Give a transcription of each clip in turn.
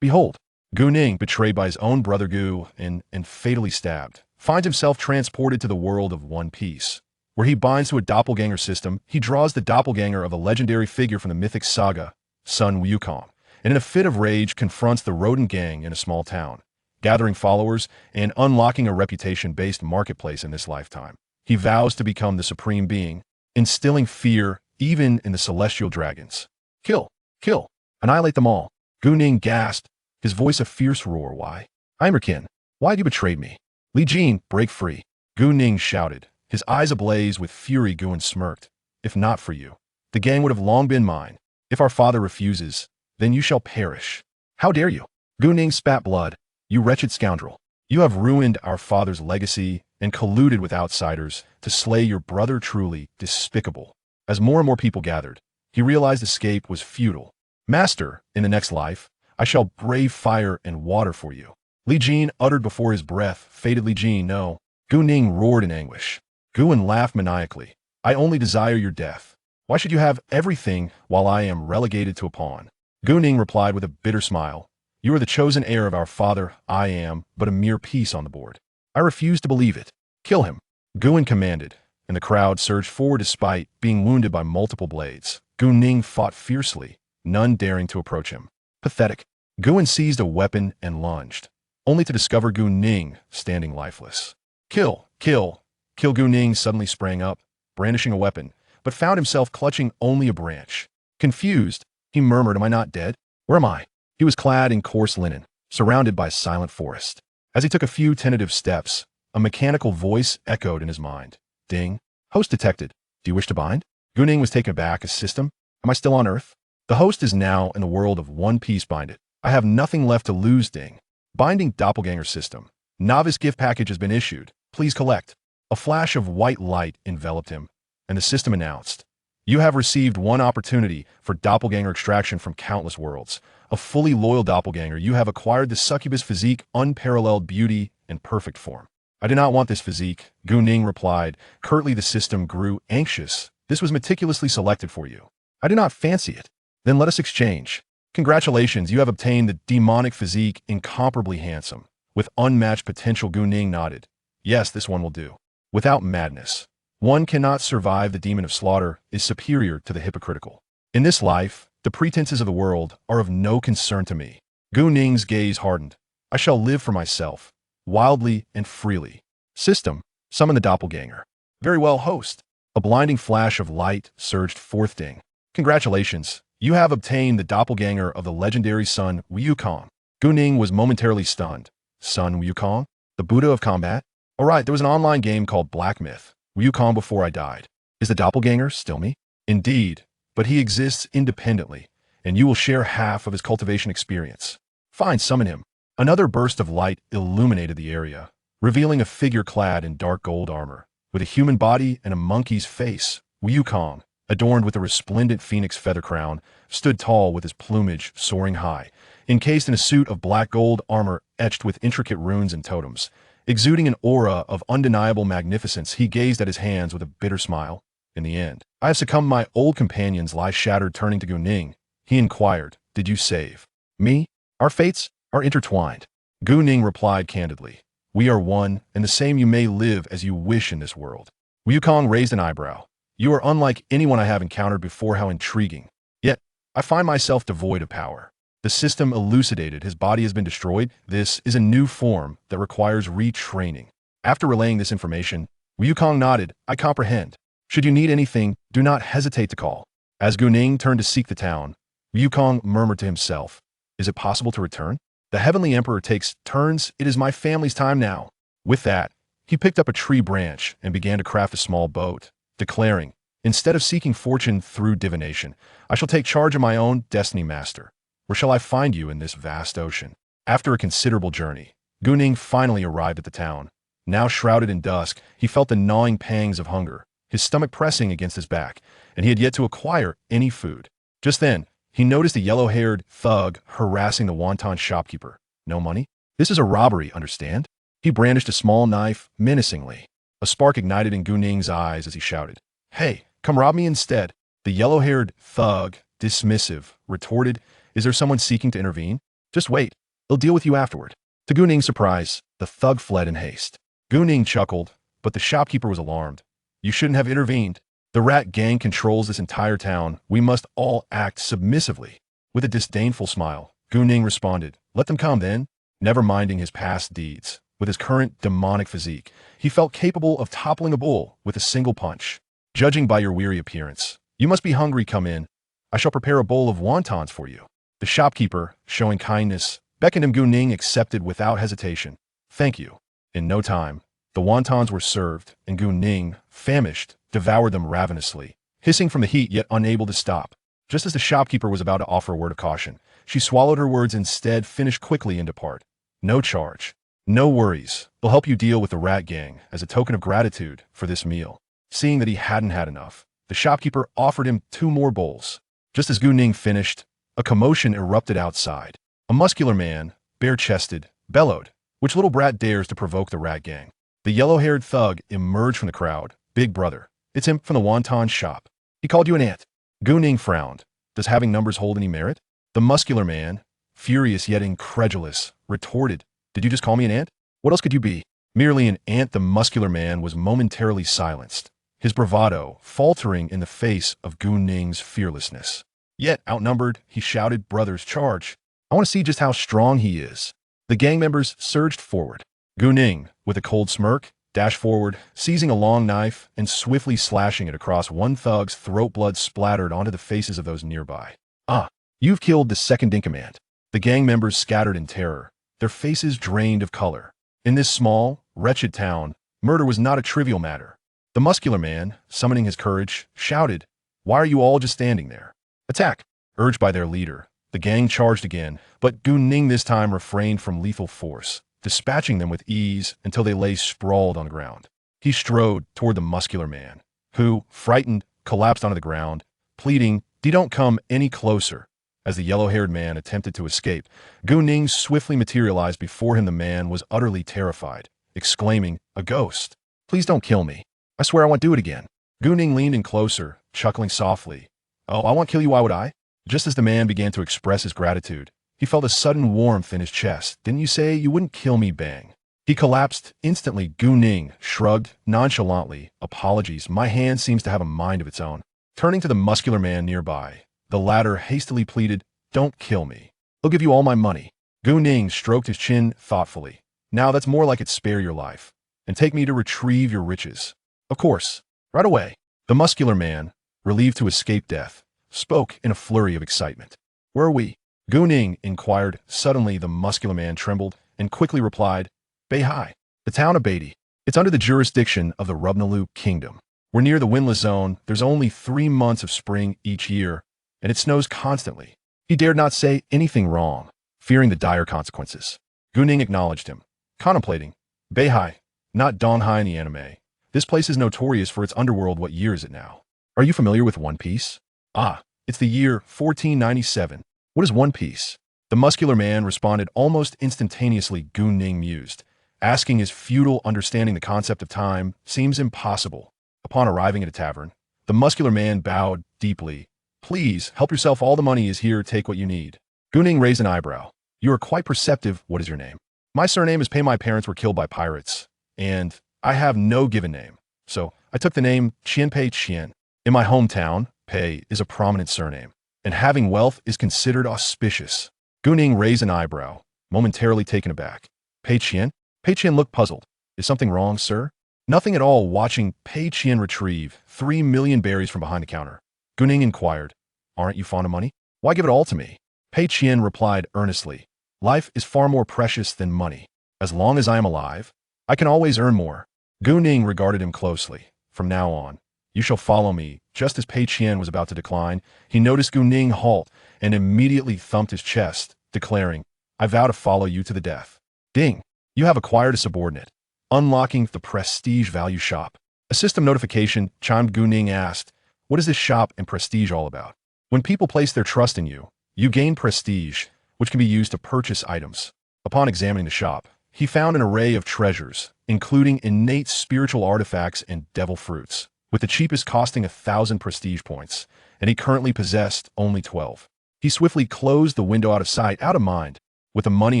Behold, GuNing, betrayed by his own brother Gu and fatally stabbed, finds himself transported to the world of One Piece, where he binds to a doppelganger system. He draws the doppelganger of a legendary figure from the mythic saga, Sun Wukong, and in a fit of rage confronts the rodent gang in a small town, gathering followers and unlocking a reputation-based marketplace in this lifetime. He vows to become the supreme being, instilling fear even in the celestial dragons. Kill, kill, annihilate them all. GuNing gasped, his voice a fierce roar. Why? I'm your kin. Why had you betrayed me? Li Jin, break free. GuNing shouted, his eyes ablaze with fury. Guan smirked. If not for you, the gang would have long been mine. If our father refuses, then you shall perish. How dare you? GuNing spat blood. You wretched scoundrel. You have ruined our father's legacy and colluded with outsiders to slay your brother. Truly despicable. As more and more people gathered, he realized escape was futile. Master, in the next life, I shall brave fire and water for you. Li Jin uttered before his breath faded. Li Jin, no. GuNing roared in anguish. Guan laughed maniacally. I only desire your death. Why should you have everything while I am relegated to a pawn? GuNing replied with a bitter smile. You are the chosen heir of our father. I am but a mere piece on the board. I refuse to believe it. Kill him. Guan commanded, and the crowd surged forward despite being wounded by multiple blades. GuNing fought fiercely, none daring to approach him. Pathetic. Guan seized a weapon and lunged, only to discover GuNing standing lifeless. Kill, kill, kill. GuNing suddenly sprang up, brandishing a weapon, but found himself clutching only a branch. Confused, he murmured, am I not dead? Where am I? He was clad in coarse linen, surrounded by a silent forest. As he took a few tentative steps, a mechanical voice echoed in his mind. Ding. Host detected. Do you wish to bind? GuNing was taken aback. A system? Am I still on Earth? The host is now in the world of One Piece. Bind it. I have nothing left to lose. Ding. Binding doppelganger system. Novice gift package has been issued. Please collect. A flash of white light enveloped him, and the system announced, you have received one opportunity for doppelganger extraction from countless worlds. A fully loyal doppelganger, you have acquired the succubus physique, unparalleled beauty and perfect form. I do not want this physique, GuNing replied. Curtly the system grew anxious. This was meticulously selected for you. I do not fancy it. Then let us exchange. Congratulations, you have obtained the demonic physique, incomparably handsome, with unmatched potential. GuNing nodded. Yes, this one will do. Without madness, one cannot survive. The demon of slaughter is superior to the hypocritical. In this life, the pretenses of the world are of no concern to me. GuNing's gaze hardened. I shall live for myself, wildly and freely. System, summon the doppelganger. Very well, host. A blinding flash of light surged forth. Ding. Congratulations, you have obtained the doppelganger of the legendary Sun Wukong. GuNing was momentarily stunned. Sun Wukong? The Buddha of combat? Alright, there was an online game called Black Myth, Wukong before I died. Is the doppelganger still me? Indeed, but he exists independently, and you will share half of his cultivation experience. Fine, summon him. Another burst of light illuminated the area, revealing a figure clad in dark gold armor, with a human body and a monkey's face. Wukong, adorned with a resplendent phoenix feather crown, stood tall with his plumage soaring high, encased in a suit of black gold armor etched with intricate runes and totems. Exuding an aura of undeniable magnificence, he gazed at his hands with a bitter smile. In the end, I have succumbed. My old companions lie shattered. Turning to GuNing, he inquired, did you save me? Our fates are intertwined. GuNing replied candidly, we are one and the same. You may live as you wish in this world. Wukong raised an eyebrow. You are unlike anyone I have encountered before. How intriguing. Yet, I find myself devoid of power. The system elucidated. His body has been destroyed. This is a new form that requires retraining. After relaying this information, Wukong nodded. I comprehend. Should you need anything, do not hesitate to call. As GuNing turned to seek the town, Wukong murmured to himself, is it possible to return? The Heavenly Emperor takes turns. It is my family's time now. With that, he picked up a tree branch and began to craft a small boat, declaring, instead of seeking fortune through divination, I shall take charge of my own destiny. Master, where shall I find you in this vast ocean? After a considerable journey, GuNing finally arrived at the town. Now shrouded in dusk, he felt the gnawing pangs of hunger, his stomach pressing against his back, and he had yet to acquire any food. Just then, he noticed a yellow-haired thug harassing the wonton shopkeeper. No money? This is a robbery, understand? He brandished a small knife menacingly. A spark ignited in GuNing's eyes as he shouted, hey, come rob me instead. The yellow-haired thug, dismissive, retorted, is there someone seeking to intervene? Just wait. He'll deal with you afterward. To GuNing's surprise, the thug fled in haste. GuNing chuckled, but the shopkeeper was alarmed. You shouldn't have intervened. The rat gang controls this entire town. We must all act submissively. With a disdainful smile, GuNing responded, let them come then. Never minding his past deeds, with his current demonic physique, he felt capable of toppling a bull with a single punch. Judging by your weary appearance, you must be hungry. Come in. I shall prepare a bowl of wontons for you. The shopkeeper, showing kindness, beckoned him. GuNing accepted without hesitation. Thank you. In no time, the wontons were served, and GuNing, famished, devoured them ravenously, hissing from the heat yet unable to stop. Just as the shopkeeper was about to offer a word of caution, she swallowed her words instead, finished quickly, and depart. No charge. No worries. They'll help you deal with the rat gang as a token of gratitude for this meal. Seeing that he hadn't had enough, the shopkeeper offered him 2 more bowls. Just as GuNing finished, a commotion erupted outside. A muscular man, bare-chested, bellowed, which little brat dares to provoke the rat gang? The yellow-haired thug emerged from the crowd. Big brother, it's him from the wonton shop. He called you an ant. GuNing frowned. Does having numbers hold any merit? The muscular man, furious yet incredulous, retorted, did you just call me an ant? What else could you be? Merely an ant. The muscular man was momentarily silenced, his bravado faltering in the face of GuNing's fearlessness. Yet, outnumbered, he shouted, brothers, charge. I want to see just how strong he is. The gang members surged forward. GuNing, with a cold smirk, dashed forward, seizing a long knife and swiftly slashing it across one thug's throat. Blood splattered onto the faces of those nearby. Ah, you've killed the second-in-command. The gang members scattered in terror, their faces drained of color. In this small, wretched town, murder was not a trivial matter. The muscular man, summoning his courage, shouted, why are you all just standing there? Attack! Urged by their leader, the gang charged again, but GuNing this time refrained from lethal force, dispatching them with ease until they lay sprawled on the ground. He strode toward the muscular man, who, frightened, collapsed onto the ground, pleading, don't come any closer. As the yellow-haired man attempted to escape, GuNing swiftly materialized before him. The man was utterly terrified, exclaiming, a ghost. Please don't kill me. I swear I won't do it again. GuNing leaned in closer, chuckling softly. Oh, I won't kill you, why would I? Just as the man began to express his gratitude, he felt a sudden warmth in his chest. Didn't you say you wouldn't kill me? Bang. He collapsed instantly. GuNing shrugged nonchalantly. Apologies, my hand seems to have a mind of its own. Turning to the muscular man nearby, the latter hastily pleaded, don't kill me. I'll give you all my money. GuNing stroked his chin thoughtfully. Now that's more like it. Spare your life, and take me to retrieve your riches. Of course, right away. The muscular man, relieved to escape death, spoke in a flurry of excitement. Where are we? GuNing inquired. Suddenly the muscular man trembled and quickly replied, Beihai, the town of Beatty. It's under the jurisdiction of the Rubnalu Kingdom. We're near the windless zone. There's only 3 months of spring each year, and it snows constantly. He dared not say anything wrong, fearing the dire consequences. GuNing acknowledged him, contemplating. Beihai, not Donghai in the anime. This place is notorious for its underworld. What year is it now? Are you familiar with One Piece? Ah, it's the year 1497. What is One Piece? The muscular man responded almost instantaneously. GuNing mused, asking is futile. Understanding the concept of time seems impossible. Upon arriving at a tavern, the muscular man bowed deeply. Please, help yourself. All the money is here. Take what you need. GuNing raised an eyebrow. You are quite perceptive. What is your name? My surname is Pei. My parents were killed by pirates, and I have no given name, so I took the name Pei Qian. In my hometown, Pei is a prominent surname, and having wealth is considered auspicious. GuNing raised an eyebrow, momentarily taken aback. Pei Qian? Pei Qian looked puzzled. Is something wrong, sir? Nothing at all. Watching Pei Qian retrieve 3 million berries from behind the counter, GuNing inquired, aren't you fond of money? Why give it all to me? Pei Qian replied earnestly, life is far more precious than money. As long as I am alive, I can always earn more. GuNing regarded him closely. From now on, you shall follow me. Just as Pei Qian was about to decline, he noticed GuNing halt and immediately thumped his chest, declaring, I vow to follow you to the death. Ding! You have acquired a subordinate. Unlocking the prestige value shop. A system notification chimed. GuNing asked, what is this shop and prestige all about? When people place their trust in you, you gain prestige, which can be used to purchase items. Upon examining the shop, he found an array of treasures, including innate spiritual artifacts and devil fruits, with the cheapest costing 1,000 prestige points, and he currently possessed only 12. He swiftly closed the window. Out of sight, out of mind. With the money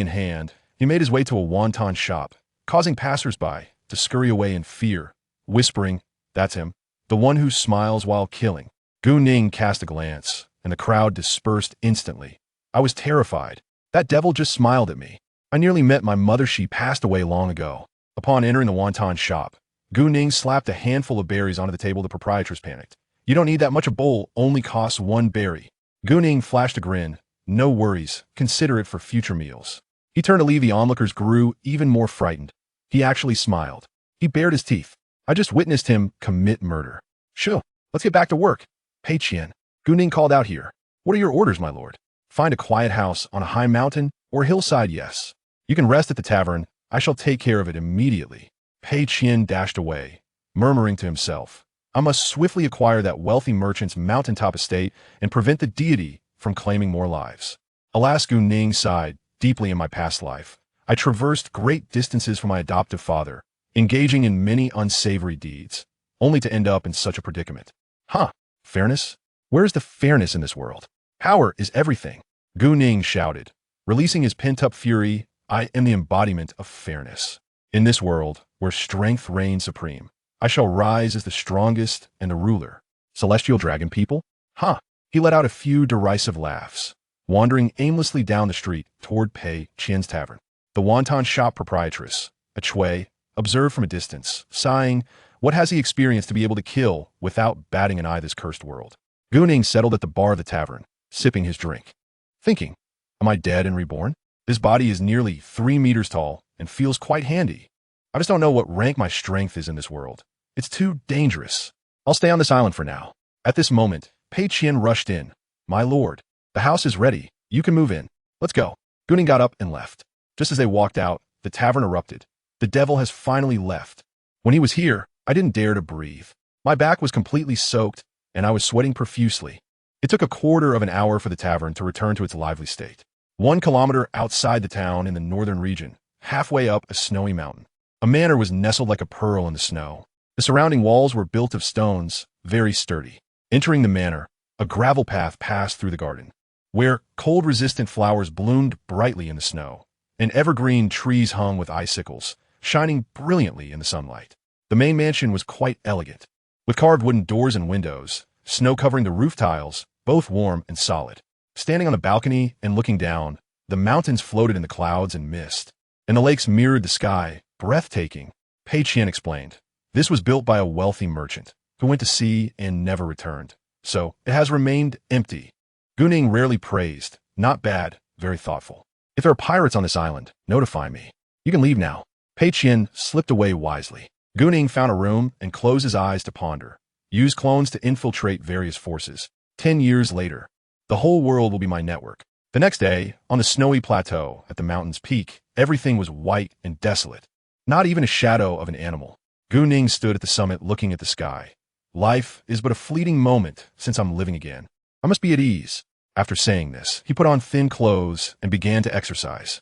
in hand, he made his way to a wonton shop, causing passers-by to scurry away in fear, whispering, "That's him, the one who smiles while killing." GuNing cast a glance, and the crowd dispersed instantly. I was terrified. That devil just smiled at me. I nearly met my mother. She passed away long ago. Upon entering the wonton shop, GuNing slapped a handful of berries onto the table. The proprietress panicked. "You don't need that much. A bowl only costs 1 berry." GuNing flashed a grin. "No worries. Consider it for future meals." He turned to leave. The onlookers grew even more frightened. He actually smiled. He bared his teeth. I just witnessed him commit murder. "Sure, let's get back to work." "Pei Qian," GuNing called out here. "What are your orders, my lord?" "Find a quiet house on a high mountain or hillside, yes. You can rest at the tavern. I shall take care of it immediately." Pei Qian dashed away, murmuring to himself, "I must swiftly acquire that wealthy merchant's mountaintop estate and prevent the deity from claiming more lives." Alas, GuNing sighed. "Deeply in my past life, I traversed great distances from my adoptive father, engaging in many unsavory deeds, only to end up in such a predicament." Fairness? Where is the fairness in this world? Power is everything. GuNing shouted, releasing his pent-up fury. "I am the embodiment of fairness. In this world, where strength reigns supreme, I shall rise as the strongest and the ruler." "Celestial dragon people?" He let out a few derisive laughs, wandering aimlessly down the street toward Pei Qian's tavern. The wonton shop proprietress, a Chui, observed from a distance, sighing, "What has he experienced to be able to kill without batting an eye this cursed world?" GuNing settled at the bar of the tavern, sipping his drink, thinking, "Am I dead and reborn? This body is nearly 3 meters tall and feels quite handy. I just don't know what rank my strength is in this world. It's too dangerous. I'll stay on this island for now." At this moment, Pei Qian rushed in. "My lord, the house is ready. You can move in. Let's go." GuNing got up and left. Just as they walked out, the tavern erupted. "The devil has finally left. When he was here, I didn't dare to breathe. My back was completely soaked, and I was sweating profusely." It took a quarter of an hour for the tavern to return to its lively state. 1 kilometer outside the town in the northern region, halfway up a snowy mountain, a manor was nestled like a pearl in the snow. The surrounding walls were built of stones, very sturdy. Entering the manor, a gravel path passed through the garden, where cold-resistant flowers bloomed brightly in the snow, and evergreen trees hung with icicles, shining brilliantly in the sunlight. The main mansion was quite elegant, with carved wooden doors and windows, snow covering the roof tiles, both warm and solid. Standing on the balcony and looking down, the mountains floated in the clouds and mist, and the lakes mirrored the sky, breathtaking. Pei Qian explained, "This was built by a wealthy merchant who went to sea and never returned, so it has remained empty." GuNing rarely praised. "Not bad, very thoughtful. If there are pirates on this island, notify me. You can leave now." Pei Qian slipped away wisely. GuNing found a room and closed his eyes to ponder. Use clones to infiltrate various forces. 10 years later, the whole world will be my network. The next day, on the snowy plateau at the mountain's peak, everything was white and desolate. Not even a shadow of an animal. GuNing stood at the summit looking at the sky. "Life is but a fleeting moment since I'm living again. I must be at ease." After saying this, he put on thin clothes and began to exercise.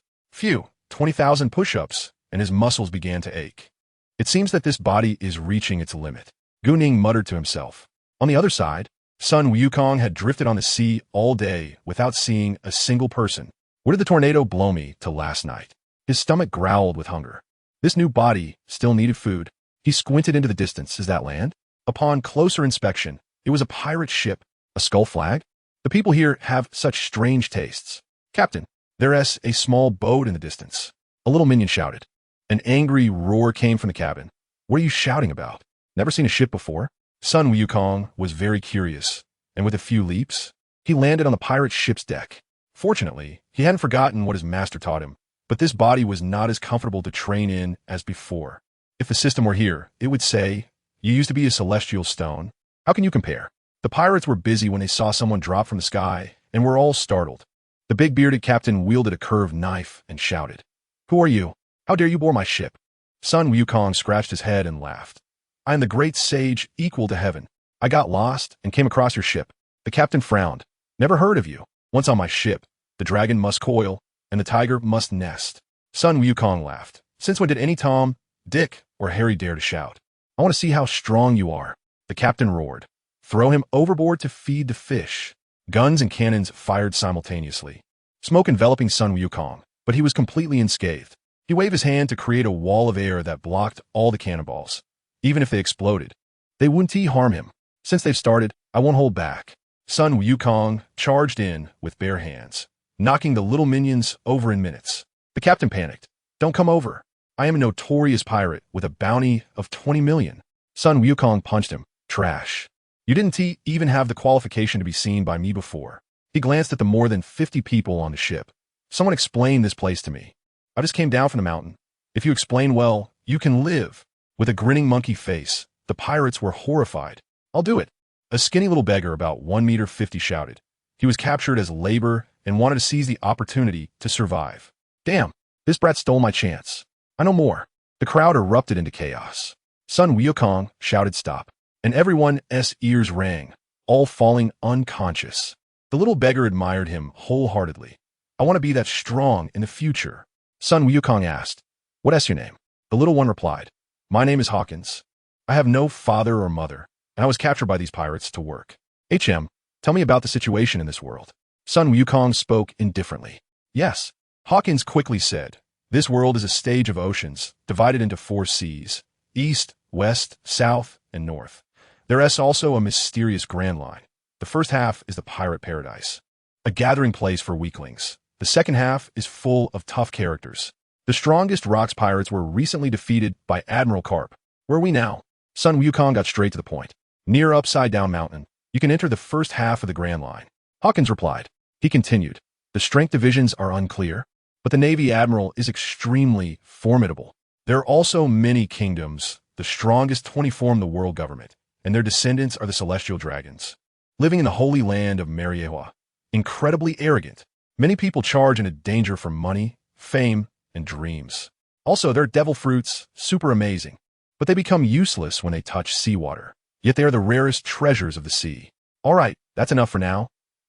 20,000 push-ups, and his muscles began to ache. It seems that this body is reaching its limit. GuNing muttered to himself. On the other side, Sun Wukong had drifted on the sea all day without seeing a single person. Where did the tornado blow me to last night? His stomach growled with hunger. This new body still needed food. He squinted into the distance. Is that land? Upon closer inspection, it was a pirate ship. A skull flag? The people here have such strange tastes. "Captain, there's a small boat in the distance." A little minion shouted. An angry roar came from the cabin. "What are you shouting about? Never seen a ship before?" Sun Wukong was very curious, and with a few leaps, he landed on the pirate ship's deck. Fortunately, he hadn't forgotten what his master taught him, but this body was not as comfortable to train in as before. If the system were here, it would say, "You used to be a celestial stone. How can you compare?" The pirates were busy when they saw someone drop from the sky, and were all startled. The big-bearded captain wielded a curved knife and shouted, "Who are you? How dare you board my ship?" Sun Wukong scratched his head and laughed. "I am the great sage equal to heaven. I got lost and came across your ship." The captain frowned. "Never heard of you. Once on my ship, the dragon must coil, and the tiger must nest." Sun Wukong laughed. "Since when did any Tom, Dick, or Harry dare to shout? I want to see how strong you are." The captain roared. "Throw him overboard to feed the fish." Guns and cannons fired simultaneously, smoke enveloping Sun Wukong. but he was completely unscathed. He waved his hand to create a wall of air that blocked all the cannonballs. Even if they exploded, they wouldn't harm him. Since they've started, I won't hold back. Sun Wukong charged in with bare hands, knocking the little minions over in minutes. The captain panicked. Don't come over. I am a notorious pirate with a bounty of 20 million. Sun Wukong punched him. Trash. You didn't even have the qualification to be seen by me before. He glanced at the more than 50 people on the ship. Someone explain this place to me. I just came down from the mountain. If you explain well, you can live. With a grinning monkey face, the pirates were horrified. I'll do it. A skinny little beggar about 1.50 meters shouted. He was captured as labor and wanted to seize the opportunity to survive. Damn, this brat stole my chance. I know more. The crowd erupted into chaos. Sun Wukong shouted stop, and everyone's ears rang, all falling unconscious. The little beggar admired him wholeheartedly. I want to be that strong in the future. Sun Wukong asked, What's your name? The little one replied, My name is Hawkins. I have no father or mother, and I was captured by these pirates to work. Tell me about the situation in this world. Sun Wukong spoke indifferently. Yes. Hawkins quickly said, This world is a stage of oceans, divided into 4 seas, east, west, south, and north. There is also a mysterious grand line. The first half is the pirate paradise, a gathering place for weaklings. The second half is full of tough characters. The strongest rocks pirates were recently defeated by Admiral Carp. Where are we now? Sun Wukong got straight to the point. Near Upside Down Mountain, you can enter the first half of the Grand Line. Hawkins replied. He continued, The strength divisions are unclear, but the Navy Admiral is extremely formidable. There are also many kingdoms. The strongest 20 form the world government, and their descendants are the celestial dragons. Living in the holy land of Mariewa, incredibly arrogant. Many people charge in a danger for money, fame, and dreams. Also, their devil fruits, super amazing, but they become useless when they touch seawater. Yet they are the rarest treasures of the sea. All right, that's enough for now.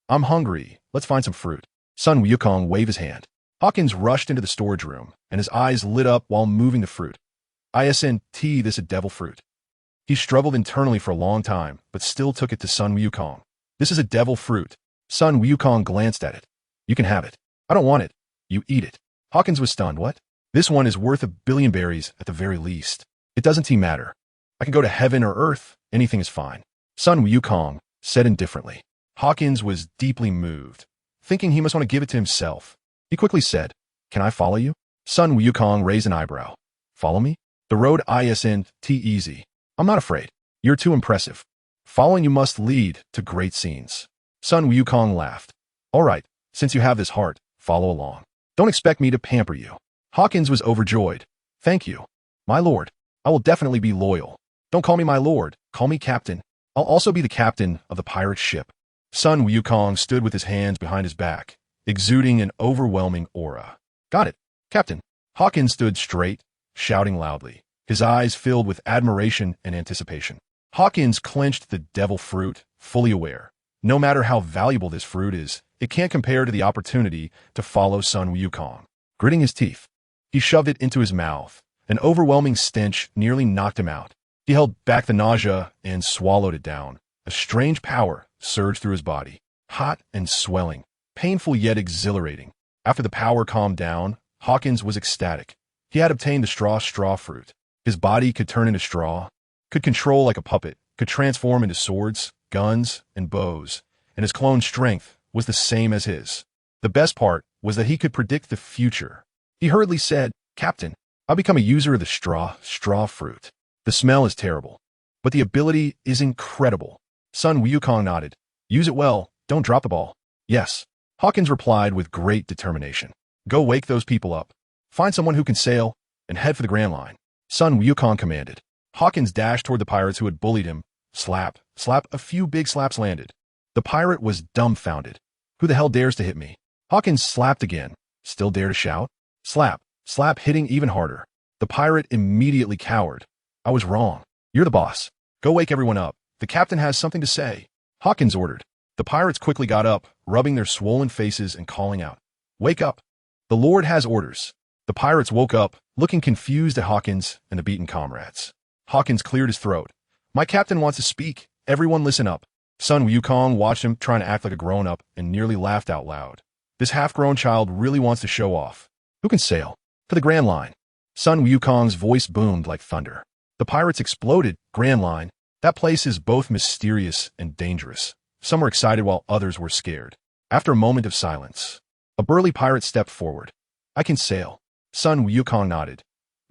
I'm hungry. Let's find some fruit. Sun Wukong waved his hand. Hawkins rushed into the storage room, and his eyes lit up while moving the fruit. Isn't this a devil fruit? He struggled internally for a long time, but still took it to Sun Wukong. This is a devil fruit. Sun Wukong glanced at it. You can have it. I don't want it. You eat it. Hawkins was stunned. What? This one is worth 1 billion berries at the very least. It doesn't matter. I can go to heaven or earth. Anything is fine. Sun Wukong said indifferently. Hawkins was deeply moved, thinking he must want to give it to himself. He quickly said, Can I follow you? Sun Wukong raised an eyebrow. Follow me? The road isn't easy. I'm not afraid. You're too impressive. Following you must lead to great scenes. Sun Wukong laughed. All right, since you have this heart, follow along. Don't expect me to pamper you. Hawkins was overjoyed. Thank you. My lord, I will definitely be loyal. Don't call me my lord, call me captain. I'll also be the captain of the pirate ship. Sun Wukong stood with his hands behind his back, exuding an overwhelming aura. Got it, Captain. Hawkins stood straight, shouting loudly, his eyes filled with admiration and anticipation. Hawkins clenched the devil fruit, fully aware. No matter how valuable this fruit is, it can't compare to the opportunity to follow Sun Wukong. Gritting his teeth, he shoved it into his mouth. An overwhelming stench nearly knocked him out. He held back the nausea and swallowed it down. A strange power surged through his body, hot and swelling, painful yet exhilarating. After the power calmed down, Hawkins was ecstatic. He had obtained the straw fruit. His body could turn into straw, could control like a puppet, could transform into swords, guns, and bows, and his clone's strength was the same as his. The best part was that he could predict the future. He hurriedly said, Captain, I'll become a user of the straw fruit. The smell is terrible, but the ability is incredible. Sun Wukong nodded. Use it well, don't drop the ball. Yes. Hawkins replied with great determination. Go wake those people up. Find someone who can sail, and head for the Grand Line. Sun Wukong commanded. Hawkins dashed toward the pirates who had bullied him. Slap, slap, a few big slaps landed. The pirate was dumbfounded. Who the hell dares to hit me? Hawkins slapped again. Still dare to shout? Slap, slap, hitting even harder. The pirate immediately cowered. I was wrong. You're the boss. Go wake everyone up. The captain has something to say. Hawkins ordered. The pirates quickly got up, rubbing their swollen faces and calling out. Wake up. The Lord has orders. The pirates woke up, looking confused at Hawkins and the beaten comrades. Hawkins cleared his throat. My captain wants to speak. Everyone listen up. Sun Wukong watched him trying to act like a grown-up and nearly laughed out loud. This half-grown child really wants to show off. Who can sail? To the Grand Line. Sun Wukong's voice boomed like thunder. The pirates exploded. Grand Line. That place is both mysterious and dangerous. Some were excited while others were scared. After a moment of silence, a burly pirate stepped forward. I can sail. Sun Wukong nodded.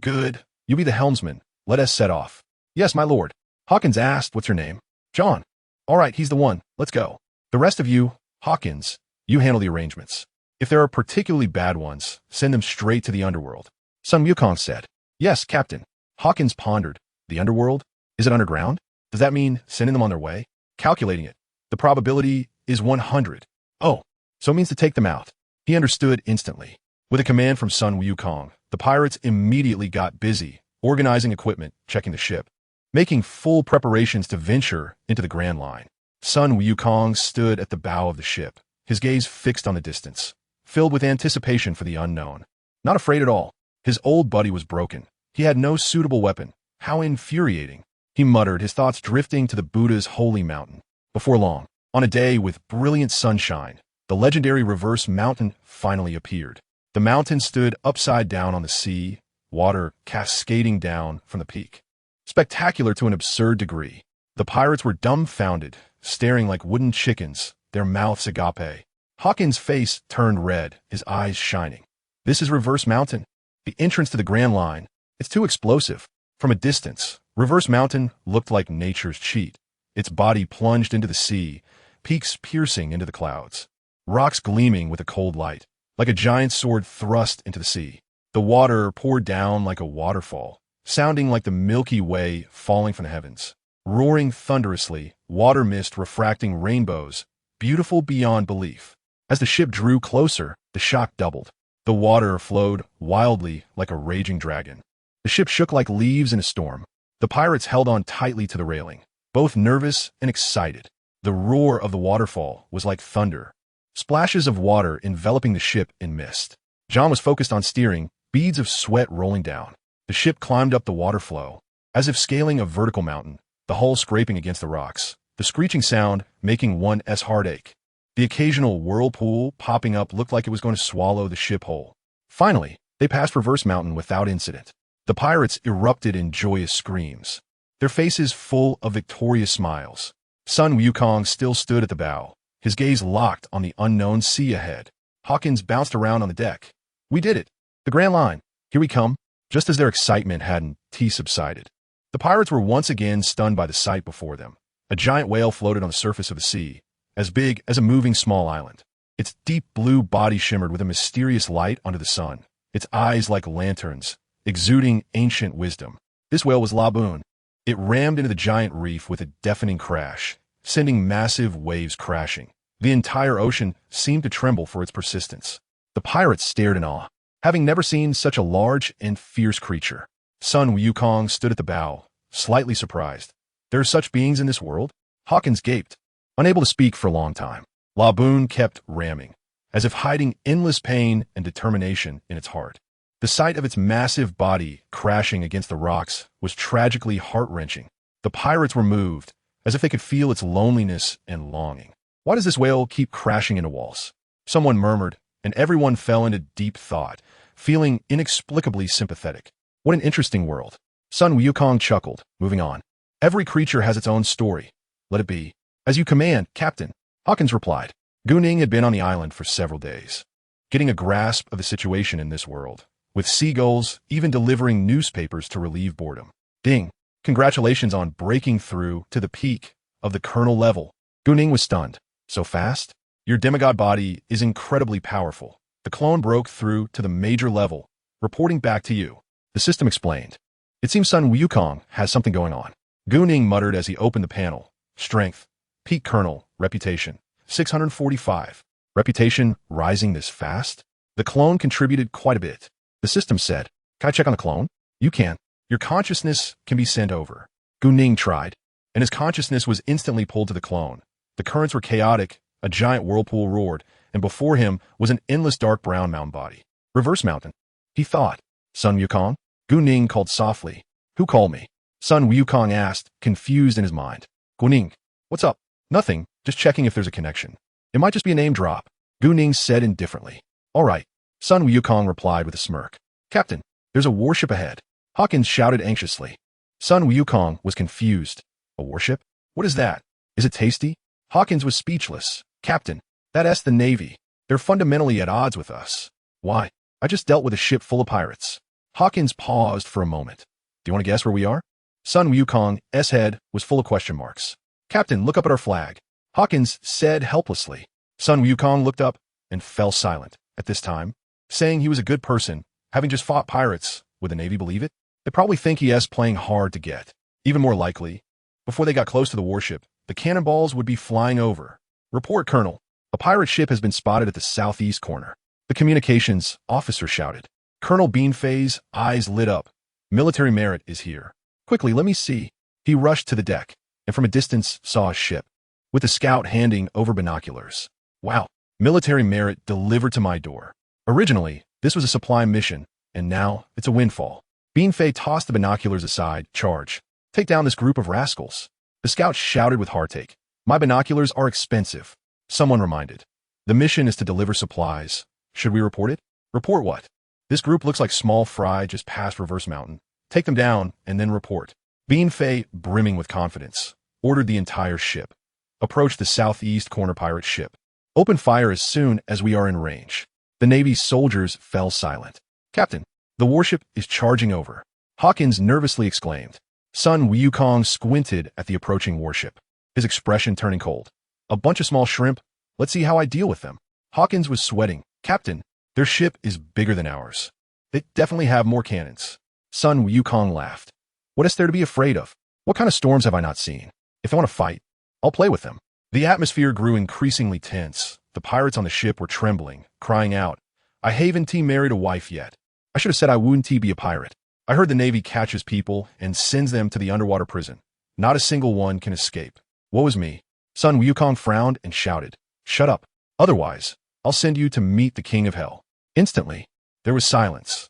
Good. You be the helmsman. Let us set off. Yes, my lord. Hawkins asked, what's your name? John. All right, he's the one. Let's go. The rest of you, Hawkins, you handle the arrangements. If there are particularly bad ones, send them straight to the underworld. Sun Wukong said. Yes, Captain. Hawkins pondered. The underworld? Is it underground? Does that mean sending them on their way? Calculating it. The probability is 100. Oh, so it means to take them out. He understood instantly. With a command from Sun Wukong, the pirates immediately got busy, organizing equipment, checking the ship, making full preparations to venture into the Grand Line. Sun Wukong stood at the bow of the ship, his gaze fixed on the distance, filled with anticipation for the unknown. Not afraid at all. His old buddy was broken. He had no suitable weapon. How infuriating. He muttered, his thoughts drifting to the Buddha's holy mountain. Before long, on a day with brilliant sunshine, the legendary reverse mountain finally appeared. The mountain stood upside down on the sea, water cascading down from the peak. Spectacular to an absurd degree. The pirates were dumbfounded, staring like wooden chickens, their mouths agape. Hawkins' face turned red, his eyes shining. This is Reverse Mountain. The entrance to the Grand Line. It's too explosive. From a distance, Reverse Mountain looked like nature's cheat. Its body plunged into the sea, peaks piercing into the clouds, rocks gleaming with a cold light, like a giant sword thrust into the sea. The water poured down like a waterfall, sounding like the Milky Way falling from the heavens. Roaring thunderously, water mist refracting rainbows, beautiful beyond belief. As the ship drew closer, the shock doubled. The water flowed wildly like a raging dragon. The ship shook like leaves in a storm. The pirates held on tightly to the railing, both nervous and excited. The roar of the waterfall was like thunder, splashes of water enveloping the ship in mist. John was focused on steering, beads of sweat rolling down. The ship climbed up the water flow, as if scaling a vertical mountain, the hull scraping against the rocks, the screeching sound making one's heart ache. The occasional whirlpool popping up looked like it was going to swallow the ship whole. Finally, they passed Reverse Mountain without incident. The pirates erupted in joyous screams, their faces full of victorious smiles. Sun Wukong still stood at the bow, his gaze locked on the unknown sea ahead. Hawkins bounced around on the deck. We did it. The Grand Line. Here we come. Just as their excitement hadn't subsided, the pirates were once again stunned by the sight before them. A giant whale floated on the surface of the sea, as big as a moving small island. Its deep blue body shimmered with a mysterious light under the sun, its eyes like lanterns, exuding ancient wisdom. This whale was Laboon. It rammed into the giant reef with a deafening crash, sending massive waves crashing. The entire ocean seemed to tremble for its persistence. The pirates stared in awe, having never seen such a large and fierce creature. Sun Wukong stood at the bow, slightly surprised. There are such beings in this world? Hawkins gaped, unable to speak for a long time. Laboon kept ramming, as if hiding endless pain and determination in its heart. The sight of its massive body crashing against the rocks was tragically heart-wrenching. The pirates were moved, as if they could feel its loneliness and longing. Why does this whale keep crashing into walls? Someone murmured, and everyone fell into deep thought, feeling inexplicably sympathetic. What an interesting world. Sun Wukong chuckled, moving on. Every creature has its own story. Let it be. As you command, Captain. Hawkins replied. GuNing had been on the island for several days, getting a grasp of the situation in this world, with seagulls even delivering newspapers to relieve boredom. Ding. Congratulations on breaking through to the peak of the colonel level. GuNing was stunned. So fast? Your demigod body is incredibly powerful. The clone broke through to the major level, reporting back to you. The system explained. It seems Sun Wukong has something going on. GuNing muttered as he opened the panel. Strength. Peak Colonel. Reputation. 645. Reputation rising this fast? The clone contributed quite a bit. The system said. Can I check on the clone? You can. Your consciousness can be sent over. GuNing tried, and his consciousness was instantly pulled to the clone. The currents were chaotic, a giant whirlpool roared, and before him was an endless dark brown mountain body. Reverse Mountain. He thought. Sun Wukong? GuNing called softly. Who called me? Sun Wukong asked, confused in his mind. GuNing. What's up? Nothing, just checking if there's a connection. It might just be a name drop. GuNing said indifferently. All right, Sun Wukong replied with a smirk. Captain, there's a warship ahead. Hawkins shouted anxiously. Sun Wukong was confused. A warship? What is that? Is it tasty? Hawkins was speechless. Captain, that's the Navy. They're fundamentally at odds with us. Why? I just dealt with a ship full of pirates. Hawkins paused for a moment. Do you want to guess where we are? Sun Wukong's head was full of question marks. Captain, look up at our flag. Hawkins said helplessly. Sun Wukong looked up and fell silent. At this time, saying he was a good person, having just fought pirates, would the Navy believe it? They probably think he's playing hard to get. Even more likely, before they got close to the warship, the cannonballs would be flying over. Report, Colonel. A pirate ship has been spotted at the southeast corner. The communications officer shouted. Colonel Beanfei's eyes lit up. Military merit is here. Quickly, let me see. He rushed to the deck, and from a distance saw a ship, with the scout handing over binoculars. Wow, military merit delivered to my door. Originally, this was a supply mission, and now it's a windfall. Beanfei tossed the binoculars aside. Charge. Take down this group of rascals. The scout shouted with heartache. My binoculars are expensive. Someone reminded. The mission is to deliver supplies. Should we report it? Report what? This group looks like small fry just past Reverse Mountain. Take them down and then report. Beanfei, brimming with confidence, ordered the entire ship. Approach the southeast corner pirate ship. Open fire as soon as we are in range. The Navy's soldiers fell silent. Captain, the warship is charging over. Hawkins nervously exclaimed. Sun Wukong squinted at the approaching warship, his expression turning cold. A bunch of small shrimp? Let's see how I deal with them. Hawkins was sweating. Captain, their ship is bigger than ours. They definitely have more cannons. Sun Wukong laughed. What is there to be afraid of? What kind of storms have I not seen? If I want to fight, I'll play with them. The atmosphere grew increasingly tense. The pirates on the ship were trembling, crying out, I haven't married a wife yet. I should have said I wouldn't be a pirate. I heard the Navy catches people and sends them to the underwater prison. Not a single one can escape. Woe is me. Sun Wukong frowned and shouted, Shut up. Otherwise, I'll send you to meet the king of hell. Instantly, there was silence.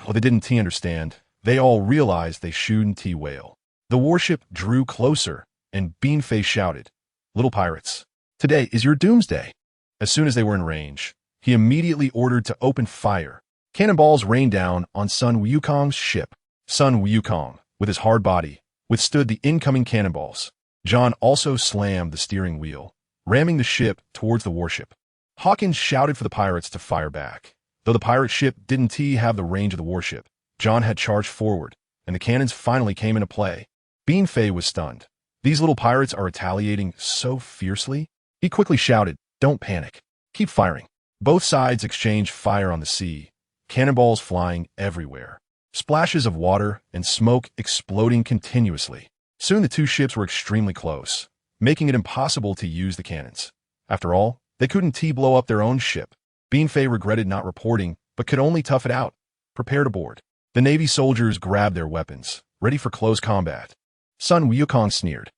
Oh, they didn't understand. They all realized they shouldn't wail. The warship drew closer, and Beanfei shouted, Little pirates, today is your doomsday. As soon as they were in range, he immediately ordered to open fire. Cannonballs rained down on Sun Wukong's ship. Sun Wukong, with his hard body, withstood the incoming cannonballs. John also slammed the steering wheel, ramming the ship towards the warship. Hawkins shouted for the pirates to fire back. Though the pirate ship didn't have the range of the warship, John had charged forward, and the cannons finally came into play. Beanfei was stunned. These little pirates are retaliating so fiercely. He quickly shouted, Don't panic. Keep firing. Both sides exchanged fire on the sea, cannonballs flying everywhere, splashes of water and smoke exploding continuously. Soon the two ships were extremely close, making it impossible to use the cannons. After all, they couldn't blow up their own ship. Beanfei regretted not reporting, but could only tough it out. Prepare to board. The Navy soldiers grabbed their weapons, ready for close combat. Sun Wukong sneered.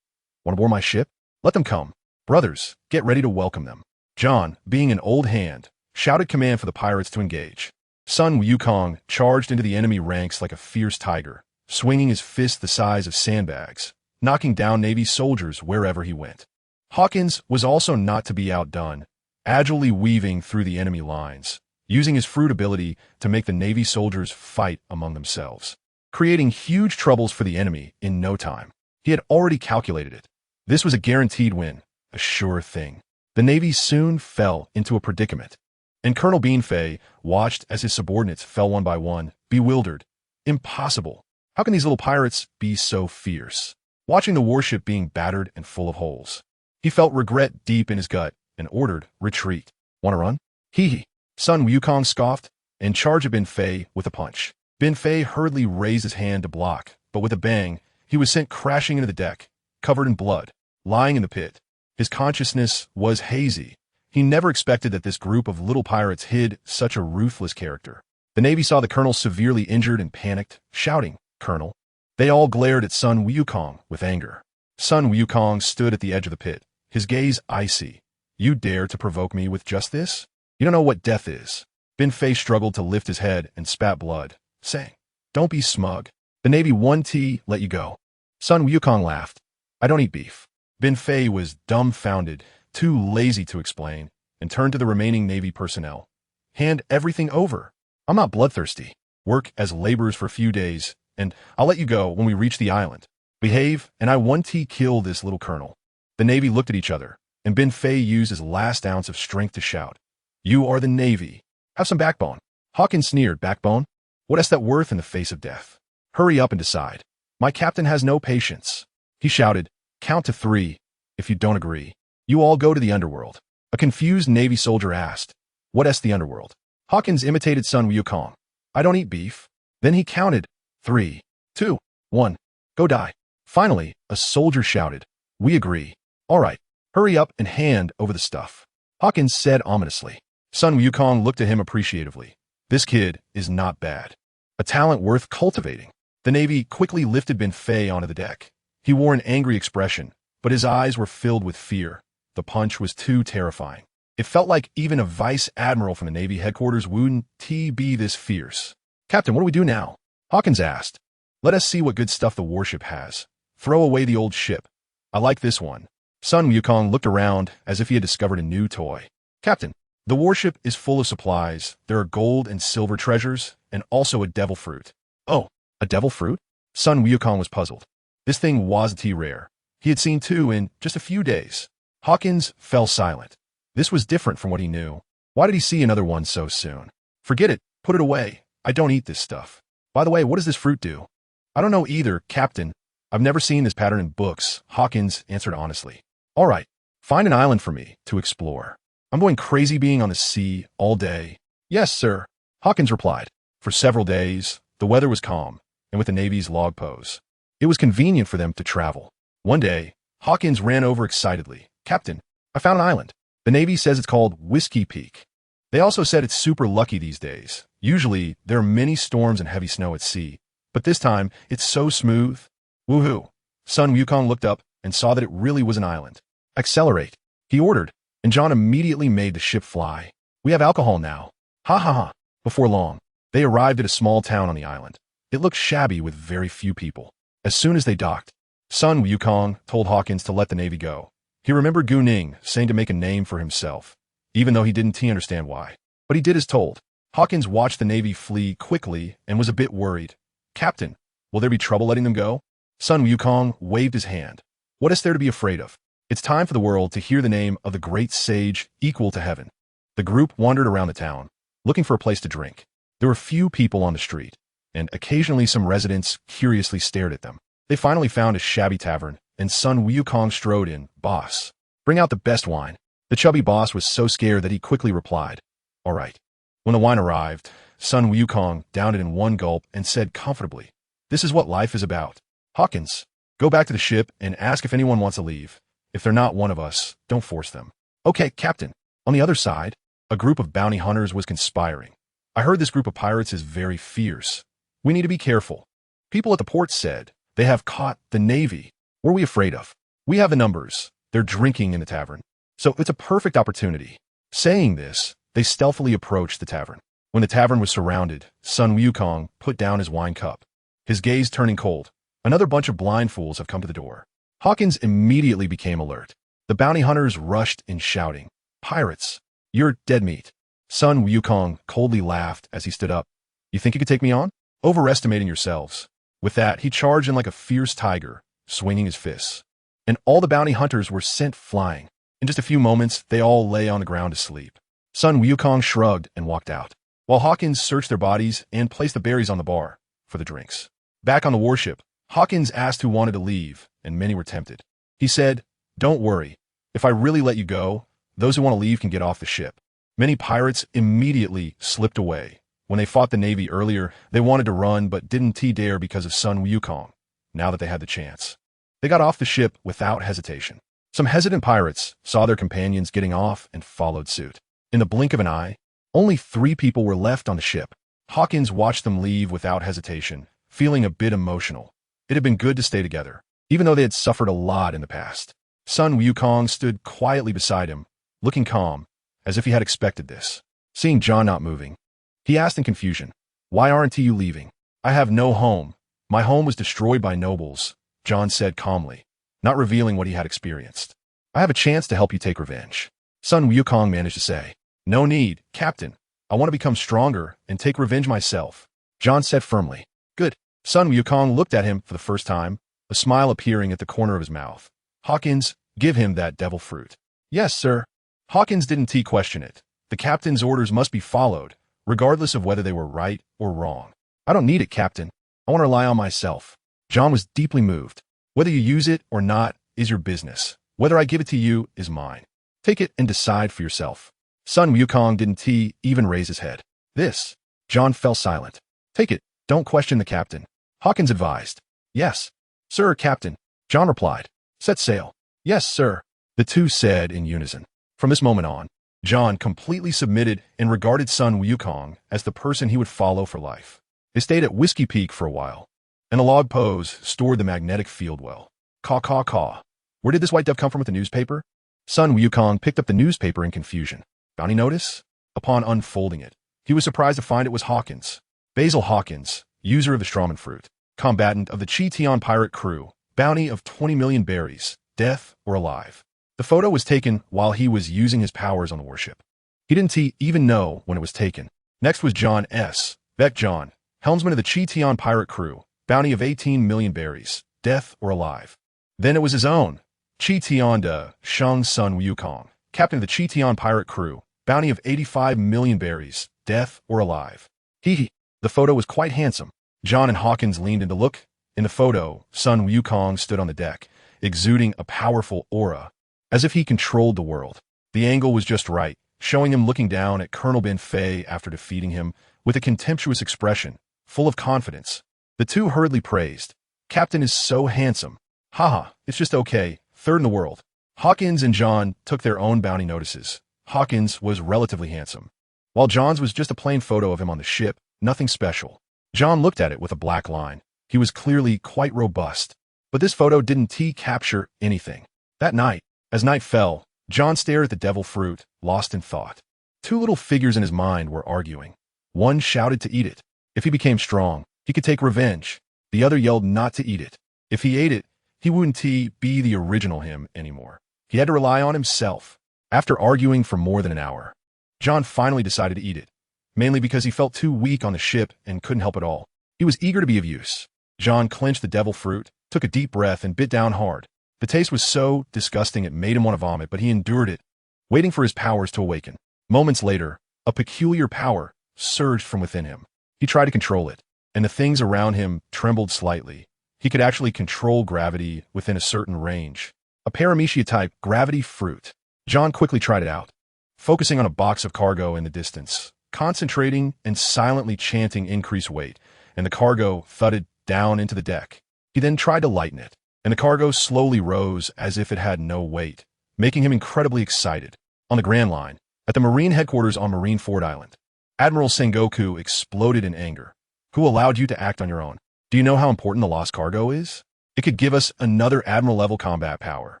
Want to board my ship? Let them come. Brothers, get ready to welcome them. John, being an old hand, shouted command for the pirates to engage. Sun Wukong charged into the enemy ranks like a fierce tiger, swinging his fists the size of sandbags, knocking down Navy soldiers wherever he went. Hawkins was also not to be outdone, agilely weaving through the enemy lines, using his fruit ability to make the Navy soldiers fight among themselves, creating huge troubles for the enemy in no time. He had already calculated it. This was a guaranteed win, a sure thing. The Navy soon fell into a predicament, and Colonel Beanfei watched as his subordinates fell one by one, bewildered. Impossible. How can these little pirates be so fierce? Watching the warship being battered and full of holes, he felt regret deep in his gut and ordered retreat. Want to run? Hee. Sun Wukong scoffed and charged Beanfei with a punch. Beanfei hurriedly raised his hand to block, but with a bang, he was sent crashing into the deck, covered in blood, lying in the pit. His consciousness was hazy. He never expected that this group of little pirates hid such a ruthless character. The Navy saw the colonel severely injured and panicked, shouting, Colonel. They all glared at Sun Wukong with anger. Sun Wukong stood at the edge of the pit, his gaze icy. You dare to provoke me with just this? You don't know what death is. Beanfei struggled to lift his head and spat blood, saying, Don't be smug. The Navy won't let you go. Sun Wukong laughed. I don't eat beef. Beanfei was dumbfounded, too lazy to explain, and turned to the remaining Navy personnel. Hand everything over. I'm not bloodthirsty. Work as laborers for a few days, and I'll let you go when we reach the island. Behave, and I want to kill this little colonel." The Navy looked at each other, and Ben Fay used his last ounce of strength to shout, "You are the Navy. Have some backbone." Hawkins sneered, "Backbone? What is that worth in the face of death? Hurry up and decide. My captain has no patience." He shouted, "Count to 3. If you don't agree, you all go to the underworld." A confused Navy soldier asked, "What is the underworld?" Hawkins imitated Sun Wukong. "I don't eat beef." Then he counted, 3, 2, 1, go die. Finally, a soldier shouted, "We agree. All right, hurry up and hand over the stuff." Hawkins said ominously. Sun Wukong looked at him appreciatively. "This kid is not bad. A talent worth cultivating." The Navy quickly lifted Ben Fay onto the deck. He wore an angry expression, but his eyes were filled with fear. The punch was too terrifying. It felt like even a vice admiral from the Navy headquarters wouldn't be this fierce. "Captain, what do we do now?" Hawkins asked. "Let us see what good stuff the warship has. Throw away the old ship. I like this one." Sun Wukong looked around as if he had discovered a new toy. "Captain, the warship is full of supplies. There are gold and silver treasures, and also a devil fruit." "Oh, a devil fruit?" Sun Wukong was puzzled. This thing wasn't rare. He had seen 2 in just a few days. Hawkins fell silent. This was different from what he knew. Why did he see another one so soon? "Forget it. Put it away. I don't eat this stuff. By the way, what does this fruit do?" "I don't know either, Captain. I've never seen this pattern in books," Hawkins answered honestly. "All right, find an island for me to explore. I'm going crazy being on the sea all day." "Yes, sir," Hawkins replied. For several days, the weather was calm, and with the Navy's log pose, it was convenient for them to travel. One day, Hawkins ran over excitedly. "Captain, I found an island. The Navy says it's called Whiskey Peak. They also said it's super lucky these days. Usually, there are many storms and heavy snow at sea, but this time, it's so smooth." "Woohoo!" Sun Wukong looked up and saw that it really was an island. "Accelerate," he ordered, and John immediately made the ship fly. "We have alcohol now. Ha ha ha." Before long, they arrived at a small town on the island. It looked shabby with very few people. As soon as they docked, Sun Wukong told Hawkins to let the Navy go. He remembered GuNing's saying to make a name for himself, even though he didn't understand why. But he did as told. Hawkins watched the Navy flee quickly and was a bit worried. "Captain, will there be trouble letting them go?" Sun Wukong waved his hand. "What is there to be afraid of? It's time for the world to hear the name of the great sage equal to heaven." The group wandered around the town, looking for a place to drink. There were few people on the street, and occasionally some residents curiously stared at them. They finally found a shabby tavern, and Sun Wukong strode in. "Boss, bring out the best wine." The chubby boss was so scared that he quickly replied, "All right." When the wine arrived, Sun Wukong downed it in one gulp and said comfortably, "This is what life is about. Hawkins, go back to the ship and ask if anyone wants to leave. If they're not one of us, don't force them." "Okay, Captain." On the other side, a group of bounty hunters was conspiring. "I heard this group of pirates is very fierce. We need to be careful. People at the port said they have caught the Navy. What are we afraid of? We have the numbers. They're drinking in the tavern. So it's a perfect opportunity." Saying this, they stealthily approached the tavern. When the tavern was surrounded, Sun Wukong put down his wine cup, his gaze turning cold. "Another bunch of blind fools have come to the door." Hawkins immediately became alert. The bounty hunters rushed in shouting, "Pirates, you're dead meat." Sun Wukong coldly laughed as he stood up. "You think you could take me on? Overestimating yourselves." With that, he charged in like a fierce tiger, swinging his fists. And all the bounty hunters were sent flying. In just a few moments, they all lay on the ground to sleep. Sun Wukong shrugged and walked out, while Hawkins searched their bodies and placed the berries on the bar for the drinks. Back on the warship, Hawkins asked who wanted to leave, and many were tempted. He said, "Don't worry. If I really let you go, those who want to leave can get off the ship." Many pirates immediately slipped away. When they fought the Navy earlier, they wanted to run but didn't dare because of Sun Wukong. Now that they had the chance, they got off the ship without hesitation. Some hesitant pirates saw their companions getting off and followed suit. In the blink of an eye, only 3 people were left on the ship. Hawkins watched them leave without hesitation, feeling a bit emotional. It had been good to stay together, even though they had suffered a lot in the past. Sun Wukong stood quietly beside him, looking calm, as if he had expected this. Seeing John not moving, he asked in confusion, "Why aren't you leaving?" "I have no home. My home was destroyed by nobles," John said calmly, not revealing what he had experienced. "I have a chance to help you take revenge." Sun Wukong managed to say, "No need, Captain. I want to become stronger and take revenge myself, John said firmly. Good. Sun Wukong looked at him for the first time, a smile appearing at the corner of his mouth. Hawkins, give him that devil fruit. Yes, sir. Hawkins didn't question it. The captain's orders must be followed, regardless of whether they were right or wrong. I don't need it, Captain. I want to rely on myself. John was deeply moved. Whether you use it or not is your business. Whether I give it to you is mine. Take it and decide for yourself. Sun Wukong didn't even raise his head. This. John fell silent. Take it. Don't question the captain. Hawkins advised. Yes. Sir, Captain. John replied. Set sail. Yes, sir. The two said in unison. From this moment on, John completely submitted and regarded Sun Wukong as the person he would follow for life. They stayed at Whiskey Peak for a while, and a log pose stored the magnetic field well. Caw, caw, caw. Where did this white dove come from with the newspaper? Sun Wukong picked up the newspaper in confusion. Bounty notice? Upon unfolding it, he was surprised to find it was Hawkins. Basil Hawkins, user of the strawman fruit, combatant of the Cheetion pirate crew, bounty of 20 million berries, death or alive. The photo was taken while he was using his powers on the warship. He didn't even know when it was taken. Next was John S. Beck John, helmsman of the Cheetion pirate crew, bounty of 18 million berries, death or alive. Then it was his own, Cheetion de Shang Sun Wukong, captain of the Cheetion pirate crew, bounty of 85 million berries, death or alive. The photo was quite handsome. John and Hawkins leaned in to look. In the photo, Sun Wukong stood on the deck, exuding a powerful aura, as if he controlled the world. The angle was just right, showing him looking down at Colonel Ben Fei after defeating him, with a contemptuous expression, full of confidence. The two hurriedly praised. Captain is so handsome. Haha, it's just okay, third in the world. Hawkins and John took their own bounty notices. Hawkins was relatively handsome, while John's was just a plain photo of him on the ship, nothing special. John looked at it with a black line. He was clearly quite robust, but this photo didn't capture anything. That night, as night fell, John stared at the devil fruit, lost in thought. Two little figures in his mind were arguing. One shouted to eat it. If he became strong, he could take revenge. The other yelled not to eat it. If he ate it, he wouldn't be the original him anymore. He had to rely on himself. After arguing for more than an hour, John finally decided to eat it, mainly because he felt too weak on the ship and couldn't help at all. He was eager to be of use. John clenched the devil fruit, took a deep breath, and bit down hard. The taste was so disgusting it made him want to vomit, but he endured it, waiting for his powers to awaken. Moments later, a peculiar power surged from within him. He tried to control it, and the things around him trembled slightly. He could actually control gravity within a certain range. A paramecia-type gravity fruit. John quickly tried it out, focusing on a box of cargo in the distance, concentrating and silently chanting increase weight, and the cargo thudded down into the deck. He then tried to lighten it, and the cargo slowly rose as if it had no weight, making him incredibly excited. On the Grand Line, at the Marine headquarters on Marineford Island, Admiral Sengoku exploded in anger. Who allowed you to act on your own? Do you know how important the lost cargo is? It could give us another Admiral-level combat power.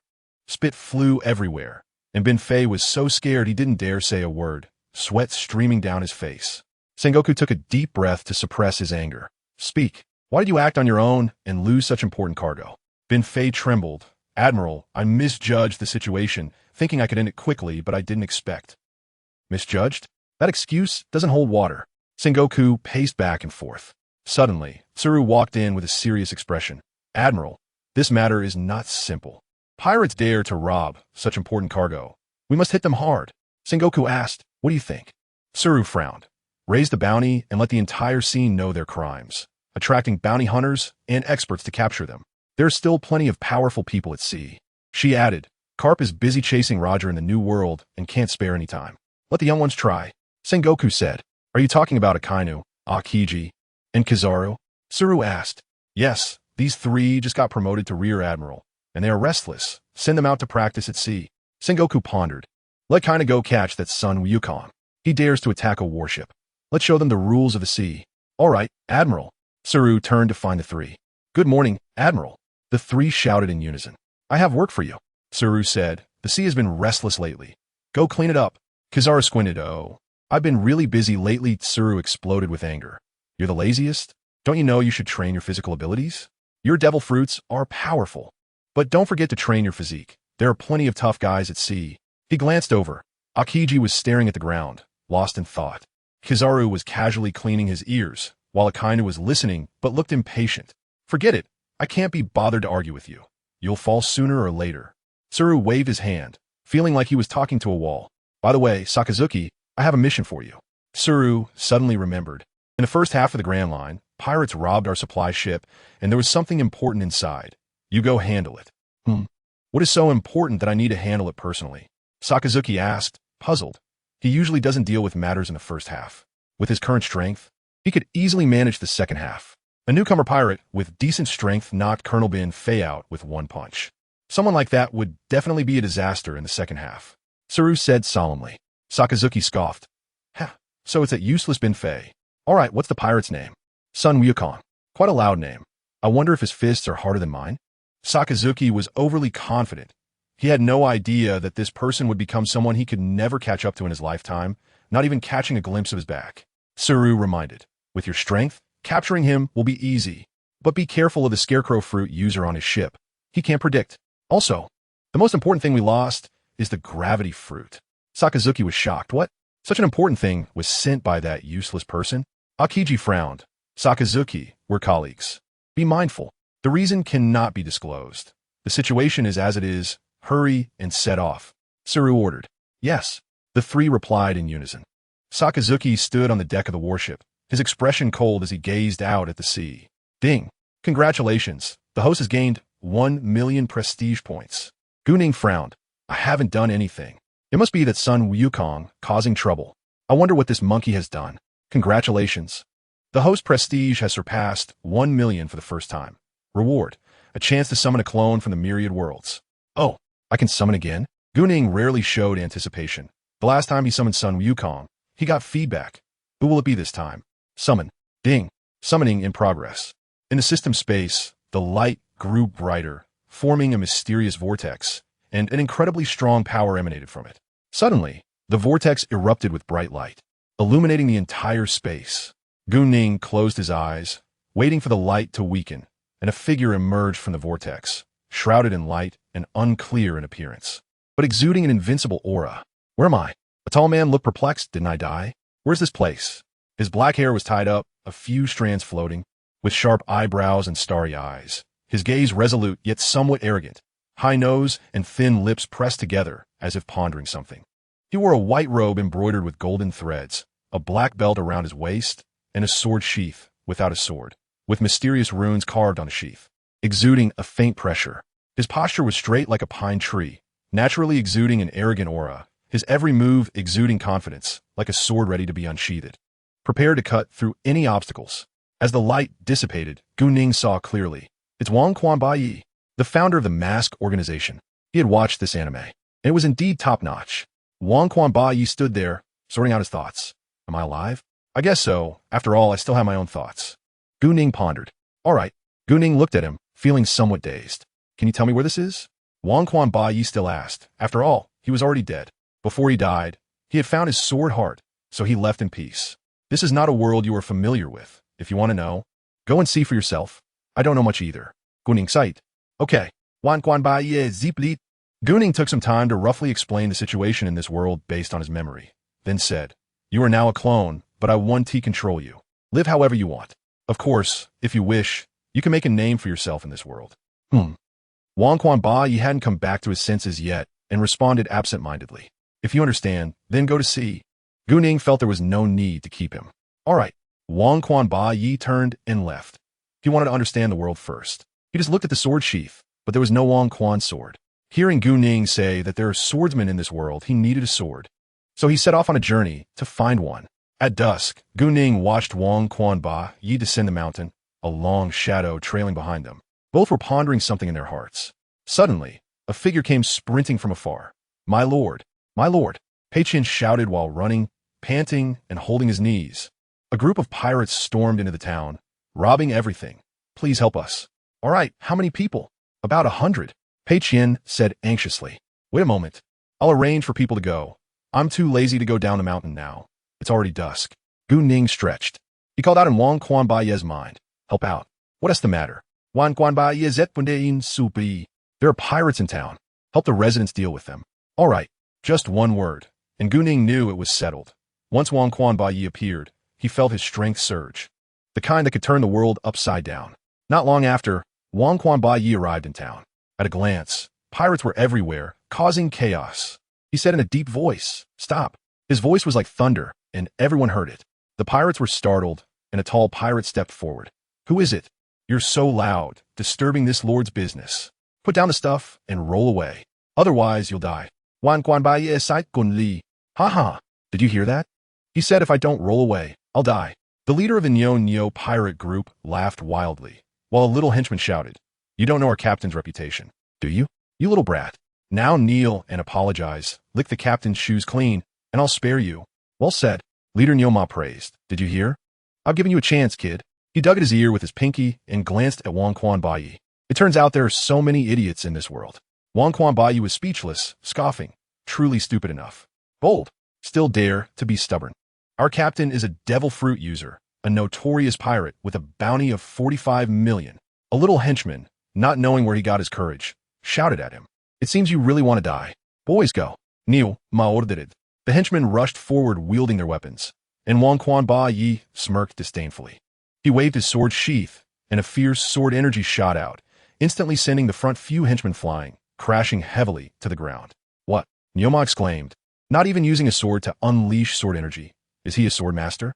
Spit flew everywhere, and Ben Fei was so scared he didn't dare say a word, sweat streaming down his face. Sengoku took a deep breath to suppress his anger. Speak. Why did you act on your own and lose such important cargo? Ben Fei trembled. Admiral, I misjudged the situation, thinking I could end it quickly, but I didn't expect. Misjudged? That excuse doesn't hold water. Sengoku paced back and forth. Suddenly, Tsuru walked in with a serious expression. Admiral, this matter is not simple. Pirates dare to rob such important cargo. We must hit them hard. Sengoku asked, what do you think? Tsuru frowned. Raise the bounty and let the entire scene know their crimes, attracting bounty hunters and experts to capture them. There are still plenty of powerful people at sea. She added, Carp is busy chasing Roger in the New World and can't spare any time. Let the young ones try. Sengoku said, are you talking about Akainu, Akiji, and Kizaru? Tsuru asked. Yes, these three just got promoted to Rear Admiral, and they are restless. Send them out to practice at sea. Sengoku pondered. Let Kaina go catch that Sun Wukong. He dares to attack a warship. Let's show them the rules of the sea. All right, Admiral. Tsuru turned to find the three. Good morning, Admiral. The three shouted in unison. I have work for you. Tsuru said, the sea has been restless lately. Go clean it up. Kizaru squinted. Oh, I've been really busy lately. Tsuru exploded with anger. You're the laziest? Don't you know you should train your physical abilities? Your devil fruits are powerful. But don't forget to train your physique. There are plenty of tough guys at sea. He glanced over. Akiji was staring at the ground, lost in thought. Kizaru was casually cleaning his ears, while Akainu was listening but looked impatient. Forget it. I can't be bothered to argue with you. You'll fall sooner or later. Tsuru waved his hand, feeling like he was talking to a wall. By the way, Sakazuki, I have a mission for you. Tsuru suddenly remembered. In the first half of the Grand Line, pirates robbed our supply ship, and there was something important inside. You go handle it. What is so important that I need to handle it personally? Sakazuki asked, puzzled. He usually doesn't deal with matters in the first half. With his current strength, he could easily manage the second half. A newcomer pirate with decent strength knocked Colonel Bin Fei out with one punch. Someone like that would definitely be a disaster in the second half. Tsuru said solemnly. Sakazuki scoffed. So it's that useless Bin Fei. All right, what's the pirate's name? Sun Wukong. Quite a loud name. I wonder if his fists are harder than mine? Sakazuki was overly confident. He had no idea that this person would become someone he could never catch up to in his lifetime, not even catching a glimpse of his back. Tsuru reminded. With your strength, capturing him will be easy. But be careful of the scarecrow fruit user on his ship. He can't predict. Also, the most important thing we lost is the gravity fruit. Sakazuki was shocked. What? Such an important thing was sent by that useless person? Akiji frowned. Sakazuki, we're colleagues. Be mindful. The reason cannot be disclosed. The situation is as it is. Hurry and set off. Tsuru ordered. Yes. The three replied in unison. Sakazuki stood on the deck of the warship, his expression cold as he gazed out at the sea. Ding. Congratulations. The host has gained 1,000,000 prestige points. GuNing frowned. I haven't done anything. It must be that Sun Wukong causing trouble. I wonder what this monkey has done. Congratulations. The host prestige has surpassed 1,000,000 for the first time. Reward. A chance to summon a clone from the myriad worlds. Oh, I can summon again? GuNing rarely showed anticipation. The last time he summoned Sun Wukong, he got feedback. Who will it be this time? Summon. Ding. Summoning in progress. In the system space, the light grew brighter, forming a mysterious vortex, and an incredibly strong power emanated from it. Suddenly, the vortex erupted with bright light, illuminating the entire space. GuNing closed his eyes, waiting for the light to weaken, and a figure emerged from the vortex, shrouded in light and unclear in appearance, but exuding an invincible aura. Where am I? A tall man looked perplexed. Didn't I die? Where's this place? His black hair was tied up, a few strands floating, with sharp eyebrows and starry eyes. His gaze resolute yet somewhat arrogant, high nose and thin lips pressed together as if pondering something. He wore a white robe embroidered with golden threads, a black belt around his waist, and a sword sheath without a sword, with mysterious runes carved on the sheath, exuding a faint pressure. His posture was straight like a pine tree, naturally exuding an arrogant aura, his every move exuding confidence, like a sword ready to be unsheathed, prepared to cut through any obstacles. As the light dissipated, GuNing saw clearly. It's WukongClone, the founder of the Mask organization. He had watched this anime, and it was indeed top-notch. WukongClone stood there, sorting out his thoughts. Am I alive? I guess so. After all, I still have my own thoughts. GuNing pondered. All right. GuNing looked at him, feeling somewhat dazed. Can you tell me where this is? WukongClone still asked. After all, he was already dead. Before he died, he had found his sword heart, so he left in peace. This is not a world you are familiar with. If you want to know, go and see for yourself. I don't know much either. GuNing sighed. Okay. WukongClone. GuNing took some time to roughly explain the situation in this world based on his memory, then said, You are now a clone, but I want to control you. Live however you want. Of course, if you wish, you can make a name for yourself in this world. WukongClone hadn't come back to his senses yet and responded absent-mindedly. If you understand, then go to sea. GuNing felt there was no need to keep him. All right. WukongClone turned and left. He wanted to understand the world first. He just looked at the sword sheath, but there was no WukongClone sword. Hearing GuNing say that there are swordsmen in this world, he needed a sword. So he set off on a journey to find one. At dusk, GuNing watched WukongClone descend the mountain, a long shadow trailing behind them. Both were pondering something in their hearts. Suddenly, a figure came sprinting from afar. My lord! My lord! Pei-Chin shouted while running, panting, and holding his knees. A group of pirates stormed into the town, robbing everything. Please help us. All right, how many people? About 100. Pei-Chin said anxiously. Wait a moment. I'll arrange for people to go. I'm too lazy to go down the mountain now. It's already dusk. GuNing stretched. He called out in WukongClone's mind. Help out. What is the matter? There are pirates in town. Help the residents deal with them. All right. Just one word. And GuNing knew it was settled. Once WukongClone appeared, he felt his strength surge. The kind that could turn the world upside down. Not long after, WukongClone arrived in town. At a glance, pirates were everywhere, causing chaos. He said in a deep voice, "Stop." His voice was like thunder, and everyone heard it. The pirates were startled, and a tall pirate stepped forward. "Who is it? You're so loud, disturbing this lord's business. Put down the stuff and roll away. Otherwise, you'll die." WukongClone is sight Gunli. "Ha. Did you hear that? He said if I don't roll away, I'll die." The leader of the Nyo pirate group laughed wildly, while a little henchman shouted, "You don't know our captain's reputation, do you? You little brat. Now kneel and apologize, lick the captain's shoes clean, and I'll spare you." "Well said," Leader Nyoma praised. "Did you hear? I've given you a chance, kid." He dug at his ear with his pinky and glanced at WukongClone. It turns out there are so many idiots in this world. WukongClone was speechless, scoffing. Truly stupid enough. Bold. Still dare to be stubborn. Our captain is a devil fruit user, a notorious pirate with a bounty of 45 million. A little henchman, not knowing where he got his courage, shouted at him. "It seems you really want to die. Boys, go." "Kneel, ma ordered." The henchmen rushed forward wielding their weapons, and WukongClone smirked disdainfully. He waved his sword sheath, and a fierce sword energy shot out, instantly sending the front few henchmen flying, crashing heavily to the ground. "What?" Nyoma exclaimed. Not even using a sword to unleash sword energy. Is he a sword master?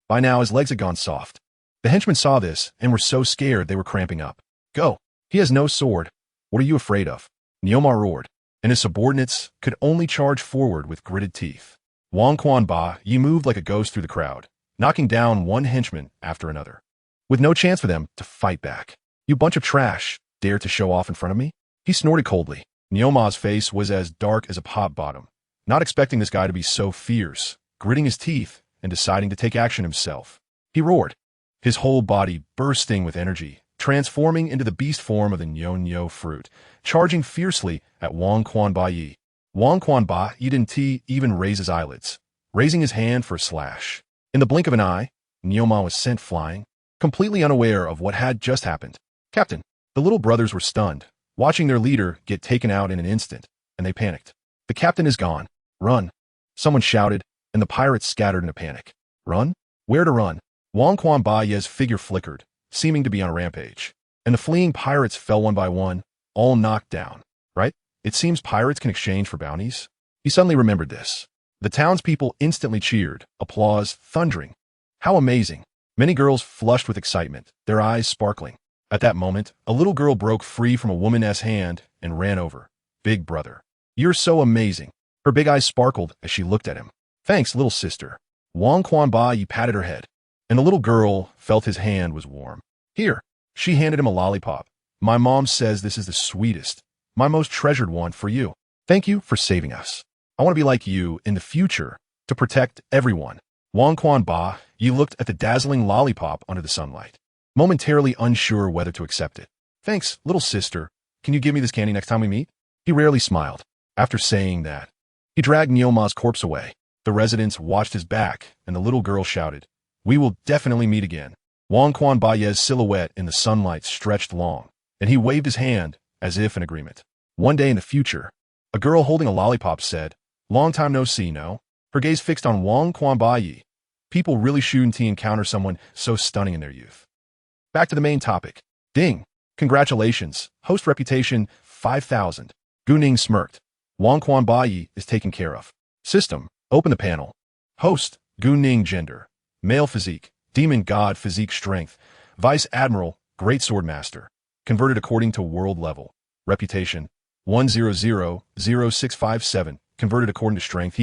By now his legs had gone soft. The henchmen saw this and were so scared they were cramping up. "Go. He has no sword. What are you afraid of?" Nyoma roared, and his subordinates could only charge forward with gritted teeth. WukongClone moved like a ghost through the crowd, knocking down one henchman after another, with no chance for them to fight back. "You bunch of trash, dare to show off in front of me?" He snorted coldly. Nyoma's face was as dark as a pot bottom, not expecting this guy to be so fierce, gritting his teeth and deciding to take action himself. He roared, his whole body bursting with energy, transforming into the beast form of the Nyo fruit, charging fiercely at WukongClone. WukongClone didn't even raise his eyelids, raising his hand for a slash. In the blink of an eye, Nyoma was sent flying, completely unaware of what had just happened. "Captain!" The little brothers were stunned, watching their leader get taken out in an instant, and they panicked. "The captain is gone. Run!" Someone shouted, and the pirates scattered in a panic. Run? Where to run? WukongClone's figure flickered, seeming to be on a rampage, and the fleeing pirates fell one by one, all knocked down. Right? It seems pirates can exchange for bounties. He suddenly remembered this. The townspeople instantly cheered, applause thundering. How amazing! Many girls flushed with excitement, their eyes sparkling. At that moment, a little girl broke free from a woman's hand and ran over. "Big brother. You're so amazing." Her big eyes sparkled as she looked at him. "Thanks, little sister." WukongClone patted her head, and the little girl felt his hand was warm. "Here." She handed him a lollipop. "My mom says this is the sweetest, my most treasured one for you. Thank you for saving us. I want to be like you in the future, to protect everyone." WukongClone looked at the dazzling lollipop under the sunlight, momentarily unsure whether to accept it. "Thanks, little sister. Can you give me this candy next time we meet?" He rarely smiled. After saying that, he dragged Nyoma's corpse away. The residents watched his back, and the little girl shouted, "We will definitely meet again." WukongClone's silhouette in the sunlight stretched long, and he waved his hand as if in agreement. One day in the future, a girl holding a lollipop said, "Long time no see, no?" Her gaze fixed on WukongClone. People really shouldn't encounter someone so stunning in their youth. Back to the main topic. Ding. Congratulations. Host reputation 5,000. GuNing's smirked. WukongClone is taken care of. System. Open the panel. Host. GuNing gender. Male physique. Demon god physique strength. Vice Admiral. Great sword master. Converted according to world level. Reputation. 1000657. Converted according to strength.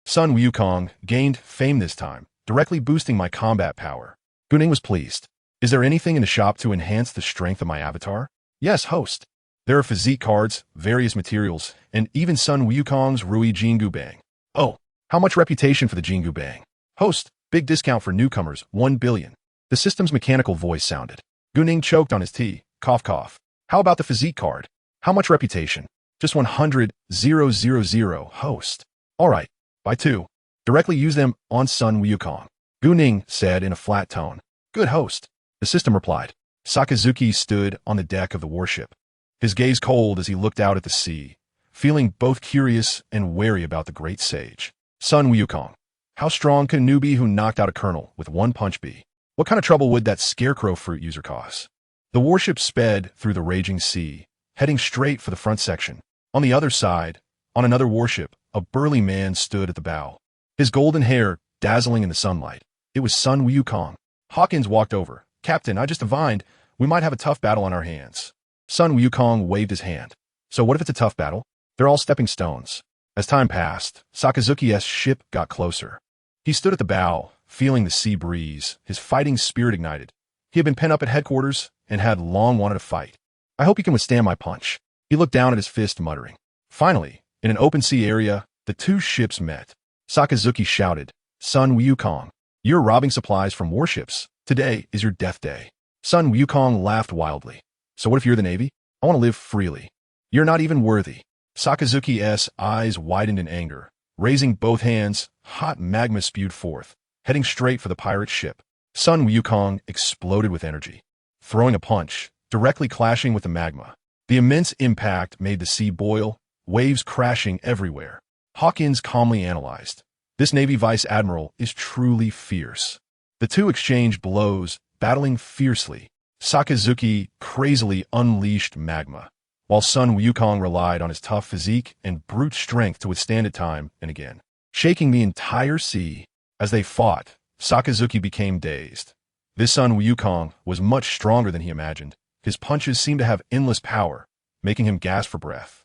Sun Wukong gained fame this time, directly boosting my combat power. GuNing was pleased. "Is there anything in the shop to enhance the strength of my avatar?" "Yes, host. There are physique cards, various materials, and even Sun Wukong's Rui Jingu Bang." "Oh, how much reputation for the Jingu Bang?" "Host, big discount for newcomers, 1 billion. The system's mechanical voice sounded. GuNing choked on his tea. Cough, cough. "How about the physique card? How much reputation?" "Just 100,000, host." "All right. Buy 2. Directly use them on Sun Wukong," GuNing said in a flat tone. "Good, host." The system replied. Sakazuki stood on the deck of the warship, his gaze cold as he looked out at the sea, feeling both curious and wary about the great sage. "Sun Wukong, How strong could a newbie who knocked out a colonel with one punch be? What kind of trouble would that scarecrow fruit user cause? The warship sped through the raging sea, heading straight for the front section. On the other side, on another warship, a burly man stood at the bow, his golden hair dazzling in the sunlight. It was Sun Wukong. Hawkins walked over. "Captain, I just divined we might have a tough battle on our hands." Sun Wukong waved his hand. "So what if it's a tough battle? They're all stepping stones." As time passed, Sakazuki's ship got closer. He stood at the bow, feeling the sea breeze, his fighting spirit ignited. He had been pent up at headquarters and had long wanted to fight. "I hope you can withstand my punch." He looked down at his fist, muttering. Finally, in an open sea area, the two ships met. Sakazuki shouted, "Sun Wukong, you're robbing supplies from warships. Today is your death day." Sun Wukong laughed wildly. "So what if you're the Navy? I want to live freely." "You're not even worthy." Sakazuki's eyes widened in anger. Raising both hands, hot magma spewed forth, heading straight for the pirate ship. Sun Wukong exploded with energy, throwing a punch, directly clashing with the magma. The immense impact made the sea boil, waves crashing everywhere. Hawkins calmly analyzed. This Navy Vice Admiral is truly fierce. The two exchanged blows, battling fiercely. Sakazuki crazily unleashed magma, while Sun Wukong relied on his tough physique and brute strength to withstand it time and again, shaking the entire sea. As they fought, Sakazuki became dazed. This Sun Wukong was much stronger than he imagined. His punches seemed to have endless power, making him gasp for breath.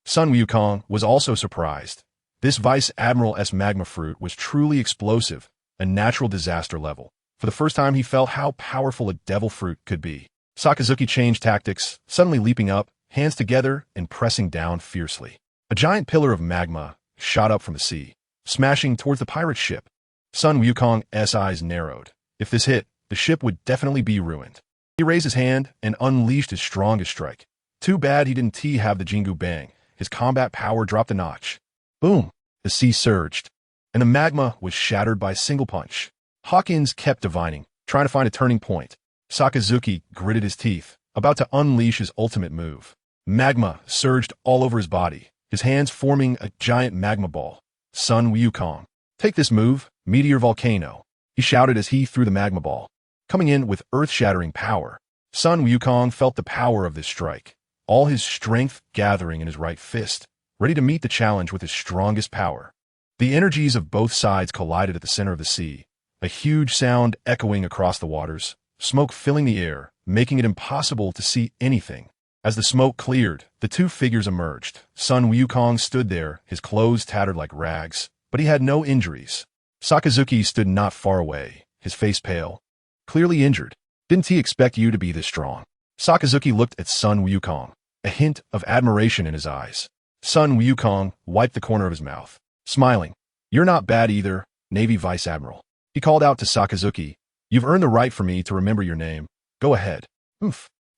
Sun Wukong was also surprised. This Vice Admiral's magma fruit was truly explosive, a natural disaster level. For the first time, he felt how powerful a devil fruit could be. Sakazuki changed tactics, suddenly leaping up, hands together and pressing down fiercely. A giant pillar of magma shot up from the sea, smashing towards the pirate ship. Sun Wukong's eyes narrowed. If this hit, the ship would definitely be ruined. He raised his hand and unleashed his strongest strike. Too bad he didn't have the Jingu Bang. His combat power dropped a notch. Boom! The sea surged, and the magma was shattered by a single punch. Hawkins kept divining, trying to find a turning point. Sakazuki gritted his teeth, about to unleash his ultimate move. Magma surged all over his body, his hands forming a giant magma ball. Sun Wukong, take this move, Meteor Volcano, he shouted as he threw the magma ball, coming in with earth-shattering power. Sun Wukong felt the power of this strike, all his strength gathering in his right fist, ready to meet the challenge with his strongest power. The energies of both sides collided at the center of the sea, a huge sound echoing across the waters, smoke filling the air, making it impossible to see anything. As the smoke cleared, the two figures emerged. Sun Wukong stood there, his clothes tattered like rags, but he had no injuries. Sakazuki stood not far away, his face pale, clearly injured. Didn't he expect you to be this strong? Sakazuki looked at Sun Wukong, a hint of admiration in his eyes. Sun Wukong wiped the corner of his mouth, smiling. You're not bad either, Navy Vice Admiral. He called out to Sakazuki, you've earned the right for me to remember your name. Go ahead.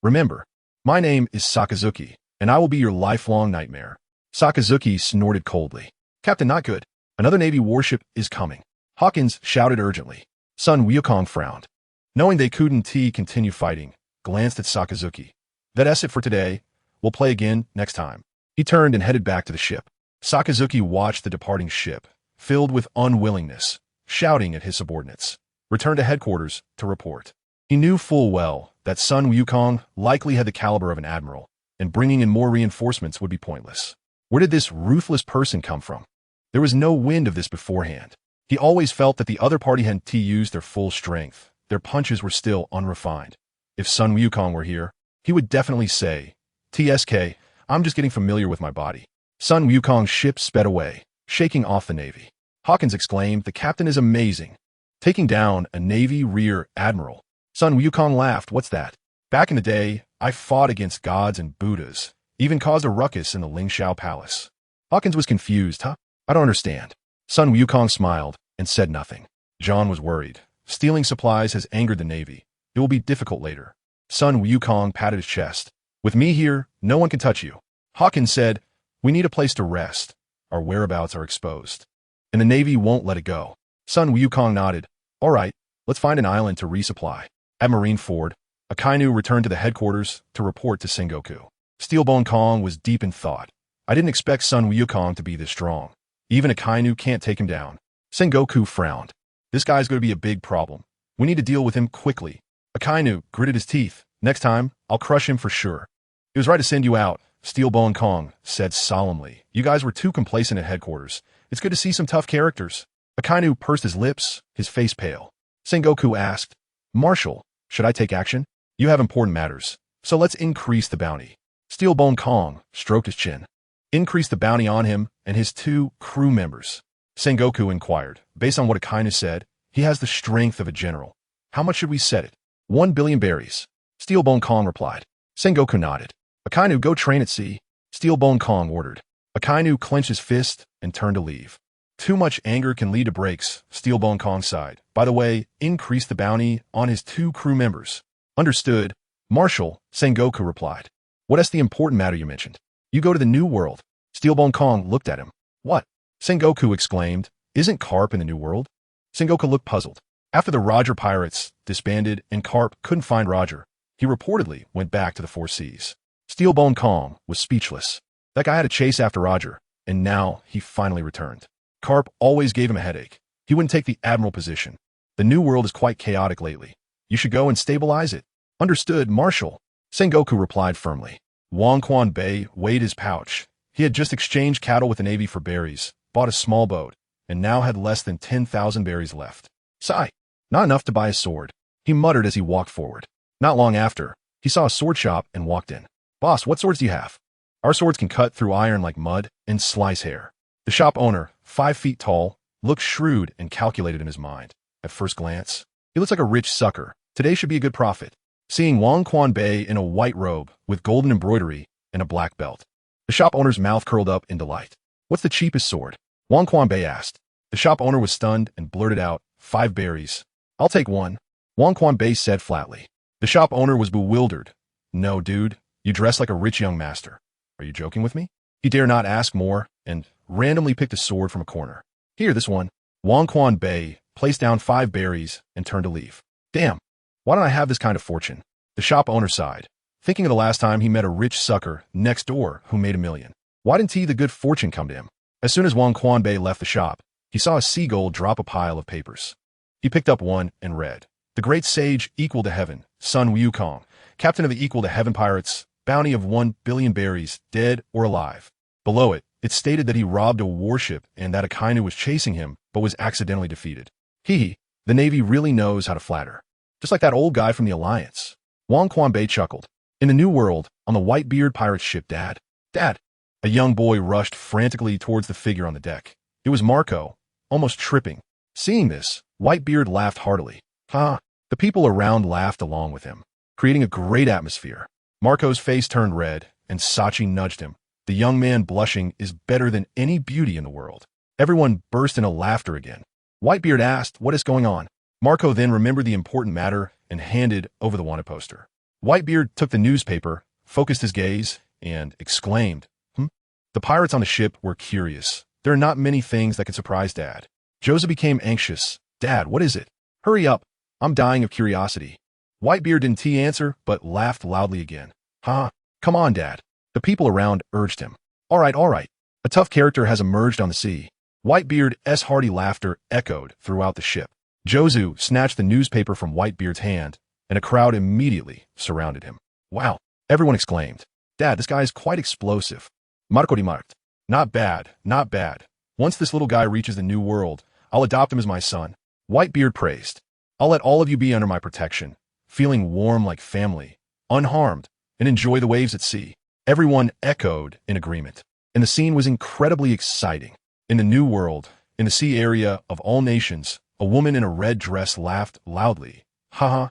Remember, my name is Sakazuki, and I will be your lifelong nightmare. Sakazuki snorted coldly. Captain, not good. Another Navy warship is coming. Hawkins shouted urgently. Sun Wukong frowned. Knowing they couldn't continue fighting, glanced at Sakazuki. That's it for today. We'll play again next time. He turned and headed back to the ship. Sakazuki watched the departing ship, filled with unwillingness, shouting at his subordinates. Return to headquarters to report. He knew full well that Sun Wukong likely had the caliber of an admiral, and bringing in more reinforcements would be pointless. Where did this ruthless person come from? There was no wind of this beforehand. He always felt that the other party hadn't used their full strength. Their punches were still unrefined. If Sun Wukong were here, he would definitely say, TSK, I'm just getting familiar with my body. Sun Wukong's ship sped away, shaking off the Navy. Hawkins exclaimed, the captain is amazing. Taking down a Navy rear admiral. Sun Wukong laughed, what's that? Back in the day, I fought against gods and Buddhas, even caused a ruckus in the Lingxiao Palace. Hawkins was confused, huh? I don't understand. Sun Wukong smiled and said nothing. John was worried. Stealing supplies has angered the Navy. It will be difficult later. Sun Wukong patted his chest. With me here, no one can touch you. Hawkins said, we need a place to rest. Our whereabouts are exposed, and the Navy won't let it go. Sun Wukong nodded. All right, let's find an island to resupply. At Marineford, Akainu returned to the headquarters to report to Sengoku. Steelbone Kong was deep in thought. I didn't expect Sun Wukong to be this strong. Even Akainu can't take him down. Sengoku frowned. This guy's going to be a big problem. We need to deal with him quickly. Akainu gritted his teeth. Next time, I'll crush him for sure. It was right to send you out, Steelbone Kong said solemnly. You guys were too complacent at headquarters. It's good to see some tough characters. Akainu pursed his lips, his face pale. Sengoku asked, Marshal, should I take action? You have important matters, so let's increase the bounty. Steelbone Kong stroked his chin. Increase the bounty on him and his 2 crew members. Sengoku inquired. Based on what Akainu said, he has the strength of a general. How much should we set it? 1 billion berries. Steelbone Kong replied. Sengoku nodded. Akainu, go train at sea. Steelbone Kong ordered. Akainu clenched his fist and turned to leave. Too much anger can lead to breaks, Steelbone Kong sighed. By the way, increase the bounty on his 2 crew members. Understood. Marshal, Sengoku replied. What is the important matter you mentioned? You go to the New World. Steelbone Kong looked at him. What? Sengoku exclaimed. Isn't Carp in the New World? Sengoku looked puzzled. After the Roger pirates disbanded and Carp couldn't find Roger, he reportedly went back to the 4 seas. Steelbone Kong was speechless. That guy had to chase after Roger, and now he finally returned. Carp always gave him a headache. He wouldn't take the admiral position. The New World is quite chaotic lately. You should go and stabilize it. Understood, Marshal. Sengoku replied firmly. WukongClone weighed his pouch. He had just exchanged cattle with the Navy for berries, bought a small boat, and now had less than 10,000 berries left. Sigh. Not enough to buy a sword, he muttered as he walked forward. Not long after, he saw a sword shop and walked in. Boss, what swords do you have? Our swords can cut through iron like mud and slice hair. The shop owner, 5 feet tall, looked shrewd and calculated in his mind. At first glance, he looks like a rich sucker. Today should be a good profit. Seeing WukongClone in a white robe with golden embroidery and a black belt. The shop owner's mouth curled up in delight. What's the cheapest sword? WukongClone asked. The shop owner was stunned and blurted out, 5 berries. I'll take 1. WukongClone said flatly. The shop owner was bewildered. No, dude, you dress like a rich young master. Are you joking with me? He dare not ask more and randomly picked a sword from a corner. Here, this one. WukongClone placed down 5 berries and turned to leave. Damn, why don't I have this kind of fortune? The shop owner sighed, thinking of the last time he met a rich sucker next door who made $1 million. Why didn't the good fortune come to him? As soon as WukongClone left the shop, he saw a seagull drop a pile of papers. He picked up one and read. The great sage Equal to Heaven, Sun Wukong, captain of the Equal to Heaven pirates, bounty of 1 billion berries, dead or alive. Below it, it stated that he robbed a warship and that Akainu was chasing him, but was accidentally defeated. The Navy really knows how to flatter. Just like that old guy from the Alliance. WukongClone chuckled. In the New World, on the Whitebeard pirate's ship, Dad. Dad. A young boy rushed frantically towards the figure on the deck. It was Marco, almost tripping. Seeing this, Whitebeard laughed heartily. Ha! The people around laughed along with him, creating a great atmosphere. Marco's face turned red, and Sachi nudged him. The young man blushing is better than any beauty in the world. Everyone burst into laughter again. Whitebeard asked, what is going on? Marco then remembered the important matter and handed over the wanted poster. Whitebeard took the newspaper, focused his gaze, and exclaimed, The pirates on the ship were curious. There are not many things that can surprise Dad. Joseph became anxious. Dad, what is it? Hurry up. I'm dying of curiosity. Whitebeard didn't answer, but laughed loudly again. Come on, Dad. The people around urged him. All right. A tough character has emerged on the sea. Whitebeard's hearty laughter echoed throughout the ship. Jozu snatched the newspaper from Whitebeard's hand, and a crowd immediately surrounded him. Wow, everyone exclaimed. Dad, this guy is quite explosive. Marco remarked. Not bad. Once this little guy reaches the New World, I'll adopt him as my son. Whitebeard praised. I'll let all of you be under my protection, feeling warm like family, unharmed, and enjoy the waves at sea. Everyone echoed in agreement, and the scene was incredibly exciting. In the New World, in the sea area of all nations, a woman in a red dress laughed loudly. What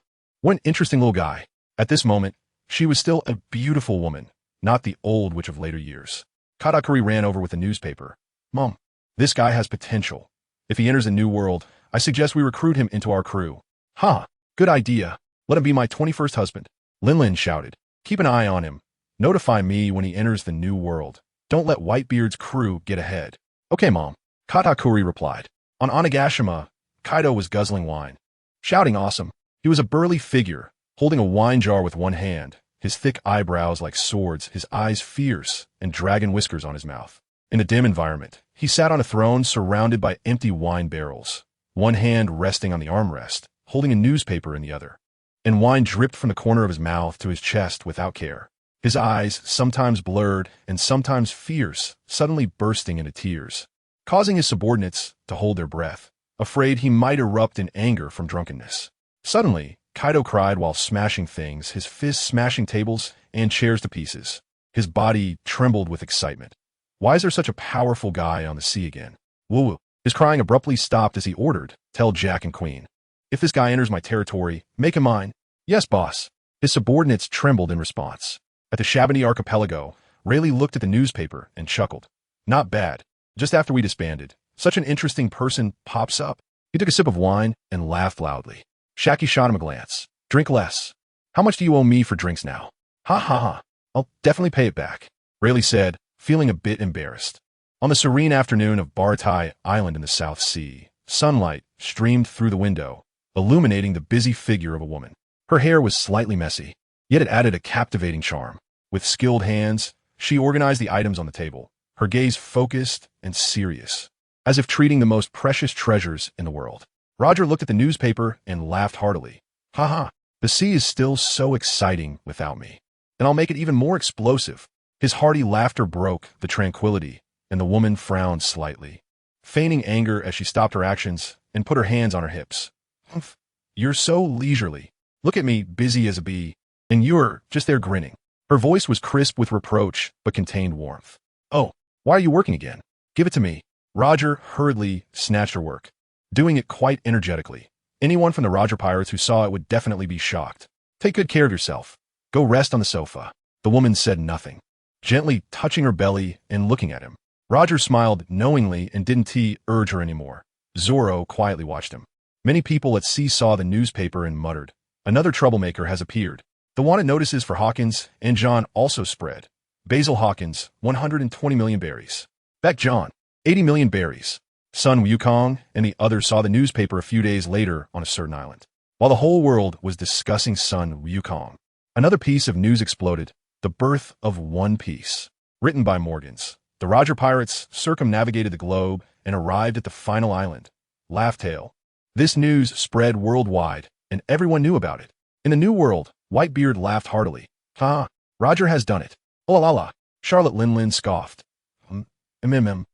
an interesting little guy. At this moment, she was still a beautiful woman, not the old witch of later years. Katakuri ran over with the newspaper. Mom, this guy has potential. If he enters the New World, I suggest we recruit him into our crew. Good idea. Let him be my 21st husband. Linlin shouted. Keep an eye on him. Notify me when he enters the New World. Don't let Whitebeard's crew get ahead. Okay, Mom. Katakuri replied. On Onigashima, Kaido was guzzling wine. Shouting awesome. He was a burly figure, holding a wine jar with one hand, his thick eyebrows like swords, his eyes fierce, and dragon whiskers on his mouth. In a dim environment, he sat on a throne surrounded by empty wine barrels, one hand resting on the armrest, holding a newspaper in the other. And wine dripped from the corner of his mouth to his chest without care. His eyes, sometimes blurred and sometimes fierce, suddenly bursting into tears, causing his subordinates to hold their breath, afraid he might erupt in anger from drunkenness. Suddenly, Kaido cried while smashing things, his fists smashing tables and chairs to pieces. His body trembled with excitement. Why is there such a powerful guy on the sea again? Woo! His crying abruptly stopped as he ordered, "Tell Jack and Queen. If this guy enters my territory, make him mine." "Yes, boss." His subordinates trembled in response. At the Shabani archipelago, Rayleigh looked at the newspaper and chuckled. "Not bad. Just after we disbanded, such an interesting person pops up." He took a sip of wine and laughed loudly. Shaki shot him a glance. "Drink less. How much do you owe me for drinks now?" "Ha ha ha. I'll definitely pay it back," Rayleigh said, feeling a bit embarrassed. On the serene afternoon of Baratai Island in the South Sea, sunlight streamed through the window, illuminating the busy figure of a woman. Her hair was slightly messy, yet it added a captivating charm. With skilled hands, she organized the items on the table, her gaze focused and serious, as if treating the most precious treasures in the world. Roger looked at the newspaper and laughed heartily. "Ha ha, the sea is still so exciting without me, and I'll make it even more explosive." His hearty laughter broke the tranquility, and the woman frowned slightly, feigning anger as she stopped her actions and put her hands on her hips. "Humph, you're so leisurely. Look at me, busy as a bee, and you're just there grinning." Her voice was crisp with reproach, but contained warmth. "Oh, why are you working again? Give it to me." Roger hurriedly snatched her work, doing it quite energetically. Anyone from the Roger Pirates who saw it would definitely be shocked. "Take good care of yourself. Go rest on the sofa." The woman said nothing, gently touching her belly and looking at him. Roger smiled knowingly and didn't urge her anymore. Zoro quietly watched him. Many people at sea saw the newspaper and muttered, "Another troublemaker has appeared." The wanted notices for Hawkins and John also spread. Basil Hawkins, 120 million berries. Beck John, 80 million berries. Sun Wukong and the others saw the newspaper a few days later on a certain island. While the whole world was discussing Sun Wukong, another piece of news exploded: the birth of One Piece. Written by Morgans, the Roger Pirates circumnavigated the globe and arrived at the final island, Laugh Tale. This news spread worldwide, and everyone knew about it. In the New World, Whitebeard laughed heartily. "Ha! Roger has done it." "Oh la la!" Charlotte Linlin scoffed. MMM.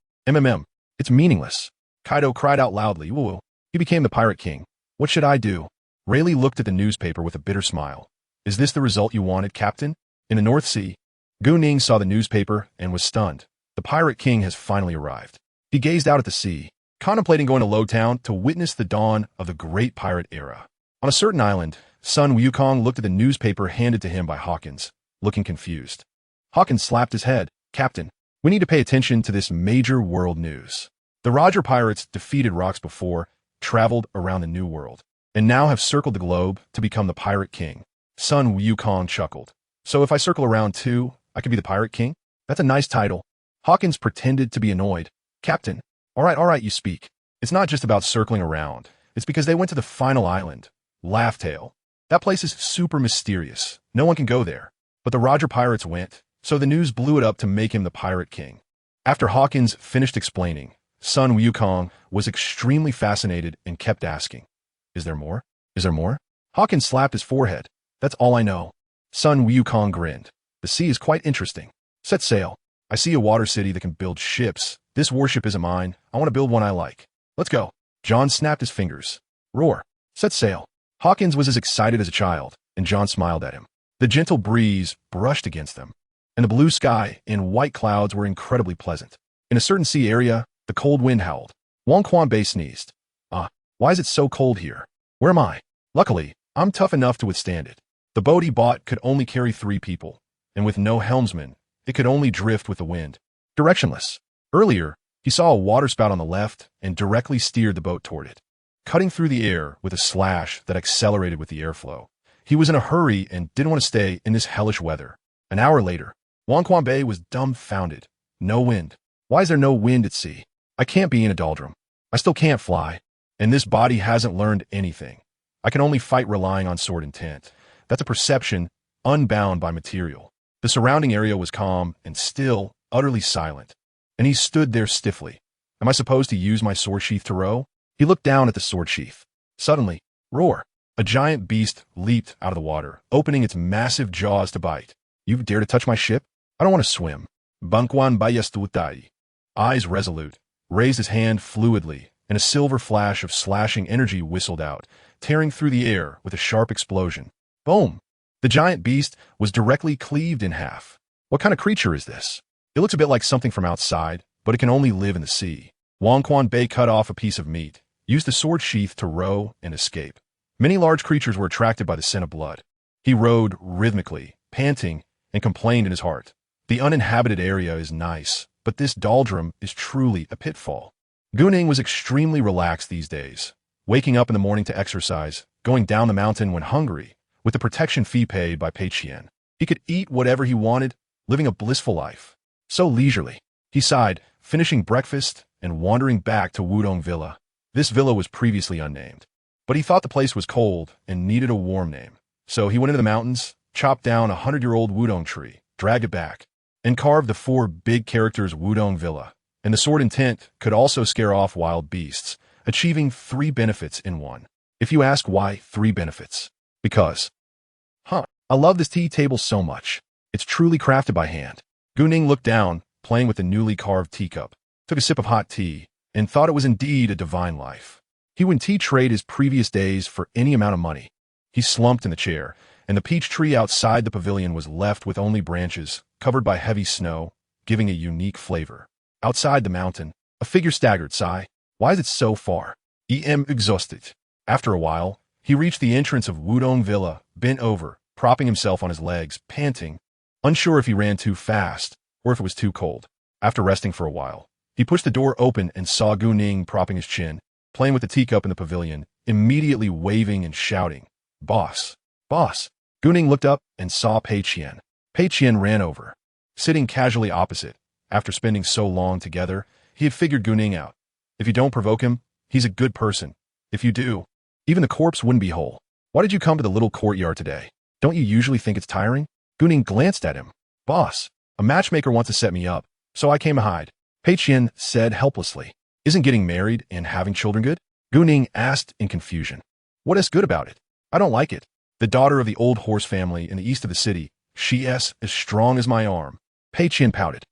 It's meaningless." Kaido cried out loudly. "Woo! He became the Pirate King. What should I do?" Rayleigh looked at the newspaper with a bitter smile. "Is this the result you wanted, Captain?" In the North Sea, GuNing's saw the newspaper and was stunned. The Pirate King has finally arrived. He gazed out at the sea, contemplating going to Lowtown to witness the dawn of the great pirate era. On a certain island, Sun Wukong looked at the newspaper handed to him by Hawkins, looking confused. Hawkins slapped his head. "Captain, we need to pay attention to this major world news. The Roger Pirates defeated rocks before, traveled around the New World, and now have circled the globe to become the Pirate King." Sun Wukong chuckled. "So if I circle around too, I could be the Pirate King? That's a nice title." Hawkins pretended to be annoyed. "Captain, all right, you speak. It's not just about circling around. It's because they went to the final island, Laugh Tale. That place is super mysterious. No one can go there. But the Roger Pirates went, so the news blew it up to make him the Pirate King." After Hawkins finished explaining, Sun Wukong was extremely fascinated and kept asking, "Is there more? Is there more?" Hawkins slapped his forehead. "That's all I know." Sun Wukong grinned. "The sea is quite interesting. Set sail. I see a water city that can build ships. This warship isn't mine. I want to build one I like. Let's go." John snapped his fingers. "Roar. Set sail." Hawkins was as excited as a child, and John smiled at him. The gentle breeze brushed against them, and the blue sky and white clouds were incredibly pleasant. In a certain sea area, the cold wind howled. Wukong sneezed. Why is it so cold here? Where am I?" "Luckily, I'm tough enough to withstand it." The boat he bought could only carry 3 people, and with no helmsman, it could only drift with the wind. Directionless. Earlier, he saw a waterspout on the left and directly steered the boat toward it, cutting through the air with a slash that accelerated with the airflow. He was in a hurry and didn't want to stay in this hellish weather. An hour later, Wukong Bay was dumbfounded. No wind. Why is there no wind at sea? I can't be in a doldrum. I still can't fly. And this body hasn't learned anything. I can only fight relying on sword intent. That's a perception, unbound by material. The surrounding area was calm and still, utterly silent. and he stood there stiffly. Am I supposed to use my sword sheath to row? He looked down at the sword sheath. Suddenly, roar! A giant beast leaped out of the water, opening its massive jaws to bite. You dare to touch my ship? I don't want to swim. Bangquan bayastutai. Eyes resolute, raised his hand fluidly, and a silver flash of slashing energy whistled out, tearing through the air with a sharp explosion. Boom! The giant beast was directly cleaved in half. What kind of creature is this? It looks a bit like something from outside, but it can only live in the sea. Wukongclone Bei cut off a piece of meat, used the sword sheath to row and escape. Many large creatures were attracted by the scent of blood. He rowed rhythmically, panting, and complained in his heart. The uninhabited area is nice, but this doldrum is truly a pitfall. GuNing was extremely relaxed these days, waking up in the morning to exercise, going down the mountain when hungry, with the protection fee paid by Pei Qian. He could eat whatever he wanted, living a blissful life. So leisurely. He sighed, finishing breakfast and wandering back to Wudong Villa. This villa was previously unnamed, but he thought the place was cold and needed a warm name. So he went into the mountains, chopped down a 100-year-old Wudong tree, dragged it back, and carved the 4 big characters Wudong Villa. And the sword intent could also scare off wild beasts, achieving 3 benefits in one. If you ask why 3 benefits, because, I love this tea table so much. It's truly crafted by hand. GuNing looked down, playing with the newly carved teacup, took a sip of hot tea, and thought it was indeed a divine life. He would tea trade his previous days for any amount of money. He slumped in the chair, and the peach tree outside the pavilion was left with only branches, covered by heavy snow, giving a unique flavor. Outside the mountain, a figure staggered. Sigh. Why is it so far? Em exhausted. After a while, he reached the entrance of Wudong Villa, bent over, propping himself on his legs, panting, unsure if he ran too fast or if it was too cold. After resting for a while, he pushed the door open and saw GuNing propping his chin, playing with the teacup in the pavilion, immediately waving and shouting, "Boss! Boss!" GuNing looked up and saw Pei Qian. Pei Qian ran over. Sitting casually opposite, after spending so long together, he had figured GuNing out. If you don't provoke him, he's a good person. If you do, even the corpse wouldn't be whole. Why did you come to the little courtyard today? Don't you usually think it's tiring? GuNing glanced at him. Boss, a matchmaker wants to set me up, so I came to hide. Pei Qian said helplessly. Isn't getting married and having children good? GuNing asked in confusion. What is good about it? I don't like it. The daughter of the old horse family in the east of the city, she is as strong as my arm. Pei Qian pouted.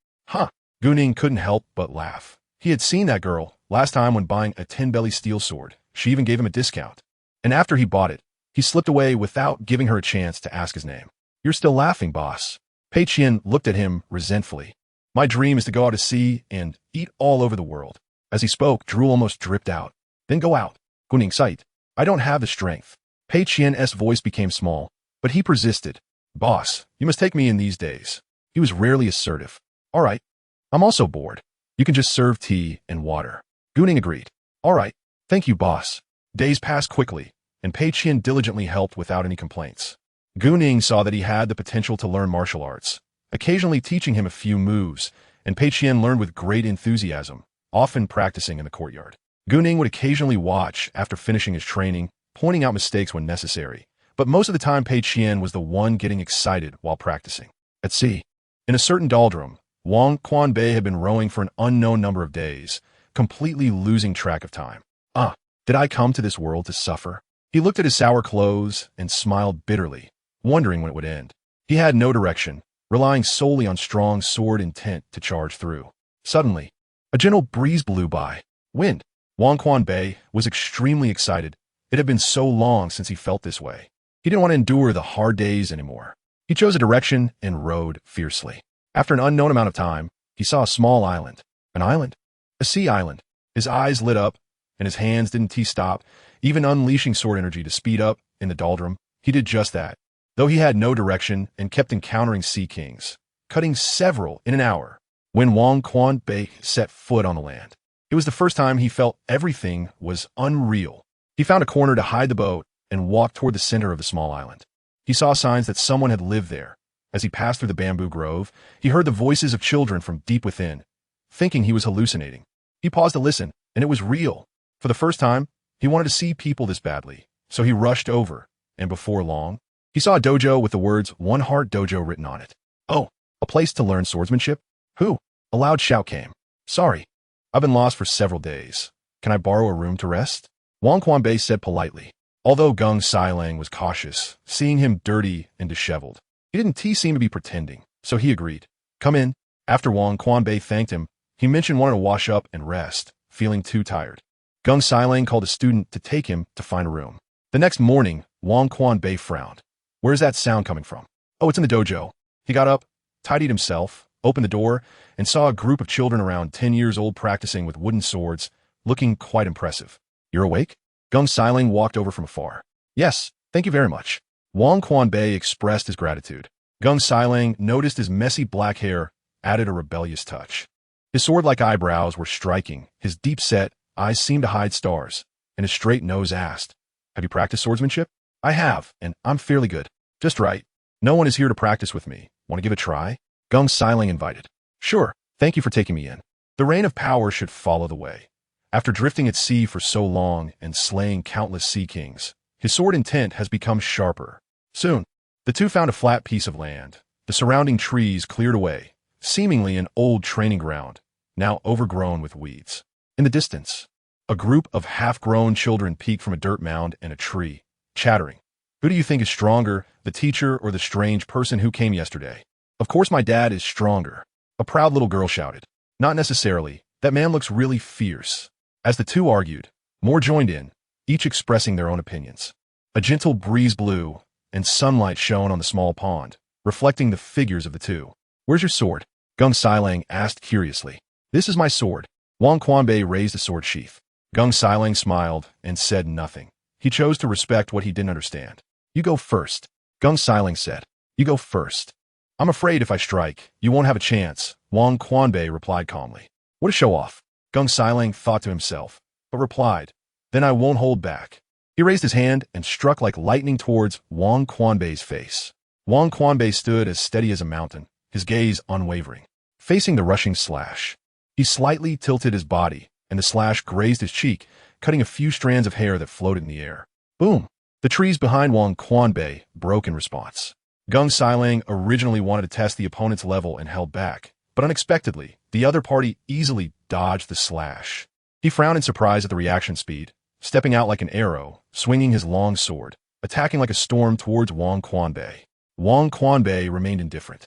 GuNing couldn't help but laugh. He had seen that girl last time when buying a 10-belly steel sword. She even gave him a discount. And after he bought it, he slipped away without giving her a chance to ask his name. You're still laughing, boss. Pei Qian looked at him resentfully. My dream is to go out to sea and eat all over the world. As he spoke, drool almost dripped out. Then go out. GuNing sighed. I don't have the strength. Pei Qian's voice became small, but he persisted. Boss, you must take me in these days. He was rarely assertive. All right. I'm also bored. You can just serve tea and water. GuNing agreed. All right. Thank you, boss. Days passed quickly, and Pei Qian diligently helped without any complaints. GuNing saw that he had the potential to learn martial arts, occasionally teaching him a few moves, and Pei Qian learned with great enthusiasm, often practicing in the courtyard. GuNing would occasionally watch after finishing his training, pointing out mistakes when necessary, but most of the time Pei Qian was the one getting excited while practicing. At sea, in a certain doldrum, Wukongclone Bei had been rowing for an unknown number of days, completely losing track of time. Did I come to this world to suffer? He looked at his sour clothes and smiled bitterly, wondering when it would end. He had no direction, relying solely on strong sword intent to charge through. Suddenly, a gentle breeze blew by. Wind. Wukongclone Bei was extremely excited. It had been so long since he felt this way. He didn't want to endure the hard days anymore. He chose a direction and rowed fiercely. After an unknown amount of time, he saw a small island. An island? A sea island. His eyes lit up, and his hands didn't stop, even unleashing sword energy to speed up in the doldrum. He did just that, though he had no direction and kept encountering sea kings, cutting several in an hour. When Wukongclone Bei set foot on the land, it was the first time he felt everything was unreal. He found a corner to hide the boat and walked toward the center of the small island. He saw signs that someone had lived there. As he passed through the bamboo grove, he heard the voices of children from deep within, thinking he was hallucinating. He paused to listen, and it was real. For the first time, he wanted to see people this badly, so he rushed over, and before long, he saw a dojo with the words One Heart Dojo written on it. Oh, a place to learn swordsmanship? Who? A loud shout came. Sorry, I've been lost for several days. Can I borrow a room to rest? Wang Quanbei said politely. Although Geng Xilang was cautious, seeing him dirty and disheveled, he seem to be pretending, so he agreed. Come in. After Wang Quanbei thanked him, he mentioned wanting to wash up and rest, feeling too tired. Geng Xilang called a student to take him to find a room. The next morning, Wang Quanbei frowned. Where's that sound coming from? Oh, it's in the dojo. He got up, tidied himself, opened the door, and saw a group of children around 10 years old practicing with wooden swords, looking quite impressive. You're awake? Geng Xilang walked over from afar. Yes, thank you very much. Wang Quanbei expressed his gratitude. Geng Xilang noticed his messy black hair added a rebellious touch. His sword-like eyebrows were striking, his deep-set eyes seemed to hide stars, and his straight nose asked, Have you practiced swordsmanship? I have, and I'm fairly good. Just right. No one is here to practice with me. Want to give it a try? Geng Xilang invited. Sure, thank you for taking me in. The reign of power should follow the way. After drifting at sea for so long and slaying countless sea kings, his sword intent has become sharper. Soon, the two found a flat piece of land, the surrounding trees cleared away, seemingly an old training ground, now overgrown with weeds. In the distance, a group of half-grown children peeked from a dirt mound and a tree, chattering. Who do you think is stronger, the teacher or the strange person who came yesterday? Of course my dad is stronger. A proud little girl shouted. Not necessarily. That man looks really fierce. As the two argued, more joined in, each expressing their own opinions. A gentle breeze blew, and sunlight shone on the small pond, reflecting the figures of the two. Where's your sword? Geng Xilang asked curiously. This is my sword. Wang Quanbei raised the sword sheath. Geng Xilang smiled and said nothing. He chose to respect what he didn't understand. You go first. Geng Xilang said. You go first. I'm afraid if I strike, you won't have a chance, Wang Quanbei replied calmly. What a show-off. Geng Xilang thought to himself, but replied, Then I won't hold back. He raised his hand and struck like lightning towards Wang Quanbei's face. Wang Quanbei stood as steady as a mountain, his gaze unwavering. Facing the rushing slash, he slightly tilted his body, and the slash grazed his cheek, cutting a few strands of hair that floated in the air. Boom! The trees behind Wang Quanbei broke in response. Geng Xilang originally wanted to test the opponent's level and held back, but unexpectedly, the other party easily dodged the slash. He frowned in surprise at the reaction speed, stepping out like an arrow, swinging his long sword, attacking like a storm towards Wang Quanbei. Wang Quanbei remained indifferent,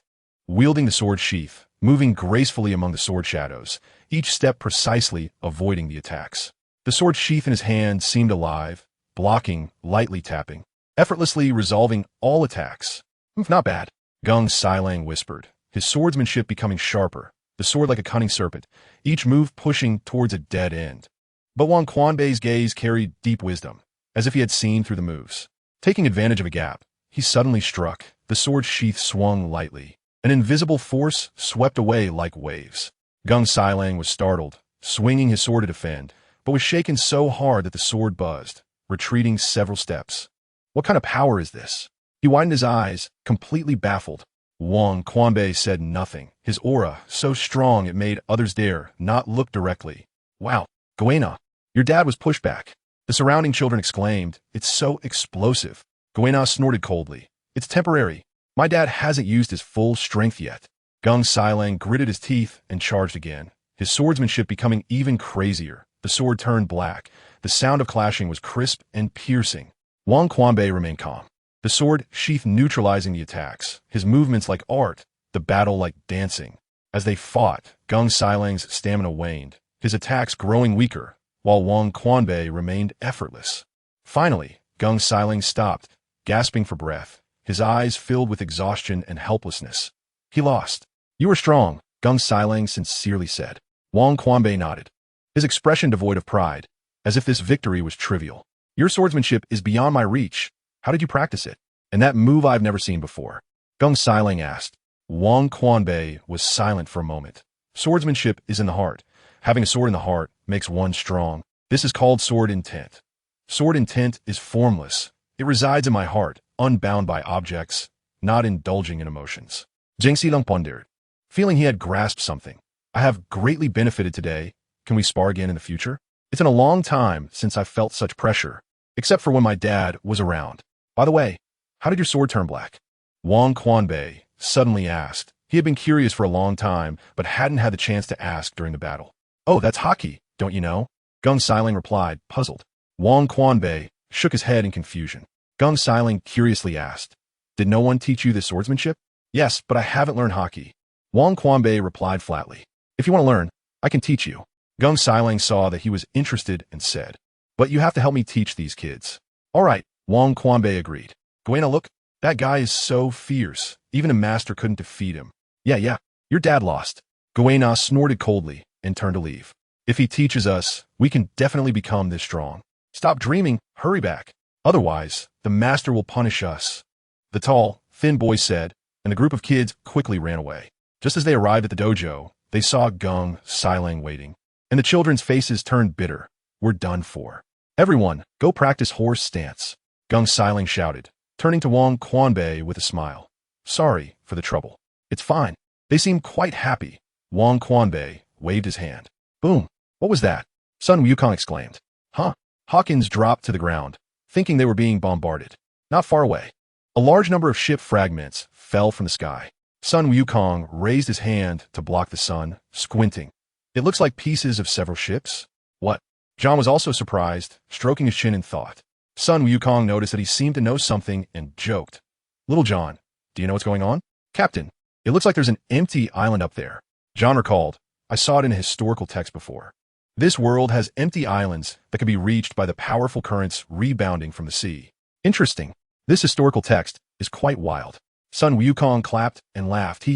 wielding the sword sheath, moving gracefully among the sword shadows, each step precisely avoiding the attacks. The sword sheath in his hand seemed alive, blocking, lightly tapping, effortlessly resolving all attacks. Not bad, Geng Xilang whispered, his swordsmanship becoming sharper, the sword like a cunning serpent, each move pushing towards a dead end. But Wang Quanbei's gaze carried deep wisdom, as if he had seen through the moves. Taking advantage of a gap, he suddenly struck, the sword sheath swung lightly. An invisible force swept away like waves. Geng Xilang was startled, swinging his sword to defend, but was shaken so hard that the sword buzzed, retreating several steps. What kind of power is this? He widened his eyes, completely baffled. Wang Quanbei said nothing, his aura so strong it made others dare not look directly. Wow, Guena, your dad was pushed back. The surrounding children exclaimed, It's so explosive. Guena snorted coldly. It's temporary. My dad hasn't used his full strength yet. Geng Xilang gritted his teeth and charged again, his swordsmanship becoming even crazier. The sword turned black. The sound of clashing was crisp and piercing. Wang Quanbei remained calm, the sword sheath neutralizing the attacks, his movements like art, the battle like dancing. As they fought, Geng Xilang's stamina waned, his attacks growing weaker, while Wang Quanbei remained effortless. Finally, Geng Xilang stopped, gasping for breath, his eyes filled with exhaustion and helplessness. He lost. You are strong, Geng Xilang sincerely said. Wang Quanbei nodded, his expression devoid of pride, as if this victory was trivial. Your swordsmanship is beyond my reach. How did you practice it? And that move I've never seen before. Geng Xilang asked. Wang Quanbei was silent for a moment. Swordsmanship is in the heart. Having a sword in the heart makes one strong. This is called sword intent. Sword intent is formless. It resides in my heart, unbound by objects, not indulging in emotions. Zheng Xilong pondered, feeling he had grasped something. I have greatly benefited today. Can we spar again in the future? It's been a long time since I felt such pressure, except for when my dad was around. By the way, how did your sword turn black? Wang Quanbei suddenly asked, He had been curious for a long time, but hadn't had the chance to ask during the battle. Oh, that's hockey, don't you know? Gung Xiling replied, puzzled. Wang Quanbei shook his head in confusion. Gung Xiling curiously asked, did no one teach you this swordsmanship? Yes, but I haven't learned hockey. Wang Quanbei replied flatly. If you want to learn, I can teach you. Gung Xiling saw that he was interested and said, but you have to help me teach these kids. All right, Wang Quanbei agreed. Guina, look, that guy is so fierce. Even a master couldn't defeat him. Yeah, your dad lost. Guina snorted coldly and turned to leave. If he teaches us, we can definitely become this strong. Stop dreaming, hurry back. Otherwise, the master will punish us. The tall, thin boy said, and the group of kids quickly ran away. Just as they arrived at the dojo, they saw Gung Xiling waiting, and the children's faces turned bitter. We're done for. Everyone, go practice horse stance. Gung Xiling shouted, turning to Wang Quanbei with a smile. Sorry for the trouble. It's fine. They seemed quite happy. Wang Quanbei waved his hand. Boom. What was that? Sun Wukong exclaimed. Huh? Hawkins dropped to the ground, thinking they were being bombarded. Not far away. A large number of ship fragments fell from the sky. Sun Wukong raised his hand to block the sun, squinting. It looks like pieces of several ships. What? John was also surprised, stroking his chin in thought. Sun Wukong noticed that he seemed to know something and joked. Little John, do you know what's going on? Captain, it looks like there's an empty island up there. John recalled, I saw it in a historical text before. This world has empty islands that can be reached by the powerful currents rebounding from the sea. Interesting. This historical text is quite wild. Sun Wukong clapped and laughed.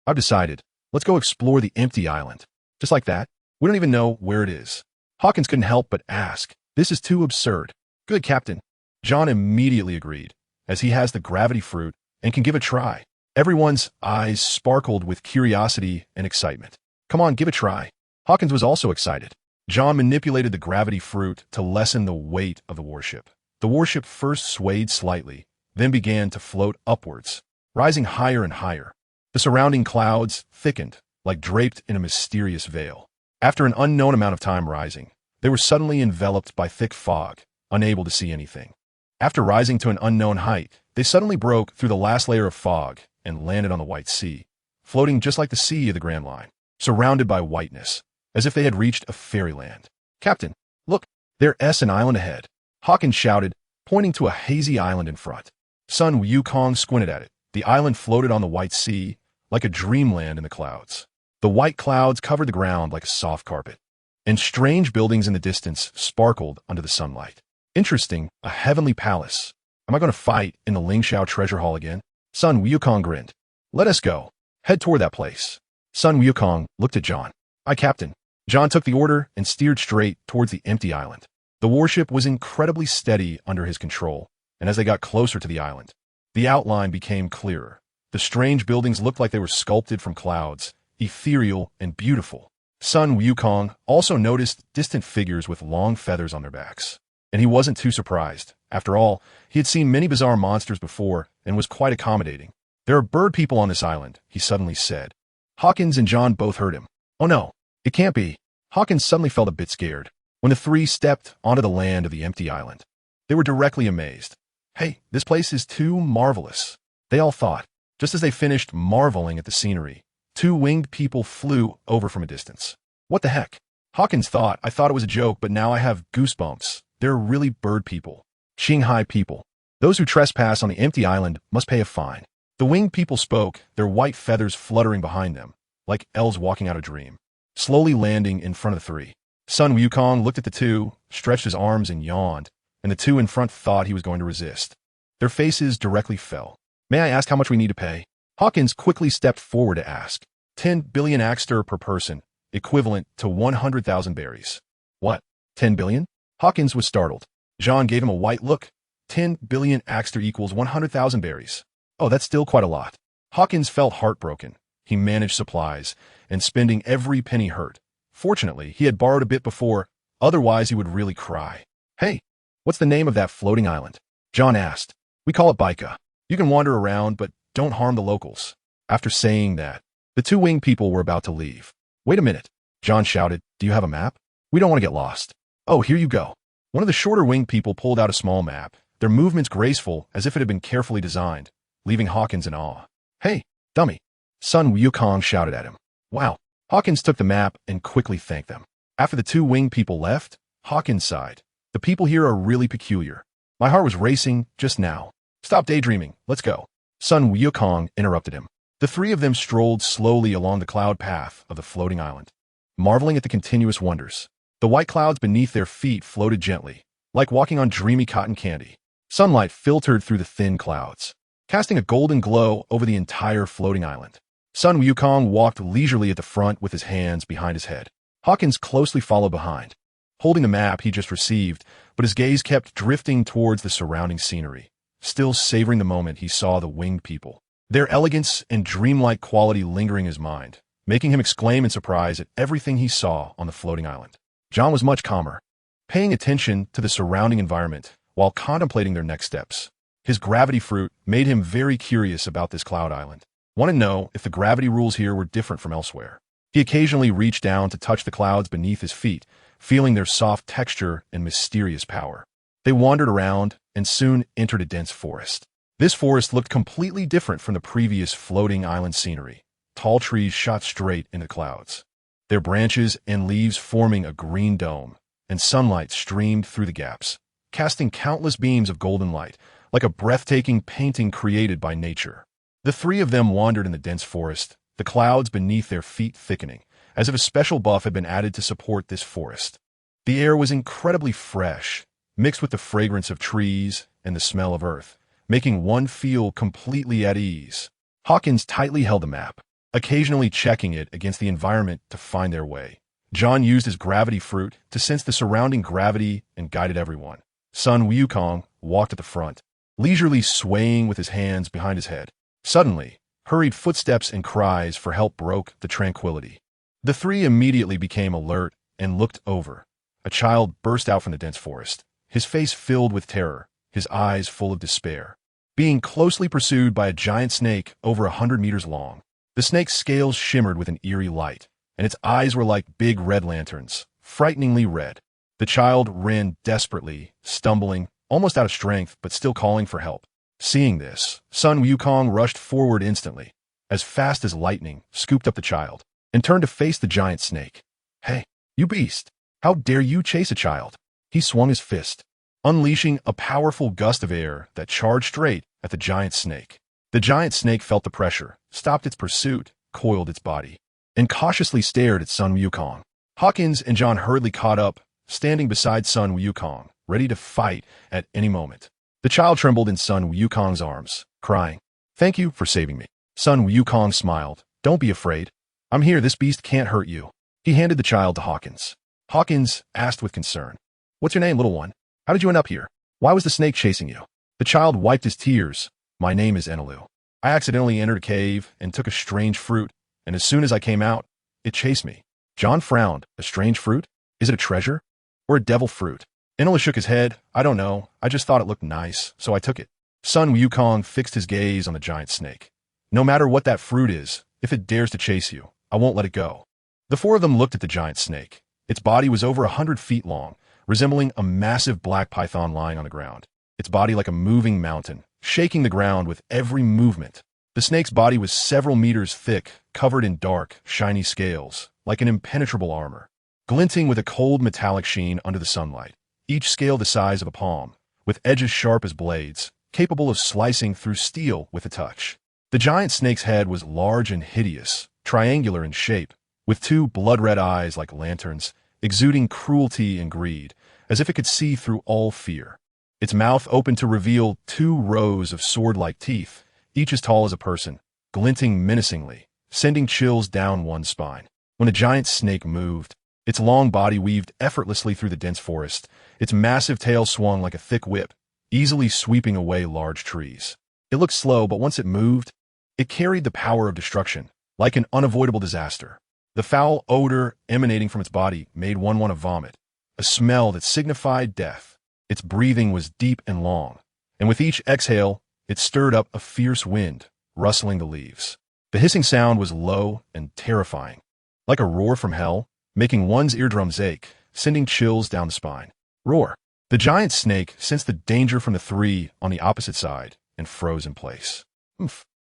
I've decided. Let's go explore the empty island. Just like that. We don't even know where it is. Hawkins couldn't help but ask. This is too absurd. Good, Captain. John immediately agreed, as he has the gravity fruit and can give a try. Everyone's eyes sparkled with curiosity and excitement. Come on, give a try. Hawkins was also excited. John manipulated the gravity fruit to lessen the weight of the warship. The warship first swayed slightly, then began to float upwards, rising higher and higher. The surrounding clouds thickened, like draped in a mysterious veil. After an unknown amount of time rising, they were suddenly enveloped by thick fog, unable to see anything. After rising to an unknown height, they suddenly broke through the last layer of fog and landed on the white sea, floating just like the sea of the Grand Line, surrounded by whiteness, as if they had reached a fairyland. Captain, look, there's an island ahead. Hawkins shouted, pointing to a hazy island in front. Sun Wukong squinted at it. The island floated on the white sea, like a dreamland in the clouds. The white clouds covered the ground like a soft carpet, and strange buildings in the distance sparkled under the sunlight. Interesting, a heavenly palace. Am I going to fight in the Lingxiao treasure hall again? Sun Wukong grinned. Let us go. Head toward that place. Sun Wukong looked at John. Aye, Captain. John took the order and steered straight towards the empty island. The warship was incredibly steady under his control, and as they got closer to the island, the outline became clearer. The strange buildings looked like they were sculpted from clouds, ethereal and beautiful. Sun Wukong also noticed distant figures with long feathers on their backs. And he wasn't too surprised. After all, he had seen many bizarre monsters before and was quite accommodating. There are bird people on this island, he suddenly said. Hawkins and John both heard him. Oh no, it can't be. Hawkins suddenly felt a bit scared when the three stepped onto the land of the empty island. They were directly amazed. Hey, this place is too marvelous, they all thought. Just as they finished marveling at the scenery, two winged people flew over from a distance. What the heck? Hawkins thought, I thought it was a joke, but now I have goosebumps. They're really bird people. Qinghai people. Those who trespass on the empty island must pay a fine. The winged people spoke, their white feathers fluttering behind them, like elves walking out a dream, slowly landing in front of the three. Sun Wukong looked at the two, stretched his arms and yawned, and the two in front thought he was going to resist. Their faces directly fell. May I ask how much we need to pay? Hawkins quickly stepped forward to ask. 10 billion Axter per person, equivalent to 100,000 berries. What? 10 billion? Hawkins was startled. John gave him a white look. 10 billion Axter equals 100,000 berries. Oh, that's still quite a lot. Hawkins felt heartbroken. He managed supplies, and spending every penny hurt. Fortunately, he had borrowed a bit before, otherwise he would really cry. Hey, what's the name of that floating island? John asked. We call it Baika. You can wander around, but don't harm the locals. After saying that, the two winged people were about to leave. Wait a minute, John shouted. Do you have a map? We don't want to get lost. Oh, here you go. One of the shorter winged people pulled out a small map, their movements graceful as if it had been carefully designed, leaving Hawkins in awe. Hey, dummy. Sun Wukong shouted at him. Wow. Hawkins took the map and quickly thanked them. After the two winged people left, Hawkins sighed. The people here are really peculiar. My heart was racing just now. Stop daydreaming. Let's go. Sun Wukong interrupted him. The three of them strolled slowly along the cloud path of the floating island, marveling at the continuous wonders. The white clouds beneath their feet floated gently, like walking on dreamy cotton candy. Sunlight filtered through the thin clouds, casting a golden glow over the entire floating island. Sun Wukong walked leisurely at the front with his hands behind his head. Hawkins closely followed behind, holding the map he just received, but his gaze kept drifting towards the surrounding scenery, still savoring the moment he saw the winged people, their elegance and dreamlike quality lingering in his mind, making him exclaim in surprise at everything he saw on the floating island. John was much calmer, paying attention to the surrounding environment while contemplating their next steps. His gravity fruit made him very curious about this cloud island. Wanted to know if the gravity rules here were different from elsewhere. He occasionally reached down to touch the clouds beneath his feet, feeling their soft texture and mysterious power. They wandered around and soon entered a dense forest. This forest looked completely different from the previous floating island scenery. Tall trees shot straight into the clouds, their branches and leaves forming a green dome, and sunlight streamed through the gaps, casting countless beams of golden light, like a breathtaking painting created by nature. The three of them wandered in the dense forest, the clouds beneath their feet thickening, as if a special buff had been added to support this forest. The air was incredibly fresh, mixed with the fragrance of trees and the smell of earth, making one feel completely at ease. Hawkins tightly held the map, occasionally checking it against the environment to find their way. John used his gravity fruit to sense the surrounding gravity and guided everyone. Sun Wukong walked at the front, leisurely swaying with his hands behind his head. Suddenly, hurried footsteps and cries for help broke the tranquility. The three immediately became alert and looked over. A child burst out from the dense forest, his face filled with terror, his eyes full of despair, being closely pursued by a giant snake over 100 meters long. The snake's scales shimmered with an eerie light, and its eyes were like big red lanterns, frighteningly red. The child ran desperately, stumbling, almost out of strength, but still calling for help. Seeing this, Sun Wukong rushed forward instantly, as fast as lightning, scooped up the child, and turned to face the giant snake. Hey, you beast! How dare you chase a child? He swung his fist, unleashing a powerful gust of air that charged straight at the giant snake. The giant snake felt the pressure, stopped its pursuit, coiled its body, and cautiously stared at Sun Wukong. Hawkins and John hurriedly caught up, standing beside Sun Wukong, ready to fight at any moment. The child trembled in Sun Wukong's arms, crying, "Thank you for saving me." Sun Wukong smiled. "Don't be afraid. I'm here. This beast can't hurt you." He handed the child to Hawkins. Hawkins asked with concern, "What's your name, little one? How did you end up here? Why was the snake chasing you?" The child wiped his tears. "My name is Enelu. I accidentally entered a cave and took a strange fruit, and as soon as I came out, it chased me." John frowned. "A strange fruit? Is it a treasure? Or a devil fruit?" Enelu shook his head. "I don't know. I just thought it looked nice, so I took it." Sun Wukong fixed his gaze on the giant snake. "No matter what that fruit is, if it dares to chase you, I won't let it go." The four of them looked at the giant snake. Its body was over 100 feet long, resembling a massive black python lying on the ground. Its body like a moving mountain, shaking the ground with every movement. The snake's body was several meters thick, covered in dark, shiny scales, like an impenetrable armor, glinting with a cold metallic sheen under the sunlight. Each scale the size of a palm, with edges sharp as blades, capable of slicing through steel with a touch. The giant snake's head was large and hideous, triangular in shape, with two blood-red eyes like lanterns, exuding cruelty and greed, as if it could see through all fear. Its mouth opened to reveal 2 rows of sword-like teeth, each as tall as a person, glinting menacingly, sending chills down one's spine. When the giant snake moved, its long body weaved effortlessly through the dense forest. Its massive tail swung like a thick whip, easily sweeping away large trees. It looked slow, but once it moved, it carried the power of destruction, like an unavoidable disaster. The foul odor emanating from its body made one want to vomit, a smell that signified death. Its breathing was deep and long, and with each exhale, it stirred up a fierce wind, rustling the leaves. The hissing sound was low and terrifying, like a roar from hell, making one's eardrums ache, sending chills down the spine. Roar. The giant snake sensed the danger from the three on the opposite side and froze in place.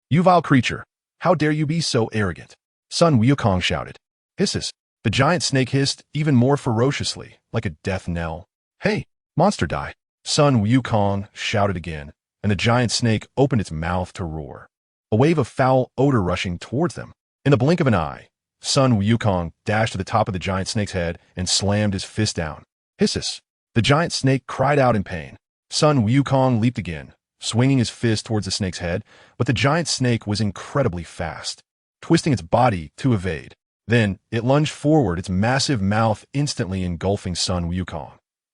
"You vile creature. How dare you be so arrogant? Sun Wukong shouted. Hisses. The giant snake hissed even more ferociously, like a death knell. Hey, monster die. Sun Wukong shouted again, and the giant snake opened its mouth to roar. A wave of foul odor rushing towards them. In the blink of an eye, Sun Wukong dashed to the top of the giant snake's head and slammed his fist down. Hisses. The giant snake cried out in pain. Sun Wukong leaped again, swinging his fist towards the snake's head, but the giant snake was incredibly fast, twisting its body to evade. Then, it lunged forward, its massive mouth instantly engulfing Sun Wukong.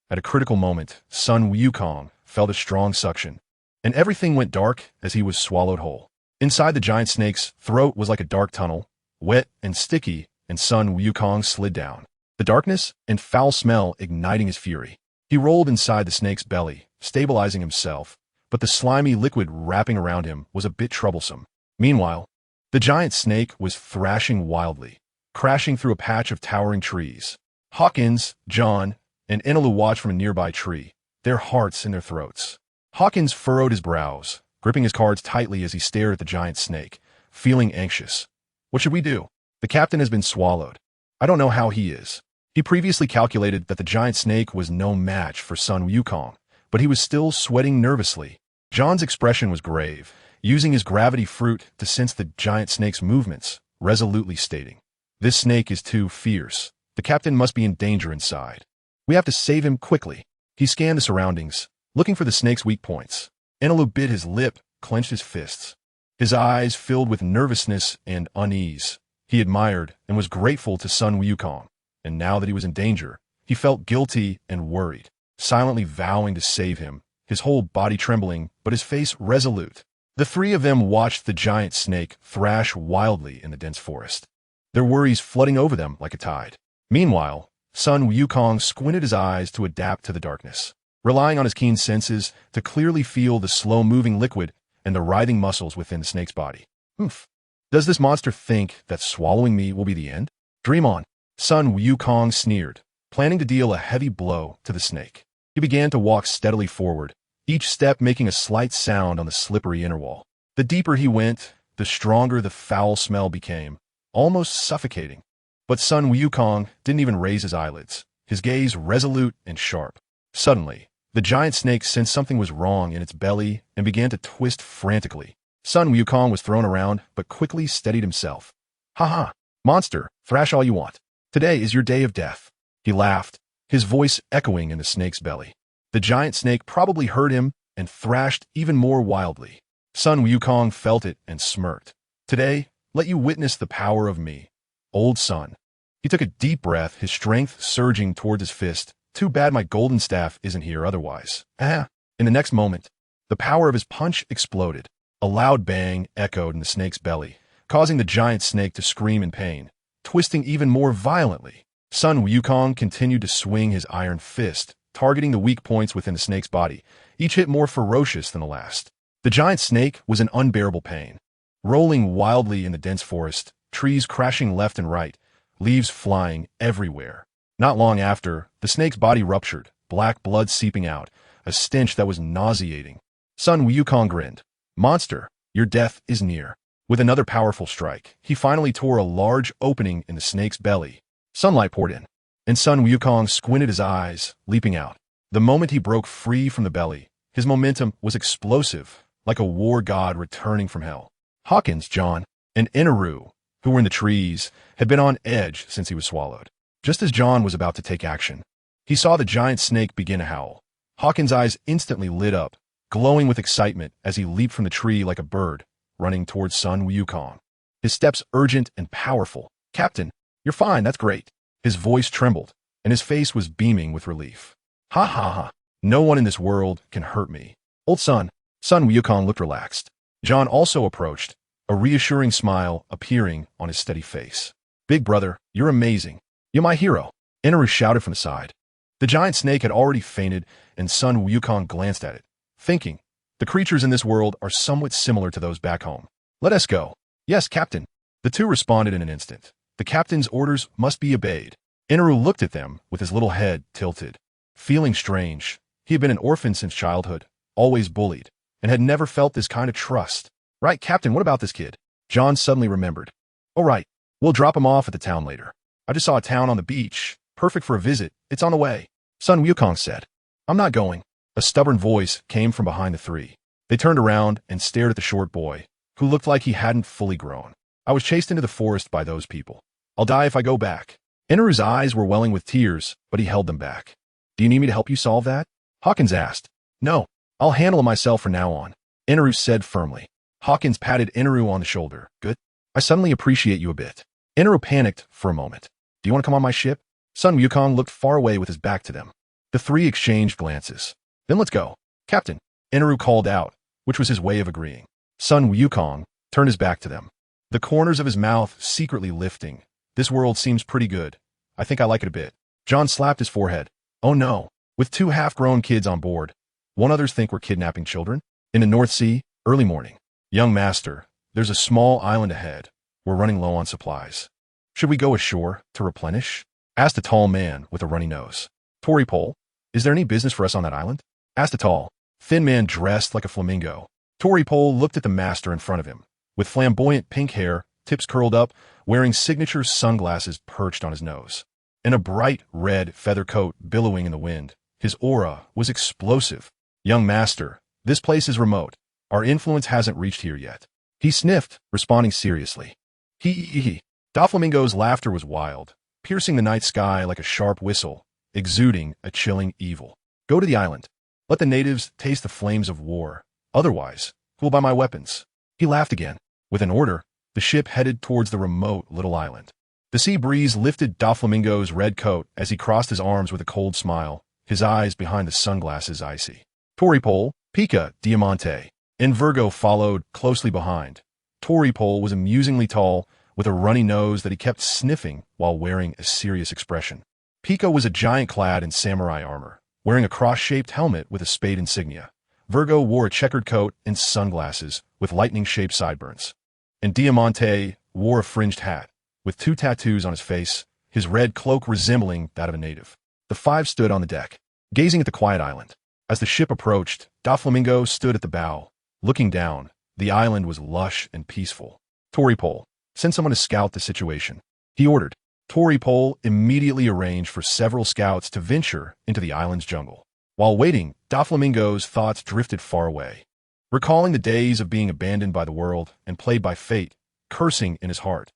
At a critical moment, Sun Wukong felt a strong suction, and everything went dark as he was swallowed whole. Inside the giant snake's throat was like a dark tunnel, wet and sticky, and Sun Wukong slid down, the darkness and foul smell igniting his fury. He rolled inside the snake's belly, stabilizing himself, but the slimy liquid wrapping around him was a bit troublesome. Meanwhile, the giant snake was thrashing wildly, crashing through a patch of towering trees. Hawkins, John, and Enelu watched from a nearby tree, their hearts in their throats. Hawkins furrowed his brows, gripping his cards tightly as he stared at the giant snake, feeling anxious. What should we do? The captain has been swallowed. I don't know how he is. He previously calculated that the giant snake was no match for Sun Wukong, but he was still sweating nervously. John's expression was grave, using his gravity fruit to sense the giant snake's movements, resolutely stating, "This snake is too fierce. The captain must be in danger inside. We have to save him quickly." He scanned the surroundings, looking for the snake's weak points. Enelu bit his lip, clenched his fists. His eyes filled with nervousness and unease. He admired and was grateful to Sun Wukong, and now that he was in danger, he felt guilty and worried, silently vowing to save him, his whole body trembling, but his face resolute. The three of them watched the giant snake thrash wildly in the dense forest, their worries flooding over them like a tide. Meanwhile, Sun Wukong squinted his eyes to adapt to the darkness, relying on his keen senses to clearly feel the slow-moving liquid and the writhing muscles within the snake's body. Oof. Does this monster think that swallowing me will be the end? Dream on. Sun Wukong sneered, planning to deal a heavy blow to the snake. He began to walk steadily forward, each step making a slight sound on the slippery inner wall. The deeper he went, the stronger the foul smell became, almost suffocating. But Sun Wukong didn't even raise his eyelids, his gaze resolute and sharp. Suddenly, the giant snake sensed something was wrong in its belly and began to twist frantically. Sun Wukong was thrown around, but quickly steadied himself. "Ha ha! Monster, thrash all you want. Today is your day of death." He laughed, his voice echoing in the snake's belly. The giant snake probably heard him and thrashed even more wildly. Sun Wukong felt it and smirked. "Today, let you witness the power of me, old Sun." He took a deep breath, his strength surging towards his fist. "Too bad my golden staff isn't here otherwise." Ah! In the next moment, the power of his punch exploded. A loud bang echoed in the snake's belly, causing the giant snake to scream in pain, twisting even more violently. Sun Wukong continued to swing his iron fist, targeting the weak points within the snake's body, each hit more ferocious than the last. The giant snake was in unbearable pain, rolling wildly in the dense forest, trees crashing left and right, leaves flying everywhere. Not long after, the snake's body ruptured, black blood seeping out, a stench that was nauseating. Sun Wukong grinned. "Monster, your death is near." With another powerful strike, he finally tore a large opening in the snake's belly. Sunlight poured in, and Sun Wukong squinted his eyes, leaping out. The moment he broke free from the belly, his momentum was explosive, like a war god returning from hell. Hawkins, John, and Enelu, who were in the trees, had been on edge since he was swallowed. Just as John was about to take action, he saw the giant snake begin to howl. Hawkins' eyes instantly lit up, glowing with excitement as he leaped from the tree like a bird, running towards Sun Wukong. His steps urgent and powerful. "Captain, you're fine, that's great." His voice trembled, and his face was beaming with relief. "Ha ha ha, no one in this world can hurt me. Old Sun." Sun Wukong looked relaxed. John also approached, a reassuring smile appearing on his steady face. "Big brother, you're amazing. You're my hero." Enelu shouted from the side. The giant snake had already fainted, and Sun Wukong glanced at it, thinking, the creatures in this world are somewhat similar to those back home. "Let us go." "Yes, Captain." The two responded in an instant. The captain's orders must be obeyed. Enelu looked at them with his little head tilted, feeling strange. He had been an orphan since childhood, always bullied, and had never felt this kind of trust. "Right, Captain, what about this kid?" John suddenly remembered. "All right, we'll drop him off at the town later. I just saw a town on the beach. Perfect for a visit. It's on the way." Son Wukong said. "I'm not going." A stubborn voice came from behind the three. They turned around and stared at the short boy, who looked like he hadn't fully grown. "I was chased into the forest by those people. I'll die if I go back." Inaru's eyes were welling with tears, but he held them back. "Do you need me to help you solve that?" Hawkins asked. "No, I'll handle it myself from now on," Inaru said firmly. Hawkins patted Inaru on the shoulder. "Good. I suddenly appreciate you a bit." Inaru panicked for a moment. "Do you want to come on my ship?" Sun Wukong looked far away with his back to them. The three exchanged glances. "Then let's go, Captain," Inaru called out, which was his way of agreeing. Sun Wukong turned his back to them, the corners of his mouth secretly lifting. "This world seems pretty good. I think I like it a bit." John slapped his forehead. "Oh no, with two half-grown kids on board. Won't others think we're kidnapping children?" In the North Sea, early morning. "Young master, there's a small island ahead. We're running low on supplies. Should we go ashore to replenish?" asked a tall man with a runny nose. "Tory Pole, is there any business for us on that island?" asked a tall, thin man dressed like a flamingo. Tory Pole looked at the master in front of him, with flamboyant pink hair, tips curled up, wearing signature sunglasses perched on his nose. In a bright red feather coat billowing in the wind, his aura was explosive. "Young master, this place is remote. Our influence hasn't reached here yet." He sniffed, responding seriously. He. Doflamingo's laughter was wild, piercing the night sky like a sharp whistle, exuding a chilling evil. "Go to the island. Let the natives taste the flames of war. Otherwise, cool by my weapons." He laughed again. With an order, the ship headed towards the remote little island. The sea breeze lifted Doflamingo's red coat as he crossed his arms with a cold smile, his eyes behind the sunglasses icy. Tory Pole, Pika, Diamante, and Virgo followed closely behind. Tory Pole was amusingly tall, with a runny nose that he kept sniffing while wearing a serious expression. Pika was a giant clad in samurai armor, wearing a cross-shaped helmet with a spade insignia. Virgo wore a checkered coat and sunglasses with lightning-shaped sideburns. And Diamante wore a fringed hat, with two tattoos on his face, his red cloak resembling that of a native. The five stood on the deck, gazing at the quiet island. As the ship approached, Doflamingo stood at the bow. Looking down, the island was lush and peaceful. "Tory Pole, send someone to scout the situation," he ordered. Tory Pole immediately arranged for several scouts to venture into the island's jungle. While waiting, Doflamingo's thoughts drifted far away, recalling the days of being abandoned by the world and played by fate, cursing in his heart.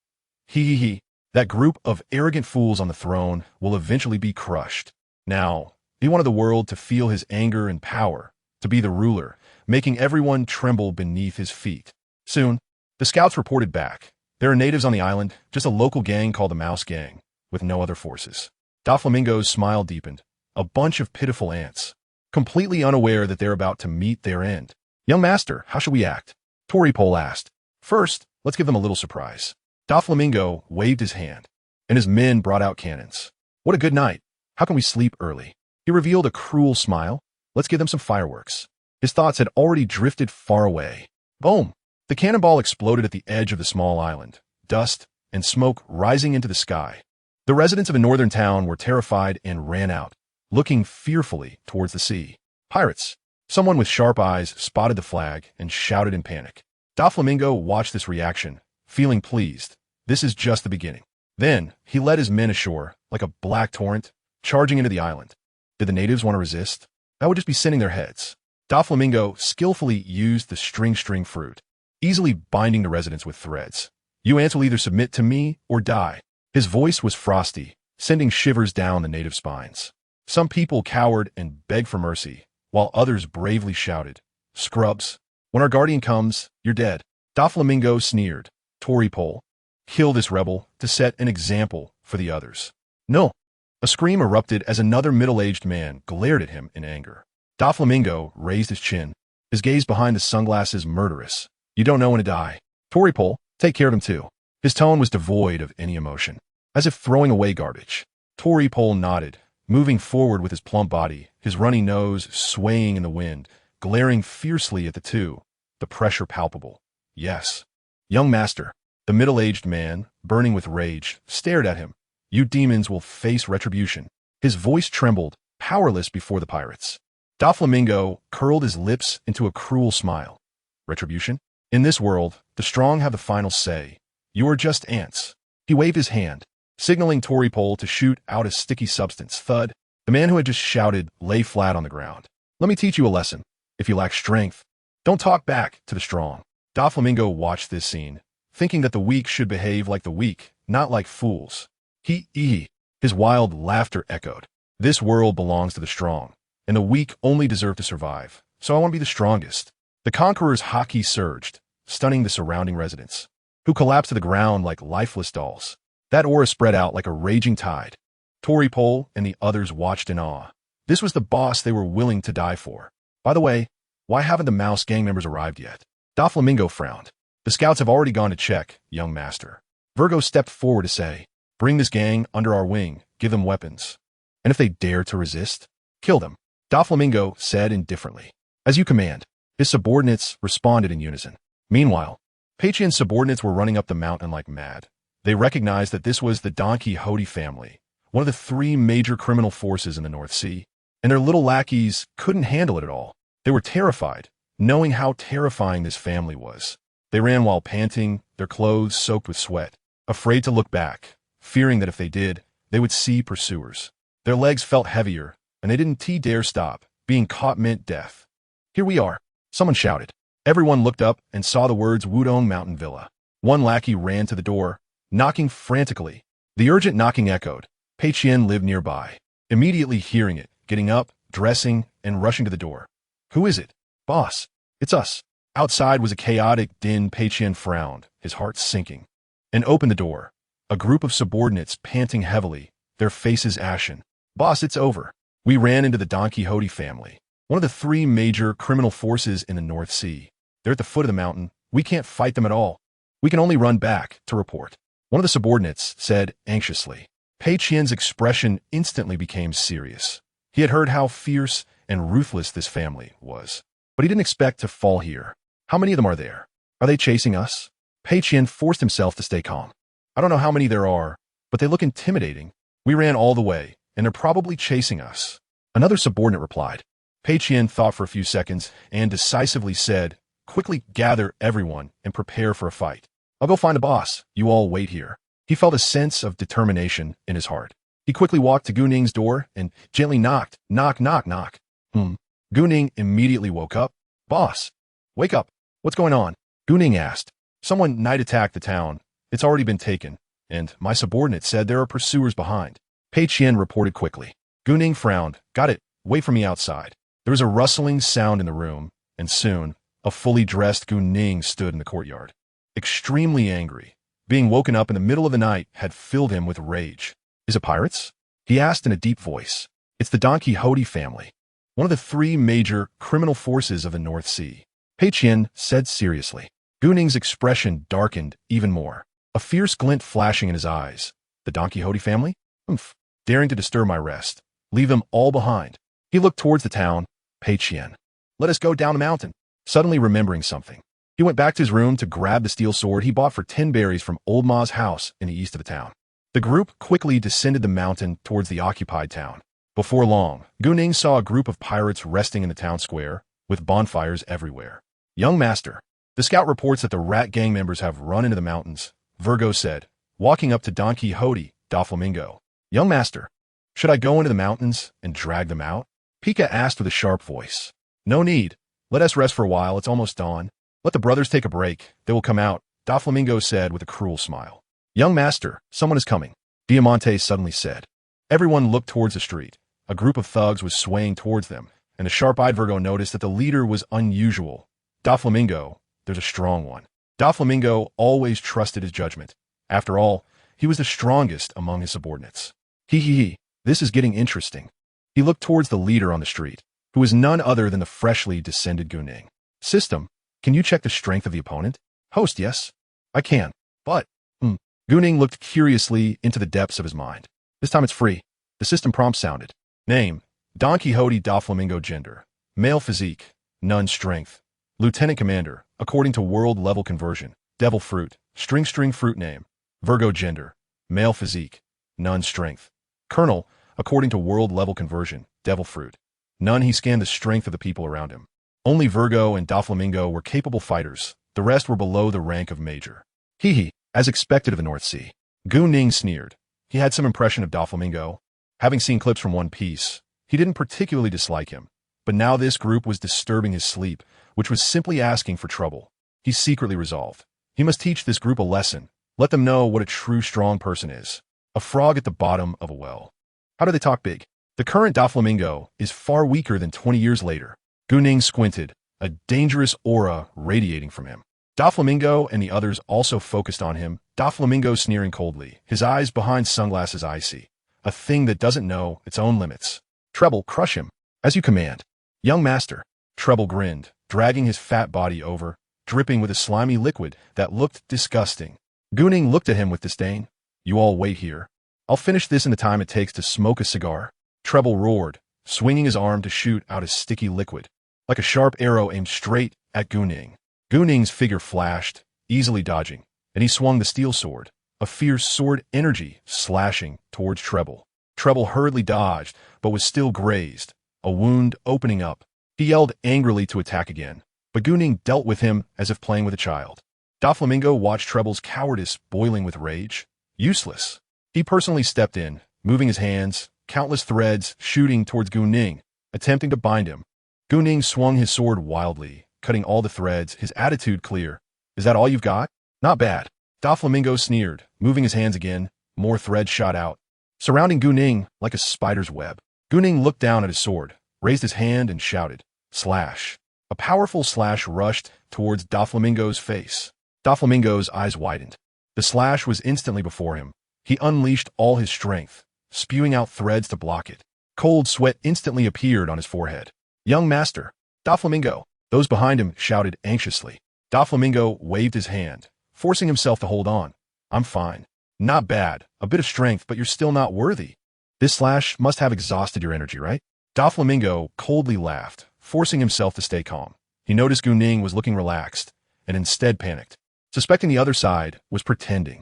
That group of arrogant fools on the throne will eventually be crushed. Now, he wanted the world to feel his anger and power, to be the ruler, making everyone tremble beneath his feet. Soon, the scouts reported back. "There are natives on the island, just a local gang called the Mouse Gang, with no other forces." Doflamingo's smile deepened. A bunch of pitiful ants, completely unaware that they're about to meet their end. "Young master, how should we act?" Tory Pole asked. "First, let's give them a little surprise." Doflamingo waved his hand, and his men brought out cannons. "What a good night. How can we sleep early?" He revealed a cruel smile. "Let's give them some fireworks." His thoughts had already drifted far away. Boom! The cannonball exploded at the edge of the small island, dust and smoke rising into the sky. The residents of a northern town were terrified and ran out, looking fearfully towards the sea. "Pirates!" Someone with sharp eyes spotted the flag and shouted in panic. Doflamingo watched this reaction, feeling pleased. This is just the beginning. Then, he led his men ashore, like a black torrent, charging into the island. Did the natives want to resist? That would just be sending their heads. Doflamingo skillfully used the string fruit, easily binding the residents with threads. "You ants will either submit to me or die." His voice was frosty, sending shivers down the native spines. Some people cowered and begged for mercy, while others bravely shouted, "Scrubs, when our guardian comes, you're dead." Doflamingo sneered. "Tory Pole, kill this rebel to set an example for the others." "No!" A scream erupted as another middle-aged man glared at him in anger. Doflamingo raised his chin, his gaze behind the sunglasses murderous. "You don't know when to die. Tory Pole, take care of him too." His tone was devoid of any emotion, as if throwing away garbage. Tory Pole nodded, moving forward with his plump body, his runny nose swaying in the wind, glaring fiercely at the two, the pressure palpable. "Yes." "Young master." The middle-aged man, burning with rage, stared at him. "You demons will face retribution." His voice trembled, powerless before the pirates. Doflamingo curled his lips into a cruel smile. "Retribution? In this world, The strong have the final say. You are just ants. He waved his hand, signaling Pole to shoot out a sticky substance. Thud. The man who had just shouted lay flat on the ground. Let me teach you a lesson. If you lack strength, don't talk back to the strong. Doflamingo watched this scene, thinking that the weak should behave like the weak, not like fools. His wild laughter echoed. This world belongs to the strong, and the weak only deserve to survive, so I want to be the strongest. The conqueror's haki surged, stunning the surrounding residents, who collapsed to the ground like lifeless dolls. That aura spread out like a raging tide. Pole and the others watched in awe. This was the boss they were willing to die for. By the way, why haven't the Mouse gang members arrived yet? Doflamingo frowned. The scouts have already gone to check, young master. Virgo stepped forward to say, bring this gang under our wing, give them weapons. And if they dare to resist, kill them. Doflamingo said indifferently. As you command. His subordinates responded in unison. Meanwhile, Peiqian's subordinates were running up the mountain like mad. They recognized that this was the Don Quixote family, one of the 3 major criminal forces in the North Sea, and their little lackeys couldn't handle it at all. They were terrified, knowing how terrifying this family was. They ran while panting, their clothes soaked with sweat, afraid to look back, fearing that if they did, they would see pursuers. Their legs felt heavier, and they didn't dare stop. Being caught meant death. Here we are, someone shouted. Everyone looked up and saw the words Wudong Mountain Villa. One lackey ran to the door, knocking frantically. The urgent knocking echoed. Peiqian lived nearby, immediately hearing it, getting up, dressing, and rushing to the door. Who is it? Boss, it's us. Outside was a chaotic din. Peiqian frowned, his heart sinking, and opened the door. A group of subordinates panting heavily, their faces ashen. Boss, it's over. We ran into the Don Quixote family, one of the 3 major criminal forces in the North Sea. They're at the foot of the mountain. We can't fight them at all. We can only run back to report. One of the subordinates said anxiously. Peiqian's expression instantly became serious. He had heard how fierce and ruthless this family was, but he didn't expect to fall here. How many of them are there? Are they chasing us? Peiqian forced himself to stay calm. I don't know how many there are, but they look intimidating. We ran all the way, and they're probably chasing us. Another subordinate replied. Peiqian thought for a few seconds and decisively said, quickly gather everyone and prepare for a fight. I'll go find the boss. You all wait here. He felt a sense of determination in his heart. He quickly walked to GuNing's door and gently knocked. Knock, knock, knock. GuNing immediately woke up. Boss, wake up. What's going on? GuNing asked. Someone night attacked the town. It's already been taken, and my subordinate said there are pursuers behind. Peiqian reported quickly. GuNing frowned. Got it. Wait for me outside. There was a rustling sound in the room, and soon, a fully dressed GuNing stood in the courtyard. Extremely angry, being woken up in the middle of the night had filled him with rage. Is it pirates? He asked in a deep voice. It's the Don Quixote family, one of the 3 major criminal forces of the North Sea. Peiqian said seriously. GuNing's expression darkened even more, a fierce glint flashing in his eyes. The Don Quixote family? Daring to disturb my rest. Leave them all behind. He looked towards the town. Peiqian. Let us go down the mountain. Suddenly remembering something, he went back to his room to grab the steel sword he bought for 10 berries from Old Ma's house in the east of the town. The group quickly descended the mountain towards the occupied town. Before long, GuNing saw a group of pirates resting in the town square, with bonfires everywhere. Young master, the scout reports that the rat gang members have run into the mountains, Virgo said, walking up to Don Quixote, Doflamingo. Young master, should I go into the mountains and drag them out? Pika asked with a sharp voice. No need. Let us rest for a while. It's almost dawn. Let the brothers take a break. They will come out, Doflamingo said with a cruel smile. Young master, someone is coming, Diamante suddenly said. Everyone looked towards the street. A group of thugs was swaying towards them, and the sharp-eyed Virgo noticed that the leader was unusual. Doflamingo, there's a strong one. Doflamingo always trusted his judgment. After all, he was the strongest among his subordinates. This is getting interesting. He looked towards the leader on the street, who was none other than the freshly descended GuNing. System, can you check the strength of the opponent? Host, yes. I can. But, GuNing looked curiously into the depths of his mind. This time it's free. The system prompt sounded. Name, Don Quixote Doflamingo. Gender, male physique, none strength. Lieutenant Commander, according to world level conversion. Devil fruit, string fruit name. Virgo. Gender, male physique, none strength. Colonel, according to world level conversion. Devil fruit. None. He scanned the strength of the people around him. Only Virgo and Doflamingo were capable fighters. The rest were below the rank of major. Hee hee, as expected of the North Sea. GuNing sneered. He had some impression of Doflamingo. Having seen clips from One Piece, he didn't particularly dislike him. But now this group was disturbing his sleep, which was simply asking for trouble. He secretly resolved. He must teach this group a lesson. Let them know what a true strong person is. A frog at the bottom of a well. How do they talk big? The current Doflamingo is far weaker than 20 years later. GuNing squinted, a dangerous aura radiating from him. Doflamingo and the others also focused on him, Doflamingo sneering coldly, his eyes behind sunglasses icy. A thing that doesn't know its own limits. Treble, crush him. As you command. Young master. Treble grinned, dragging his fat body over, dripping with a slimy liquid that looked disgusting. GuNing looked at him with disdain. You all wait here. I'll finish this in the time it takes to smoke a cigar. Treble roared, swinging his arm to shoot out a sticky liquid, like a sharp arrow aimed straight at GuNing. GuNing's figure flashed, easily dodging, and he swung the steel sword, a fierce sword energy slashing towards Treble. Treble hurriedly dodged, but was still grazed, a wound opening up. He yelled angrily to attack again, but GuNing dealt with him as if playing with a child. Doflamingo watched Treble's cowardice boiling with rage. Useless. He personally stepped in, moving his hands, countless threads shooting towards GuNing, attempting to bind him. GuNing swung his sword wildly, cutting all the threads, his attitude clear. Is that all you've got? Not bad. Doflamingo sneered, moving his hands again. More threads shot out, surrounding GuNing like a spider's web. GuNing looked down at his sword, raised his hand and shouted, slash. A powerful slash rushed towards Doflamingo's face. Doflamingo's eyes widened. The slash was instantly before him. He unleashed all his strength, spewing out threads to block it. Cold sweat instantly appeared on his forehead. Young master. Doflamingo. Those behind him shouted anxiously. Doflamingo waved his hand, forcing himself to hold on. I'm fine. Not bad. A bit of strength, but you're still not worthy. This slash must have exhausted your energy, right? Doflamingo coldly laughed, forcing himself to stay calm. He noticed GuNing was looking relaxed, and instead panicked. Suspecting the other side was pretending.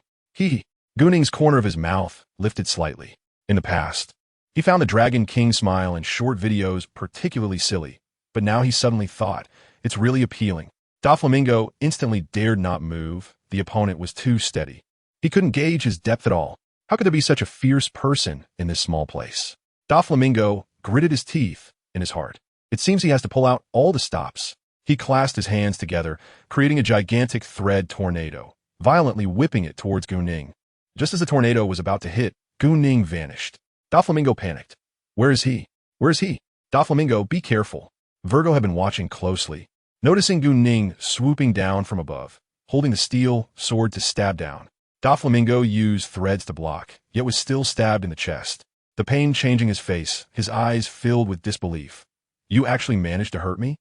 GuNing's corner of his mouth lifted slightly. In the past, he found the Dragon King smile in short videos particularly silly, but now he suddenly thought, it's really appealing. Doflamingo instantly dared not move. The opponent was too steady. He couldn't gauge his depth at all. How could there be such a fierce person in this small place? Doflamingo gritted his teeth in his heart. It seems he has to pull out all the stops. He clasped his hands together, creating a gigantic thread tornado, violently whipping it towards GuNing. Just as the tornado was about to hit, GuNing vanished. Doflamingo panicked. Where is he? Where is he? Doflamingo, be careful. Virgo had been watching closely, noticing GuNing swooping down from above, holding the steel sword to stab down. Doflamingo used threads to block, yet was still stabbed in the chest. The pain changing his face, his eyes filled with disbelief. You actually managed to hurt me?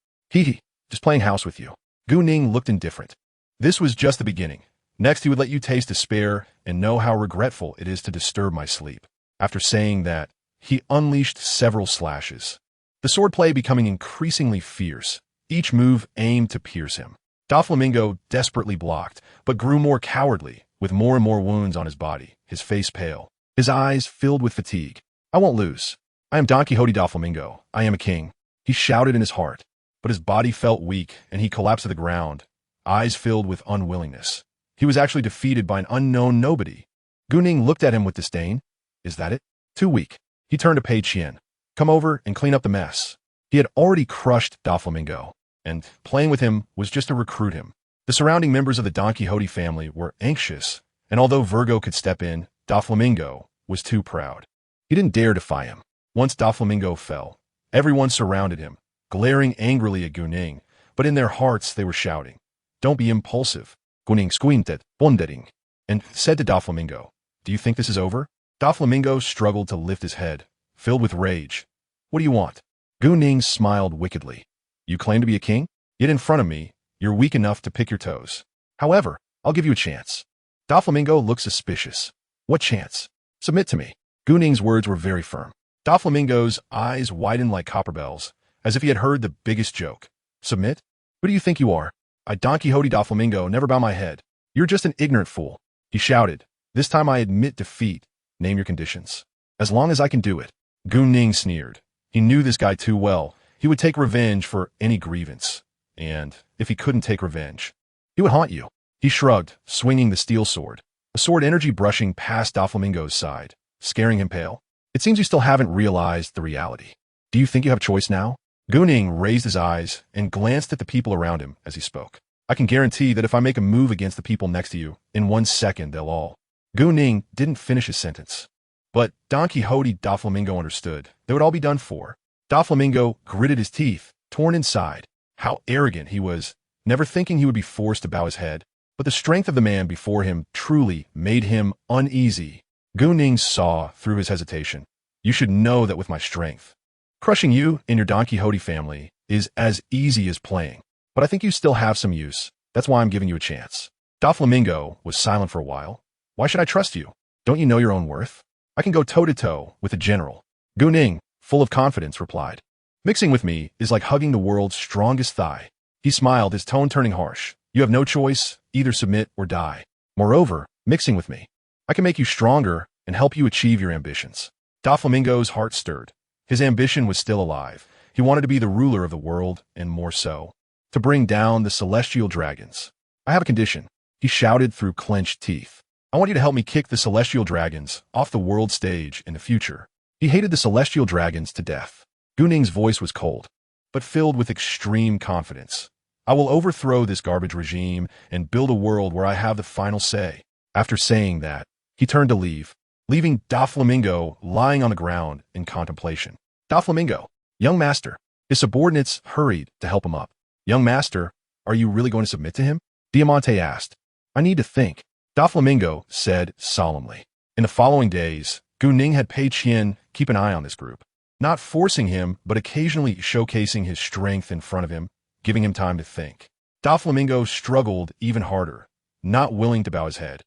Just playing house with you. GuNing looked indifferent. This was just the beginning. Next, he would let you taste despair and know how regretful it is to disturb my sleep. After saying that, he unleashed several slashes. The swordplay becoming increasingly fierce, each move aimed to pierce him. Doflamingo desperately blocked, but grew more cowardly, with more and more wounds on his body, his face pale, his eyes filled with fatigue. I won't lose. I am Don Quixote Doflamingo. I am a king. He shouted in his heart, but his body felt weak and he collapsed to the ground, eyes filled with unwillingness. He was actually defeated by an unknown nobody. GuNing looked at him with disdain. Is that it? Too weak. He turned to Pei Qian. Come over and clean up the mess. He had already crushed Doflamingo, and playing with him was just to recruit him. The surrounding members of the Don Quixote family were anxious, and although Virgo could step in, Doflamingo was too proud. He didn't dare defy him. Once Doflamingo fell, everyone surrounded him, glaring angrily at GuNing, but in their hearts they were shouting, Don't be impulsive. GuNing squinted, pondering, and said to Doflamingo, Do you think this is over? Doflamingo struggled to lift his head, filled with rage. What do you want? GuNing smiled wickedly. You claim to be a king? Yet in front of me, you're weak enough to pick your toes. However, I'll give you a chance. Doflamingo looked suspicious. What chance? Submit to me. GuNing's words were very firm. Doflamingo's eyes widened like copper bells, as if he had heard the biggest joke. Submit? Who do you think you are? I, Don Quixote Doflamingo, never bow my head. You're just an ignorant fool. He shouted. This time I admit defeat. Name your conditions. As long as I can do it. GuNing sneered. He knew this guy too well. He would take revenge for any grievance. And if he couldn't take revenge, He would haunt you. He shrugged, swinging the steel sword, a sword energy brushing past Doflamingo's side, scaring him pale. It seems you still haven't realized the reality. Do you think you have a choice now? GuNing raised his eyes and glanced at the people around him as he spoke. I can guarantee that if I make a move against the people next to you, in 1 second they'll all. GuNing didn't finish his sentence. But Don Quixote Doflamingo understood. They would all be done for. Doflamingo gritted his teeth, torn inside. How arrogant he was, never thinking he would be forced to bow his head. But the strength of the man before him truly made him uneasy. GuNing saw through his hesitation. You should know that with my strength, crushing you and your Don Quixote family is as easy as playing. But I think you still have some use. That's why I'm giving you a chance. Doflamingo was silent for a while. Why should I trust you? Don't you know your own worth? I can go toe-to-toe with a general. GuNing, full of confidence, replied. Mixing with me is like hugging the world's strongest thigh. He smiled, his tone turning harsh. You have no choice, either submit or die. Moreover, mixing with me, I can make you stronger and help you achieve your ambitions. Doflamingo's heart stirred. His ambition was still alive. He wanted to be the ruler of the world, and more so, to bring down the celestial dragons. I have a condition, he shouted through clenched teeth. I want you to help me kick the celestial dragons off the world stage in the future. He hated the celestial dragons to death. GuNing's voice was cold, but filled with extreme confidence. I will overthrow this garbage regime and build a world where I have the final say. After saying that, he turned to leave, leaving Doflamingo lying on the ground in contemplation. Doflamingo, young master. His subordinates hurried to help him up. Young master, are you really going to submit to him? Diamante asked. I need to think. Doflamingo said solemnly. In the following days, GuNing had Pei Qian keep an eye on this group, not forcing him, but occasionally showcasing his strength in front of him, giving him time to think. Doflamingo struggled even harder, not willing to bow his head,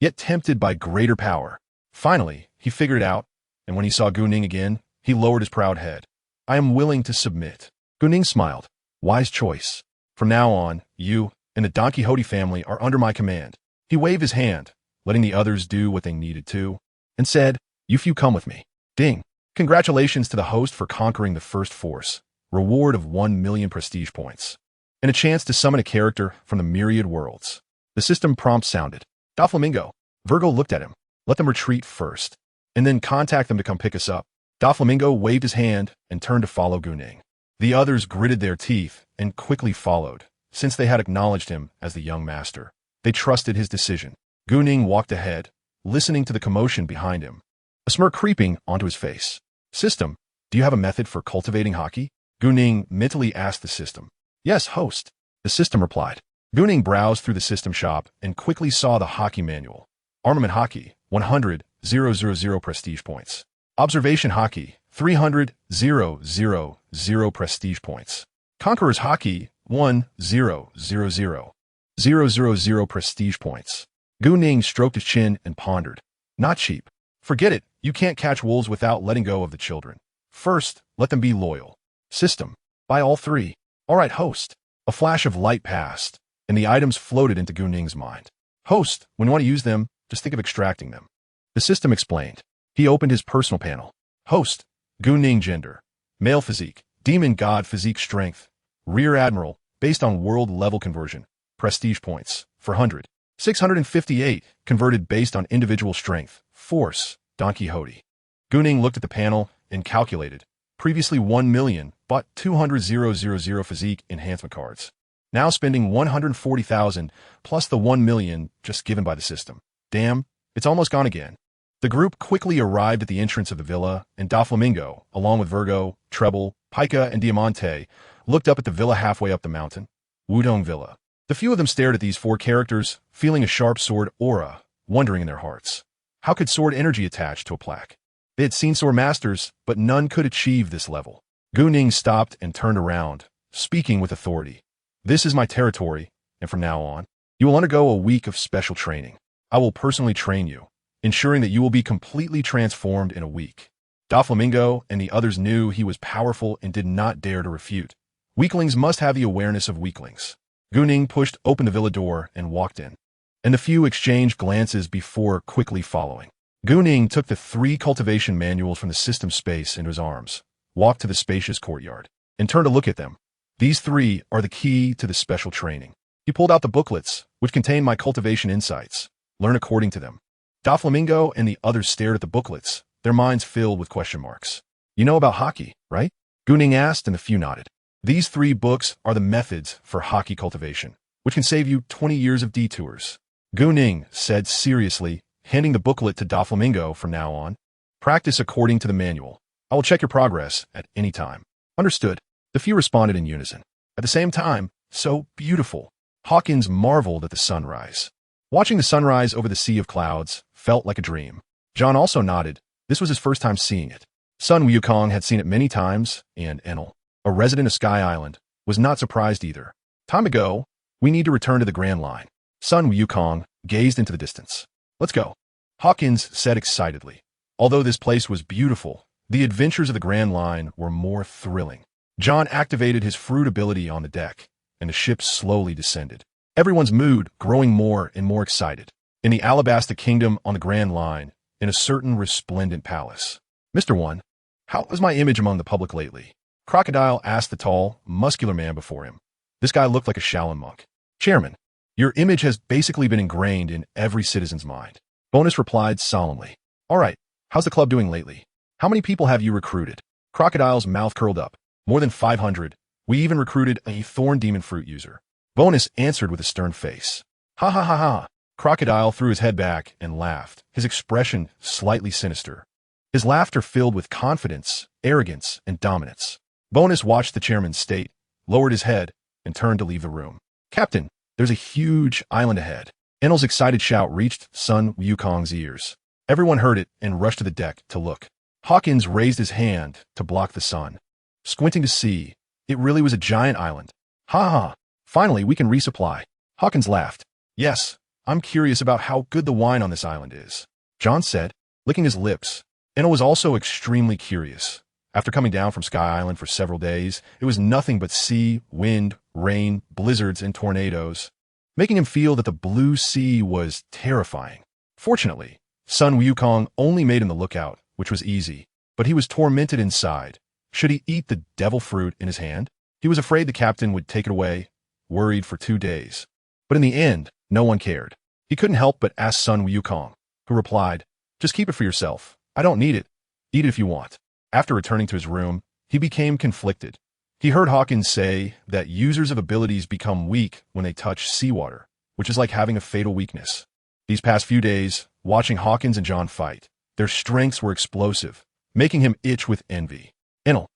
yet tempted by greater power. Finally, he figured it out, and when he saw GuNing again, he lowered his proud head. I am willing to submit. GuNing smiled. Wise choice. From now on, you and the Don Quixote family are under my command. He waved his hand, letting the others do what they needed to, and said, You few come with me. Ding. Congratulations to the host for conquering the first force. Reward of 1 million prestige points. And a chance to summon a character from the myriad worlds. The system prompt sounded. Doflamingo. Virgo looked at him. Let them retreat first, and then contact them to come pick us up. Doflamingo waved his hand and turned to follow GuNing. The others gritted their teeth and quickly followed, since they had acknowledged him as the young master. They trusted his decision. GuNing walked ahead, listening to the commotion behind him, a smirk creeping onto his face. System, do you have a method for cultivating hockey? GuNing mentally asked the system. Yes, host. The system replied. GuNing browsed through the system shop and quickly saw the hockey manual. Armament hockey, 100,000 prestige points. Observation hockey, 300,000 prestige points. Conqueror's hockey, 1,000,000 prestige points. GuNing stroked his chin and pondered. Not cheap. Forget it. You can't catch wolves without letting go of the children. First, let them be loyal. System, buy all 3. All right, host. A flash of light passed, and the items floated into GuNing's mind. Host, when you want to use them, just think of extracting them. The system explained. He opened his personal panel. Host, GuNing gender, male physique, demon god physique strength, rear admiral, based on world level conversion, prestige points, 400. 658, converted based on individual strength, force, Don Quixote. GuNing looked at the panel and calculated. Previously 1 million, bought 200,000 physique enhancement cards. Now spending 140,000 plus the 1 million just given by the system. Damn, it's almost gone again. The group quickly arrived at the entrance of the villa, and Doflamingo, along with Virgo, Treble, Pica, and Diamante, looked up at the villa halfway up the mountain. Wudong Villa. The few of them stared at these 4 characters, feeling a sharp sword aura, wondering in their hearts. How could sword energy attach to a plaque? They had seen sword masters, but none could achieve this level. GuNing stopped and turned around, speaking with authority. This is my territory, and from now on, you will undergo a week of special training. I will personally train you, ensuring that you will be completely transformed in a week. Doflamingo and the others knew he was powerful and did not dare to refute. Weaklings must have the awareness of weaklings. GuNing pushed open the villa door and walked in, and the few exchanged glances before quickly following. GuNing took the 3 cultivation manuals from the system space into his arms, walked to the spacious courtyard, and turned to look at them. These 3 are the key to the special training. He pulled out the booklets, which contained my cultivation insights. Learn according to them. Doflamingo and the others stared at the booklets, their minds filled with question marks. You know about hockey, right? GuNing asked, and the few nodded. These 3 books are the methods for hockey cultivation, which can save you 20 years of detours. GuNing said seriously, handing the booklet to Doflamingo from now on. Practice according to the manual. I will check your progress at any time. Understood. The few responded in unison. At the same time, so beautiful. Hawkins marveled at the sunrise. Watching the sunrise over the sea of clouds felt like a dream. John also nodded. This was his first time seeing it. Son Wukong had seen it many times, and Enel, a resident of Sky Island, was not surprised either. Time to go. We need to return to the Grand Line. Son Wukong gazed into the distance. Let's go. Hawkins said excitedly. Although this place was beautiful, the adventures of the Grand Line were more thrilling. John activated his fruit ability on the deck, and the ship slowly descended. Everyone's mood growing more and more excited. In the Alabasta Kingdom on the Grand Line, in a certain resplendent palace. Mr. One, how was my image among the public lately? Crocodile asked the tall, muscular man before him. This guy looked like a Shaolin monk. Chairman, your image has basically been ingrained in every citizen's mind. Bonus replied solemnly. All right, how's the club doing lately? How many people have you recruited? Crocodile's mouth curled up. More than 500. We even recruited a thorn demon fruit user. Bonus answered with a stern face. Ha ha ha ha. Crocodile threw his head back and laughed, his expression slightly sinister. His laughter filled with confidence, arrogance, and dominance. Bonus watched the chairman state, lowered his head, and turned to leave the room. Captain, there's a huge island ahead. Enel's excited shout reached Sun Wukong's ears. Everyone heard it and rushed to the deck to look. Hawkins raised his hand to block the sun. Squinting to see, it really was a giant island. Ha ha, finally we can resupply. Hawkins laughed. Yes, I'm curious about how good the wine on this island is. John said, licking his lips. Enel was also extremely curious. After coming down from Sky Island for several days, it was nothing but sea, wind, rain, blizzards, and tornadoes, making him feel that the blue sea was terrifying. Fortunately, Sun Wukong only made him the lookout, which was easy, but he was tormented inside. Should he eat the devil fruit in his hand? He was afraid the captain would take it away, worried for 2 days. But in the end, no one cared. He couldn't help but ask Sun Wukong, who replied, Just keep it for yourself. I don't need it. Eat it if you want. After returning to his room, he became conflicted. He heard Hawkins say that users of abilities become weak when they touch seawater, which is like having a fatal weakness. These past few days, watching Hawkins and John fight, their strengths were explosive, making him itch with envy. Enel,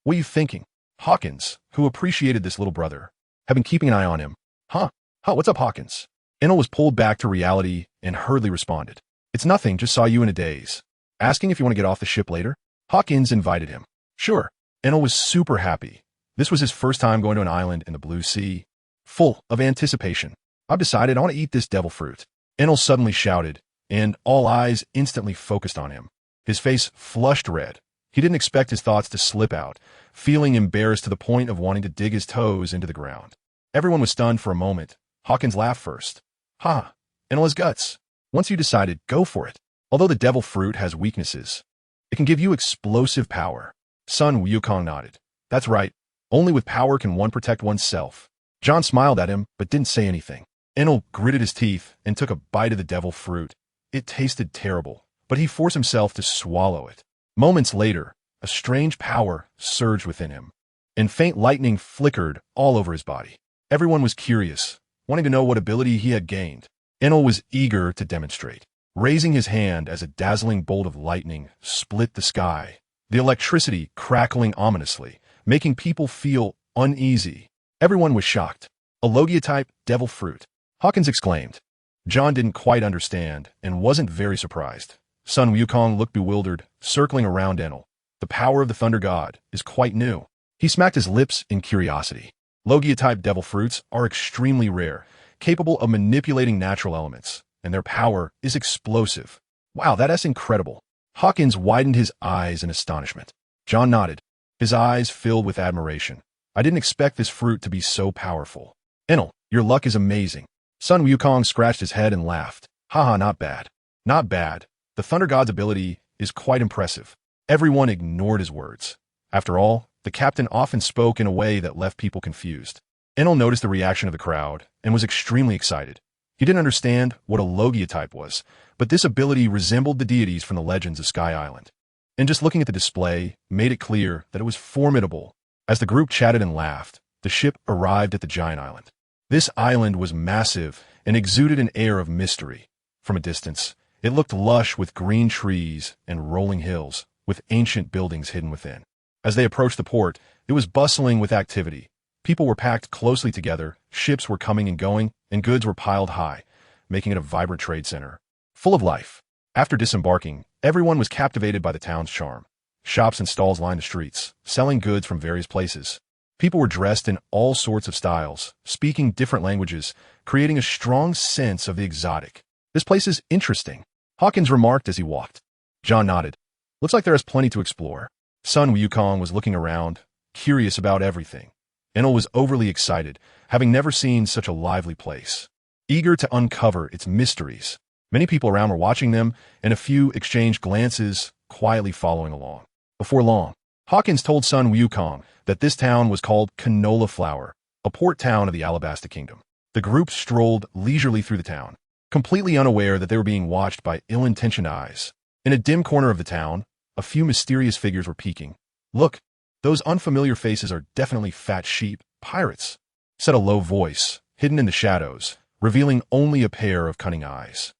what are you thinking? Hawkins, who appreciated this little brother, had been keeping an eye on him. Huh, what's up, Hawkins? Enel was pulled back to reality and hurriedly responded. It's nothing, just saw you in a daze. Asking if you want to get off the ship later? Hawkins invited him. Sure. Enel was super happy. This was his first time going to an island in the blue sea. Full of anticipation. I've decided I want to eat this devil fruit. Enel suddenly shouted, and all eyes instantly focused on him. His face flushed red. He didn't expect his thoughts to slip out, feeling embarrassed to the point of wanting to dig his toes into the ground. Everyone was stunned for a moment. Hawkins laughed first. Ha, Enel has guts. Once you decided, go for it. Although the devil fruit has weaknesses, it can give you explosive power. Sun Wukong nodded. That's right. Only with power can one protect oneself. John smiled at him, but didn't say anything. Enel gritted his teeth and took a bite of the devil fruit. It tasted terrible, but he forced himself to swallow it. Moments later, a strange power surged within him, and faint lightning flickered all over his body. Everyone was curious, wanting to know what ability he had gained. Enel was eager to demonstrate, raising his hand as a dazzling bolt of lightning split the sky, the electricity crackling ominously, making people feel uneasy. Everyone was shocked. A Logia-type devil fruit, Hawkins exclaimed. John didn't quite understand and wasn't very surprised. Sun Wukong looked bewildered, circling around Enel. The power of the Thunder God is quite new. He smacked his lips in curiosity. Logia-type devil fruits are extremely rare, capable of manipulating natural elements, and their power is explosive. Wow, that's incredible. Hawkins widened his eyes in astonishment. John nodded, his eyes filled with admiration. I didn't expect this fruit to be so powerful. Enel, your luck is amazing. Sun Wukong scratched his head and laughed. Haha, not bad. Not bad. The Thunder God's ability is quite impressive. Everyone ignored his words. After all, the captain often spoke in a way that left people confused. Enel noticed the reaction of the crowd and was extremely excited. He didn't understand what a Logia type was, but this ability resembled the deities from the legends of Sky Island. And just looking at the display made it clear that it was formidable. As the group chatted and laughed, the ship arrived at the giant island. This island was massive and exuded an air of mystery. From a distance, it looked lush with green trees and rolling hills, with ancient buildings hidden within. As they approached the port, it was bustling with activity. People were packed closely together, ships were coming and going, and goods were piled high, making it a vibrant trade center. Full of life. After disembarking, everyone was captivated by the town's charm. Shops and stalls lined the streets, selling goods from various places. People were dressed in all sorts of styles, speaking different languages, creating a strong sense of the exotic. This place is interesting, Hawkins remarked as he walked. John nodded. Looks like there is plenty to explore. Sun Wukong was looking around, curious about everything. Enel was overly excited, having never seen such a lively place. Eager to uncover its mysteries. Many people around were watching them, and a few exchanged glances, quietly following along. Before long, Hawkins told Sun Wukong that this town was called Canola Flower, a port town of the Alabasta Kingdom. The group strolled leisurely through the town, completely unaware that they were being watched by ill-intentioned eyes. In a dim corner of the town, a few mysterious figures were peeking. Look, those unfamiliar faces are definitely fat sheep, pirates, said a low voice, hidden in the shadows, revealing only a pair of cunning eyes.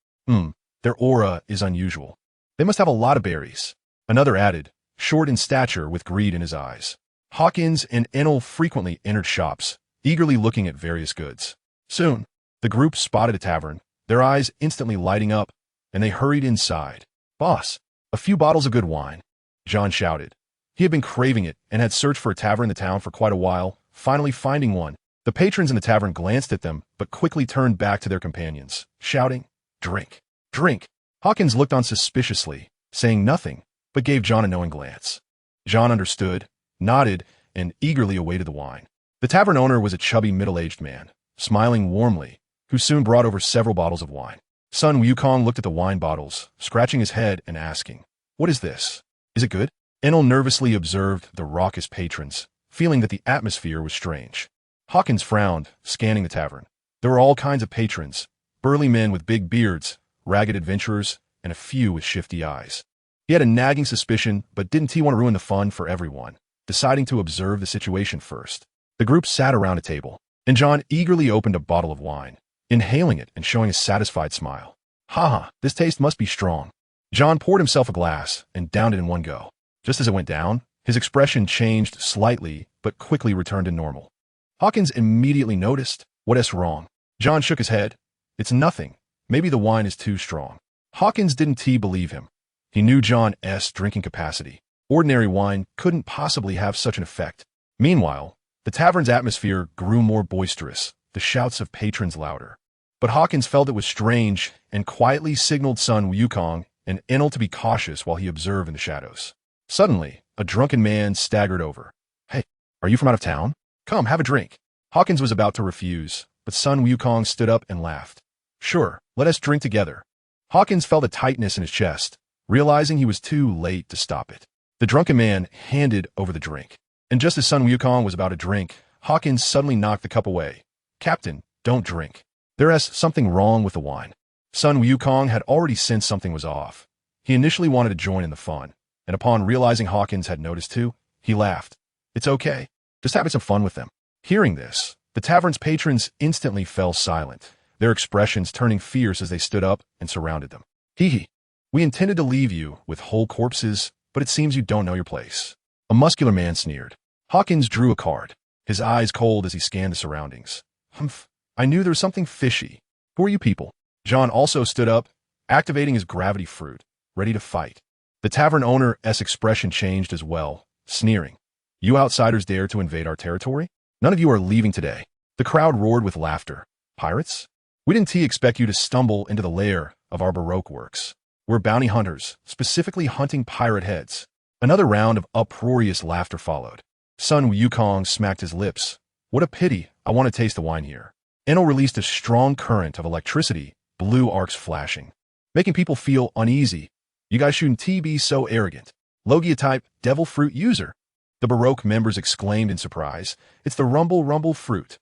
Their aura is unusual. They must have a lot of berries. Another added, short in stature with greed in his eyes. Hawkins and Enel frequently entered shops, eagerly looking at various goods. Soon, the group spotted a tavern, their eyes instantly lighting up, and they hurried inside. Boss, a few bottles of good wine, John shouted. He had been craving it and had searched for a tavern in the town for quite a while, finally finding one. The patrons in the tavern glanced at them, but quickly turned back to their companions, shouting, "Drink! Drink!" Hawkins looked on suspiciously, saying nothing, but gave John a knowing glance. John understood, nodded, and eagerly awaited the wine. The tavern owner was a chubby middle-aged man, smiling warmly, who soon brought over several bottles of wine. Sun Wukong looked at the wine bottles, scratching his head and asking, "What is this? Is it good?" Enel nervously observed the raucous patrons, feeling that the atmosphere was strange. Hawkins frowned, scanning the tavern. There were all kinds of patrons, burly men with big beards, ragged adventurers, and a few with shifty eyes. He had a nagging suspicion, but didn't he want to ruin the fun for everyone, deciding to observe the situation first. The group sat around a table, and John eagerly opened a bottle of wine, inhaling it and showing a satisfied smile. "Ha, this taste must be strong." John poured himself a glass and downed it in one go. Just as it went down, his expression changed slightly, but quickly returned to normal. Hawkins immediately noticed, "What's wrong?" John shook his head. "It's nothing. Maybe the wine is too strong." Hawkins didn't believe him. He knew John's drinking capacity. Ordinary wine couldn't possibly have such an effect. Meanwhile, the tavern's atmosphere grew more boisterous, the shouts of patrons louder. But Hawkins felt it was strange and quietly signaled Sun Wukong and Enel to be cautious while he observed in the shadows. Suddenly, a drunken man staggered over. "Hey, are you from out of town? Come, have a drink." Hawkins was about to refuse, but Sun Wukong stood up and laughed. "Sure, let us drink together." Hawkins felt a tightness in his chest, realizing he was too late to stop it. The drunken man handed over the drink. And just as Sun Wukong was about to drink, Hawkins suddenly knocked the cup away. "Captain, don't drink. There is something wrong with the wine." Sun Wukong had already sensed something was off. He initially wanted to join in the fun, and upon realizing Hawkins had noticed too, he laughed. "It's okay. Just having some fun with them." Hearing this, the tavern's patrons instantly fell silent, their expressions turning fierce as they stood up and surrounded them. "Hee, we intended to leave you with whole corpses, but it seems you don't know your place." A muscular man sneered. Hawkins drew a card, his eyes cold as he scanned the surroundings. "Humph, I knew there was something fishy. Who are you people?" John also stood up, activating his gravity fruit, ready to fight. The tavern owner's expression changed as well, sneering. "You outsiders dare to invade our territory? None of you are leaving today." The crowd roared with laughter. "Pirates? We didn't expect you to stumble into the lair of our Baroque works. We're bounty hunters, specifically hunting pirate heads." Another round of uproarious laughter followed. Sun Wukong smacked his lips. "What a pity, I want to taste the wine here." Enel released a strong current of electricity, blue arcs flashing, making people feel uneasy. "You guys shouldn't be so arrogant. Logia type, devil fruit user." The Baroque members exclaimed in surprise. "It's the rumble fruit."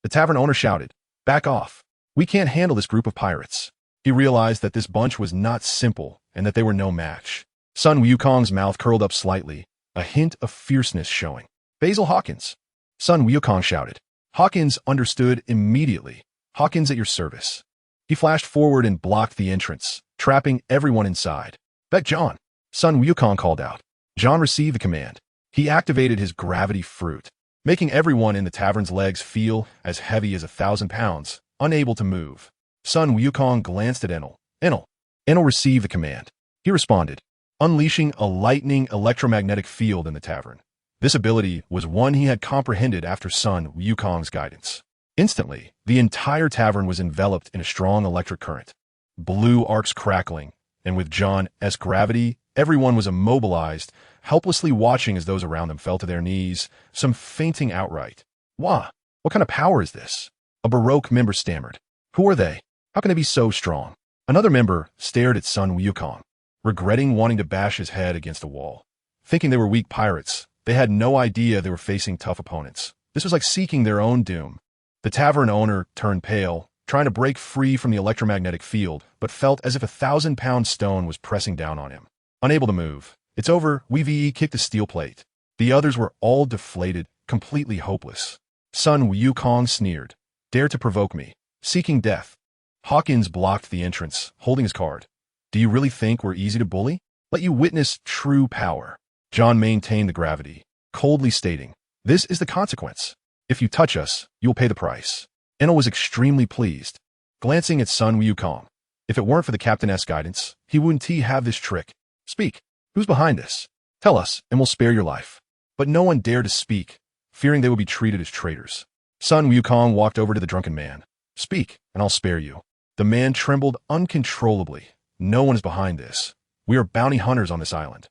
The tavern owner shouted, "Back off. We can't handle this group of pirates." He realized that this bunch was not simple and that they were no match. Sun Wukong's mouth curled up slightly, a hint of fierceness showing. "Basil Hawkins!" Sun Wukong shouted. Hawkins understood immediately. "Hawkins at your service." He flashed forward and blocked the entrance, trapping everyone inside. "Bet John!" Sun Wukong called out. John received the command. He activated his gravity fruit, making everyone in the tavern's legs feel as heavy as 1,000 pounds, unable to move. Sun Wukong glanced at Enel. Enel received the command. He responded, unleashing a lightning electromagnetic field in the tavern. This ability was one he had comprehended after Sun Wukong's guidance. Instantly, the entire tavern was enveloped in a strong electric current. Blue arcs crackling, and with John's gravity, everyone was immobilized, helplessly watching as those around them fell to their knees, some fainting outright. "Wah! What kind of power is this?" A Baroque member stammered. "Who are they? How can they be so strong?" Another member stared at Sun Wukong, regretting wanting to bash his head against a wall. Thinking they were weak pirates, they had no idea they were facing tough opponents. This was like seeking their own doom. The tavern owner turned pale, trying to break free from the electromagnetic field, but felt as if a 1,000-pound stone was pressing down on him. Unable to move. "It's over," Wee kicked the steel plate. The others were all deflated, completely hopeless. Sun Wukong sneered. "Dare to provoke me. Seeking death." Hawkins blocked the entrance, holding his card. "Do you really think we're easy to bully? Let you witness true power." John maintained the gravity, coldly stating, "This is the consequence. If you touch us, you'll pay the price." Enel was extremely pleased, glancing at Sun Wukong. If it weren't for the captain's guidance, he wouldn't have this trick. "Speak. Who's behind this? Tell us, and we'll spare your life." But no one dared to speak, fearing they would be treated as traitors. Sun Wukong walked over to the drunken man. "Speak, and I'll spare you." The man trembled uncontrollably. "No one is behind this. We are bounty hunters on this island."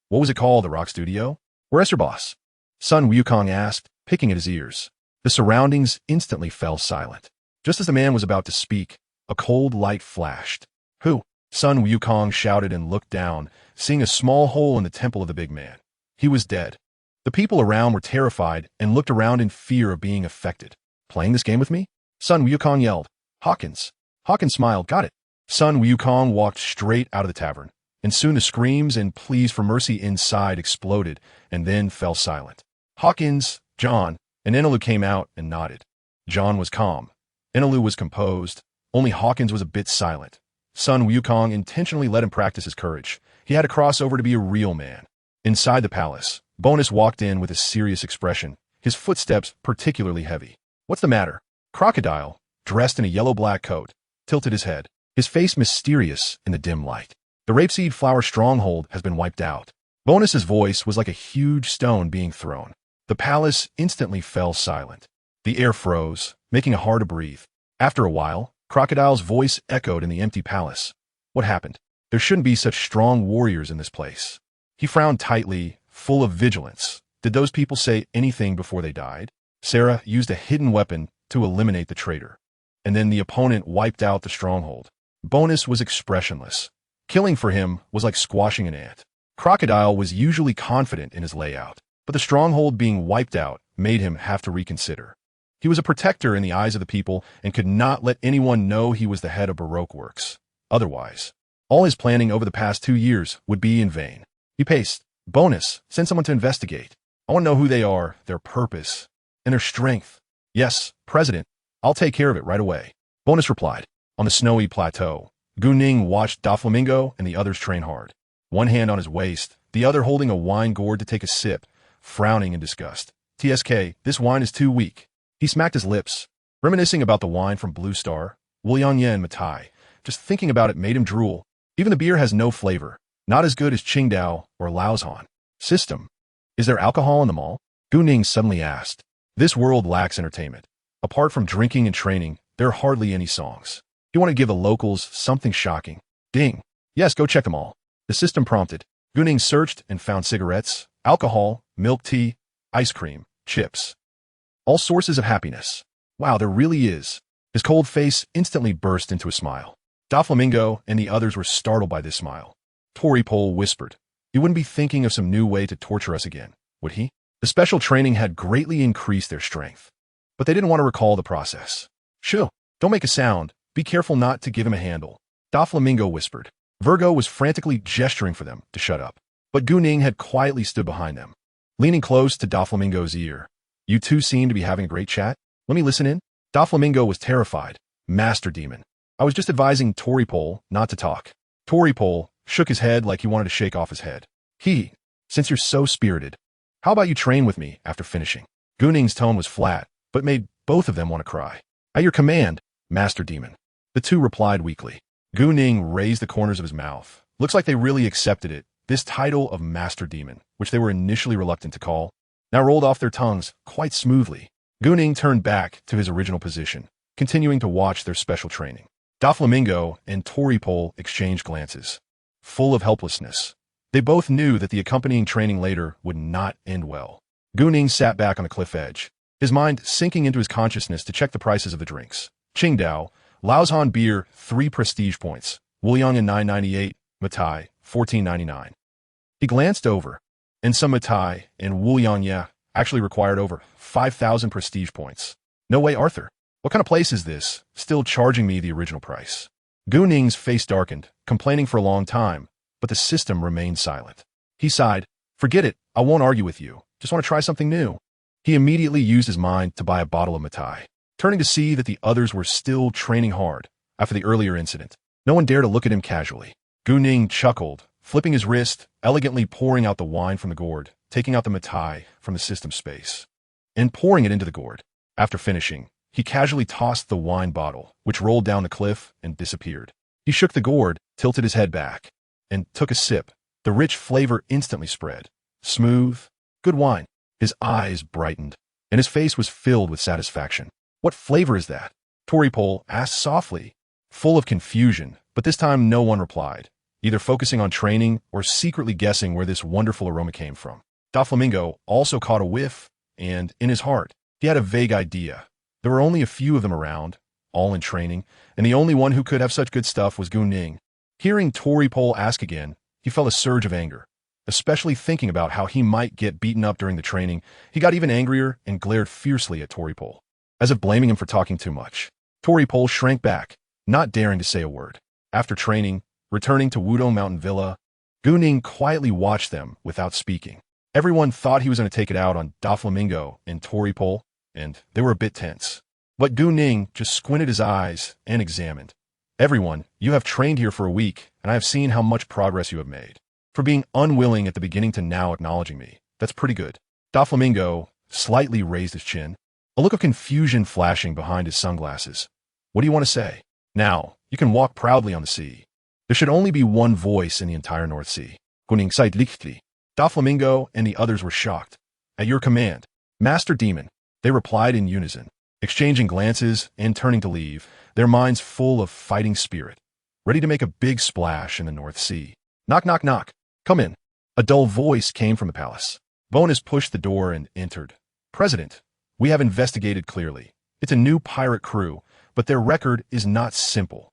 "What was it called, the rock studio? Where's your boss?" Sun Wukong asked, picking at his ears. The surroundings instantly fell silent. Just as the man was about to speak, a cold light flashed. "Who?" Sun Wukong shouted and looked down, seeing a small hole in the temple of the big man. He was dead. The people around were terrified and looked around in fear of being affected. "Playing this game with me?" Sun Wukong yelled. "Hawkins." Hawkins smiled. "Got it." Sun Wukong walked straight out of the tavern, and soon the screams and pleas for mercy inside exploded and then fell silent. Hawkins, John, and Enelu came out and nodded. John was calm. Enelu was composed. Only Hawkins was a bit silent. Sun Wukong intentionally let him practice his courage. He had to cross over to be a real man. Inside the palace, Bonus walked in with a serious expression, his footsteps particularly heavy. "What's the matter?" Crocodile, dressed in a yellow-black coat, tilted his head, his face mysterious in the dim light. "The rapeseed flower stronghold has been wiped out." Bonus's voice was like a huge stone being thrown. The palace instantly fell silent. The air froze, making it hard to breathe. After a while, Crocodile's voice echoed in the empty palace. "What happened? There shouldn't be such strong warriors in this place." He frowned tightly, full of vigilance. "Did those people say anything before they died?" Sarah used a hidden weapon to eliminate the traitor. And then the opponent wiped out the stronghold. Bonus was expressionless. Killing for him was like squashing an ant. Crocodile was usually confident in his layout, but the stronghold being wiped out made him have to reconsider. He was a protector in the eyes of the people and could not let anyone know he was the head of Baroque Works. Otherwise, all his planning over the past 2 years would be in vain. He paced. "Bonus, send someone to investigate. I want to know who they are, their purpose, and their strength." "Yes, President. I'll take care of it right away." Bonus replied. On the snowy plateau, GuNing watched Doflamingo and the others train hard. One hand on his waist, the other holding a wine gourd to take a sip, frowning in disgust. "TSK, this wine is too weak." He smacked his lips, reminiscing about the wine from Blue Star, Wuliangyan Matai. Just thinking about it made him drool. Even the beer has no flavor, not as good as Qingdao or Laozhan. "System, is there alcohol in the mall?" GuNing suddenly asked. This world lacks entertainment. Apart from drinking and training, there are hardly any songs. He wanted to give the locals something shocking. Ding. "Yes, go check them all." The system prompted. GuNing searched and found cigarettes, alcohol, milk tea, ice cream, chips. All sources of happiness. Wow, there really is. His cold face instantly burst into a smile. Doflamingo and the others were startled by this smile. Toripole whispered. He wouldn't be thinking of some new way to torture us again, would he? The special training had greatly increased their strength. but they didn't want to recall the process. Shoo, don't make a sound. Be careful not to give him a handle, Doflamingo whispered. Virgo was frantically gesturing for them to shut up, but GuNing had quietly stood behind them, leaning close to Doflamingo's ear. You two seem to be having a great chat. Let me listen in. Doflamingo was terrified. Master Demon. I was just advising Toripole not to talk. Toripole shook his head like he wanted to shake off his head. Since you're so spirited, how about you train with me after finishing? GuNing's tone was flat, but made both of them want to cry. At your command, Master Demon. The two replied weakly. GuNing raised the corners of his mouth. Looks like they really accepted it. This title of Master Demon, which they were initially reluctant to call, now rolled off their tongues quite smoothly. GuNing turned back to his original position, continuing to watch their special training. Doflamingo and Toripole exchanged glances, full of helplessness. They both knew that the accompanying training later would not end well. GuNing sat back on the cliff edge, his mind sinking into his consciousness to check the prices of the drinks. Qingdao, Laozhan beer, 3 prestige points. Wuyang in 998, Matai, 1499. He glanced over, and some Matai and Wuyang actually required over 5,000 prestige points. No way, Arthur. What kind of place is this, still charging me the original price? GuNing's face darkened, complaining for a long time, but the system remained silent. He sighed. Forget it, I won't argue with you. Just want to try something new. He immediately used his mind to buy a bottle of Matai, turning to see that the others were still training hard after the earlier incident. No one dared to look at him casually. GuNing chuckled, flipping his wrist, elegantly pouring out the wine from the gourd, taking out the Matai from the system space, and pouring it into the gourd. After finishing, he casually tossed the wine bottle, which rolled down the cliff and disappeared. He shook the gourd, tilted his head back, and took a sip. The rich flavor instantly spread. Smooth, good wine. His eyes brightened, and his face was filled with satisfaction. What flavor is that? Toripole asked softly, full of confusion, but this time no one replied, either focusing on training or secretly guessing where this wonderful aroma came from. Doflamingo also caught a whiff, and, in his heart, he had a vague idea. There were only a few of them around, all in training, and the only one who could have such good stuff was GuNing. Hearing Toripole ask again, he felt a surge of anger. Especially thinking about how he might get beaten up during the training, he got even angrier and glared fiercely at Toripole, as if blaming him for talking too much. Toripole shrank back, not daring to say a word. After training, returning to Wudong Mountain Villa, GuNing quietly watched them without speaking. Everyone thought he was going to take it out on Doflamingo and Toripole, and they were a bit tense. But GuNing just squinted his eyes and examined. Everyone, you have trained here for a week, and I have seen how much progress you have made. For being unwilling at the beginning to now acknowledging me, that's pretty good. Doflamingo slightly raised his chin, a look of confusion flashing behind his sunglasses. What do you want to say? Now, you can walk proudly on the sea. There should only be one voice in the entire North Sea. GuNing sighed lichtly. Doflamingo and the others were shocked. At your command, Master Demon, they replied in unison, exchanging glances and turning to leave, their minds full of fighting spirit, ready to make a big splash in the North Sea. Knock, knock, knock. Come in. A dull voice came from the palace. Bonus pushed the door and entered. President, we have investigated clearly. It's a new pirate crew, but their record is not simple.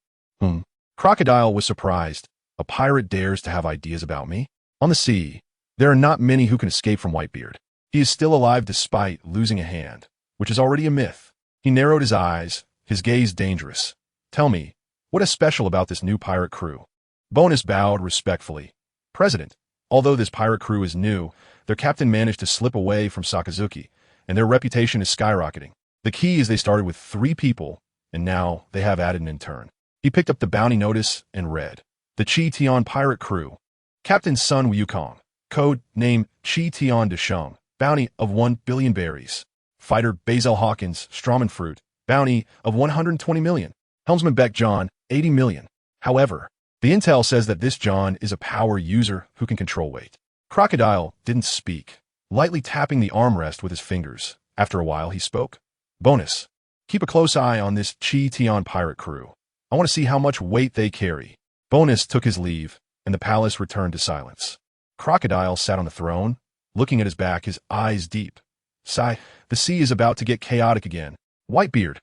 Crocodile was surprised. A pirate dares to have ideas about me? On the sea, there are not many who can escape from Whitebeard. He is still alive despite losing a hand, which is already a myth. He narrowed his eyes, his gaze dangerous. Tell me, what is special about this new pirate crew? Bonus bowed respectfully. President, although this pirate crew is new, their captain managed to slip away from Sakazuki, and their reputation is skyrocketing. The key is they started with 3 people, and now they have added an intern. He picked up the bounty notice and read. The Chi Tian pirate crew. Captain Sun Wukong. Code name Chi Tian Desheng. Bounty of 1 billion berries. Fighter Basil Hawkins, Strawman Fruit. Bounty of 120 million. Helmsman Beck John, 80 million. However, the intel says that this John is a power user who can control weight. Crocodile didn't speak, lightly tapping the armrest with his fingers. After a while, he spoke. Bonus. Keep a close eye on this Chi Tian pirate crew. I want to see how much weight they carry. Bonus took his leave, and the palace returned to silence. Crocodile sat on the throne, looking at his back, his eyes deep. Sigh, the sea is about to get chaotic again. Whitebeard.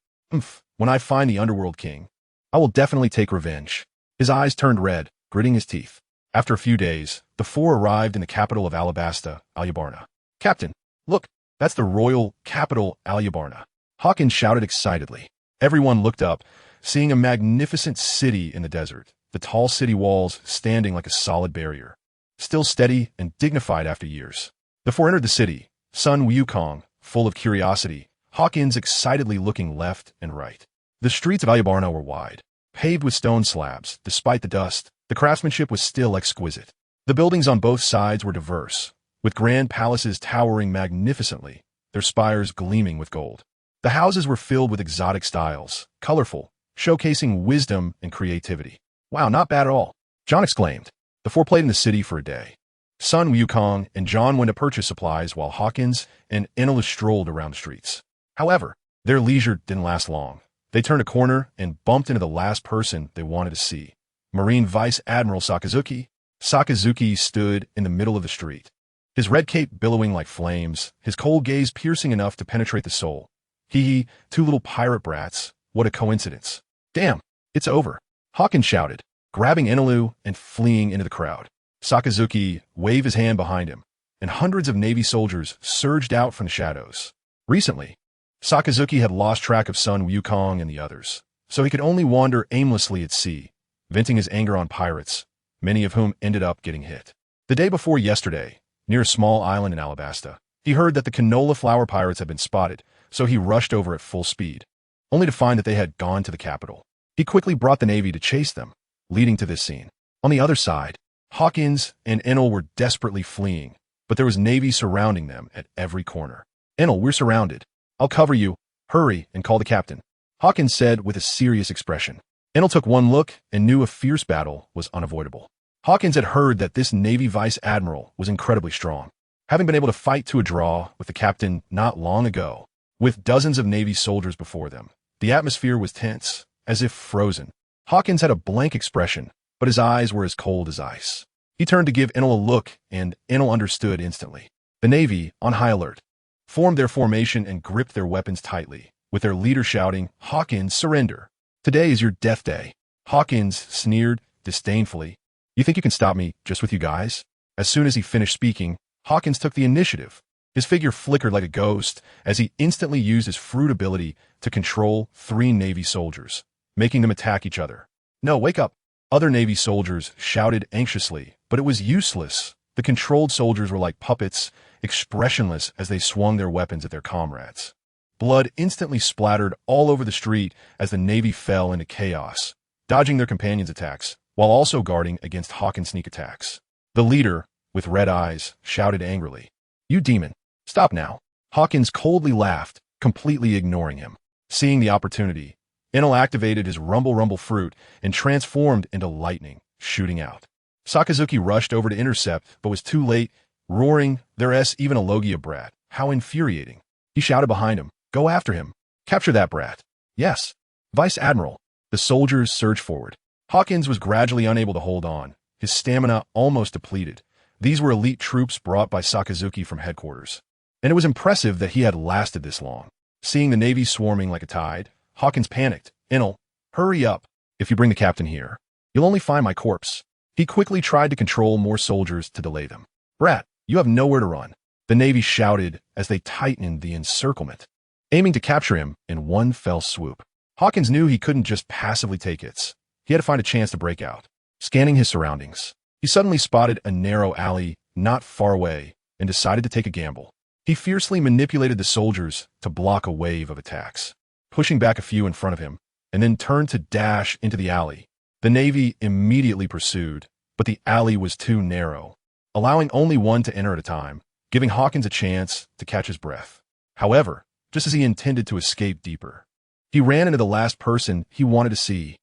When I find the Underworld King, I will definitely take revenge. His eyes turned red, gritting his teeth. After a few days, the 4 arrived in the capital of Alabasta, Alyabarna. Captain, look, that's the royal capital, Alyabarna. Hawkins shouted excitedly. Everyone looked up, seeing a magnificent city in the desert, the tall city walls standing like a solid barrier, still steady and dignified after years. Before entered the city, son Wukong, full of curiosity, Hawkins excitedly looking left and right. The streets of Ayabarno were wide, paved with stone slabs. Despite the dust, the craftsmanship was still exquisite. The buildings on both sides were diverse, with grand palaces towering magnificently, their spires gleaming with gold. The houses were filled with exotic styles, colorful, showcasing wisdom and creativity. Wow, not bad at all, John exclaimed. The four played in the city for a day. Son Wukong and John went to purchase supplies while Hawkins and Enola strolled around the streets. However, their leisure didn't last long. They turned a corner and bumped into the last person they wanted to see, Marine Vice Admiral Sakazuki. Sakazuki stood in the middle of the street, his red cape billowing like flames, his cold gaze piercing enough to penetrate the soul. Hee, two little pirate brats, what a coincidence. Damn, it's over, Hawkins shouted, grabbing Enola and fleeing into the crowd. Sakazuki waved his hand behind him, and hundreds of Navy soldiers surged out from the shadows. Recently, Sakazuki had lost track of son Wukong and the others, so he could only wander aimlessly at sea, venting his anger on pirates, many of whom ended up getting hit. The day before yesterday, near a small island in Alabasta, he heard that the canola flower pirates had been spotted, so he rushed over at full speed, only to find that they had gone to the capital. He quickly brought the Navy to chase them, leading to this scene. On the other side, Hawkins and Enel were desperately fleeing, but there was Navy surrounding them at every corner. Enel, we're surrounded. I'll cover you. Hurry and call the captain, Hawkins said with a serious expression. Enel took one look and knew a fierce battle was unavoidable. Hawkins had heard that this Navy Vice Admiral was incredibly strong, having been able to fight to a draw with the captain not long ago. With dozens of Navy soldiers before them, the atmosphere was tense, as if frozen. Hawkins had a blank expression, but his eyes were as cold as ice. He turned to give Enel a look, and Enel understood instantly. The Navy, on high alert, formed their formation and gripped their weapons tightly, with their leader shouting, Hawkins, surrender. Today is your death day. Hawkins sneered disdainfully. You think you can stop me just with you guys? As soon as he finished speaking, Hawkins took the initiative. His figure flickered like a ghost as he instantly used his fruit ability to control 3 Navy soldiers, making them attack each other. No, wake up. Other Navy soldiers shouted anxiously, but it was useless. The controlled soldiers were like puppets, expressionless as they swung their weapons at their comrades. Blood instantly splattered all over the street as the Navy fell into chaos, dodging their companions' attacks, while also guarding against Hawkins' sneak attacks. The leader, with red eyes, shouted angrily, You demon, stop now. Hawkins coldly laughed, completely ignoring him. Seeing the opportunity, Enel activated his rumble fruit and transformed into lightning, shooting out. Sakazuki rushed over to intercept, but was too late, roaring, There's even a Logia brat. How infuriating. He shouted behind him, Go after him. Capture that brat. Yes. Vice Admiral. The soldiers surged forward. Hawkins was gradually unable to hold on, his stamina almost depleted. These were elite troops brought by Sakazuki from headquarters, and it was impressive that he had lasted this long. Seeing the Navy swarming like a tide, Hawkins panicked. Enel, hurry up. If you bring the captain here, you'll only find my corpse. He quickly tried to control more soldiers to delay them. Brat, you have nowhere to run. The Navy shouted as they tightened the encirclement, aiming to capture him in one fell swoop. Hawkins knew he couldn't just passively take hits. He had to find a chance to break out. Scanning his surroundings, he suddenly spotted a narrow alley not far away and decided to take a gamble. He fiercely manipulated the soldiers to block a wave of attacks, pushing back a few in front of him, and then turned to dash into the alley. The Navy immediately pursued, but the alley was too narrow, allowing only one to enter at a time, giving Hawkins a chance to catch his breath. However, just as he intended to escape deeper, he ran into the last person he wanted to see.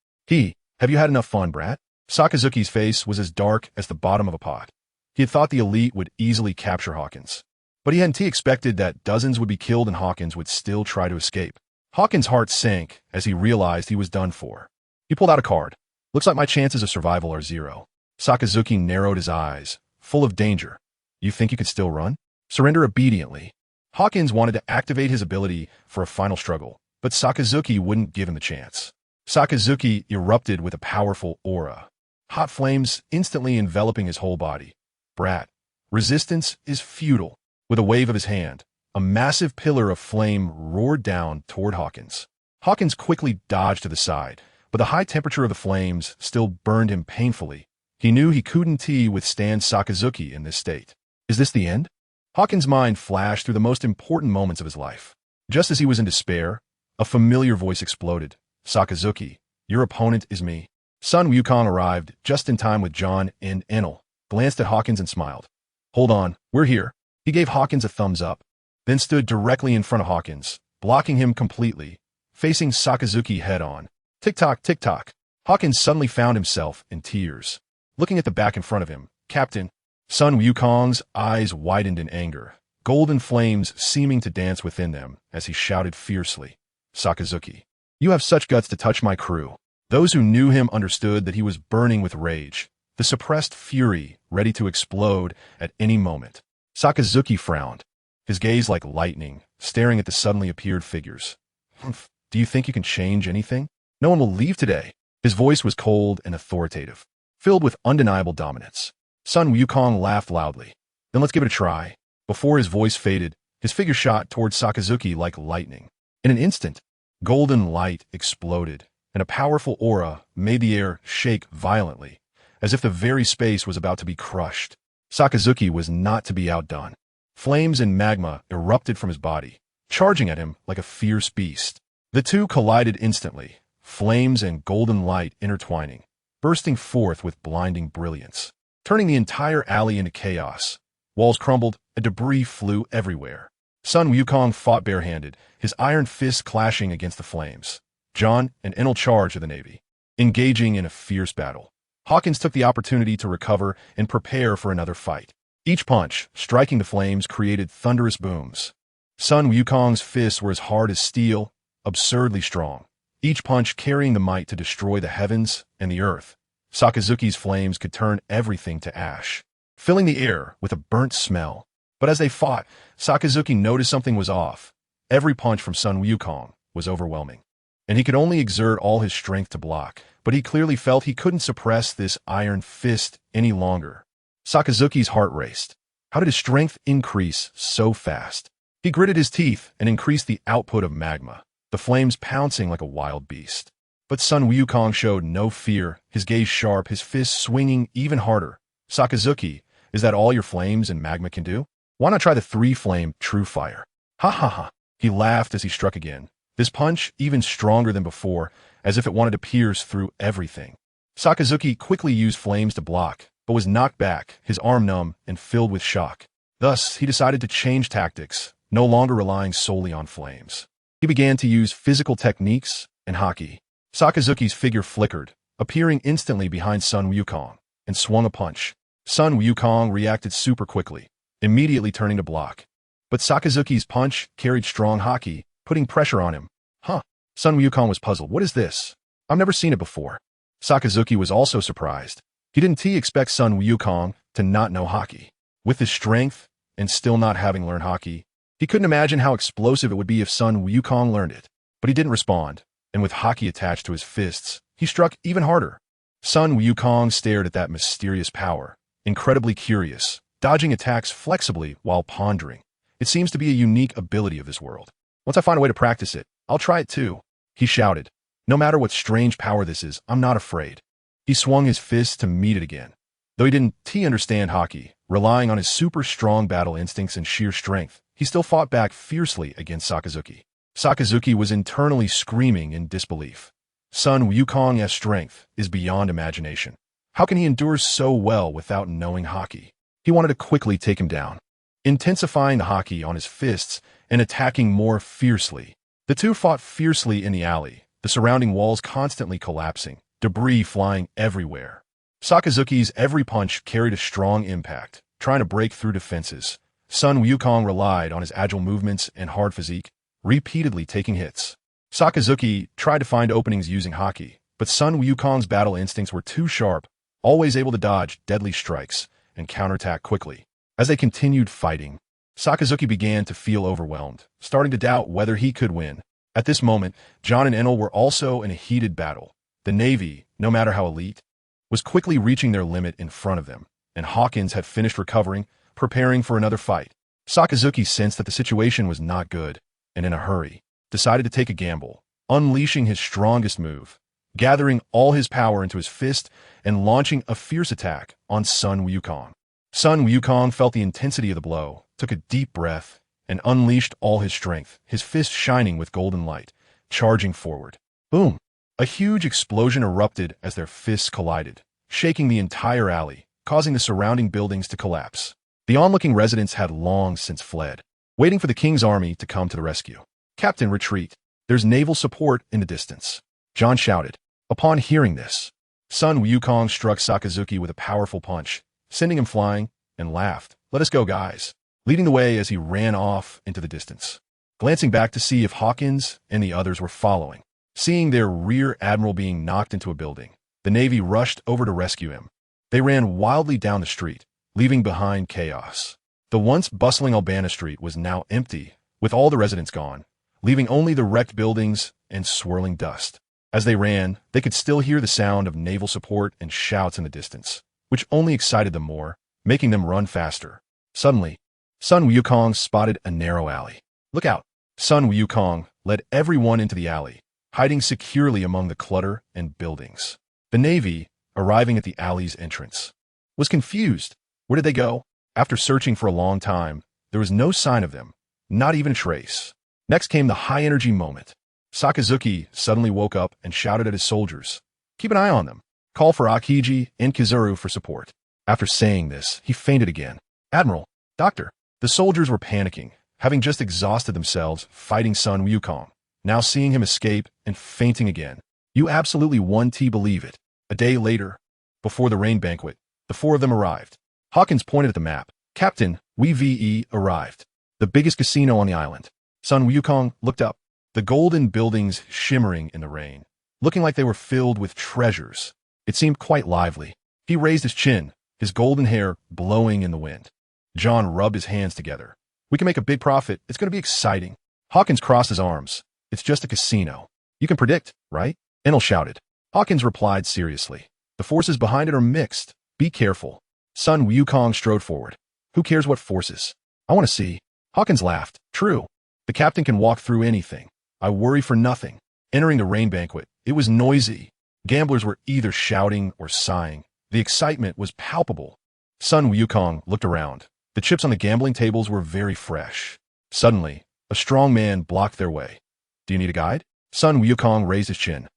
Have you had enough fun, brat? Sakazuki's face was as dark as the bottom of a pot. He had thought the elite would easily capture Hawkins, but he hadn't expected that dozens would be killed and Hawkins would still try to escape. Hawkins' heart sank as he realized he was done for. He pulled out a card. Looks like my chances of survival are 0. Sakazuki narrowed his eyes, full of danger. You think you can still run? Surrender obediently. Hawkins wanted to activate his ability for a final struggle, but Sakazuki wouldn't give him the chance. Sakazuki erupted with a powerful aura, hot flames instantly enveloping his whole body. Brat, resistance is futile. With a wave of his hand, A massive pillar of flame roared down toward Hawkins. Hawkins quickly dodged to the side, but the high temperature of the flames still burned him painfully. He knew he couldn't withstand Sakazuki in this state. Is this the end? Hawkins' mind flashed through the most important moments of his life. Just as he was in despair, a familiar voice exploded. Sakazuki, your opponent is me. Sun Wukong arrived just in time with John and Enel, glanced at Hawkins and smiled. Hold on, we're here. He gave Hawkins a thumbs up, then stood directly in front of Hawkins, blocking him completely, facing Sakazuki head-on. Tick-tock, tick-tock. Hawkins suddenly found himself in tears. Looking at the back in front of him, Captain. Sun Wukong's eyes widened in anger, golden flames seeming to dance within them as he shouted fiercely. Sakazuki, you have such guts to touch my crew. Those who knew him understood that he was burning with rage, the suppressed fury ready to explode at any moment. Sakazuki frowned, his gaze like lightning, staring at the suddenly appeared figures. Humph, do you think you can change anything? No one will leave today. His voice was cold and authoritative, filled with undeniable dominance. Sun Wukong laughed loudly. Then let's give it a try. Before his voice faded, his figure shot towards Sakazuki like lightning. In an instant, golden light exploded, and a powerful aura made the air shake violently, as if the very space was about to be crushed. Sakazuki was not to be outdone. Flames and magma erupted from his body, charging at him like a fierce beast. The two collided instantly, flames and golden light intertwining, bursting forth with blinding brilliance, turning the entire alley into chaos. Walls crumbled, and debris flew everywhere. Sun Wukong fought barehanded, his iron fists clashing against the flames. John and Enel charged of the Navy, engaging in a fierce battle. Hawkins took the opportunity to recover and prepare for another fight. Each punch, striking the flames, created thunderous booms. Sun Wukong's fists were as hard as steel, absurdly strong, each punch carrying the might to destroy the heavens and the earth. Sakazuki's flames could turn everything to ash, filling the air with a burnt smell. But as they fought, Sakazuki noticed something was off. Every punch from Sun Wukong was overwhelming, and he could only exert all his strength to block. But he clearly felt he couldn't suppress this iron fist any longer. Sakazuki's heart raced. How did his strength increase so fast? He gritted his teeth and increased the output of magma, the flames pouncing like a wild beast. But Sun Wukong showed no fear, his gaze sharp, his fists swinging even harder. Sakazuki, is that all your flames and magma can do? Why not try the three-flame true fire? Ha ha ha. He laughed as he struck again, this punch even stronger than before, as if it wanted to pierce through everything. Sakazuki quickly used flames to block, but was knocked back, his arm numb and filled with shock. Thus, he decided to change tactics, no longer relying solely on flames. He began to use physical techniques and haki. Sakazuki's figure flickered, appearing instantly behind Sun Wukong, and swung a punch. Sun Wukong reacted super quickly, immediately turning to block. But Sakazuki's punch carried strong haki, putting pressure on him. Huh. Sun Wukong was puzzled. What is this? I've never seen it before. Sakazuki was also surprised. He didn't expect Sun Wukong to not know haki. With his strength, and still not having learned haki, he couldn't imagine how explosive it would be if Sun Wukong learned it. But he didn't respond, and with haki attached to his fists, he struck even harder. Sun Wukong stared at that mysterious power, incredibly curious, dodging attacks flexibly while pondering. It seems to be a unique ability of this world. Once I find a way to practice it, I'll try it too. He shouted. No matter what strange power this is, I'm not afraid. He swung his fist to meet it again. Though he didn't understand haki, relying on his super strong battle instincts and sheer strength, he still fought back fiercely against Sakazuki. Sakazuki was internally screaming in disbelief. Sun Wukong's strength is beyond imagination. How can he endure so well without knowing haki? He wanted to quickly take him down, intensifying the haki on his fists and attacking more fiercely. The two fought fiercely in the alley, the surrounding walls constantly collapsing, debris flying everywhere. Sakazuki's every punch carried a strong impact, trying to break through defenses. Sun Wukong relied on his agile movements and hard physique, repeatedly taking hits. Sakazuki tried to find openings using haki, but Sun Wukong's battle instincts were too sharp, always able to dodge deadly strikes and counterattack quickly. As they continued fighting, Sakazuki began to feel overwhelmed, starting to doubt whether he could win. At this moment, John and Enel were also in a heated battle. The Navy, no matter how elite, was quickly reaching their limit in front of them, and Hawkins had finished recovering, preparing for another fight. Sakazuki sensed that the situation was not good, and in a hurry, decided to take a gamble, unleashing his strongest move, gathering all his power into his fist and launching a fierce attack on Sun Wukong. Sun Wukong felt the intensity of the blow, took a deep breath, and unleashed all his strength, his fist shining with golden light, charging forward. Boom! A huge explosion erupted as their fists collided, shaking the entire alley, causing the surrounding buildings to collapse. The onlooking residents had long since fled, waiting for the king's army to come to the rescue. "Captain, retreat. There's naval support in the distance," John shouted. Upon hearing this, Sun Wukong struck Sakazuki with a powerful punch, sending him flying, and laughed. "Let us go, guys," leading the way as he ran off into the distance, glancing back to see if Hawkins and the others were following. Seeing their rear admiral being knocked into a building, the Navy rushed over to rescue him. They ran wildly down the street, leaving behind chaos. The once bustling Albana Street was now empty, with all the residents gone, leaving only the wrecked buildings and swirling dust. As they ran, they could still hear the sound of naval support and shouts in the distance, which only excited them more, making them run faster. Suddenly, Sun Wukong spotted a narrow alley. "Look out!" Sun Wukong led everyone into the alley, hiding securely among the clutter and buildings. The Navy, arriving at the alley's entrance, was confused. Where did they go? After searching for a long time, there was no sign of them, not even a trace. Next came the high-energy moment. Sakazuki suddenly woke up and shouted at his soldiers, "Keep an eye on them. Call for Akiji and Kizuru for support." After saying this, he fainted again. "Admiral, Doctor." The soldiers were panicking, having just exhausted themselves fighting Sun Wukong, now seeing him escape and fainting again. You absolutely won't believe it. A day later, before the rain banquet, the four of them arrived. Hawkins pointed at the map. "Captain, we arrived. The biggest casino on the island." Sun Wukong looked up, the golden buildings shimmering in the rain, looking like they were filled with treasures. It seemed quite lively. He raised his chin, his golden hair blowing in the wind. John rubbed his hands together. "We can make a big profit. It's going to be exciting." Hawkins crossed his arms. "It's just a casino. You can predict, right?" Enel shouted. Hawkins replied seriously. "The forces behind it are mixed. Be careful." Sun Wukong strode forward. "Who cares what forces? I want to see." Hawkins laughed. "True. The captain can walk through anything. I worry for nothing." Entering the rain banquet, it was noisy. Gamblers were either shouting or sighing. The excitement was palpable. Sun Wukong looked around. The chips on the gambling tables were very fresh. Suddenly, a strong man blocked their way. "Do you need a guide?" Sun Wukong raised his chin.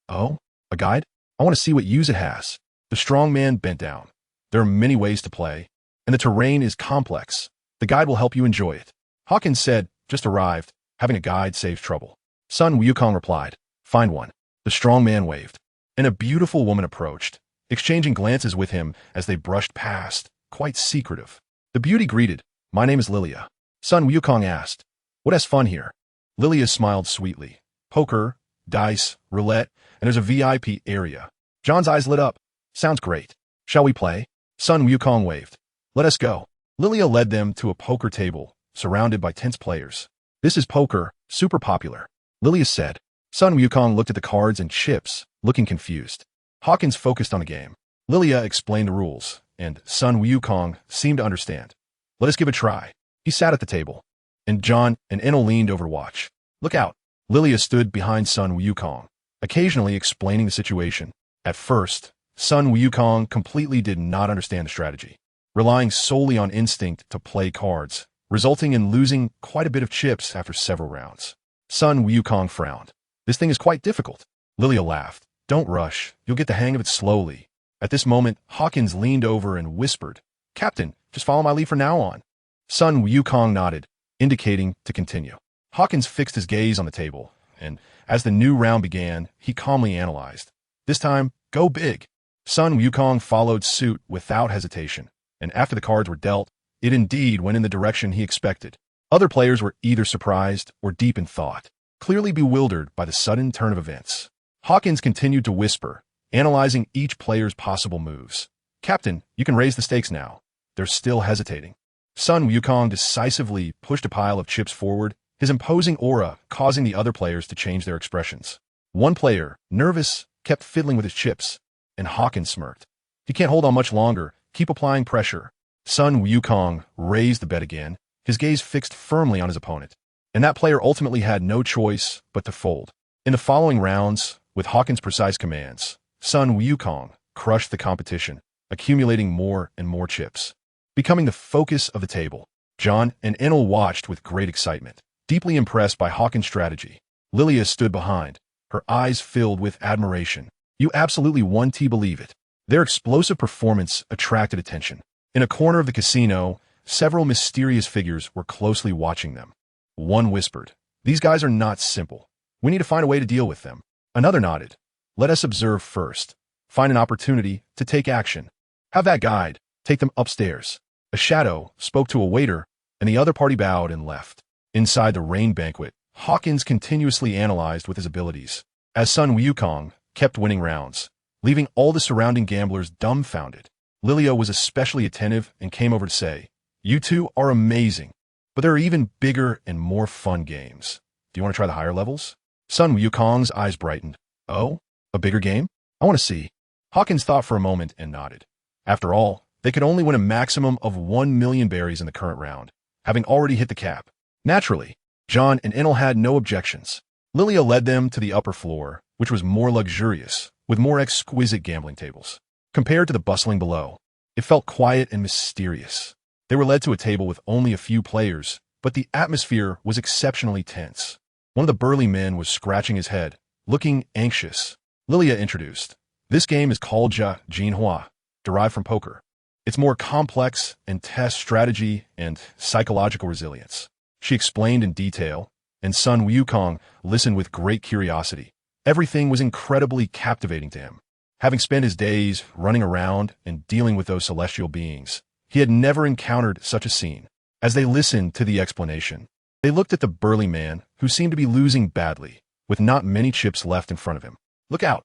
"Oh, a guide? I want to see what use it has." The strong man bent down. "There are many ways to play, and the terrain is complex. The guide will help you enjoy it." Hawkins said, "Just arrived. Having a guide saves trouble." Sun Wukong replied, "Find one." The strong man waved, and a beautiful woman approached, exchanging glances with him as they brushed past, quite secretive. The beauty greeted, "My name is Lilia." Sun Wukong asked, "What has fun here?" Lilia smiled sweetly. "Poker, dice, roulette, and there's a VIP area." John's eyes lit up. "Sounds great. Shall we play?" Sun Wukong waved. "Let us go." Lilia led them to a poker table, surrounded by tense players. "This is poker, super popular," Lilia said. Sun Wukong looked at the cards and chips, looking confused. Hawkins focused on the game. Lilia explained the rules, and Sun Wukong seemed to understand. "Let us give it a try." He sat at the table, and John and Enel leaned over to watch. "Look out." Lilia stood behind Sun Wukong, occasionally explaining the situation. At first, Sun Wukong completely did not understand the strategy, relying solely on instinct to play cards, resulting in losing quite a bit of chips after several rounds. Sun Wukong frowned. "This thing is quite difficult." Lilia laughed. "Don't rush. You'll get the hang of it slowly." At this moment, Hawkins leaned over and whispered, "Captain, just follow my lead from now on." Sun Wukong nodded, indicating to continue. Hawkins fixed his gaze on the table, and as the new round began, he calmly analyzed. This time, go big. Sun Wukong followed suit without hesitation, and after the cards were dealt, it indeed went in the direction he expected. Other players were either surprised or deep in thought, clearly bewildered by the sudden turn of events. Hawkins continued to whisper, analyzing each player's possible moves. "Captain, you can raise the stakes now." They're still hesitating. Sun Wukong decisively pushed a pile of chips forward, his imposing aura causing the other players to change their expressions. One player, nervous, kept fiddling with his chips, and Hawkins smirked. "He can't hold on much longer. Keep applying pressure." Sun Wukong raised the bet again, his gaze fixed firmly on his opponent. And that player ultimately had no choice but to fold. In the following rounds, with Hawkins' precise commands, Sun Wukong crushed the competition, accumulating more and more chips. Becoming the focus of the table, John and Enel watched with great excitement. Deeply impressed by Hawkins' strategy, Lilia stood behind, her eyes filled with admiration. You absolutely won to believe it. Their explosive performance attracted attention. In a corner of the casino, several mysterious figures were closely watching them. One whispered, "These guys are not simple. We need to find a way to deal with them." Another nodded, "Let us observe first. Find an opportunity to take action. Have that guide take them upstairs." A shadow spoke to a waiter, and the other party bowed and left. Inside the rain banquet, Hawkins continuously analyzed with his abilities, as Sun Wukong kept winning rounds, leaving all the surrounding gamblers dumbfounded. Lilia was especially attentive and came over to say, "You two are amazing, but there are even bigger and more fun games. Do you want to try the higher levels?" Sun Wukong's eyes brightened. "Oh, a bigger game? I want to see." Hawkins thought for a moment and nodded. After all, they could only win a maximum of 1 million berries in the current round, having already hit the cap. Naturally, John and Enel had no objections. Lilia led them to the upper floor, which was more luxurious, with more exquisite gambling tables. Compared to the bustling below, it felt quiet and mysterious. They were led to a table with only a few players, but the atmosphere was exceptionally tense. One of the burly men was scratching his head, looking anxious. Lilia introduced, "This game is called Jinhua, derived from poker. It's more complex and tests strategy and psychological resilience." She explained in detail, and Sun Wukong listened with great curiosity. Everything was incredibly captivating to him. Having spent his days running around and dealing with those celestial beings, he had never encountered such a scene. As they listened to the explanation, they looked at the burly man, who seemed to be losing badly, with not many chips left in front of him. "Look out!"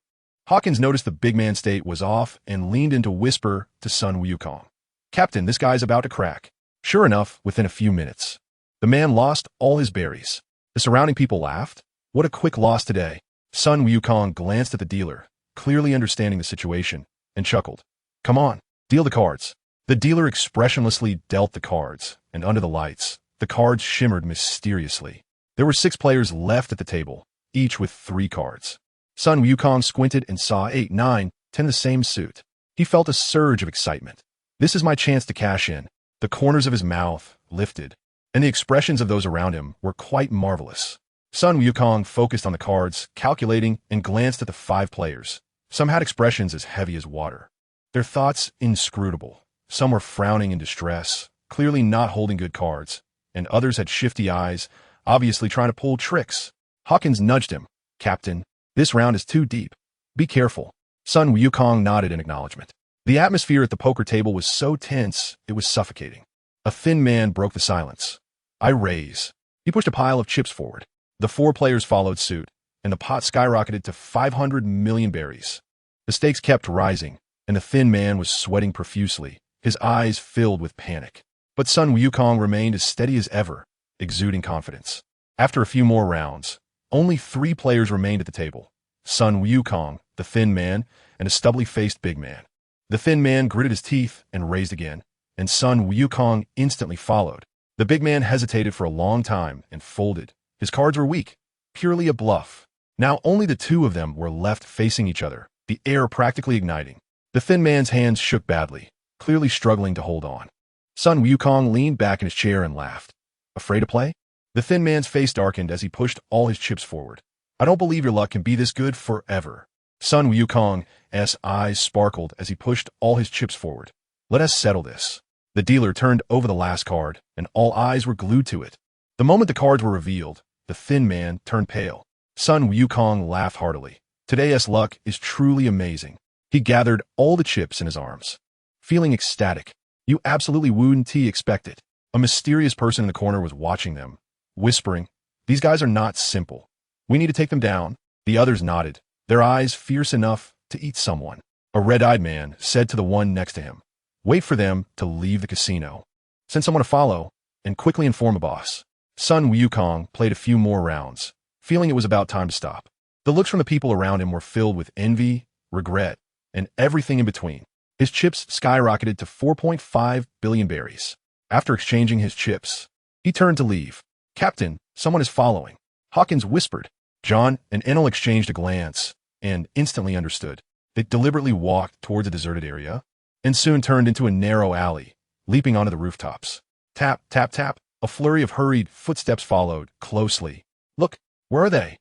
Hawkins noticed the big man's state was off and leaned in to whisper to Sun Wukong, "Captain, this guy's about to crack." Sure enough, within a few minutes, the man lost all his berries. The surrounding people laughed. What a quick loss today. Sun Wukong glanced at the dealer, clearly understanding the situation, and chuckled. "Come on, deal the cards." The dealer expressionlessly dealt the cards, and under the lights, the cards shimmered mysteriously. There were 6 players left at the table, each with 3 cards. Sun Wukong squinted and saw 8, 9, 10 the same suit. He felt a surge of excitement. This is my chance to cash in. The corners of his mouth lifted, and the expressions of those around him were quite marvelous. Sun Wukong focused on the cards, calculating, and glanced at the 5 players. Some had expressions as heavy as water. Their thoughts inscrutable. Some were frowning in distress, clearly not holding good cards, and others had shifty eyes, obviously trying to pull tricks. Hawkins nudged him. "Captain, this round is too deep. Be careful." Sun Wukong nodded in acknowledgement. The atmosphere at the poker table was so tense, it was suffocating. A thin man broke the silence. "I raise." He pushed a pile of chips forward. The 4 players followed suit, and the pot skyrocketed to 500 million berries. The stakes kept rising, and the thin man was sweating profusely, his eyes filled with panic. But Sun Wukong remained as steady as ever, exuding confidence. After a few more rounds, only 3 players remained at the table. Sun Wukong, the thin man, and a stubbly-faced big man. The thin man gritted his teeth and raised again, and Sun Wukong instantly followed. The big man hesitated for a long time and folded. His cards were weak, purely a bluff. Now only the 2 of them were left facing each other, the air practically igniting. The thin man's hands shook badly, clearly struggling to hold on. Sun Wukong leaned back in his chair and laughed. "Afraid to play?" The thin man's face darkened as he pushed all his chips forward. "I don't believe your luck can be this good forever." Sun Wukong's eyes sparkled as he pushed all his chips forward. "Let us settle this." The dealer turned over the last card, and all eyes were glued to it. The moment the cards were revealed, the thin man turned pale. Sun Wukong laughed heartily. Today's luck is truly amazing. He gathered all the chips in his arms, feeling ecstatic. You absolutely wouldn't expect it. A mysterious person in the corner was watching them, whispering, "These guys are not simple. We need to take them down." The others nodded, their eyes fierce enough to eat someone. A red-eyed man said to the one next to him, "Wait for them to leave the casino. Send someone to follow, and quickly inform the boss." Sun Wukong played a few more rounds, feeling it was about time to stop. The looks from the people around him were filled with envy, regret, and everything in between. His chips skyrocketed to 4.5 billion berries. After exchanging his chips, He turned to leave. "Captain, someone is following," Hawkins whispered. John and Enel exchanged a glance and instantly understood. They deliberately walked towards a deserted area and soon turned into a narrow alley, leaping onto the rooftops. Tap, tap, tap. A flurry of hurried footsteps followed, closely. "Look, where are they?"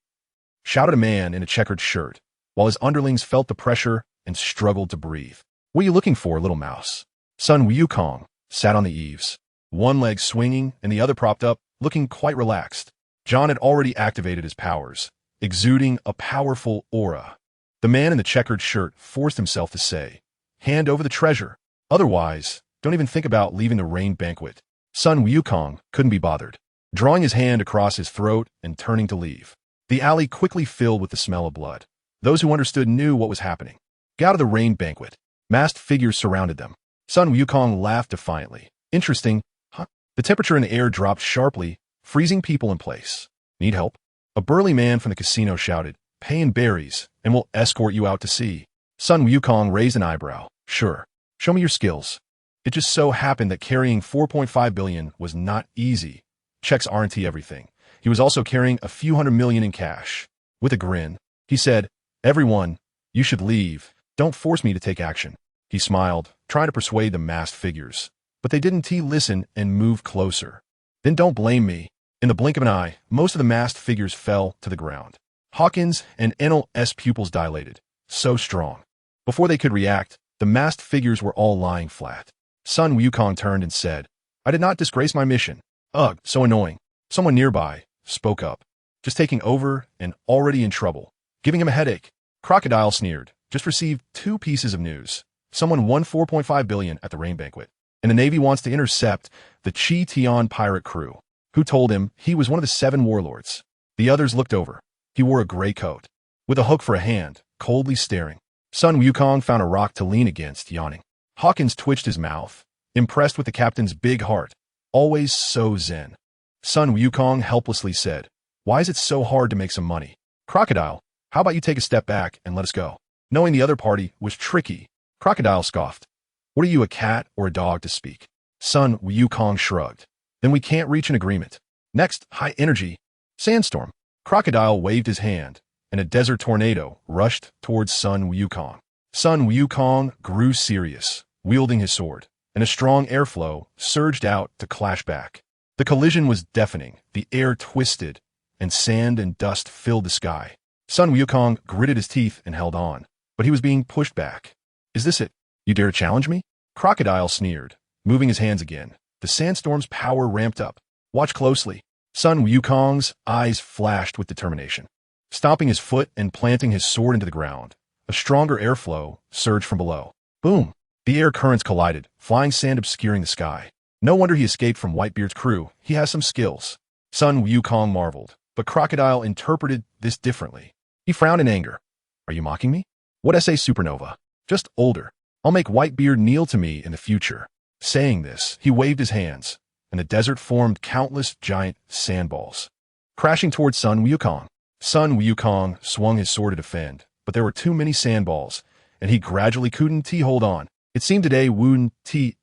shouted a man in a checkered shirt, while his underlings felt the pressure and struggled to breathe. "What are you looking for, little mouse?" Sun Wukong sat on the eaves, one leg swinging and the other propped up, looking quite relaxed. John had already activated his powers, exuding a powerful aura. The man in the checkered shirt forced himself to say, "Hand over the treasure. Otherwise, don't even think about leaving the rain banquet." Sun Wukong couldn't be bothered, drawing his hand across his throat and turning to leave. The alley quickly filled with the smell of blood. Those who understood knew what was happening. Get out of the rain banquet. Masked figures surrounded them. Sun Wukong laughed defiantly. "Interesting, huh?" The temperature in the air dropped sharply, freezing people in place. "Need help?" A burly man from the casino shouted. "Pay in berries, and we'll escort you out to sea." Sun Wukong raised an eyebrow. "Sure. Show me your skills." It just so happened that carrying 4.5 billion was not easy. Checks aren't everything. He was also carrying a few $100 million in cash. With a grin, he said, "Everyone, you should leave. Don't force me to take action." He smiled, trying to persuade the masked figures, but they didn't listen and moved closer. "Then don't blame me." In the blink of an eye, most of the masked figures fell to the ground. Hawkins and Enel's pupils dilated. So strong. Before they could react, the masked figures were all lying flat. Sun Wukong turned and said, "I did not disgrace my mission." "Ugh, so annoying." Someone nearby spoke up. "Just taking over and already in trouble. Giving him a headache." Crocodile sneered. "Just received 2 pieces of news. Someone won 4.5 billion at the rain banquet, and the Navy wants to intercept the Chi Tian pirate crew." Who told him he was one of the 7 warlords? The others looked over. He wore a gray coat, with a hook for a hand, coldly staring. Sun Wukong found a rock to lean against, yawning. Hawkins twitched his mouth, impressed with the captain's big heart, always so zen. Sun Wukong helplessly said, "Why is it so hard to make some money?" "Crocodile, how about you take a step back and let us go?" Knowing the other party was tricky, Crocodile scoffed. "What are you, a cat or a dog to speak?" Sun Wukong shrugged. "Then we can't reach an agreement." Next, high energy. Sandstorm. Crocodile waved his hand, and a desert tornado rushed towards Sun Wukong. Sun Wukong grew serious, wielding his sword, and a strong airflow surged out to clash back. The collision was deafening, the air twisted, and sand and dust filled the sky. Sun Wukong gritted his teeth and held on, but he was being pushed back. "Is this it? You dare to challenge me?" Crocodile sneered, moving his hands again. The sandstorm's power ramped up. "Watch closely." Sun Wukong's eyes flashed with determination. Stomping his foot and planting his sword into the ground, a stronger airflow surged from below. Boom! The air currents collided, flying sand obscuring the sky. No wonder he escaped from Whitebeard's crew. He has some skills. Sun Wukong marveled, but Crocodile interpreted this differently. He frowned in anger. "Are you mocking me? What SA supernova? Just older. I'll make Whitebeard kneel to me in the future." Saying this, he waved his hands, and the desert formed countless giant sandballs, crashing towards Sun Wukong. Sun Wukong swung his sword to defend, but there were too many sandballs, and he gradually couldn't hold on. It seemed today wouldn't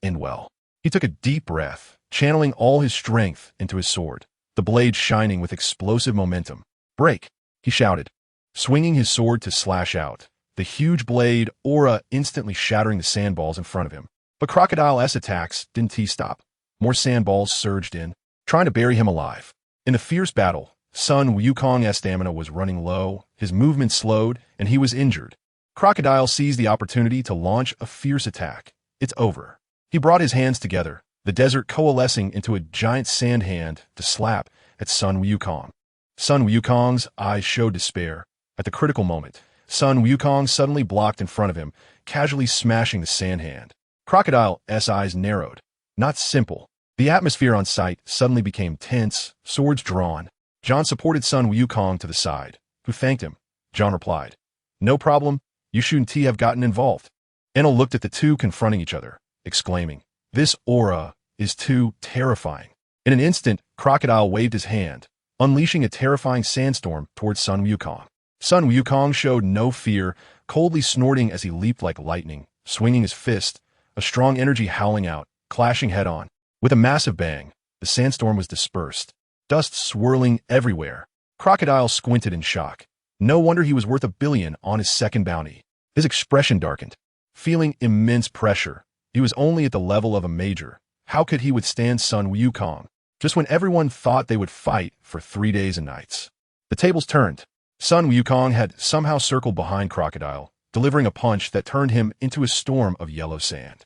end well. He took a deep breath, channeling all his strength into his sword, the blade shining with explosive momentum. "Break!" he shouted, swinging his sword to slash out, the huge blade aura instantly shattering the sandballs in front of him. But Crocodile's attacks didn't stop. More sandballs surged in, trying to bury him alive. In the fierce battle, Sun Wukong's stamina was running low, his movement slowed, and he was injured. Crocodile seized the opportunity to launch a fierce attack. "It's over." He brought his hands together, the desert coalescing into a giant sand hand to slap at Sun Wukong. Sun Wukong's eyes showed despair. At the critical moment, Sun Wukong suddenly blocked in front of him, casually smashing the sand hand. Crocodile's eyes narrowed. Not simple. The atmosphere on site suddenly became tense, swords drawn. John supported Sun Wukong to the side. "Who thanked him?" John replied. "No problem. You shouldn't have gotten involved." Enel looked at the two confronting each other, exclaiming, "This aura is too terrifying." In an instant, Crocodile waved his hand, unleashing a terrifying sandstorm towards Sun Wukong. Sun Wukong showed no fear, coldly snorting as he leaped like lightning, swinging his fist, a strong energy howling out, clashing head-on. With a massive bang, The sandstorm was dispersed, dust swirling everywhere. Crocodile squinted in shock. No wonder he was worth $1 billion on his second bounty. His expression darkened. Feeling immense pressure, he was only at the level of a major. How could he withstand Sun Wukong? Just when everyone thought they would fight for 3 days and nights. The tables turned. Sun Wukong had somehow circled behind Crocodile, delivering a punch that turned him into a storm of yellow sand.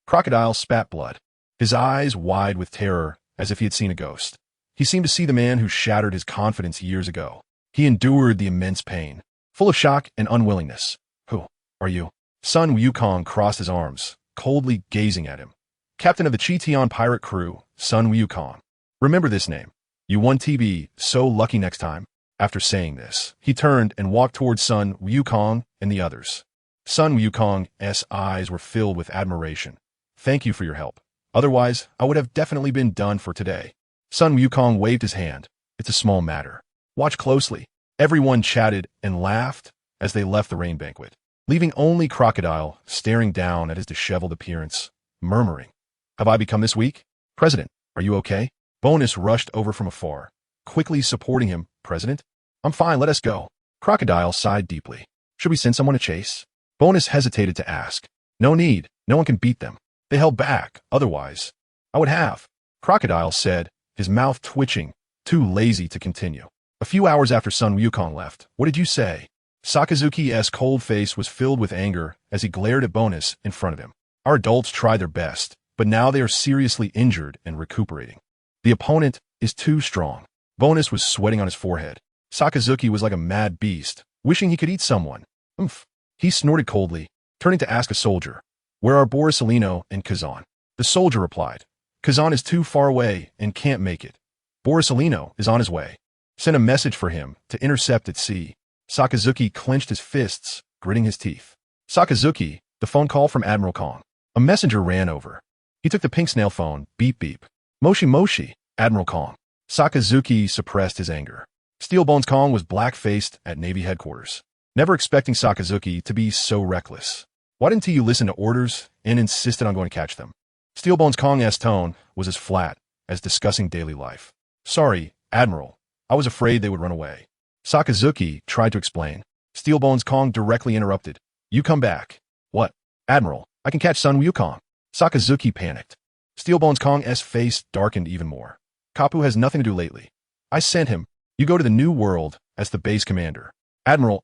Crocodile spat blood, his eyes wide with terror as if he had seen a ghost. He seemed to see the man who shattered his confidence years ago. He endured the immense pain, full of shock and unwillingness. Who are you? Sun Wukong crossed his arms, coldly gazing at him. Captain of the Cheetion pirate crew, Sun Wukong. Remember this name. You won TB, so lucky next time. After saying this, he turned and walked towards Sun Wukong and the others. Sun Wukong's eyes were filled with admiration. Thank you for your help. Otherwise, I would have definitely been done for today. Sun Wukong waved his hand. It's a small matter. Watch closely. Everyone chatted and laughed as they left the rain banquet, leaving only Crocodile staring down at his disheveled appearance, murmuring, "Have I become this weak? President, are you okay?" Bonus rushed over from afar, quickly supporting him. "President? I'm fine, let us go." Crocodile sighed deeply. "Should we send someone to chase?" Bonus hesitated to ask. "No need. No one can beat them. They held back. Otherwise, I would have." Crocodile said, his mouth twitching, too lazy to continue. A few hours after Sun Wukong left, "What did you say?" Sakazuki's cold face was filled with anger as he glared at Bonus in front of him. "Our adults tried their best, but now they are seriously injured and recuperating. The opponent is too strong." Bonus was sweating on his forehead. Sakazuki was like a mad beast, wishing he could eat someone. "Umph." He snorted coldly, turning to ask a soldier, "Where are Borisolino and Kazan?" The soldier replied, "Kazan is too far away and can't make it. Borisolino is on his way. Send a message for him to intercept at sea." Sakazuki clenched his fists, gritting his teeth. "Sakazuki, the phone call from Admiral Kong." A messenger ran over. He took the pink snail phone. Beep beep. "Moshi Moshi, Admiral Kong." Sakazuki suppressed his anger. Steelbones Kong was black-faced at Navy headquarters, never expecting Sakazuki to be so reckless. "Why didn't you listen to orders and insisted on going to catch them?" Steelbones Kong's tone was as flat as discussing daily life. "Sorry, Admiral. I was afraid they would run away." Sakazuki tried to explain. Steelbones Kong directly interrupted. "You come back." "What?" "Admiral, I can catch Sun Wukong." Sakazuki panicked. Steelbones Kong's face darkened even more. "Kapu has nothing to do lately. I sent him. You go to the New World as the base commander." "Admiral,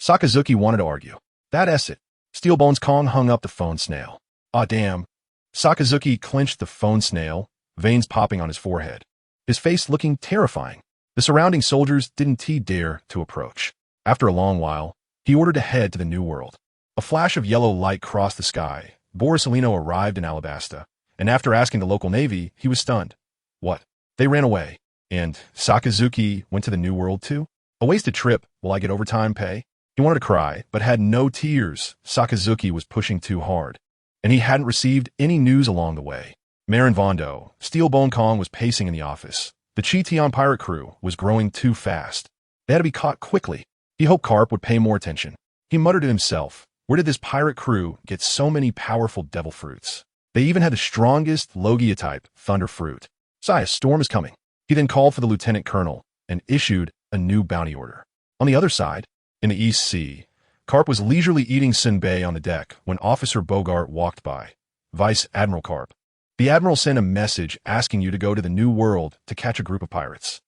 Sakazuki wanted to argue. "That's it." Steelbones Kong hung up the phone snail. "Aw damn." Sakazuki clenched the phone snail, veins popping on his forehead, his face looking terrifying. The surrounding soldiers didn't dare to approach. After a long while, he ordered to head to the New World. A flash of yellow light crossed the sky. Borisolino arrived in Alabasta, and after asking the local navy, he was stunned. What? They ran away. And Sakazuki went to the New World too? A wasted trip. Will I get overtime pay? He wanted to cry, but had no tears. Sakazuki was pushing too hard, and he hadn't received any news along the way. Marin Vondo, Steelbone Kong was pacing in the office. The Cheetion pirate crew was growing too fast. They had to be caught quickly. He hoped Carp would pay more attention. He muttered to himself, where did this pirate crew get so many powerful devil fruits? They even had the strongest Logia-type thunder fruit. A storm is coming. He then called for the lieutenant colonel and issued a new bounty order. On the other side, in the East Sea, Carp was leisurely eating senbei on the deck when Officer Bogart walked by. Vice Admiral Carp. The Admiral sent a message asking you to go to the New World to catch a group of pirates.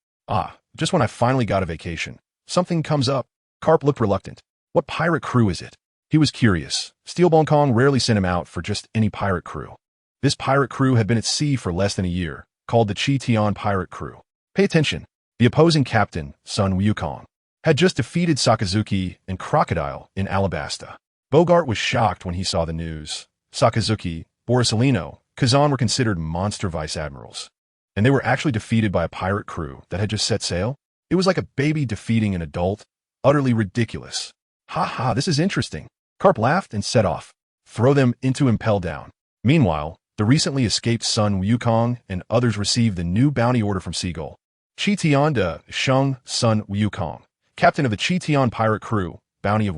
Just when I finally got a vacation. Something comes up. Carp looked reluctant. What pirate crew is it? He was curious. Steelbone Kong rarely sent him out for just any pirate crew. This pirate crew had been at sea for less than a year, called the Cheetion pirate crew. Pay attention. The opposing captain, Sun Wukong, had just defeated Sakazuki and Crocodile in Alabasta. Bogart was shocked when he saw the news. Sakazuki, Borisolino, Kazan were considered monster vice admirals, and they were actually defeated by a pirate crew that had just set sail? It was like a baby defeating an adult. Utterly ridiculous. Ha, this is interesting. Carp laughed and set off. Throw them into impel down. Meanwhile, the recently escaped Sun Wukong and others received the new bounty order from Seagull. Cheetion de Sheng Sun Wukong, captain of the Cheetion pirate crew, bounty of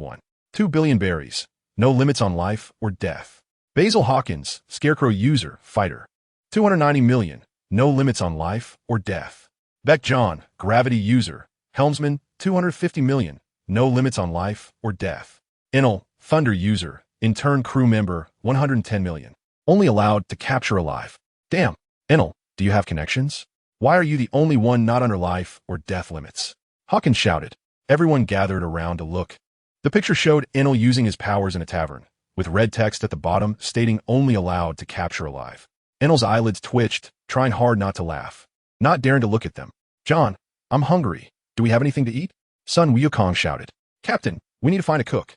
2 billion berries, no limits on life or death. Basil Hawkins, Scarecrow user, fighter, 290 million, no limits on life or death. Beck John, gravity user. Helmsman, 250 million, no limits on life or death. Inel, thunder user. Intern crew member, 110 million. Only allowed to capture alive. Damn, Inel, do you have connections? Why are you the only one not under life or death limits? Hawkins shouted. Everyone gathered around to look. The picture showed Inel using his powers in a tavern, with red text at the bottom stating only allowed to capture alive. Inel's eyelids twitched, trying hard not to laugh, not daring to look at them. John, I'm hungry. Do we have anything to eat? Son Wukong shouted. Captain, we need to find a cook.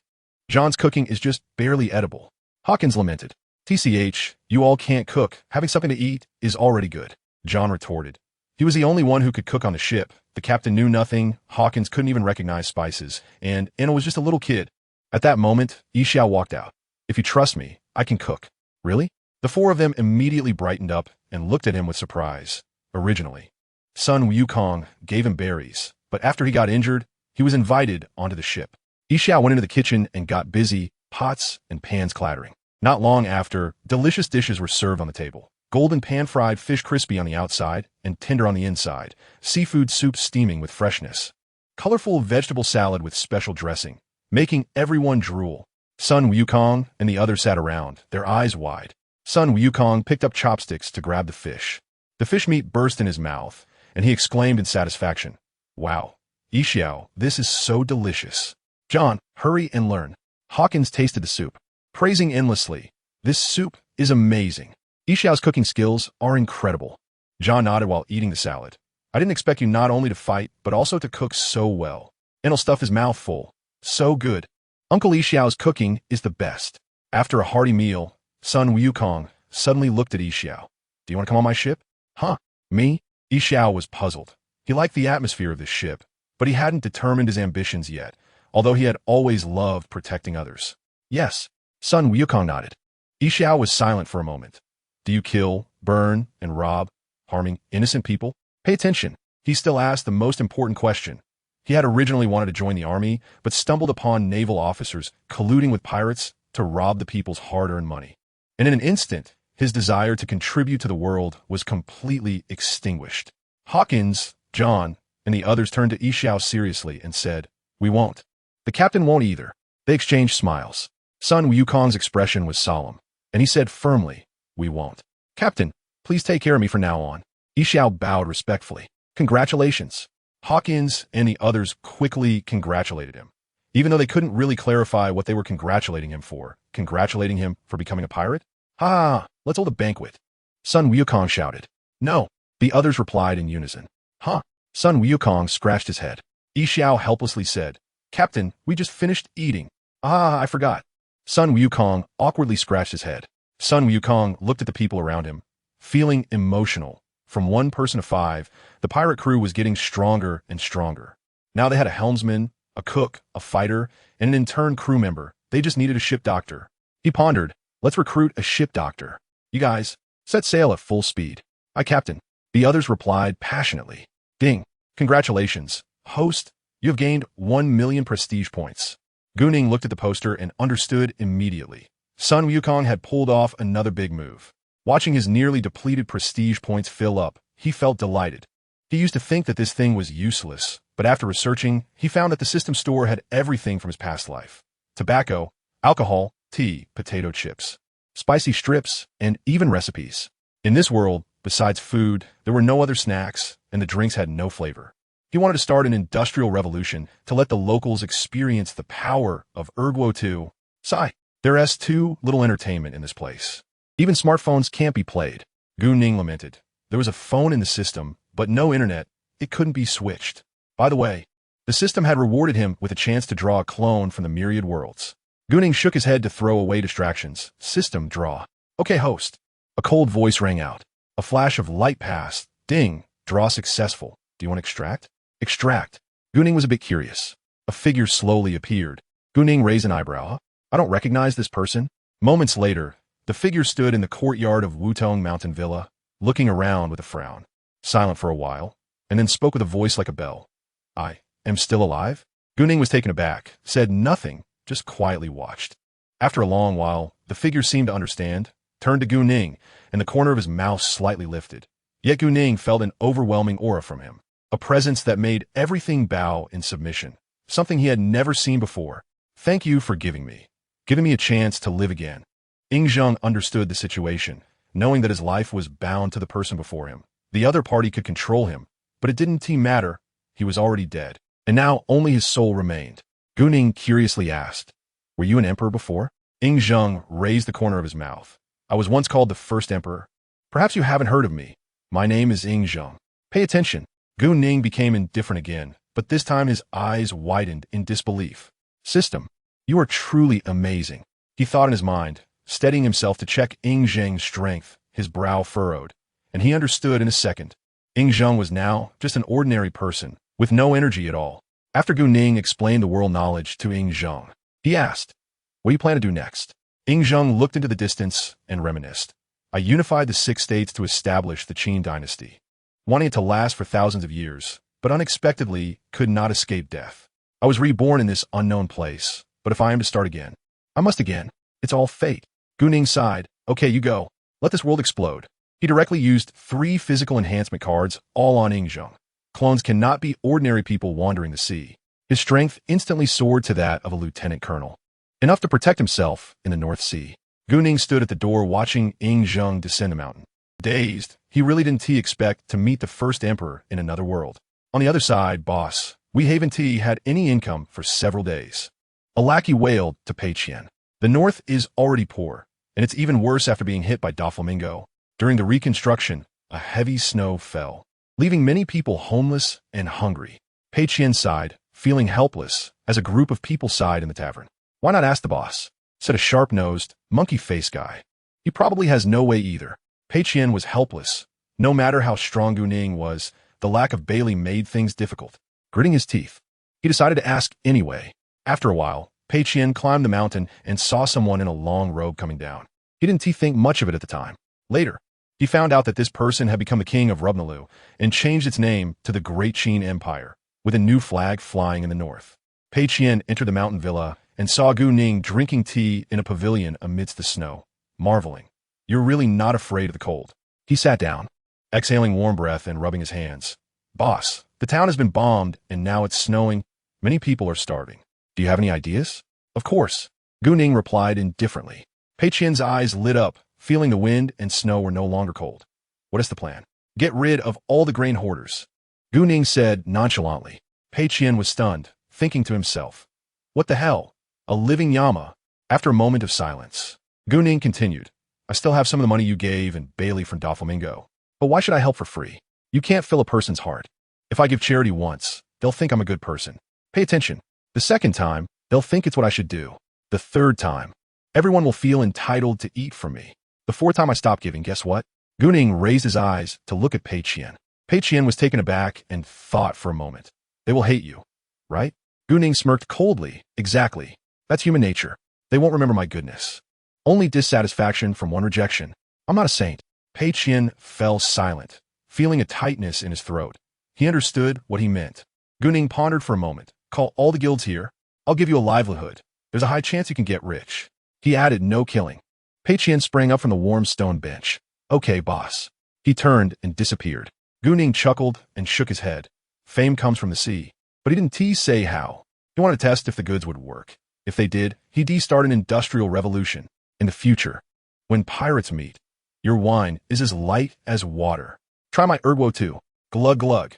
John's cooking is just barely edible. Hawkins lamented. TCH, you all can't cook. Having something to eat is already good. John retorted. He was the only one who could cook on the ship. The captain knew nothing, Hawkins couldn't even recognize spices, and Inel was just a little kid. At that moment, Yixiao walked out. If you trust me, I can cook. Really? The four of them immediately brightened up and looked at him with surprise. Originally, Son Wukong gave him berries, but after he got injured, he was invited onto the ship. Yixiao went into the kitchen and got busy, pots and pans clattering. Not long after, delicious dishes were served on the table. Golden pan-fried fish crispy on the outside and tender on the inside, seafood soup steaming with freshness, colorful vegetable salad with special dressing, making everyone drool. Son Wukong and the others sat around, their eyes wide. Son Wukong picked up chopsticks to grab the fish. The fish meat burst in his mouth, and he exclaimed in satisfaction, Wow, Yixiao, this is so delicious. John, hurry and learn. Hawkins tasted the soup, praising endlessly. This soup is amazing. Yixiao's cooking skills are incredible. John nodded while eating the salad. I didn't expect you not only to fight, but also to cook so well. Inel stuffed his mouth full. So good. Uncle Yixiao's cooking is the best. After a hearty meal, Son Wukong suddenly looked at Yixiao. Do you want to come on my ship? Huh? Me? Yixiao was puzzled. He liked the atmosphere of this ship, but he hadn't determined his ambitions yet, although he had always loved protecting others. Yes. Son Wukong nodded. Yixiao was silent for a moment. Do you kill, burn, and rob, harming innocent people? Pay attention. He still asked the most important question. He had originally wanted to join the army, but stumbled upon naval officers colluding with pirates to rob the people's hard-earned money. And in an instant, his desire to contribute to the world was completely extinguished. Hawkins, John, and the others turned to Yixiao seriously and said, We won't. The captain won't either. They exchanged smiles. Son Wukong's expression was solemn, and he said firmly, We won't. Captain, please take care of me from now on. Yixiao bowed respectfully. Congratulations. Hawkins and the others quickly congratulated him, even though they couldn't really clarify what they were congratulating him for. Congratulating him for becoming a pirate? Ha! Let's hold a banquet. Son Wukong shouted. No. The others replied in unison. Huh? Son Wukong scratched his head. Yixiao helplessly said, Captain, we just finished eating. Ah, I forgot. Son Wukong awkwardly scratched his head. Son Wukong looked at the people around him, feeling emotional. From 1 person to 5, the pirate crew was getting stronger and stronger. Now they had a helmsman, a cook, a fighter, and an intern crew member. They just needed a ship doctor. He pondered, let's recruit a ship doctor. You guys, set sail at full speed. Aye, Captain. The others replied passionately. Ding. Congratulations, host. You have gained 1 million prestige points. GuNing looked at the poster and understood immediately. Son Wukong had pulled off another big move. Watching his nearly depleted prestige points fill up, he felt delighted. He used to think that this thing was useless, but after researching, he found that the system store had everything from his past life. Tobacco, alcohol, tea, potato chips, spicy strips, and even recipes. In this world, besides food, there were no other snacks, and the drinks had no flavor. He wanted to start an industrial revolution to let the locals experience the power of Erguo 2. Sigh, there's too little entertainment in this place. Even smartphones can't be played. GuNing lamented. There was a phone in the system, but no internet. It couldn't be switched. By the way, the system had rewarded him with a chance to draw a clone from the myriad worlds. GuNing shook his head to throw away distractions. System draw. Okay, host. A cold voice rang out. A flash of light passed. Ding. Draw successful. Do you want to extract? Extract. GuNing was a bit curious. A figure slowly appeared. GuNing raised an eyebrow. I don't recognize this person. Moments later, the figure stood in the courtyard of Wutong Mountain Villa, looking around with a frown, silent for a while, and then spoke with a voice like a bell. I am still alive? GuNing was taken aback, said nothing, just quietly watched. After a long while, the figure seemed to understand, turned to GuNing, and the corner of his mouth slightly lifted. Yet GuNing felt an overwhelming aura from him, a presence that made everything bow in submission, something he had never seen before. Thank you for giving me a chance to live again. Ingzheng understood the situation, knowing that his life was bound to the person before him. The other party could control him, but it didn't matter. He was already dead, and now only his soul remained. GuNing curiously asked, "Were you an emperor before?" Ingzheng raised the corner of his mouth. "I was once called the first emperor. Perhaps you haven't heard of me. My name is Ingzheng. Pay attention." GuNing became indifferent again, but this time his eyes widened in disbelief. "System, you are truly amazing," he thought in his mind, steadying himself to check Ingzheng's strength. His brow furrowed, and he understood in a second. Ingzheng was now just an ordinary person, with no energy at all. After GuNing explained the world knowledge to Ingzheng, he asked, "What do you plan to do next?" Ingzheng looked into the distance and reminisced. "I unified the 6 states to establish the Qin dynasty, wanting it to last for thousands of years, but unexpectedly could not escape death. I was reborn in this unknown place, but if I am to start again, I must again. It's all fate." GuNing sighed. "Okay, you go. Let this world explode." He directly used 3 physical enhancement cards, all on Ingzheng. Clones cannot be ordinary people wandering the sea. His strength instantly soared to that of a lieutenant colonel, enough to protect himself in the North Sea. GuNing stood at the door watching Ingzheng descend the mountain. Dazed, he really didn't expect to meet the first emperor in another world. On the other side, boss, we haven't had any income for several days. A lackey wailed to Pei Qian. The North is already poor, and it's even worse after being hit by Doflamingo. During the reconstruction, a heavy snow fell, leaving many people homeless and hungry. Pei Qian sighed, feeling helpless, as a group of people sighed in the tavern. "Why not ask the boss?" said a sharp-nosed, monkey-faced guy. "He probably has no way either." Pei Qian was helpless. No matter how strong GuNing was, the lack of Bailey made things difficult. Gritting his teeth, he decided to ask anyway. After a while, Pei Qian climbed the mountain and saw someone in a long robe coming down. He didn't think much of it at the time. Later, he found out that this person had become the king of Rubnalu and changed its name to the Great Qin Empire, with a new flag flying in the north. Pei Qian entered the mountain villa and saw GuNing drinking tea in a pavilion amidst the snow, marveling. "You're really not afraid of the cold." He sat down, exhaling warm breath and rubbing his hands. "Boss, the town has been bombed and now it's snowing. Many people are starving. Do you have any ideas?" "Of course," GuNing replied indifferently. Pei Qian's eyes lit up, feeling the wind and snow were no longer cold. "What is the plan?" "Get rid of all the grain hoarders," GuNing said nonchalantly. Pei Qian was stunned, thinking to himself, "What the hell? A living llama?" After a moment of silence, GuNing continued, "I still have some of the money you gave and Bailey from Doflamingo. But why should I help for free? You can't fill a person's heart. If I give charity once, they'll think I'm a good person. Pay attention. The second time, they'll think it's what I should do. The third time, everyone will feel entitled to eat from me. The fourth time I stop giving, guess what?" GuNing raised his eyes to look at Pei Qian. Pei Qian was taken aback and thought for a moment. "They will hate you, right?" GuNing smirked coldly. "Exactly. That's human nature. They won't remember my goodness. Only dissatisfaction from one rejection. I'm not a saint." Pei Qian fell silent, feeling a tightness in his throat. He understood what he meant. GuNing pondered for a moment. "Call all the guilds here. I'll give you a livelihood. There's a high chance you can get rich." He added, "No killing." Pei Qian sprang up from the warm stone bench. "Okay, boss." He turned and disappeared. GuNing chuckled and shook his head. Fame comes from the sea. But he didn't say how. He wanted to test if the goods would work. If they did, he'd start an industrial revolution. In the future, when pirates meet, your wine is as light as water. Try my Erdwo too. Glug glug.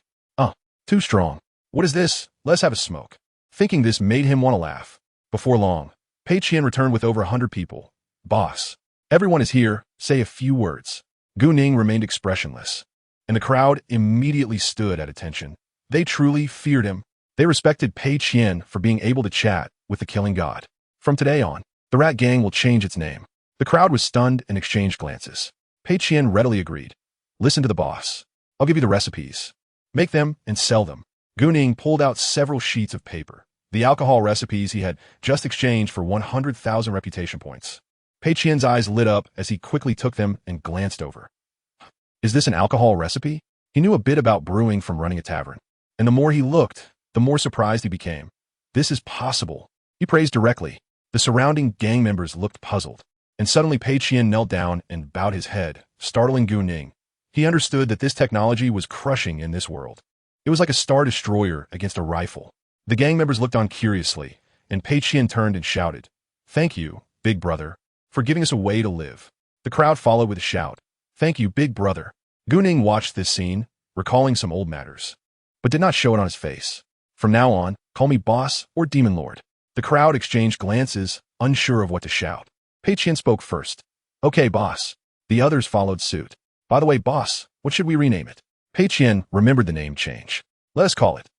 Too strong. What is this? Let's have a smoke. Thinking this made him want to laugh. Before long, Pei Qian returned with over 100 people. "Boss, everyone is here. Say a few words." GuNing remained expressionless, and the crowd immediately stood at attention. They truly feared him. They respected Pei Qian for being able to chat with the killing god. From today on, the Rat Gang will change its name. The crowd was stunned and exchanged glances. Pei Qian readily agreed. "Listen to the boss. I'll give you the recipes. Make them and sell them." GuNing pulled out several sheets of paper. The alcohol recipes he had just exchanged for 100,000 reputation points. Pei Qian's eyes lit up as he quickly took them and glanced over. Is this an alcohol recipe? He knew a bit about brewing from running a tavern, and the more he looked, the more surprised he became. This is possible. He praised directly. The surrounding gang members looked puzzled, and suddenly Pei Qian knelt down and bowed his head, startling GuNing. He understood that this technology was crushing in this world. It was like a star destroyer against a rifle. The gang members looked on curiously, and Pei Qian turned and shouted, "Thank you, big brother, for giving us a way to live." The crowd followed with a shout, "Thank you, big brother." GuNing watched this scene, recalling some old matters, but did not show it on his face. "From now on, call me boss or demon lord." The crowd exchanged glances, unsure of what to shout. Pei Qian spoke first. "Okay, boss." The others followed suit. "By the way, boss, what should we rename it?" Pei Qian remembered the name change. "Let us call it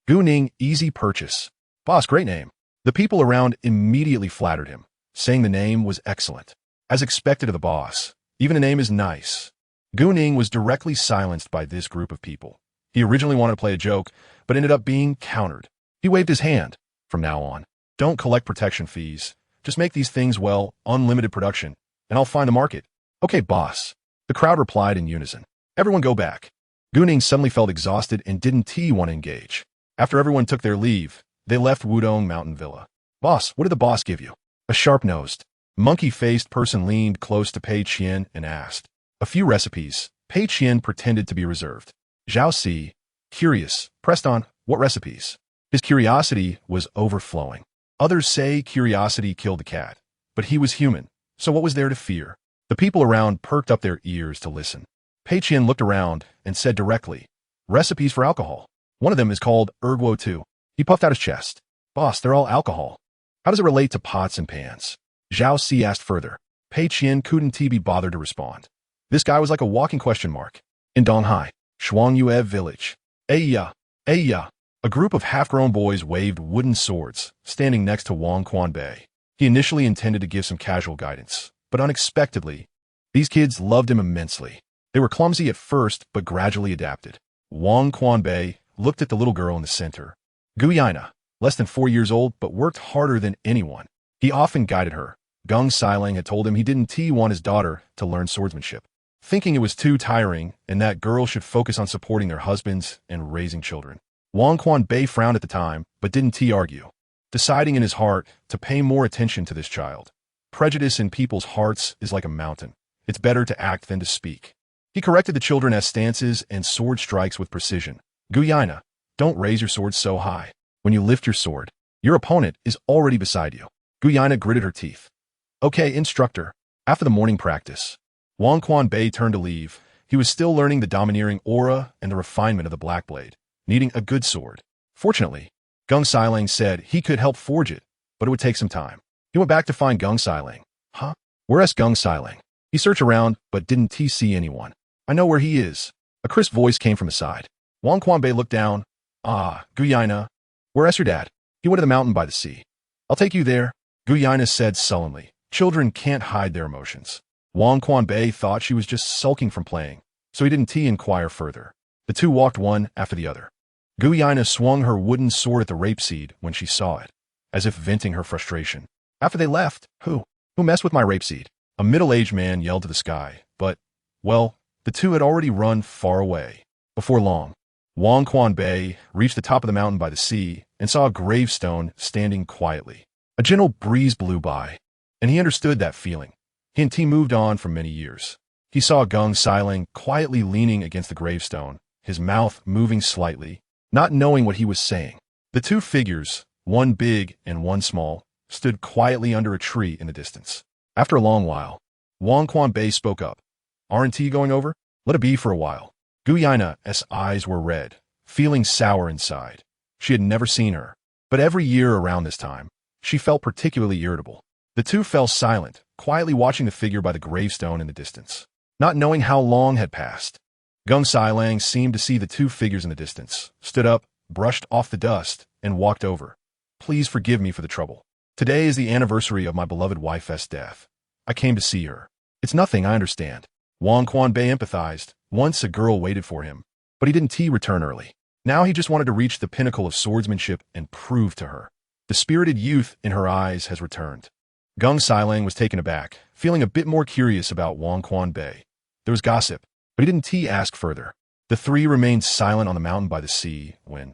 GuNing Easy Purchase." "Boss, great name." The people around immediately flattered him, saying the name was excellent. As expected of the boss, even the name is nice. GuNing was directly silenced by this group of people. He originally wanted to play a joke, but ended up being countered. He waved his hand. "From now on, don't collect protection fees. Just make these things, well, unlimited production, and I'll find the market." "Okay, boss." The crowd replied in unison. "Everyone go back." GuNing suddenly felt exhausted and didn't want to engage. After everyone took their leave, they left Wudong Mountain Villa. "Boss, what did the boss give you?" A sharp-nosed, monkey-faced person leaned close to Pei Qian and asked. "A few recipes." Pei Qian pretended to be reserved. Zhao Si, curious, pressed on, "What recipes?" His curiosity was overflowing. Others say curiosity killed the cat, but he was human, so what was there to fear? The people around perked up their ears to listen. Pei Qian looked around and said directly, "Recipes for alcohol. One of them is called Erguo 2. He puffed out his chest. "Boss, they're all alcohol. How does it relate to pots and pans?" Zhao Si asked further. Pei Qian couldn't be bothered to respond. This guy was like a walking question mark. In Donghai, Shuangyue village. Aya, Aya. A group of half-grown boys waved wooden swords, standing next to Wang Quanbei. He initially intended to give some casual guidance, but unexpectedly, these kids loved him immensely. They were clumsy at first, but gradually adapted. Wang Quanbei looked at the little girl in the center. Guyaina, less than 4 years old, but worked harder than anyone. He often guided her. Geng Xilang had told him he didn't want his daughter to learn swordsmanship, thinking it was too tiring and that girls should focus on supporting their husbands and raising children. Wang Quanbei frowned at the time, but didn't argue, deciding in his heart to pay more attention to this child. Prejudice in people's hearts is like a mountain. It's better to act than to speak. He corrected the children as stances and sword strikes with precision. Guyaina, don't raise your sword so high. When you lift your sword, your opponent is already beside you. Guyaina gritted her teeth. Okay, instructor. After the morning practice, Wang Quanbei turned to leave. He was still learning the domineering aura and the refinement of the black blade, needing a good sword. Fortunately, Geng Xilang said he could help forge it, but it would take some time. He went back to find Geng Xilang. Huh? Where's Geng Xilang? He searched around, but didn't see anyone. I know where he is. A crisp voice came from his side. Wang Quanbei looked down. Ah, Guyaina. Where's your dad? He went to the mountain by the sea. I'll take you there, Guyaina said sullenly. Children can't hide their emotions. Wang Quanbei thought she was just sulking from playing, so he didn't inquire further. The two walked one after the other. Guyaina swung her wooden sword at the rapeseed when she saw it, as if venting her frustration. After they left, Who messed with my rapeseed? A middle-aged man yelled to the sky, but, well, the two had already run far away. Before long, Wang Quanbei reached the top of the mountain by the sea and saw a gravestone standing quietly. A gentle breeze blew by, and he understood that feeling. He moved on for many years. He saw Geng Xilang quietly leaning against the gravestone, his mouth moving slightly, not knowing what he was saying. The two figures, one big and one small, stood quietly under a tree in the distance. After a long while, Wang Quanbei spoke up. Aren't you going over? Let it be for a while. Guyaina's eyes were red, feeling sour inside. She had never seen her, but every year around this time, she felt particularly irritable. The two fell silent, quietly watching the figure by the gravestone in the distance, not knowing how long had passed. Geng Xilang seemed to see the two figures in the distance, stood up, brushed off the dust, and walked over. Please forgive me for the trouble. Today is the anniversary of my beloved wife's death. I came to see her. It's nothing, I understand. Wang Quanbei empathized. Once a girl waited for him, but he didn't return early. Now he just wanted to reach the pinnacle of swordsmanship and prove to her. The spirited youth in her eyes has returned. Geng Xilang was taken aback, feeling a bit more curious about Wang Quanbei. There was gossip, but he didn't ask further. The three remained silent on the mountain by the sea when...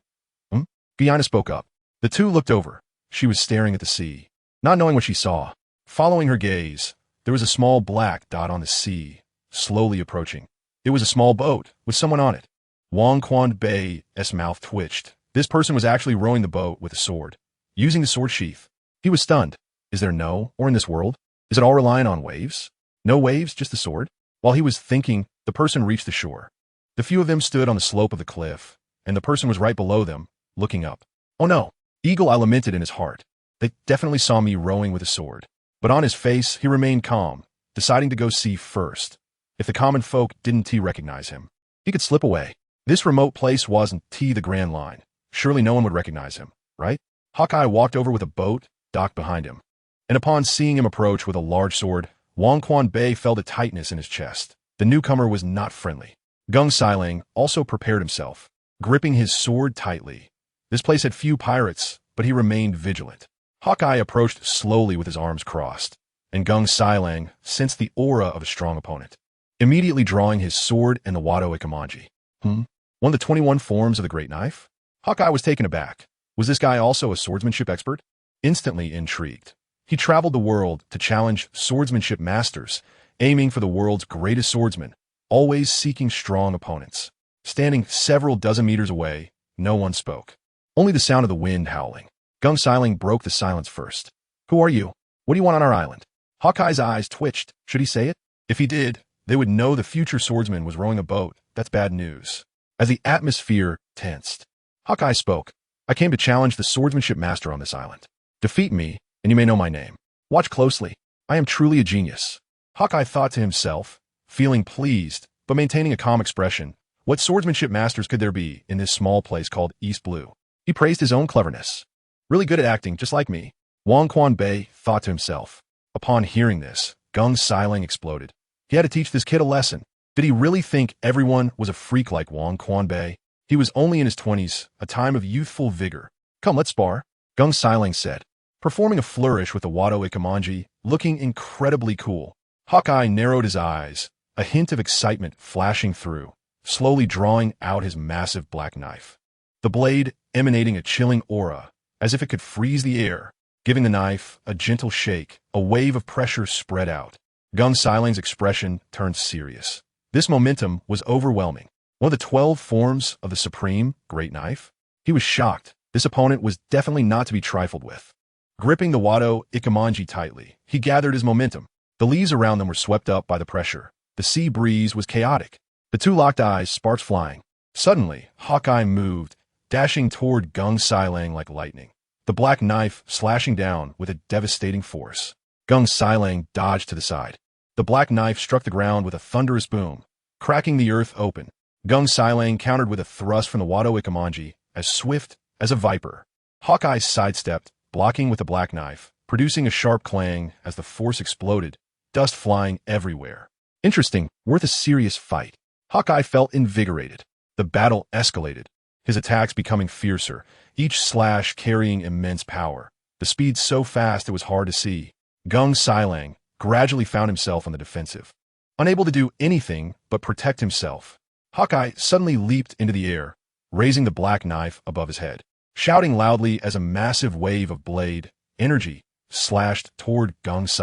Guyaina spoke up. The two looked over. She was staring at the sea, not knowing what she saw. Following her gaze, there was a small black dot on the sea, slowly approaching. It was a small boat with someone on it. WukongClone's mouth twitched. This person was actually rowing the boat with a sword, using the sword sheath. He was stunned. Is there no or in this world? Is it all relying on waves? No waves, just the sword? While he was thinking, the person reached the shore. The few of them stood on the slope of the cliff, and the person was right below them, looking up. Oh no! Eagle Eye lamented in his heart. They definitely saw me rowing with a sword. But on his face, he remained calm, deciding to go see first. If the common folk didn't recognize him, he could slip away. This remote place wasn't the Grand Line. Surely no one would recognize him, right? Hawkeye walked over with a boat docked behind him. And upon seeing him approach with a large sword, WukongClone felt a tightness in his chest. The newcomer was not friendly. GuNing's also prepared himself, gripping his sword tightly. This place had few pirates, but he remained vigilant. Hawkeye approached slowly with his arms crossed, and GuNing's sensed the aura of a strong opponent, immediately drawing his sword and the Wado Ikamanji. One of the 21 forms of the Great Knife? Hawkeye was taken aback. Was this guy also a swordsmanship expert? Instantly intrigued, he traveled the world to challenge swordsmanship masters, aiming for the world's greatest swordsman, always seeking strong opponents. Standing several dozen meters away, no one spoke. Only the sound of the wind howling. GuNing's broke the silence first. Who are you? What do you want on our island? Hawkeye's eyes twitched. Should he say it? If he did, they would know the future swordsman was rowing a boat. That's bad news. As the atmosphere tensed, Hawkeye spoke. I came to challenge the swordsmanship master on this island. Defeat me, and you may know my name. Watch closely. I am truly a genius. Hawkeye thought to himself, feeling pleased, but maintaining a calm expression. What swordsmanship masters could there be in this small place called East Blue? He praised his own cleverness. Really good at acting, just like me. WukongClone thought to himself. Upon hearing this, GuNing's exploded. He had to teach this kid a lesson. Did he really think everyone was a freak like WukongClone? He was only in his 20s, a time of youthful vigor. Come, let's spar, GuNing's said, performing a flourish with the Wado Ikamanji, looking incredibly cool. Hawkeye narrowed his eyes, a hint of excitement flashing through, slowly drawing out his massive black knife. The blade emanating a chilling aura, as if it could freeze the air, giving the knife a gentle shake. A wave of pressure spread out. GuNing's expression turned serious. This momentum was overwhelming. One of the 12 forms of the supreme great knife? He was shocked. This opponent was definitely not to be trifled with. Gripping the Wado Ikamanji tightly, he gathered his momentum. The leaves around them were swept up by the pressure. The sea breeze was chaotic. The two locked eyes, sparks flying. Suddenly, Hawkeye moved, dashing toward GuNing's like lightning, the black knife slashing down with a devastating force. GuNing's dodged to the side. The black knife struck the ground with a thunderous boom, cracking the earth open. GuNing's countered with a thrust from the Wado Ikamanji, as swift as a viper. Hawkeye sidestepped, blocking with the black knife, producing a sharp clang as the force exploded, dust flying everywhere. Interesting, worth a serious fight. Hawkeye felt invigorated. The battle escalated, his attacks becoming fiercer, each slash carrying immense power. The speed so fast it was hard to see. GuNing's gradually found himself on the defensive. Unable to do anything but protect himself, Hawkeye suddenly leaped into the air, raising the black knife above his head, shouting loudly as a massive wave of blade energy slashed toward GuNing's.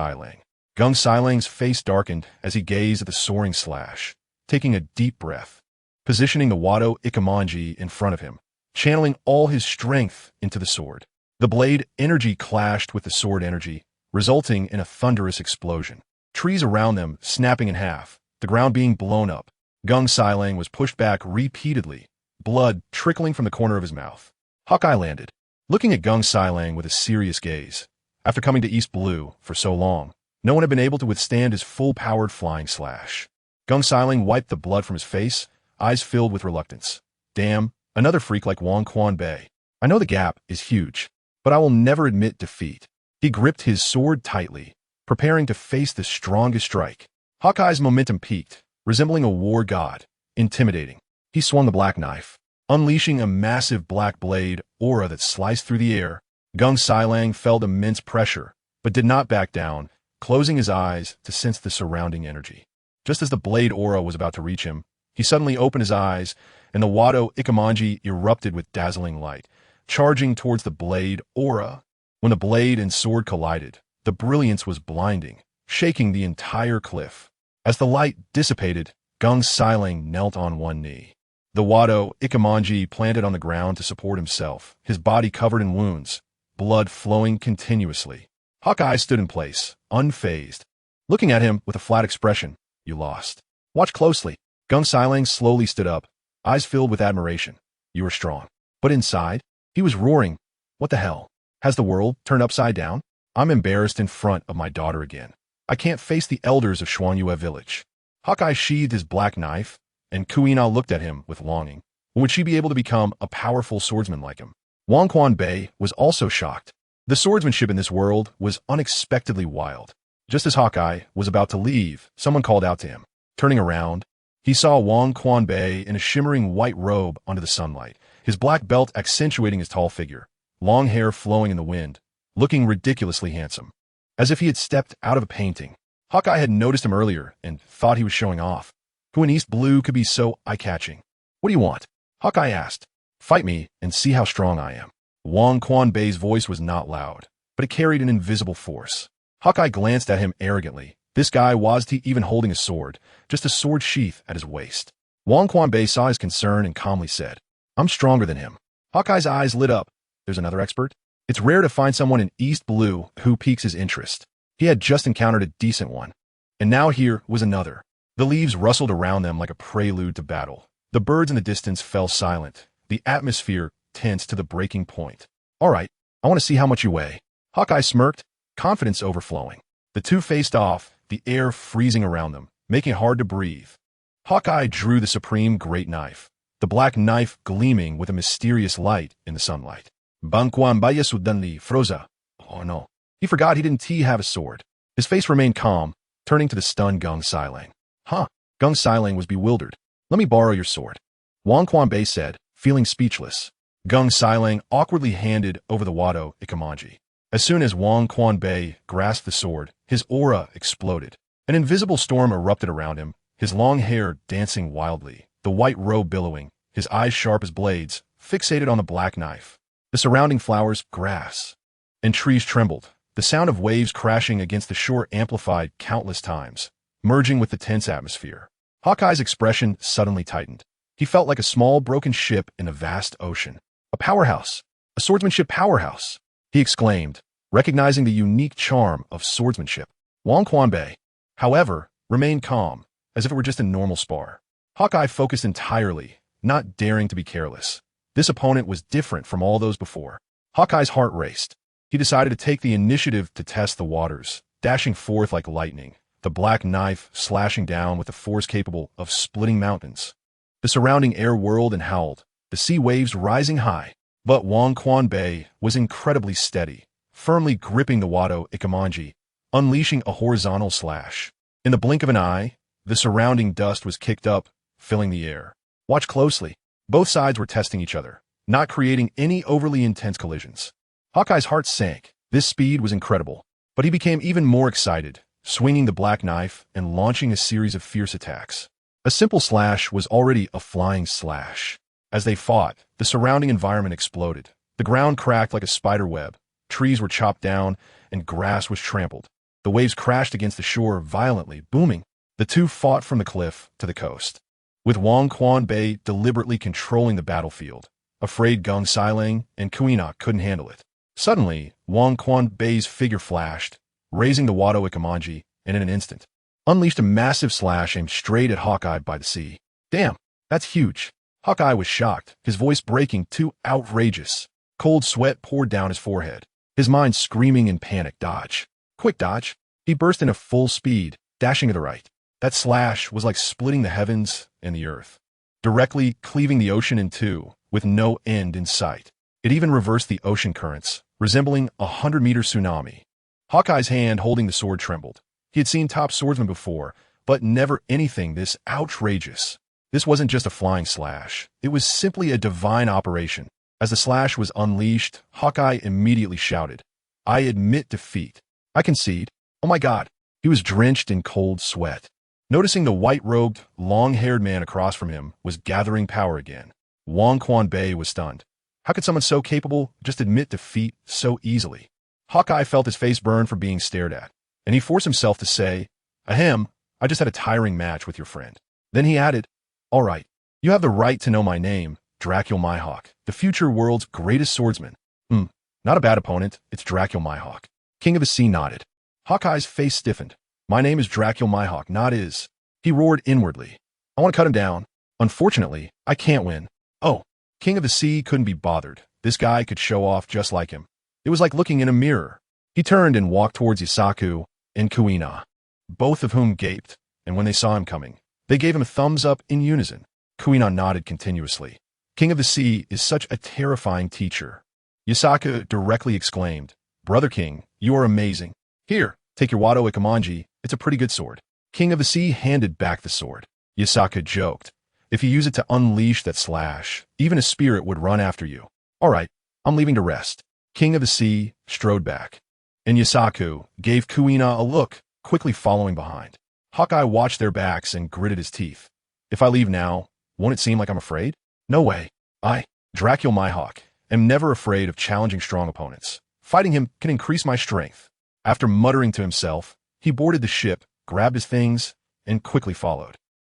GuNing's face darkened as he gazed at the soaring slash, taking a deep breath, positioning the Wado Ikamanji in front of him, channeling all his strength into the sword. The blade energy clashed with the sword energy, resulting in a thunderous explosion. Trees around them snapping in half, the ground being blown up. GuNing's was pushed back repeatedly, blood trickling from the corner of his mouth. Hawkeye landed, looking at GuNing's with a serious gaze. After coming to East Blue for so long, no one had been able to withstand his full-powered flying slash. GuNing's wiped the blood from his face, eyes filled with reluctance. Damn, another freak like WukongClone. I know the gap is huge, but I will never admit defeat. He gripped his sword tightly, preparing to face the strongest strike. Hawkeye's momentum peaked, resembling a war god, intimidating. He swung the black knife, unleashing a massive black blade aura that sliced through the air. GuNing's felt immense pressure, but did not back down, closing his eyes to sense the surrounding energy. Just as the blade aura was about to reach him, he suddenly opened his eyes, and the Wado Ikamanji erupted with dazzling light, charging towards the blade aura. When the blade and sword collided, the brilliance was blinding, shaking the entire cliff. As the light dissipated, Gung Siling knelt on one knee. The Wado Ikamanji planted on the ground to support himself, his body covered in wounds, blood flowing continuously. Hawkeye stood in place, unfazed, looking at him with a flat expression. You lost. Watch closely. Gung Siling slowly stood up, eyes filled with admiration. You were strong. But inside, he was roaring. What the hell? Has the world turned upside down? I'm embarrassed in front of my daughter again. I can't face the elders of Xuanyue village. Hawkeye sheathed his black knife, and Kuina looked at him with longing. When would she be able to become a powerful swordsman like him? Wang Quanbei was also shocked. The swordsmanship in this world was unexpectedly wild. Just as Hawkeye was about to leave, someone called out to him. Turning around, he saw Wang Quanbei in a shimmering white robe under the sunlight, his black belt accentuating his tall figure, long hair flowing in the wind, looking ridiculously handsome. As if he had stepped out of a painting. Hawkeye had noticed him earlier and thought he was showing off. Who in East Blue could be so eye-catching? What do you want? Hawkeye asked. Fight me and see how strong I am. Wang Quanbei's voice was not loud, but it carried an invisible force. Hawkeye glanced at him arrogantly. This guy wasn't even holding a sword, just a sword sheath at his waist. Wang Quanbei saw his concern and calmly said, I'm stronger than him. Hawkeye's eyes lit up. There's another expert? It's rare to find someone in East Blue who piques his interest. He had just encountered a decent one. And now here was another. The leaves rustled around them like a prelude to battle. The birds in the distance fell silent. The atmosphere tensed to the breaking point. All right, I want to see how much you weigh. Hawkeye smirked, confidence overflowing. The two faced off, the air freezing around them, making it hard to breathe. Hawkeye drew the supreme great knife, the black knife gleaming with a mysterious light in the sunlight. Banquan Baya Sudanli Froza. Oh no. He forgot he didn't have a sword. His face remained calm, turning to the stunned Gung Siling. Huh? Gung Siling was bewildered. Let me borrow your sword. Wang Quanbei said, feeling speechless. Gung Siling awkwardly handed over the Wado Ikamanji. As soon as Wang Quanbei grasped the sword, his aura exploded. An invisible storm erupted around him, his long hair dancing wildly, the white robe billowing, his eyes sharp as blades, fixated on the black knife. The surrounding flowers, grass, and trees trembled. The sound of waves crashing against the shore amplified countless times, merging with the tense atmosphere. Hawkeye's expression suddenly tightened. He felt like a small broken ship in a vast ocean. A powerhouse. A swordsmanship powerhouse. He exclaimed, recognizing the unique charm of swordsmanship. Wang Quanbei, however, remained calm, as if it were just a normal spar. Hawkeye focused entirely, not daring to be careless. This opponent was different from all those before. Hawkeye's heart raced. He decided to take the initiative to test the waters, dashing forth like lightning, the black knife slashing down with a force capable of splitting mountains. The surrounding air whirled and howled, the sea waves rising high. But Wang Quanbei was incredibly steady, firmly gripping the Wado Ikamanji, unleashing a horizontal slash. In the blink of an eye, the surrounding dust was kicked up, filling the air. Watch closely. Both sides were testing each other, not creating any overly intense collisions. Hawkeye's heart sank. This speed was incredible, but he became even more excited, swinging the black knife and launching a series of fierce attacks. A simple slash was already a flying slash. As they fought, the surrounding environment exploded. The ground cracked like a spider web, trees were chopped down, and grass was trampled. The waves crashed against the shore violently, booming. The two fought from the cliff to the coast, with Wang Quanbei deliberately controlling the battlefield, afraid Gung Siling and Kuina couldn't handle it. Suddenly, Wang Quanbei's figure flashed, raising the Wado Ikamanji, and in an instant, unleashed a massive slash aimed straight at Hawkeye by the sea. Damn, that's huge. Hawkeye was shocked, his voice breaking, too outrageous. Cold sweat poured down his forehead, his mind screaming in panic. Dodge. Quick dodge. He burst into full speed, dashing to the right. That slash was like splitting the heavens and the earth, directly cleaving the ocean in two, with no end in sight. It even reversed the ocean currents, resembling a 100-meter tsunami. Hawkeye's hand holding the sword trembled. He had seen top swordsmen before, but never anything this outrageous. This wasn't just a flying slash. It was simply a divine operation. As the slash was unleashed, Hawkeye immediately shouted, I admit defeat. I concede. Oh my God. He was drenched in cold sweat. Noticing the white-robed, long-haired man across from him was gathering power again, Wang Quanbei was stunned. How could someone so capable just admit defeat so easily? Hawkeye felt his face burn from being stared at, and he forced himself to say, Ahem, I just had a tiring match with your friend. Then he added, "All right, you have the right to know my name, Dracul Myhawk, the future world's greatest swordsman." Not a bad opponent, it's Dracul Myhawk. King of the Sea nodded. Hawkeye's face stiffened. "My name is Dracul Myhawk, not is." He roared inwardly. "I want to cut him down. Unfortunately, I can't win." Oh, King of the Sea couldn't be bothered. This guy could show off just like him. It was like looking in a mirror. He turned and walked towards Yusaku and Kuina, both of whom gaped, and when they saw him coming, they gave him a thumbs up in unison. Kuina nodded continuously. King of the Sea is such a terrifying teacher. Yusaku directly exclaimed, "Brother King, you are amazing. Here, take your Wado Ikamanji, it's a pretty good sword." King of the Sea handed back the sword. Yusaku joked, "If you use it to unleash that slash, even a spirit would run after you." "All right, I'm leaving to rest." King of the Sea strode back, and Yusaku gave Kuina a look, quickly following behind. Hawkeye watched their backs and gritted his teeth. "If I leave now, won't it seem like I'm afraid?" "No way. I, Dracul Myhawk, am never afraid of challenging strong opponents. Fighting him can increase my strength." After muttering to himself, he boarded the ship, grabbed his things, and quickly followed.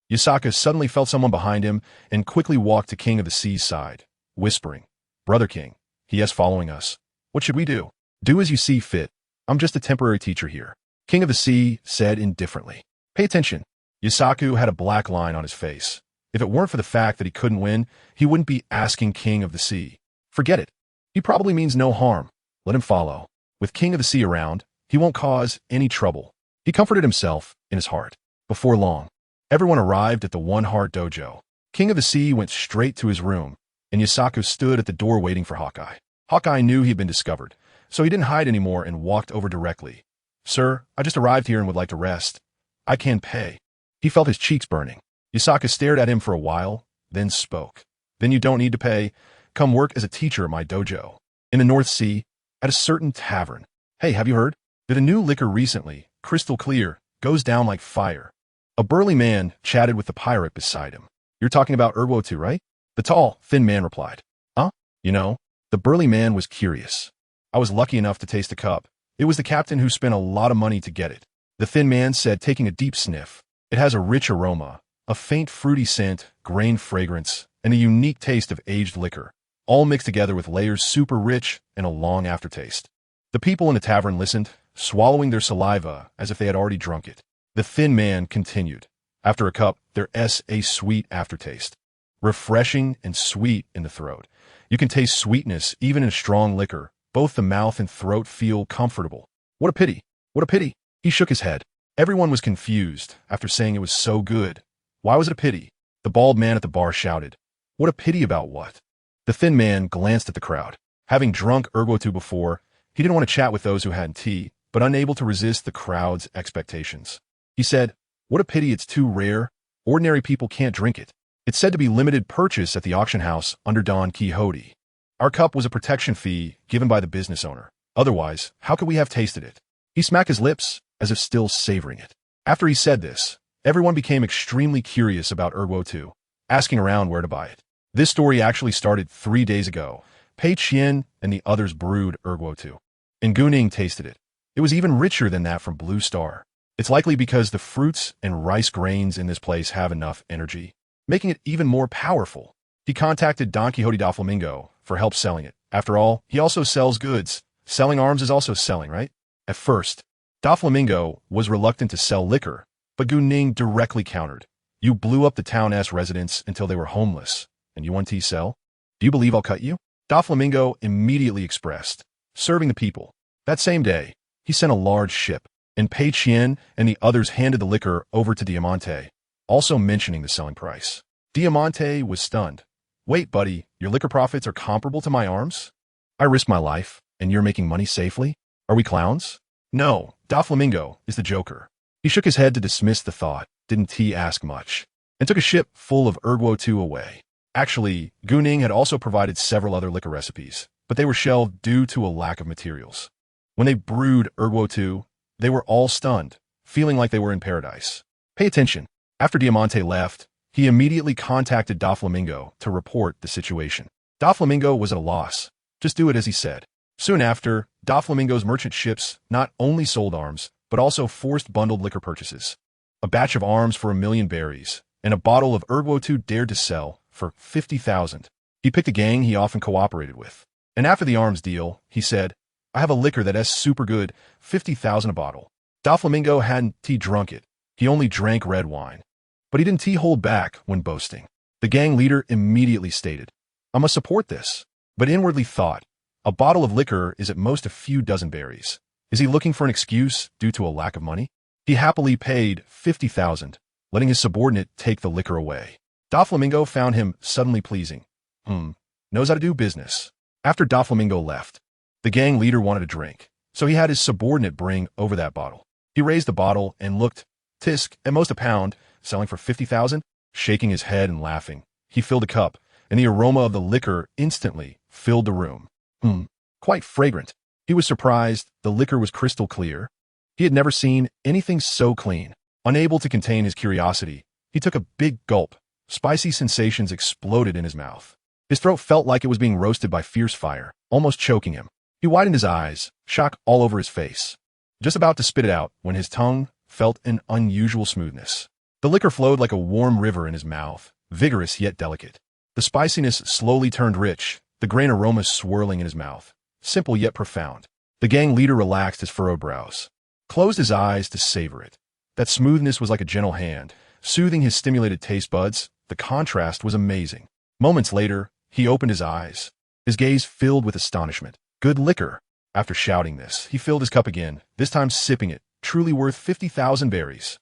Yusaku suddenly felt someone behind him and quickly walked to King of the Sea's side, whispering, "Brother King, he is following us. What should we do?" "Do as you see fit. I'm just a temporary teacher here," King of the Sea said indifferently. "Pay attention." Yusaku had a black line on his face. If it weren't for the fact that he couldn't win, he wouldn't be asking King of the Sea. Forget it. He probably means no harm. Let him follow. With King of the Sea around, he won't cause any trouble. He comforted himself in his heart. Before long, everyone arrived at the One Heart Dojo. King of the Sea went straight to his room, and Yusaku stood at the door waiting for Hawkeye. Hawkeye knew he'd been discovered, so he didn't hide anymore and walked over directly. "Sir, I just arrived here and would like to rest. I can pay." He felt his cheeks burning. Yusaku stared at him for a while, then spoke. "Then you don't need to pay. Come work as a teacher at my dojo. In the North Sea, at a certain tavern. Hey, have you heard? That a new liquor recently, crystal clear, goes down like fire." A burly man chatted with the pirate beside him. "You're talking about Urwotu, right?" The tall, thin man replied. "Huh? You know?" The burly man was curious. "I was lucky enough to taste the cup. It was the captain who spent a lot of money to get it." The thin man said, taking a deep sniff. "It has a rich aroma, a faint fruity scent, grain fragrance, and a unique taste of aged liquor, all mixed together with layers super rich and a long aftertaste." The people in the tavern listened, swallowing their saliva as if they had already drunk it. The thin man continued. "After a cup, there's a sweet aftertaste. Refreshing and sweet in the throat. You can taste sweetness even in strong liquor. Both the mouth and throat feel comfortable." "What a pity. What a pity." He shook his head. Everyone was confused after saying it was so good. Why was it a pity? The bald man at the bar shouted. "What a pity about what?" The thin man glanced at the crowd. Having drunk Urwotu before, he didn't want to chat with those who had tea, but unable to resist the crowd's expectations. He said, "What a pity it's too rare. Ordinary people can't drink it. It's said to be limited purchase at the auction house under Don Quixote. Our cup was a protection fee given by the business owner. Otherwise, how could we have tasted it?" He smacked his lips as if still savoring it. After he said this, everyone became extremely curious about Urwotu, asking around where to buy it. This story actually started 3 days ago. Pei Qian and the others brewed Urwotu, and GuNing tasted it. It was even richer than that from Blue Star. It's likely because the fruits and rice grains in this place have enough energy, making it even more powerful. He contacted Don Quixote Doflamingo for help selling it. After all, he also sells goods. Selling arms is also selling, right? At first, Doflamingo was reluctant to sell liquor, but GuNing directly countered. "You blew up the town-ass residents until they were homeless, and you want to sell? Do you believe I'll cut you?" Doflamingo immediately expressed, serving the people. That same day, he sent a large ship, and Pei Qian and the others handed the liquor over to Diamante, also mentioning the selling price. Diamante was stunned. "Wait, buddy, your liquor profits are comparable to my arms? I risked my life, and you're making money safely? Are we clowns?" "No, Doflamingo is the joker." He shook his head to dismiss the thought, didn't he ask much, and took a ship full of Urwotu away. Actually, GuNing had also provided several other liquor recipes, but they were shelved due to a lack of materials. When they brewed Urwotu, they were all stunned, feeling like they were in paradise. Pay attention. After Diamante left, he immediately contacted Doflamingo to report the situation. Doflamingo was at a loss. Just do it as he said. Soon after, Doflamingo's merchant ships not only sold arms, but also forced bundled liquor purchases. A batch of arms for 1,000,000 berries, and a bottle of Ergo-2 dared to sell for 50,000. He picked a gang he often cooperated with. And after the arms deal, he said, "I have a liquor that's super good, 50,000 a bottle." Doflamingo hadn't drunk it. He only drank red wine. But he didn't hold back when boasting. The gang leader immediately stated, "I must support this," but inwardly thought, a bottle of liquor is at most a few dozen berries. Is he looking for an excuse due to a lack of money? He happily paid 50,000, letting his subordinate take the liquor away. Doflamingo found him suddenly pleasing. Knows how to do business. After Doflamingo left, the gang leader wanted a drink, so he had his subordinate bring over that bottle. He raised the bottle and looked, tisk, at most a pound, selling for 50,000. Shaking his head and laughing, he filled a cup, and the aroma of the liquor instantly filled the room. Quite fragrant. He was surprised the liquor was crystal clear. He had never seen anything so clean. Unable to contain his curiosity, he took a big gulp. Spicy sensations exploded in his mouth. His throat felt like it was being roasted by fierce fire, almost choking him. He widened his eyes, shock all over his face. Just about to spit it out when his tongue felt an unusual smoothness. The liquor flowed like a warm river in his mouth, vigorous yet delicate. The spiciness slowly turned rich, the grain aroma swirling in his mouth, simple yet profound. The gang leader relaxed his furrowed brows, closed his eyes to savor it. That smoothness was like a gentle hand, soothing his stimulated taste buds. The contrast was amazing. Moments later, he opened his eyes, his gaze filled with astonishment. Good liquor. After shouting this, he filled his cup again, this time sipping it, truly worth 50,000 berries.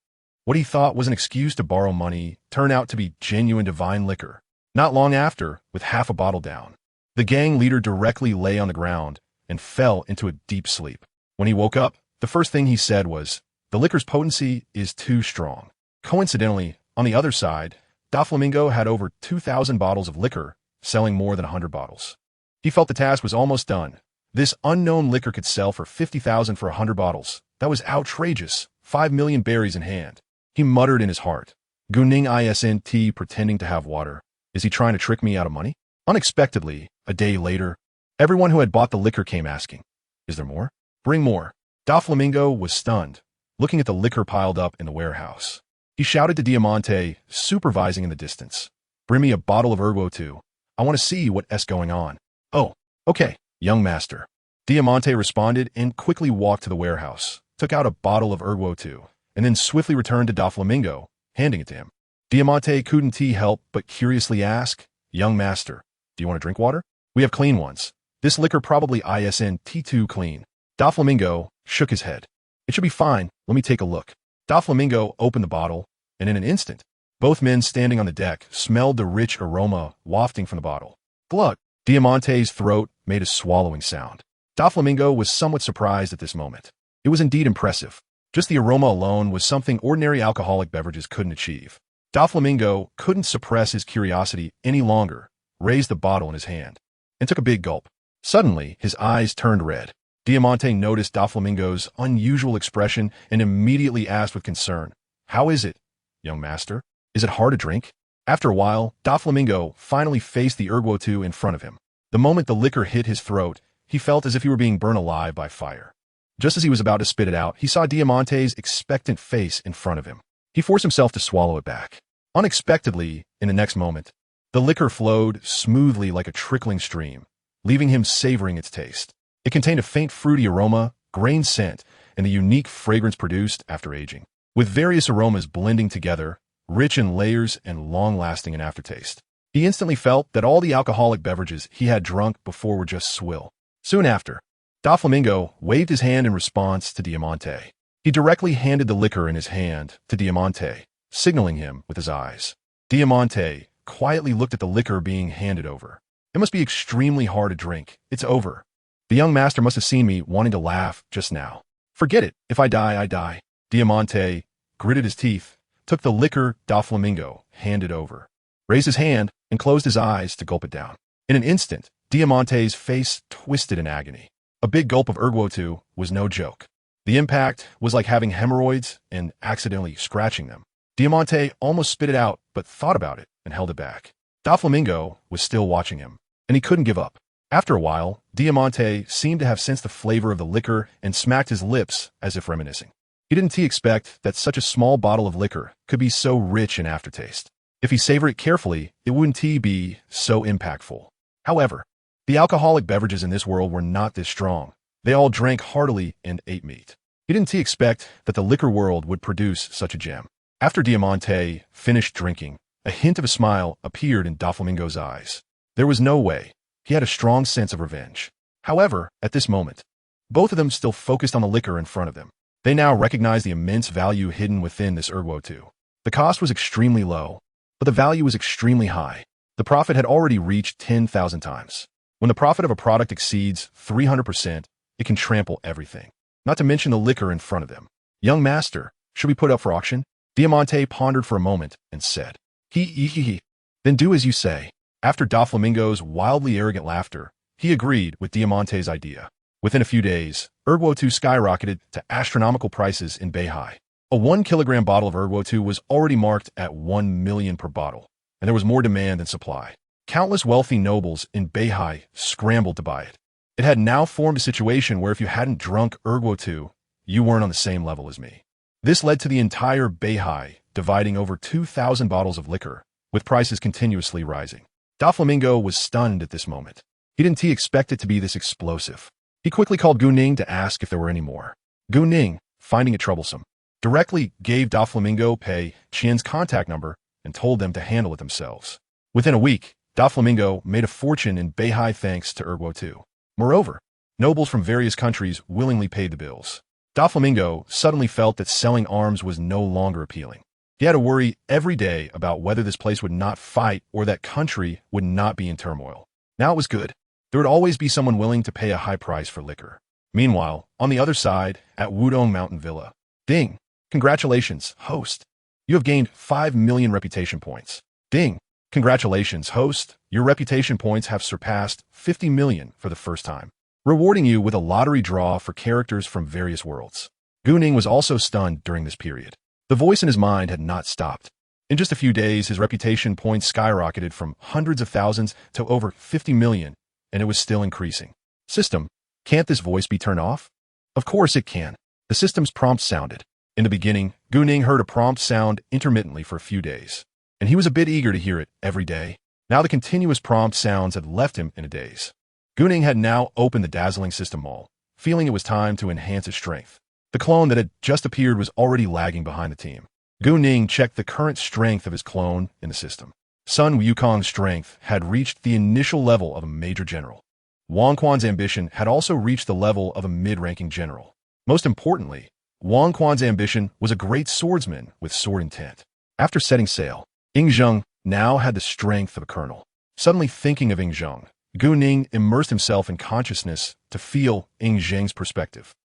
What he thought was an excuse to borrow money turned out to be genuine divine liquor. Not long after, with half a bottle down, the gang leader directly lay on the ground and fell into a deep sleep. When he woke up, the first thing he said was, "The liquor's potency is too strong." Coincidentally, on the other side, Doflamingo had over 2,000 bottles of liquor, selling more than 100 bottles. He felt the task was almost done. This unknown liquor could sell for 50,000 for 100 bottles. That was outrageous. 5 million berries in hand. He muttered in his heart, GuNing's pretending to have water. Is he trying to trick me out of money? Unexpectedly, a day later, everyone who had bought the liquor came asking, "Is there more? Bring more." Doflamingo was stunned, looking at the liquor piled up in the warehouse. He shouted to Diamante, supervising in the distance, "Bring me a bottle of Ergo-2. I want to see what's going on." "Oh, okay, young master." Diamante responded and quickly walked to the warehouse, took out a bottle of Ergo-2, and then swiftly returned to Doflamingo, handing it to him. Diamante couldn't help but curiously ask, "Young master, do you want to drink water? We have clean ones. This liquor probably isn't too clean." Doflamingo shook his head. "It should be fine. Let me take a look." Doflamingo opened the bottle, and in an instant, both men standing on the deck smelled the rich aroma wafting from the bottle. Glug! Diamante's throat made a swallowing sound. Doflamingo was somewhat surprised at this moment. It was indeed impressive. Just the aroma alone was something ordinary alcoholic beverages couldn't achieve. Doflamingo couldn't suppress his curiosity any longer, raised the bottle in his hand, and took a big gulp. Suddenly, his eyes turned red. Diamante noticed Doflamingo's unusual expression and immediately asked with concern, "How is it, young master? Is it hard to drink?" After a while, Doflamingo finally faced the Ergo-2 in front of him. The moment the liquor hit his throat, he felt as if he were being burned alive by fire. Just as he was about to spit it out, he saw Diamante's expectant face in front of him. He forced himself to swallow it back. Unexpectedly, in the next moment, the liquor flowed smoothly like a trickling stream, leaving him savoring its taste. It contained a faint fruity aroma, grain scent, and the unique fragrance produced after aging, with various aromas blending together, rich in layers and long-lasting in aftertaste. He instantly felt that all the alcoholic beverages he had drunk before were just swill. Soon after, Doflamingo waved his hand in response to Diamante. He directly handed the liquor in his hand to Diamante, signaling him with his eyes. Diamante quietly looked at the liquor being handed over. "It must be extremely hard to drink. It's over. The young master must have seen me wanting to laugh just now. Forget it. If I die, I die." Diamante gritted his teeth, took the liquor Doflamingo handed over, raised his hand, and closed his eyes to gulp it down. In an instant, Diamante's face twisted in agony. A big gulp of Ergo-2 was no joke. The impact was like having hemorrhoids and accidentally scratching them. Diamante almost spit it out, but thought about it and held it back. Doflamingo was still watching him, and he couldn't give up. After a while, Diamante seemed to have sensed the flavor of the liquor and smacked his lips as if reminiscing. He didn't expect that such a small bottle of liquor could be so rich in aftertaste. If he savored it carefully, it wouldn't be so impactful. However, the alcoholic beverages in this world were not this strong. They all drank heartily and ate meat. He didn't expect that the liquor world would produce such a gem. After Diamante finished drinking, a hint of a smile appeared in Doflamingo's eyes. There was no way. He had a strong sense of revenge. However, at this moment, both of them still focused on the liquor in front of them. They now recognized the immense value hidden within this Erguo-2. The cost was extremely low, but the value was extremely high. The profit had already reached 10,000 times. When the profit of a product exceeds 300%, it can trample everything. Not to mention the liquor in front of them. Young master, should we put up for auction? Diamante pondered for a moment and said, He. Then do as you say. After Doflamingo's wildly arrogant laughter, he agreed with Diamante's idea. Within a few days, Erguo-2 skyrocketed to astronomical prices in Beihai. A 1 kilogram bottle of Erguo-2 was already marked at 1 million per bottle, and there was more demand than supply. Countless wealthy nobles in Beihai scrambled to buy it. It had now formed a situation where if you hadn't drunk Erguo-2, you weren't on the same level as me. This led to the entire Beihai dividing over 2,000 bottles of liquor, with prices continuously rising. Doflamingo was stunned at this moment. He didn't expect it to be this explosive. He quickly called GuNing to ask if there were any more. GuNing, finding it troublesome, directly gave Doflamingo Pei Qian's contact number and told them to handle it themselves. Within a week, Doflamingo made a fortune in Beihai thanks to Erguo-2. Moreover, nobles from various countries willingly paid the bills. Doflamingo suddenly felt that selling arms was no longer appealing. He had to worry every day about whether this place would not fight or that country would not be in turmoil. Now it was good. There would always be someone willing to pay a high price for liquor. Meanwhile, on the other side, at Wudong Mountain Villa, Ding, congratulations, host. You have gained 5 million reputation points. Ding, congratulations, host. Your reputation points have surpassed 50 million for the first time, rewarding you with a lottery draw for characters from various worlds. GuNing was also stunned during this period. The voice in his mind had not stopped. In just a few days, his reputation points skyrocketed from hundreds of thousands to over 50 million, and it was still increasing. System, can't this voice be turned off? Of course it can. The system's prompt sounded. In the beginning, GuNing heard a prompt sound intermittently for a few days, and he was a bit eager to hear it every day. Now the continuous prompt sounds had left him in a daze. GuNing had now opened the dazzling system mall, feeling it was time to enhance its strength. The clone that had just appeared was already lagging behind the team. GuNing checked the current strength of his clone in the system. Sun Wukong's strength had reached the initial level of a major general. Wang Quan's ambition had also reached the level of a mid-ranking general. Most importantly, Wang Quan's ambition was a great swordsman with sword intent. After setting sail, Ying Zheng now had the strength of a colonel. Suddenly thinking of Ying Zheng, GuNing immersed himself in consciousness to feel Ying Zheng's perspective.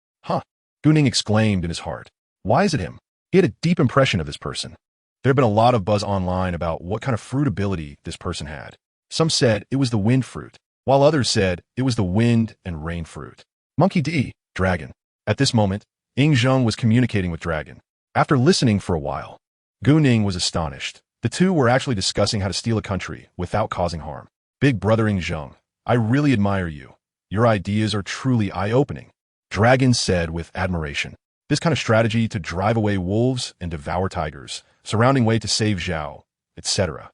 GuNing exclaimed in his heart. Why is it him? He had a deep impression of this person. There had been a lot of buzz online about what kind of fruit ability this person had. Some said it was the wind fruit, while others said it was the wind and rain fruit. Monkey D, dragon. At this moment, Ying Zheng was communicating with Dragon. After listening for a while, GuNing was astonished. The two were actually discussing how to steal a country without causing harm. Big brother Ying Zheng, I really admire you. Your ideas are truly eye-opening. Dragon said with admiration. This kind of strategy to drive away wolves and devour tigers, surrounding way to save Zhao, etc.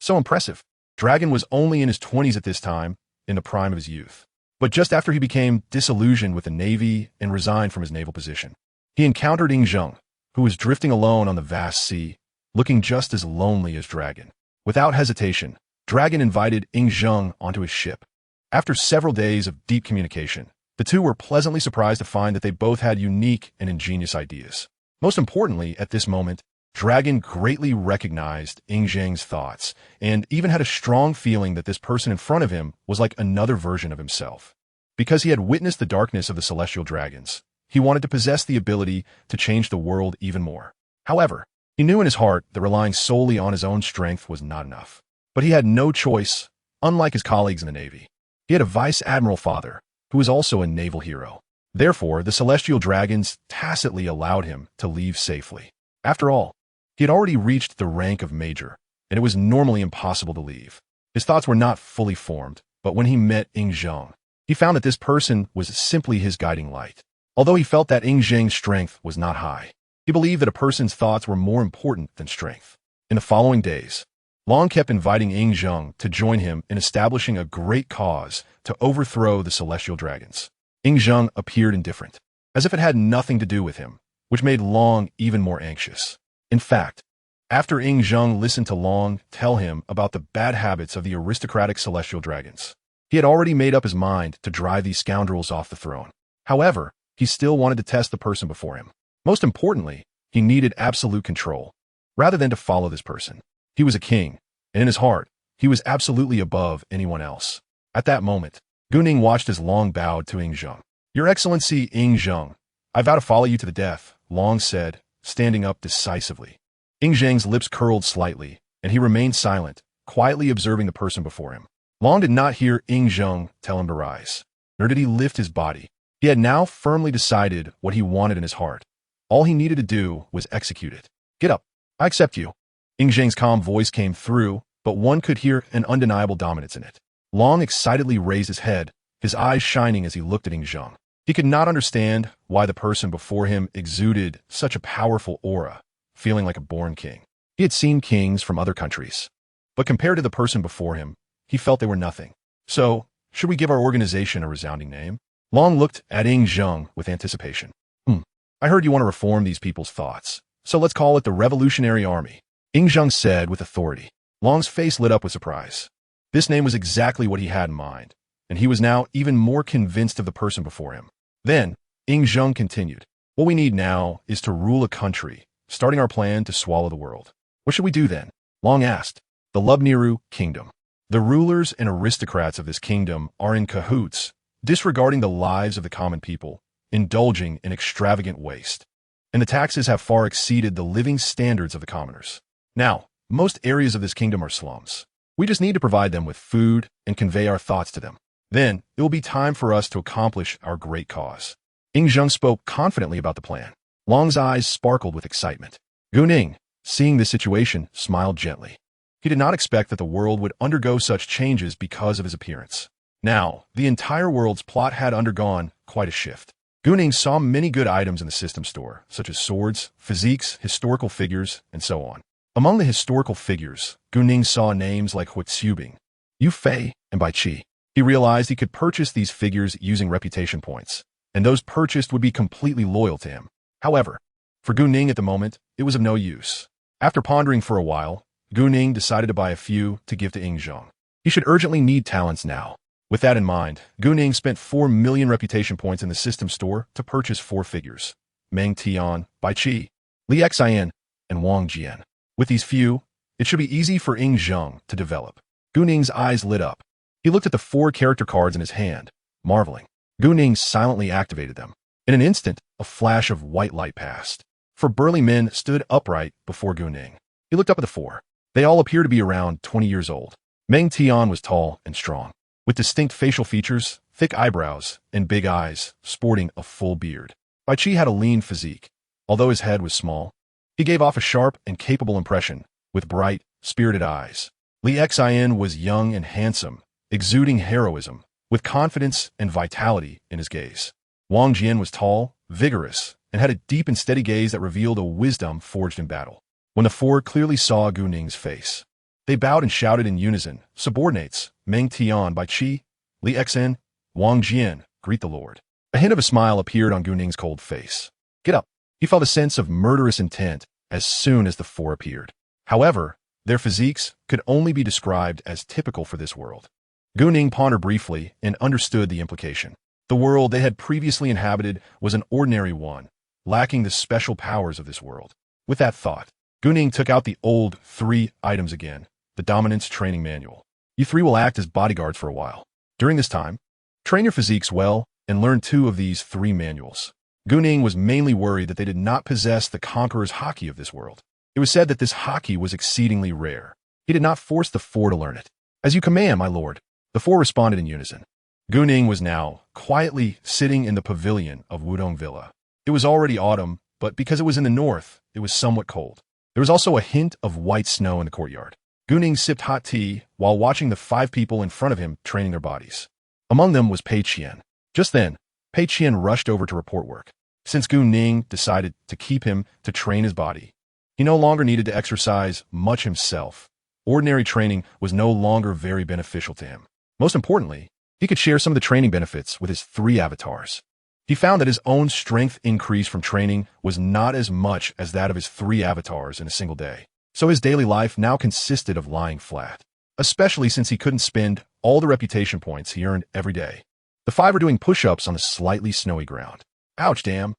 So impressive. Dragon was only in his 20s at this time, in the prime of his youth. But just after he became disillusioned with the Navy and resigned from his naval position, he encountered Ying Zheng, who was drifting alone on the vast sea, looking just as lonely as Dragon. Without hesitation, Dragon invited Ying Zheng onto his ship. After several days of deep communication, the two were pleasantly surprised to find that they both had unique and ingenious ideas. Most importantly, at this moment, Dragon greatly recognized Ying Zheng's thoughts and even had a strong feeling that this person in front of him was like another version of himself. Because he had witnessed the darkness of the celestial dragons, he wanted to possess the ability to change the world even more. However, he knew in his heart that relying solely on his own strength was not enough. But he had no choice, unlike his colleagues in the Navy. He had a vice admiral father, who was also a naval hero. Therefore, the celestial dragons tacitly allowed him to leave safely. After all, he had already reached the rank of major, and it was normally impossible to leave. His thoughts were not fully formed, but when he met Ying Zheng, he found that this person was simply his guiding light. Although he felt that Ing Zheng's strength was not high, he believed that a person's thoughts were more important than strength. In the following days, Long kept inviting Ing Zheng to join him in establishing a great cause to overthrow the celestial dragons. Ing Zheng appeared indifferent, as if it had nothing to do with him, which made Long even more anxious. In fact, after Ing Zheng listened to Long tell him about the bad habits of the aristocratic celestial dragons, he had already made up his mind to drive these scoundrels off the throne. However, he still wanted to test the person before him. Most importantly, he needed absolute control, rather than to follow this person. He was a king, and in his heart, he was absolutely above anyone else. At that moment, GuNing watched as Long bowed to Ing Zheng. "Your Excellency Ing Zheng, I vow to follow you to the death," Long said, standing up decisively. Ing Zheng's lips curled slightly, and he remained silent, quietly observing the person before him. Long did not hear Ing Zheng tell him to rise, nor did he lift his body. He had now firmly decided what he wanted in his heart. All he needed to do was execute it. "Get up. I accept you." Ing Zheng's calm voice came through, but one could hear an undeniable dominance in it. Long excitedly raised his head, his eyes shining as he looked at Ing Zheng. He could not understand why the person before him exuded such a powerful aura, feeling like a born king. He had seen kings from other countries, but compared to the person before him, he felt they were nothing. "So, should we give our organization a resounding name?" Long looked at Ing Zheng with anticipation. I heard you want to reform these people's thoughts, so let's call it the Revolutionary Army," Ing Zheng said with authority. Long's face lit up with surprise. This name was exactly what he had in mind, and he was now even more convinced of the person before him. Then, Ing Zheng continued, "What we need now is to rule a country, starting our plan to swallow the world." "What should we do then?" Long asked. "The Lubniru Kingdom. The rulers and aristocrats of this kingdom are in cahoots, disregarding the lives of the common people, indulging in extravagant waste, and the taxes have far exceeded the living standards of the commoners. Now, most areas of this kingdom are slums. We just need to provide them with food and convey our thoughts to them. Then, it will be time for us to accomplish our great cause." Ing Zheng spoke confidently about the plan. Long's eyes sparkled with excitement. GuNing, seeing this situation, smiled gently. He did not expect that the world would undergo such changes because of his appearance. Now, the entire world's plot had undergone quite a shift. GuNing saw many good items in the system store, such as swords, physiques, historical figures, and so on. Among the historical figures, GuNing saw names like Huitzubing, Yu Fei, and Bai Qi. He realized he could purchase these figures using reputation points, and those purchased would be completely loyal to him. However, for GuNing at the moment, it was of no use. After pondering for a while, GuNing decided to buy a few to give to Ing Zheng. He should urgently need talents now. With that in mind, GuNing spent 4 million reputation points in the system store to purchase 4 figures: Meng Tian, Bai Qi, Li Xian, and Wang Jian. With these few, it should be easy for Ing Zheng to develop. GuNing's eyes lit up. He looked at the 4 character cards in his hand, marveling. GuNing silently activated them. In an instant, a flash of white light passed. 4 burly men stood upright before GuNing. He looked up at the 4. They all appeared to be around 20 years old. Meng Tian was tall and strong, with distinct facial features, thick eyebrows, and big eyes, sporting a full beard. Bai Qi had a lean physique. Although his head was small, he gave off a sharp and capable impression, with bright, spirited eyes. Li Xian was young and handsome, exuding heroism, with confidence and vitality in his gaze. Wang Jian was tall, vigorous, and had a deep and steady gaze that revealed a wisdom forged in battle. When the 4 clearly saw GuNing's face, they bowed and shouted in unison, "Subordinates, Meng Tian, Bai Qi, Li Xian, Wang Jian, greet the Lord." A hint of a smile appeared on GuNing's cold face. "Get up." He felt a sense of murderous intent as soon as the 4 appeared. However, their physiques could only be described as typical for this world. GuNing pondered briefly and understood the implication. The world they had previously inhabited was an ordinary one, lacking the special powers of this world. With that thought, GuNing took out the old 3 items again, the Dominance Training Manual. "You 3 will act as bodyguards for a while. During this time, train your physiques well and learn 2 of these 3 manuals." GuNing was mainly worried that they did not possess the conqueror's haki of this world. It was said that this haki was exceedingly rare. He did not force the 4 to learn it. "As you command, my lord," the 4 responded in unison. GuNing was now quietly sitting in the pavilion of Wudong Villa. It was already autumn, but because it was in the north, it was somewhat cold. There was also a hint of white snow in the courtyard. GuNing sipped hot tea while watching the 5 people in front of him training their bodies. Among them was Pei Qian. Just then, Pei Qian rushed over to report work. Since GuNing decided to keep him to train his body, he no longer needed to exercise much himself. Ordinary training was no longer very beneficial to him. Most importantly, he could share some of the training benefits with his 3 avatars. He found that his own strength increase from training was not as much as that of his 3 avatars in a single day. So his daily life now consisted of lying flat, especially since he couldn't spend all the reputation points he earned every day. The 5 were doing push-ups on the slightly snowy ground. Ouch, damn.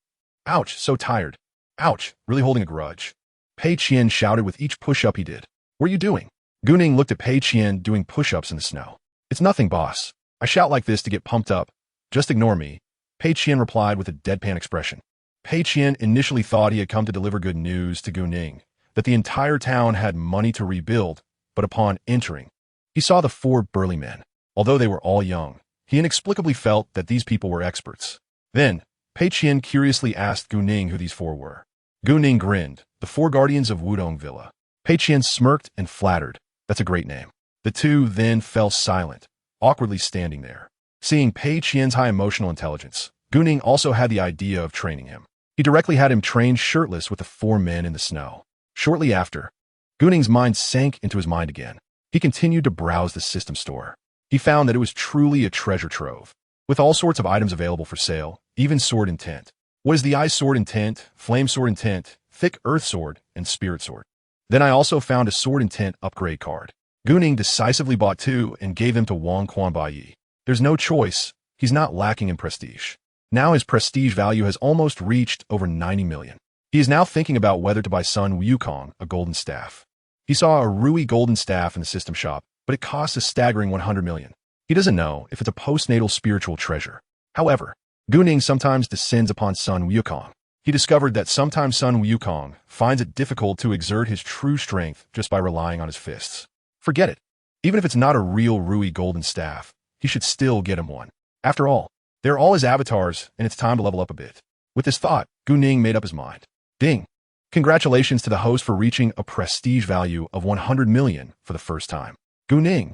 Ouch, so tired. Ouch, really holding a grudge. Pei Qian shouted with each push-up he did. What are you doing? GuNing looked at Pei Qian doing push-ups in the snow. It's nothing, boss. I shout like this to get pumped up. Just ignore me. Pei Qian replied with a deadpan expression. Pei Qian initially thought he had come to deliver good news to GuNing, that the entire town had money to rebuild, but upon entering, he saw the 4 burly men. Although they were all young, he inexplicably felt that these people were experts. Then, Pei Qian curiously asked GuNing who these 4 were. GuNing grinned. The 4 guardians of Wudong Villa. Pei Qian smirked and flattered. That's a great name. The 2 then fell silent, awkwardly standing there. Seeing Pei Qian's high emotional intelligence, GuNing also had the idea of training him. He directly had him trained shirtless with the 4 men in the snow. Shortly after, GuNing's mind sank into his mind again. He continued to browse the system store. He found that it was truly a treasure trove, with all sorts of items available for sale, even sword intent. Was the ice sword intent, flame sword intent, thick earth sword, and spirit sword. Then I also found a sword intent upgrade card. GuNing decisively bought 2 and gave them to WukongClone. There's no choice. He's not lacking in prestige. Now his prestige value has almost reached over 90 million. He is now thinking about whether to buy son Wukong a golden staff. He saw a Rui golden staff in the system shop, but it costs a staggering 100 million. He doesn't know if it's a postnatal spiritual treasure. However, GuNing sometimes descends upon son Wukong. He discovered that sometimes son Wukong finds it difficult to exert his true strength just by relying on his fists. Forget it. Even if it's not a real Rui golden staff, he should still get him one. After all, they're all his avatars, and it's time to level up a bit. With this thought, GuNing made up his mind. Ding! Congratulations to the host for reaching a prestige value of 100 million for the first time. GuNing.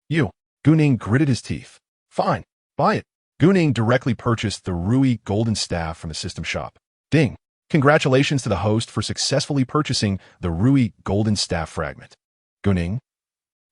You. GuNing gritted his teeth. Fine. Buy it. GuNing directly purchased the Rui golden staff from the system shop. Ding! Congratulations to the host for successfully purchasing the Rui golden staff fragment. GuNing.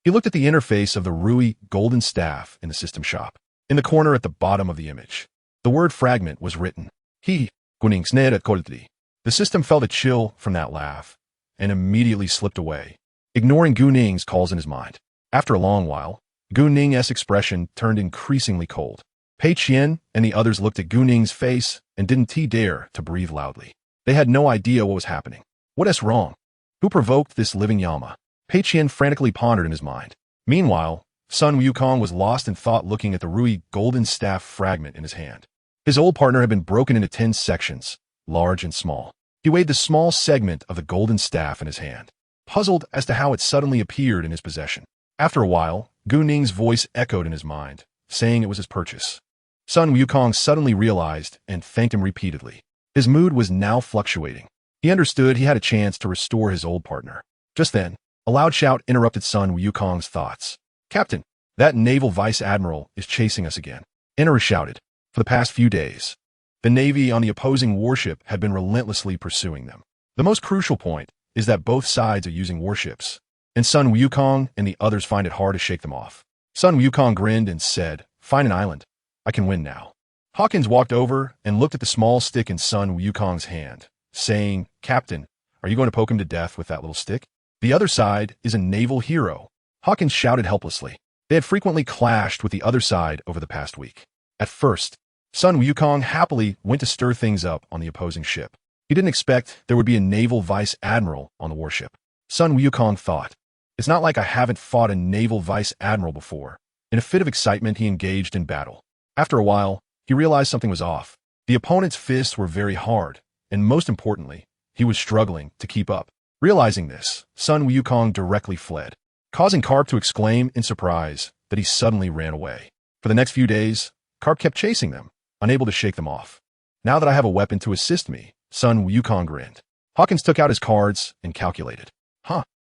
He looked at the interface of the Rui golden staff in the system shop. In the corner at the bottom of the image, the word fragment was written. GuNing's nere koldli. The system felt a chill from that laugh and immediately slipped away, ignoring GuNing's calls in his mind. After a long while, GuNing's expression turned increasingly cold. Pei Qian and the others looked at GuNing's face and didn't dare to breathe loudly. They had no idea what was happening. What is wrong? Who provoked this living Yama? Pei Qian frantically pondered in his mind. Meanwhile, son Wukong was lost in thought looking at the Rui golden staff fragment in his hand. His old partner had been broken into 10 sections, large and small. He weighed the small segment of the golden staff in his hand, puzzled as to how it suddenly appeared in his possession. After a while, GuNing's voice echoed in his mind, saying it was his purchase. Son Wukong suddenly realized and thanked him repeatedly. His mood was now fluctuating. He understood he had a chance to restore his old partner. Just then, a loud shout interrupted son Wukong's thoughts. Captain, that naval vice admiral is chasing us again. Enora shouted. For the past few days, the Navy on the opposing warship had been relentlessly pursuing them. The most crucial point is that both sides are using warships, and son Wukong and the others find it hard to shake them off. Son Wukong grinned and said, Find an island. I can win now. Hawkins walked over and looked at the small stick in son Wukong's hand, saying, Captain, are you going to poke him to death with that little stick? The other side is a naval hero. Hawkins shouted helplessly. They had frequently clashed with the other side over the past week. At first, son Wukong happily went to stir things up on the opposing ship. He didn't expect there would be a naval vice admiral on the warship. Son Wukong thought, It's not like I haven't fought a naval vice admiral before. In a fit of excitement, he engaged in battle. After a while, he realized something was off. The opponent's fists were very hard, and most importantly, he was struggling to keep up. Realizing this, son Wukong directly fled, causing Carp to exclaim in surprise that he suddenly ran away. For the next few days, Carp kept chasing them, unable to shake them off. Now that I have a weapon to assist me, son Wukong grinned. Hawkins took out his cards and calculated.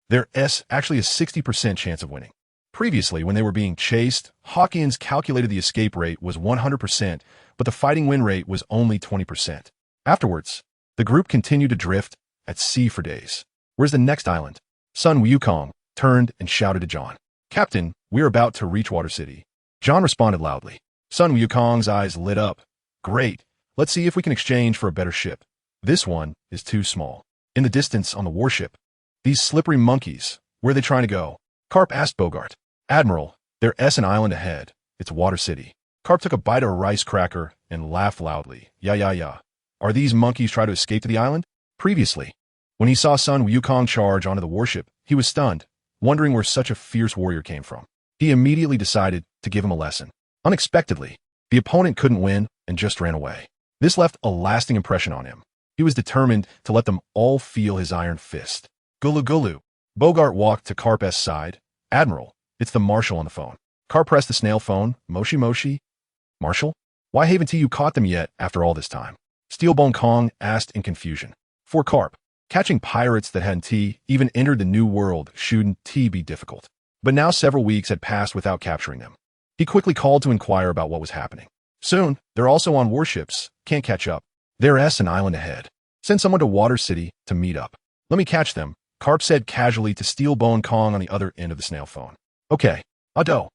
There's actually a 60% chance of winning. Previously, when they were being chased, Hawkins calculated the escape rate was 100%, but the fighting win rate was only 20%. Afterwards, the group continued to drift at sea for days. Where's the next island? Son Wukong turned and shouted to John. Captain, we're about to reach Water City. John responded loudly. Son Wukong's eyes lit up. Great. Let's see if we can exchange for a better ship. This one is too small. In the distance on the warship, these slippery monkeys, where are they trying to go? Carp asked Bogart. Admiral, there's an island ahead. It's Water City. Carp took a bite of a rice cracker and laughed loudly. Yeah. Are these monkeys trying to escape to the island? Previously, when he saw Sun Wukong charge onto the warship, he was stunned, wondering where such a fierce warrior came from. He immediately decided to give him a lesson. Unexpectedly, the opponent couldn't win and just ran away. This left a lasting impression on him. He was determined to let them all feel his iron fist. Gulu. Bogart walked to Carp's side. Admiral, it's the Marshal on the phone. Carp pressed the snail phone. Moshi. Marshal? Why haven't you caught them yet after all this time? Steelbone Kong asked in confusion. For Carp, catching pirates that hadn't even entered the New World shouldn't be difficult. But now several weeks had passed without capturing them. He quickly called to inquire about what was happening. Soon, they're also on warships. Can't catch up. There's an island ahead. Send someone to Water City to meet up. Let me catch them, Carp said casually to Steelbone Kong on the other end of the snail phone. Okay, Ado.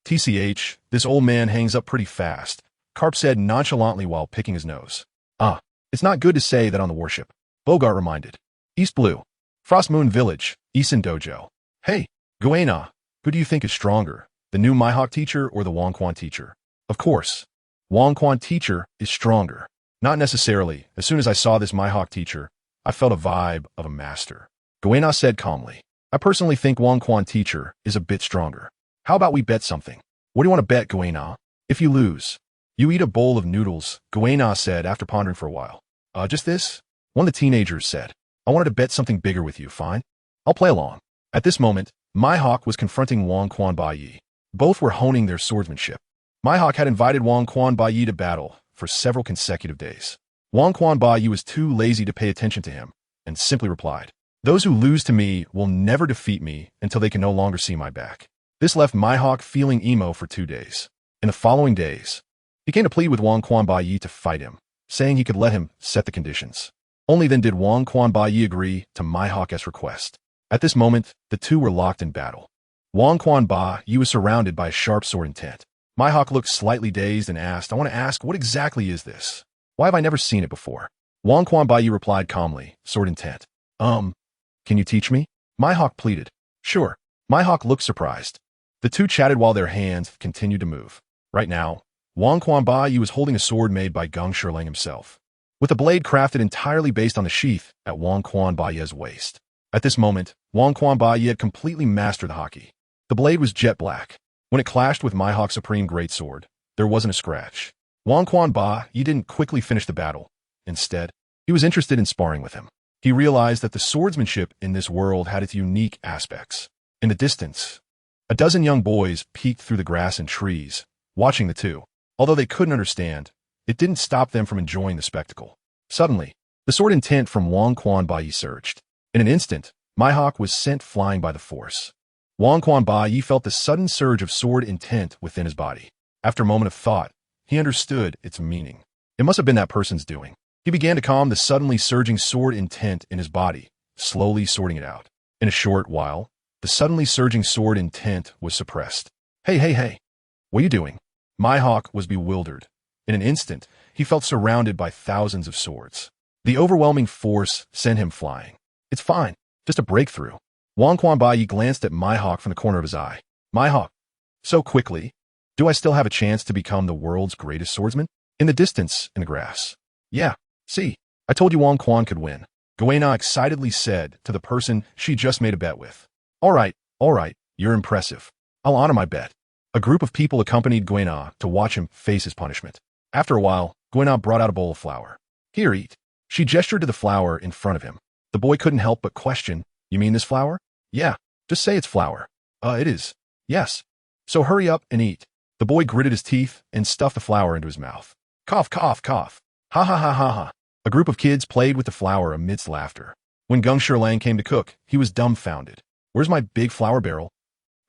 TCH, this old man hangs up pretty fast, Carp said nonchalantly while picking his nose. It's not good to say that on the warship. Bogart reminded. East Blue. Frost Moon Village, Isin Dojo. Hey, Guena, who do you think is stronger, the new Mihawk teacher or the WukongClone teacher? Of course, WukongClone teacher is stronger. Not necessarily. As soon as I saw this Mihawk teacher, I felt a vibe of a master. Guena said calmly. I personally think WukongClone teacher is a bit stronger. How about we bet something? What do you want to bet, Guena? If you lose, you eat a bowl of noodles, Guena said after pondering for a while. Just this? One of the teenagers said. I wanted to bet something bigger with you, fine? I'll play along. At this moment, Mihawk was confronting WukongClone Bai. Both were honing their swordsmanship. Mihawk had invited WukongClone Bai to battle for several consecutive days. WukongClone Bai was too lazy to pay attention to him and simply replied, Those who lose to me will never defeat me until they can no longer see my back. This left Mihawk feeling emo for 2 days. In the following days, he came to plead with WukongClone Bai to fight him, saying he could let him set the conditions. Only then did WukongClone Bai agree to Mihawk's request. At this moment, the two were locked in battle. WukongClone Bai was surrounded by a sharp sword intent. Mihawk looked slightly dazed and asked, I want to ask, what exactly is this? Why have I never seen it before? WukongClone Bai replied calmly, sword intent. Can you teach me? Mihawk pleaded. Sure. Mihawk looked surprised. The two chatted while their hands continued to move. Right now, WukongClone Bai was holding a sword made by GuNing's himself, with a blade crafted entirely based on the sheath at WukongClone Bai's waist. At this moment, WukongClone Bai had completely mastered the hockey. The blade was jet black. When it clashed with Mihawk's supreme greatsword, there wasn't a scratch. WukongClone Bai didn't quickly finish the battle. Instead, he was interested in sparring with him. He realized that the swordsmanship in this world had its unique aspects. In the distance, a dozen young boys peeked through the grass and trees, watching the two. Although they couldn't understand, it didn't stop them from enjoying the spectacle. Suddenly, the sword intent from WukongClone Bai surged. In an instant, Mihawk was sent flying by the force. WukongClone Bai felt the sudden surge of sword intent within his body. After a moment of thought, he understood its meaning. It must have been that person's doing. He began to calm the suddenly surging sword intent in his body, slowly sorting it out. In a short while, the suddenly surging sword intent was suppressed. Hey. What are you doing? Mihawk was bewildered. In an instant, he felt surrounded by thousands of swords. The overwhelming force sent him flying. It's fine. Just a breakthrough. WukongClone Bai glanced at Mihawk from the corner of his eye. Mihawk, so quickly? Do I still have a chance to become the world's greatest swordsman? In the distance, in the grass. Yeah, see, I told you WukongClone could win, Guena excitedly said to the person she just made a bet with. All right, you're impressive. I'll honor my bet. A group of people accompanied Guena to watch him face his punishment. After a while, Guena brought out a bowl of flour. Here, eat. She gestured to the flour in front of him. The boy couldn't help but question, You mean this flour? Yeah, just say it's flour. It is. Yes. So hurry up and eat. The boy gritted his teeth and stuffed the flour into his mouth. Cough. Ha ha. A group of kids played with the flour amidst laughter. When GuNing's came to cook, he was dumbfounded. Where's my big flour barrel?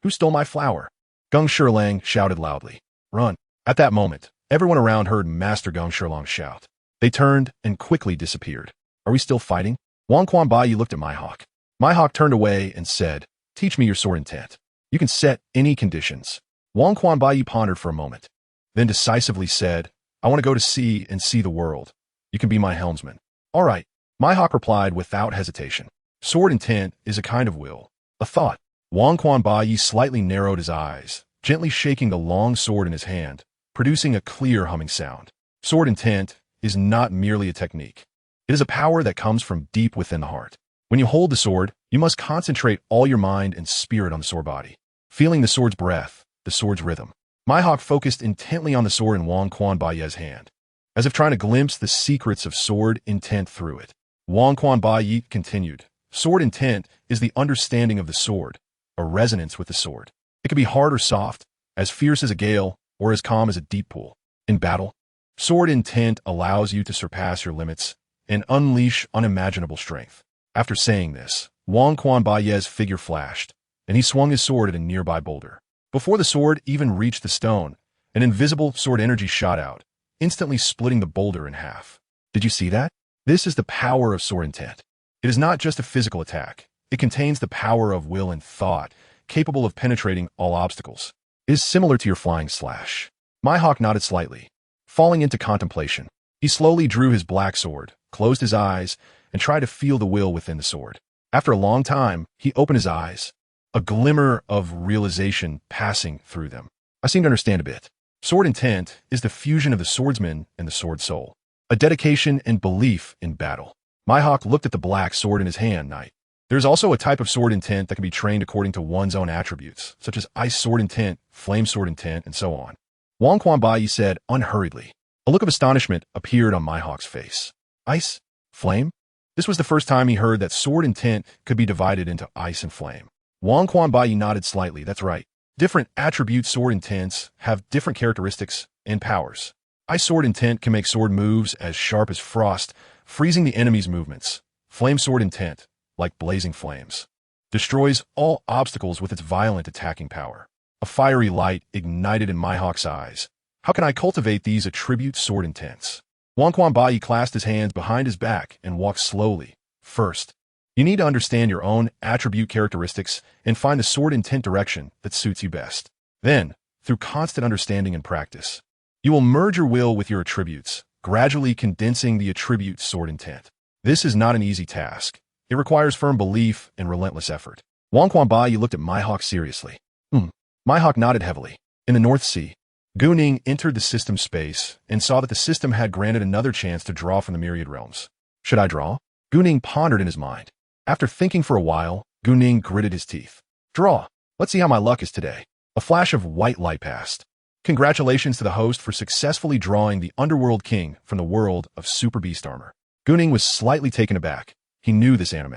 Who stole my flower? Gung Shilang shouted loudly. Run. At that moment, everyone around heard Master Gung Shilang shout. They turned and quickly disappeared. Are we still fighting? Wang Quanbai looked at Maihawk. Maihawk turned away and said, Teach me your sword intent. You can set any conditions. Wang Quanbai pondered for a moment, then decisively said, I want to go to sea and see the world. You can be my helmsman. All right. Maihawk replied without hesitation. Sword intent is a kind of will, a thought. Wang Quanbai slightly narrowed his eyes, gently shaking the long sword in his hand, producing a clear humming sound. Sword intent is not merely a technique. It is a power that comes from deep within the heart. When you hold the sword, you must concentrate all your mind and spirit on the sword body, feeling the sword's breath, the sword's rhythm. Maihawk focused intently on the sword in Wang Quanbai's hand, as if trying to glimpse the secrets of sword intent through it. Wang Quanbai continued, Sword intent is the understanding of the sword, a resonance with the sword. It can be hard or soft, as fierce as a gale, or as calm as a deep pool. In battle, sword intent allows you to surpass your limits and unleash unimaginable strength. After saying this, Wang Quanbai's figure flashed, and he swung his sword at a nearby boulder. Before the sword even reached the stone, an invisible sword energy shot out, instantly splitting the boulder in half. Did you see that? This is the power of sword intent. It is not just a physical attack. It contains the power of will and thought, capable of penetrating all obstacles. It is similar to your flying slash. Maihawk nodded slightly. Falling into contemplation, he slowly drew his black sword, closed his eyes, and tried to feel the will within the sword. After a long time, he opened his eyes, a glimmer of realization passing through them. I seem to understand a bit. Sword intent is the fusion of the swordsman and the sword soul, a dedication and belief in battle. Maihawk looked at the black sword in his hand, Knight. There is also a type of sword intent that can be trained according to one's own attributes, such as ice sword intent, flame sword intent, and so on. Wang Quanbai said unhurriedly. A look of astonishment appeared on Maihawk's face. Ice? Flame? This was the first time he heard that sword intent could be divided into ice and flame. Wang Quanbai nodded slightly. That's right. Different attribute sword intents have different characteristics and powers. Ice sword intent can make sword moves as sharp as frost, freezing the enemy's movements. Flame sword intent, like blazing flames, destroys all obstacles with its violent attacking power. A fiery light ignited in Maihawk's eyes. How can I cultivate these attribute sword intents? Wang Quanbai clasped his hands behind his back and walked slowly. First, you need to understand your own attribute characteristics and find the sword intent direction that suits you best. Then, through constant understanding and practice, you will merge your will with your attributes, gradually condensing the attribute sword intent. This is not an easy task. It requires firm belief and relentless effort. Wang Quanbai looked at Maihawk seriously. Maihawk nodded heavily. In the North Sea, GuNing entered the system space and saw that the system had granted another chance to draw from the myriad realms. Should I draw? GuNing pondered in his mind. After thinking for a while, GuNing gritted his teeth. Draw. Let's see how my luck is today. A flash of white light passed. Congratulations to the host for successfully drawing the Underworld King from the world of Super Beast Armor. GuNing was slightly taken aback. He knew this anime.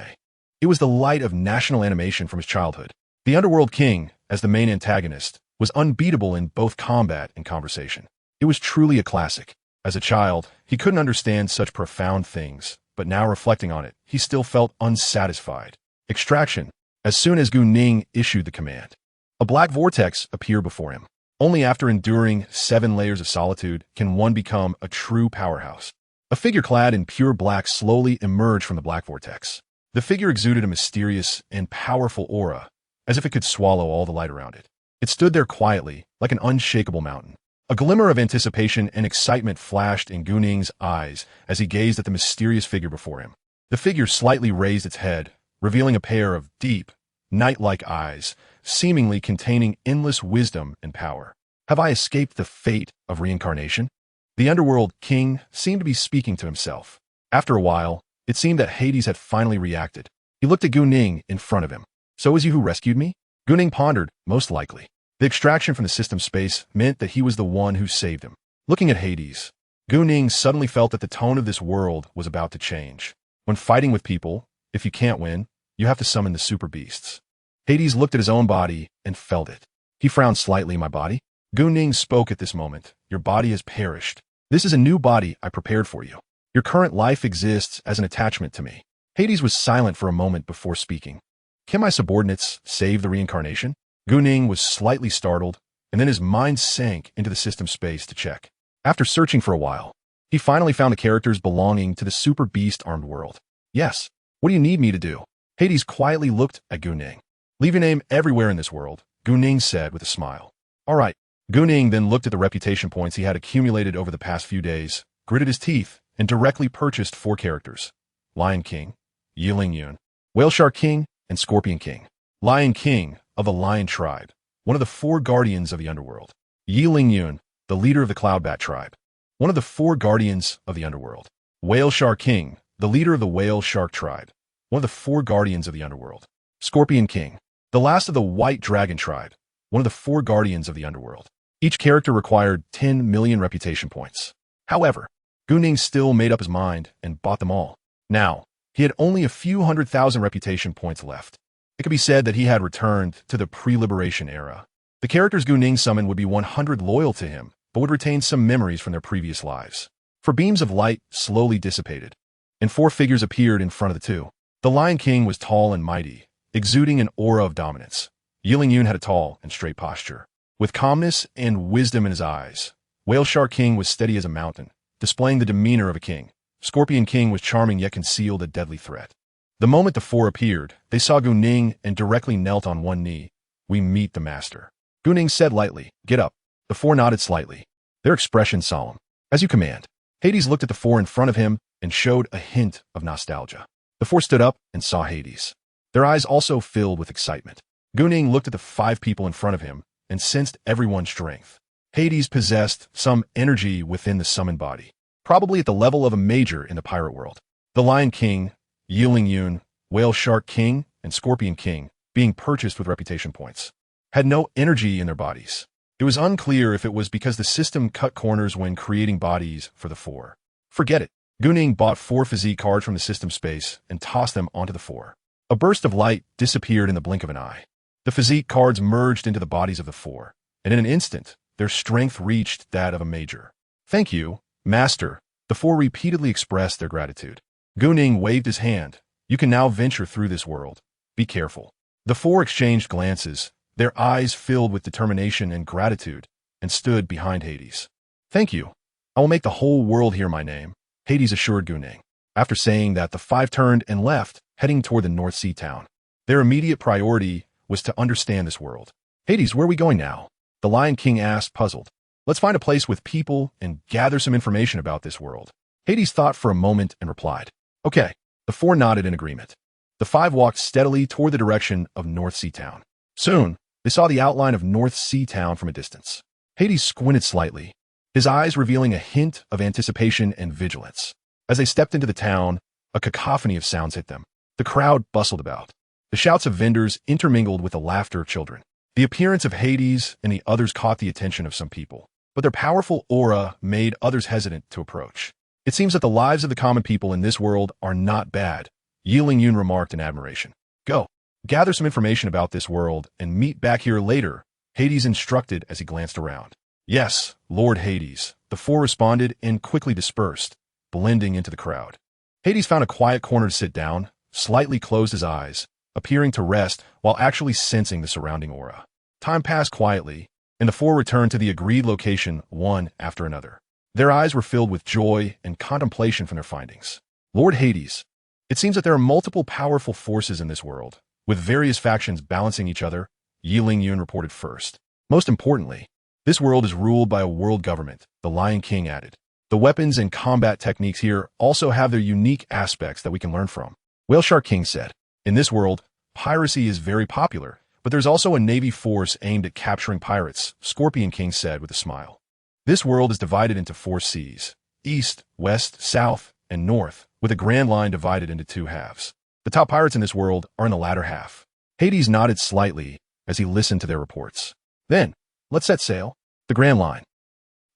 It was the light of national animation from his childhood. The Underworld King, as the main antagonist, was unbeatable in both combat and conversation. It was truly a classic. As a child, he couldn't understand such profound things, but now reflecting on it, he still felt unsatisfied. Extraction. As soon as GuNing issued the command, a black vortex appeared before him. Only after enduring 7 layers of solitude can one become a true powerhouse. A figure clad in pure black slowly emerged from the black vortex. The figure exuded a mysterious and powerful aura, as if it could swallow all the light around it. It stood there quietly, like an unshakable mountain. A glimmer of anticipation and excitement flashed in GuNing's eyes as he gazed at the mysterious figure before him. The figure slightly raised its head, revealing a pair of deep, night-like eyes, seemingly containing endless wisdom and power. Have I escaped the fate of reincarnation? The Underworld King seemed to be speaking to himself. After a while, it seemed that Hades had finally reacted. He looked at GuNing in front of him. So is you who rescued me? GuNing pondered, most likely. The extraction from the system space meant that he was the one who saved him. Looking at Hades, GuNing suddenly felt that the tone of this world was about to change. When fighting with people, if you can't win, you have to summon the super beasts. Hades looked at his own body and felt it. He frowned slightly. My body? GuNing spoke at this moment. Your body has perished. This is a new body I prepared for you. Your current life exists as an attachment to me. Hades was silent for a moment before speaking. Can my subordinates save the reincarnation? GuNing was slightly startled, and then his mind sank into the system space to check. After searching for a while, he finally found the characters belonging to the super beast-armed world. Yes, what do you need me to do? Hades quietly looked at GuNing. Leave your name everywhere in this world, GuNing said with a smile. All right. GuNing then looked at the reputation points he had accumulated over the past few days, gritted his teeth, and directly purchased 4 characters: Lion King, Yiling, Whale Shark King, and Scorpion King. Lion King, of the Lion Tribe, one of the 4 guardians of the underworld. Yiling, the leader of the Cloudbat Tribe, one of the 4 guardians of the underworld. Whale Shark King, the leader of the Whale Shark Tribe, one of the 4 guardians of the underworld. Scorpion King, the last of the White Dragon Tribe, one of the 4 guardians of the underworld. Each character required 10 million reputation points. However, GuNing still made up his mind and bought them all. Now, he had only a few 100,000 reputation points left. It could be said that he had returned to the pre-liberation era. The characters GuNing summoned would be 100 loyal to him, but would retain some memories from their previous lives. 4 beams of light slowly dissipated, and 4 figures appeared in front of the 2. The Lion King was tall and mighty, exuding an aura of dominance. Yiling had a tall and straight posture, with calmness and wisdom in his eyes. Whale Shark King was steady as a mountain, displaying the demeanor of a king. Scorpion King was charming yet concealed a deadly threat. The moment the 4 appeared, they saw GuNing and directly knelt on one knee. We meet the master. GuNing said lightly, get up. The 4 nodded slightly, their expression solemn. As you command. Hades looked at the 4 in front of him and showed a hint of nostalgia. The 4 stood up and saw Hades. Their eyes also filled with excitement. GuNing looked at the 5 people in front of him and sensed everyone's strength. Hades possessed some energy within the summoned body, probably at the level of a major in the pirate world. The Lion King, Yiling, Whale Shark King, and Scorpion King, being purchased with reputation points, had no energy in their bodies. It was unclear if it was because the system cut corners when creating bodies for the 4. Forget it. GuNing bought 4 physique cards from the system space and tossed them onto the 4. A burst of light disappeared in the blink of an eye. The physique cards merged into the bodies of the 4, and in an instant, their strength reached that of a major. Thank you, Master. The 4 repeatedly expressed their gratitude. GuNing waved his hand. You can now venture through this world. Be careful. The 4 exchanged glances, their eyes filled with determination and gratitude, and stood behind Hades. Thank you. I will make the whole world hear my name, Hades assured GuNing. After saying that, the 5 turned and left, heading toward the North Sea town. Their immediate priority was to understand this world. Hades, where are we going now? The Lion King asked, puzzled. Let's find a place with people and gather some information about this world. Hades thought for a moment and replied, okay. The 4 nodded in agreement. The 5 walked steadily toward the direction of North Sea town. Soon, they saw the outline of North Sea town from a distance. Hades squinted slightly, his eyes revealing a hint of anticipation and vigilance. As they stepped into the town, a cacophony of sounds hit them. The crowd bustled about. The shouts of vendors intermingled with the laughter of children. The appearance of Hades and the others caught the attention of some people, but their powerful aura made others hesitant to approach. It seems that the lives of the common people in this world are not bad, Yiling remarked in admiration. Go, gather some information about this world and meet back here later, Hades instructed as he glanced around. Yes, Lord Hades, the 4 responded and quickly dispersed, blending into the crowd. Hades found a quiet corner to sit down, slightly closed his eyes, appearing to rest while actually sensing the surrounding aura. Time passed quietly, and the 4 returned to the agreed location one after another. Their eyes were filled with joy and contemplation from their findings. Lord Hades, it seems that there are multiple powerful forces in this world, with various factions balancing each other, Yiling reported first. Most importantly, this world is ruled by a world government, the Lion King added. The weapons and combat techniques here also have their unique aspects that we can learn from. Whale Shark King said, in this world, piracy is very popular, but there's also a navy force aimed at capturing pirates, Scorpion King said with a smile. This world is divided into 4 seas, east, west, south, and north, with a grand line divided into 2 halves. The top pirates in this world are in the latter half. Hades nodded slightly as he listened to their reports. Then, let's set sail. The Grand Line.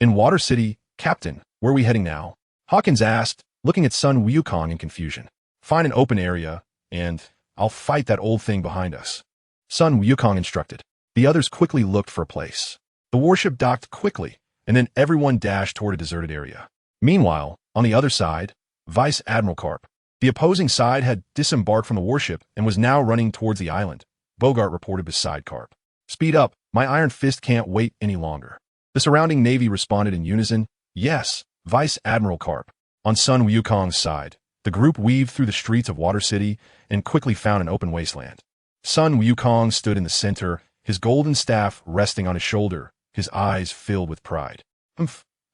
In Water City, Captain, where are we heading now? Hawkins asked, looking at son Wukong in confusion. Find an open area, and I'll fight that old thing behind us. Son Wukong instructed. The others quickly looked for a place. The warship docked quickly, and then everyone dashed toward a deserted area. Meanwhile, on the other side, Vice Admiral Carp. The opposing side had disembarked from the warship and was now running towards the island, Bogart reported beside Carp. Speed up, my iron fist can't wait any longer. The surrounding navy responded in unison, yes, Vice Admiral Karp. On Sun Wukong's side, the group weaved through the streets of Water City and quickly found an open wasteland. Sun Wukong stood in the center, his golden staff resting on his shoulder, his eyes filled with pride.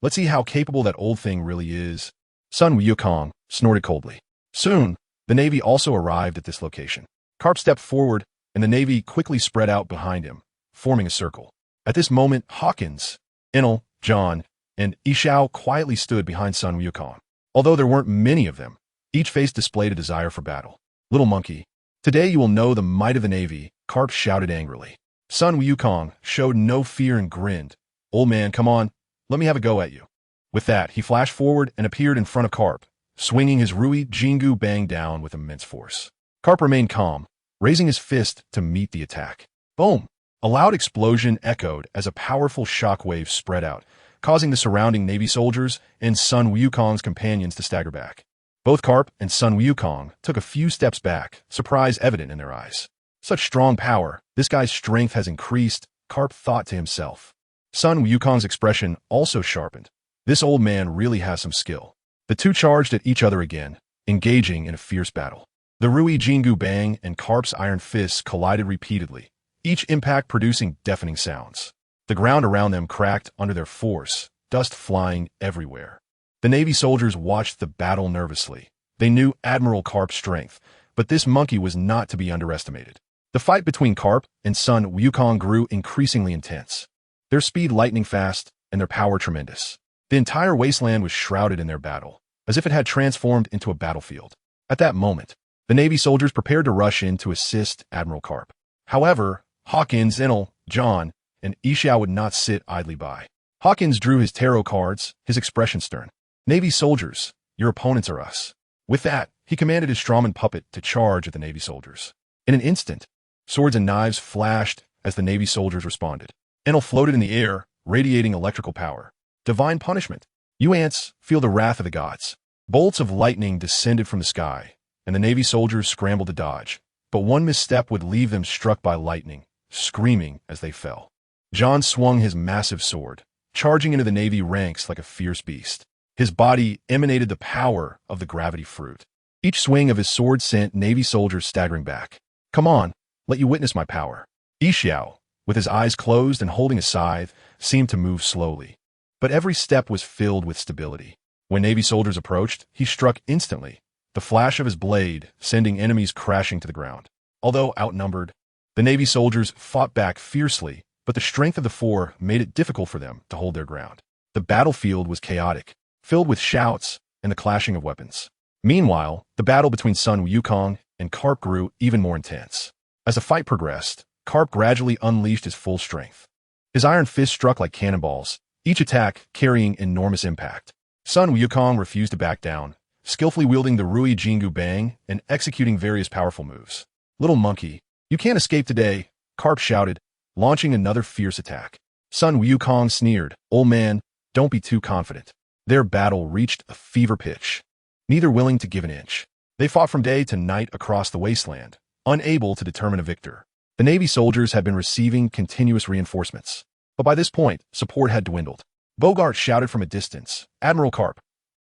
Let's see how capable that old thing really is. Sun Wukong snorted coldly. Soon, the navy also arrived at this location. Karp stepped forward, and the navy quickly spread out behind him, forming a circle. At this moment, Hawkins, Enel, John, and Ishao quietly stood behind Sun Wukong. Although there weren't many of them, each face displayed a desire for battle. Little monkey, today you will know the might of the navy, Karp shouted angrily. Sun Wukong showed no fear and grinned. Old man, come on, let me have a go at you. With that, he flashed forward and appeared in front of Karp, swinging his Rui Jingu Bang down with immense force. Karp remained calm, raising his fist to meet the attack. Boom! A loud explosion echoed as a powerful shockwave spread out, causing the surrounding navy soldiers and Sun Wukong's companions to stagger back. Both Karp and Sun Wukong took a few steps back, surprise evident in their eyes. Such strong power, this guy's strength has increased, Karp thought to himself. Sun Wukong's expression also sharpened. This old man really has some skill. The two charged at each other again, engaging in a fierce battle. The Rui Jingu Bang and Karp's iron fists collided repeatedly, each impact producing deafening sounds. The ground around them cracked under their force, dust flying everywhere. The Navy soldiers watched the battle nervously. They knew Admiral Karp's strength, but this monkey was not to be underestimated. The fight between Karp and Sun Wukong grew increasingly intense. Their speed lightning fast and their power tremendous. The entire wasteland was shrouded in their battle, as if it had transformed into a battlefield. At that moment, the Navy soldiers prepared to rush in to assist Admiral Karp. However, Hawkins, Enel, John, and Ishao would not sit idly by. Hawkins drew his tarot cards, his expression stern. Navy soldiers, your opponents are us. With that, he commanded his strawman puppet to charge at the Navy soldiers. In an instant, swords and knives flashed as the Navy soldiers responded. Enel floated in the air, radiating electrical power. Divine punishment. You ants, feel the wrath of the gods. Bolts of lightning descended from the sky, and the Navy soldiers scrambled to dodge. But one misstep would leave them struck by lightning, screaming as they fell. John swung his massive sword, charging into the Navy ranks like a fierce beast. His body emanated the power of the gravity fruit. Each swing of his sword sent Navy soldiers staggering back. Come on, let you witness my power. Ishao, with his eyes closed and holding a scythe, seemed to move slowly. But every step was filled with stability. When Navy soldiers approached, he struck instantly, the flash of his blade sending enemies crashing to the ground. Although outnumbered, the Navy soldiers fought back fiercely, but the strength of the four made it difficult for them to hold their ground. The battlefield was chaotic, filled with shouts and the clashing of weapons. Meanwhile, the battle between Sun Wukong and Karp grew even more intense. As the fight progressed, Karp gradually unleashed his full strength. His iron fist struck like cannonballs, each attack carrying enormous impact. Sun Wukong refused to back down, skillfully wielding the Rui Jingu Bang and executing various powerful moves. Little monkey, you can't escape today, Karp shouted, launching another fierce attack. Sun Wukong sneered, old man, don't be too confident. Their battle reached a fever pitch, neither willing to give an inch. They fought from day to night across the wasteland, unable to determine a victor. The Navy soldiers had been receiving continuous reinforcements, but by this point, support had dwindled. Bogart shouted from a distance, Admiral Karp.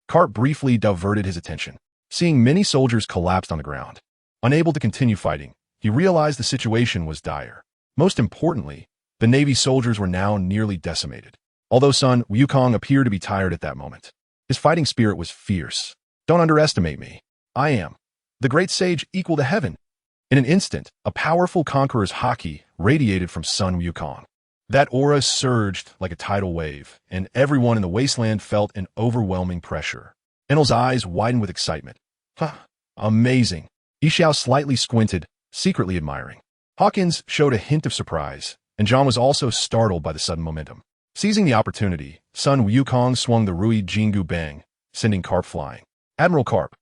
Karp briefly diverted his attention, seeing many soldiers collapsed on the ground. Unable to continue fighting, he realized the situation was dire. Most importantly, the Navy soldiers were now nearly decimated. Although Sun Wukong appeared to be tired at that moment, his fighting spirit was fierce. Don't underestimate me. I am the great sage equal to heaven. In an instant, a powerful conqueror's haki radiated from Sun Wukong. That aura surged like a tidal wave, and everyone in the wasteland felt an overwhelming pressure. Enel's eyes widened with excitement. Amazing. Ishao slightly squinted, secretly admiring. Hawkins showed a hint of surprise, and John was also startled by the sudden momentum. Seizing the opportunity, Sun Wukong swung the Rui Jingu Bang, sending Karp flying. Admiral Karp.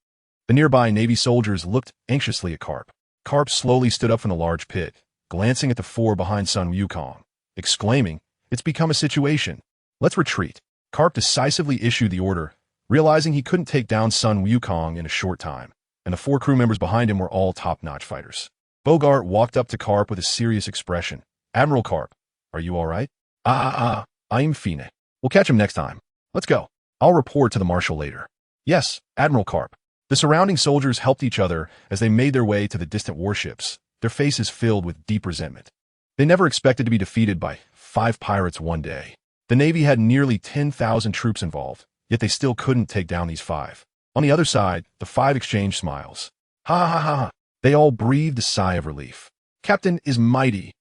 The nearby Navy soldiers looked anxiously at Karp. Karp slowly stood up from the large pit, glancing at the four behind Sun Wukong, exclaiming, it's become a situation. Let's retreat. Karp decisively issued the order, realizing he couldn't take down Sun Wukong in a short time, and the four crew members behind him were all top-notch fighters. Bogart walked up to Karp with a serious expression. Admiral Carp, are you all right? I'm Fine. We'll catch him next time. Let's go. I'll report to the Marshal later. Yes, Admiral Carp. The surrounding soldiers helped each other as they made their way to the distant warships, their faces filled with deep resentment. They never expected to be defeated by 5 pirates one day. The Navy had nearly 10,000 troops involved, yet they still couldn't take down these 5. On the other side, the 5 exchanged smiles. Ha ha ha ha. They all breathed a sigh of relief. Captain is mighty.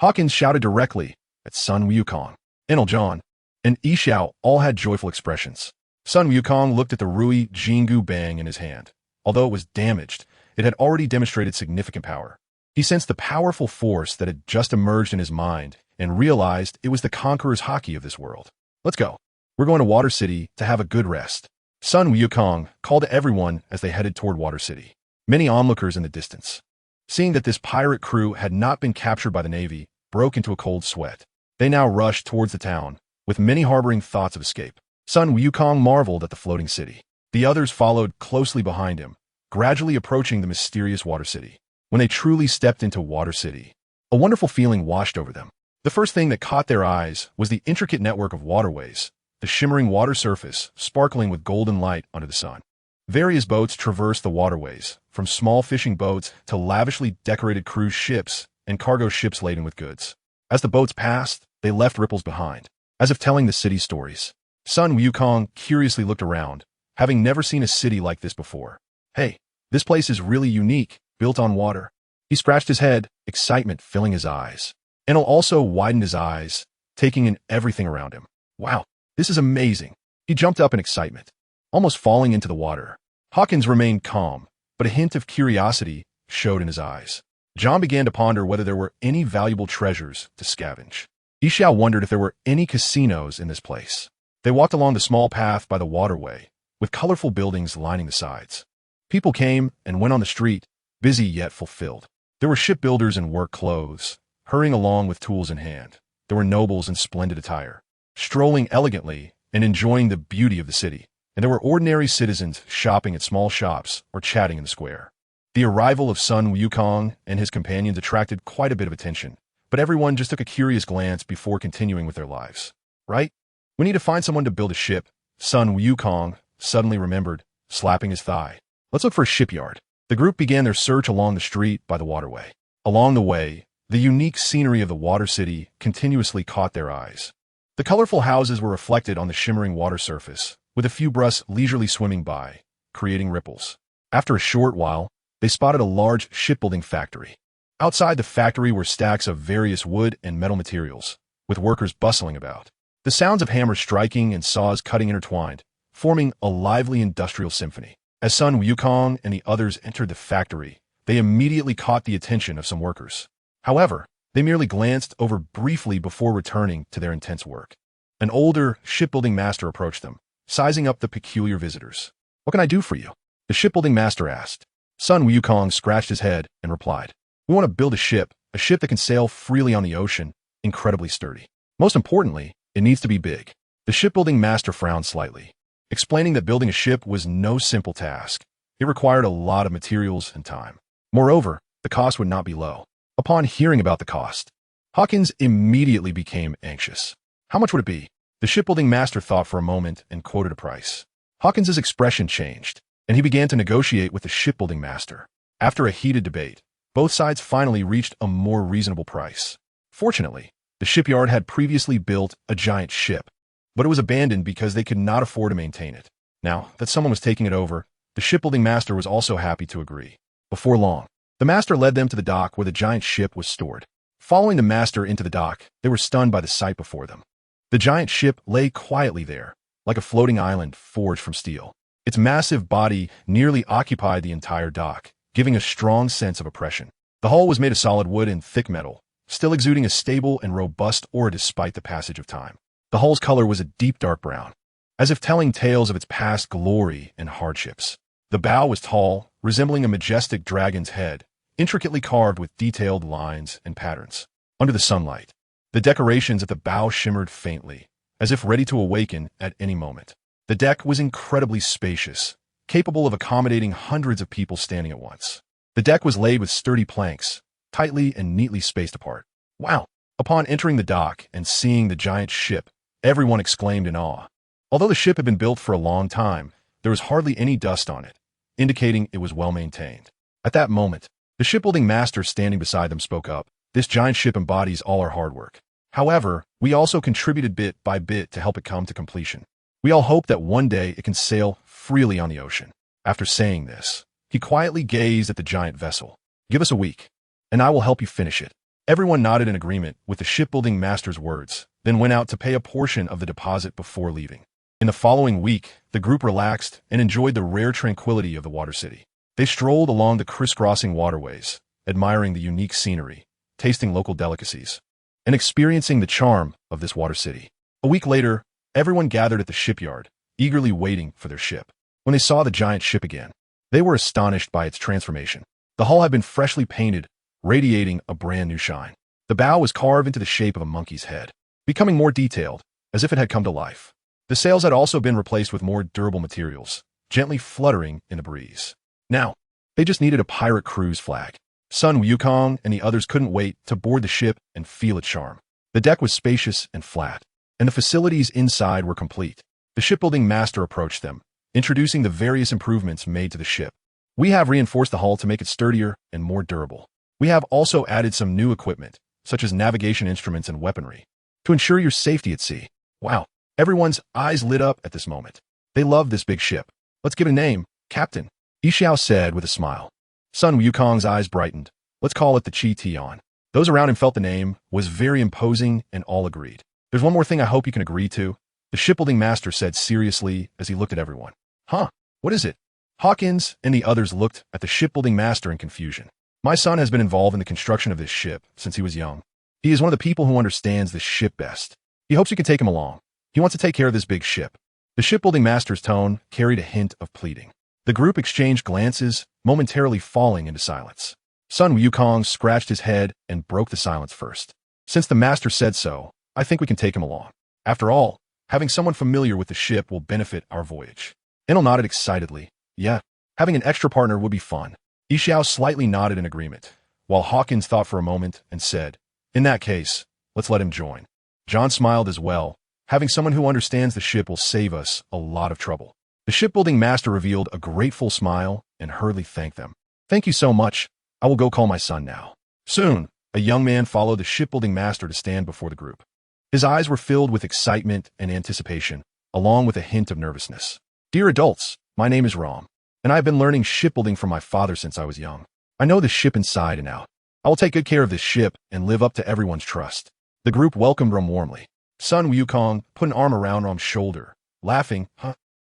Hawkins shouted directly at Sun Wukong. Enel John and Ishao all had joyful expressions. Sun Wukong looked at the Rui Jingu Bang in his hand. Although it was damaged, it had already demonstrated significant power. He sensed the powerful force that had just emerged in his mind and realized it was the conqueror's haki of this world. Let's go. We're going to Water City to have a good rest. Sun Wukong called to everyone as they headed toward Water City. Many onlookers in the distance, seeing that this pirate crew had not been captured by the Navy, broke into a cold sweat. They now rushed towards the town, with many harboring thoughts of escape. Sun Wukong marveled at the floating city. The others followed closely behind him, gradually approaching the mysterious Water City. When they truly stepped into Water City, a wonderful feeling washed over them. The first thing that caught their eyes was the intricate network of waterways, the shimmering water surface sparkling with golden light under the sun. Various boats traversed the waterways, from small fishing boats to lavishly decorated cruise ships and cargo ships laden with goods. As the boats passed, they left ripples behind, as if telling the city's stories. Sun Wukong curiously looked around, having never seen a city like this before. Hey, this place is really unique, built on water. He scratched his head, excitement filling his eyes. Enel also widened his eyes, taking in everything around him. Wow, this is amazing. He jumped up in excitement, almost falling into the water. Hawkins remained calm, but a hint of curiosity showed in his eyes. John began to ponder whether there were any valuable treasures to scavenge. Ishao wondered if there were any casinos in this place. They walked along the small path by the waterway, with colorful buildings lining the sides. People came and went on the street, busy yet fulfilled. There were shipbuilders in work clothes, hurrying along with tools in hand. There were nobles in splendid attire, strolling elegantly and enjoying the beauty of the city. And there were ordinary citizens shopping at small shops or chatting in the square. The arrival of Sun Wukong and his companions attracted quite a bit of attention, but everyone just took a curious glance before continuing with their lives. Right? We need to find someone to build a ship, Sun Wukong suddenly remembered, slapping his thigh. Let's look for a shipyard. The group began their search along the street by the waterway. Along the way, the unique scenery of the Water City continuously caught their eyes. The colorful houses were reflected on the shimmering water surface, with a few brusks leisurely swimming by, creating ripples. After a short while, they spotted a large shipbuilding factory. Outside the factory were stacks of various wood and metal materials, with workers bustling about. The sounds of hammers striking and saws cutting intertwined, forming a lively industrial symphony. As Sun Wukong and the others entered the factory, they immediately caught the attention of some workers. However, they merely glanced over briefly before returning to their intense work. An older shipbuilding master approached them, sizing up the peculiar visitors. What can I do for you? The shipbuilding master asked. Sun Wukong scratched his head and replied, We want to build a ship that can sail freely on the ocean, incredibly sturdy. Most importantly, it needs to be big. The shipbuilding master frowned slightly, explaining that building a ship was no simple task. It required a lot of materials and time. Moreover, the cost would not be low. Upon hearing about the cost, Hawkins immediately became anxious. How much would it be? The shipbuilding master thought for a moment and quoted a price. Hawkins's expression changed, and he began to negotiate with the shipbuilding master. After a heated debate, both sides finally reached a more reasonable price. Fortunately, the shipyard had previously built a giant ship, but it was abandoned because they could not afford to maintain it. Now that someone was taking it over, the shipbuilding master was also happy to agree. Before long, the master led them to the dock where the giant ship was stored. Following the master into the dock, they were stunned by the sight before them. The giant ship lay quietly there, like a floating island forged from steel. Its massive body nearly occupied the entire dock, giving a strong sense of oppression. The hull was made of solid wood and thick metal, still exuding a stable and robust aura despite the passage of time. The hull's color was a deep dark brown, as if telling tales of its past glory and hardships. The bow was tall, resembling a majestic dragon's head, intricately carved with detailed lines and patterns. Under the sunlight, the decorations at the bow shimmered faintly, as if ready to awaken at any moment. The deck was incredibly spacious, capable of accommodating hundreds of people standing at once. The deck was laid with sturdy planks, tightly and neatly spaced apart. Wow, Upon entering the dock and seeing the giant ship, everyone exclaimed in awe. Although the ship had been built for a long time, there was hardly any dust on it, indicating it was well maintained. At that moment, the shipbuilding master standing beside them spoke up. This giant ship embodies all our hard work. However, we also contributed bit by bit to help it come to completion. We all hope that one day it can sail freely on the ocean. After saying this, he quietly gazed at the giant vessel. Give us a week, and I will help you finish it. Everyone nodded in agreement with the shipbuilding master's words, then went out to pay a portion of the deposit before leaving. In the following week, the group relaxed and enjoyed the rare tranquility of the water city. They strolled along the crisscrossing waterways, admiring the unique scenery, tasting local delicacies, and experiencing the charm of this water city. A week later, everyone gathered at the shipyard, eagerly waiting for their ship. When they saw the giant ship again, they were astonished by its transformation. The hull had been freshly painted, radiating a brand new shine. The bow was carved into the shape of a monkey's head, becoming more detailed, as if it had come to life. The sails had also been replaced with more durable materials, gently fluttering in the breeze. Now, they just needed a pirate cruise flag. Sun Wukong and the others couldn't wait to board the ship and feel its charm. The deck was spacious and flat, and the facilities inside were complete. The shipbuilding master approached them, introducing the various improvements made to the ship. We have reinforced the hull to make it sturdier and more durable. We have also added some new equipment, such as navigation instruments and weaponry, to ensure your safety at sea. Wow, everyone's eyes lit up at this moment. They loved this big ship. Let's give it a name, Captain, Yixiao said with a smile. Sun Wukong's eyes brightened. Let's call it the Chi-Tion. Those around him felt the name was very imposing and all agreed. There's one more thing I hope you can agree to, the shipbuilding master said seriously as he looked at everyone. Huh? What is it? Hawkins and the others looked at the shipbuilding master in confusion. My son has been involved in the construction of this ship since he was young. He is one of the people who understands this ship best. He hopes you can take him along. He wants to take care of this big ship. The shipbuilding master's tone carried a hint of pleading. The group exchanged glances, momentarily falling into silence. Sun Wukong scratched his head and broke the silence first. Since the master said so, I think we can take him along. After all, having someone familiar with the ship will benefit our voyage. Enel nodded excitedly. Yeah, having an extra partner would be fun. Yixiao slightly nodded in agreement, while Hawkins thought for a moment and said, in that case, let's let him join. John smiled as well. Having someone who understands the ship will save us a lot of trouble. The shipbuilding master revealed a grateful smile and hurriedly thanked them. Thank you so much. I will go call my son now. Soon, a young man followed the shipbuilding master to stand before the group. His eyes were filled with excitement and anticipation, along with a hint of nervousness. Dear adults, my name is Ram, and I have been learning shipbuilding from my father since I was young. I know the ship inside and out. I will take good care of this ship and live up to everyone's trust. The group welcomed Ram warmly. Sun Wukong put an arm around Ram's shoulder, laughing,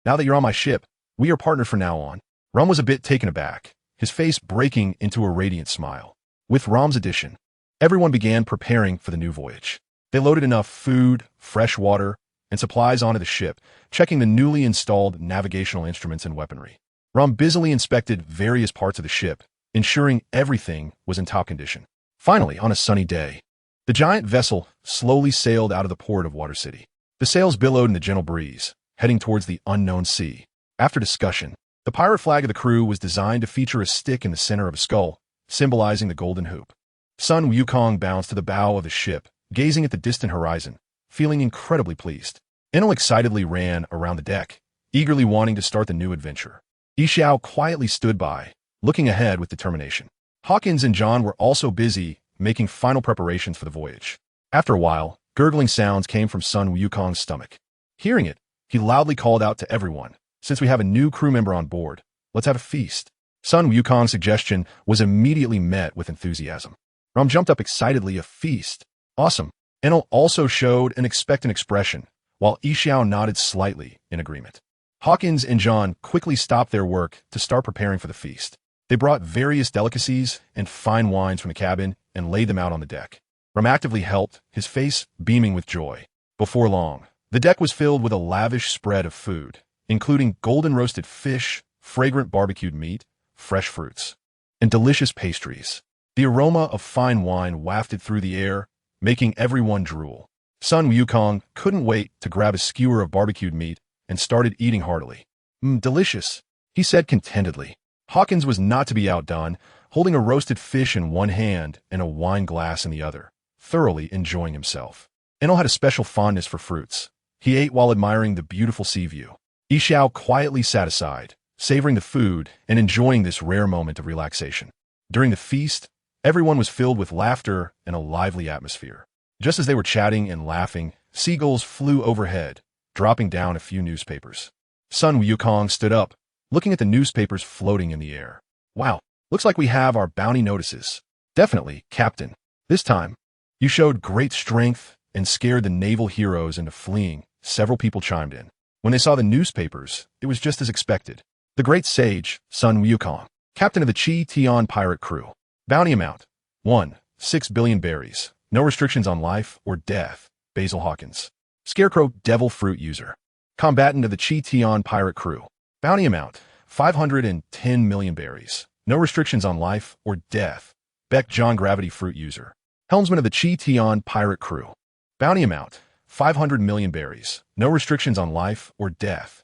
Now that you're on my ship, we are partnered from now on. Ram was a bit taken aback, his face breaking into a radiant smile. With Ram's addition, everyone began preparing for the new voyage. They loaded enough food, fresh water, and supplies onto the ship, checking the newly installed navigational instruments and weaponry. Ram busily inspected various parts of the ship, ensuring everything was in top condition. Finally, on a sunny day, the giant vessel slowly sailed out of the port of Water City. The sails billowed in the gentle breeze, heading towards the unknown sea. After discussion, the pirate flag of the crew was designed to feature a stick in the center of a skull, symbolizing the golden hoop. Sun Wukong bounced to the bow of the ship, gazing at the distant horizon, feeling incredibly pleased. Enel excitedly ran around the deck, eagerly wanting to start the new adventure. Yixiao quietly stood by, looking ahead with determination. Hawkins and John were also busy making final preparations for the voyage. After a while, gurgling sounds came from Sun Wukong's stomach. Hearing it, he loudly called out to everyone, since we have a new crew member on board, let's have a feast. Sun Wukong's suggestion was immediately met with enthusiasm. Ram jumped up excitedly, a feast. Awesome. Enel also showed an expectant expression, while Yixiao nodded slightly in agreement. Hawkins and John quickly stopped their work to start preparing for the feast. They brought various delicacies and fine wines from the cabin and laid them out on the deck. Ram actively helped, his face beaming with joy. Before long, the deck was filled with a lavish spread of food, including golden roasted fish, fragrant barbecued meat, fresh fruits, and delicious pastries. The aroma of fine wine wafted through the air, making everyone drool. Sun Wukong couldn't wait to grab a skewer of barbecued meat and started eating heartily. Delicious, he said contentedly. Hawkins was not to be outdone, holding a roasted fish in one hand and a wine glass in the other, thoroughly enjoying himself. Enel had a special fondness for fruits. He ate while admiring the beautiful sea view. Yixiao quietly sat aside, savoring the food and enjoying this rare moment of relaxation. During the feast, everyone was filled with laughter and a lively atmosphere. Just as they were chatting and laughing, seagulls flew overhead, dropping down a few newspapers. Sun Wukong stood up, looking at the newspapers floating in the air. Wow, looks like we have our bounty notices. Definitely, Captain. This time, you showed great strength and scared the naval heroes into fleeing. Several people chimed in. When they saw the newspapers, it was just as expected. The great sage, Sun Wukong, captain of the Chi-Tian pirate crew. Bounty amount, 1, 6 billion berries. No restrictions on life or death. Basil Hawkins. Scarecrow devil fruit user. Combatant of the Chi-Tian pirate crew. Bounty amount, 510 million berries. No restrictions on life or death. Beck John gravity fruit user. Helmsman of the Chi-Tian pirate crew. Bounty amount, 500 million berries. No restrictions on life or death.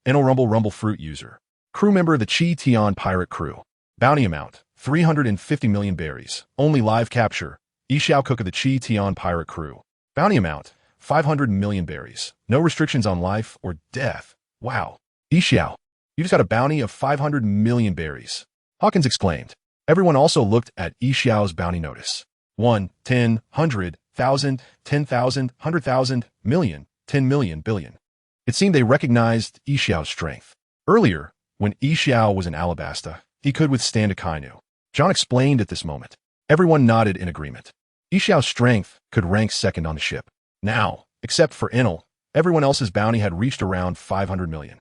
Enel Rumble fruit user. Crew member of the Chi-Tian pirate crew. Bounty amount, 350 million berries. Only live capture. Yixiao cook of the Chi-Tian pirate crew. Bounty amount, 500 million berries. No restrictions on life or death. Wow. Yixiao, you just got a bounty of 500 million berries. Hawkins exclaimed. Everyone also looked at Yixiao's bounty notice. 1, 10, 100, 1,000, 10,000, 100,000, million, 10 million, billion. It seemed they recognized Yixiao's strength. Earlier, when Yixiao was in Alabasta, he could withstand a Kainu. John explained at this moment. Everyone nodded in agreement. Yixiao's strength could rank second on the ship. Now, except for Enel, everyone else's bounty had reached around 500 million.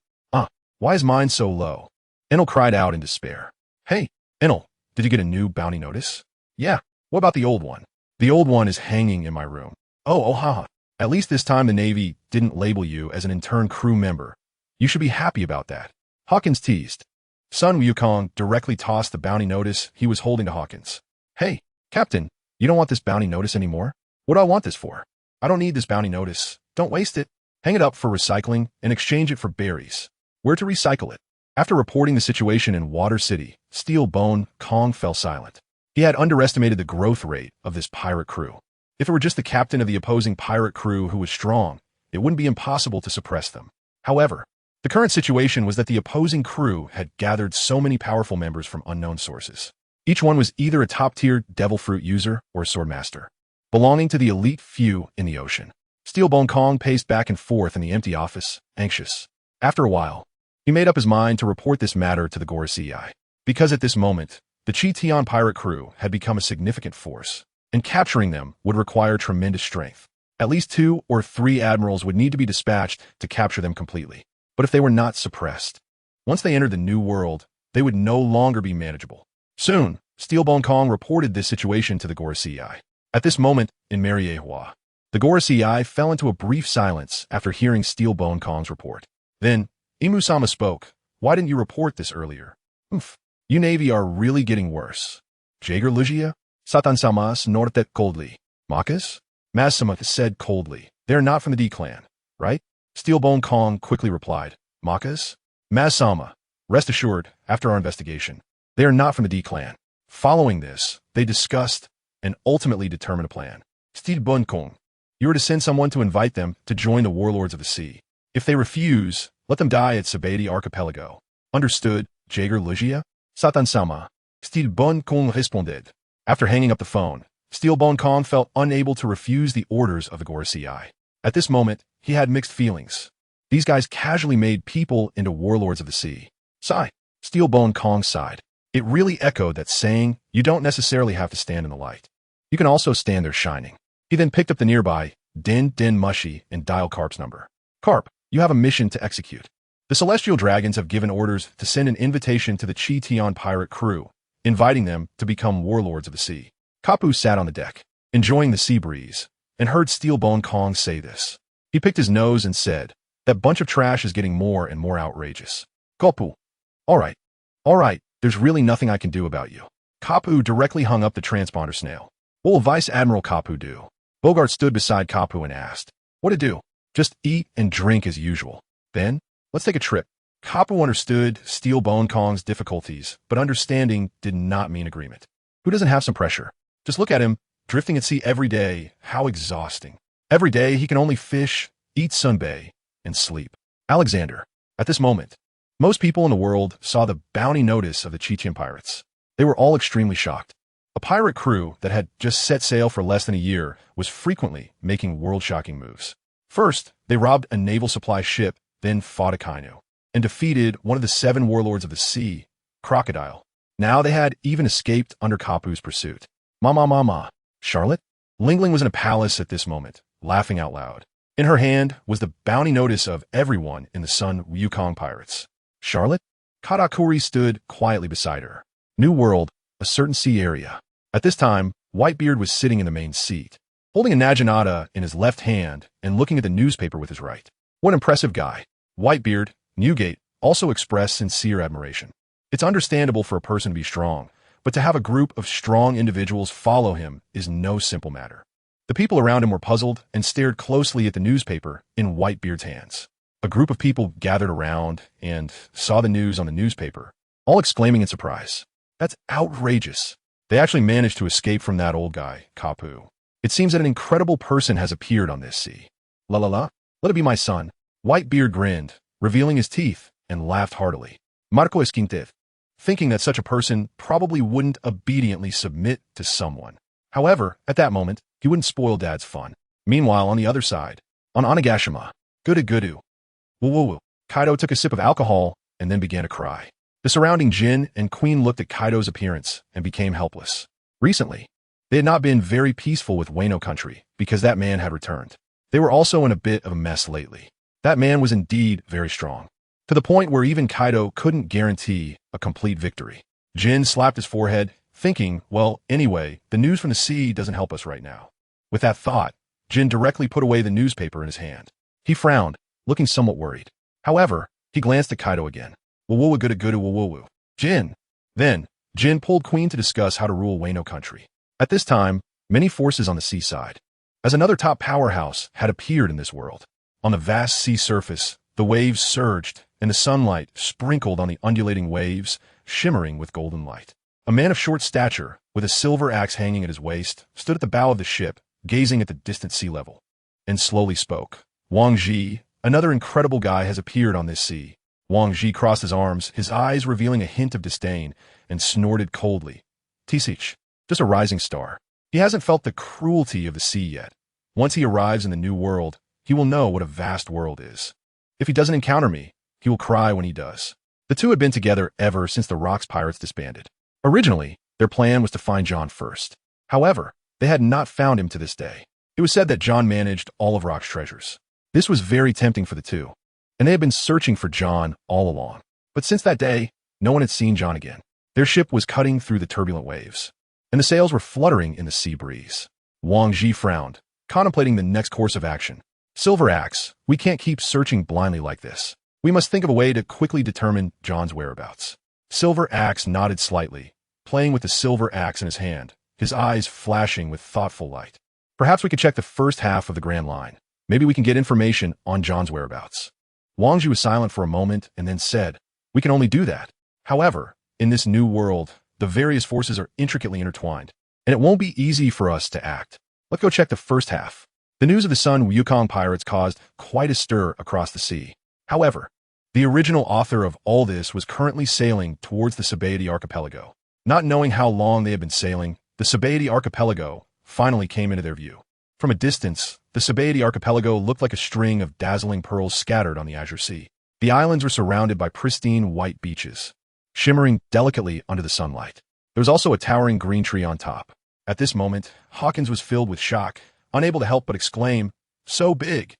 Why is mine so low? Enel cried out in despair. Hey, Enel, did you get a new bounty notice? Yeah. What about the old one? The old one is hanging in my room. Oh, haha. At least this time the Navy didn't label you as an intern crew member. You should be happy about that. Hawkins teased. Sun Wukong directly tossed the bounty notice he was holding to Hawkins. Hey, Captain, you don't want this bounty notice anymore? What do I want this for? I don't need this bounty notice. Don't waste it. Hang it up for recycling and exchange it for berries. Where to recycle it? After reporting the situation in Water City, Steel Bone Kong fell silent. He had underestimated the growth rate of this pirate crew. If it were just the captain of the opposing pirate crew who was strong, it wouldn't be impossible to suppress them. However, the current situation was that the opposing crew had gathered so many powerful members from unknown sources. Each one was either a top-tier devil fruit user or a swordmaster, belonging to the elite few in the ocean. Steelbone Kong paced back and forth in the empty office, anxious. After a while, he made up his mind to report this matter to the GodBody, because at this moment, the Chi-Tian pirate crew had become a significant force, and capturing them would require tremendous strength. At least 2 or 3 admirals would need to be dispatched to capture them completely. But if they were not suppressed, once they entered the New World, they would no longer be manageable. Soon, Steelbone Kong reported this situation to the GodBody. At this moment, in Mariehua, the GodBody fell into a brief silence after hearing Steelbone Kong's report. Then, Imu-sama spoke. Why didn't you report this earlier? You Navy are really getting worse. Jaeger Lugia? Satan-samas nortet coldly. Makas? Maz-sama said coldly. They're not from the D-clan, right? Steelbone Kong quickly replied. Makas? Maz-sama. Rest assured, after our investigation, they are not from the D-clan. Following this, they discussed and ultimately determined a plan. Steelbone Kong, you are to send someone to invite them to join the warlords of the sea. If they refuse, let them die at Sabati Archipelago. Understood, Jaeger Lugia? Satan-sama. Steelbone Kong responded. After hanging up the phone, Steelbone Kong felt unable to refuse the orders of the GodBody. At this moment, he had mixed feelings. These guys casually made people into warlords of the sea. Sigh. Steelbone Kong sighed. It really echoed that saying, you don't necessarily have to stand in the light. You can also stand there shining. He then picked up the nearby Din Mushy and dialed Carp's number. Carp, you have a mission to execute. The Celestial Dragons have given orders to send an invitation to the Chi-Tian pirate crew, inviting them to become warlords of the sea. Kapu sat on the deck, enjoying the sea breeze, and heard Steelbone Kong say this. He picked his nose and said, that bunch of trash is getting more and more outrageous. Kapu. All right, there's really nothing I can do about you. Kapu directly hung up the transponder snail. What will Vice Admiral Kapu do? Bogart stood beside Kapu and asked, what to do? Just eat and drink as usual. Then, let's take a trip. Kapu understood Steelbone Kong's difficulties, but understanding did not mean agreement. Who doesn't have some pressure? Just look at him, drifting at sea every day. How exhausting. Every day he can only fish, eat sunbae, and sleep. Alexander. At this moment, most people in the world saw the bounty notice of the Chechen pirates. They were all extremely shocked. A pirate crew that had just set sail for less than a year was frequently making world-shocking moves. First, they robbed a naval supply ship, then fought a Kainu, and defeated one of the 7 warlords of the sea, Crocodile. Now they had even escaped under Kapu's pursuit. Mama. Charlotte? Lingling was in a palace at this moment, laughing out loud. In her hand was the bounty notice of everyone in the Sun Wukong pirates. Charlotte? Katakuri stood quietly beside her. New world, a certain sea area. At this time, Whitebeard was sitting in the main seat, holding a naginata in his left hand and looking at the newspaper with his right. What an impressive guy. Whitebeard, Newgate, also expressed sincere admiration. It's understandable for a person to be strong, but to have a group of strong individuals follow him is no simple matter. The people around him were puzzled and stared closely at the newspaper in Whitebeard's hands. A group of people gathered around and saw the news on the newspaper, all exclaiming in surprise. That's outrageous. They actually managed to escape from that old guy, Kapu. It seems that an incredible person has appeared on this sea. La. Let it be my son. Whitebeard grinned, revealing his teeth, and laughed heartily. Marco Esquintez, thinking that such a person probably wouldn't obediently submit to someone. However, at that moment, he wouldn't spoil Dad's fun. Meanwhile, on the other side, on Onigashima, Gudu. Woo. Kaido took a sip of alcohol and then began to cry. The surrounding Jin and Queen looked at Kaido's appearance and became helpless. Recently, they had not been very peaceful with Wano country because that man had returned. They were also in a bit of a mess lately. That man was indeed very strong, to the point where even Kaido couldn't guarantee a complete victory. Jin slapped his forehead, thinking, well, anyway, the news from the sea doesn't help us right now. With that thought, Jin directly put away the newspaper in his hand. He frowned, looking somewhat worried. However, he glanced at Kaido again. Woo. Jin. Then, Jin pulled Queen to discuss how to rule Wano country. At this time, many forces on the seaside, as another top powerhouse, had appeared in this world. On the vast sea surface, the waves surged, and the sunlight sprinkled on the undulating waves, shimmering with golden light. A man of short stature, with a silver axe hanging at his waist, stood at the bow of the ship, gazing at the distant sea level, and slowly spoke. Wang Ji, another incredible guy, has appeared on this sea. Wang Ji crossed his arms, his eyes revealing a hint of disdain, and snorted coldly. Tisich, just a rising star. He hasn't felt the cruelty of the sea yet. Once he arrives in the new world, he will know what a vast world is. If he doesn't encounter me, he will cry when he does. The two had been together ever since the Rocks pirates disbanded. Originally, their plan was to find John first. However, they had not found him to this day. It was said that John managed all of Rock's treasures. This was very tempting for the two, and they had been searching for John all along. But since that day, no one had seen John again. Their ship was cutting through the turbulent waves, and the sails were fluttering in the sea breeze. Wang Ji frowned, contemplating the next course of action. Silver Axe, we can't keep searching blindly like this. We must think of a way to quickly determine John's whereabouts. Silver Axe nodded slightly, playing with the silver axe in his hand, his eyes flashing with thoughtful light. Perhaps we could check the first half of the Grand Line. Maybe we can get information on John's whereabouts. Wang Ji was silent for a moment and then said, we can only do that. However, in this new world, the various forces are intricately intertwined, and it won't be easy for us to act. Let's go check the first half. The news of the Sun Wukong pirates caused quite a stir across the sea. However, the original author of all this was currently sailing towards the Sabaody archipelago. Not knowing how long they had been sailing, the Sabaody archipelago finally came into their view. From a distance, the Sabaody archipelago looked like a string of dazzling pearls scattered on the azure sea. The islands were surrounded by pristine white beaches, shimmering delicately under the sunlight. There was also a towering green tree on top. At this moment, Hawkins was filled with shock, unable to help but exclaim, so big.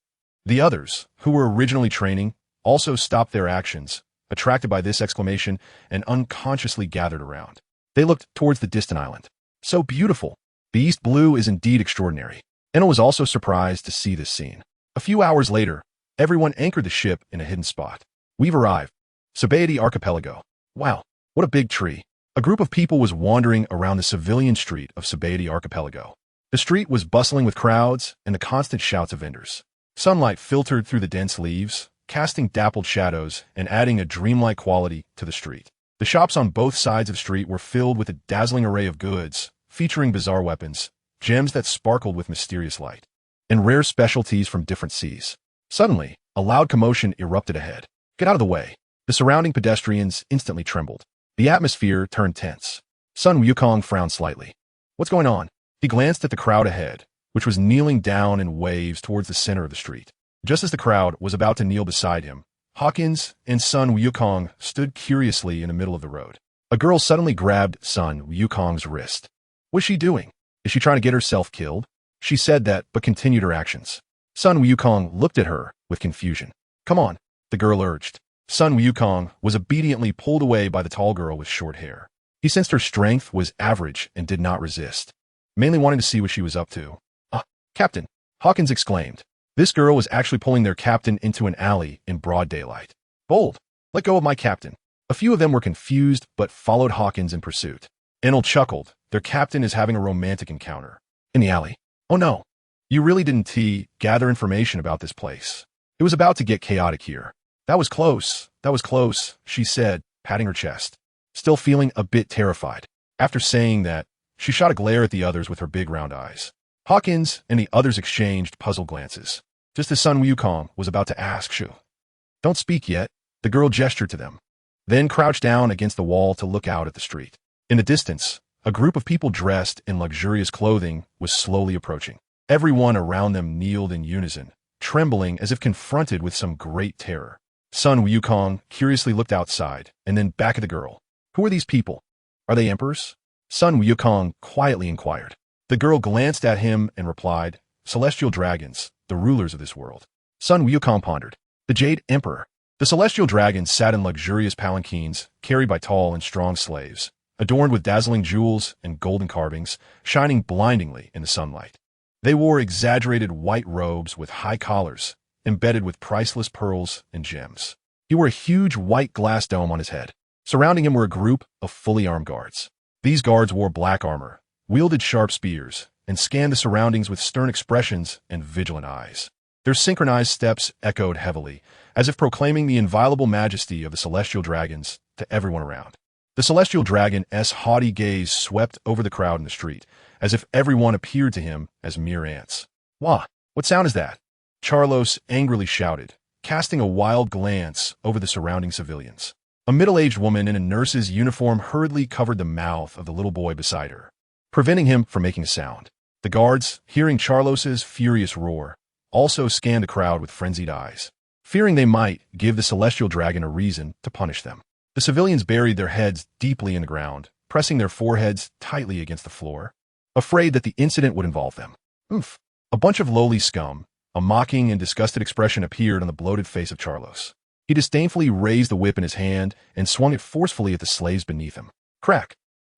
The others, who were originally training, also stopped their actions, attracted by this exclamation, and unconsciously gathered around. They looked towards the distant island. So beautiful. The East Blue is indeed extraordinary. Enel was also surprised to see this scene. A few hours later, everyone anchored the ship in a hidden spot. We've arrived. Sabaody archipelago. Wow, what a big tree. A group of people was wandering around the civilian street of Sabaody archipelago. The street was bustling with crowds and the constant shouts of vendors. Sunlight filtered through the dense leaves, casting dappled shadows and adding a dreamlike quality to the street. The shops on both sides of the street were filled with a dazzling array of goods, featuring bizarre weapons, gems that sparkled with mysterious light, and rare specialties from different seas. Suddenly, a loud commotion erupted ahead. "Get out of the way." The surrounding pedestrians instantly trembled. The atmosphere turned tense. Sun Wukong frowned slightly. "What's going on?" He glanced at the crowd ahead, which was kneeling down in waves towards the center of the street. Just as the crowd was about to kneel beside him, Hawkins and Sun Wukong stood curiously in the middle of the road. A girl suddenly grabbed Sun Wukong's wrist. What's she doing? Is she trying to get herself killed? She said that, but continued her actions. Sun Wukong looked at her with confusion. "Come on," the girl urged. Sun Wukong was obediently pulled away by the tall girl with short hair. He sensed her strength was average and did not resist, mainly wanting to see what she was up to. "Ah, Captain," Hawkins exclaimed. This girl was actually pulling their captain into an alley in broad daylight. "Bold, let go of my captain." A few of them were confused but followed Hawkins in pursuit. Enel chuckled. Their captain is having a romantic encounter. In the alley. "Oh no. You really didn't gather information about this place. It was about to get chaotic here." That was close, she said, patting her chest, still feeling a bit terrified. After saying that, she shot a glare at the others with her big round eyes. Hawkins and the others exchanged puzzled glances. Just as Sun Wukong was about to ask Shu, "Don't speak yet," the girl gestured to them, then crouched down against the wall to look out at the street. In the distance, a group of people dressed in luxurious clothing was slowly approaching. Everyone around them kneeled in unison, trembling as if confronted with some great terror. Sun Wukong curiously looked outside and then back at the girl. "Who are these people? Are they emperors?" Sun Wukong quietly inquired. The girl glanced at him and replied, "Celestial dragons, the rulers of this world." Sun Wukong pondered. The Jade Emperor. The celestial dragons sat in luxurious palanquins carried by tall and strong slaves, adorned with dazzling jewels and golden carvings, shining blindingly in the sunlight. They wore exaggerated white robes with high collars, embedded with priceless pearls and gems. He wore a huge white glass dome on his head. Surrounding him were a group of fully armed guards. These guards wore black armor, wielded sharp spears, and scanned the surroundings with stern expressions and vigilant eyes. Their synchronized steps echoed heavily, as if proclaiming the inviolable majesty of the celestial dragons to everyone around. The celestial dragon's haughty gaze swept over the crowd in the street, as if everyone appeared to him as mere ants. "Wah! What sound is that?" Charlos angrily shouted, casting a wild glance over the surrounding civilians. A middle-aged woman in a nurse's uniform hurriedly covered the mouth of the little boy beside her, preventing him from making a sound. The guards, hearing Charlos's furious roar, also scanned the crowd with frenzied eyes, fearing they might give the celestial dragon a reason to punish them. The civilians buried their heads deeply in the ground, pressing their foreheads tightly against the floor, afraid that the incident would involve them. "Oof." A bunch of lowly scum. A mocking and disgusted expression appeared on the bloated face of Charlos. He disdainfully raised the whip in his hand and swung it forcefully at the slaves beneath him. Crack!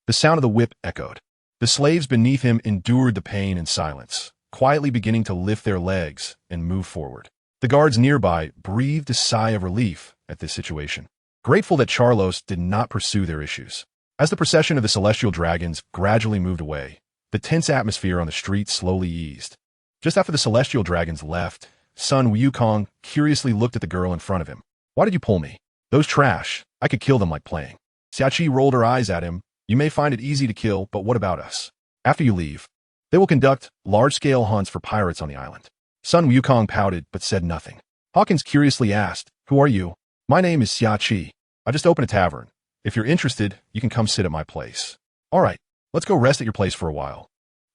The sound of the whip echoed. The slaves beneath him endured the pain in silence, quietly beginning to lift their legs and move forward. The guards nearby breathed a sigh of relief at this situation, grateful that Charlos did not pursue their issues. As the procession of the celestial dragons gradually moved away, the tense atmosphere on the street slowly eased. Just after the celestial dragons left, Sun Wukong curiously looked at the girl in front of him. "Why did you pull me? Those trash. I could kill them like playing." Xiaoqi rolled her eyes at him. "You may find it easy to kill, but what about us? After you leave, they will conduct large-scale hunts for pirates on the island." Sun Wukong pouted but said nothing. Hawkins curiously asked, "Who are you?" "My name is Xiaoqi. I just opened a tavern. If you're interested, you can come sit at my place." "All right, let's go rest at your place for a while.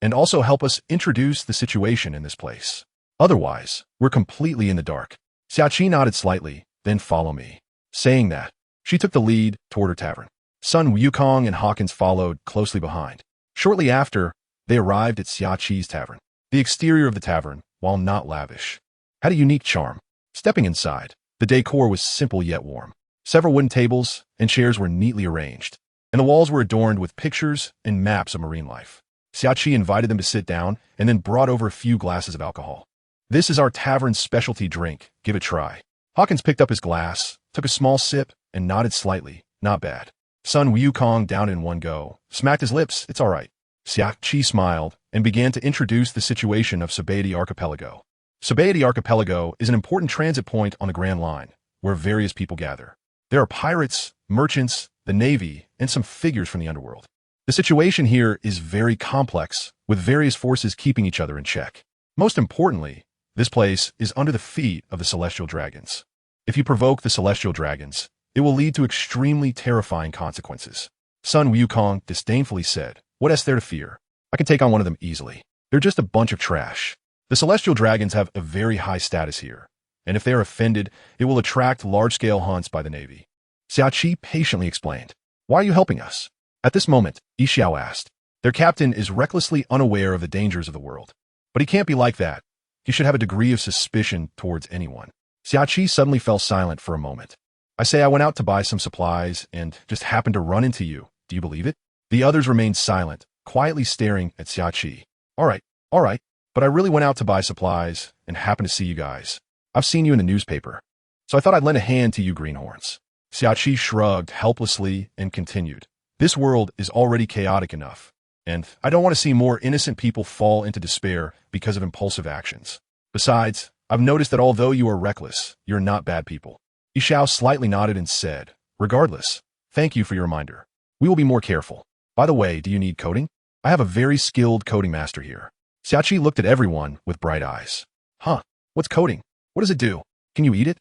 And also help us introduce the situation in this place. Otherwise, we're completely in the dark." Xiaoqi nodded slightly, then "Follow me." Saying that, she took the lead toward her tavern. Sun Wukong and Hawkins followed closely behind. Shortly after, they arrived at Xiaoqi's tavern. The exterior of the tavern, while not lavish, had a unique charm. Stepping inside, the decor was simple yet warm. Several wooden tables and chairs were neatly arranged, and the walls were adorned with pictures and maps of marine life. Xiaoqi invited them to sit down and then brought over a few glasses of alcohol. "This is our tavern's specialty drink. Give it a try." Hawkins picked up his glass, took a small sip, and nodded slightly. "Not bad." Sun Wukong downed in one go, smacked his lips. "It's all right." Xiaoqi smiled and began to introduce the situation of Sabaody Archipelago. Sabaody Archipelago is an important transit point on the Grand Line, where various people gather. There are pirates, merchants, the Navy, and some figures from the underworld. The situation here is very complex, with various forces keeping each other in check. Most importantly, this place is under the feet of the celestial dragons. If you provoke the celestial dragons, it will lead to extremely terrifying consequences. Sun Wukong disdainfully said, "What is there to fear? I can take on one of them easily. They're just a bunch of trash." The celestial dragons have a very high status here, and if they are offended, it will attract large-scale hunts by the Navy. Xiaoqi patiently explained, "Why are you helping us?" At this moment, Yi Xiao asked. Their captain is recklessly unaware of the dangers of the world. But he can't be like that. He should have a degree of suspicion towards anyone. Xiaoqi suddenly fell silent for a moment. "I say I went out to buy some supplies and just happened to run into you. Do you believe it?" The others remained silent, quietly staring at Xiaoqi. All right, but I really went out to buy supplies and happened to see you guys. I've seen you in the newspaper, so I thought I'd lend a hand to you greenhorns." Xiaoqi shrugged helplessly and continued. "This world is already chaotic enough, and I don't want to see more innocent people fall into despair because of impulsive actions. Besides, I've noticed that although you are reckless, you're not bad people." Yi Xiao slightly nodded and said, "Regardless, thank you for your reminder. We will be more careful. By the way, do you need coding? I have a very skilled coding master here." Xiaoqi looked at everyone with bright eyes. "Huh, what's coding? What does it do? Can you eat it?"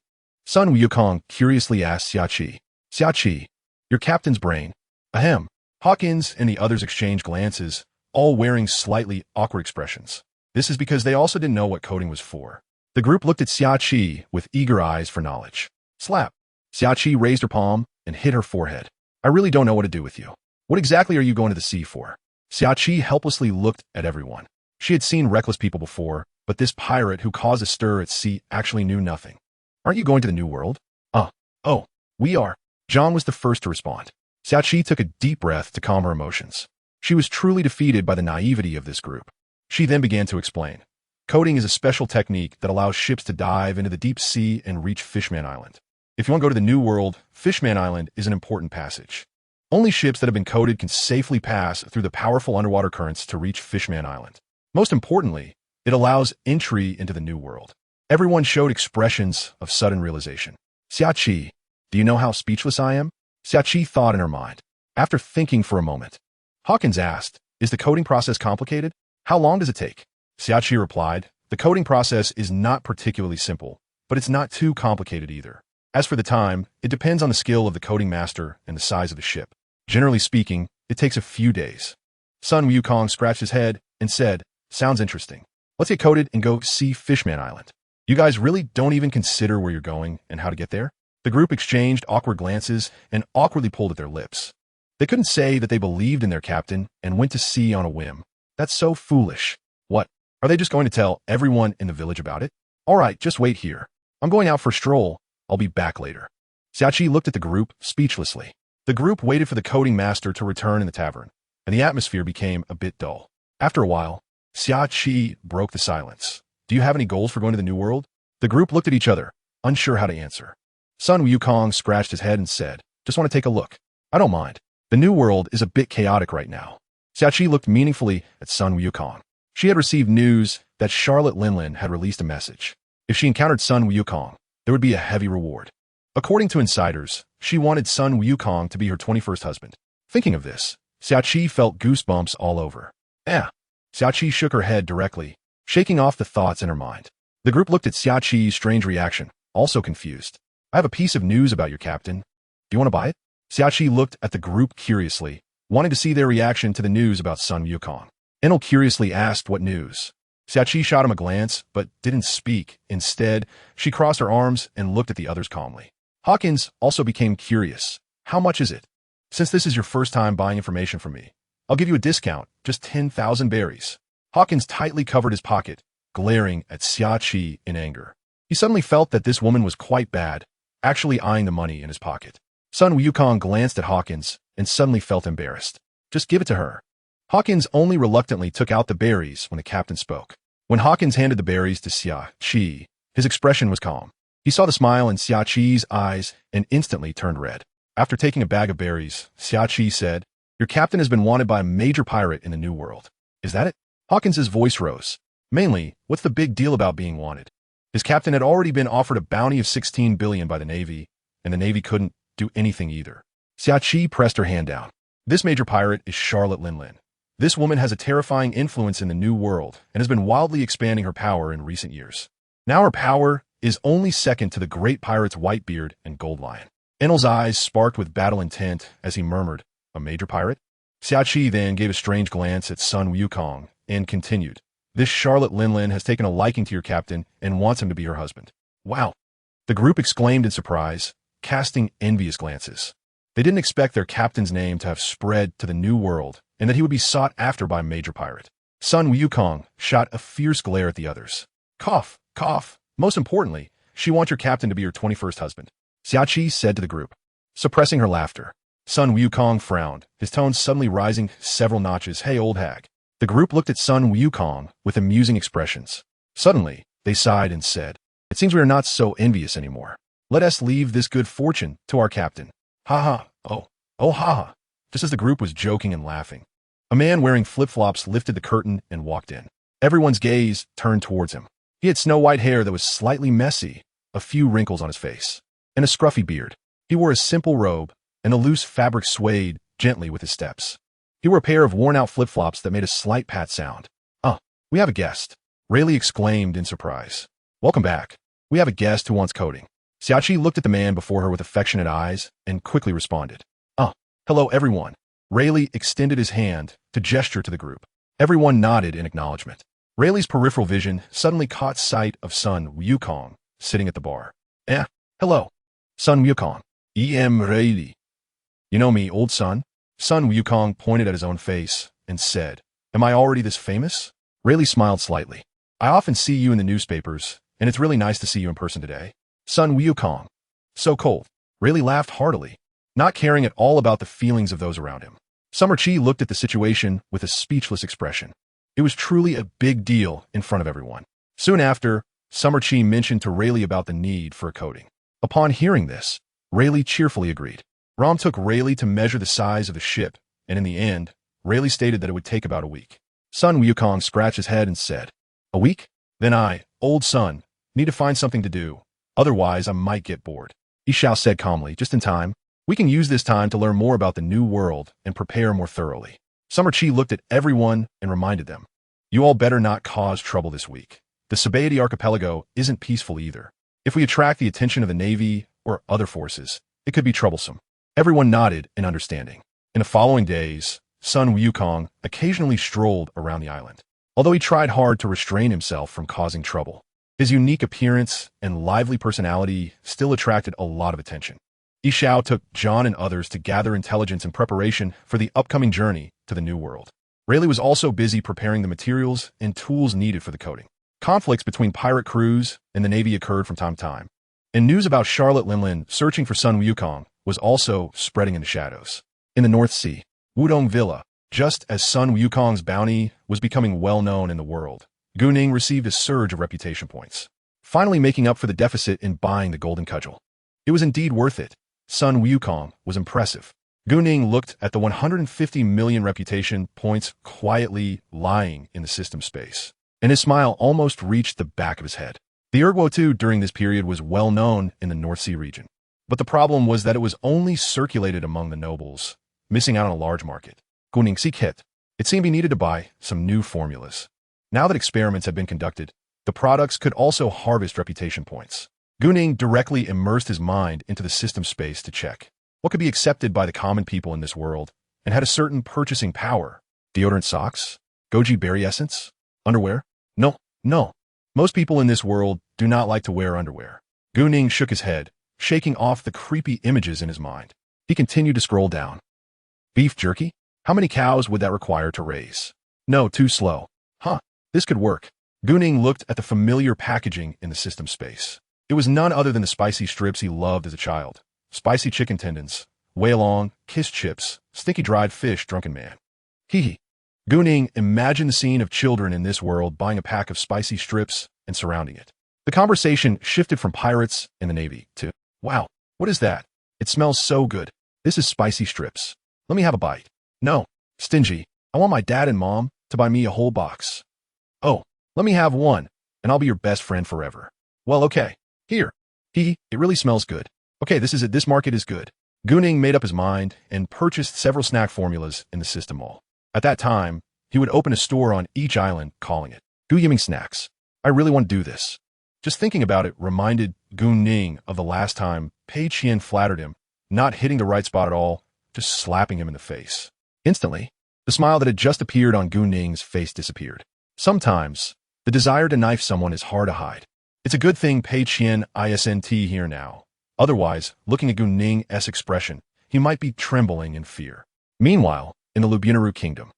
Sun Wukong curiously asked Xiaoqi. "Xiaoqi, your captain's brain." Ahem. Hawkins and the others exchanged glances, all wearing slightly awkward expressions. This is because they also didn't know what coding was for. The group looked at Xiaoqi with eager eyes for knowledge. Slap. Xiaoqi raised her palm and hit her forehead. "I really don't know what to do with you. What exactly are you going to the sea for?" Xiaoqi helplessly looked at everyone. She had seen reckless people before, but this pirate who caused a stir at sea actually knew nothing. "Aren't you going to the New World?" Oh, we are." John was the first to respond. Xiaoqi took a deep breath to calm her emotions. She was truly defeated by the naivety of this group. She then began to explain. Coding is a special technique that allows ships to dive into the deep sea and reach Fishman Island. If you want to go to the New World, Fishman Island is an important passage. Only ships that have been coded can safely pass through the powerful underwater currents to reach Fishman Island. Most importantly, it allows entry into the New World. Everyone showed expressions of sudden realization. "Xiaoqi, do you know how speechless I am?" Xiaoqi thought in her mind. After thinking for a moment, Hawkins asked, "Is the coding process complicated? How long does it take?" Xiaoqi replied, "The coding process is not particularly simple, but it's not too complicated either. As for the time, it depends on the skill of the coding master and the size of the ship. Generally speaking, it takes a few days." Sun Wukong scratched his head and said, "Sounds interesting. Let's get coded and go see Fishman Island." "You guys really don't even consider where you're going and how to get there?" The group exchanged awkward glances and awkwardly pulled at their lips. They couldn't say that they believed in their captain and went to sea on a whim. That's so foolish. What? Are they just going to tell everyone in the village about it? All right, just wait here. I'm going out for a stroll. I'll be back later. Xiaoqi looked at the group speechlessly. The group waited for the coding master to return in the tavern, and the atmosphere became a bit dull. After a while, Xiaoqi broke the silence. "Do you have any goals for going to the New World?" The group looked at each other, unsure how to answer. Sun Wukong scratched his head and said, "Just want to take a look. I don't mind. The New World is a bit chaotic right now." Xiaoqi looked meaningfully at Sun Wukong. She had received news that Charlotte Linlin had released a message. If she encountered Sun Wukong, there would be a heavy reward. According to insiders, she wanted Sun Wukong to be her 21st husband. Thinking of this, Xiaoqi felt goosebumps all over. Xiaoqi shook her head directly, shaking off the thoughts in her mind. The group looked at Xiaoqi's strange reaction, also confused. "I have a piece of news about your captain. Do you want to buy it?" Xiaoqi looked at the group curiously, wanting to see their reaction to the news about Sun Wukong. Enel curiously asked what news. Xiaoqi shot him a glance, but didn't speak. Instead, she crossed her arms and looked at the others calmly. Hawkins also became curious. "How much is it? Since this is your first time buying information from me, I'll give you a discount, just 10,000 berries. Hawkins tightly covered his pocket, glaring at Xiaoqi in anger. He suddenly felt that this woman was quite bad, actually eyeing the money in his pocket. Sun Wukong glanced at Hawkins and suddenly felt embarrassed. "Just give it to her." Hawkins only reluctantly took out the berries when the captain spoke. When Hawkins handed the berries to Xiaoqi, his expression was calm. He saw the smile in Xiaoqi's eyes and instantly turned red. After taking a bag of berries, Xiaoqi said, "Your captain has been wanted by a major pirate in the New World. Is that it?" Hawkins' voice rose. "Mainly, what's the big deal about being wanted?" His captain had already been offered a bounty of 16 billion by the Navy, and the Navy couldn't do anything either. Xiaoqi pressed her hand down. This major pirate is Charlotte Linlin. This woman has a terrifying influence in the New World and has been wildly expanding her power in recent years. Now her power is only second to the great pirates Whitebeard and Gold Lion. Enel's eyes sparked with battle intent as he murmured, "A major pirate?" Xiaoqi then gave a strange glance at Sun Wukong and continued, "This Charlotte Linlin has taken a liking to your captain and wants him to be her husband." Wow! The group exclaimed in surprise, casting envious glances. They didn't expect their captain's name to have spread to the New World and that he would be sought after by a major pirate. Sun Wukong shot a fierce glare at the others. "Cough, cough. Most importantly, she wants your captain to be her 21st husband," Xiaoqi said to the group. Suppressing her laughter, Sun Wukong frowned, his tone suddenly rising several notches. "Hey, old hag." The group looked at Sun Wukong with amusing expressions. Suddenly, they sighed and said, "It seems we are not so envious anymore. Let us leave this good fortune to our captain." "Ha ha, oh ha ha." Just as the group was joking and laughing, a man wearing flip-flops lifted the curtain and walked in. Everyone's gaze turned towards him. He had snow-white hair that was slightly messy, a few wrinkles on his face, and a scruffy beard. He wore a simple robe, and the loose fabric swayed gently with his steps. He wore a pair of worn-out flip-flops that made a slight pat sound. We have a guest," Rayleigh exclaimed in surprise. "Welcome back. We have a guest who wants coding." Xiaoqi looked at the man before her with affectionate eyes and quickly responded. Hello, everyone." Rayleigh extended his hand to gesture to the group. Everyone nodded in acknowledgement. Rayleigh's peripheral vision suddenly caught sight of Sun Wukong sitting at the bar. Hello. Sun Wukong. Rayleigh. You know me, old son?" Sun Wukong pointed at his own face and said, "Am I already this famous?" Rayleigh smiled slightly. "I often see you in the newspapers, and it's really nice to see you in person today." Sun Wukong. "So cold." Rayleigh laughed heartily, not caring at all about the feelings of those around him. Summer Chi looked at the situation with a speechless expression. It was truly a big deal in front of everyone. Soon after, Summer Chi mentioned to Rayleigh about the need for a coating. Upon hearing this, Rayleigh cheerfully agreed. Rom took Rayleigh to measure the size of the ship, and in the end, Rayleigh stated that it would take about a week. Sun Wukong scratched his head and said, "A week? Then I, old son, need to find something to do. Otherwise, I might get bored." Yishao said calmly, "Just in time. We can use this time to learn more about the New World and prepare more thoroughly." Summer Chi looked at everyone and reminded them, "You all better not cause trouble this week. The Sabaody archipelago isn't peaceful either. If we attract the attention of the Navy or other forces, it could be troublesome." Everyone nodded in understanding. In the following days, Sun Wukong occasionally strolled around the island. Although he tried hard to restrain himself from causing trouble, his unique appearance and lively personality still attracted a lot of attention. Yishao took John and others to gather intelligence in preparation for the upcoming journey to the New World. Rayleigh was also busy preparing the materials and tools needed for the coding. Conflicts between pirate crews and the Navy occurred from time to time, and news about Charlotte Linlin searching for Sun Wukong was also spreading in the shadows. In the North Sea, Wudong Villa, just as Sun Wukong's bounty was becoming well known in the world, GuNing received a surge of reputation points, finally making up for the deficit in buying the golden cudgel. It was indeed worth it. Sun Wukong was impressive. GuNing looked at the 150 million reputation points quietly lying in the system space, and his smile almost reached the back of his head. The Erguo during this period was well known in the North Sea region, but the problem was that it was only circulated among the nobles, missing out on a large market. GuNing's kit. It seemed he needed to buy some new formulas. Now that experiments had been conducted, the products could also harvest reputation points. GuNing directly immersed his mind into the system space to check what could be accepted by the common people in this world and had a certain purchasing power. Deodorant socks? Goji berry essence? Underwear? No. Most people in this world do not like to wear underwear. GuNing shook his head, shaking off the creepy images in his mind. He continued to scroll down. Beef jerky? How many cows would that require to raise? No, too slow. This could work. GuNing looked at the familiar packaging in the system space. It was none other than the spicy strips he loved as a child. Spicy chicken tendons, Wailong, kiss chips, stinky dried fish, drunken man. GuNing imagined the scene of children in this world buying a pack of spicy strips and surrounding it. The conversation shifted from pirates and the Navy to, "Wow, what is that? It smells so good. This is spicy strips. Let me have a bite." "No, stingy. I want my dad and mom to buy me a whole box." "Oh, let me have one, and I'll be your best friend forever." "Well, okay. Here. It really smells good. Okay, this is it. This market is good. GuNing made up his mind and purchased several snack formulas in the system mall. At that time, he would open a store on each island, calling it GuNing's Snacks. I really want to do this. Just thinking about it reminded GuNing of the last time Pei Qian flattered him, not hitting the right spot at all, just slapping him in the face. Instantly, the smile that had just appeared on GuNing's face disappeared. Sometimes, the desire to knife someone is hard to hide. It's a good thing Pei Qian isn't here now. Otherwise, looking at GuNing's expression, he might be trembling in fear. Meanwhile, in the Lubinaru kingdom,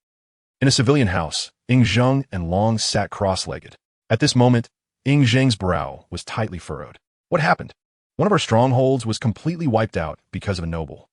in a civilian house, Ying Zheng and Long sat cross-legged. At this moment, Ying Zheng's brow was tightly furrowed. What happened? One of our strongholds was completely wiped out because of a noble.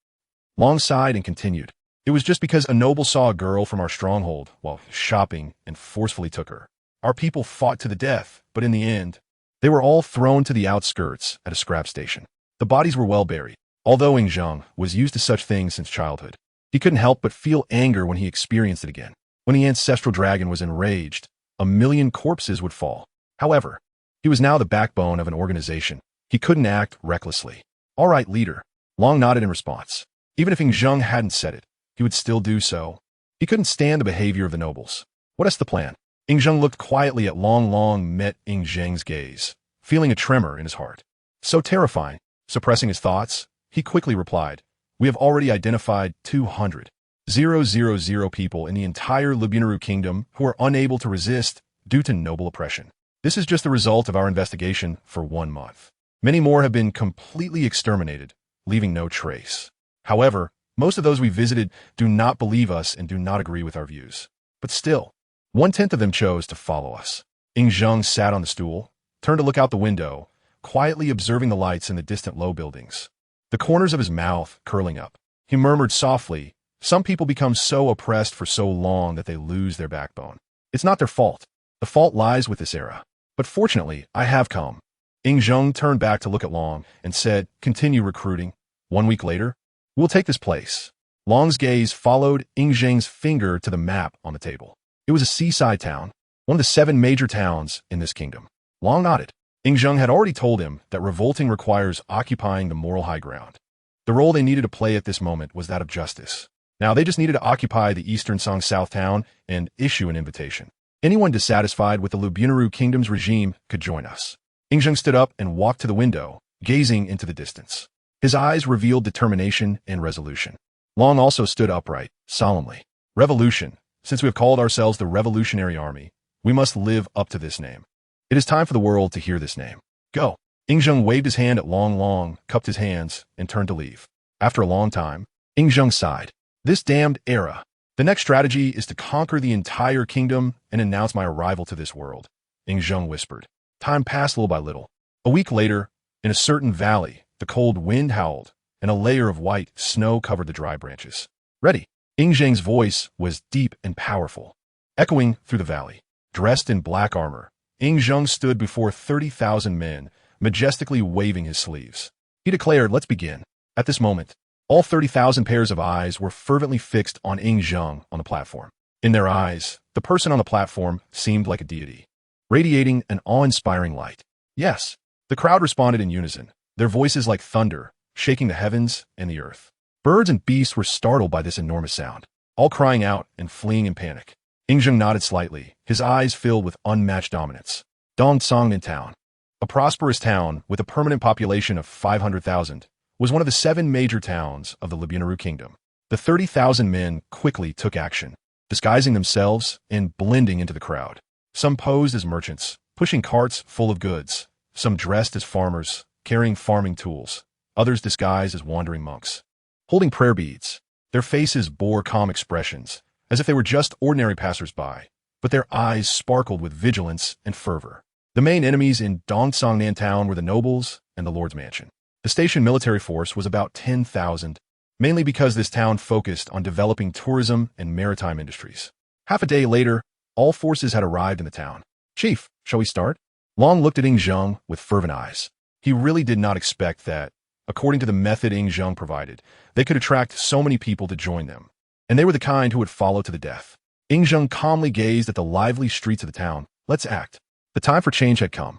Long sighed and continued. It was just because a noble saw a girl from our stronghold while shopping and forcefully took her. Our people fought to the death, but in the end, they were all thrown to the outskirts at a scrap station. The bodies were well buried. Although Ying Zheng was used to such things since childhood, he couldn't help but feel anger when he experienced it again. When the ancestral dragon was enraged, 1,000,000 corpses would fall. However, he was now the backbone of an organization. He couldn't act recklessly. All right, leader. Long nodded in response. Even if Ying Zheng hadn't said it, he would still do so. He couldn't stand the behavior of the nobles. What is the plan? Ying Zheng looked quietly at Long. Long met Ying Zheng's gaze, feeling a tremor in his heart. So terrifying. Suppressing his thoughts, he quickly replied, "We have already identified 200,000 people in the entire Lubinaru kingdom who are unable to resist due to noble oppression. This is just the result of our investigation for 1 month. Many more have been completely exterminated, leaving no trace. However, most of those we visited do not believe us and do not agree with our views. But still, 1/10 of them chose to follow us." Ying Zheng sat on the stool, turned to look out the window, quietly observing the lights in the distant low buildings. The corners of his mouth curling up. He murmured softly, "Some people become so oppressed for so long that they lose their backbone. It's not their fault. The fault lies with this era. But fortunately, I have come." Ying Zheng turned back to look at Long and said, "Continue recruiting. 1 week later, we'll take this place." Long's gaze followed Ying Zheng's finger to the map on the table. It was a seaside town, one of the 7 major towns in this kingdom. Long nodded. Ying Zheng had already told him that revolting requires occupying the moral high ground. The role they needed to play at this moment was that of justice. Now they just needed to occupy the eastern Song South town and issue an invitation. Anyone dissatisfied with the Lubinaru kingdom's regime could join us. Ying Zheng stood up and walked to the window, gazing into the distance. His eyes revealed determination and resolution. Long also stood upright, solemnly. "Revolution. Since we have called ourselves the Revolutionary Army, we must live up to this name. It is time for the world to hear this name. Go." Ying Zheng waved his hand at Long. Long cupped his hands and turned to leave. After a long time, Ying Zheng sighed. "This damned era. The next strategy is to conquer the entire kingdom and announce my arrival to this world," Ying Zheng whispered. Time passed little by little. A week later, in a certain valley, the cold wind howled, and a layer of white snow covered the dry branches. "Ready." Ying Zheng's voice was deep and powerful, echoing through the valley. Dressed in black armor, Ying Zheng stood before 30,000 men, majestically waving his sleeves. He declared, "Let's begin." At this moment, all 30,000 pairs of eyes were fervently fixed on Ying Zheng on the platform. In their eyes, the person on the platform seemed like a deity, radiating an awe-inspiring light. "Yes." The crowd responded in unison, their voices like thunder, shaking the heavens and the earth. Birds and beasts were startled by this enormous sound, all crying out and fleeing in panic. Ying Zheng nodded slightly, his eyes filled with unmatched dominance. Dongtsongnan Town, a prosperous town with a permanent population of 500,000, was one of the 7 major towns of the Lubinaru kingdom. The 30,000 men quickly took action, disguising themselves and blending into the crowd. Some posed as merchants, pushing carts full of goods. Some dressed as farmers, carrying farming tools. Others disguised as wandering monks, holding prayer beads. Their faces bore calm expressions, as if they were just ordinary passers-by, but their eyes sparkled with vigilance and fervor. The main enemies in Dongtsongnan Town were the nobles and the Lord's Mansion. The station military force was about 10,000, mainly because this town focused on developing tourism and maritime industries. Half a day later, all forces had arrived in the town. "Chief, shall we start?" Long looked at Ying Zheng with fervent eyes. He really did not expect that, according to the method Ying Zheng provided, they could attract so many people to join them, and they were the kind who would follow to the death. Ying Zheng calmly gazed at the lively streets of the town. "Let's act." The time for change had come.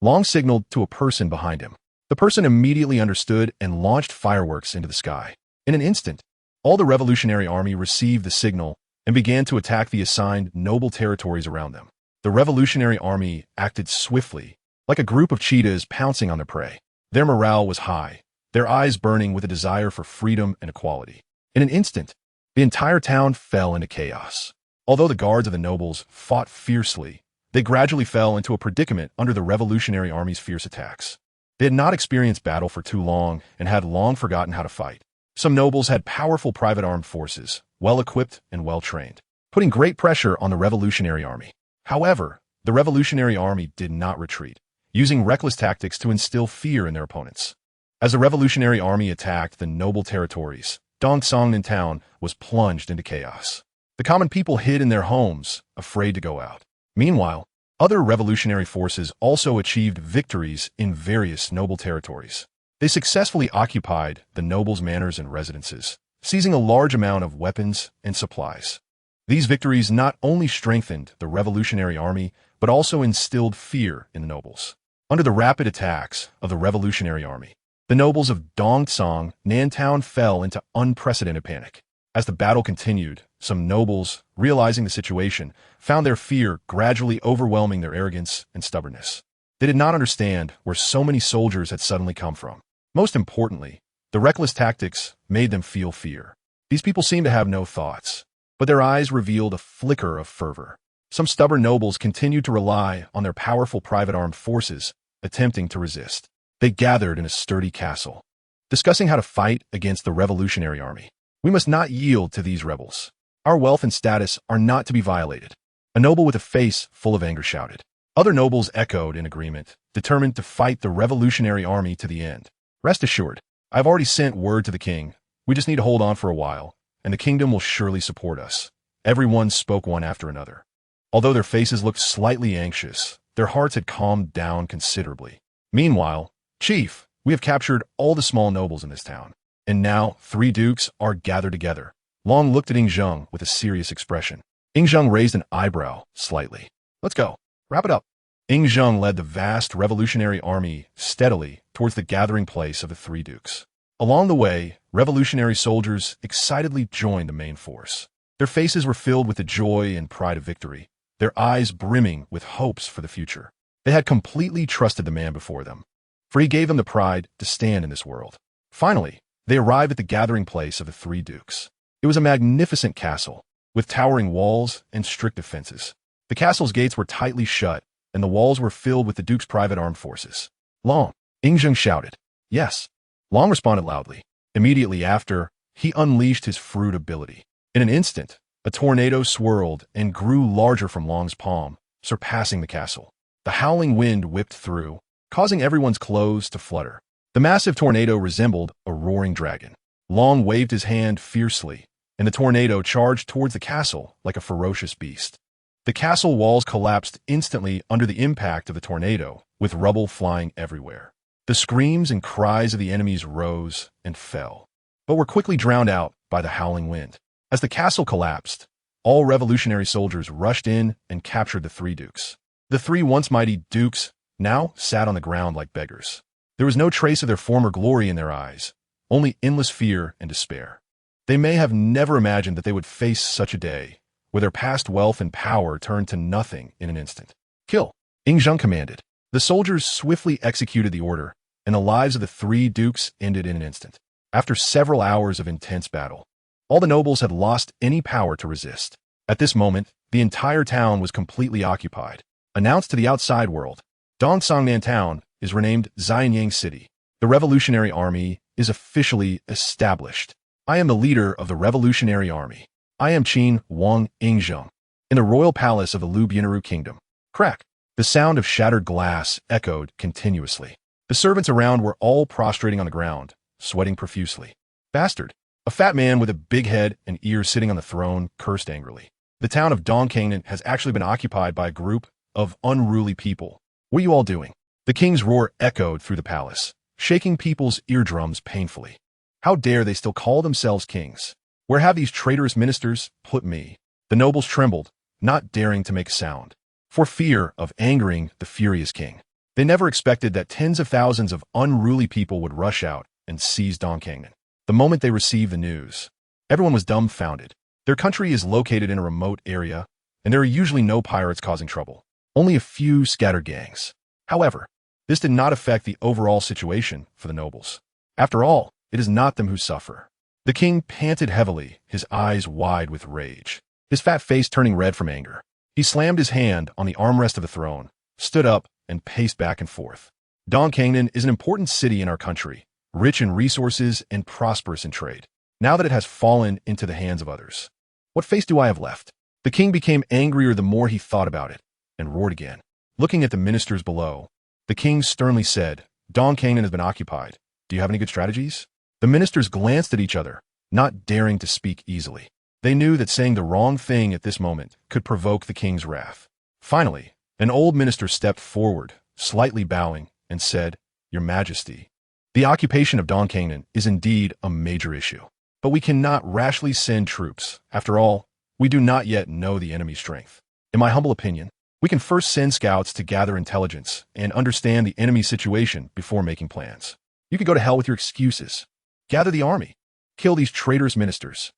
Long signaled to a person behind him. The person immediately understood and launched fireworks into the sky. In an instant, all the revolutionary army received the signal and began to attack the assigned noble territories around them. The revolutionary army acted swiftly, like a group of cheetahs pouncing on their prey. Their morale was high, their eyes burning with a desire for freedom and equality. In an instant, the entire town fell into chaos. Although the guards of the nobles fought fiercely, they gradually fell into a predicament under the revolutionary army's fierce attacks. They had not experienced battle for too long and had long forgotten how to fight. Some nobles had powerful private armed forces, well-equipped and well-trained, putting great pressure on the revolutionary army. However, the revolutionary army did not retreat, using reckless tactics to instill fear in their opponents. As the revolutionary army attacked the noble territories, Dongson town was plunged into chaos. The common people hid in their homes, afraid to go out. Meanwhile, other revolutionary forces also achieved victories in various noble territories. They successfully occupied the nobles' manors and residences, seizing a large amount of weapons and supplies. These victories not only strengthened the revolutionary army, but also instilled fear in the nobles. Under the rapid attacks of the revolutionary army, the nobles of Dongson Nantown fell into unprecedented panic. As the battle continued, some nobles, realizing the situation, found their fear gradually overwhelming their arrogance and stubbornness. They did not understand where so many soldiers had suddenly come from. Most importantly, the reckless tactics made them feel fear. These people seemed to have no thoughts, but their eyes revealed a flicker of fervor. Some stubborn nobles continued to rely on their powerful private armed forces, attempting to resist. They gathered in a sturdy castle, discussing how to fight against the revolutionary army. We must not yield to these rebels. Our wealth and status are not to be violated. A noble with a face full of anger shouted. Other nobles echoed in agreement, determined to fight the revolutionary army to the end. Rest assured, I've already sent word to the king. We just need to hold on for a while, and the kingdom will surely support us. Everyone spoke one after another. Although their faces looked slightly anxious, their hearts had calmed down considerably. Meanwhile, Chief, we have captured all the small nobles in this town. And now 3 dukes are gathered together. Long looked at Ingzheng with a serious expression. Ingzheng raised an eyebrow slightly. Let's go. Wrap it up. Ingzheng led the vast revolutionary army steadily towards the gathering place of the 3 dukes. Along the way, revolutionary soldiers excitedly joined the main force. Their faces were filled with the joy and pride of victory, their eyes brimming with hopes for the future. They had completely trusted the man before them, for he gave them the pride to stand in this world. Finally, they arrived at the gathering place of the 3 dukes. It was a magnificent castle, with towering walls and strict defenses. The castle's gates were tightly shut, and the walls were filled with the duke's private armed forces. Long, Ingzheng shouted. Yes. Long responded loudly. Immediately after, he unleashed his fruit ability. In an instant, a tornado swirled and grew larger from Long's palm, surpassing the castle. The howling wind whipped through, causing everyone's clothes to flutter. The massive tornado resembled a roaring dragon. Long waved his hand fiercely, and the tornado charged towards the castle like a ferocious beast. The castle walls collapsed instantly under the impact of the tornado, with rubble flying everywhere. The screams and cries of the enemies rose and fell, but were quickly drowned out by the howling wind. As the castle collapsed, all revolutionary soldiers rushed in and captured the 3 dukes. The 3 once mighty dukes now sat on the ground like beggars. There was no trace of their former glory in their eyes, only endless fear and despair. They may have never imagined that they would face such a day, where their past wealth and power turned to nothing in an instant. Kill, Ingzheng commanded. The soldiers swiftly executed the order, and the lives of the 3 dukes ended in an instant. After several hours of intense battle, all the nobles had lost any power to resist. At this moment, the entire town was completely occupied. Announced to the outside world, Dongson town is renamed Xianyang City. The Revolutionary Army is officially established. I am the leader of the Revolutionary Army. I am Qin Wang Ingzheng. In the royal palace of the Lu Bianru Kingdom. Crack! The sound of shattered glass echoed continuously. The servants around were all prostrating on the ground, sweating profusely. Bastard! A fat man with a big head and ears sitting on the throne cursed angrily. The town of Dongson has actually been occupied by a group of unruly people. What are you all doing? The king's roar echoed through the palace, shaking people's eardrums painfully. How dare they still call themselves kings? Where have these traitorous ministers put me? The nobles trembled, not daring to make a sound, for fear of angering the furious king. They never expected that tens of thousands of unruly people would rush out and seize Dongkangnan. The moment they received the news, everyone was dumbfounded. Their country is located in a remote area, and there are usually no pirates causing trouble, only a few scattered gangs. However, this did not affect the overall situation for the nobles. After all, it is not them who suffer. The king panted heavily, his eyes wide with rage, his fat face turning red from anger. He slammed his hand on the armrest of the throne, stood up, and paced back and forth. Dongkangnan is an important city in our country, rich in resources and prosperous in trade. Now that it has fallen into the hands of others, what face do I have left? The king became angrier the more he thought about it, and roared again. Looking at the ministers below, the king sternly said, Dongkangnan has been occupied. Do you have any good strategies? The ministers glanced at each other, not daring to speak easily. They knew that saying the wrong thing at this moment could provoke the king's wrath. Finally, an old minister stepped forward, slightly bowing, and said, Your Majesty, the occupation of Dongkangnan is indeed a major issue. But we cannot rashly send troops. After all, we do not yet know the enemy's strength. In my humble opinion, we can first send scouts to gather intelligence and understand the enemy's situation before making plans. You could go to hell with your excuses. Gather the army. Kill these traitorous ministers.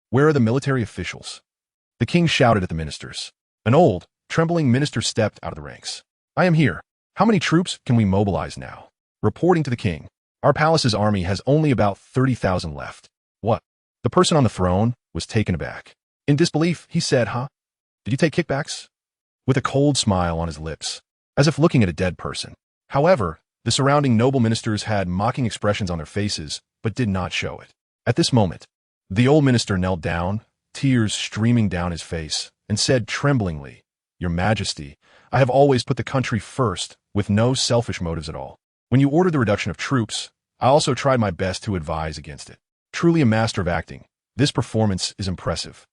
Where are the military officials? The king shouted at the ministers. An old, trembling minister stepped out of the ranks. I am here. How many troops can we mobilize now? Reporting to the king, our palace's army has only about 30,000 left. What? The person on the throne was taken aback. In disbelief, he said, Huh? Did you take kickbacks? With a cold smile on his lips, as if looking at a dead person. However, the surrounding noble ministers had mocking expressions on their faces, but did not show it. At this moment, the old minister knelt down, tears streaming down his face, and said tremblingly, Your Majesty, I have always put the country first, with no selfish motives at all. When you ordered the reduction of troops, I also tried my best to advise against it. Truly a master of acting, this performance is impressive.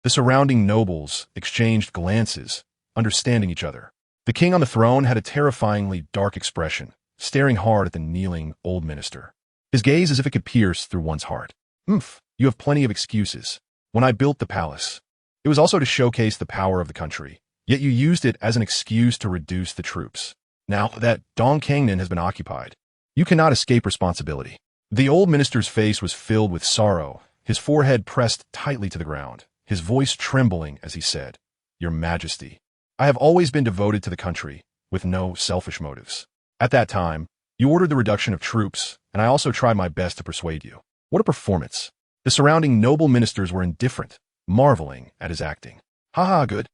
The surrounding nobles exchanged glances, understanding each other. The king on the throne had a terrifyingly dark expression, staring hard at the kneeling old minister. His gaze as if it could pierce through one's heart. You have plenty of excuses. When I built the palace, it was also to showcase the power of the country, yet you used it as an excuse to reduce the troops. Now that Dongkangnan has been occupied, you cannot escape responsibility. The old minister's face was filled with sorrow, his forehead pressed tightly to the ground, his voice trembling as he said, Your Majesty, I have always been devoted to the country, with no selfish motives. At that time, you ordered the reduction of troops, and I also tried my best to persuade you. What a performance. The surrounding noble ministers were indifferent, marveling at his acting. Good.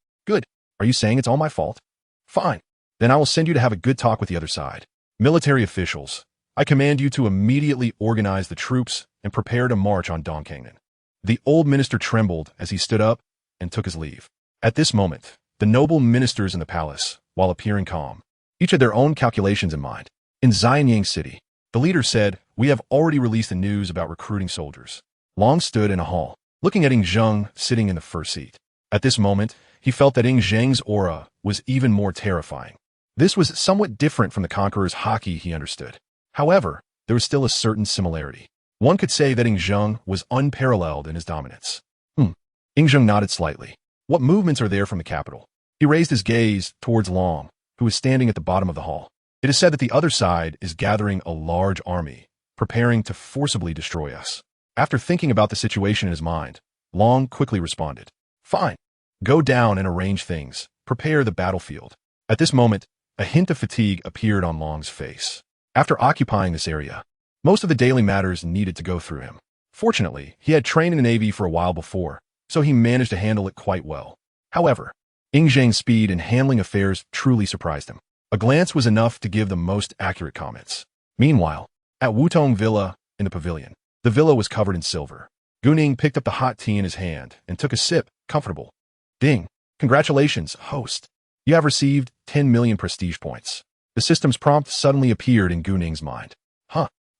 Are you saying it's all my fault? Fine. Then I will send you to have a good talk with the other side. Military officials, I command you to immediately organize the troops and prepare to march on Dongkangnan. The old minister trembled as he stood up and took his leave. At this moment, the noble ministers in the palace, while appearing calm, each had their own calculations in mind. In Xianyang City, the leader said, We have already released the news about recruiting soldiers. Long stood in a hall, looking at Ing Zheng sitting in the first seat. At this moment, he felt that Ing Zheng's aura was even more terrifying. This was somewhat different from the conqueror's haki he understood. However, there was still a certain similarity. One could say that Ing Zheng was unparalleled in his dominance. Ing Zheng nodded slightly. What movements are there from the capital? He raised his gaze towards Long, who was standing at the bottom of the hall. It is said that the other side is gathering a large army, preparing to forcibly destroy us. After thinking about the situation in his mind, Long quickly responded, Fine. Go down and arrange things. Prepare the battlefield. At this moment, a hint of fatigue appeared on Long's face. After occupying this area, most of the daily matters needed to go through him. Fortunately, he had trained in the Navy for a while before, so he managed to handle it quite well. However, Ing Zheng's speed in handling affairs truly surprised him. A glance was enough to give the most accurate comments. Meanwhile, at Wutong Villa in the pavilion, the villa was covered in silver. GuNing picked up the hot tea in his hand and took a sip, comfortable. Ding. Congratulations, host. You have received 10 million prestige points. The system's prompt suddenly appeared in GuNing's mind.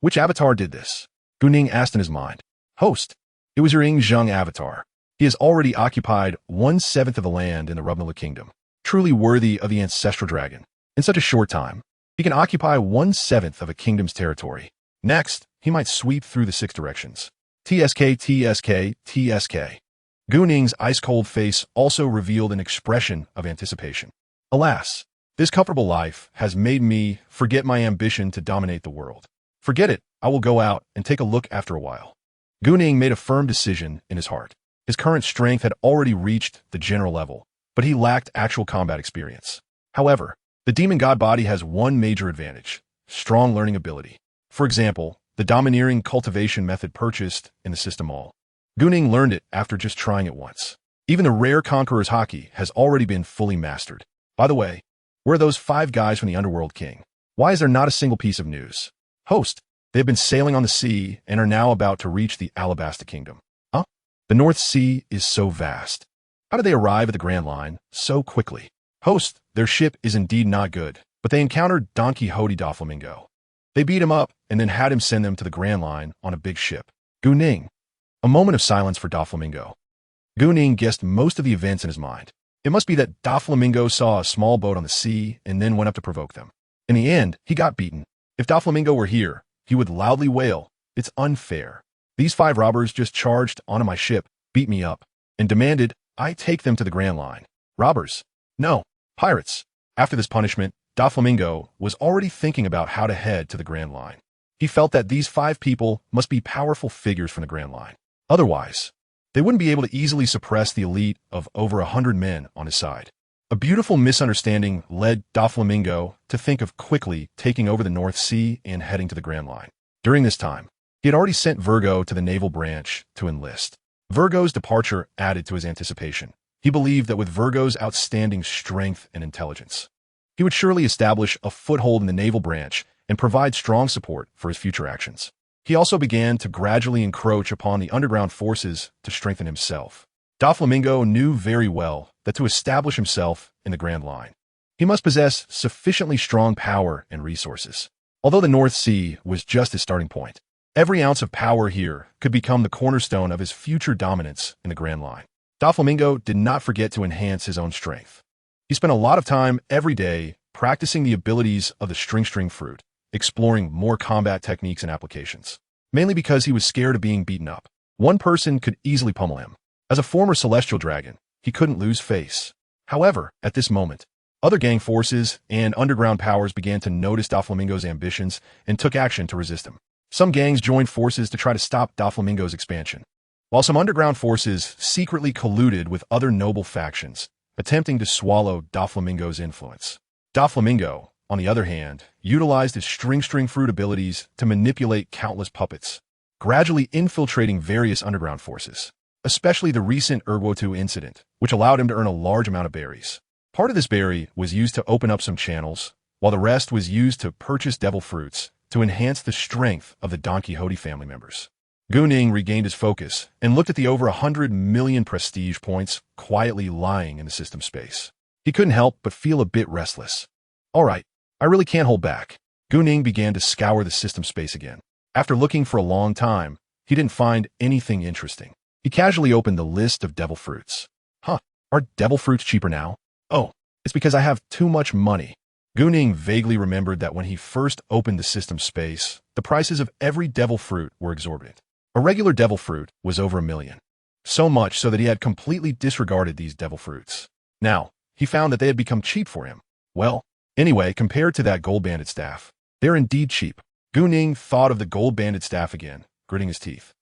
Which avatar did this? GuNing asked in his mind. Host. It was your Ing Zheng avatar. He has already occupied 1/7 of the land in the Rubnala Kingdom. Truly worthy of the ancestral dragon. In such a short time, he can occupy 1/7 of a kingdom's territory. Next, he might sweep through the 6 directions. TSK. GuNing's ice-cold face also revealed an expression of anticipation. Alas, This comfortable life has made me forget my ambition to dominate the world. Forget it, I will go out and take a look after a while. GuNing made a firm decision in his heart. His current strength had already reached the general level, but he lacked actual combat experience. However, the demon GodBody has one major advantage: strong learning ability. For example, the domineering cultivation method purchased in the system all. GuNing learned it after just trying it once. Even the rare Conqueror's Haki has already been fully mastered. By the way, where are those 5 guys from the Underworld King? Why is there not a single piece of news? Host, they have been sailing on the sea and are now about to reach the Alabasta Kingdom. Huh? The North Sea is so vast. How did they arrive at the Grand Line so quickly? Host, their ship is indeed not good, but they encountered Don Quixote Doflamingo. They beat him up and then had him send them to the Grand Line on a big ship. GuNing. A moment of silence for Doflamingo. GuNing guessed most of the events in his mind. It must be that Doflamingo saw a small boat on the sea and then went up to provoke them. In the end, he got beaten. If Doflamingo were here, he would loudly wail, "It's unfair. These 5 robbers just charged onto my ship, beat me up, and demanded I take them to the Grand Line." Robbers? No, pirates. After this punishment, Doflamingo was already thinking about how to head to the Grand Line. He felt that these 5 people must be powerful figures from the Grand Line. Otherwise, they wouldn't be able to easily suppress the elite of over 100 men on his side. A beautiful misunderstanding led Doflamingo to think of quickly taking over the North Sea and heading to the Grand Line. During this time, he had already sent Virgo to the naval branch to enlist. Virgo's departure added to his anticipation. He believed that with Virgo's outstanding strength and intelligence, he would surely establish a foothold in the naval branch and provide strong support for his future actions. He also began to gradually encroach upon the underground forces to strengthen himself. Doflamingo knew very well that to establish himself in the Grand Line, he must possess sufficiently strong power and resources. Although the North Sea was just his starting point, every ounce of power here could become the cornerstone of his future dominance in the Grand Line. Doflamingo did not forget to enhance his own strength. He spent a lot of time every day practicing the abilities of the string fruit, exploring more combat techniques and applications, mainly because he was scared of being beaten up. One person could easily pummel him. As a former celestial dragon, he couldn't lose face. However, at this moment, other gang forces and underground powers began to notice Doflamingo's ambitions and took action to resist him. Some gangs joined forces to try to stop Doflamingo's expansion, while some underground forces secretly colluded with other noble factions, attempting to swallow Doflamingo's influence. Doflamingo, on the other hand, utilized his string fruit abilities to manipulate countless puppets, gradually infiltrating various underground forces, especially the recent Erguotu incident, which allowed him to earn a large amount of berries. Part of this berry was used to open up some channels, while the rest was used to purchase devil fruits to enhance the strength of the Don Quixote family members. GuNing regained his focus and looked at the over 100 million prestige points quietly lying in the system space. He couldn't help but feel a bit restless. All right, I really can't hold back. GuNing began to scour the system space again. After looking for a long time, he didn't find anything interesting. He casually opened the list of devil fruits. Huh, are devil fruits cheaper now? Oh, it's because I have too much money. GuNing vaguely remembered that when he first opened the system space, the prices of every devil fruit were exorbitant. A regular devil fruit was over 1 million. So much so that he had completely disregarded these devil fruits. Now, he found that they had become cheap for him. Well, anyway, compared to that gold banded staff, they're indeed cheap. GuNing thought of the gold banded staff again, gritting his teeth.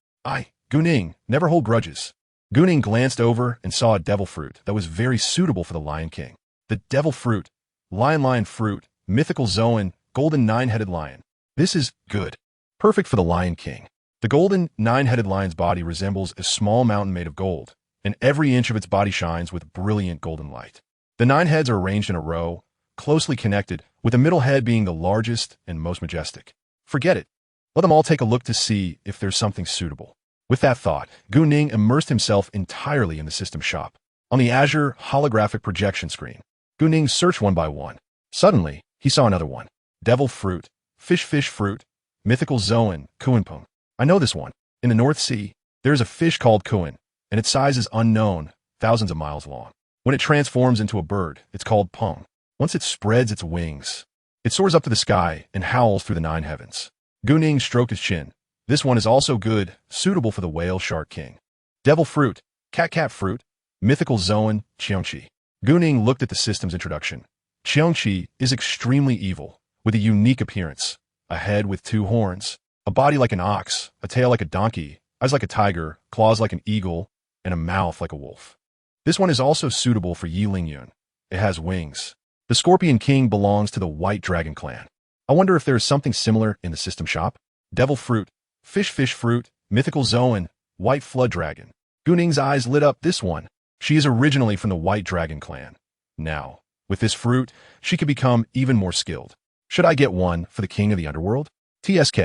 GuNing, never hold grudges. GuNing glanced over and saw a devil fruit that was very suitable for the Lion King. The devil fruit, lion fruit, mythical Zoan, golden 9-headed lion. This is good. Perfect for the Lion King. The golden 9-headed lion's body resembles a small mountain made of gold, and every inch of its body shines with brilliant golden light. The 9 heads are arranged in a row, closely connected, with the middle head being the largest and most majestic. Forget it. Let them all take a look to see if there's something suitable. With that thought, GuNing immersed himself entirely in the system shop. On the Azure holographic projection screen, GuNing searched one by one. Suddenly, he saw another one. Devil fruit, fish fruit, mythical Zoan, Kuanpung. I know this one. In the North Sea, there is a fish called Kuan, and its size is unknown, thousands of miles long. When it transforms into a bird, it's called Pung. Once it spreads its wings, it soars up to the sky and howls through the 9 heavens. GuNing stroked his chin. This one is also good, suitable for the whale shark king. Devil fruit, cat fruit, mythical Zoan, Cheongchi. GuNing looked at the system's introduction. Qiongqi is extremely evil, with a unique appearance, a head with 2 horns, a body like an ox, a tail like a donkey, eyes like a tiger, claws like an eagle, and a mouth like a wolf. This one is also suitable for Yi Lingyun. It has wings. The Scorpion King belongs to the White Dragon clan. I wonder if there is something similar in the system shop. Devil Fruit, Fish Fruit, Mythical Zoan, White Flood Dragon. GuNing's eyes lit up. This one. She is originally from the White Dragon clan. Now, with this fruit, she could become even more skilled. Should I get one for the King of the Underworld? TSK.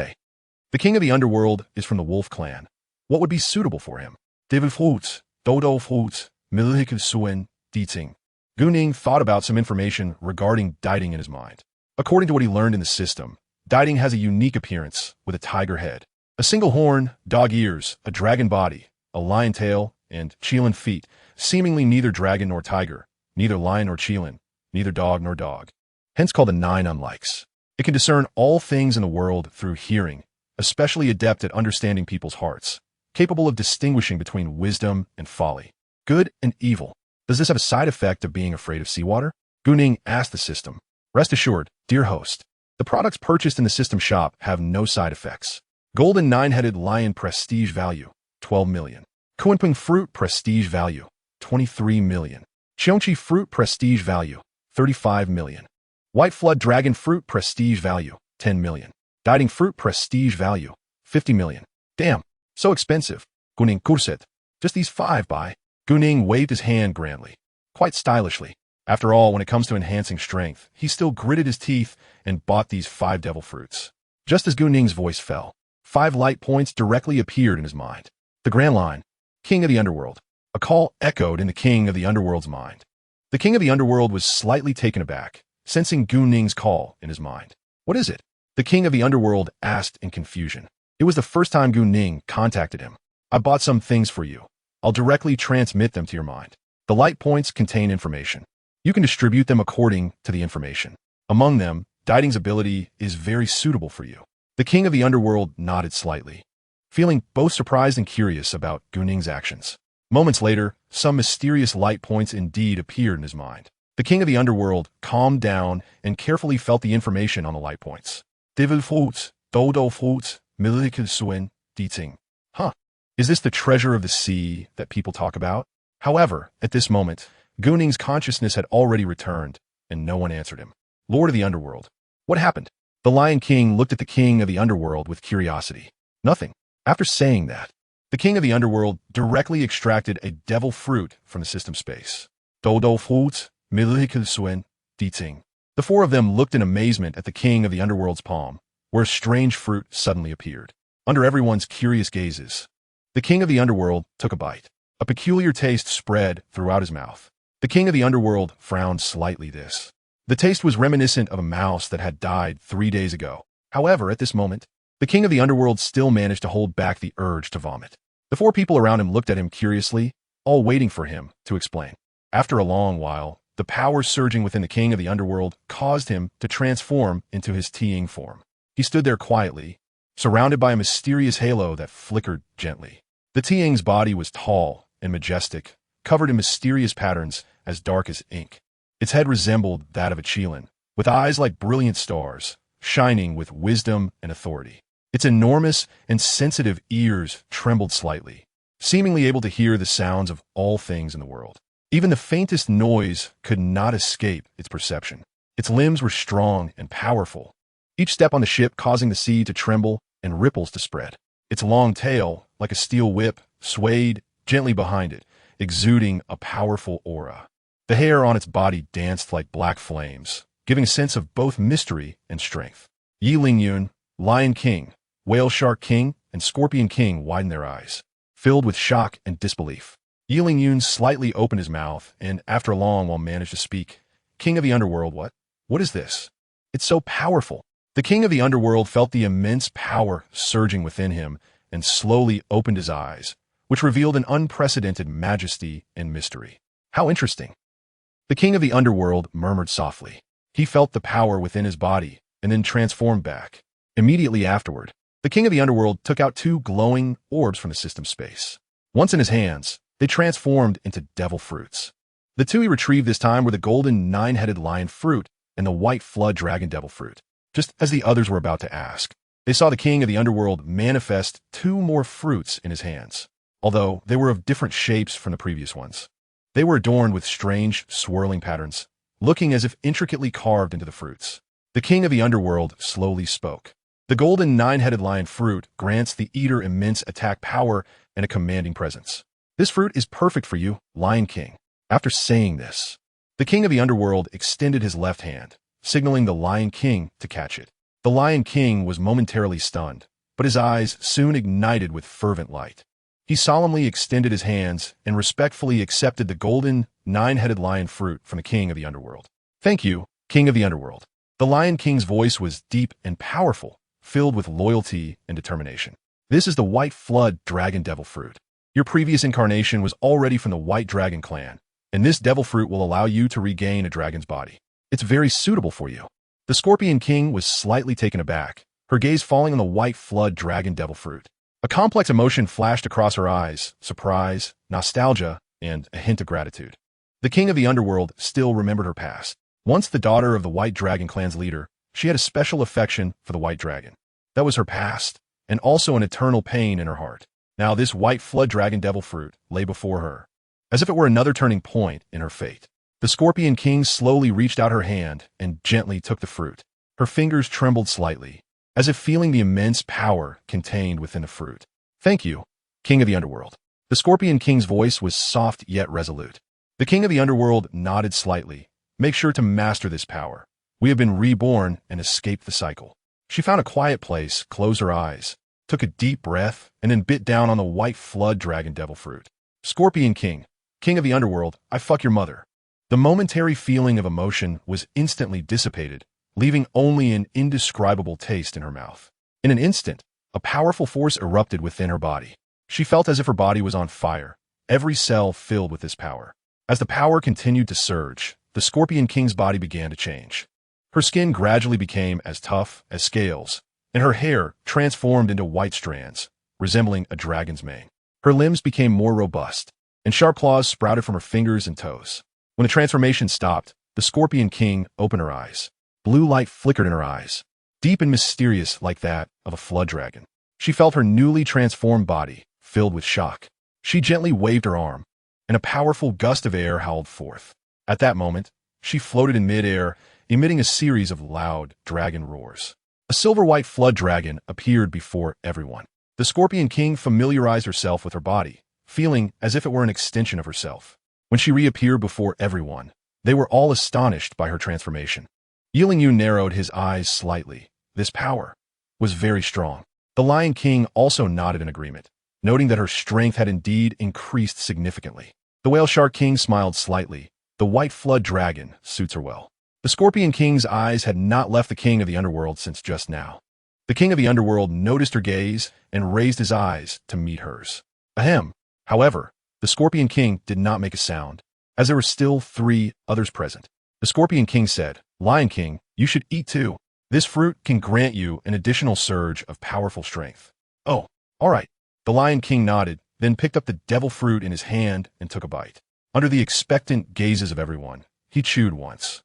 The King of the Underworld is from the Wolf clan. What would be suitable for him? Devil Fruit, Dodo Fruit, Mythical Zoan, Diting. GuNing thought about some information regarding Diting in his mind. According to what he learned in the system, Diting has a unique appearance with a tiger head, a single horn, dog ears, a dragon body, a lion tail, and qilin feet, seemingly neither dragon nor tiger, neither lion nor qilin, neither dog nor dog. Hence called the 9 unlikes. It can discern all things in the world through hearing, especially adept at understanding people's hearts, capable of distinguishing between wisdom and folly, good and evil. Does this have a side effect of being afraid of seawater? GuNing asked the system. Rest assured, dear host, the products purchased in the system shop have no side effects. Golden 9-headed lion prestige value, 12 million. Kunping fruit prestige value, 23 million. Qiongqi fruit prestige value, 35 million. White flood dragon fruit prestige value, 10 million. Diting fruit prestige value, 50 million. Damn, so expensive. GuNing kurset. Just these 5 buy. GuNing waved his hand grandly, quite stylishly. After all, when it comes to enhancing strength, he still gritted his teeth and bought these 5 devil fruits. Just as GuNing's voice fell, 5 light points directly appeared in his mind. The Grand Line, King of the Underworld. A call echoed in the King of the Underworld's mind. The King of the Underworld was slightly taken aback, sensing GuNing's call in his mind. What is it? The King of the Underworld asked in confusion. It was the first time GuNing contacted him. I bought some things for you. I'll directly transmit them to your mind. The light points contain information. You can distribute them according to the information. Among them, Diting's ability is very suitable for you. The King of the Underworld nodded slightly, feeling both surprised and curious about GuNing's actions. Moments later, some mysterious light points indeed appeared in his mind. The King of the Underworld calmed down and carefully felt the information on the light points. Devil Fruit, Dodo Fruit, Mythical Zoan, Diting. Huh. Is this the treasure of the sea that people talk about? However, at this moment, GuNing's consciousness had already returned, and no one answered him. Lord of the Underworld. What happened? The Lion King looked at the King of the Underworld with curiosity. Nothing. After saying that, the King of the Underworld directly extracted a devil fruit from the system space. Dodo Fruit, Mythical Zoan, Diting. The 4 of them looked in amazement at the King of the Underworld's palm, where a strange fruit suddenly appeared. Under everyone's curious gazes, the King of the Underworld took a bite. A peculiar taste spread throughout his mouth. The King of the Underworld frowned slightly. The taste was reminiscent of a mouse that had died 3 days ago. However, at this moment, the King of the Underworld still managed to hold back the urge to vomit. The 4 people around him looked at him curiously, all waiting for him to explain. After a long while, the power surging within the King of the Underworld caused him to transform into his Ting form. He stood there quietly, surrounded by a mysterious halo that flickered gently. The Ting's body was tall and majestic, covered in mysterious patterns as dark as ink. Its head resembled that of a qilin, with eyes like brilliant stars, shining with wisdom and authority. Its enormous and sensitive ears trembled slightly, seemingly able to hear the sounds of all things in the world. Even the faintest noise could not escape its perception. Its limbs were strong and powerful, each step on the ship causing the sea to tremble and ripples to spread. Its long tail, like a steel whip, swayed gently behind it, exuding a powerful aura. The hair on its body danced like black flames, giving a sense of both mystery and strength. Yi Lingyun, Lion King, Whale Shark King, and Scorpion King widened their eyes, filled with shock and disbelief. Yi Lingyun slightly opened his mouth, and after a long while managed to speak. King of the Underworld, what? What is this? It's so powerful. The King of the Underworld felt the immense power surging within him and slowly opened his eyes, which revealed an unprecedented majesty and mystery. How interesting. The King of the Underworld murmured softly. He felt the power within his body and then transformed back. Immediately afterward, the King of the Underworld took out 2 glowing orbs from the system space. Once in his hands, they transformed into devil fruits. The two he retrieved this time were the golden nine-headed lion fruit and the white flood dragon devil fruit. Just as the others were about to ask, they saw the king of the underworld manifest two more fruits in his hands, although they were of different shapes from the previous ones. They were adorned with strange, swirling patterns, looking as if intricately carved into the fruits. The king of the underworld slowly spoke. The golden nine-headed lion fruit grants the eater immense attack power and a commanding presence. This fruit is perfect for you, Lion King. After saying this, the king of the underworld extended his left hand, signaling the Lion King to catch it. The Lion King was momentarily stunned, but his eyes soon ignited with fervent light. He solemnly extended his hands and respectfully accepted the golden, nine-headed lion fruit from the king of the underworld. Thank you, king of the underworld. The Lion King's voice was deep and powerful, filled with loyalty and determination. This is the white flood dragon devil fruit. Your previous incarnation was already from the white dragon clan, and this devil fruit will allow you to regain a dragon's body. It's very suitable for you. The Scorpion King was slightly taken aback, her gaze falling on the white flood dragon devil fruit. A complex emotion flashed across her eyes, surprise, nostalgia, and a hint of gratitude. The king of the underworld still remembered her past. Once the daughter of the white dragon clan's leader, she had a special affection for the white dragon. That was her past, and also an eternal pain in her heart. Now this white flood dragon devil fruit lay before her, as if it were another turning point in her fate. The Scorpion King slowly reached out her hand and gently took the fruit. Her fingers trembled slightly, as if feeling the immense power contained within the fruit. Thank you, king of the underworld. The Scorpion King's voice was soft yet resolute. The king of the underworld nodded slightly. Make sure to master this power. We have been reborn and escaped the cycle. She found a quiet place, closed her eyes, took a deep breath, and then bit down on the white flood dragon devil fruit. Scorpion King, king of the underworld, I fuck your mother. The momentary feeling of emotion was instantly dissipated, leaving only an indescribable taste in her mouth. In an instant, a powerful force erupted within her body. She felt as if her body was on fire, every cell filled with this power. As the power continued to surge, the Scorpion King's body began to change. Her skin gradually became as tough as scales, and her hair transformed into white strands, resembling a dragon's mane. Her limbs became more robust, and sharp claws sprouted from her fingers and toes. When the transformation stopped, the Scorpion King opened her eyes. Blue light flickered in her eyes, deep and mysterious like that of a flood dragon. She felt her newly transformed body, filled with shock. She gently waved her arm, and a powerful gust of air howled forth. At that moment, she floated in midair, emitting a series of loud dragon roars. A silver-white flood dragon appeared before everyone. The Scorpion King familiarized herself with her body, feeling as if it were an extension of herself. When she reappeared before everyone, they were all astonished by her transformation. Yiling Yu narrowed his eyes slightly. This power was very strong. The Lion King also nodded in agreement, noting that her strength had indeed increased significantly. The Whale Shark King smiled slightly. The white flood dragon suits her well. The Scorpion King's eyes had not left the king of the underworld since just now. The king of the underworld noticed her gaze and raised his eyes to meet hers. Ahem. However, the Scorpion King did not make a sound, as there were still 3 others present. The Scorpion King said, Lion King, you should eat too. This fruit can grant you an additional surge of powerful strength. Oh, all right. The Lion King nodded, then picked up the devil fruit in his hand and took a bite. Under the expectant gazes of everyone, he chewed once.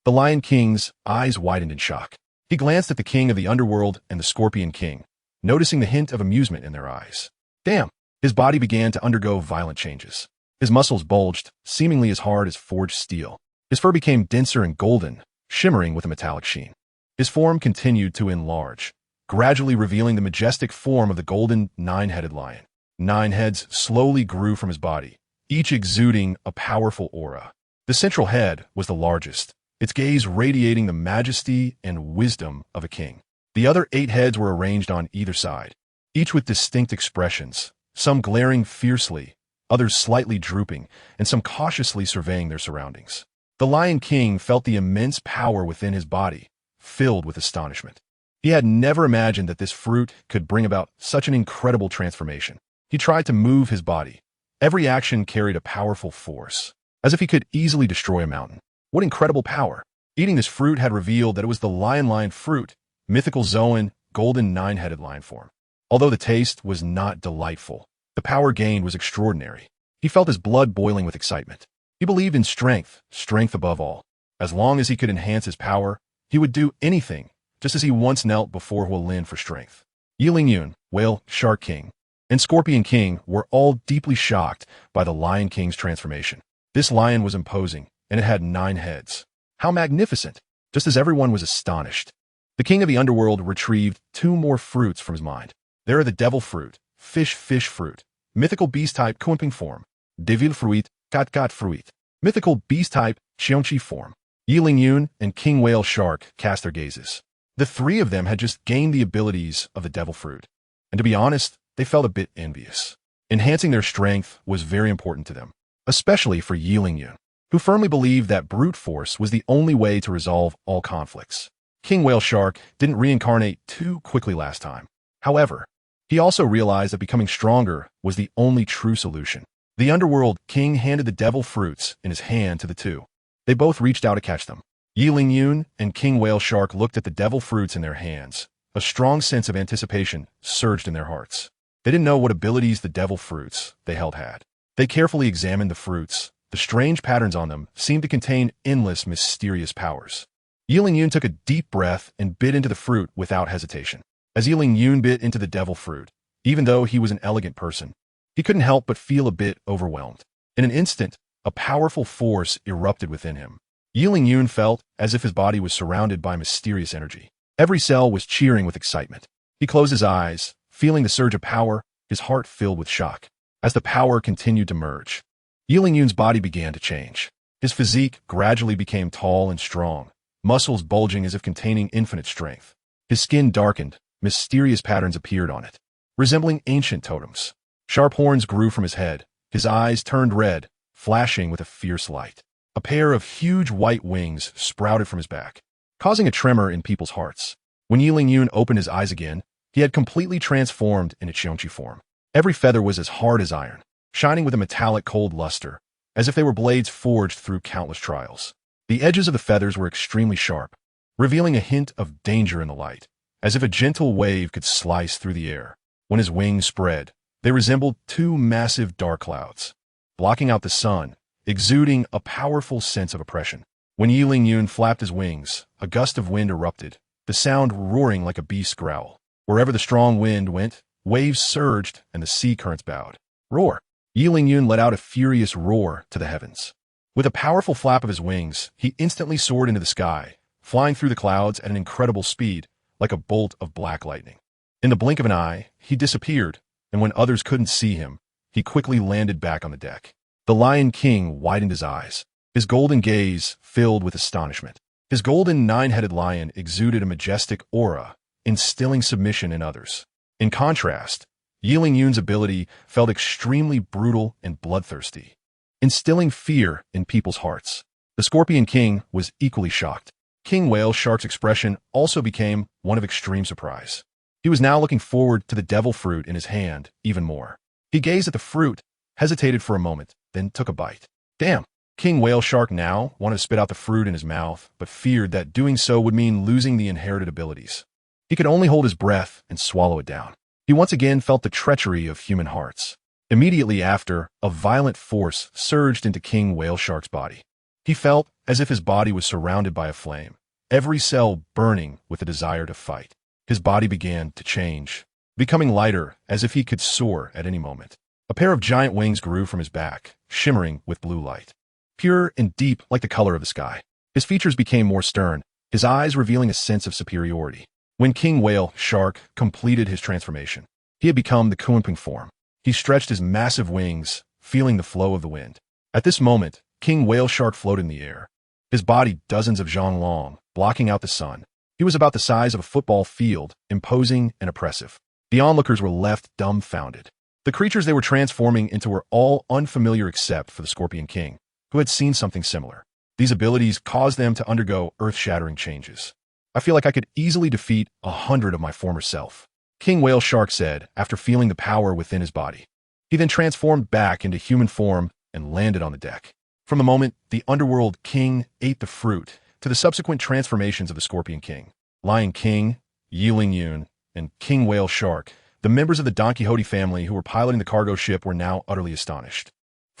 The Lion King's eyes widened in shock. He glanced at the king of the underworld and the Scorpion King, noticing the hint of amusement in their eyes. Damn! His body began to undergo violent changes. His muscles bulged, seemingly as hard as forged steel. His fur became denser and golden, shimmering with a metallic sheen. His form continued to enlarge, gradually revealing the majestic form of the golden nine-headed lion. 9 heads slowly grew from his body, each exuding a powerful aura. The central head was the largest, its gaze radiating the majesty and wisdom of a king. The other 8 heads were arranged on either side, each with distinct expressions, some glaring fiercely, others slightly drooping, and some cautiously surveying their surroundings. The Lion King felt the immense power within his body, filled with astonishment. He had never imagined that this fruit could bring about such an incredible transformation. He tried to move his body. Every action carried a powerful force, as if he could easily destroy a mountain. What incredible power! Eating this fruit had revealed that it was the lion fruit, mythical Zoan, golden 9-headed lion form. Although the taste was not delightful, the power gained was extraordinary. He felt his blood boiling with excitement. He believed in strength, strength above all. As long as he could enhance his power, he would do anything, just as he once knelt before Huolin for strength. Yiling Yun, Whale, Shark King, and Scorpion King were all deeply shocked by the Lion King's transformation. This lion was imposing, and it had 9 heads. How magnificent! Just as everyone was astonished. The king of the underworld retrieved 2 more fruits from his mind. There are the devil fruit, fish fruit, mythical beast type Kuimping form, devil fruit, kat fruit, mythical beast type Xiongqi form. Yiling Yun and King Whale Shark cast their gazes. The 3 of them had just gained the abilities of the devil fruit, and to be honest, they felt a bit envious. Enhancing their strength was very important to them, especially for Yiling Yun, who firmly believed that brute force was the only way to resolve all conflicts. King Whale Shark didn't reincarnate too quickly last time. However, he also realized that becoming stronger was the only true solution. The Underworld King handed the devil fruits in his hand to the 2. They both reached out to catch them. Yiling Yun and King Whale Shark looked at the devil fruits in their hands. A strong sense of anticipation surged in their hearts. They didn't know what abilities the devil fruits they held had. They carefully examined the fruits. The strange patterns on them seemed to contain endless, mysterious powers. Yiling Yun took a deep breath and bit into the fruit without hesitation. As Yiling Yun bit into the devil fruit, even though he was an elegant person, he couldn't help but feel a bit overwhelmed. In an instant, a powerful force erupted within him. Yiling Yun felt as if his body was surrounded by mysterious energy. Every cell was cheering with excitement. He closed his eyes, feeling the surge of power, his heart filled with shock. As the power continued to merge, Yiling Yun's body began to change. His physique gradually became tall and strong, muscles bulging as if containing infinite strength. His skin darkened, mysterious patterns appeared on it, resembling ancient totems. Sharp horns grew from his head. His eyes turned red, flashing with a fierce light. A pair of huge white wings sprouted from his back, causing a tremor in people's hearts. When Yiling Yun opened his eyes again, he had completely transformed into Xiongqi form. Every feather was as hard as iron, shining with a metallic cold luster, as if they were blades forged through countless trials. The edges of the feathers were extremely sharp, revealing a hint of danger in the light, as if a gentle wave could slice through the air. When his wings spread, they resembled 2 massive dark clouds, blocking out the sun, exuding a powerful sense of oppression. When Yiling Yun flapped his wings, a gust of wind erupted, the sound roaring like a beast's growl. Wherever the strong wind went, waves surged and the sea currents bowed. Roar! Yiling Yun let out a furious roar to the heavens. With a powerful flap of his wings, he instantly soared into the sky, flying through the clouds at an incredible speed, like a bolt of black lightning. In the blink of an eye, he disappeared, and when others couldn't see him, he quickly landed back on the deck. The Lion King widened his eyes, his golden gaze filled with astonishment. His golden 9-headed lion exuded a majestic aura, instilling submission in others. In contrast, Yiling Yun's ability felt extremely brutal and bloodthirsty, instilling fear in people's hearts. The Scorpion King was equally shocked. King Whale Shark's expression also became one of extreme surprise. He was now looking forward to the devil fruit in his hand even more. He gazed at the fruit, hesitated for a moment, then took a bite. Damn! King Whale Shark now wanted to spit out the fruit in his mouth, but feared that doing so would mean losing the inherited abilities. He could only hold his breath and swallow it down. He once again felt the treachery of human hearts. Immediately after, a violent force surged into King Whale Shark's body. He felt as if his body was surrounded by a flame, every cell burning with a desire to fight. His body began to change, becoming lighter as if he could soar at any moment. A pair of giant wings grew from his back, shimmering with blue light, pure and deep like the color of the sky. His features became more stern, his eyes revealing a sense of superiority. When King Whale Shark completed his transformation, he had become the Kuimping form. He stretched his massive wings, feeling the flow of the wind. At this moment, King Whale Shark floated in the air, his body dozens of zhang long, blocking out the sun. He was about the size of a football field, imposing and oppressive. The onlookers were left dumbfounded. The creatures they were transforming into were all unfamiliar except for the Scorpion King, who had seen something similar. These abilities caused them to undergo earth-shattering changes. I feel like I could easily defeat 100 of my former self, King Whale Shark said after feeling the power within his body. He then transformed back into human form and landed on the deck. From the moment the Underworld King ate the fruit to the subsequent transformations of the Scorpion King, Lion King, Yiling Yun, and King Whale Shark, the members of the Don Quixote family who were piloting the cargo ship were now utterly astonished.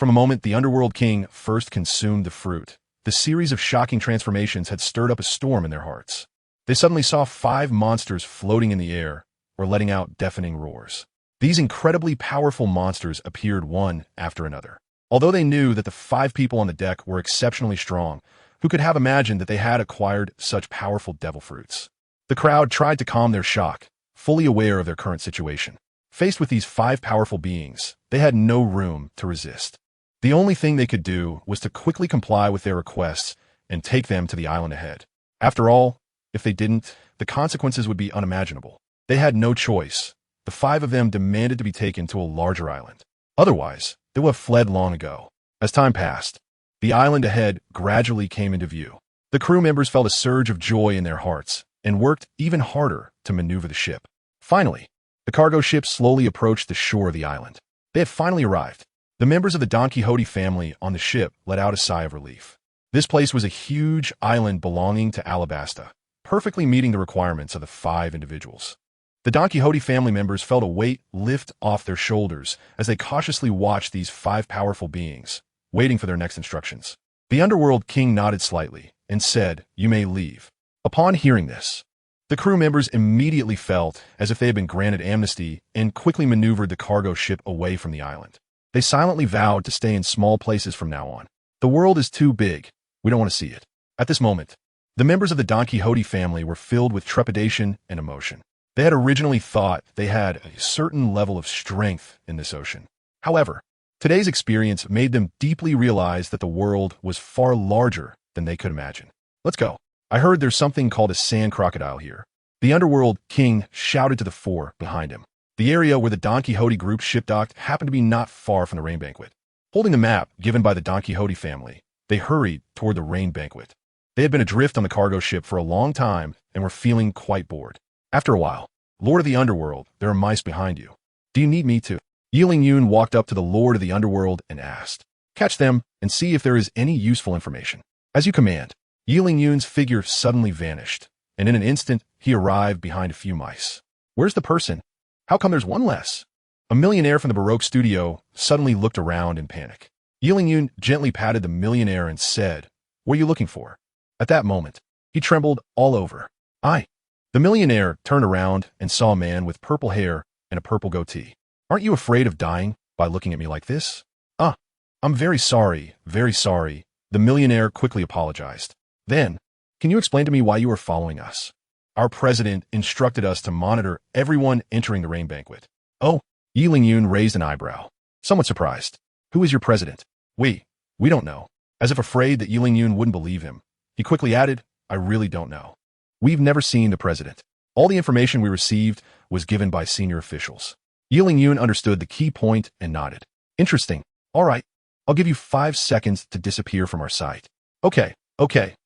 From a moment the Underworld King first consumed the fruit, the series of shocking transformations had stirred up a storm in their hearts. They suddenly saw 5 monsters floating in the air or letting out deafening roars. These incredibly powerful monsters appeared one after another. Although they knew that the 5 people on the deck were exceptionally strong, who could have imagined that they had acquired such powerful devil fruits? The crowd tried to calm their shock, fully aware of their current situation. Faced with these 5 powerful beings, they had no room to resist. The only thing they could do was to quickly comply with their requests and take them to the island ahead. After all, if they didn't, the consequences would be unimaginable. They had no choice. The 5 of them demanded to be taken to a larger island. Otherwise, they would have fled long ago. As time passed, the island ahead gradually came into view. The crew members felt a surge of joy in their hearts and worked even harder to maneuver the ship. Finally, the cargo ship slowly approached the shore of the island. They had finally arrived. The members of the Don Quixote family on the ship let out a sigh of relief. This place was a huge island belonging to Alabasta, perfectly meeting the requirements of the 5 individuals. The Don Quixote family members felt a weight lift off their shoulders as they cautiously watched these 5 powerful beings, waiting for their next instructions. The Underworld King nodded slightly and said, "You may leave." Upon hearing this, the crew members immediately felt as if they had been granted amnesty and quickly maneuvered the cargo ship away from the island. They silently vowed to stay in small places from now on. The world is too big. We don't want to see it. At this moment, the members of the Don Quixote family were filled with trepidation and emotion. They had originally thought they had a certain level of strength in this ocean. However, today's experience made them deeply realize that the world was far larger than they could imagine. "Let's go. I heard there's something called a sand crocodile here." The Underworld King shouted to the 4 behind him. The area where the Don Quixote group ship docked happened to be not far from the rain banquet. Holding the map given by the Don Quixote family, they hurried toward the rain banquet. They had been adrift on the cargo ship for a long time and were feeling quite bored. After a while, "Lord of the Underworld, there are mice behind you. Do you need me to?" Yiling Yun walked up to the Lord of the Underworld and asked, "Catch them and see if there is any useful information." "As you command." Yiling Yun's figure suddenly vanished, and in an instant he arrived behind a few mice. "Where's the person? How come there's one less?" A millionaire from the Baroque studio suddenly looked around in panic. Yiling Yun gently patted the millionaire and said, "What are you looking for?" At that moment, he trembled all over. "I." The millionaire turned around and saw a man with purple hair and a purple goatee. "Aren't you afraid of dying by looking at me like this?" I'm very sorry, very sorry." The millionaire quickly apologized. "Then, can you explain to me why you are following us?" "Our president instructed us to monitor everyone entering the rain banquet." "Oh." Yiling Yun raised an eyebrow, somewhat surprised. "Who is your president?" We don't know." As if afraid that Yiling Yun wouldn't believe him, he quickly added, "I really don't know. We've never seen the president. All the information we received was given by senior officials." Yiling Yun understood the key point and nodded. "Interesting. All right. I'll give you 5 seconds to disappear from our sight." Okay,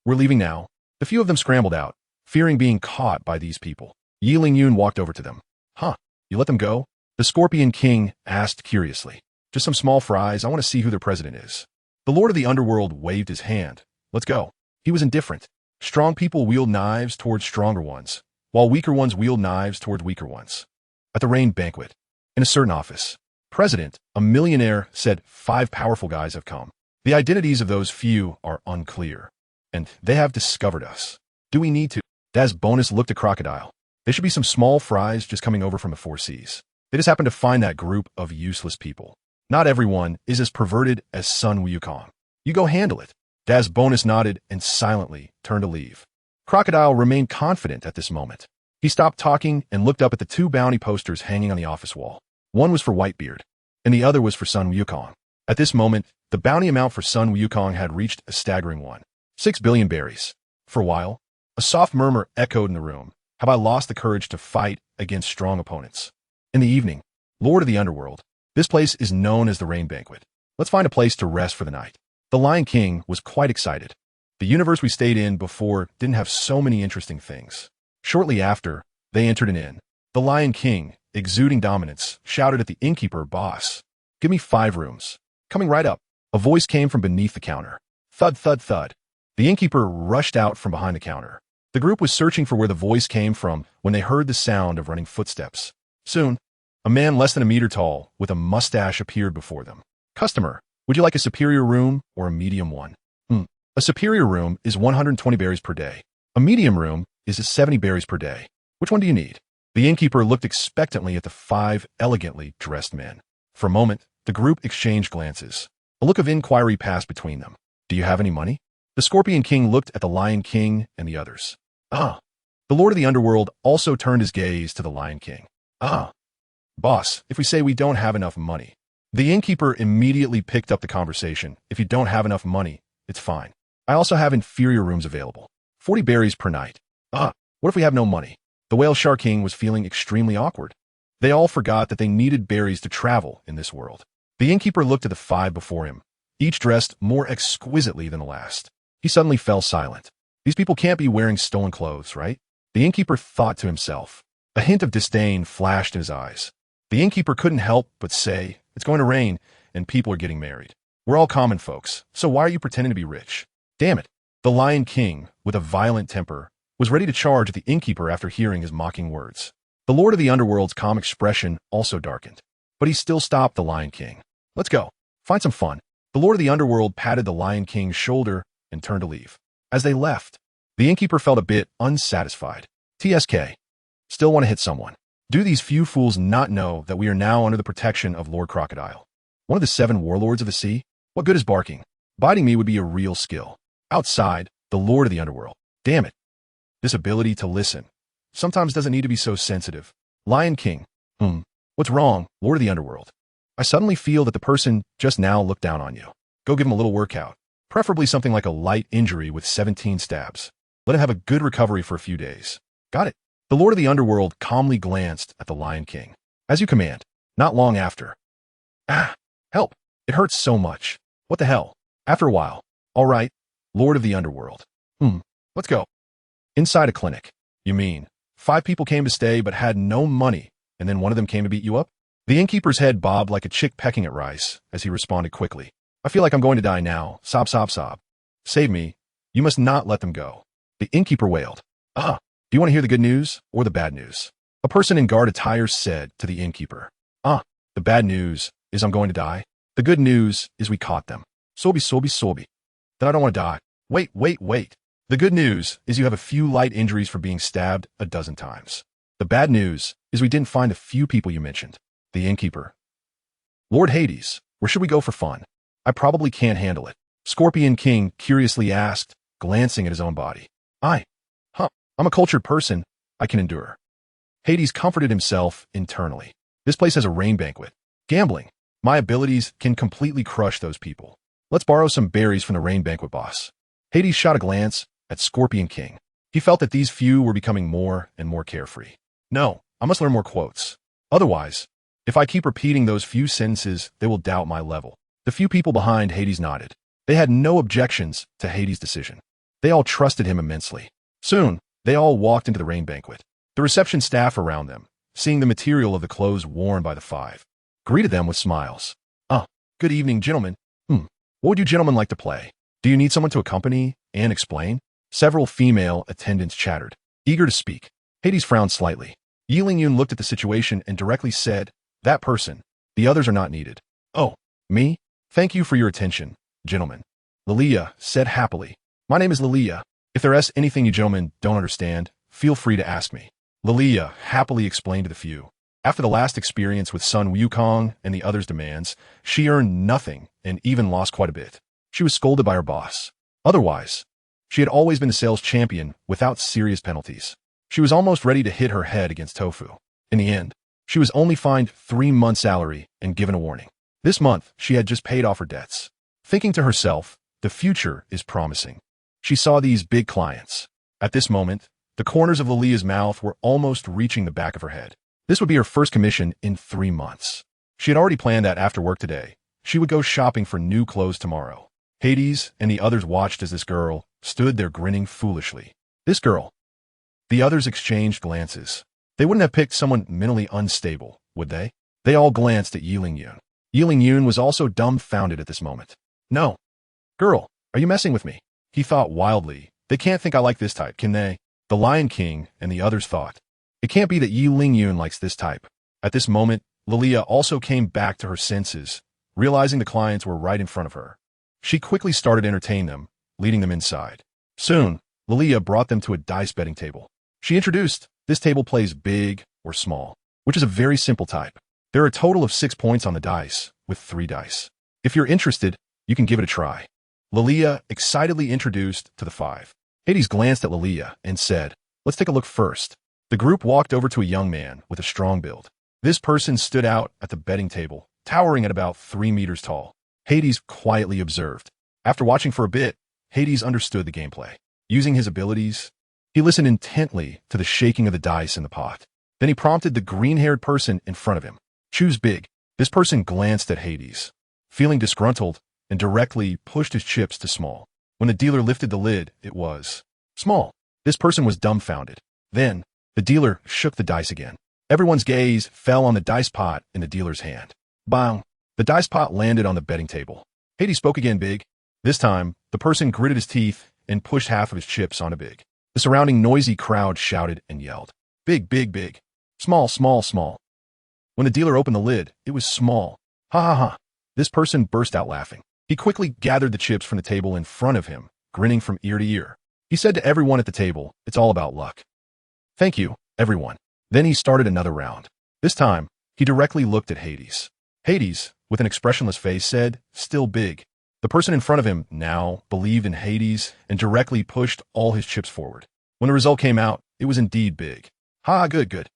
we're leaving now." The few of them scrambled out, fearing being caught by these people. Yiling Yun walked over to them. You let them go?" The Scorpion King asked curiously. "Just some small fries. I want to see who their president is." The Lord of the Underworld waved his hand. "Let's go." He was indifferent. Strong people wield knives towards stronger ones, while weaker ones wield knives towards weaker ones. At the rain banquet, in a certain office, President, a millionaire, said 5 powerful guys have come. The identities of those few are unclear, and they have discovered us. Do we need to? Das Bonus looked at Crocodile. There should be some small fries just coming over from the 4 seas. They just happen to find that group of useless people. Not everyone is as perverted as Sun Wukong. You go handle it. Das Bonus nodded and silently turned to leave. Crocodile remained confident at this moment. He stopped talking and looked up at the 2 bounty posters hanging on the office wall. One was for Whitebeard, and the other was for Sun Wukong. At this moment, the bounty amount for Sun Wukong had reached a staggering 6 billion berries. For a while, a soft murmur echoed in the room. Have I lost the courage to fight against strong opponents? In the evening, Lord of the Underworld, this place is known as the Rain Banquet. Let's find a place to rest for the night. The Lion King was quite excited. The universe we stayed in before didn't have so many interesting things. Shortly after, they entered an inn. The Lion King, exuding dominance, shouted at the innkeeper, "Boss, give me 5 rooms." Coming right up, a voice came from beneath the counter. Thud, thud, thud. The innkeeper rushed out from behind the counter. The group was searching for where the voice came from when they heard the sound of running footsteps. Soon, a man less than a meter tall with a mustache appeared before them. "Customer, Would you like a superior room or a medium one? A superior room is 120 berries per day. A medium room is 70 berries per day. Which one do you need? The innkeeper looked expectantly at the 5 elegantly dressed men. For a moment, the group exchanged glances. A look of inquiry passed between them. Do you have any money? The Scorpion King looked at the Lion King and the others. The Lord of the Underworld also turned his gaze to the Lion King. Boss, if we say we don't have enough money. The innkeeper immediately picked up the conversation. If you don't have enough money, it's fine. I also have inferior rooms available. 40 berries per night. What if we have no money? The Whale Shark King was feeling extremely awkward. They all forgot that they needed berries to travel in this world. The innkeeper looked at the 5 before him, each dressed more exquisitely than the last. He suddenly fell silent. These people can't be wearing stolen clothes, right? The innkeeper thought to himself. A hint of disdain flashed in his eyes. The innkeeper couldn't help but say, it's going to rain, and people are getting married. We're all common folks, so why are you pretending to be rich? Damn it. The Lion King, with a violent temper, was ready to charge at the innkeeper after hearing his mocking words. The Lord of the Underworld's calm expression also darkened, but he still stopped the Lion King. Let's go. Find some fun. The Lord of the Underworld patted the Lion King's shoulder and turned to leave. As they left, the innkeeper felt a bit unsatisfied. TSK. Still want to hit someone. Do these few fools not know that we are now under the protection of Lord Crocodile? One of the 7 warlords of the sea? What good is barking? Biting me would be a real skill. Outside, the Lord of the Underworld. Damn it. This ability to listen sometimes doesn't need to be so sensitive. Lion King. What's wrong, Lord of the Underworld? I suddenly feel that the person just now looked down on you. Go give him a little workout. Preferably something like a light injury with 17 stabs. Let him have a good recovery for a few days. Got it. The Lord of the Underworld calmly glanced at the Lion King. As you command. Not long after. Help. It hurts so much. What the hell? After a while. All right, Lord of the Underworld. Let's go. Inside a clinic. You mean 5 people came to stay but had no money, and then one of them came to beat you up? The innkeeper's head bobbed like a chick pecking at rice as he responded quickly. I feel like I'm going to die now. Sob, sob, sob. Save me. You must not let them go. The innkeeper wailed. Do you want to hear the good news or the bad news? A person in guard attire said to the innkeeper. The bad news is I'm going to die. The good news is we caught them. Sobi, sobi, sobi. Then I don't want to die. Wait. The good news is you have a few light injuries for being stabbed a dozen times. The bad news is we didn't find a few people you mentioned. The innkeeper. Lord Hades, where should we go for fun? I probably can't handle it. Scorpion King curiously asked, glancing at his own body. I'm a cultured person. I can endure. Hades comforted himself internally. This place has a rain banquet. Gambling. My abilities can completely crush those people. Let's borrow some berries from the rain banquet boss. Hades shot a glance at Scorpion King. He felt that these few were becoming more and more carefree. No, I must learn more quotes. Otherwise, if I keep repeating those few sentences, they will doubt my level. The few people behind Hades nodded. They had no objections to Hades' decision. They all trusted him immensely. Soon, they all walked into the rain banquet. The reception staff around them, seeing the material of the clothes worn by the 5, greeted them with smiles. Good evening, gentlemen. What would you gentlemen like to play? Do you need someone to accompany and explain? Several female attendants chattered, eager to speak. Hades frowned slightly. Yi Lingyun looked at the situation and directly said, that person. The others are not needed. Oh, me? Thank you for your attention, gentlemen. Lilia said happily. My name is Lilia. If there is anything you gentlemen don't understand, feel free to ask me. Lilia happily explained to the few. After the last experience with Sun Wukong and the others' demands, she earned nothing and even lost quite a bit. She was scolded by her boss. Otherwise, she had always been the sales champion without serious penalties. She was almost ready to hit her head against Tofu. In the end, she was only fined 3 months' salary and given a warning. This month, she had just paid off her debts. Thinking to herself, the future is promising. She saw these big clients. At this moment, the corners of Lilia's mouth were almost reaching the back of her head. This would be her first commission in 3 months. She had already planned that after work today, she would go shopping for new clothes tomorrow. Hades and the others watched as this girl stood there grinning foolishly. This girl. The others exchanged glances. They wouldn't have picked someone mentally unstable, would they? They all glanced at Yi Lingyun. Yi Lingyun was also dumbfounded at this moment. No. Girl, are you messing with me? He thought wildly. They can't think I like this type, can they? The Lion King and the others thought. It can't be that Yi Lingyun likes this type. At this moment, Lilia also came back to her senses, realizing the clients were right in front of her. She quickly started to entertain them, leading them inside. Soon, Lilia brought them to a dice betting table. She introduced, this table plays big or small, which is a very simple type. There are a total of 6 points on the dice, with 3 dice. If you're interested, you can give it a try. Lilia excitedly introduced to the 5. Hades glanced at Lilia and said, let's take a look first. The group walked over to a young man with a strong build. This person stood out at the betting table, towering at about 3 meters tall. Hades quietly observed. After watching for a bit, Hades understood the gameplay. Using his abilities, he listened intently to the shaking of the dice in the pot. Then he prompted the green-haired person in front of him. Choose big. This person glanced at Hades, feeling disgruntled, and directly pushed his chips to small. When the dealer lifted the lid, it was small. This person was dumbfounded. Then, the dealer shook the dice again. Everyone's gaze fell on the dice pot in the dealer's hand. Bang! The dice pot landed on the betting table. Hades spoke again big. This time, the person gritted his teeth and pushed half of his chips onto big. The surrounding noisy crowd shouted and yelled. Big, big, big. Small, small, small. When the dealer opened the lid, it was small. Ha ha ha. This person burst out laughing. He quickly gathered the chips from the table in front of him, grinning from ear to ear. He said to everyone at the table, it's all about luck. Thank you, everyone. Then he started another round. This time, he directly looked at Hades. Hades, with an expressionless face, said, still big. The person in front of him now believed in Hades and directly pushed all his chips forward. When the result came out, it was indeed big. Ha, good, good.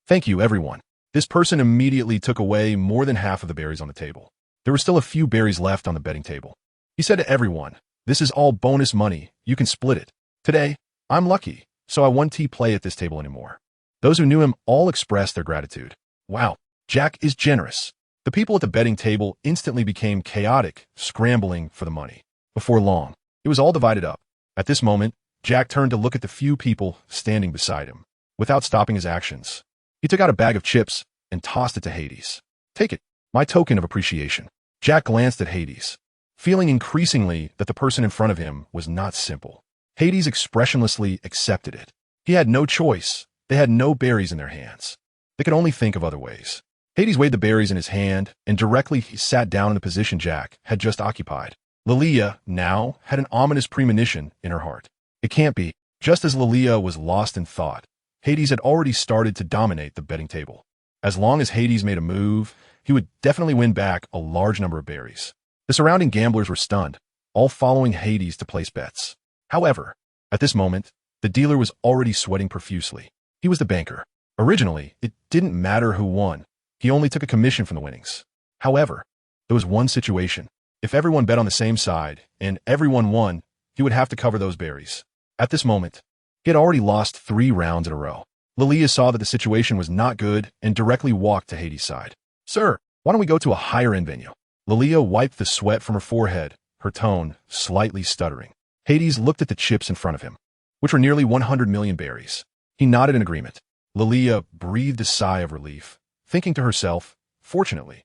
Thank you, everyone. This person immediately took away more than half of the berries on the table. There were still a few berries left on the betting table. He said to everyone, this is all bonus money. You can split it. Today, I'm lucky, so I won't play at this table anymore. Those who knew him all expressed their gratitude. Wow, Jack is generous. The people at the betting table instantly became chaotic, scrambling for the money. Before long, it was all divided up. At this moment, Jack turned to look at the few people standing beside him. Without stopping his actions, he took out a bag of chips and tossed it to Hades. Take it, my token of appreciation. Jack glanced at Hades, feeling increasingly that the person in front of him was not simple. Hades expressionlessly accepted it. He had no choice. They had no berries in their hands. They could only think of other ways. Hades weighed the berries in his hand, and directly he sat down in the position Jack had just occupied. Lilia, now, had an ominous premonition in her heart. It can't be. Just as Lilia was lost in thought, Hades had already started to dominate the betting table. As long as Hades made a move, he would definitely win back a large number of berries. The surrounding gamblers were stunned, all following Hades to place bets. However, at this moment, the dealer was already sweating profusely. He was the banker. Originally, it didn't matter who won. He only took a commission from the winnings. However, there was one situation. If everyone bet on the same side, and everyone won, he would have to cover those berries. At this moment, he had already lost 3 rounds in a row. Lilia saw that the situation was not good and directly walked to Hades' side. Sir, why don't we go to a higher-end venue? Lilia wiped the sweat from her forehead, her tone slightly stuttering. Hades looked at the chips in front of him, which were nearly 100 million berries. He nodded in agreement. Lilia breathed a sigh of relief, thinking to herself, fortunately,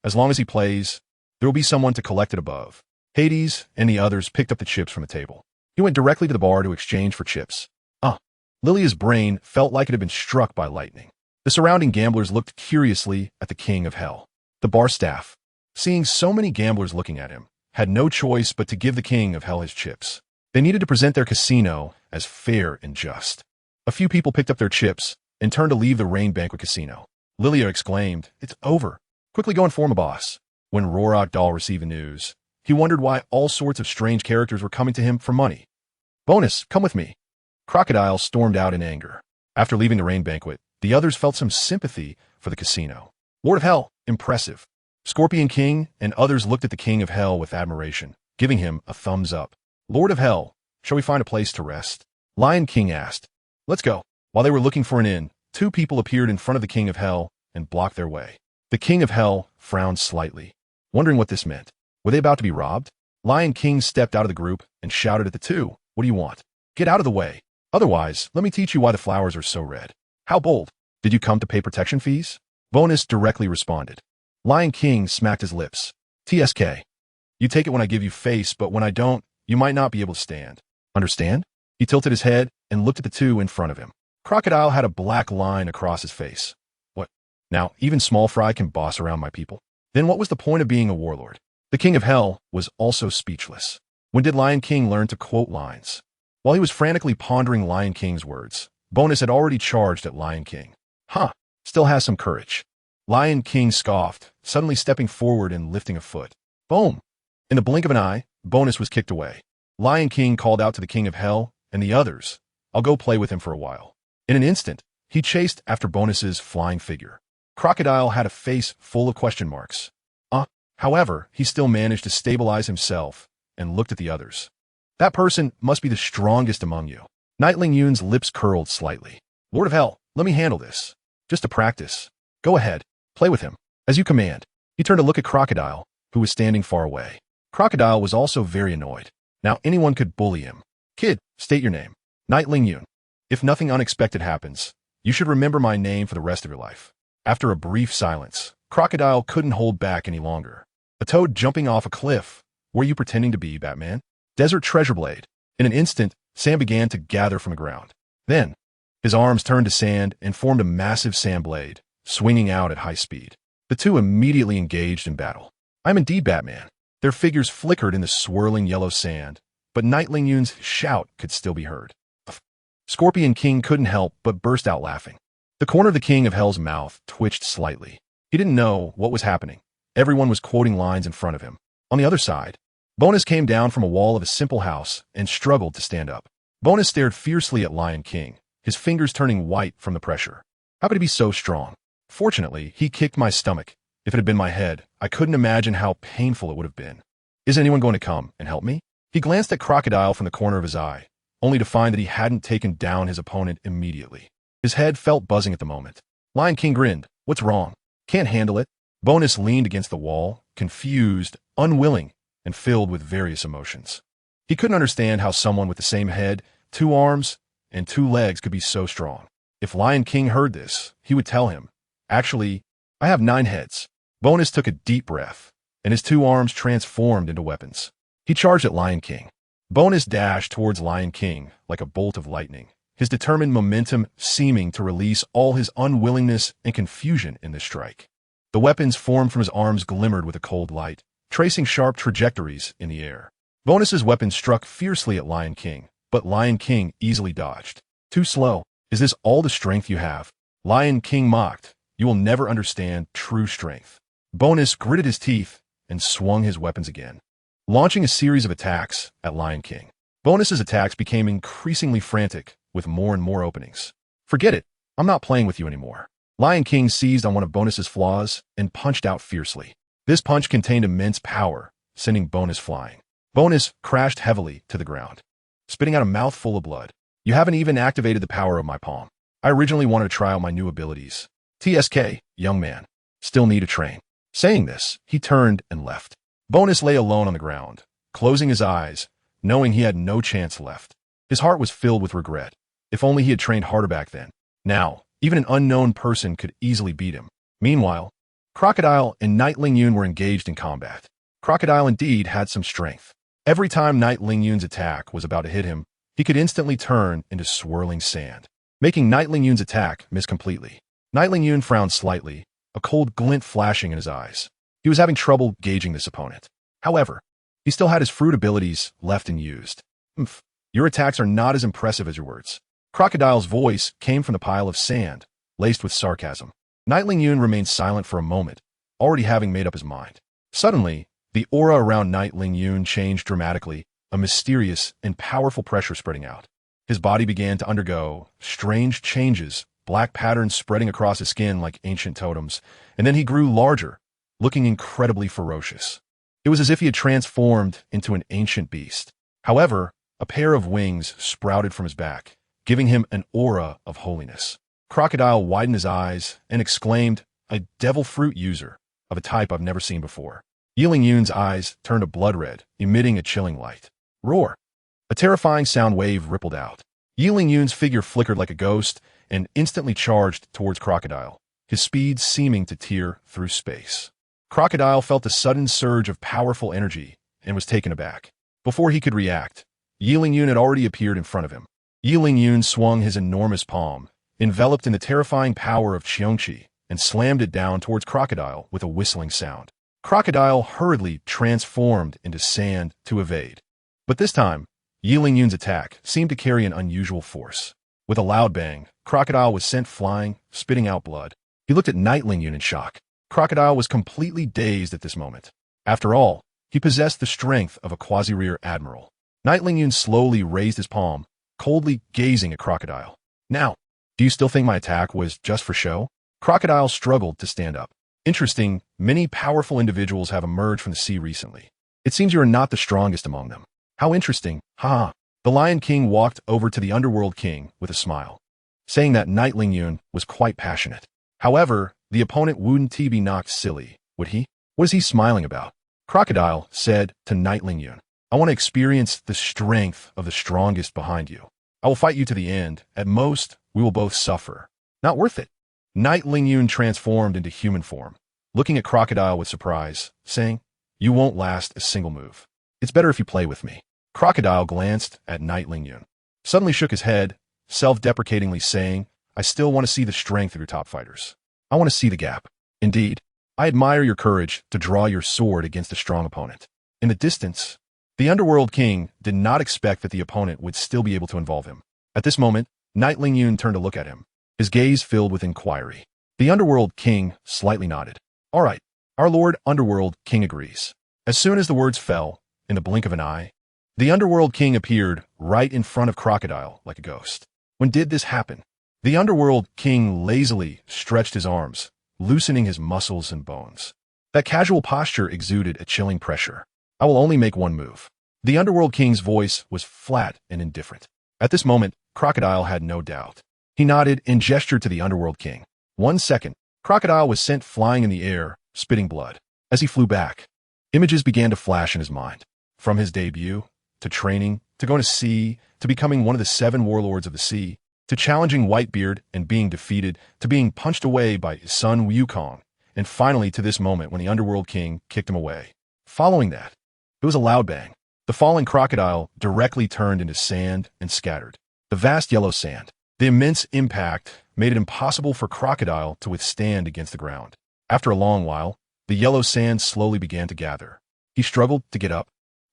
as long as he plays, there will be someone to collect it above. Hades and the others picked up the chips from the table. He went directly to the bar to exchange for chips. Lilia's brain felt like it had been struck by lightning. The surrounding gamblers looked curiously at the king of hell. The bar staff, seeing so many gamblers looking at him, had no choice but to give the king of hell his chips. They needed to present their casino as fair and just. A few people picked up their chips and turned to leave the Rain Banquet Casino. Lilia exclaimed, it's over. Quickly go inform a boss. When Rorok Dahl received the news, he wondered why all sorts of strange characters were coming to him for money. Bonus, come with me. Crocodile stormed out in anger. After leaving the Rain Banquet, the others felt some sympathy for the casino. Lord of Hell, impressive. Scorpion King and others looked at the King of Hell with admiration, giving him a thumbs up. Lord of Hell, shall we find a place to rest? Lion King asked. Let's go. While they were looking for an inn, 2 people appeared in front of the King of Hell and blocked their way. The King of Hell frowned slightly, wondering what this meant. Were they about to be robbed? Lion King stepped out of the group and shouted at the 2, what do you want? Get out of the way. Otherwise, let me teach you why the flowers are so red. How bold. Did you come to pay protection fees? Bonus directly responded. Lion King smacked his lips. TSK. You take it when I give you face, but when I don't, you might not be able to stand. Understand? He tilted his head and looked at the 2 in front of him. Crocodile had a black line across his face. What? Now, even Small Fry can boss around my people? Then what was the point of being a warlord? The king of hell was also speechless. When did Lion King learn to quote lines? While he was frantically pondering Lion King's words, Bonus had already charged at Lion King. Huh, still has some courage. Lion King scoffed, suddenly stepping forward and lifting a foot. Boom! In the blink of an eye, Bonus was kicked away. Lion King called out to the king of hell and the others, I'll go play with him for a while. In an instant, he chased after Bonus's flying figure. Crocodile had a face full of question marks. However, he still managed to stabilize himself and looked at the others. That person must be the strongest among you. Nightling Yun's lips curled slightly. Lord of Hell, let me handle this. Just to practice. Go ahead, play with him. As you command. He turned to look at Crocodile, who was standing far away. Crocodile was also very annoyed. Now anyone could bully him. Kid, state your name. Nightling Yun. If nothing unexpected happens, you should remember my name for the rest of your life. After a brief silence, Crocodile couldn't hold back any longer. A toad jumping off a cliff. Were you pretending to be, Batman? Desert Treasure Blade. In an instant, sand began to gather from the ground. Then, his arms turned to sand and formed a massive sand blade, swinging out at high speed. The two immediately engaged in battle. I'm indeed Batman. Their figures flickered in the swirling yellow sand, but Nightling Yun's shout could still be heard. Scorpion King couldn't help but burst out laughing. The corner of the King of Hell's mouth twitched slightly. He didn't know what was happening. Everyone was quoting lines in front of him. On the other side, Bonus came down from a wall of a simple house and struggled to stand up. Bonus stared fiercely at Lion King, his fingers turning white from the pressure. How could he be so strong? Fortunately, he kicked my stomach. If it had been my head, I couldn't imagine how painful it would have been. Is anyone going to come and help me? He glanced at Crocodile from the corner of his eye, only to find that he hadn't taken down his opponent immediately. His head felt buzzing at the moment. Lion King grinned. What's wrong? Can't handle it? Bonus leaned against the wall, confused, unwilling, and filled with various emotions. He couldn't understand how someone with the same head, 2 arms, and 2 legs could be so strong. If Lion King heard this, he would tell him, actually, I have 9 heads. Bonus took a deep breath, and his 2 arms transformed into weapons. He charged at Lion King. Bonus dashed towards Lion King like a bolt of lightning, his determined momentum seeming to release all his unwillingness and confusion in this strike. The weapons formed from his arms glimmered with a cold light, tracing sharp trajectories in the air. Bonus's weapon struck fiercely at Lion King, but Lion King easily dodged. Too slow. Is this all the strength you have? Lion King mocked. You will never understand true strength. Bonus gritted his teeth and swung his weapons again, launching a series of attacks at Lion King. Bonus's attacks became increasingly frantic, with more and more openings. Forget it. I'm not playing with you anymore. Lion King seized on one of Bonus's flaws and punched out fiercely. This punch contained immense power, sending Bonus flying. Bonus crashed heavily to the ground, spitting out a mouthful of blood. You haven't even activated the power of my palm. I originally wanted to try out my new abilities. TSK, young man. Still need to train. Saying this, he turned and left. Bonus lay alone on the ground, closing his eyes, knowing he had no chance left. His heart was filled with regret. If only he had trained harder back then. Now, even an unknown person could easily beat him. Meanwhile, Crocodile and Nightling Yun were engaged in combat. Crocodile indeed had some strength. Every time Nightling Yun's attack was about to hit him, he could instantly turn into swirling sand, making Nightling Yun's attack miss completely. Nightling Yun frowned slightly, a cold glint flashing in his eyes. He was having trouble gauging this opponent. However, he still had his fruit abilities left unused. Your attacks are not as impressive as your words. Crocodile's voice came from the pile of sand, laced with sarcasm. Nightling Yun remained silent for a moment, already having made up his mind. Suddenly, the aura around Nightling Yun changed dramatically, a mysterious and powerful pressure spreading out. His body began to undergo strange changes, black patterns spreading across his skin like ancient totems, and then he grew larger, looking incredibly ferocious. It was as if he had transformed into an ancient beast. However, a pair of wings sprouted from his back, giving him an aura of holiness. Crocodile widened his eyes and exclaimed, a devil fruit user, of a type I've never seen before. Yiling Yun's eyes turned a blood red, emitting a chilling light. Roar! A terrifying sound wave rippled out. Yiling Yun's figure flickered like a ghost and instantly charged towards Crocodile, his speed seeming to tear through space. Crocodile felt a sudden surge of powerful energy and was taken aback. Before he could react, Yiling Yun had already appeared in front of him. Yiling Yun swung his enormous palm, enveloped in the terrifying power of Cheongqi, and slammed it down towards Crocodile with a whistling sound. Crocodile hurriedly transformed into sand to evade. But this time, Yi Lingyun's attack seemed to carry an unusual force. With a loud bang, Crocodile was sent flying, spitting out blood. He looked at Knight Lingyun in shock. Crocodile was completely dazed at this moment. After all, he possessed the strength of a quasi-rear admiral. Knight Lingyun slowly raised his palm, coldly gazing at Crocodile. Now, do you still think my attack was just for show? Crocodile struggled to stand up. Interesting, many powerful individuals have emerged from the sea recently. It seems you are not the strongest among them. How interesting, haha. The Lion King walked over to the Underworld King with a smile, saying that Knight Lingyun was quite passionate. However, the opponent wouldn't be knocked silly, would he? What is he smiling about? Crocodile said to Knight Lingyun, I want to experience the strength of the strongest behind you. I will fight you to the end. At most, we will both suffer. Not worth it. Knight Lingyun transformed into human form, looking at Crocodile with surprise, saying, You won't last a single move. It's better if you play with me. Crocodile glanced at Knight Lingyun, suddenly shook his head, self-deprecatingly saying, I still want to see the strength of your top fighters. I want to see the gap. Indeed, I admire your courage to draw your sword against a strong opponent. In the distance, the Underworld King did not expect that the opponent would still be able to involve him. At this moment, Knight Lingyun turned to look at him, his gaze filled with inquiry. The Underworld King slightly nodded. All right, our Lord Underworld King agrees. As soon as the words fell, in the blink of an eye, the Underworld King appeared right in front of Crocodile like a ghost. When did this happen? The Underworld King lazily stretched his arms, loosening his muscles and bones. That casual posture exuded a chilling pressure. I will only make one move. The Underworld King's voice was flat and indifferent. At this moment, Crocodile had no doubt. He nodded and gestured to the Underworld King. 1 second, Crocodile was sent flying in the air, spitting blood. As he flew back, images began to flash in his mind. From his debut, to training, to going to sea, to becoming one of the 7 warlords of the sea, to challenging Whitebeard and being defeated, to being punched away by his son Wukong, and finally to this moment when the Underworld King kicked him away. Following that, it was a loud bang. The falling crocodile directly turned into sand and scattered. The vast yellow sand. The immense impact made it impossible for Crocodile to withstand against the ground. After a long while, the yellow sand slowly began to gather. He struggled to get up,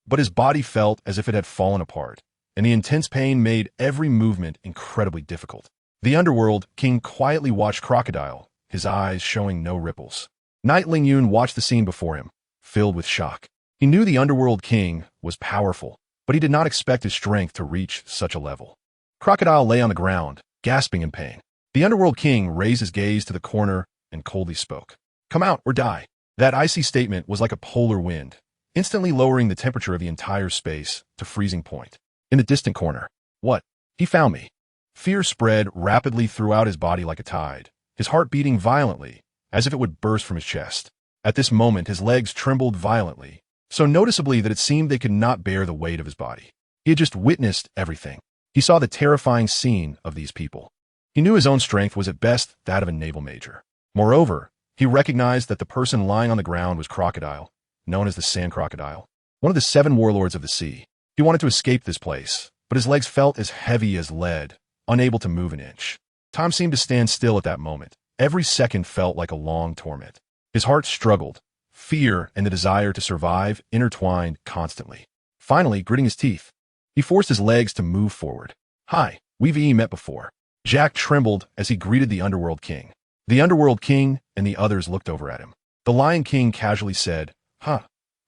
but his body felt as if it had fallen apart, and the intense pain made every movement incredibly difficult. The Underworld King quietly watched Crocodile, his eyes showing no ripples. Knight Lingyun watched the scene before him, filled with shock. He knew the Underworld King was powerful, but he did not expect his strength to reach such a level. Crocodile lay on the ground, gasping in pain. The Underworld King raised his gaze to the corner and coldly spoke. Come out or die. That icy statement was like a polar wind, instantly lowering the temperature of the entire space to freezing point. In the distant corner, what? He found me. Fear spread rapidly throughout his body like a tide, his heart beating violently, as if it would burst from his chest. At this moment, his legs trembled violently, so noticeably that it seemed they could not bear the weight of his body. He had just witnessed everything. He saw the terrifying scene of these people. He knew his own strength was at best that of a naval major. Moreover, he recognized that the person lying on the ground was Crocodile, known as the Sand Crocodile, one of the 7 warlords of the sea. He wanted to escape this place, but his legs felt as heavy as lead, unable to move an inch. Time seemed to stand still at that moment. Every second felt like a long torment. His heart struggled. Fear and the desire to survive intertwined constantly. Finally, gritting his teeth, he forced his legs to move forward. Hi, we've met before. Jack trembled as he greeted the Underworld King. The Underworld King and the others looked over at him. The Lion King casually said,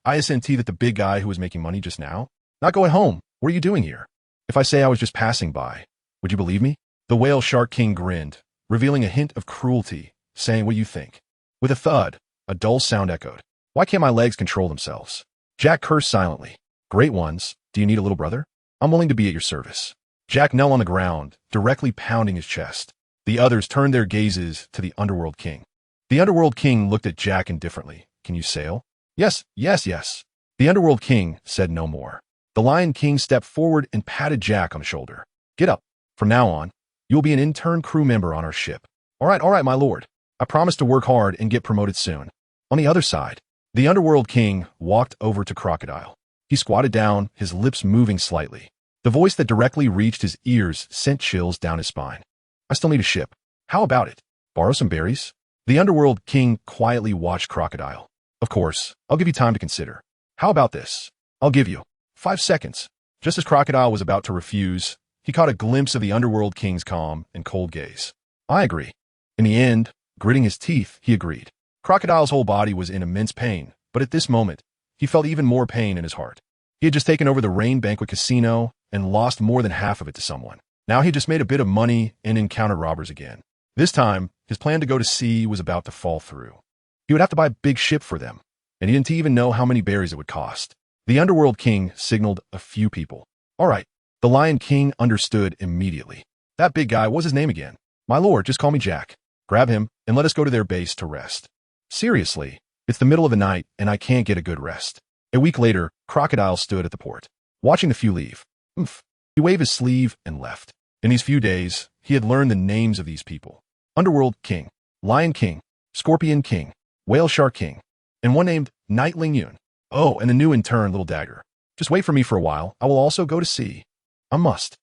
ISNT that the big guy who was making money just now? Not go at home. What are you doing here? If I say I was just passing by, would you believe me? The Whale Shark King grinned, revealing a hint of cruelty, saying, what do you think? With a thud, a dull sound echoed. Why can't my legs control themselves? Jack cursed silently. Great ones, do you need a little brother? I'm willing to be at your service. Jack knelt on the ground, directly pounding his chest. The others turned their gazes to the Underworld King. The Underworld King looked at Jack indifferently. Can you sail? Yes. The Underworld King said no more. The Lion King stepped forward and patted Jack on the shoulder. Get up. From now on, you will be an intern crew member on our ship. All right, my lord. I promise to work hard and get promoted soon. On the other side, the Underworld King walked over to Crocodile. He squatted down, his lips moving slightly. The voice that directly reached his ears sent chills down his spine. I still need a ship. How about it? Borrow some berries? The Underworld King quietly watched Crocodile. Of course, I'll give you time to consider. How about this? I'll give you 5 seconds. Just as Crocodile was about to refuse, he caught a glimpse of the underworld king's calm and cold gaze. I agree. In the end, gritting his teeth, he agreed. Crocodile's whole body was in immense pain, but at this moment, he felt even more pain in his heart. He had just taken over the Rain Banquet Casino and lost more than half of it to someone. Now he just made a bit of money and encountered robbers again. This time, his plan to go to sea was about to fall through. He would have to buy a big ship for them, and he didn't even know how many berries it would cost. The Underworld King signaled a few people. All right, the Lion King understood immediately. That big guy, what's his name again? My lord, just call me Jack. Grab him, and let us go to their base to rest. Seriously, it's the middle of the night, and I can't get a good rest. A week later, Crocodile stood at the port, watching the few leave. He waved his sleeve and left. In these few days, he had learned the names of these people. Underworld King, Lion King, Scorpion King, Whale Shark King, and one named Nightling Yun. Oh, and the new intern, Little Dagger. Just wait for me for a while. I will also go to sea. I must.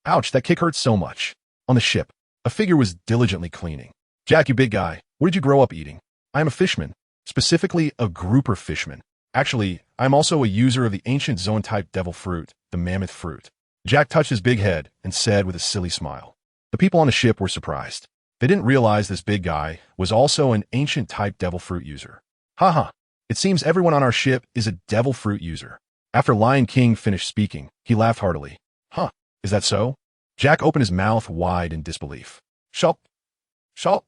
Ouch, that kick hurts so much. On the ship, a figure was diligently cleaning. Jack, you big guy, what did you grow up eating? I am a fishman, specifically a grouper fishman. Actually, I am also a user of the ancient zone-type devil fruit, the mammoth fruit. Jack touched his big head and said with a silly smile. The people on the ship were surprised. They didn't realize this big guy was also an ancient-type devil fruit user. Haha, it seems everyone on our ship is a devil fruit user. After Lion King finished speaking, he laughed heartily. Huh, is that so? Jack opened his mouth wide in disbelief. Shulp, shulp.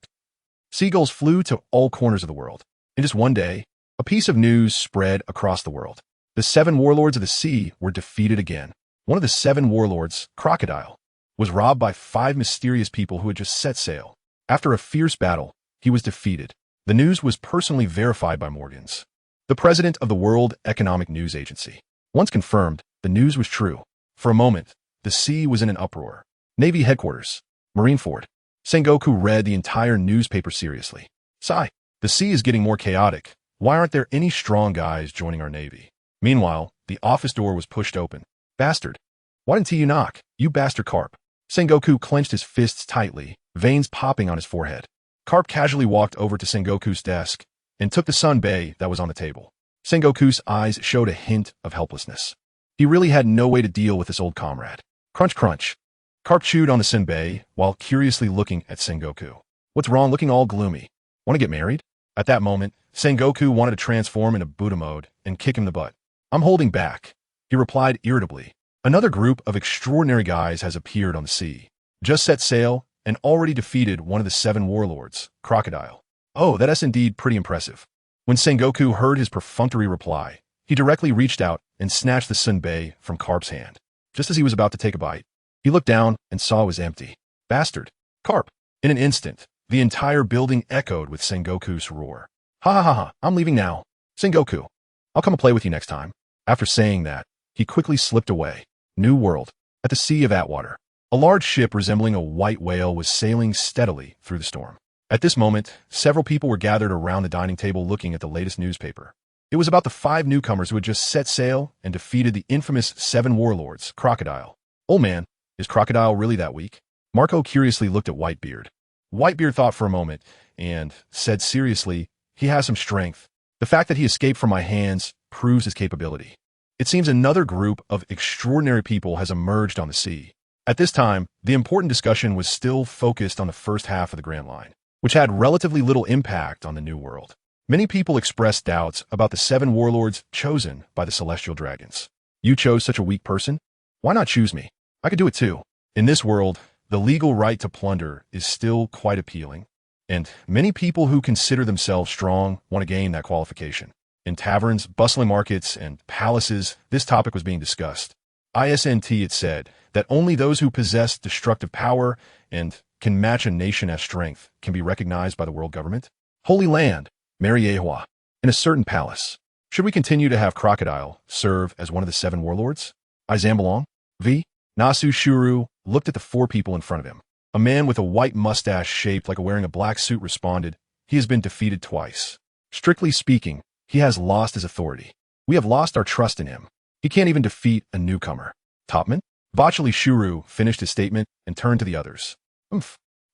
Seagulls flew to all corners of the world. In just one day, a piece of news spread across the world. The 7 warlords of the sea were defeated again. One of the 7 warlords, Crocodile, was robbed by 5 mysterious people who had just set sail. After a fierce battle, he was defeated. The news was personally verified by Morgans, the president of the World Economic News Agency. Once confirmed, the news was true. For a moment, the sea was in an uproar. Navy headquarters, Marineford. Sengoku read the entire newspaper seriously. Sigh, the sea is getting more chaotic. Why aren't there any strong guys joining our Navy? Meanwhile, the office door was pushed open. Bastard. Why didn't you knock, you bastard Carp? Sengoku clenched his fists tightly, veins popping on his forehead. Carp casually walked over to Sengoku's desk and took the sunbae that was on the table. Sengoku's eyes showed a hint of helplessness. He really had no way to deal with this old comrade. Crunch, crunch. Carp chewed on the sunbae while curiously looking at Sengoku. What's wrong, looking all gloomy? Want to get married? At that moment, Sengoku wanted to transform into Buddha mode and kick him in the butt. I'm holding back, he replied irritably. Another group of extraordinary guys has appeared on the sea. Just set sail and already defeated one of the 7 warlords, Crocodile. Oh, that's indeed pretty impressive. When Sengoku heard his perfunctory reply, he directly reached out and snatched the sunbae from Carp's hand. Just as he was about to take a bite, he looked down and saw it was empty. Bastard. Carp. In an instant, the entire building echoed with Sengoku's roar. Ha ha ha ha, I'm leaving now. Sengoku, I'll come and play with you next time. After saying that, he quickly slipped away. New world. At the Sea of Atwater, a large ship resembling a white whale was sailing steadily through the storm. At this moment, several people were gathered around the dining table looking at the latest newspaper. It was about the 5 newcomers who had just set sail and defeated the infamous 7 warlords, Crocodile. Old man, is Crocodile really that weak? Marco curiously looked at Whitebeard. Whitebeard thought for a moment and said seriously, he has some strength. The fact that he escaped from my hands proves his capability. It seems another group of extraordinary people has emerged on the sea. At this time, the important discussion was still focused on the first half of the Grand Line, which had relatively little impact on the New World. Many people expressed doubts about the 7 warlords chosen by the Celestial Dragons. You chose such a weak person? Why not choose me? I could do it too. In this world, the legal right to plunder is still quite appealing, and many people who consider themselves strong want to gain that qualification. In taverns, bustling markets, and palaces, this topic was being discussed. ISNT, it said, that only those who possess destructive power and can match a nation as strength can be recognized by the world government. Holy Land, Mariehua, in a certain palace. Should we continue to have Crocodile serve as one of the 7 warlords? Izambalong? V. Nasu Shuru looked at the 4 people in front of him. A man with a white mustache shaped like wearing a black suit responded, he has been defeated twice. Strictly speaking, he has lost his authority. We have lost our trust in him. He can't even defeat a newcomer. Topman? Bachali Shuru finished his statement and turned to the others.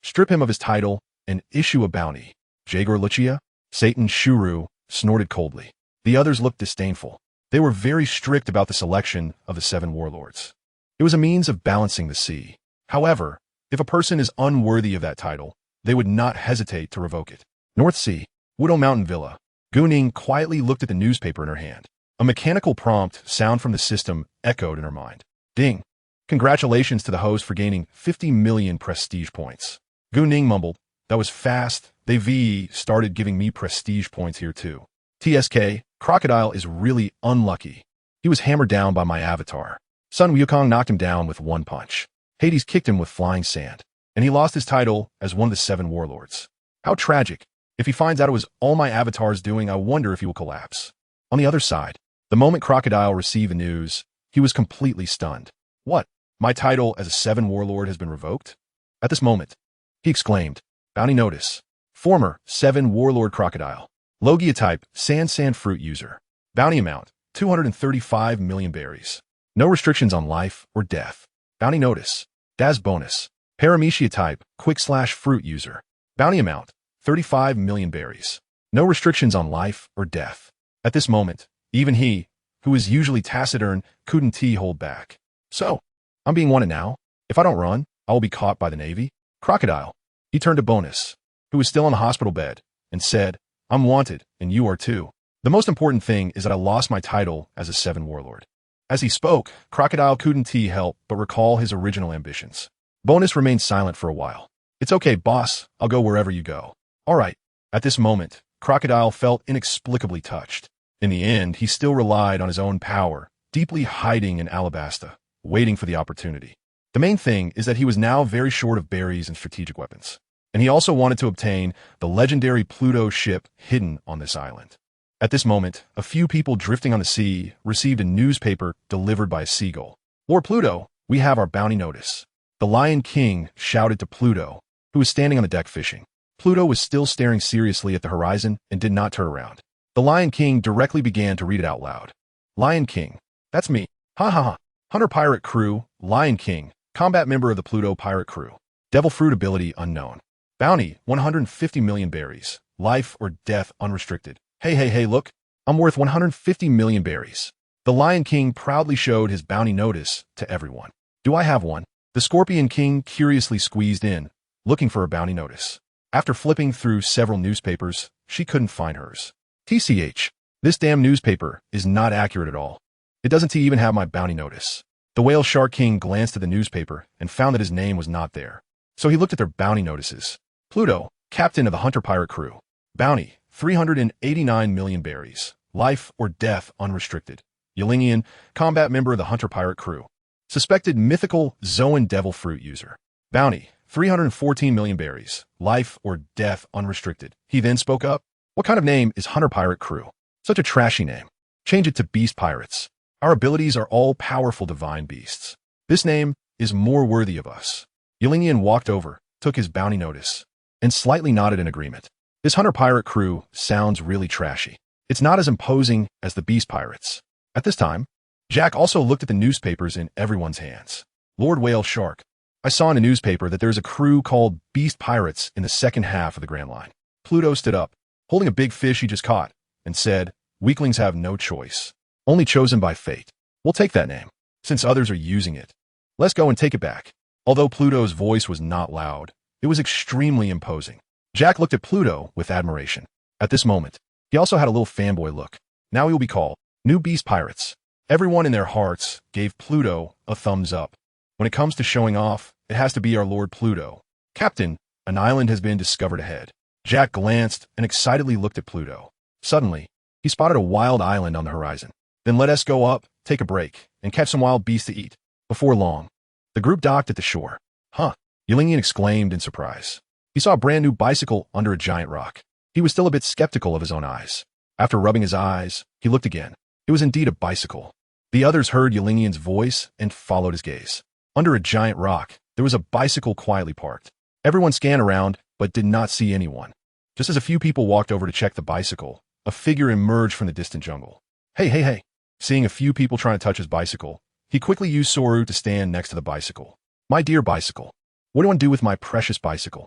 Strip him of his title and issue a bounty. Jagar Lucia? Satan Shuru snorted coldly. The others looked disdainful. They were very strict about the selection of the 7 warlords. It was a means of balancing the sea. However, if a person is unworthy of that title, they would not hesitate to revoke it. North Sea, Widow Mountain Villa. GuNing quietly looked at the newspaper in her hand. A mechanical prompt sound from the system echoed in her mind. Ding. Congratulations to the host for gaining 50 million prestige points. GuNing mumbled. That was fast. They started giving me prestige points here too. TSK, Crocodile is really unlucky. He was hammered down by my avatar. Sun Wukong knocked him down with one punch. Hades kicked him with flying sand. And he lost his title as one of the 7 warlords. How tragic. If he finds out it was all my avatar's doing, I wonder if he will collapse. On the other side, the moment Crocodile received the news, he was completely stunned. What? My title as a 7 warlord has been revoked? At this moment, he exclaimed, Bounty notice. Former 7 warlord Crocodile. Logia type, sand fruit user. Bounty amount, 235 million berries. No restrictions on life or death. Bounty notice. DAS bonus. Paramecia type, quick/fruit user. Bounty amount, 35 million berries. No restrictions on life or death. At this moment, even he, who is usually taciturn, couldn't hold back. So, I'm being wanted now. If I don't run, I will be caught by the Navy. Crocodile. He turned to Bonus, who was still on the hospital bed, and said, I'm wanted, and you are too. The most important thing is that I lost my title as a 7 warlord. As he spoke, Crocodile couldn't help but recall his original ambitions. Bonus remained silent for a while. It's okay, boss. I'll go wherever you go. All right. At this moment, Crocodile felt inexplicably touched. In the end, he still relied on his own power, deeply hiding in Alabasta, waiting for the opportunity. The main thing is that he was now very short of berries and strategic weapons. And he also wanted to obtain the legendary Pluto ship hidden on this island. At this moment, a few people drifting on the sea received a newspaper delivered by a seagull. Lord Pluto, we have our bounty notice. The Lion King shouted to Pluto, who was standing on the deck fishing. Pluto was still staring seriously at the horizon and did not turn around. The Lion King directly began to read it out loud. Lion King. That's me. Ha ha ha. Hunter Pirate Crew, Lion King, combat member of the Pluto Pirate Crew. Devil Fruit ability unknown. Bounty, 150 million berries. Life or death unrestricted. Hey, look. I'm worth 150 million berries. The Lion King proudly showed his bounty notice to everyone. Do I have one? The Scorpion King curiously squeezed in, looking for a bounty notice. After flipping through several newspapers, she couldn't find hers. TCH. This damn newspaper is not accurate at all. It doesn't even have my bounty notice. The Whale Shark King glanced at the newspaper and found that his name was not there. So he looked at their bounty notices. Pluto, captain of the Hunter Pirate Crew. Bounty, 389 million berries. Life or death unrestricted. Ylingian, combat member of the Hunter Pirate Crew. Suspected mythical Zoan Devil Fruit user. Bounty, 314 million berries. Life or death unrestricted. He then spoke up. What kind of name is Hunter Pirate Crew? Such a trashy name. Change it to Beast Pirates. Our abilities are all powerful divine beasts. This name is more worthy of us. Ylingian walked over, took his bounty notice, and slightly nodded in agreement. This Hunter Pirate Crew sounds really trashy. It's not as imposing as the Beast Pirates. At this time, Jack also looked at the newspapers in everyone's hands. Lord Whale Shark. I saw in a newspaper that there's a crew called Beast Pirates in the second half of the Grand Line. Pluto stood up, holding a big fish he just caught, and said, Weaklings have no choice. Only chosen by fate. We'll take that name, since others are using it. Let's go and take it back. Although Pluto's voice was not loud, it was extremely imposing. Jack looked at Pluto with admiration. At this moment, he also had a little fanboy look. Now he will be called New Beast Pirates. Everyone in their hearts gave Pluto a thumbs up. When it comes to showing off, it has to be our Lord Pluto. Captain, an island has been discovered ahead. Jack glanced and excitedly looked at Pluto. Suddenly, he spotted a wild island on the horizon. Then let us go up, take a break, and catch some wild beasts to eat. Before long, the group docked at the shore. Huh, Ylingian exclaimed in surprise. He saw a brand new bicycle under a giant rock. He was still a bit skeptical of his own eyes. After rubbing his eyes, he looked again. It was indeed a bicycle. The others heard Ylingian's voice and followed his gaze. Under a giant rock, there was a bicycle quietly parked. Everyone scanned around, but did not see anyone. Just as a few people walked over to check the bicycle, a figure emerged from the distant jungle. Hey. Seeing a few people trying to touch his bicycle, he quickly used Soru to stand next to the bicycle. My dear bicycle, what do I do with my precious bicycle?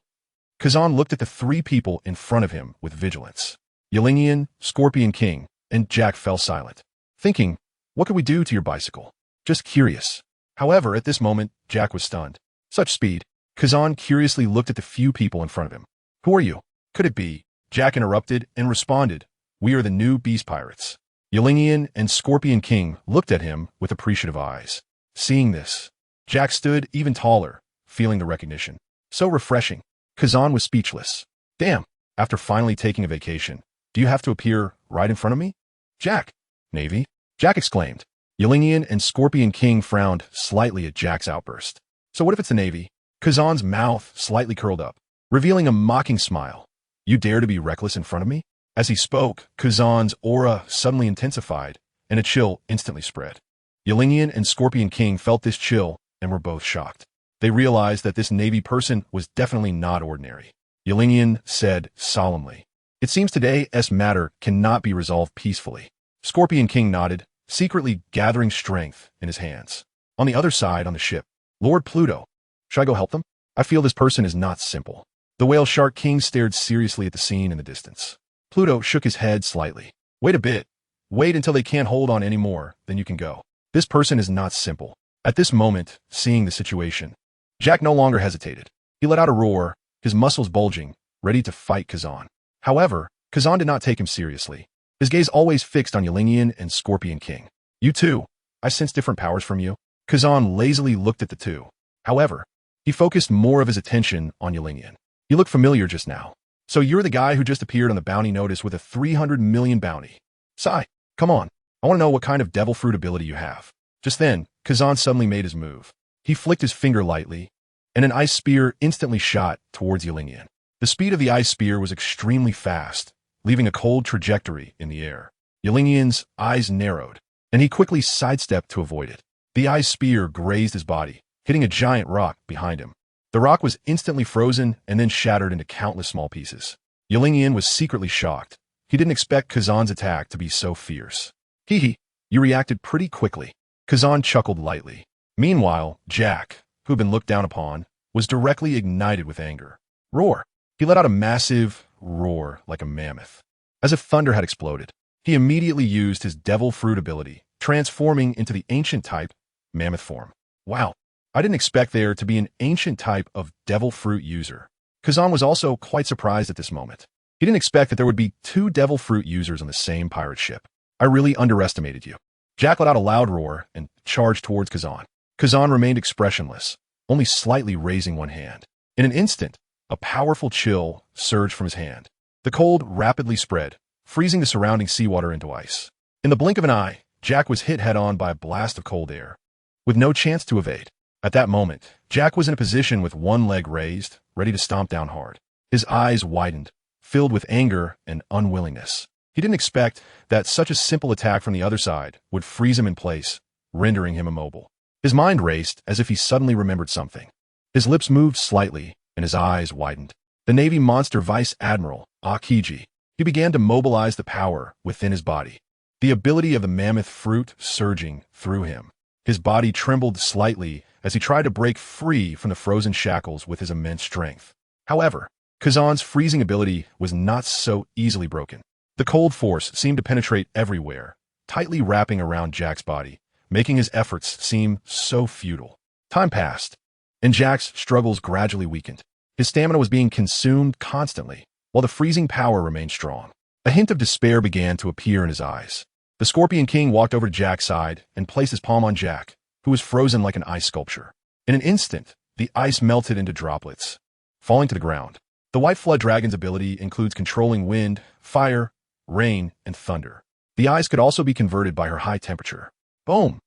Kazan looked at the 3 people in front of him with vigilance. Yelingyan, Scorpion King, and Jack fell silent, thinking, what could we do to your bicycle? Just curious. However, at this moment, Jack was stunned. Such speed. Kazan curiously looked at the few people in front of him. Who are you? Could it be? Jack interrupted and responded, we are the new Beast Pirates. Yelingyan and Scorpion King looked at him with appreciative eyes. Seeing this, Jack stood even taller, feeling the recognition. So refreshing. Kazan was speechless. Damn, after finally taking a vacation, do you have to appear right in front of me? Jack. Navy? Jack exclaimed. Yelingyan and Scorpion King frowned slightly at Jack's outburst. So what if it's the Navy? Kazan's mouth slightly curled up, revealing a mocking smile. You dare to be reckless in front of me? As he spoke, Kazan's aura suddenly intensified, and a chill instantly spread. Yelingyan and Scorpion King felt this chill and were both shocked. They realized that this Navy person was definitely not ordinary. Yelingyan said solemnly, it seems today's matter cannot be resolved peacefully. Scorpion King nodded, secretly gathering strength in his hands. On the other side on the ship, Lord Pluto. Should I go help them? I feel this person is not simple. The Whale Shark King stared seriously at the scene in the distance. Pluto shook his head slightly. Wait a bit. Wait until they can't hold on any more, then you can go. This person is not simple. At this moment, seeing the situation, Jack no longer hesitated. He let out a roar, his muscles bulging, ready to fight Kazan. However, Kazan did not take him seriously. His gaze always fixed on Yelingyan and Scorpion King. You too. I sense different powers from you. Kazan lazily looked at the two. However, he focused more of his attention on Yelingyan. You look familiar just now. So you're the guy who just appeared on the bounty notice with a 300 million bounty. Sai, come on. I want to know what kind of devil fruit ability you have. Just then, Kazan suddenly made his move. He flicked his finger lightly, and an ice spear instantly shot towards Yelingyan. The speed of the ice spear was extremely fast, leaving a cold trajectory in the air. Yelingyan's eyes narrowed, and he quickly sidestepped to avoid it. The ice spear grazed his body, hitting a giant rock behind him. The rock was instantly frozen and then shattered into countless small pieces. Yelingyan was secretly shocked. He didn't expect Kazan's attack to be so fierce. Hee, you reacted pretty quickly. Kazan chuckled lightly. Meanwhile, Jack, who had been looked down upon, was directly ignited with anger. Roar. He let out a massive roar like a mammoth. As if thunder had exploded, he immediately used his devil fruit ability, transforming into the ancient type, mammoth form. Wow. I didn't expect there to be an ancient type of devil fruit user. Kazan was also quite surprised at this moment. He didn't expect that there would be two devil fruit users on the same pirate ship. I really underestimated you. Jack let out a loud roar and charged towards Kazan. Kazan remained expressionless, only slightly raising one hand. In an instant, a powerful chill surged from his hand. The cold rapidly spread, freezing the surrounding seawater into ice. In the blink of an eye, Jack was hit head-on by a blast of cold air, with no chance to evade. At that moment, Jack was in a position with one leg raised, ready to stomp down hard. His eyes widened, filled with anger and unwillingness. He didn't expect that such a simple attack from the other side would freeze him in place, rendering him immobile. His mind raced as if he suddenly remembered something. His lips moved slightly, and his eyes widened. The Navy Monster Vice Admiral, Akiji, he began to mobilize the power within his body. The ability of the mammoth fruit surging through him. His body trembled slightly as he tried to break free from the frozen shackles with his immense strength. However, Kazan's freezing ability was not so easily broken. The cold force seemed to penetrate everywhere, tightly wrapping around Jack's body, making his efforts seem so futile. Time passed, and Jack's struggles gradually weakened. His stamina was being consumed constantly, while the freezing power remained strong. A hint of despair began to appear in his eyes. The Scorpion King walked over to Jack's side and placed his palm on Jack, who was frozen like an ice sculpture. In an instant, the ice melted into droplets, falling to the ground. The White Flood Dragon's ability includes controlling wind, fire, rain, and thunder. The ice could also be converted by her high temperature. Boom!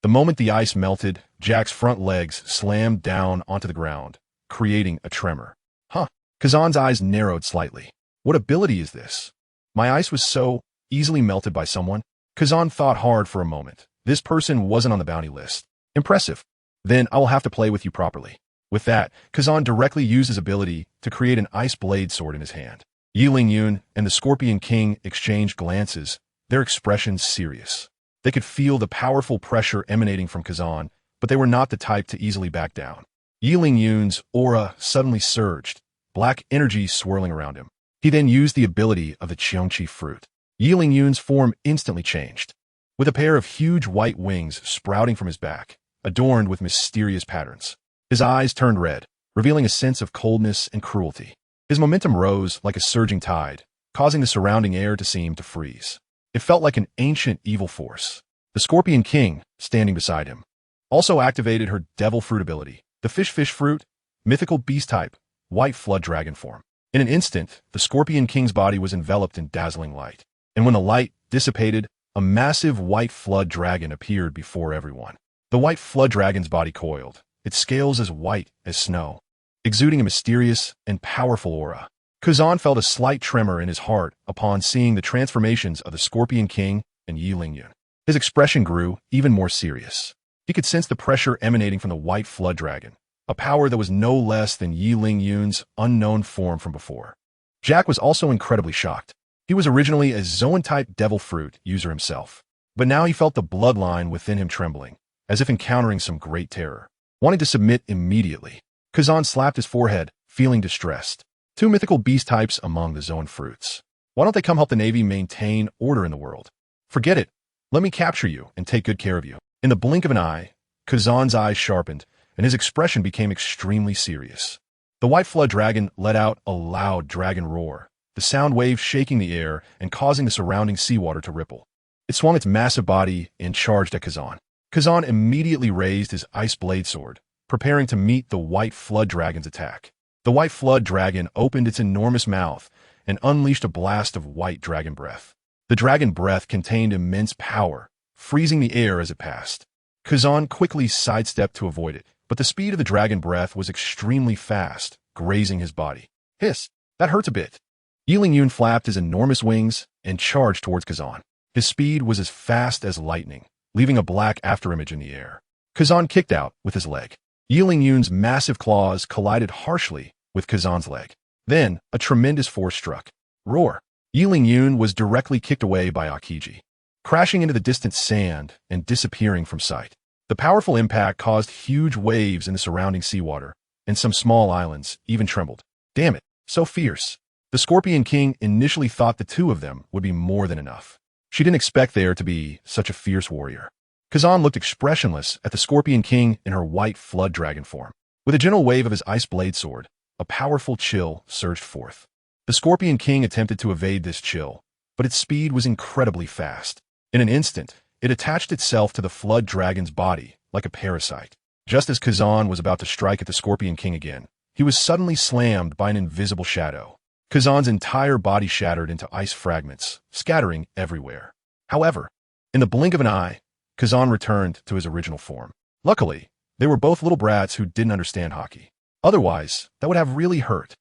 The moment the ice melted, Jack's front legs slammed down onto the ground, creating a tremor. Huh. Kazan's eyes narrowed slightly. What ability is this? My ice was so easily melted by someone? Kazan thought hard for a moment. This person wasn't on the bounty list. Impressive. Then I will have to play with you properly. With that, Kazan directly used his ability to create an ice blade sword in his hand. Yelingyan and the Scorpion King exchanged glances, their expressions serious. They could feel the powerful pressure emanating from Kazan, but they were not the type to easily back down. Yelingyan's aura suddenly surged, black energy swirling around him. He then used the ability of the Cheongqi fruit. Yiling Yun's form instantly changed, with a pair of huge white wings sprouting from his back, adorned with mysterious patterns. His eyes turned red, revealing a sense of coldness and cruelty. His momentum rose like a surging tide, causing the surrounding air to seem to freeze. It felt like an ancient evil force. The Scorpion King, standing beside him, also activated her devil fruit ability, the fish fruit, mythical beast type, white flood dragon form. In an instant, the Scorpion King's body was enveloped in dazzling light. And when the light dissipated, a massive white flood dragon appeared before everyone. The white flood dragon's body coiled, its scales as white as snow, exuding a mysterious and powerful aura. Kazan felt a slight tremor in his heart upon seeing the transformations of the Scorpion King and Yiling Yun. His expression grew even more serious. He could sense the pressure emanating from the white flood dragon, a power that was no less than Yiling Yun's unknown form from before. Jack was also incredibly shocked. He was originally a Zoan-type devil fruit user himself, but now he felt the bloodline within him trembling, as if encountering some great terror. Wanting to submit immediately, Kazan slapped his forehead, feeling distressed. Two mythical beast types among the Zoan fruits. Why don't they come help the Navy maintain order in the world? Forget it. Let me capture you and take good care of you. In the blink of an eye, Kazan's eyes sharpened, and his expression became extremely serious. The white flood dragon let out a loud dragon roar, the sound wave shaking the air and causing the surrounding seawater to ripple. It swung its massive body and charged at Kazan. Kazan immediately raised his ice blade sword, preparing to meet the white flood dragon's attack. The white flood dragon opened its enormous mouth and unleashed a blast of white dragon breath. The dragon breath contained immense power, freezing the air as it passed. Kazan quickly sidestepped to avoid it, but the speed of the dragon breath was extremely fast, grazing his body. Hiss! That hurts a bit. Yiling Yun flapped his enormous wings and charged towards Kazan. His speed was as fast as lightning, leaving a black afterimage in the air. Kazan kicked out with his leg. Yiling Yun's massive claws collided harshly with Kazan's leg. Then, a tremendous force struck. Roar! Yiling Yun was directly kicked away by Aokiji, crashing into the distant sand and disappearing from sight. The powerful impact caused huge waves in the surrounding seawater, and some small islands even trembled. Damn it, so fierce. The Scorpion King initially thought the two of them would be more than enough. She didn't expect there to be such a fierce warrior. Kazan looked expressionless at the Scorpion King in her white flood dragon form. With a gentle wave of his ice blade sword, a powerful chill surged forth. The Scorpion King attempted to evade this chill, but its speed was incredibly fast. In an instant, it attached itself to the flood dragon's body like a parasite. Just as Kazan was about to strike at the Scorpion King again, he was suddenly slammed by an invisible shadow. Kazan's entire body shattered into ice fragments, scattering everywhere. However, in the blink of an eye, Kazan returned to his original form. Luckily, they were both little brats who didn't understand hockey. Otherwise, that would have really hurt.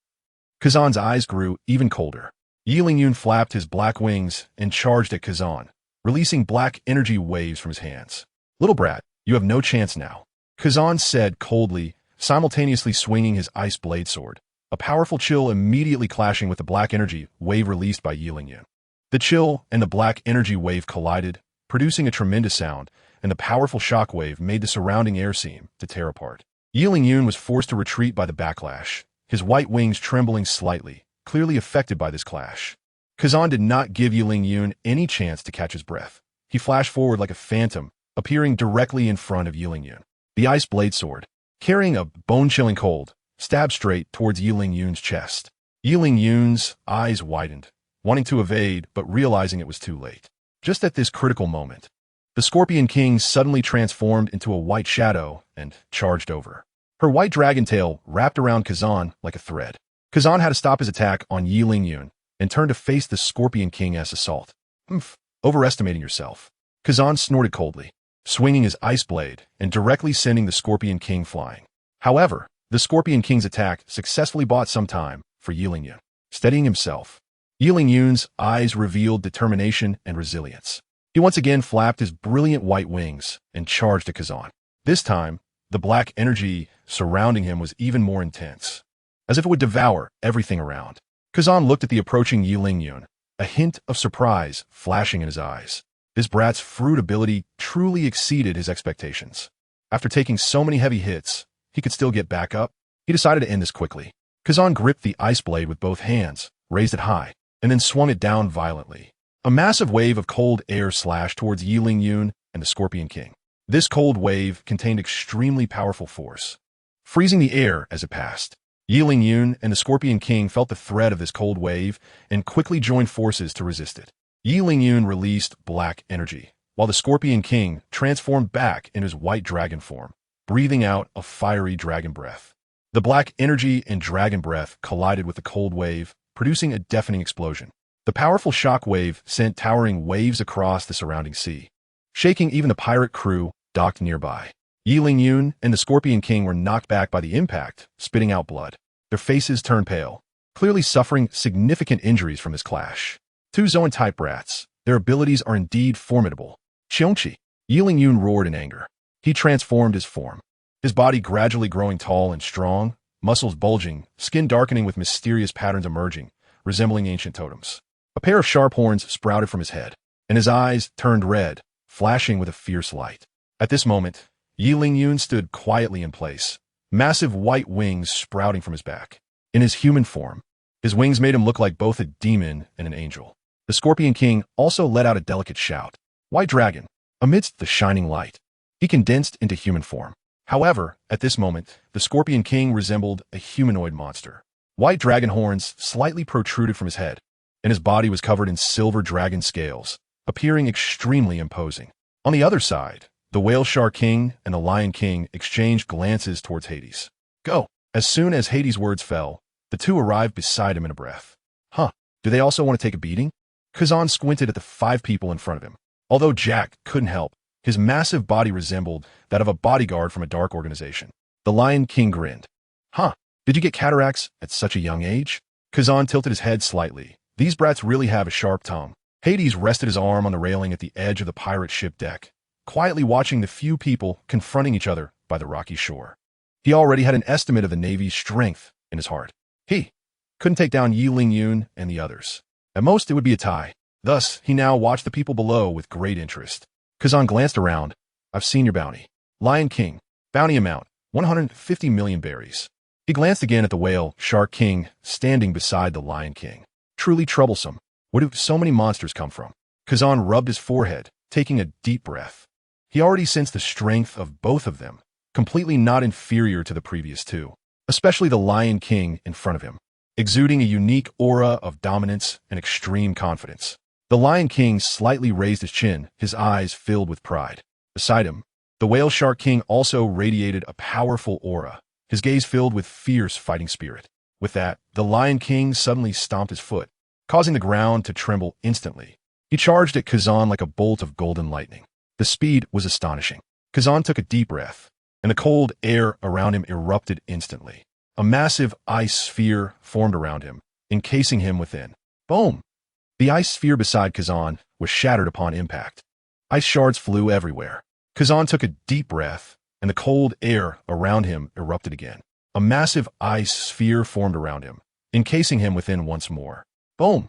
Kazan's eyes grew even colder. Yiling Yun flapped his black wings and charged at Kazan, releasing black energy waves from his hands. Little brat, you have no chance now, Kazan said coldly, simultaneously swinging his ice blade sword, a powerful chill immediately clashing with the black energy wave released by Yiling Yun. The chill and the black energy wave collided, producing a tremendous sound, and the powerful shock wave made the surrounding air seem to tear apart. Yiling Yun was forced to retreat by the backlash, his white wings trembling slightly, clearly affected by this clash. Kazan did not give Yiling Yun any chance to catch his breath. He flashed forward like a phantom, appearing directly in front of Yiling Yun. The ice blade sword, carrying a bone-chilling cold, stabbed straight towards Yiling Yun's chest. Yiling Yun's eyes widened, wanting to evade but realizing it was too late. Just at this critical moment, the Scorpion King suddenly transformed into a white shadow and charged over. Her white dragon tail wrapped around Kazan like a thread. Kazan had to stop his attack on Yiling Yun and turn to face the Scorpion King's assault. Overestimating yourself. Kazan snorted coldly, swinging his ice blade and directly sending the Scorpion King flying. However, the Scorpion King's attack successfully bought some time for Yiling Yun. Steadying himself, Yiling Yun's eyes revealed determination and resilience. He once again flapped his brilliant white wings and charged at Kazan. This time, the black energy surrounding him was even more intense, as if it would devour everything around. Kazan looked at the approaching Yiling Yun, a hint of surprise flashing in his eyes. This brat's fruit ability truly exceeded his expectations. After taking so many heavy hits, he could still get back up. He decided to end this quickly. Kazan gripped the ice blade with both hands, raised it high, and then swung it down violently. A massive wave of cold air slashed towards Yulin and the Scorpion King. This cold wave contained extremely powerful force, freezing the air as it passed. Yulin and the Scorpion King felt the threat of this cold wave and quickly joined forces to resist it. Yulin released black energy, while the Scorpion King transformed back into his white dragon form, breathing out a fiery dragon breath. The black energy and dragon breath collided with the cold wave, producing a deafening explosion. The powerful shock wave sent towering waves across the surrounding sea, shaking even the pirate crew docked nearby. Yulin and the Scorpion King were knocked back by the impact, spitting out blood. Their faces turned pale, clearly suffering significant injuries from this clash. Two Zoan-type rats. Their abilities are indeed formidable. Qiongqi. Yulin roared in anger. He transformed his form, his body gradually growing tall and strong, muscles bulging, skin darkening with mysterious patterns emerging, resembling ancient totems. A pair of sharp horns sprouted from his head, and his eyes turned red, flashing with a fierce light. At this moment, Yulin stood quietly in place, massive white wings sprouting from his back. In his human form, his wings made him look like both a demon and an angel. The Scorpion King also let out a delicate shout. White Dragon. Amidst the shining light, he condensed into human form. However, at this moment, the Scorpion King resembled a humanoid monster. White dragon horns slightly protruded from his head, and his body was covered in silver dragon scales, appearing extremely imposing. On the other side, the Whale Shark King and the Lion King exchanged glances towards Hades. Go! As soon as Hades' words fell, the two arrived beside him in a breath. Huh, do they also want to take a beating? Kazan squinted at the 5 people in front of him. Although Jack couldn't help, his massive body resembled that of a bodyguard from a dark organization. The Lion King grinned. Huh, did you get cataracts at such a young age? Kazan tilted his head slightly. These brats really have a sharp tongue. Hades rested his arm on the railing at the edge of the pirate ship deck, quietly watching the few people confronting each other by the rocky shore. He already had an estimate of the Navy's strength in his heart. He couldn't take down Yulin and the others. At most, it would be a tie. Thus, he now watched the people below with great interest. Kazan glanced around. I've seen your bounty. Lion King. Bounty amount, 150 million berries. He glanced again at the Whale Shark King standing beside the Lion King. Truly troublesome. Where do so many monsters come from? Kazan rubbed his forehead, taking a deep breath. He already sensed the strength of both of them, completely not inferior to the previous two, especially the Lion King in front of him, exuding a unique aura of dominance and extreme confidence. The Lion King slightly raised his chin, his eyes filled with pride. Beside him, the Whale Shark King also radiated a powerful aura, his gaze filled with fierce fighting spirit. With that, the Lion King suddenly stomped his foot, causing the ground to tremble instantly. He charged at Kazan like a bolt of golden lightning. The speed was astonishing. Kazan took a deep breath, and the cold air around him erupted instantly. A massive ice sphere formed around him, encasing him within. Boom! The ice sphere beside Kazan was shattered upon impact. Ice shards flew everywhere. Kazan took a deep breath, and the cold air around him erupted again. A massive ice sphere formed around him, encasing him within once more. Boom!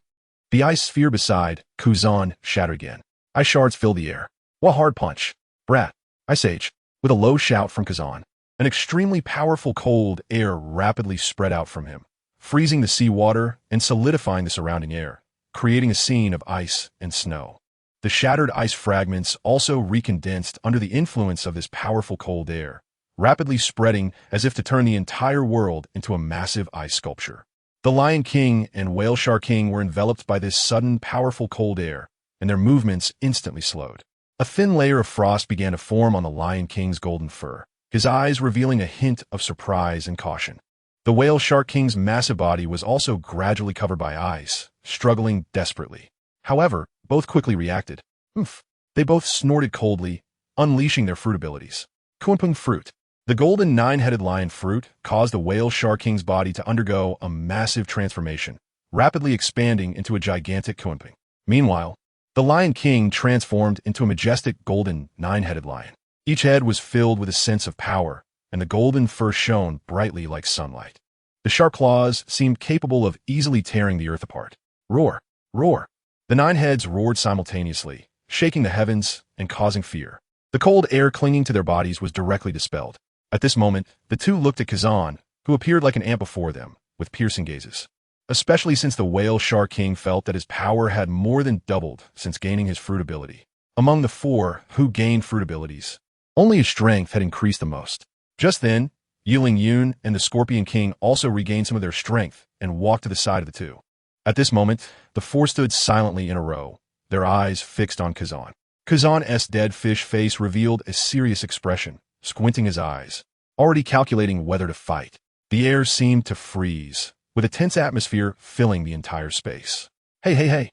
The ice sphere beside Kazan shattered again. Ice shards filled the air. What hard punch! Brat! Ice Age! With a low shout from Kazan, an extremely powerful cold air rapidly spread out from him, freezing the seawater and solidifying the surrounding air, creating a scene of ice and snow. The shattered ice fragments also recondensed under the influence of this powerful cold air, rapidly spreading as if to turn the entire world into a massive ice sculpture. The Lion King and Whale Shark King were enveloped by this sudden, powerful cold air, and their movements instantly slowed. A thin layer of frost began to form on the Lion King's golden fur, his eyes revealing a hint of surprise and caution. The Whale Shark King's massive body was also gradually covered by ice, struggling desperately. However, both quickly reacted. Oomph! They both snorted coldly, unleashing their fruit abilities. Kunpung fruit. The golden 9-headed lion fruit caused the Whale Shark King's body to undergo a massive transformation, rapidly expanding into a gigantic Kunpung. Meanwhile, the Lion King transformed into a majestic golden 9-headed lion. Each head was filled with a sense of power, and the golden fur shone brightly like sunlight. The sharp claws seemed capable of easily tearing the earth apart. Roar! Roar! The 9 heads roared simultaneously, shaking the heavens and causing fear. The cold air clinging to their bodies was directly dispelled. At this moment, the two looked at Kazan, who appeared like an ant before them, with piercing gazes. especially since the whale shark king felt that his power had more than doubled since gaining his fruit ability. Among the four who gained fruit abilities, only his strength had increased the most. Just then, Yun and the Scorpion King also regained some of their strength and walked to the side of the two. At this moment, the four stood silently in a row, their eyes fixed on Kazan. Kazan's dead fish face revealed a serious expression, squinting his eyes, already calculating whether to fight. The air seemed to freeze, with a tense atmosphere filling the entire space. Hey.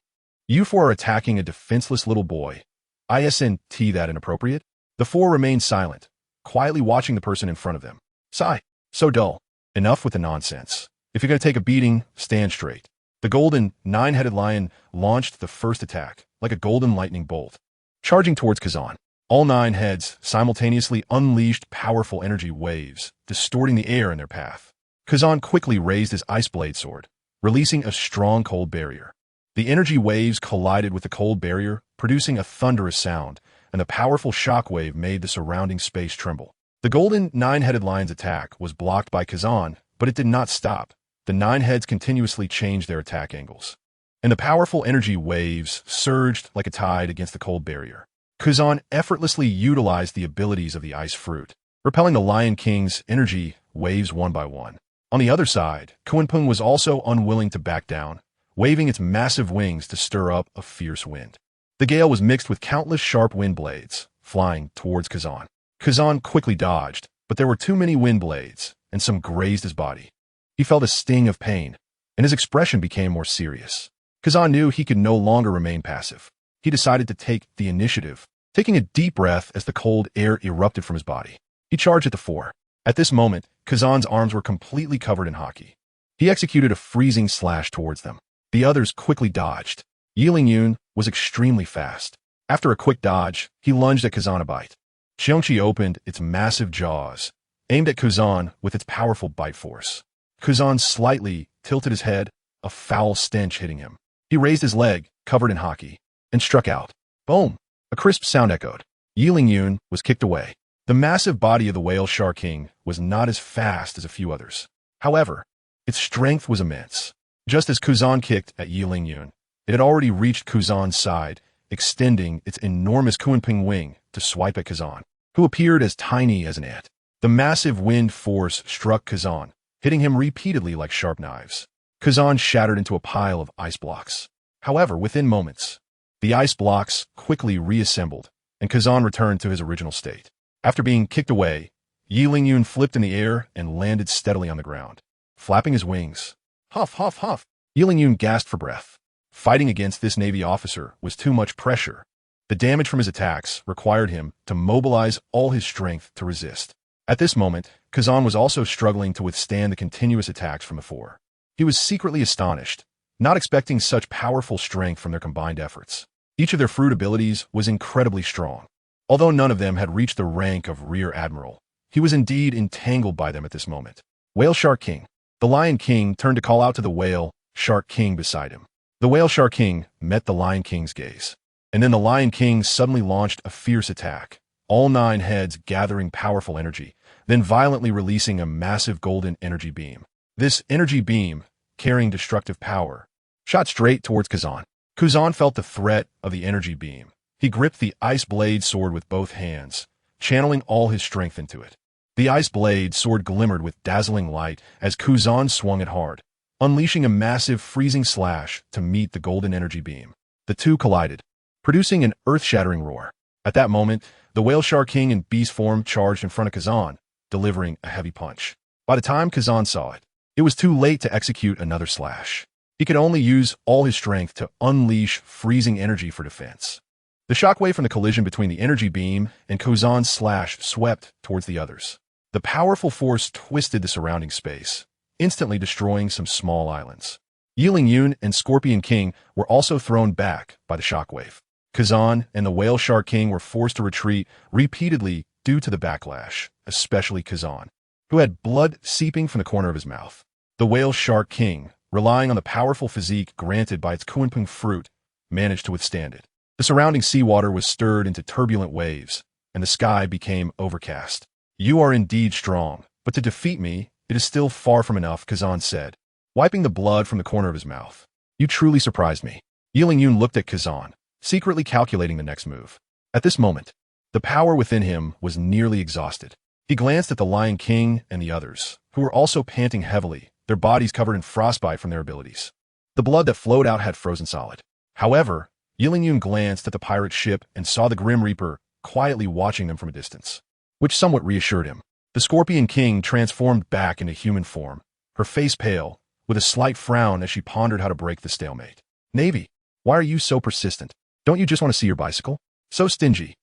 You four are attacking a defenseless little boy. Isn't that inappropriate? The four remained silent, quietly watching the person in front of them. Sigh. So dull. Enough with the nonsense. If you're going to take a beating, stand straight. The golden, nine-headed lion launched the first attack, like a golden lightning bolt, charging towards Kazan. All 9 heads simultaneously unleashed powerful energy waves, distorting the air in their path. Kazan quickly raised his ice blade sword, releasing a strong cold barrier. The energy waves collided with the cold barrier, producing a thunderous sound, and the powerful shockwave made the surrounding space tremble. The golden, 9-headed lion's attack was blocked by Kazan, but it did not stop. The 9 heads continuously changed their attack angles, and the powerful energy waves surged like a tide against the cold barrier. Kazan effortlessly utilized the abilities of the ice fruit, repelling the Lion King's energy waves one by one. On the other side, Kunpeng was also unwilling to back down, waving its massive wings to stir up a fierce wind. The gale was mixed with countless sharp wind blades, flying towards Kazan. Kazan quickly dodged, but there were too many wind blades, and some grazed his body. He felt a sting of pain, and his expression became more serious. Kazan knew he could no longer remain passive. He decided to take the initiative, taking a deep breath as the cold air erupted from his body. He charged at the 4. At this moment, Kazan's arms were completely covered in haki. He executed a freezing slash towards them. The others quickly dodged. Yun was extremely fast. After a quick dodge, he lunged at Kazan a bite. Xiongqi opened its massive jaws, aimed at Kazan with its powerful bite force. Kazan slightly tilted his head, a foul stench hitting him. He raised his leg, covered in haki, and struck out. Boom! A crisp sound echoed. Yun was kicked away. The massive body of the whale shark king was not as fast as a few others. However, its strength was immense. Just as Kazan kicked at Yun, it had already reached Kazan's side, extending its enormous Kunpeng wing to swipe at Kazan, who appeared as tiny as an ant. The massive wind force struck Kazan, hitting him repeatedly like sharp knives. Kazan shattered into a pile of ice blocks. However, within moments, the ice blocks quickly reassembled, and Kazan returned to his original state. After being kicked away, Yun flipped in the air and landed steadily on the ground, flapping his wings. Huff, huff, huff. Yun gasped for breath. Fighting against this Navy officer was too much pressure. The damage from his attacks required him to mobilize all his strength to resist. At this moment, Kazan was also struggling to withstand the continuous attacks from the 4. He was secretly astonished, not expecting such powerful strength from their combined efforts. Each of their fruit abilities was incredibly strong. Although none of them had reached the rank of Rear Admiral, he was indeed entangled by them at this moment. Whale Shark King. The Lion King turned to call out to the Whale Shark King beside him. The Whale Shark King met the Lion King's gaze. And then the Lion King suddenly launched a fierce attack, all 9 heads gathering powerful energy, then violently releasing a massive golden energy beam. This energy beam, carrying destructive power, shot straight towards Kazan. Kazan felt the threat of the energy beam. He gripped the ice blade sword with both hands, channeling all his strength into it. The ice blade sword glimmered with dazzling light as Kazan swung it hard, unleashing a massive freezing slash to meet the golden energy beam. The two collided, producing an earth-shattering roar. At that moment, the Whale Shark King in beast form charged in front of Kazan, delivering a heavy punch. By the time Kazan saw it, it was too late to execute another slash. He could only use all his strength to unleash freezing energy for defense. The shockwave from the collision between the energy beam and Kazan's slash swept towards the others. The powerful force twisted the surrounding space, instantly destroying some small islands. Yun and Scorpion King were also thrown back by the shockwave. Kazan and the Whale Shark King were forced to retreat repeatedly due to the backlash, especially Kazan, who had blood seeping from the corner of his mouth. The Whale Shark King, relying on the powerful physique granted by its Kunpeng fruit, managed to withstand it. The surrounding seawater was stirred into turbulent waves, and the sky became overcast. You are indeed strong, but to defeat me, it is still far from enough, Kazan said. wiping the blood from the corner of his mouth. You truly surprised me. Yun looked at Kazan, secretly calculating the next move. At this moment, the power within him was nearly exhausted. He glanced at the Lion King and the others, who were also panting heavily, their bodies covered in frostbite from their abilities. The blood that flowed out had frozen solid. However, Yun glanced at the pirate ship and saw the Grim Reaper quietly watching them from a distance, which somewhat reassured him. The Scorpion King transformed back into human form, her face pale, with a slight frown as she pondered how to break the stalemate. Navy, why are you so persistent? Don't you just want to see your bicycle? So stingy.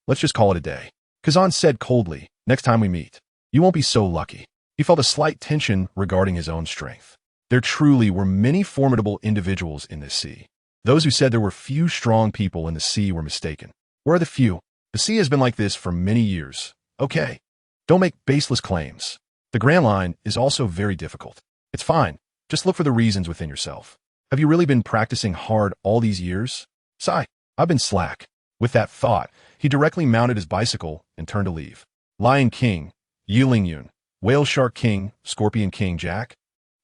Let's just call it a day. Kazan said coldly, next time we meet, you won't be so lucky. He felt a slight tension regarding his own strength. There truly were many formidable individuals in this sea. Those who said there were few strong people in the sea were mistaken. Where are the few? The sea has been like this for many years. Okay. Don't make baseless claims. The Grand Line is also very difficult. It's fine. Just look for the reasons within yourself. Have you really been practicing hard all these years? Sigh. I've been slack. With that thought, he directly mounted his bicycle and turned to leave. Lion King, Yun, Whale Shark King, Scorpion King Jack.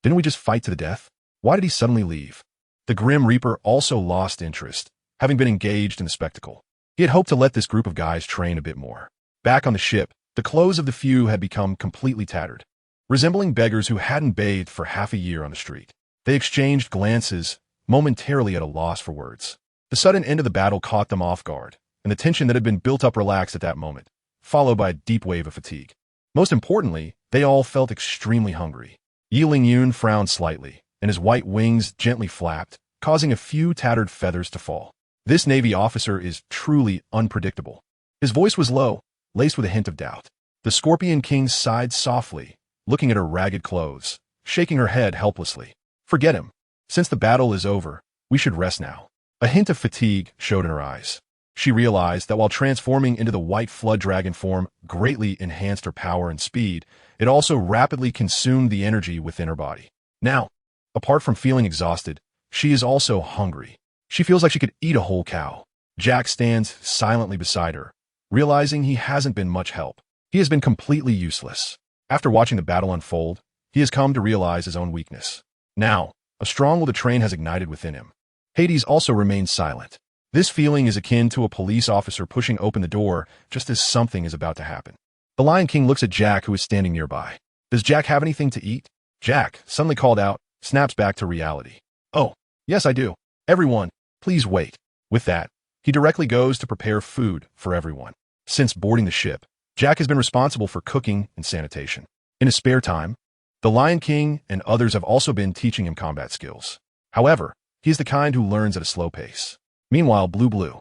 Didn't we just fight to the death? Why did he suddenly leave? The Grim Reaper also lost interest, having been engaged in the spectacle. He had hoped to let this group of guys train a bit more. Back on the ship, the clothes of the few had become completely tattered, resembling beggars who hadn't bathed for half a year on the street. They exchanged glances, momentarily at a loss for words. The sudden end of the battle caught them off guard, and the tension that had been built up relaxed at that moment, followed by a deep wave of fatigue. Most importantly, they all felt extremely hungry. Yun frowned slightly, and his white wings gently flapped, causing a few tattered feathers to fall. This Navy officer is truly unpredictable. His voice was low, laced with a hint of doubt. The Scorpion King sighed softly, looking at her ragged clothes, shaking her head helplessly. Forget him. Since the battle is over, we should rest now. A hint of fatigue showed in her eyes. She realized that while transforming into the white flood dragon form greatly enhanced her power and speed, it also rapidly consumed the energy within her body. Now, apart from feeling exhausted, she is also hungry. She feels like she could eat a whole cow. Jack stands silently beside her, realizing he hasn't been much help. He has been completely useless. After watching the battle unfold, he has come to realize his own weakness. Now, a strong will to train has ignited within him. Hades also remains silent. This feeling is akin to a police officer pushing open the door just as something is about to happen. The Lion King looks at Jack, who is standing nearby. Does Jack have anything to eat? Jack, suddenly called out, snaps back to reality. Oh, yes I do. Everyone, please wait. With that, he directly goes to prepare food for everyone. Since boarding the ship, Jack has been responsible for cooking and sanitation. In his spare time, the Lion King and others have also been teaching him combat skills. However, he is the kind who learns at a slow pace. Meanwhile, Blue,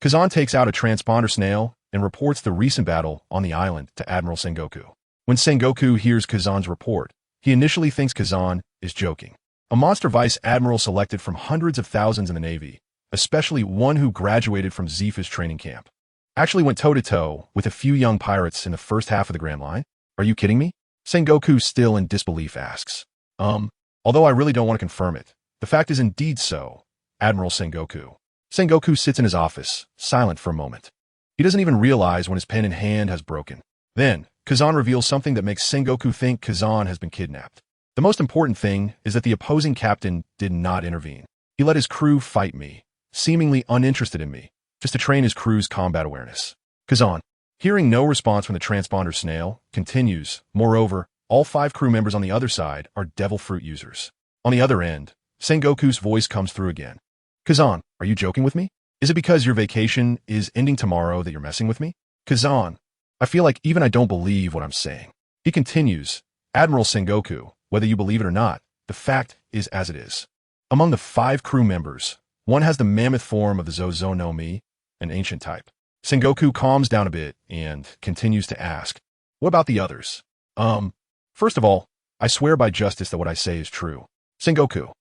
Kazan takes out a transponder snail and reports the recent battle on the island to Admiral Sengoku. When Sengoku hears Kazan's report, he initially thinks Kazan is joking. A monster vice admiral selected from hundreds of thousands in the Navy, especially one who graduated from Zifa's training camp, actually went toe-to-toe with a few young pirates in the first half of the Grand Line? Are you kidding me? Sengoku, still in disbelief, asks. Although I really don't want to confirm it, the fact is indeed so, Admiral Sengoku. Sengoku sits in his office, silent for a moment. He doesn't even realize when his pen in hand has broken. Then, Kazan reveals something that makes Sengoku think Kazan has been kidnapped. The most important thing is that the opposing captain did not intervene. He let his crew fight me, seemingly uninterested in me, just to train his crew's combat awareness. Kazan, hearing no response from the transponder snail, continues. Moreover, all 5 crew members on the other side are devil fruit users. On the other end, Sengoku's voice comes through again. Kazan, are you joking with me? Is it because your vacation is ending tomorrow that you're messing with me? Kazan, I feel like even I don't believe what I'm saying. He continues, Admiral Sengoku, whether you believe it or not, the fact is as it is. Among the 5 crew members, one has the mammoth form of the Zozo no Mi, an ancient type. Sengoku calms down a bit and continues to ask, what about the others? First of all, I swear by justice that what I say is true. Sengoku.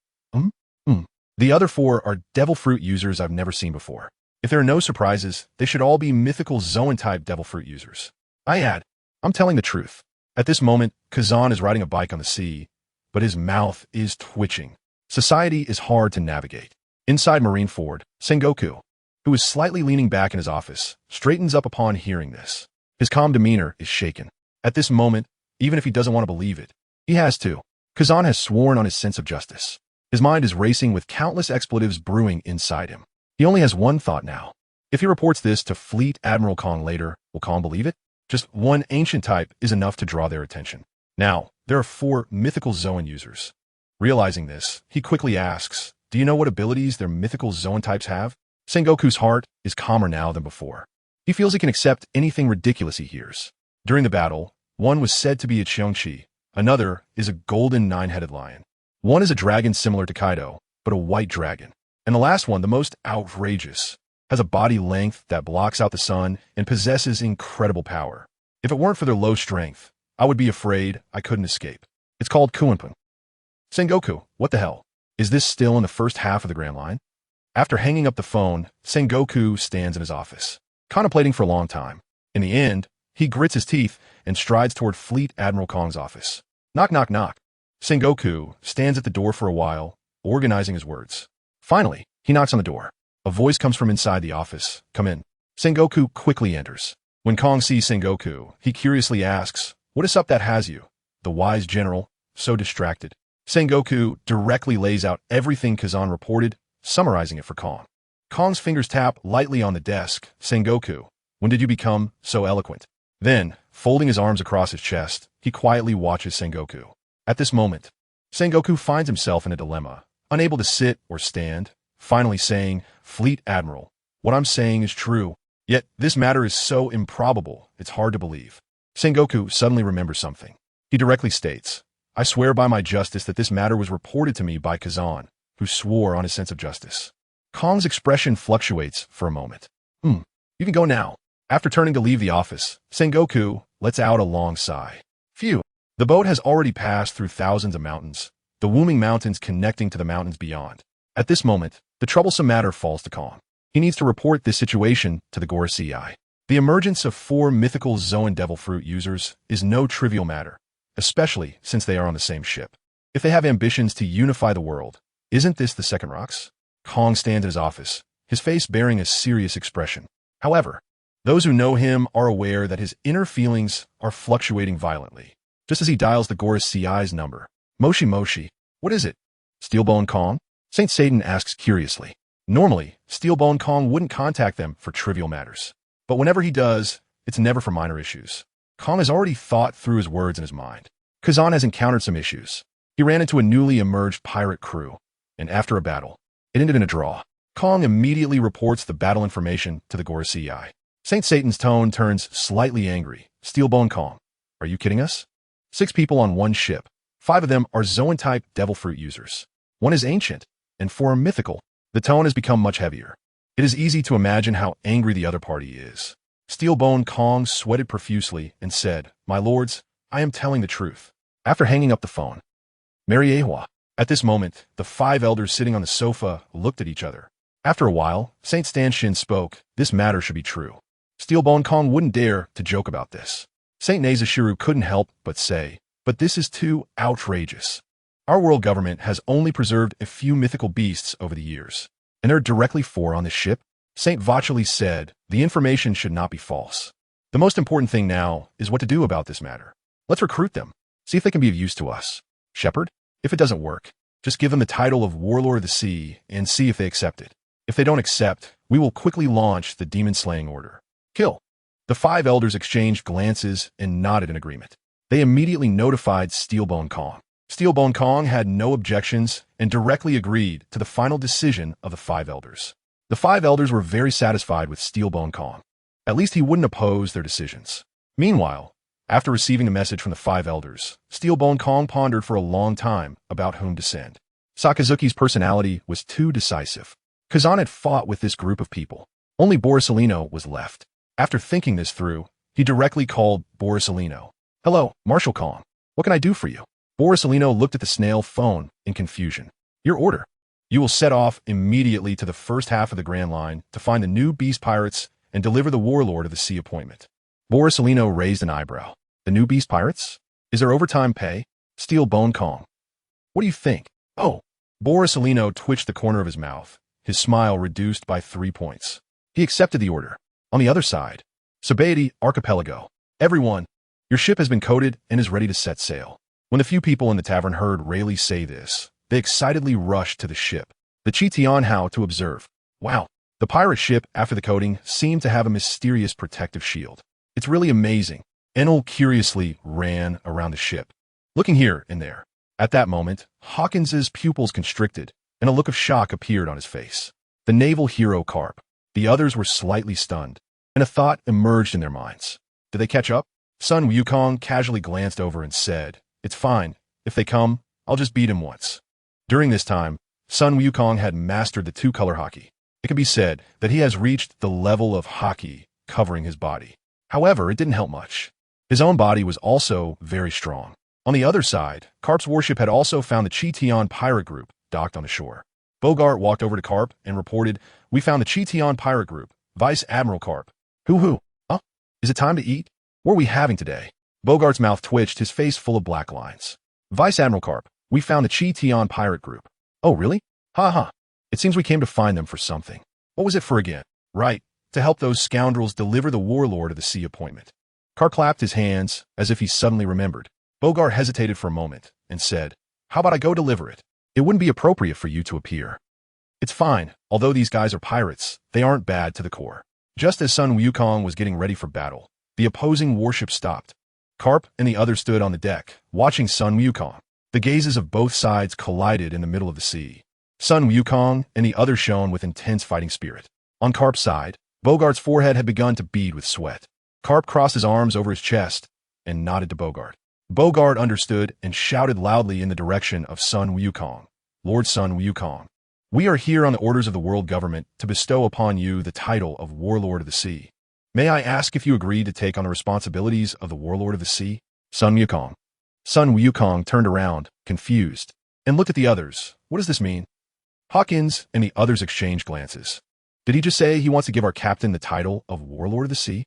The other 4 are devil fruit users I've never seen before. If there are no surprises, they should all be mythical Zoan-type devil fruit users. I add, I'm telling the truth. At this moment, Kazan is riding a bike on the sea, but his mouth is twitching. Society is hard to navigate. Inside Marineford, Sengoku, who is slightly leaning back in his office, straightens up upon hearing this. His calm demeanor is shaken. At this moment, even if he doesn't want to believe it, he has to. Kazan has sworn on his sense of justice. His mind is racing with countless expletives brewing inside him. He only has one thought now. If he reports this to Fleet Admiral Kong later, will Kong believe it? Just one ancient type is enough to draw their attention. Now, there are 4 mythical Zoan users. Realizing this, he quickly asks, do you know what abilities their mythical Zoan types have? Sengoku's heart is calmer now than before. He feels he can accept anything ridiculous he hears. During the battle, one was said to be a Cheongshi, another is a golden 9-headed lion. One is a dragon similar to Kaido, but a white dragon. And the last one, the most outrageous, has a body length that blocks out the sun and possesses incredible power. If it weren't for their low strength, I would be afraid I couldn't escape. It's called Kuenpun. Sengoku, what the hell? Is this still in the first half of the Grand Line? After hanging up the phone, Sengoku stands in his office, contemplating for a long time. In the end, he grits his teeth and strides toward Fleet Admiral Kong's office. Knock, knock, knock. Sengoku stands at the door for a while, organizing his words. Finally, he knocks on the door. A voice comes from inside the office. Come in. Sengoku quickly enters. When Kong sees Sengoku, he curiously asks, what is up that has you? The wise general, so distracted. Sengoku directly lays out everything Kazan reported, summarizing it for Kong. Kong's fingers tap lightly on the desk. Sengoku, when did you become so eloquent? Then, folding his arms across his chest, he quietly watches Sengoku. At this moment, Sengoku finds himself in a dilemma, unable to sit or stand, finally saying, Fleet Admiral, what I'm saying is true. Yet, this matter is so improbable, it's hard to believe. Sengoku suddenly remembers something. He directly states, I swear by my justice that this matter was reported to me by Kazan, who swore on his sense of justice. Kong's expression fluctuates for a moment. You can go now. After turning to leave the office, Sengoku lets out a long sigh. Phew. The boat has already passed through thousands of mountains, the Wuming Mountains connecting to the mountains beyond. At this moment, the troublesome matter falls to Kong. He needs to report this situation to the Gorosei. The emergence of 4 mythical Zoan Devil Fruit users is no trivial matter, especially since they are on the same ship. If they have ambitions to unify the world, isn't this the second rocks? Kong stands in his office, his face bearing a serious expression. However, those who know him are aware that his inner feelings are fluctuating violently. Just as he dials the Gorosei's number. Moshi Moshi, what is it? Steelbone Kong? Saint Satan asks curiously. Normally, Steelbone Kong wouldn't contact them for trivial matters. But whenever he does, it's never for minor issues. Kong has already thought through his words in his mind. Kazan has encountered some issues. He ran into a newly emerged pirate crew, and after a battle, it ended in a draw. Kong immediately reports the battle information to the Gorosei. Saint Satan's tone turns slightly angry. Steelbone Kong, are you kidding us? 6 people on one ship. 5 of them are Zoan-type Devil Fruit users. 1 is ancient, and 4 are mythical. The tone has become much heavier. It is easy to imagine how angry the other party is. Steelbone Kong sweated profusely and said, My lords, I am telling the truth. After hanging up the phone, Mary Ahua. At this moment, the 5 elders sitting on the sofa looked at each other. After a while, Saint Stanshin spoke, this matter should be true. Steelbone Kong wouldn't dare to joke about this. Saint Nezushiro couldn't help but say, but this is too outrageous. Our world government has only preserved a few mythical beasts over the years, and there are directly 4 on this ship. Saint Vacheli said, the information should not be false. The most important thing now is what to do about this matter. Let's recruit them, see if they can be of use to us. Shepherd? If it doesn't work, just give them the title of Warlord of the Sea and see if they accept it. If they don't accept, we will quickly launch the demon-slaying order. Kill. The 5 elders exchanged glances and nodded in agreement. They immediately notified Steelbone Kong. Steelbone Kong had no objections and directly agreed to the final decision of the 5 elders. The 5 elders were very satisfied with Steelbone Kong. At least he wouldn't oppose their decisions. Meanwhile, after receiving a message from the 5 elders, Steelbone Kong pondered for a long time about whom to send. Sakazuki's personality was too decisive. Kazan had fought with this group of people. Only Borsalino was left. After thinking this through, he directly called Borsalino. Hello, Marshal Kong. What can I do for you? Borsalino looked at the snail phone in confusion. Your order. You will set off immediately to the first half of the Grand Line to find the new beast pirates and deliver the Warlord of the Sea appointment. Borsalino raised an eyebrow. The new beast pirates? Is there overtime pay? Steelbone Kong. What do you think? Oh. Borsalino twitched the corner of his mouth, his smile reduced by 3 points. He accepted the order. On the other side, Sabaody Archipelago. Everyone, your ship has been coated and is ready to set sail. When the few people in the tavern heard Rayleigh say this, they excitedly rushed to the ship, the Cheetion to observe. Wow, the pirate ship, after the coating, seemed to have a mysterious protective shield. It's really amazing. Enel curiously ran around the ship, looking here and there. At that moment, Hawkins's pupils constricted, and a look of shock appeared on his face. The naval hero Carp. The others were slightly stunned, and a thought emerged in their minds. Did they catch up? Sun Wukong casually glanced over and said, "It's fine. If they come, I'll just beat him once." During this time, Sun Wukong had mastered the two-color hockey. It can be said that he has reached the level of hockey covering his body. However, it didn't help much. His own body was also very strong. On the other side, Carp's warship had also found the Cheetion pirate group docked on the shore. Bogart walked over to Carp and reported, "We found the Cheetion pirate group. Vice Admiral Carp." Who? Huh? Is it time to eat? What are we having today? Bogart's mouth twitched, his face full of black lines. "Vice Admiral Carp, we found the Cheetion pirate group." "Oh, really? Ha ha. It seems we came to find them for something. What was it for again?" "Right, to help those scoundrels deliver the Warlord of the Sea appointment." Carp clapped his hands as if he suddenly remembered. Bogart hesitated for a moment and said, "How about I go deliver it? It wouldn't be appropriate for you to appear." "It's fine. Although these guys are pirates, they aren't bad to the core." Just as Sun Wukong was getting ready for battle, the opposing warship stopped. Carp and the others stood on the deck, watching Sun Wukong. The gazes of both sides collided in the middle of the sea. Sun Wukong and the others shone with intense fighting spirit. On Carp's side, Bogart's forehead had begun to bead with sweat. Carp crossed his arms over his chest and nodded to Bogart. Bogart understood and shouted loudly in the direction of Sun Wukong. "Lord Sun Wukong, we are here on the orders of the world government to bestow upon you the title of Warlord of the Sea. May I ask if you agree to take on the responsibilities of the Warlord of the Sea?" Sun Wukong. Sun Wukong turned around, confused, and looked at the others. "What does this mean?" Hawkins and the others exchanged glances. "Did he just say he wants to give our captain the title of Warlord of the Sea?"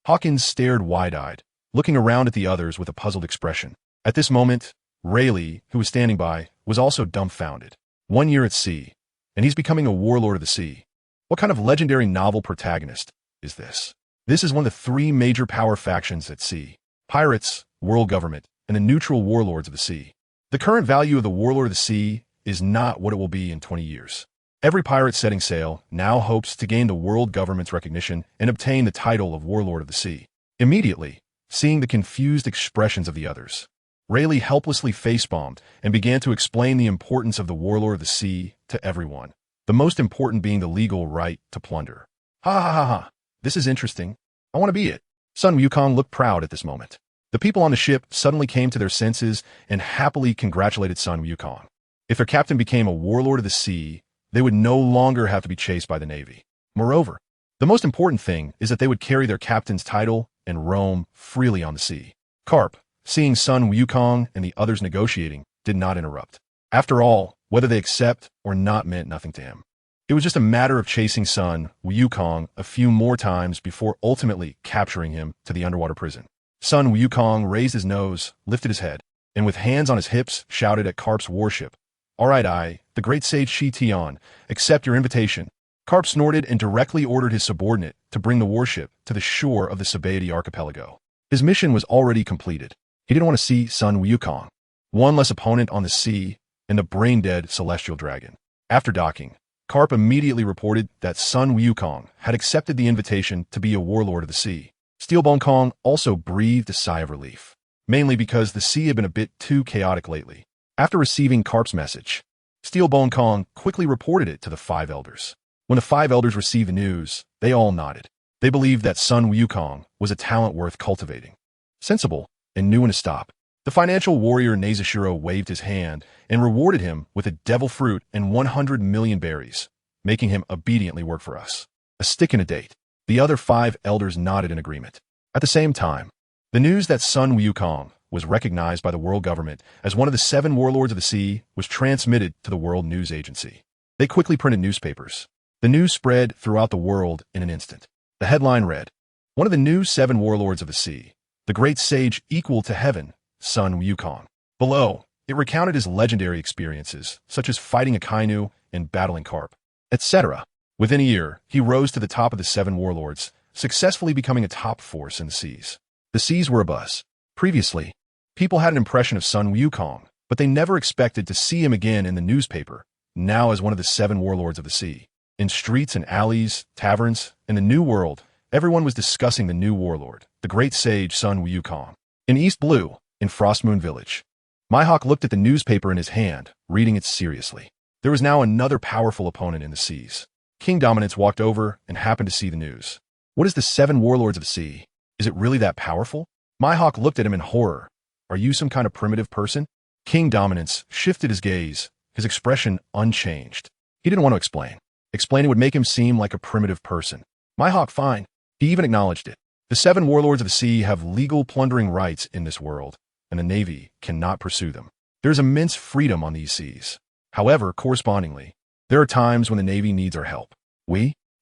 Hawkins stared wide-eyed, looking around at the others with a puzzled expression. At this moment, Rayleigh, who was standing by, was also dumbfounded. 1 year at sea, and he's becoming a Warlord of the Sea. What kind of legendary novel protagonist is this? This is one of the 3 major power factions at sea: pirates, world government, and the neutral warlords of the sea. The current value of the Warlord of the Sea is not what it will be in 20 years. Every pirate setting sail now hopes to gain the world government's recognition and obtain the title of Warlord of the Sea. Immediately, seeing the confused expressions of the others, Rayleigh helplessly facepalmed and began to explain the importance of the Warlord of the Sea to everyone, the most important being the legal right to plunder. "Ha ha ha ha, this is interesting. I want to be it." Sun Wukong looked proud at this moment. The people on the ship suddenly came to their senses and happily congratulated Sun Wukong. If their captain became a Warlord of the Sea, they would no longer have to be chased by the Navy. Moreover, the most important thing is that they would carry their captain's title and roam freely on the sea. Carp, seeing Sun Wukong and the others negotiating, did not interrupt. After all, whether they accept or not meant nothing to him. It was just a matter of chasing Sun Wukong a few more times before ultimately capturing him to the underwater prison. Sun Wukong raised his nose, lifted his head, and with hands on his hips shouted at Carp's warship, "All right, the great sage Cheetion, accept your invitation." Carp snorted and directly ordered his subordinate to bring the warship to the shore of the Sabaody archipelago. His mission was already completed. He didn't want to see Sun Wukong, one less opponent on the sea, and the brain-dead celestial dragon. After docking, Carp immediately reported that Sun Wukong had accepted the invitation to be a Warlord of the Sea. Steelbone Kong also breathed a sigh of relief, mainly because the sea had been a bit too chaotic lately. After receiving Carp's message, Steelbone Kong quickly reported it to the 5 elders. When the 5 elders received the news, they all nodded. They believed that Sun Wukong was a talent worth cultivating. Sensible, and knew when to stop. The financial warrior Nazashiro waved his hand and rewarded him with a devil fruit and 100 million berries, making him obediently work for us. A stick and a date. The other 5 elders nodded in agreement. At the same time, the news that Sun Wukong was recognized by the world government as one of the 7 warlords of the sea was transmitted to the World News Agency. They quickly printed newspapers. The news spread throughout the world in an instant. The headline read, "One of the new 7 warlords of the sea, the great sage equal to heaven, Sun Wukong." Below, it recounted his legendary experiences, such as fighting a Kainu and battling Carp, etc. Within a year, he rose to the top of the 7 warlords, successfully becoming a top force in the seas. The seas were abuzz. Previously, People had an impression of Sun Wukong, but they never expected to see him again in the newspaper, now as one of the 7 warlords of the sea. In streets and alleys, taverns, in the New World, everyone was discussing the new warlord, the great sage Sun Wukong. In East Blue, in Frostmoon Village, Mihawk looked at the newspaper in his hand, reading it seriously. There was now another powerful opponent in the seas. King Dominance walked over and happened to see the news. What is the 7 warlords of the sea? Is it really that powerful? Mihawk looked at him in horror. Are you some kind of primitive person? King Dominance shifted his gaze, his expression unchanged. He didn't want to explain. Explaining would make him seem like a primitive person. Mihawk, fine. He even acknowledged it. The 7 warlords of the sea have legal plundering rights in this world, and the Navy cannot pursue them. There is immense freedom on these seas. However, correspondingly, there are times when the Navy needs our help.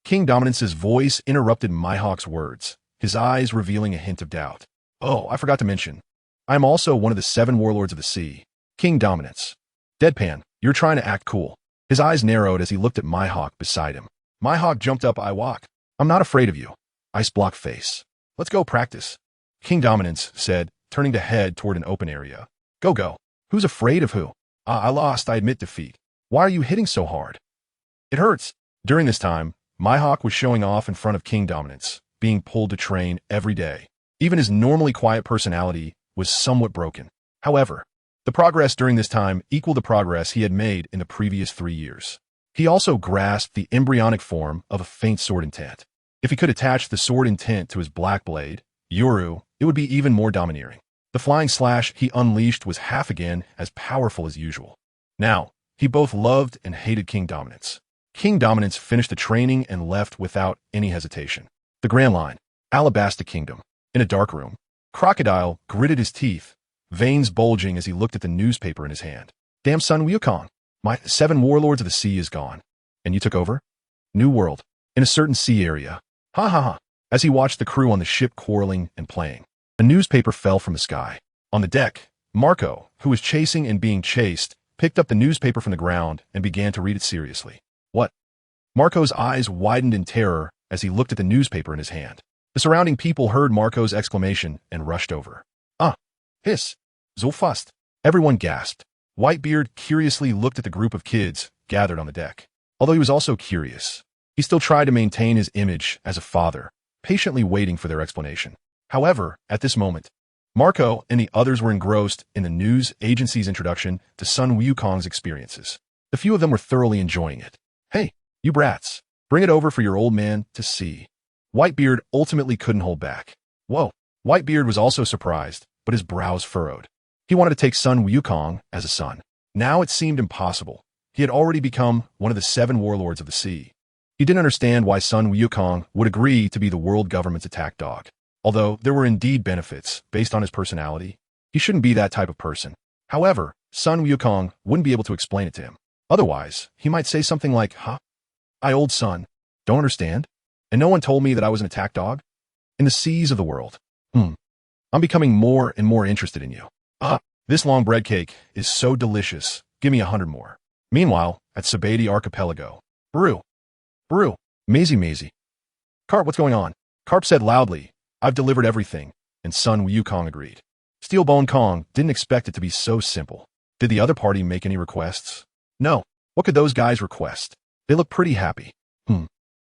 King Dominance's voice interrupted Mihawk's words, his eyes revealing a hint of doubt. Oh, I forgot to mention. I am also one of the 7 warlords of the sea. King Dominance. Deadpan, you're trying to act cool. His eyes narrowed as he looked at Mihawk beside him. Mihawk jumped up. I walk. I'm not afraid of you. Ice block face. Let's go practice. King Dominance said, turning to head toward an open area. Go. Who's afraid of who? I lost. I admit defeat. Why are you hitting so hard? It hurts. During this time, Mihawk was showing off in front of King Dominance, being pulled to train every day. Even his normally quiet personality was somewhat broken. However, the progress during this time equaled the progress he had made in the previous 3 years. He also grasped the embryonic form of a faint sword intent. If he could attach the sword intent to his black blade, Yoru, it would be even more domineering. The flying slash he unleashed was half again as powerful as usual. Now, he both loved and hated King Dominance. King Dominance finished the training and left without any hesitation. The Grand Line, Alabasta Kingdom. In a dark room, Crocodile gritted his teeth, veins bulging as he looked at the newspaper in his hand. Damn Sun Wukong, my 7 warlords of the sea is gone. And you took over? New World, in a certain sea area. Ha. As he watched the crew on the ship quarreling and playing, a newspaper fell from the sky. On the deck, Marco, who was chasing and being chased, picked up the newspaper from the ground and began to read it seriously. What? Marco's eyes widened in terror as he looked at the newspaper in his hand. The surrounding people heard Marco's exclamation and rushed over. Hiss. So fast. Everyone gasped. Whitebeard curiously looked at the group of kids gathered on the deck. Although he was also curious, he still tried to maintain his image as a father, patiently waiting for their explanation. However, at this moment, Marco and the others were engrossed in the news agency's introduction to Sun Wukong's experiences. The few of them were thoroughly enjoying it. Hey, you brats, bring it over for your old man to see. Whitebeard ultimately couldn't hold back. Whoa. Whitebeard was also surprised, but his brows furrowed. He wanted to take Sun Wukong as a son. Now it seemed impossible. He had already become one of the 7 warlords of the sea. He didn't understand why Sun Wukong would agree to be the world government's attack dog. Although there were indeed benefits based on his personality, he shouldn't be that type of person. However, Sun Wukong wouldn't be able to explain it to him. Otherwise, he might say something like, I old son, don't understand? And no one told me that I was an attack dog? In the seas of the world. I'm becoming more and more interested in you. This long bread cake is so delicious. Give me 100 more. Meanwhile, at Sabadi Archipelago. Brew. Maisie. Carp, what's going on? Carp said loudly, I've delivered everything, and Sun Wukong agreed. Steelbone Kong didn't expect it to be so simple. Did the other party make any requests? No. What could those guys request? They look pretty happy.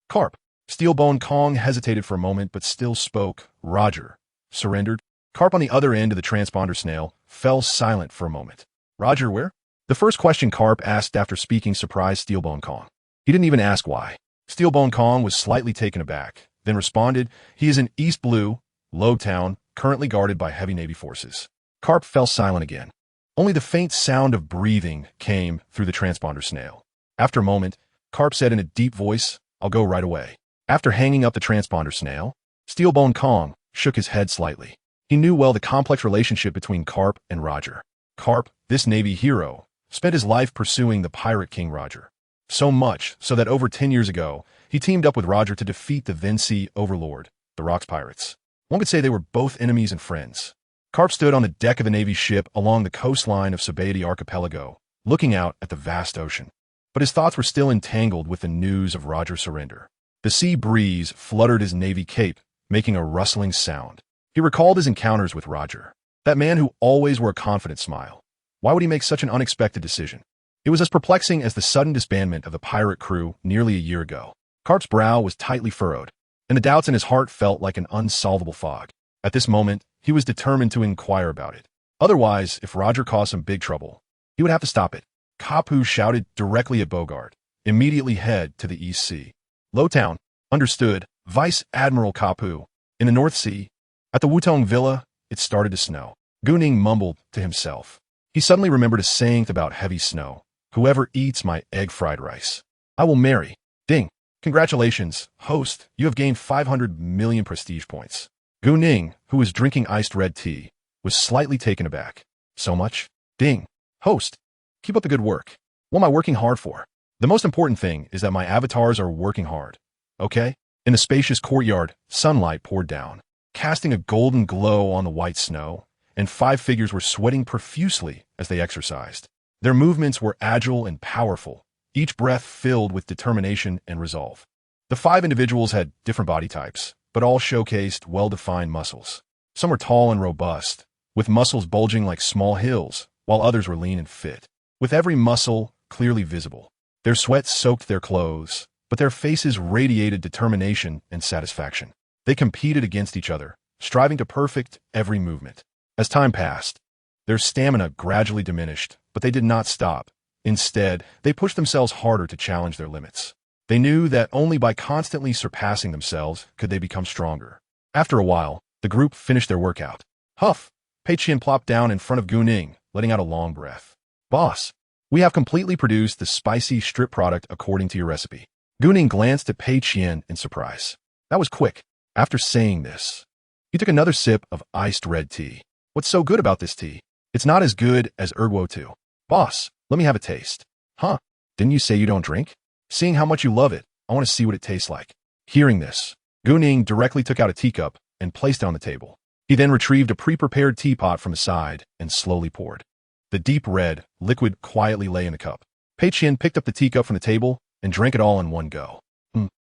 Carp. Steelbone Kong hesitated for a moment but still spoke. Roger. Surrendered. Carp on the other end of the transponder snail fell silent for a moment. Roger where? The first question Carp asked after speaking surprised Steelbone Kong. He didn't even ask why. Steelbone Kong was slightly taken aback, then responded, he is in East Blue, Low Town, currently guarded by heavy Navy forces. Carp fell silent again. Only the faint sound of breathing came through the transponder snail. After a moment, Carp said in a deep voice, I'll go right away. After hanging up the transponder snail, Steelbone Kong shook his head slightly. He knew well the complex relationship between Carp and Roger. Carp, this Navy hero, spent his life pursuing the pirate king Roger. So much so that over 10 years ago, he teamed up with Roger to defeat the then sea overlord, the Rocks Pirates. One could say they were both enemies and friends. Carp stood on the deck of the Navy ship along the coastline of Sabadi Archipelago, looking out at the vast ocean. But his thoughts were still entangled with the news of Roger's surrender. The sea breeze fluttered his Navy cape, making a rustling sound. He recalled his encounters with Roger. That man who always wore a confident smile. Why would he make such an unexpected decision? It was as perplexing as the sudden disbandment of the pirate crew nearly a year ago. Carp's brow was tightly furrowed, and the doubts in his heart felt like an unsolvable fog. At this moment, he was determined to inquire about it. Otherwise, if Roger caused some big trouble, he would have to stop it. Kapu shouted directly at Bogart. Immediately head to the East Sea. Lowtown. Understood. Vice Admiral Kapu. In the North Sea, at the Wutong Villa, it started to snow. GuNing mumbled to himself. He suddenly remembered a saying about heavy snow. Whoever eats my egg fried rice, I will marry. Ding. Congratulations, host. You have gained 500 million prestige points. GuNing, who was drinking iced red tea, was slightly taken aback. So much? Ding. Host. Keep up the good work. What am I working hard for? The most important thing is that my avatars are working hard. Okay? In the spacious courtyard, sunlight poured down, casting a golden glow on the white snow, and 5 figures were sweating profusely as they exercised. Their movements were agile and powerful, each breath filled with determination and resolve. The 5 individuals had different body types, but all showcased well-defined muscles. Some were tall and robust, with muscles bulging like small hills, while others were lean and fit, with every muscle clearly visible. Their sweat soaked their clothes, but their faces radiated determination and satisfaction. They competed against each other, striving to perfect every movement. As time passed, their stamina gradually diminished, but they did not stop. Instead, they pushed themselves harder to challenge their limits. They knew that only by constantly surpassing themselves could they become stronger. After a while, the group finished their workout. Huff! Pei Qian plopped down in front of GuNing, letting out a long breath. Boss, we have completely produced the spicy strip product according to your recipe. GuNing glanced at Pei Qian in surprise. That was quick. After saying this, he took another sip of iced red tea. What's so good about this tea? It's not as good as Erguo 2. Boss, let me have a taste. Huh? Didn't you say you don't drink? Seeing how much you love it, I want to see what it tastes like. Hearing this, GuNing directly took out a teacup and placed it on the table. He then retrieved a pre-prepared teapot from his side and slowly poured. The deep red liquid quietly lay in the cup. Pei Qian picked up the teacup from the table and drank it all in one go.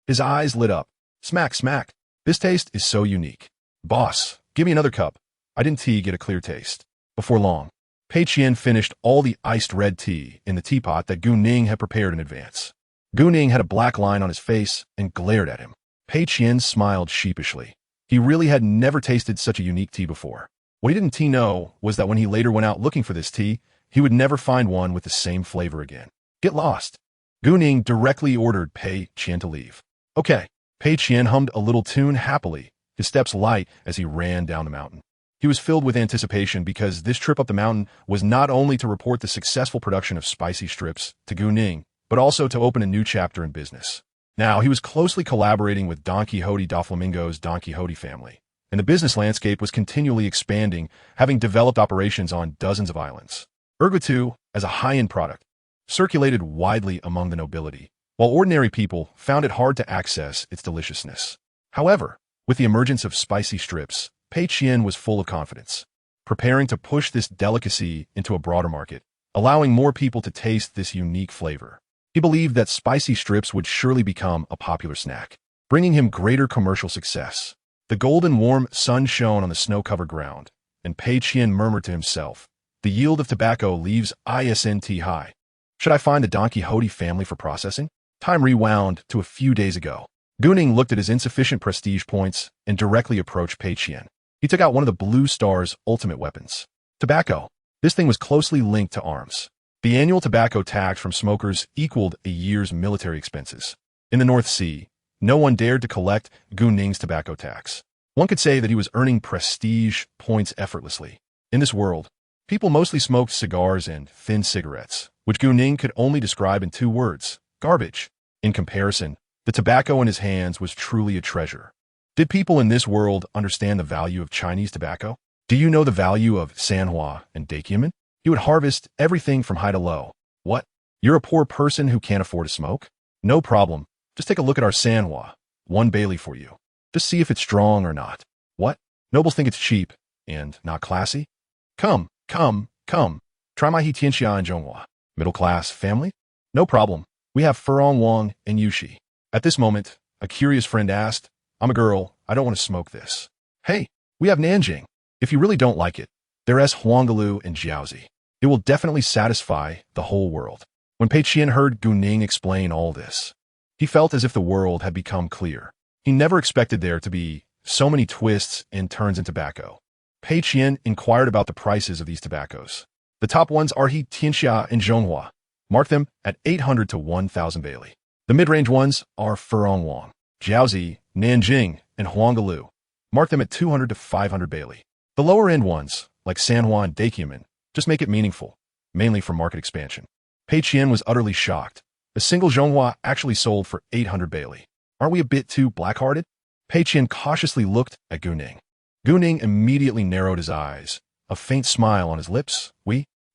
His eyes lit up. Smack, smack. This taste is so unique. Boss, give me another cup. I didn't tea get a clear taste. Before long, Pei Qian finished all the iced red tea in the teapot that GuNing had prepared in advance. GuNing had a black line on his face and glared at him. Pei Qian smiled sheepishly. He really had never tasted such a unique tea before. What he didn't know was that when he later went out looking for this tea, he would never find one with the same flavor again. Get lost. GuNing directly ordered Pei Qian to leave. Okay. Pei Qian hummed a little tune happily, his steps light as he ran down the mountain. He was filled with anticipation because this trip up the mountain was not only to report the successful production of spicy strips to GuNing, but also to open a new chapter in business. Now, he was closely collaborating with Don Quixote Doflamingo's Don Quixote family, and the business landscape was continually expanding, having developed operations on dozens of islands. Ergo 2, as a high-end product, circulated widely among the nobility, while ordinary people found it hard to access its deliciousness. However, with the emergence of spicy strips, Pei Qian was full of confidence, preparing to push this delicacy into a broader market, allowing more people to taste this unique flavor. He believed that spicy strips would surely become a popular snack, bringing him greater commercial success. The golden warm sun shone on the snow-covered ground, and Pei Qian murmured to himself, the yield of tobacco leaves ISNT high. Should I find the Don Quixote family for processing? Time rewound to a few days ago. GuNing looked at his insufficient prestige points and directly approached Pei Qian. He took out one of the Blue Star's ultimate weapons. Tobacco. This thing was closely linked to arms. The annual tobacco tax from smokers equaled a year's military expenses. In the North Sea, no one dared to collect GuNing's tobacco tax. One could say that he was earning prestige points effortlessly. In this world, people mostly smoked cigars and thin cigarettes, which GuNing could only describe in 2 words, garbage. In comparison, the tobacco in his hands was truly a treasure. Did people in this world understand the value of Chinese tobacco? Do you know the value of Sanhua and Dakiaman? He would harvest everything from high to low. What? You're a poor person who can't afford to smoke? No problem. Just take a look at our Sanhua. 1 Bailey for you. Just see if it's strong or not. What? Nobles think it's cheap and not classy? Come. Try my Hitianxia and Zhonghua. Middle class family? No problem. We have Furong Wang and Yushi. At this moment, a curious friend asked, I'm a girl. I don't want to smoke this. Hey, we have Nanjing. If you really don't like it, There's Huangelu and Jiaozi. It will definitely satisfy the whole world. When Pei Qian heard GuNing explain all this, he felt as if the world had become clear. He never expected there to be so many twists and turns in tobacco. Pei Qian inquired about the prices of these tobaccos. The top ones are He Tianxia and Zhonghua. Mark them at 800 to 1,000 Bailey. The mid-range ones are Furong Wang, Jiaozi, Nanjing, and Huangelu. Mark them at 200 to 500 Bailey. The lower-end ones, like Sanhua and Dakiaman, just make it meaningful, mainly for market expansion. Pei Qian was utterly shocked. A single Zhonghua actually sold for 800 Bailey. Aren't we a bit too black-hearted? Pei Qian cautiously looked at GuNing. GuNing immediately narrowed his eyes, a faint smile on his lips.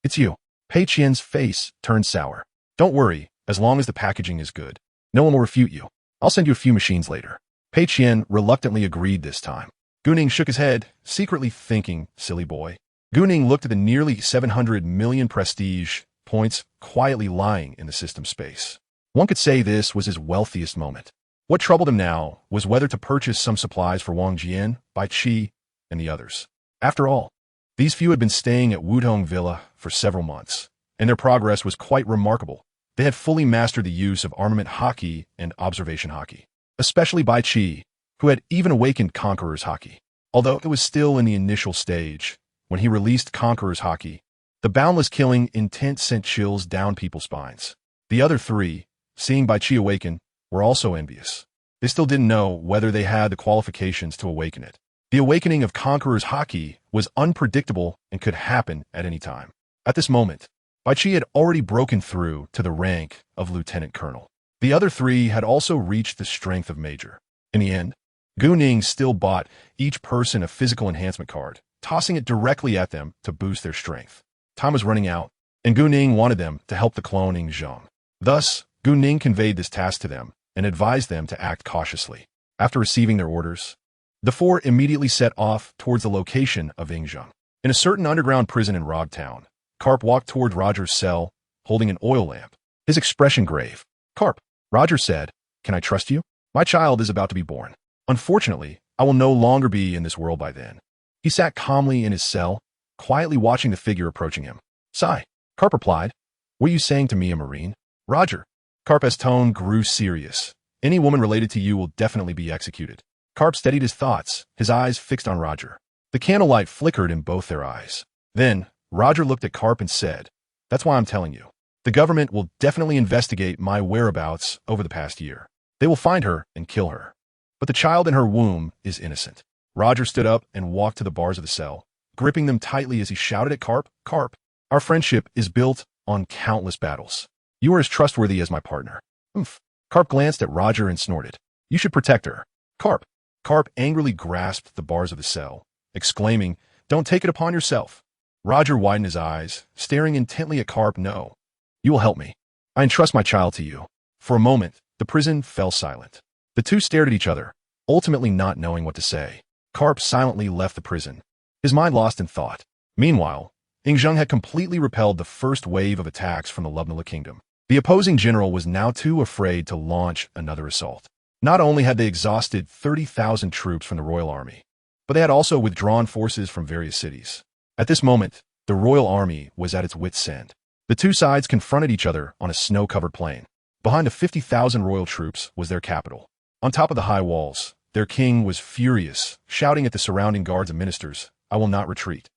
It's you. Pei Qian's face turned sour. Don't worry, as long as the packaging is good. No one will refute you. I'll send you a few machines later. Pei Qian reluctantly agreed this time. GuNing shook his head, secretly thinking, silly boy. GuNing looked at the nearly 700 million prestige points quietly lying in the system space. One could say this was his wealthiest moment. What troubled him now was whether to purchase some supplies for Wang Jian, Bai Qi, and the others. After all, these few had been staying at Wudong Villa for several months, and their progress was quite remarkable. They had fully mastered the use of armament hockey and observation hockey, especially Bai Qi, who had even awakened Conqueror's hockey. Although it was still in the initial stage, when he released Conqueror's hockey, the boundless killing intent sent chills down people's spines. The other three, seeing Bai Qi awaken, were also envious. They still didn't know whether they had the qualifications to awaken it. The awakening of Conqueror's hockey was unpredictable and could happen at any time. At this moment, Bai Qi had already broken through to the rank of lieutenant colonel. The other three had also reached the strength of major. In the end, GuNing still bought each person a physical enhancement card, tossing it directly at them to boost their strength. Time was running out, and GuNing wanted them to help the cloning Zheng. Thus, GuNing conveyed this task to them and advised them to act cautiously. After receiving their orders, the four immediately set off towards the location of Zheng. In a certain underground prison in Rog Town, Carp walked toward Roger's cell, holding an oil lamp, his expression grave. Carp, Roger said, can I trust you? My child is about to be born. Unfortunately, I will no longer be in this world by then. He sat calmly in his cell, quietly watching the figure approaching him. Sigh. Carp replied, what are you saying to me, a Marine? Roger. Carp's tone grew serious. Any woman related to you will definitely be executed. Carp steadied his thoughts, his eyes fixed on Roger. The candlelight flickered in both their eyes. Then, Roger looked at Carp and said, that's why I'm telling you. The government will definitely investigate my whereabouts over the past year. They will find her and kill her. But the child in her womb is innocent. Roger stood up and walked to the bars of the cell, gripping them tightly as he shouted at Carp, Carp, our friendship is built on countless battles. You are as trustworthy as my partner. Oomph. Carp glanced at Roger and snorted. You should protect her. Carp. Carp angrily grasped the bars of the cell, exclaiming, don't take it upon yourself. Roger widened his eyes, staring intently at Carp. No. You will help me. I entrust my child to you. For a moment, the prison fell silent. The two stared at each other, ultimately not knowing what to say. Carp silently left the prison, his mind lost in thought. Meanwhile, Zheng had completely repelled the first wave of attacks from the Lubnala kingdom. The opposing general was now too afraid to launch another assault. Not only had they exhausted 30,000 troops from the royal army, but they had also withdrawn forces from various cities. At this moment, the royal army was at its wit's end. The two sides confronted each other on a snow-covered plain. Behind the 50,000 royal troops was their capital. On top of the high walls, their king was furious, shouting at the surrounding guards and ministers, I will not retreat.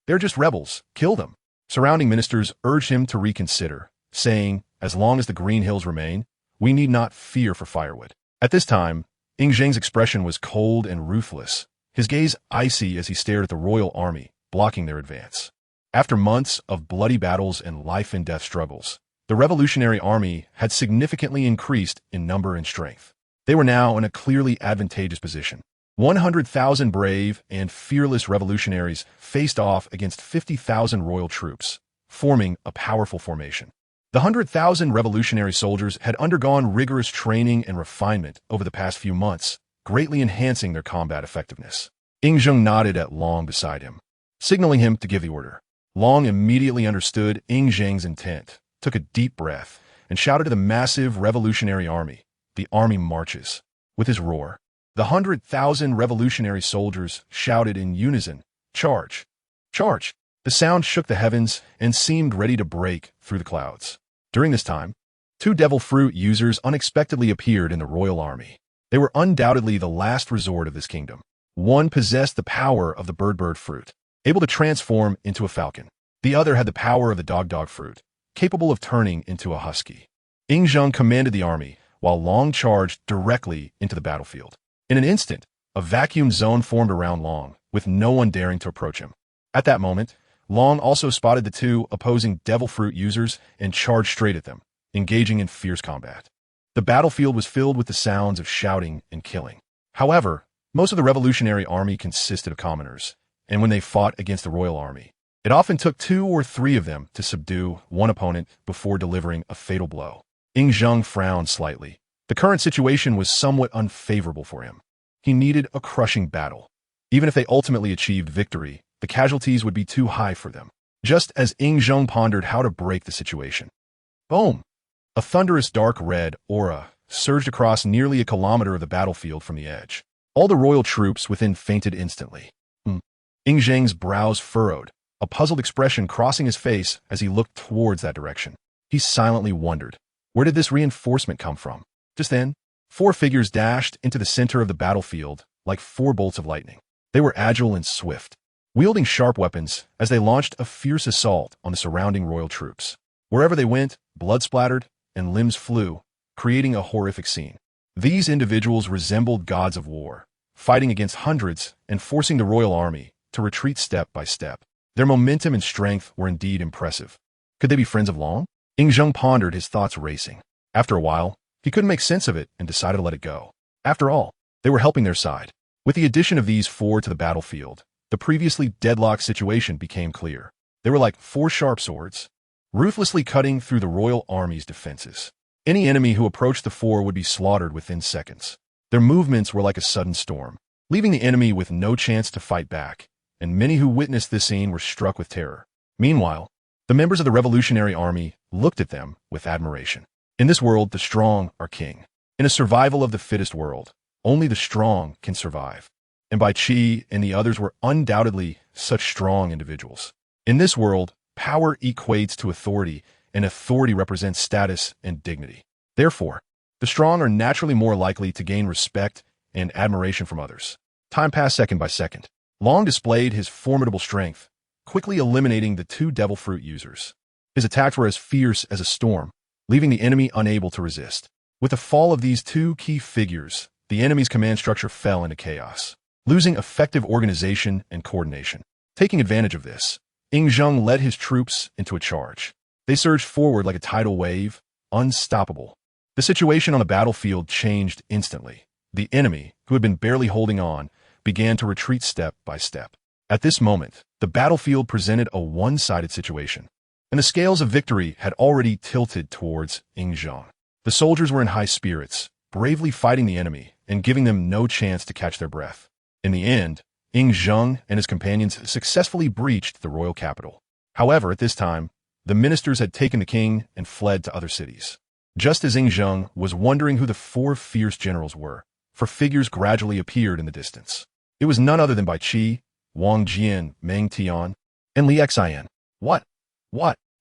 They're just rebels. Kill them. Surrounding ministers urged him to reconsider, saying, as long as the green hills remain, we need not fear for firewood. At this time, Zheng's expression was cold and ruthless, his gaze icy as he stared at the royal army, blocking their advance. After months of bloody battles and life-and-death struggles, the revolutionary army had significantly increased in number and strength. They were now in a clearly advantageous position. 100,000 brave and fearless revolutionaries faced off against 50,000 royal troops, forming a powerful formation. The 100,000 revolutionary soldiers had undergone rigorous training and refinement over the past few months, greatly enhancing their combat effectiveness. Zheng nodded at Long beside him, signaling him to give the order. Long immediately understood Zheng's intent, took a deep breath, and shouted to the massive revolutionary army, the army marches. With his roar, the 100,000 revolutionary soldiers shouted in unison, charge. Charge! The sound shook the heavens and seemed ready to break through the clouds. During this time, two devil fruit users unexpectedly appeared in the royal army. They were undoubtedly the last resort of this kingdom. One possessed the power of the bird fruit, able to transform into a falcon. The other had the power of the dog fruit, capable of turning into a husky. Zheng commanded the army, while Long charged directly into the battlefield. In an instant, a vacuum zone formed around Long, with no one daring to approach him. At that moment, Long also spotted the two opposing devil fruit users and charged straight at them, engaging in fierce combat. The battlefield was filled with the sounds of shouting and killing. However, most of the revolutionary army consisted of commoners, and when they fought against the royal army, it often took 2 or 3 of them to subdue one opponent before delivering a fatal blow. Zheng frowned slightly. The current situation was somewhat unfavorable for him. He needed a crushing battle. Even if they ultimately achieved victory, the casualties would be too high for them. Just as Zheng pondered how to break the situation. Boom! A thunderous dark red aura surged across nearly a kilometer of the battlefield from the edge. All the royal troops within fainted instantly. Zheng's brows furrowed, a puzzled expression crossing his face as he looked towards that direction. He silently wondered, where did this reinforcement come from? Just then, 4 figures dashed into the center of the battlefield like 4 bolts of lightning. They were agile and swift, wielding sharp weapons as they launched a fierce assault on the surrounding royal troops. Wherever they went, blood splattered and limbs flew, creating a horrific scene. These individuals resembled gods of war, fighting against hundreds and forcing the royal army to retreat step by step. Their momentum and strength were indeed impressive. Could they be friends of Long? Zheng pondered, his thoughts racing. After a while, he couldn't make sense of it and decided to let it go. After all, they were helping their side. With the addition of these 4 to the battlefield, the previously deadlocked situation became clear. They were like 4 sharp swords, ruthlessly cutting through the royal army's defenses. Any enemy who approached the 4 would be slaughtered within seconds. Their movements were like a sudden storm, leaving the enemy with no chance to fight back, and many who witnessed this scene were struck with terror. Meanwhile, the members of the revolutionary army looked at them with admiration. In this world, the strong are king. In a survival of the fittest world, only the strong can survive. And Bai Qi and the others were undoubtedly such strong individuals. In this world, power equates to authority, and authority represents status and dignity. Therefore, the strong are naturally more likely to gain respect and admiration from others. Time passed second by second. Long displayed his formidable strength, quickly eliminating the 2 devil fruit users. His attacks were as fierce as a storm, leaving the enemy unable to resist. With the fall of these 2 key figures, the enemy's command structure fell into chaos, losing effective organization and coordination. Taking advantage of this, Zheng led his troops into a charge. They surged forward like a tidal wave, unstoppable. The situation on the battlefield changed instantly. The enemy, who had been barely holding on, began to retreat step by step. At this moment, the battlefield presented a one-sided situation, and the scales of victory had already tilted towards Zheng. The soldiers were in high spirits, bravely fighting the enemy and giving them no chance to catch their breath. In the end, Zheng and his companions successfully breached the royal capital. However, at this time, the ministers had taken the king and fled to other cities. Just as Zheng was wondering who the 4 fierce generals were, 4 figures gradually appeared in the distance. It was none other than Bai Qi, Wang Jian, Meng Tian, and Li Xian. What?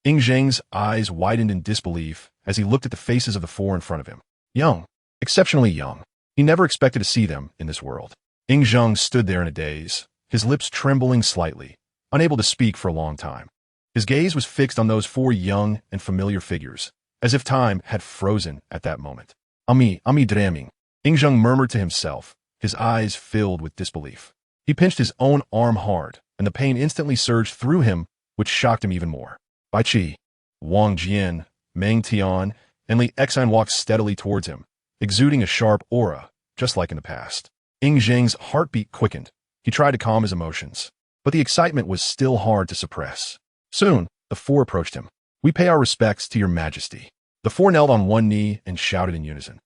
Zheng's eyes widened in disbelief as he looked at the faces of the 4 in front of him. Young. Exceptionally young. He never expected to see them in this world. Zheng stood there in a daze, his lips trembling slightly, unable to speak for a long time. His gaze was fixed on those 4 young and familiar figures, as if time had frozen at that moment. Ami dreaming. Zheng murmured to himself, his eyes filled with disbelief. He pinched his own arm hard, and the pain instantly surged through him, which shocked him even more. Bai Qi, Wang Jian, Meng Tian, and Li Xian walked steadily towards him, exuding a sharp aura, just like in the past. Zheng's heartbeat quickened. He tried to calm his emotions, but the excitement was still hard to suppress. Soon, the 4 approached him. We pay our respects to your majesty. The 4 knelt on one knee and shouted in unison.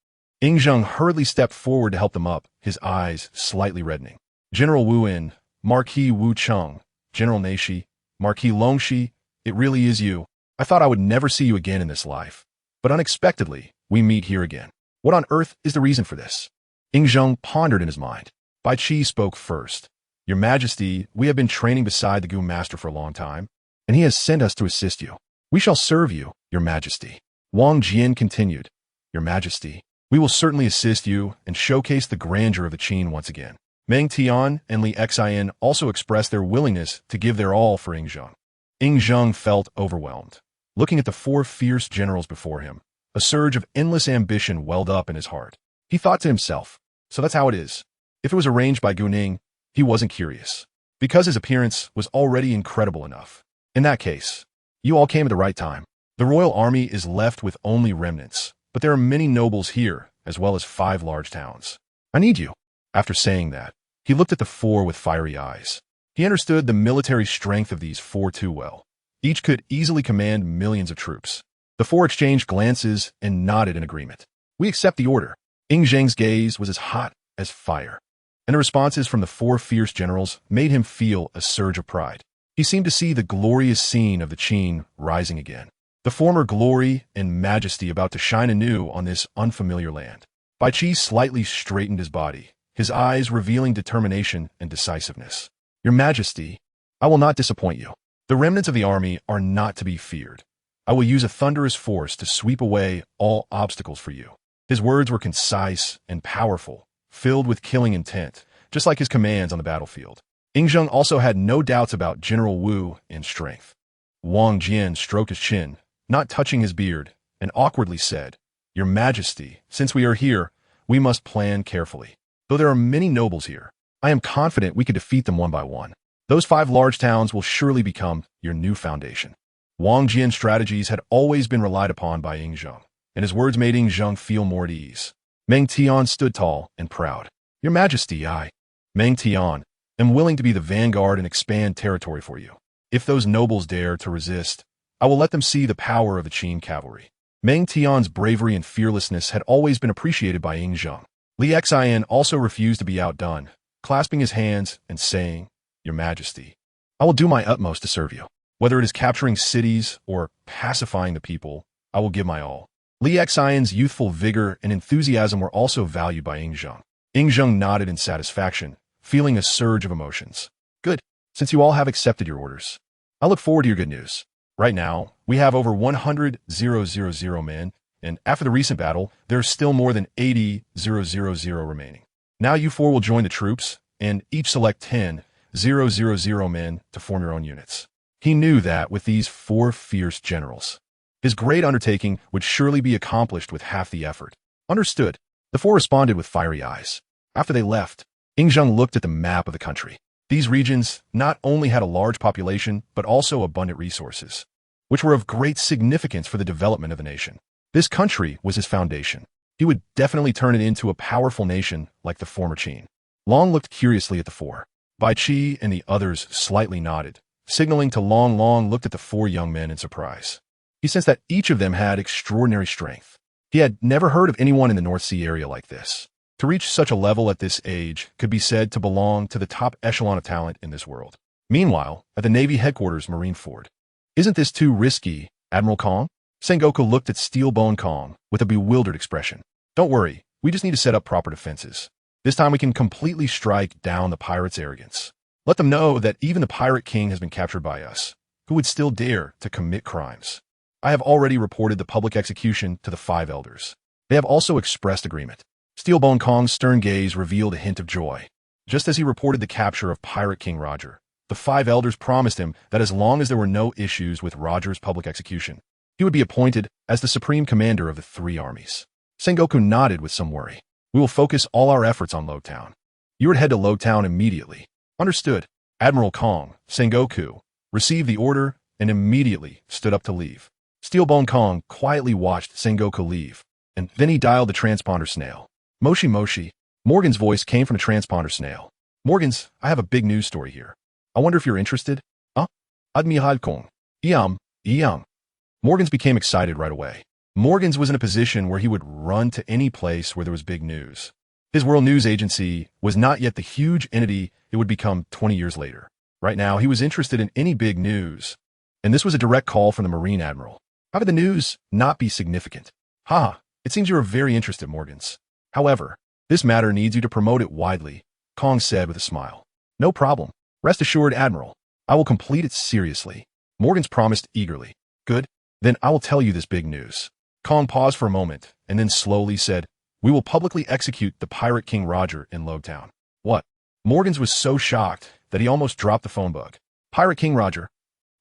Zheng hurriedly stepped forward to help them up, his eyes slightly reddening. General Wu In, Marquis Wu Cheng, General Naishi, Marquis Longxi, it really is you. I thought I would never see you again in this life. But unexpectedly, we meet here again. What on earth is the reason for this? Zheng pondered in his mind. Bai Qi spoke first. Your Majesty, we have been training beside the Gu Master for a long time, and he has sent us to assist you. We shall serve you, Your Majesty. Wang Jian continued, Your Majesty, we will certainly assist you and showcase the grandeur of the Qin once again. Meng Tian and Li Xian also expressed their willingness to give their all for Ying Zheng. Ying Zheng felt overwhelmed. Looking at the four fierce generals before him, a surge of endless ambition welled up in his heart. He thought to himself, so that's how it is. If it was arranged by GuNing, he wasn't curious, because his appearance was already incredible enough. In that case, you all came at the right time. The royal army is left with only remnants, but there are many nobles here, as well as 5 large towns. I need you. After saying that, he looked at the 4 with fiery eyes. He understood the military strength of these 4 too well. Each could easily command millions of troops. The 4 exchanged glances and nodded in agreement. We accept the order. Ying Zheng's gaze was as hot as fire, and the responses from the 4 fierce generals made him feel a surge of pride. He seemed to see the glorious scene of the Qin rising again, the former glory and majesty about to shine anew on this unfamiliar land. Bai Qi slightly straightened his body, his eyes revealing determination and decisiveness. Your Majesty, I will not disappoint you. The remnants of the army are not to be feared. I will use a thunderous force to sweep away all obstacles for you. His words were concise and powerful, filled with killing intent, just like his commands on the battlefield. Ying Zheng also had no doubts about General Wu in strength. Wang Jian stroked his chin, not touching his beard, and awkwardly said, Your Majesty, since we are here, we must plan carefully. Though there are many nobles here, I am confident we could defeat them one by one. Those 5 large towns will surely become your new foundation. Wang Jian's strategies had always been relied upon by Ying Zheng, and his words made Ying Zheng feel more at ease. Meng Tian stood tall and proud. Your Majesty, I, Meng Tian, am willing to be the vanguard and expand territory for you. If those nobles dare to resist, I will let them see the power of the Qin cavalry. Meng Tian's bravery and fearlessness had always been appreciated by Ying Zheng. Li Xian also refused to be outdone, clasping his hands and saying, Your Majesty, I will do my utmost to serve you. Whether it is capturing cities or pacifying the people, I will give my all. Li Xian's youthful vigor and enthusiasm were also valued by Ying Zheng. Ying Zheng nodded in satisfaction, feeling a surge of emotions. Good, since you all have accepted your orders. I look forward to your good news. Right now, we have over 100,000 men, and after the recent battle, there are still more than 80,000 remaining. Now you 4 will join the troops, and each select 10,000 men to form your own units. He knew that with these 4 fierce generals, his great undertaking would surely be accomplished with half the effort. Understood. The 4 responded with fiery eyes. After they left, Ying Zheng looked at the map of the country. These regions not only had a large population, but also abundant resources, which were of great significance for the development of the nation. This country was his foundation. He would definitely turn it into a powerful nation like the former Qin. Long looked curiously at the 4. Bai Qi and the others slightly nodded, signaling to Long. Long looked at the 4 young men in surprise. He sensed that each of them had extraordinary strength. He had never heard of anyone in the North Sea area like this. To reach such a level at this age could be said to belong to the top echelon of talent in this world. Meanwhile, at the Navy headquarters Marineford, isn't this too risky, Admiral Kong? Sengoku looked at Steelbone Kong with a bewildered expression. Don't worry, we just need to set up proper defenses. This time we can completely strike down the pirates' arrogance. Let them know that even the Pirate King has been captured by us, who would still dare to commit crimes. I have already reported the public execution to the 5 elders. They have also expressed agreement. Steelbone Kong's stern gaze revealed a hint of joy. Just as he reported the capture of Pirate King Roger, the 5 elders promised him that as long as there were no issues with Roger's public execution, he would be appointed as the supreme commander of the 3 armies. Sengoku nodded with some worry. We will focus all our efforts on Lowtown. You would head to Lowtown immediately. Understood. Admiral Kong, Sengoku, received the order and immediately stood up to leave. Steelbone Kong quietly watched Sengoku leave, and then he dialed the transponder snail. Moshi Moshi. Morgan's voice came from the transponder snail. Morgans, I have a big news story here. I wonder if you're interested? Admiral Kong. Iam. Morgans became excited right away. Morgans was in a position where he would run to any place where there was big news. His World News Agency was not yet the huge entity it would become 20 years later. Right now, he was interested in any big news, and this was a direct call from the Marine Admiral. How could the news not be significant? It seems you are very interested, Morgans. However, this matter needs you to promote it widely, Kong said with a smile. No problem. Rest assured, Admiral. I will complete it seriously. Morgan's promised eagerly. Good. Then I will tell you this big news. Kong paused for a moment and then slowly said, we will publicly execute the Pirate King Roger in Logtown. What? Morgan's was so shocked that he almost dropped the phone book. Pirate King Roger?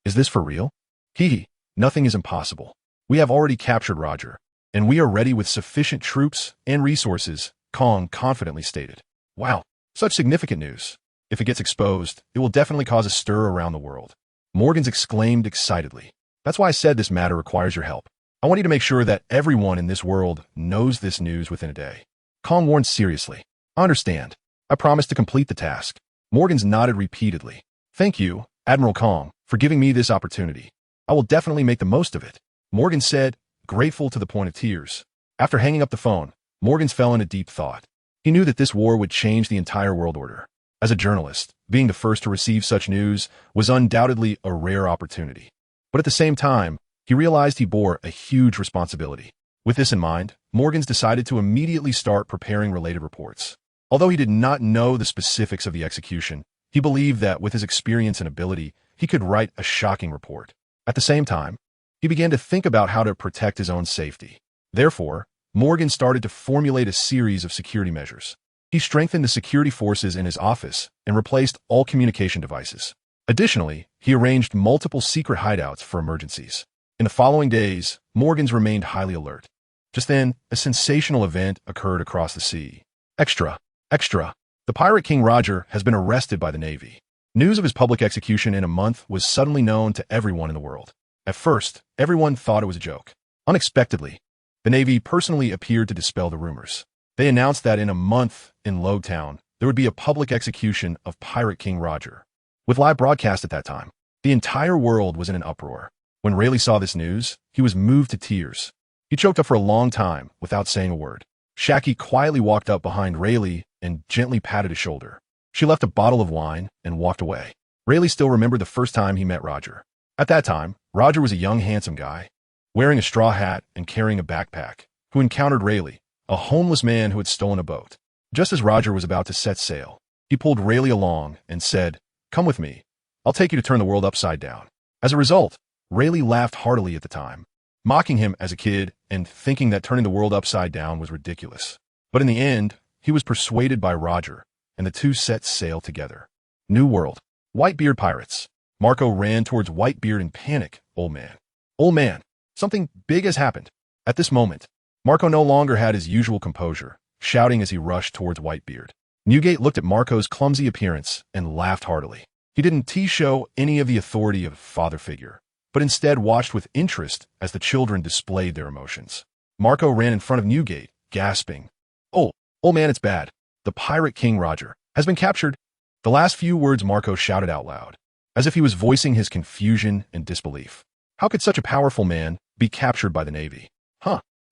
Is this for real? Hee. Nothing is impossible. We have already captured Roger, and we are ready with sufficient troops and resources, Kong confidently stated. Wow, such significant news. If it gets exposed, it will definitely cause a stir around the world. Morgan's exclaimed excitedly. That's why I said this matter requires your help. I want you to make sure that everyone in this world knows this news within a day. Kong warned seriously. I understand. I promise to complete the task. Morgan's nodded repeatedly. Thank you, Admiral Kong, for giving me this opportunity. I will definitely make the most of it. Morgan said, grateful to the point of tears. After hanging up the phone, Morgan fell into deep thought. He knew that this war would change the entire world order. As a journalist, being the first to receive such news was undoubtedly a rare opportunity. But at the same time, he realized he bore a huge responsibility. With this in mind, Morgan's decided to immediately start preparing related reports. Although he did not know the specifics of the execution, he believed that with his experience and ability, he could write a shocking report. At the same time, he began to think about how to protect his own safety. Therefore, Morgan started to formulate a series of security measures. He strengthened the security forces in his office and replaced all communication devices. Additionally, he arranged multiple secret hideouts for emergencies. In the following days, Morgan's remained highly alert. Just then, a sensational event occurred across the sea. Extra! The Pirate King Roger has been arrested by the Navy. News of his public execution in a month was suddenly known to everyone in the world. At first, everyone thought it was a joke. Unexpectedly, the Navy personally appeared to dispel the rumors. They announced that in a month in Logtown, there would be a public execution of Pirate King Roger. With live broadcast at that time, the entire world was in an uproar. When Rayleigh saw this news, he was moved to tears. He choked up for a long time without saying a word. Shaki quietly walked up behind Rayleigh and gently patted his shoulder. She left a bottle of wine and walked away. Rayleigh still remembered the first time he met Roger. At that time, Roger was a young, handsome guy, wearing a straw hat and carrying a backpack, who encountered Rayleigh, a homeless man who had stolen a boat. Just as Roger was about to set sail, he pulled Rayleigh along and said, "Come with me. I'll take you to turn the world upside down." As a result, Rayleigh laughed heartily at the time, mocking him as a kid and thinking that turning the world upside down was ridiculous. But in the end, he was persuaded by Roger, and the two set sail together. New World. Whitebeard Pirates. Marco ran towards Whitebeard in panic. Old man, something big has happened. At this moment, Marco no longer had his usual composure, shouting as he rushed towards Whitebeard. Newgate looked at Marco's clumsy appearance and laughed heartily. He didn't show any of the authority of a father figure, but instead watched with interest as the children displayed their emotions. Marco ran in front of Newgate, gasping, "Oh, old man, it's bad. The Pirate King Roger has been captured." The last few words Marco shouted out loud, as if he was voicing his confusion and disbelief. How could such a powerful man be captured by the Navy?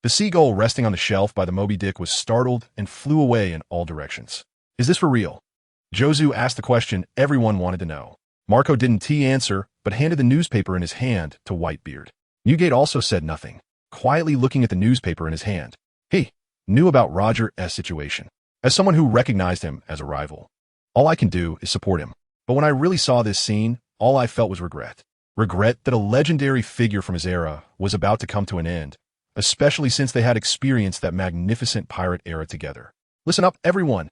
The seagull resting on the shelf by the Moby Dick was startled and flew away in all directions. Is this for real? Jozu asked the question everyone wanted to know. Marco didn't answer, but handed the newspaper in his hand to Whitebeard. Newgate also said nothing, quietly looking at the newspaper in his hand. He knew about Roger's situation. As someone who recognized him as a rival, all I can do is support him. But when I really saw this scene, all I felt was regret. Regret that a legendary figure from his era was about to come to an end, especially since they had experienced that magnificent pirate era together. Listen up, everyone.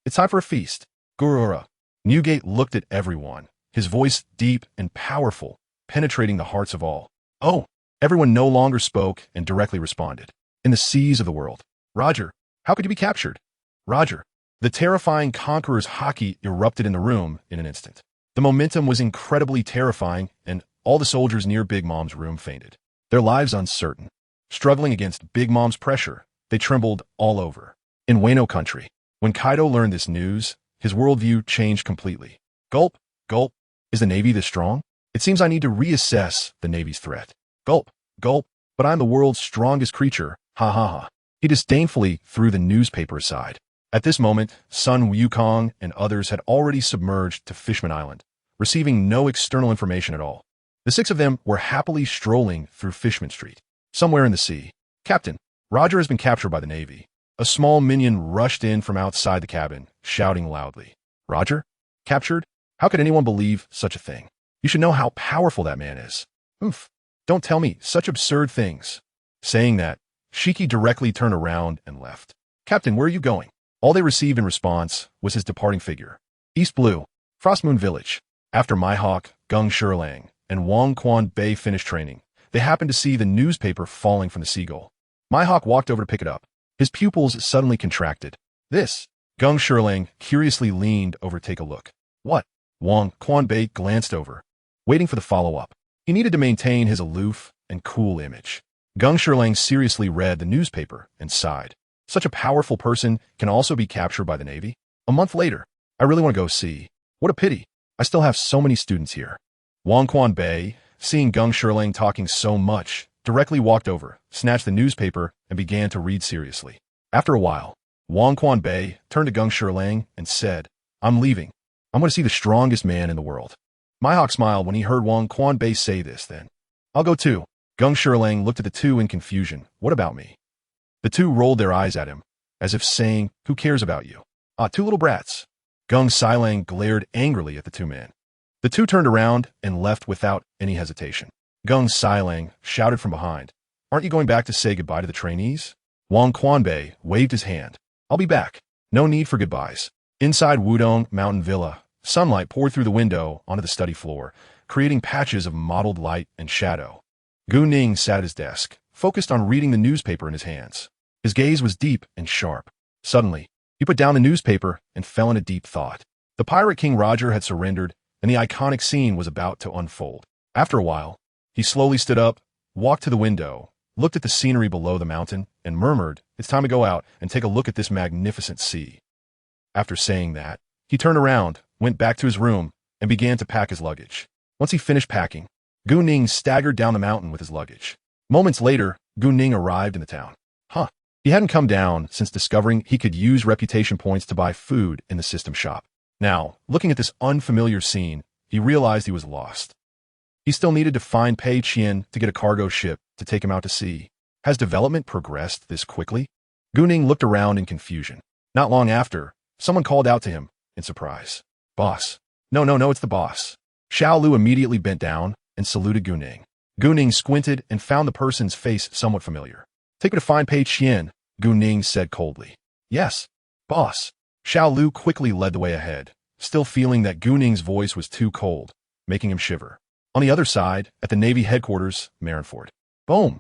It's time for a feast. Gurura. Newgate looked at everyone, his voice deep and powerful, penetrating the hearts of all. Oh, everyone no longer spoke and directly responded. In the seas of the world. Roger, how could you be captured? Roger. The terrifying conqueror's hockey erupted in the room in an instant. The momentum was incredibly terrifying, and all the soldiers near Big Mom's room fainted. Their lives uncertain. Struggling against Big Mom's pressure, they trembled all over. In Wano country, when Kaido learned this news, his worldview changed completely. Gulp, gulp. Is the Navy this strong? It seems I need to reassess the Navy's threat. Gulp, gulp. But I'm the world's strongest creature. Ha ha ha. He disdainfully threw the newspaper aside. At this moment, Sun Wukong and others had already submerged to Fishman Island, receiving no external information at all. The six of them were happily strolling through Fishman Street. Somewhere in the sea. Captain, Roger has been captured by the Navy. A small minion rushed in from outside the cabin, shouting loudly. Roger? Captured? How could anyone believe such a thing? You should know how powerful that man is. Oof. Don't tell me such absurd things. Saying that, Shiki directly turned around and left. Captain, where are you going? All they received in response was his departing figure. East Blue, Frostmoon Village. After Maihawk, Gung Shirlang, and Wang Quan Bei finished training, they happened to see the newspaper falling from the seagull. Maihawk walked over to pick it up. His pupils suddenly contracted. This. Gung Shirlang curiously leaned over to take a look. What? Wang Quan Bei glanced over, waiting for the follow-up. He needed to maintain his aloof and cool image. Gung Shirlang seriously read the newspaper and sighed. Such a powerful person can also be captured by the Navy? A month later, I really want to go see. What a pity. I still have so many students here. Wang Quan Bei, seeing Gung Shirlang talking so much, directly walked over, snatched the newspaper, and began to read seriously. After a while, Wang Quan Bei turned to Gung Shirlang and said, I'm leaving. I'm going to see the strongest man in the world. Maihawk smiled when he heard Wang Quan Bei say this then. I'll go too. Gung Shirlang looked at the two in confusion. What about me? The two rolled their eyes at him, as if saying, who cares about you? Ah, two little brats. Gung Shirlang glared angrily at the two men. The two turned around and left without any hesitation. Gung Shirlang shouted from behind, aren't you going back to say goodbye to the trainees? Wang Quan Bei waved his hand. I'll be back. No need for goodbyes. Inside Wudong Mountain Villa, sunlight poured through the window onto the study floor, creating patches of mottled light and shadow. GuNing's sat at his desk, focused on reading the newspaper in his hands. His gaze was deep and sharp. Suddenly, he put down the newspaper and fell into deep thought. The pirate King Roger had surrendered, and the iconic scene was about to unfold. After a while, he slowly stood up, walked to the window, looked at the scenery below the mountain, and murmured, it's time to go out and take a look at this magnificent sea. After saying that, he turned around, went back to his room, and began to pack his luggage. Once he finished packing, GuNing staggered down the mountain with his luggage. Moments later, GuNing arrived in the town. He hadn't come down since discovering he could use reputation points to buy food in the system shop. Now, looking at this unfamiliar scene, he realized he was lost. He still needed to find Pei Qian to get a cargo ship to take him out to sea. Has development progressed this quickly? GuNing looked around in confusion. Not long after, someone called out to him in surprise. Boss. No, it's the boss. Xiao Lu immediately bent down and saluted GuNing. GuNing squinted and found the person's face somewhat familiar. Take me to find Pei Qian, GuNing said coldly. Yes, boss. Xiao Lu quickly led the way ahead, still feeling that GuNing's voice was too cold, making him shiver. On the other side, at the Navy headquarters, Marineford. Boom!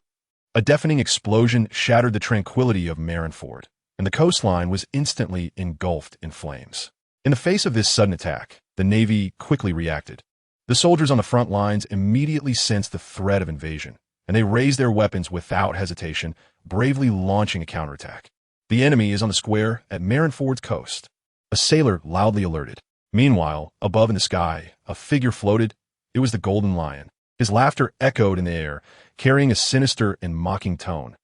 A deafening explosion shattered the tranquility of Marineford, and the coastline was instantly engulfed in flames. In the face of this sudden attack, the Navy quickly reacted. The soldiers on the front lines immediately sensed the threat of invasion, and they raised their weapons without hesitation, bravely launching a counterattack. The enemy is on the square at Marineford's coast. A sailor loudly alerted. Meanwhile, above in the sky, a figure floated. It was the Golden Lion. His laughter echoed in the air, carrying a sinister and mocking tone.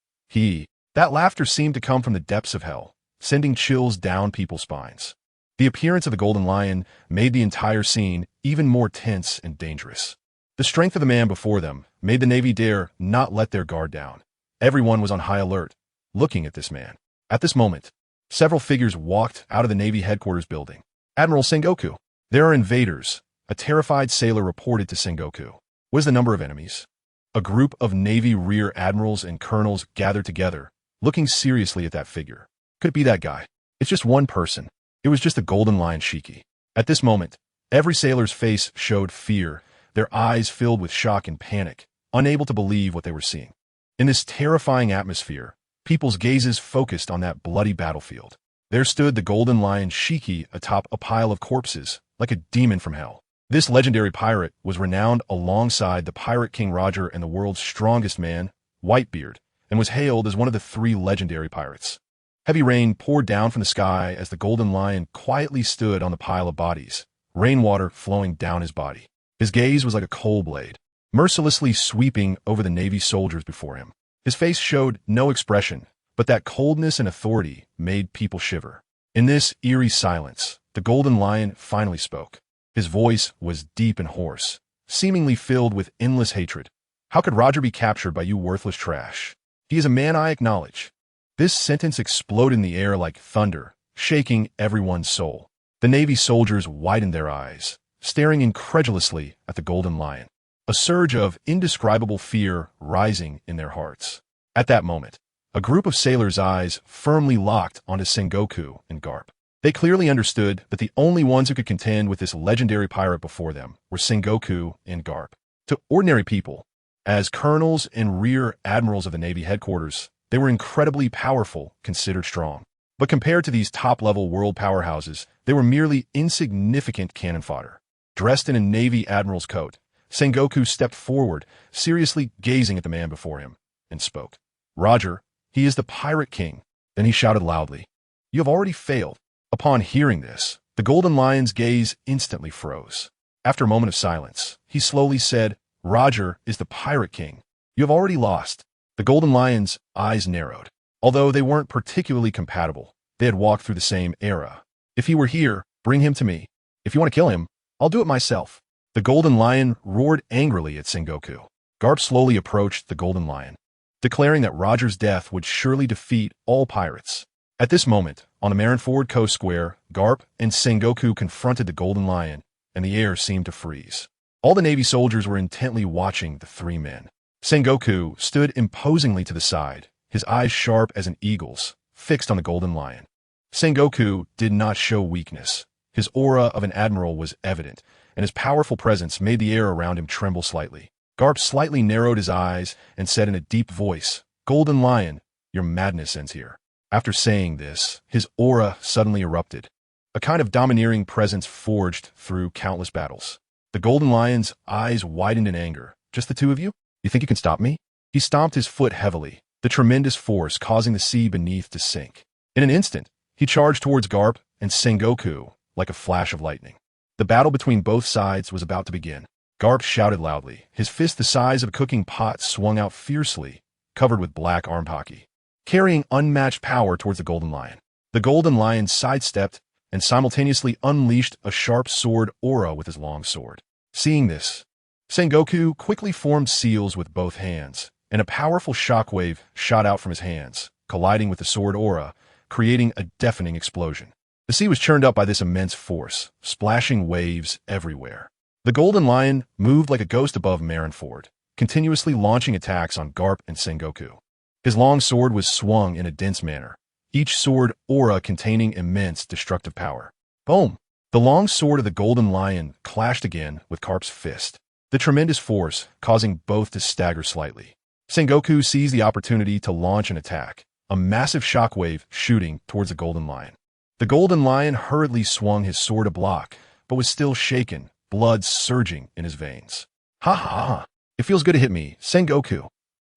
That laughter seemed to come from the depths of hell, sending chills down people's spines. The appearance of the Golden Lion made the entire scene even more tense and dangerous. The strength of the man before them made the Navy dare not let their guard down. Everyone was on high alert, looking at this man. At this moment, several figures walked out of the Navy headquarters building. Admiral Sengoku. There are invaders, a terrified sailor reported to Sengoku. What is the number of enemies? A group of Navy rear admirals and colonels gathered together, looking seriously at that figure. Could it be that guy? It's just one person. It was just the Golden Lion Shiki. At this moment, every sailor's face showed fear, their eyes filled with shock and panic, unable to believe what they were seeing. In this terrifying atmosphere, people's gazes focused on that bloody battlefield. There stood the Golden Lion Shiki atop a pile of corpses, like a demon from hell. This legendary pirate was renowned alongside the pirate King Roger and the world's strongest man, Whitebeard, and was hailed as one of the 3 legendary pirates. Heavy rain poured down from the sky as the Golden Lion quietly stood on the pile of bodies, rainwater flowing down his body. His gaze was like a coal blade, mercilessly sweeping over the Navy soldiers before him. His face showed no expression, but that coldness and authority made people shiver. In this eerie silence, the Golden Lion finally spoke. His voice was deep and hoarse, seemingly filled with endless hatred. How could Roger be captured by you worthless trash? He is a man I acknowledge. This sentence exploded in the air like thunder, shaking everyone's soul. The Navy soldiers widened their eyes, staring incredulously at the golden lion, a surge of indescribable fear rising in their hearts. At that moment, a group of sailors' eyes firmly locked onto Sengoku and Garp. They clearly understood that the only ones who could contend with this legendary pirate before them were Sengoku and Garp. To ordinary people, as colonels and rear admirals of the Navy headquarters, they were incredibly powerful, considered strong. But compared to these top-level world powerhouses, they were merely insignificant cannon fodder. Dressed in a Navy admiral's coat, Sengoku stepped forward, seriously gazing at the man before him, and spoke. "Roger, he is the Pirate King." Then he shouted loudly, "You have already failed." Upon hearing this, the Golden Lion's gaze instantly froze. After a moment of silence, he slowly said, "Roger is the Pirate King. You have already lost." The Golden Lion's eyes narrowed. Although they weren't particularly compatible, they had walked through the same era. "If he were here, bring him to me. If you want to kill him, I'll do it myself." The Golden Lion roared angrily at Sengoku. Garp slowly approached the Golden Lion, declaring that Roger's death would surely defeat all pirates. At this moment, on the Marineford Coast Square, Garp and Sengoku confronted the Golden Lion, and the air seemed to freeze. All the Navy soldiers were intently watching the three men. Sengoku stood imposingly to the side, his eyes sharp as an eagle's, fixed on the Golden Lion. Sengoku did not show weakness. His aura of an admiral was evident, and his powerful presence made the air around him tremble slightly. Garp slightly narrowed his eyes and said in a deep voice, "Golden Lion, your madness ends here." After saying this, his aura suddenly erupted, a kind of domineering presence forged through countless battles. The Golden Lion's eyes widened in anger. "Just the two of you? You think you can stop me?" He stomped his foot heavily, the tremendous force causing the sea beneath to sink. In an instant, he charged towards Garp and Sengoku like a flash of lightning. The battle between both sides was about to begin. Garp shouted loudly. His fist the size of a cooking pot swung out fiercely, covered with black armed hockey, carrying unmatched power towards the Golden Lion. The Golden Lion sidestepped and simultaneously unleashed a sharp sword aura with his long sword. Seeing this, Sengoku quickly formed seals with both hands, and a powerful shockwave shot out from his hands, colliding with the sword aura, creating a deafening explosion. The sea was churned up by this immense force, splashing waves everywhere. The Golden Lion moved like a ghost above Marineford, continuously launching attacks on Garp and Sengoku. His long sword was swung in a dense manner, each sword aura containing immense destructive power. Boom! The long sword of the Golden Lion clashed again with Garp's fist, the tremendous force causing both to stagger slightly. Sengoku seized the opportunity to launch an attack, a massive shockwave shooting towards the Golden Lion. The Golden Lion hurriedly swung his sword to block, but was still shaken, blood surging in his veins. "Ha ha ha! It feels good to hit me, Sengoku."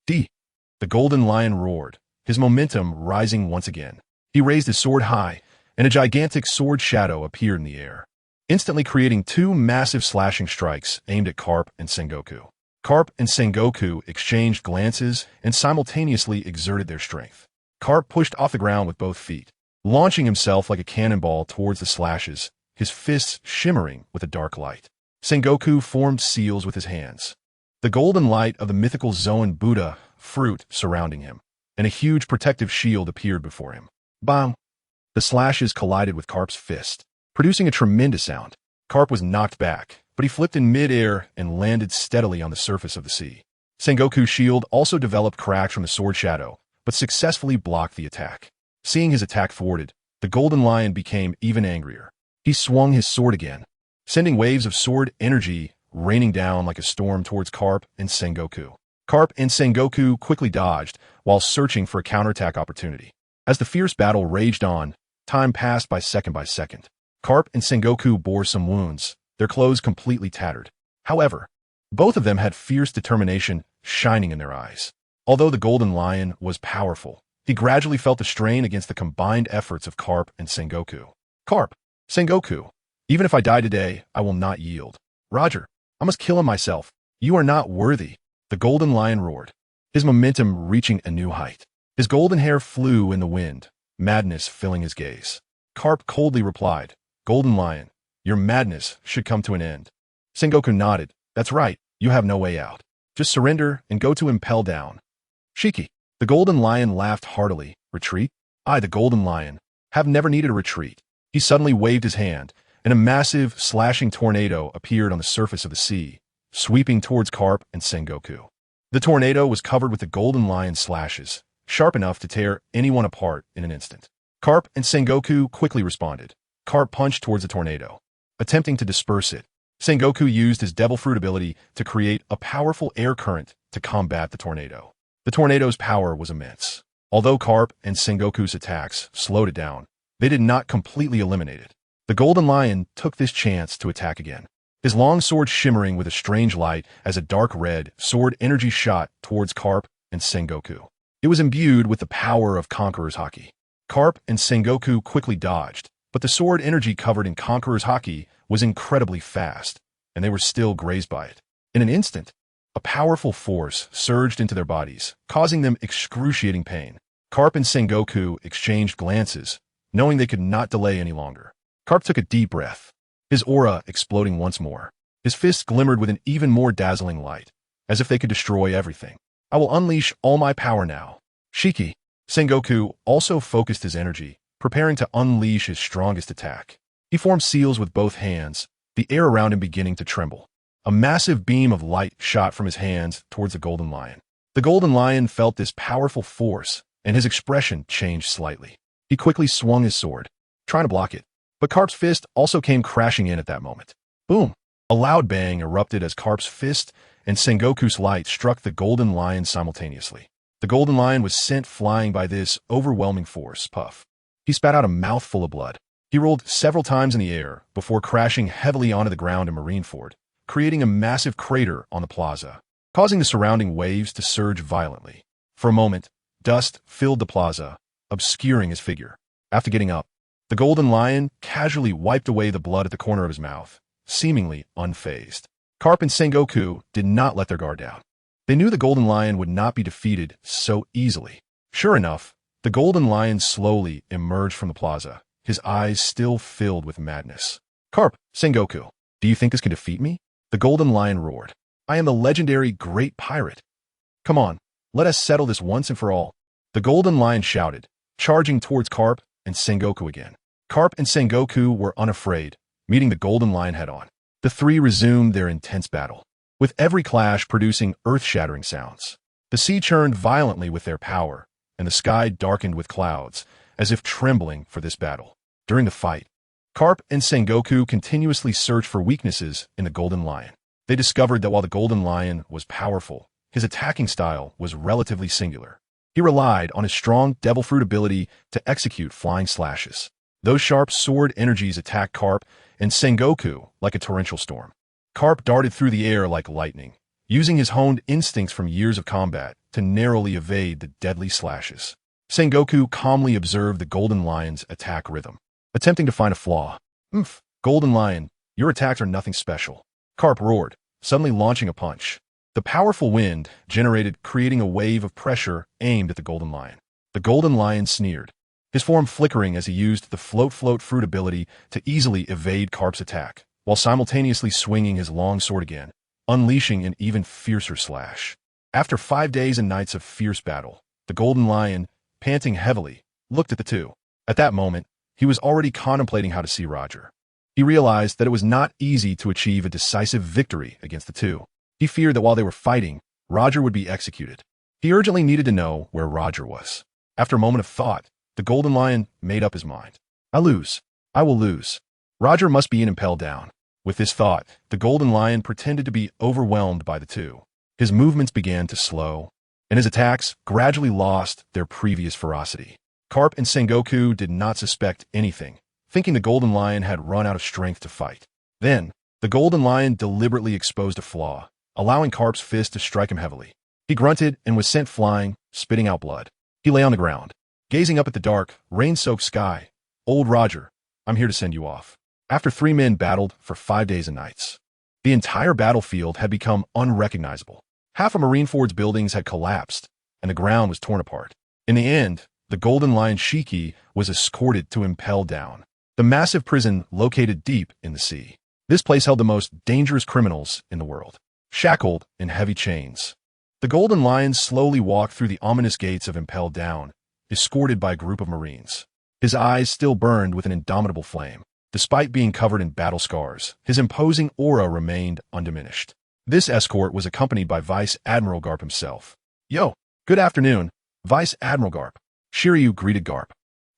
D. The Golden Lion roared, his momentum rising once again. He raised his sword high, and a gigantic sword shadow appeared in the air, instantly creating two massive slashing strikes aimed at Garp and Sengoku. Garp and Sengoku exchanged glances and simultaneously exerted their strength. Garp pushed off the ground with both feet, launching himself like a cannonball towards the slashes, his fists shimmering with a dark light. Sengoku formed seals with his hands, the golden light of the mythical Zoan Buddha fruit surrounding him, and a huge protective shield appeared before him. Bang! The slashes collided with Garp's fist, producing a tremendous sound. Garp was knocked back, but he flipped in mid-air and landed steadily on the surface of the sea. Sengoku's shield also developed cracks from the sword shadow, but successfully blocked the attack. Seeing his attack thwarted, the Golden Lion became even angrier. He swung his sword again, sending waves of sword energy raining down like a storm towards Garp and Sengoku. Garp and Sengoku quickly dodged while searching for a counterattack opportunity. As the fierce battle raged on, time passed by second. Garp and Sengoku bore some wounds, their clothes completely tattered. However, both of them had fierce determination shining in their eyes. Although the Golden Lion was powerful, he gradually felt the strain against the combined efforts of Garp and Sengoku. "Garp, Sengoku, even if I die today, I will not yield. Roger, I must kill him myself. You are not worthy." The Golden Lion roared, his momentum reaching a new height. His golden hair flew in the wind, madness filling his gaze. Garp coldly replied, "Golden Lion, your madness should come to an end." Sengoku nodded. "That's right, you have no way out. Just surrender and go to impel down." "Shiki." The Golden Lion laughed heartily. "Retreat? I, the Golden Lion, have never needed a retreat. He suddenly waved his hand, and a massive, slashing tornado appeared on the surface of the sea, sweeping towards Carp and Sengoku. The tornado was covered with the golden lion's slashes, sharp enough to tear anyone apart in an instant. Carp and Sengoku quickly responded. Carp punched towards the tornado, attempting to disperse it. Sengoku used his devil fruit ability to create a powerful air current to combat the tornado. The tornado's power was immense. Although Carp and Sengoku's attacks slowed it down, they did not completely eliminate it. The golden lion took this chance to attack again, his long sword shimmering with a strange light as a dark red sword energy shot towards Carp and Sengoku. It was imbued with the power of Conqueror's Haki. Carp and Sengoku quickly dodged, but the sword energy covered in Conqueror's Haki was incredibly fast, and they were still grazed by it. In an instant, a powerful force surged into their bodies, causing them excruciating pain. Carp and Sengoku exchanged glances, knowing they could not delay any longer. Carp took a deep breath, his aura exploding once more. His fists glimmered with an even more dazzling light, as if they could destroy everything. I will unleash all my power now. Shiki. Sengoku also focused his energy, preparing to unleash his strongest attack. He formed seals with both hands, the air around him beginning to tremble. A massive beam of light shot from his hands towards the golden lion. The golden lion felt this powerful force, and his expression changed slightly. He quickly swung his sword, trying to block it. But Carp's fist also came crashing in at that moment. Boom! A loud bang erupted as Carp's fist and Sengoku's light struck the golden lion simultaneously. The golden lion was sent flying by this overwhelming force. Puff. He spat out a mouthful of blood. He rolled several times in the air before crashing heavily onto the ground in Marineford, creating a massive crater on the plaza, causing the surrounding waves to surge violently. For a moment, dust filled the plaza, obscuring his figure. After getting up, the golden lion casually wiped away the blood at the corner of his mouth, seemingly unfazed. Carp and Sengoku did not let their guard down. They knew the golden lion would not be defeated so easily. Sure enough, the golden lion slowly emerged from the plaza, his eyes still filled with madness. Carp, Sengoku, do you think this can defeat me? The golden lion roared. I am the legendary great pirate. Come on, let us settle this once and for all. The golden lion shouted, charging towards Carp and Sengoku again. Carp and Sengoku were unafraid, meeting the golden lion head-on. The three resumed their intense battle, with every clash producing earth-shattering sounds. The sea churned violently with their power, and the sky darkened with clouds, as if trembling for this battle. During the fight, Carp and Sengoku continuously searched for weaknesses in the golden lion. They discovered that while the golden lion was powerful, his attacking style was relatively singular. He relied on his strong devil fruit ability to execute flying slashes. Those sharp sword energies attacked Carp and Sengoku like a torrential storm. Carp darted through the air like lightning, using his honed instincts from years of combat to narrowly evade the deadly slashes. Sengoku calmly observed the golden lion's attack rhythm, attempting to find a flaw. Golden lion, your attacks are nothing special. Carp roared, suddenly launching a punch. The powerful wind generated, creating a wave of pressure aimed at the golden lion. The golden lion sneered, his form flickering as he used the float fruit ability to easily evade Carp's attack, while simultaneously swinging his long sword again, unleashing an even fiercer slash. After 5 days and nights of fierce battle, the golden lion, panting heavily, looked at the two. At that moment, he was already contemplating how to see Roger. He realized that it was not easy to achieve a decisive victory against the two. He feared that while they were fighting, Roger would be executed. He urgently needed to know where Roger was. After a moment of thought, the golden lion made up his mind. I lose. I will lose. Roger must be impelled down. With this thought, the golden lion pretended to be overwhelmed by the two. His movements began to slow, and his attacks gradually lost their previous ferocity. Carp and Sengoku did not suspect anything, thinking the golden lion had run out of strength to fight. Then, the golden lion deliberately exposed a flaw, allowing Carp's fist to strike him heavily. He grunted and was sent flying, spitting out blood. He lay on the ground, gazing up at the dark, rain-soaked sky. Old Roger, I'm here to send you off. After 3 men battled for 5 days and nights, the entire battlefield had become unrecognizable. Half of Marineford's buildings had collapsed, and the ground was torn apart. In the end, the golden lion Shiki was escorted to impel down. The massive prison located deep in the sea. This place held the most dangerous criminals in the world, shackled in heavy chains. The golden lion slowly walked through the ominous gates of Impel Down, escorted by a group of Marines. His eyes still burned with an indomitable flame. Despite being covered in battle scars, his imposing aura remained undiminished. This escort was accompanied by Vice Admiral Garp himself. "Yo, good afternoon, Vice Admiral Garp." Shiryu greeted Garp.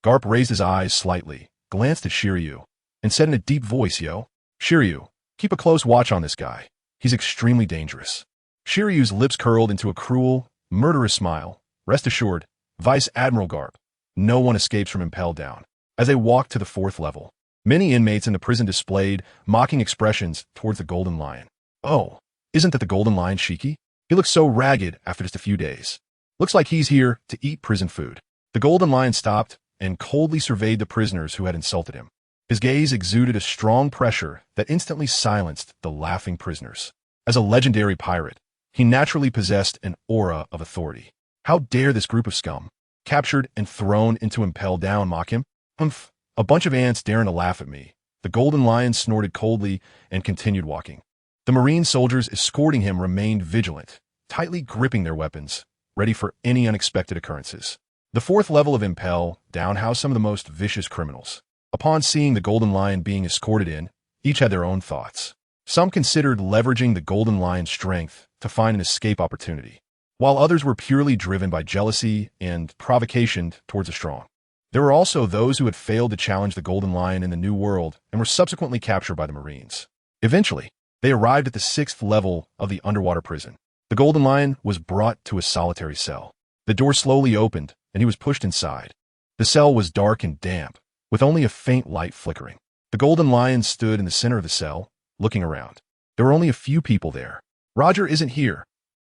Garp raised his eyes slightly, glanced at Shiryu, and said in a deep voice, "Yo, Shiryu, keep a close watch on this guy. He's extremely dangerous." Shiryu's lips curled into a cruel, murderous smile. "Rest assured, Vice Admiral Garp, no one escapes from Impel Down." As they walked to the 4th level, many inmates in the prison displayed mocking expressions towards the Golden Lion. "Oh, isn't that the Golden Lion Shiki? He looks so ragged after just a few days. Looks like he's here to eat prison food." The Golden Lion stopped and coldly surveyed the prisoners who had insulted him. His gaze exuded a strong pressure that instantly silenced the laughing prisoners. As a legendary pirate, he naturally possessed an aura of authority. How dare this group of scum, captured and thrown into Impel Down, mock him? "Humph, a bunch of ants daring to laugh at me." The Golden Lion snorted coldly and continued walking. The Marine soldiers escorting him remained vigilant, tightly gripping their weapons, ready for any unexpected occurrences. The 4th level of Impel Down housed some of the most vicious criminals. Upon seeing the Golden Lion being escorted in, each had their own thoughts. Some considered leveraging the Golden Lion's strength to find an escape opportunity, while others were purely driven by jealousy and provocation towards the strong. There were also those who had failed to challenge the Golden Lion in the New World and were subsequently captured by the Marines. Eventually, they arrived at the 6th level of the underwater prison. The Golden Lion was brought to a solitary cell. The door slowly opened, and he was pushed inside. The cell was dark and damp, with only a faint light flickering. The Golden Lion stood in the center of the cell, looking around. There were only a few people there. "Roger isn't here."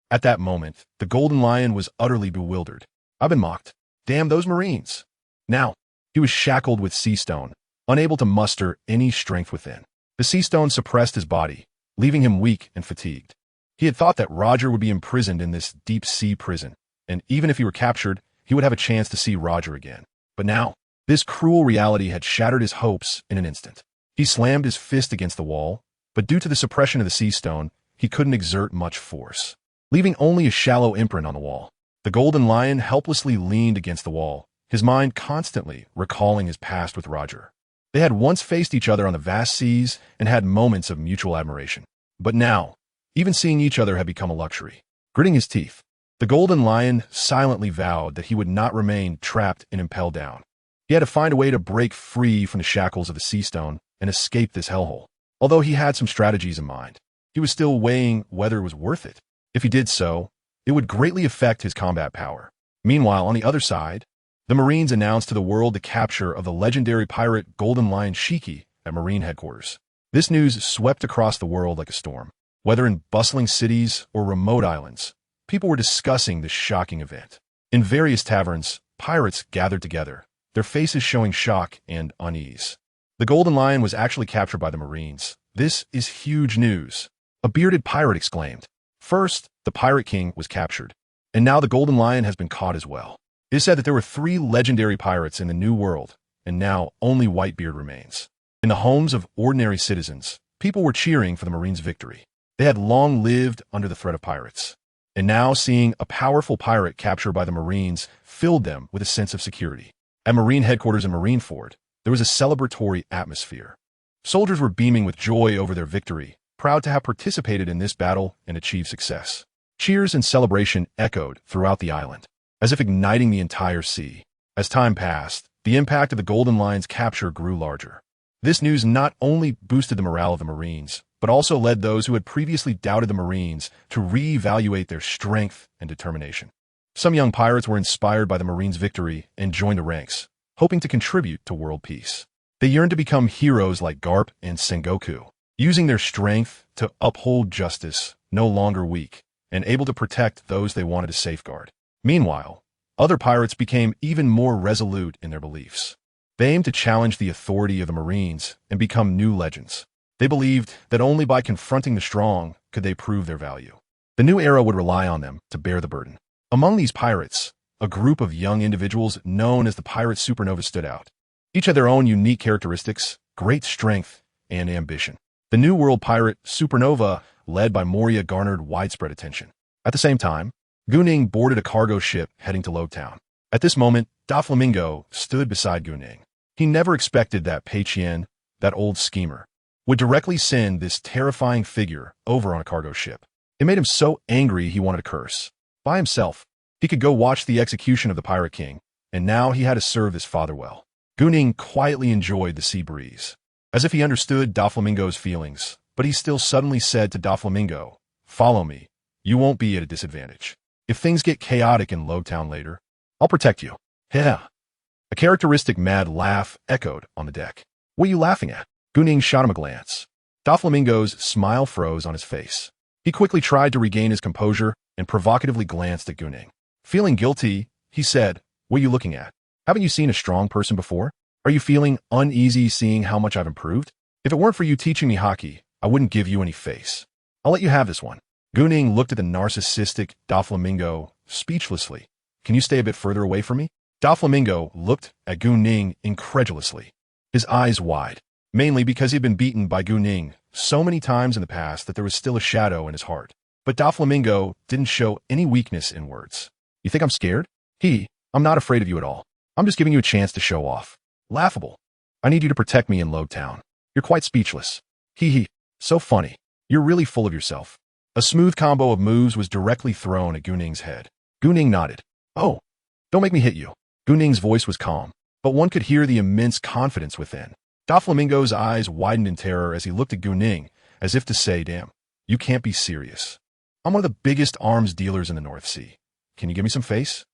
At that moment, the Golden Lion was utterly bewildered. "I've been mocked. Damn those Marines." Now, he was shackled with sea stone, unable to muster any strength within. The sea stone suppressed his body, leaving him weak and fatigued. He had thought that Roger would be imprisoned in this deep-sea prison, and even if he were captured, he would have a chance to see Roger again. But now, this cruel reality had shattered his hopes in an instant. He slammed his fist against the wall, but due to the suppression of the sea stone, he couldn't exert much force, leaving only a shallow imprint on the wall. The Golden Lion helplessly leaned against the wall, his mind constantly recalling his past with Roger. They had once faced each other on the vast seas and had moments of mutual admiration. But now, even seeing each other had become a luxury. Gritting his teeth, the Golden Lion silently vowed that he would not remain trapped in Impel Down. He had to find a way to break free from the shackles of the sea stone and escape this hellhole. Although he had some strategies in mind, he was still weighing whether it was worth it. If he did so, it would greatly affect his combat power. Meanwhile, on the other side, the Marines announced to the world the capture of the legendary pirate Golden Lion Shiki at Marine headquarters. This news swept across the world like a storm. Whether in bustling cities or remote islands, people were discussing this shocking event. In various taverns, pirates gathered together, their faces showing shock and unease. The Golden Lion was actually captured by the Marines. "This is huge news," a bearded pirate exclaimed. First, the Pirate King was captured, and now the Golden Lion has been caught as well. It is said that there were 3 legendary pirates in the New World, and now only Whitebeard remains. In the homes of ordinary citizens, people were cheering for the Marines' victory. They had long lived under the threat of pirates, and now seeing a powerful pirate captured by the Marines filled them with a sense of security. At Marine headquarters in Marineford, there was a celebratory atmosphere. Soldiers were beaming with joy over their victory, proud to have participated in this battle and achieved success. Cheers and celebration echoed throughout the island, as if igniting the entire sea. As time passed, the impact of the Golden Lion's capture grew larger. This news not only boosted the morale of the Marines, but also led those who had previously doubted the Marines to reevaluate their strength and determination. Some young pirates were inspired by the Marines' victory and joined the ranks, hoping to contribute to world peace. They yearned to become heroes like Garp and Sengoku, using their strength to uphold justice, no longer weak, and able to protect those they wanted to safeguard. Meanwhile, other pirates became even more resolute in their beliefs. They aimed to challenge the authority of the Marines and become new legends. They believed that only by confronting the strong could they prove their value. The new era would rely on them to bear the burden. Among these pirates, a group of young individuals known as the Pirate Supernova stood out. Each had their own unique characteristics, great strength, and ambition. The New World Pirate Supernova, led by Moria, garnered widespread attention. At the same time, GuNing boarded a cargo ship heading to Lowtown. At this moment, Doflamingo stood beside GuNing. He never expected that Pei Qian, that old schemer, would directly send this terrifying figure over on a cargo ship. It made him so angry he wanted to curse. By himself, he could go watch the execution of the Pirate King, and now he had to serve his father well. GuNing quietly enjoyed the sea breeze, as if he understood Doflamingo's feelings, but he still suddenly said to Doflamingo, "Follow me. You won't be at a disadvantage. If things get chaotic in Lowtown later, I'll protect you." Yeah. A characteristic mad laugh echoed on the deck. "What are you laughing at?" GuNing shot him a glance. Doflamingo's smile froze on his face. He quickly tried to regain his composure and provocatively glanced at GuNing. Feeling guilty, he said, "What are you looking at? Haven't you seen a strong person before? Are you feeling uneasy seeing how much I've improved? If it weren't for you teaching me hockey, I wouldn't give you any face. I'll let you have this one." GuNing looked at the narcissistic Doflamingo speechlessly. "Can you stay a bit further away from me?" Doflamingo looked at GuNing incredulously, his eyes wide, mainly because he'd been beaten by GuNing so many times in the past that there was still a shadow in his heart. But Doflamingo didn't show any weakness in words. "You think I'm scared? I'm not afraid of you at all. I'm just giving you a chance to show off. Laughable. I need you to protect me in Lowtown. You're quite speechless. So funny. You're really full of yourself." A smooth combo of moves was directly thrown at GuNing's head. GuNing nodded. "Oh, don't make me hit you." GuNing's voice was calm, but one could hear the immense confidence within. Doflamingo's eyes widened in terror as he looked at GuNing, as if to say, "Damn, you can't be serious. I'm one of the biggest arms dealers in the North Sea. Can you give me some face?"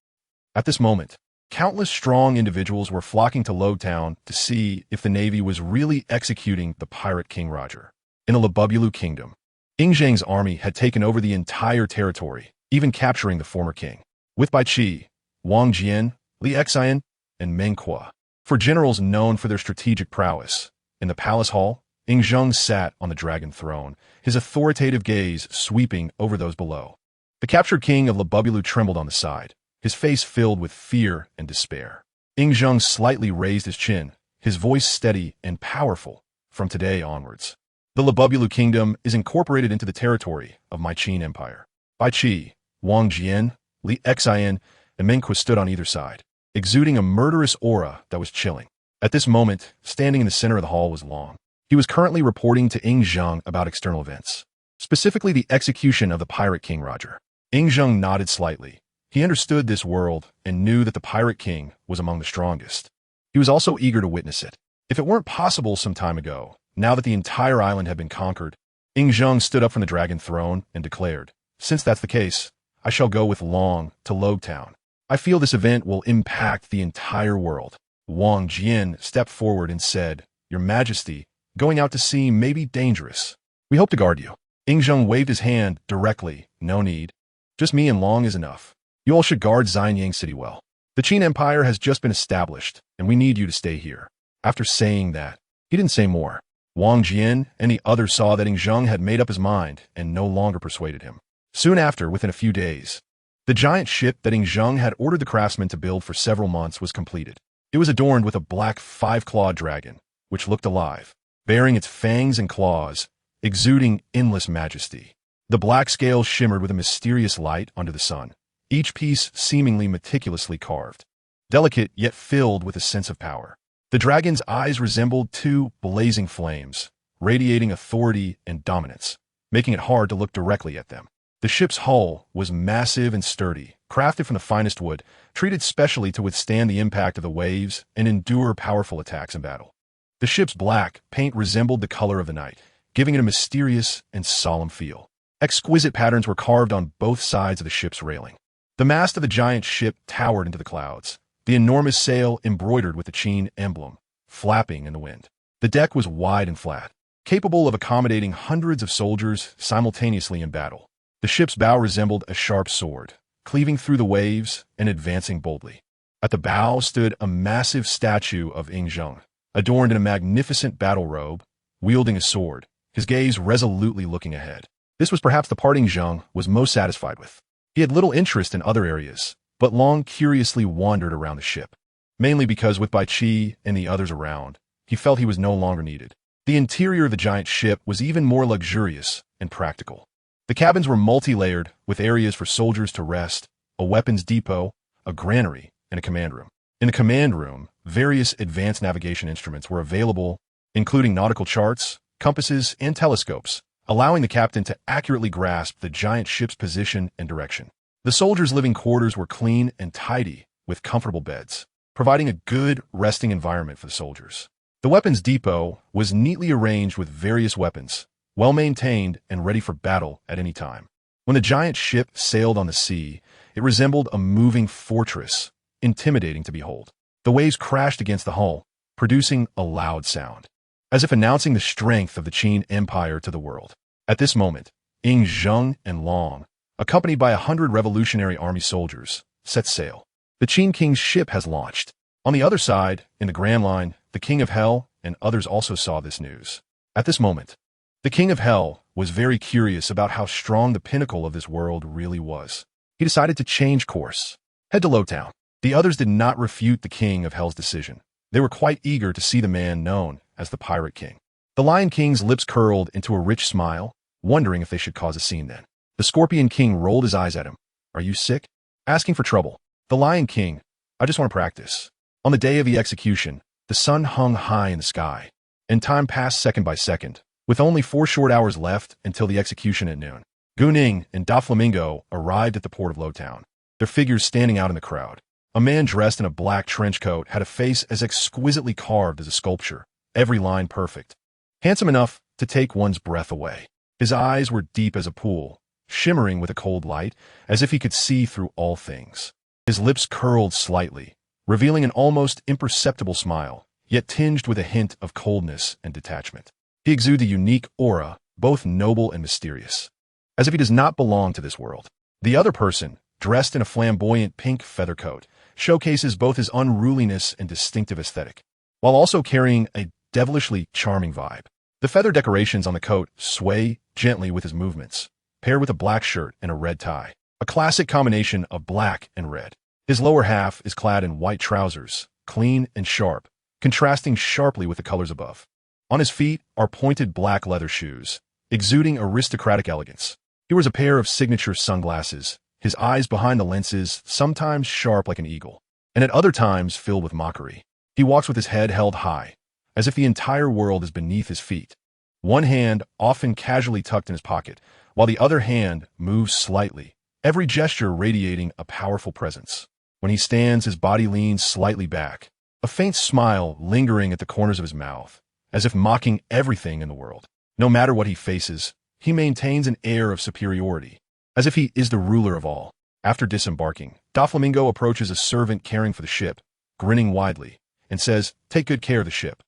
At this moment, countless strong individuals were flocking to Lowtown to see if the Navy was really executing the pirate King Roger. In the Lebubulu Kingdom, Ing Zhang's army had taken over the entire territory, even capturing the former king, with Bai Qi, Wang Jian, Li Xian, and Meng Kuo. For generals known for their strategic prowess, in the palace hall, Ing Zhang sat on the dragon throne, his authoritative gaze sweeping over those below. The captured king of Lebubulu trembled on the side, his face filled with fear and despair. Ing Zhang slightly raised his chin, his voice steady and powerful. "From today onwards, the Lebubulu Kingdom is incorporated into the territory of my Qin Empire." Bai Qi, Wang Jian, Li Xian, and Meng Kuo stood on either side, exuding a murderous aura that was chilling. At this moment, standing in the center of the hall was Long. He was currently reporting to Ing Zhang about external events, specifically the execution of the pirate King Roger. Ing Zhang nodded slightly. He understood this world and knew that the pirate king was among the strongest. He was also eager to witness it. If it weren't possible some time ago, now that the entire island had been conquered, Ing Zhang stood up from the dragon throne and declared, "Since that's the case, I shall go with Long to Lowtown. I feel this event will impact the entire world." Wang Jian stepped forward and said, "Your Majesty, going out to sea may be dangerous. We hope to guard you." Ing Zhang waved his hand directly. "No need. Just me and Long is enough. You all should guard Xianyang City well. The Qin Empire has just been established, and we need you to stay here." After saying that, he didn't say more. Wang Jian and the others saw that Ing Zhang had made up his mind and no longer persuaded him. Soon after, within a few days, the giant ship that Ing Zhang had ordered the craftsmen to build for several months was completed. It was adorned with a black five-clawed dragon, which looked alive, bearing its fangs and claws, exuding endless majesty. The black scales shimmered with a mysterious light under the sun, each piece seemingly meticulously carved, delicate yet filled with a sense of power. The dragon's eyes resembled two blazing flames, radiating authority and dominance, making it hard to look directly at them. The ship's hull was massive and sturdy, crafted from the finest wood, treated specially to withstand the impact of the waves and endure powerful attacks in battle. The ship's black paint resembled the color of the night, giving it a mysterious and solemn feel. Exquisite patterns were carved on both sides of the ship's railing. The mast of the giant ship towered into the clouds, the enormous sail embroidered with the Qin emblem, flapping in the wind. The deck was wide and flat, capable of accommodating hundreds of soldiers simultaneously in battle. The ship's bow resembled a sharp sword, cleaving through the waves and advancing boldly. At the bow stood a massive statue of Ing Zhang, adorned in a magnificent battle robe, wielding a sword, his gaze resolutely looking ahead. This was perhaps the part Ing Zhang was most satisfied with. He had little interest in other areas, but Long curiously wandered around the ship, mainly because with Bai Qi and the others around, he felt he was no longer needed. The interior of the giant ship was even more luxurious and practical. The cabins were multi-layered, with areas for soldiers to rest, a weapons depot, a granary, and a command room. In the command room, various advanced navigation instruments were available, including nautical charts, compasses, and telescopes, allowing the captain to accurately grasp the giant ship's position and direction. The soldiers' living quarters were clean and tidy, with comfortable beds, providing a good resting environment for the soldiers. The weapons depot was neatly arranged with various weapons, well-maintained and ready for battle at any time. When the giant ship sailed on the sea, it resembled a moving fortress, intimidating to behold. The waves crashed against the hull, producing a loud sound, as if announcing the strength of the Qin Empire to the world. At this moment, Ying, Zheng, and Long, accompanied by 100 Revolutionary Army soldiers, set sail. The Qin King's ship has launched. On the other side, in the Grand Line, the King of Hell and others also saw this news. At this moment, the King of Hell was very curious about how strong the pinnacle of this world really was. He decided to change course, head to Lowtown. The others did not refute the King of Hell's decision. They were quite eager to see the man known as the Pirate King. The Lion King's lips curled into a rich smile, wondering if they should cause a scene then. The Scorpion King rolled his eyes at him. Are you sick? Asking for trouble. The Lion King, I just want to practice. On the day of the execution, the sun hung high in the sky, and time passed second by second, with only 4 short hours left until the execution at noon. GuNing and Doflamingo arrived at the port of Lowtown, their figures standing out in the crowd. A man dressed in a black trench coat had a face as exquisitely carved as a sculpture, every line perfect. Handsome enough to take one's breath away. His eyes were deep as a pool, shimmering with a cold light, as if he could see through all things. His lips curled slightly, revealing an almost imperceptible smile, yet tinged with a hint of coldness and detachment. He exuded a unique aura, both noble and mysterious, as if he does not belong to this world. The other person, dressed in a flamboyant pink feather coat, showcases both his unruliness and distinctive aesthetic, while also carrying a devilishly charming vibe. The feather decorations on the coat sway gently with his movements, paired with a black shirt and a red tie, a classic combination of black and red. His lower half is clad in white trousers, clean and sharp, contrasting sharply with the colors above. On his feet are pointed black leather shoes, exuding aristocratic elegance. He wears a pair of signature sunglasses, his eyes behind the lenses sometimes sharp like an eagle, and at other times filled with mockery. He walks with his head held high, as if the entire world is beneath his feet. One hand often casually tucked in his pocket, while the other hand moves slightly, every gesture radiating a powerful presence. When he stands, his body leans slightly back, a faint smile lingering at the corners of his mouth, as if mocking everything in the world. No matter what he faces, he maintains an air of superiority, as if he is the ruler of all. After disembarking, Doflamingo approaches a servant caring for the ship, grinning widely, and says, "Take good care of the ship,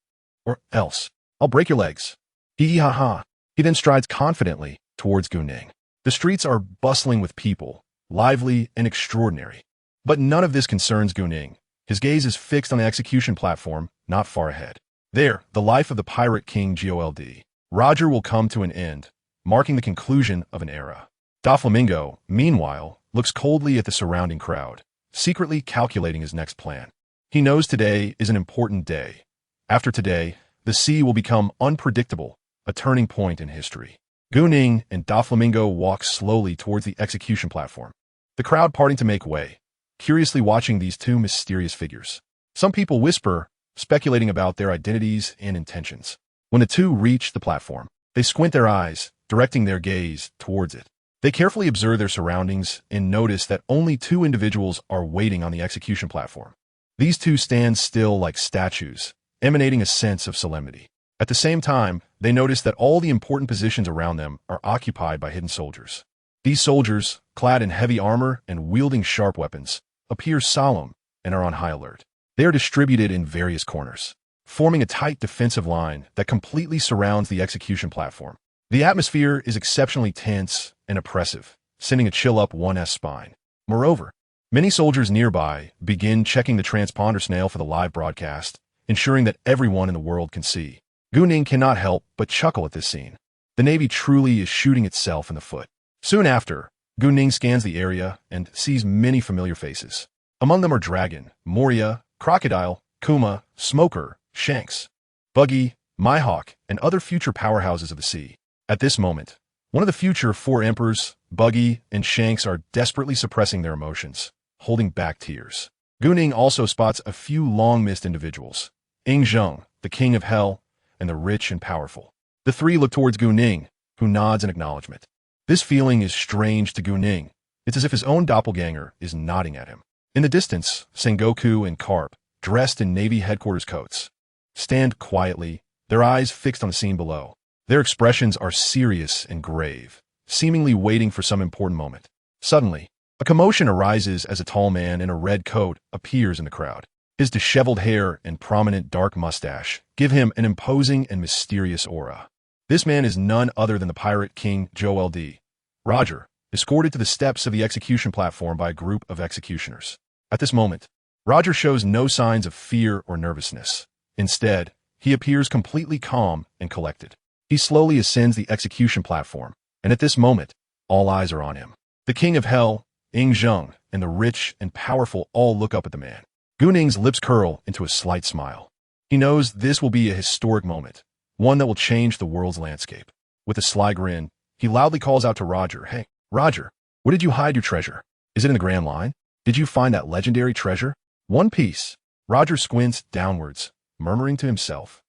or else I'll break your legs." Hee-hee-ha-ha. He then strides confidently towards GuNing. The streets are bustling with people, lively and extraordinary. But none of this concerns GuNing. His gaze is fixed on the execution platform, not far ahead. There, the life of the Pirate King GOLD. Roger will come to an end, marking the conclusion of an era. Doflamingo, meanwhile, looks coldly at the surrounding crowd, secretly calculating his next plan. He knows today is an important day. After today, the sea will become unpredictable, a turning point in history. GuNing and Doflamingo walk slowly towards the execution platform, the crowd parting to make way, curiously watching these two mysterious figures. Some people whisper, speculating about their identities and intentions. When the two reach the platform, they squint their eyes, directing their gaze towards it. They carefully observe their surroundings and notice that only 2 individuals are waiting on the execution platform. These 2 stand still like statues, emanating a sense of solemnity. At the same time, they notice that all the important positions around them are occupied by hidden soldiers. These soldiers, clad in heavy armor and wielding sharp weapons, appear solemn and are on high alert. They are distributed in various corners, forming a tight defensive line that completely surrounds the execution platform. The atmosphere is exceptionally tense and oppressive, sending a chill up one's spine. Moreover, many soldiers nearby begin checking the transponder snail for the live broadcast, ensuring that everyone in the world can see. GuNing cannot help but chuckle at this scene. The Navy truly is shooting itself in the foot. Soon after, GuNing scans the area and sees many familiar faces. Among them are Dragon, Moria, Crocodile, Kuma, Smoker, Shanks, Buggy, Mihawk, and other future powerhouses of the sea. At this moment, one of the future 4 emperors, Buggy, and Shanks are desperately suppressing their emotions, holding back tears. GuNing also spots a few long-missed individuals, Zheng, the king of hell, and the rich and powerful. The three look towards GuNing, who nods in acknowledgement. This feeling is strange to GuNing. It's as if his own doppelganger is nodding at him. In the distance, Sengoku and Carp, dressed in Navy headquarters coats, stand quietly, their eyes fixed on the scene below. Their expressions are serious and grave, seemingly waiting for some important moment. Suddenly, a commotion arises as a tall man in a red coat appears in the crowd. His disheveled hair and prominent dark mustache give him an imposing and mysterious aura. This man is none other than the pirate king Joel D. Roger, escorted to the steps of the execution platform by a group of executioners. At this moment, Roger shows no signs of fear or nervousness. Instead, he appears completely calm and collected. He slowly ascends the execution platform, and at this moment, all eyes are on him. The king of hell, Zheng, and the rich and powerful all look up at the man. GuNing's lips curl into a slight smile. He knows this will be a historic moment, one that will change the world's landscape. With a sly grin, he loudly calls out to Roger, "Hey, Roger, where did you hide your treasure? Is it in the Grand Line? Did you find that legendary treasure? One Piece." Roger squints downwards, murmuring to himself,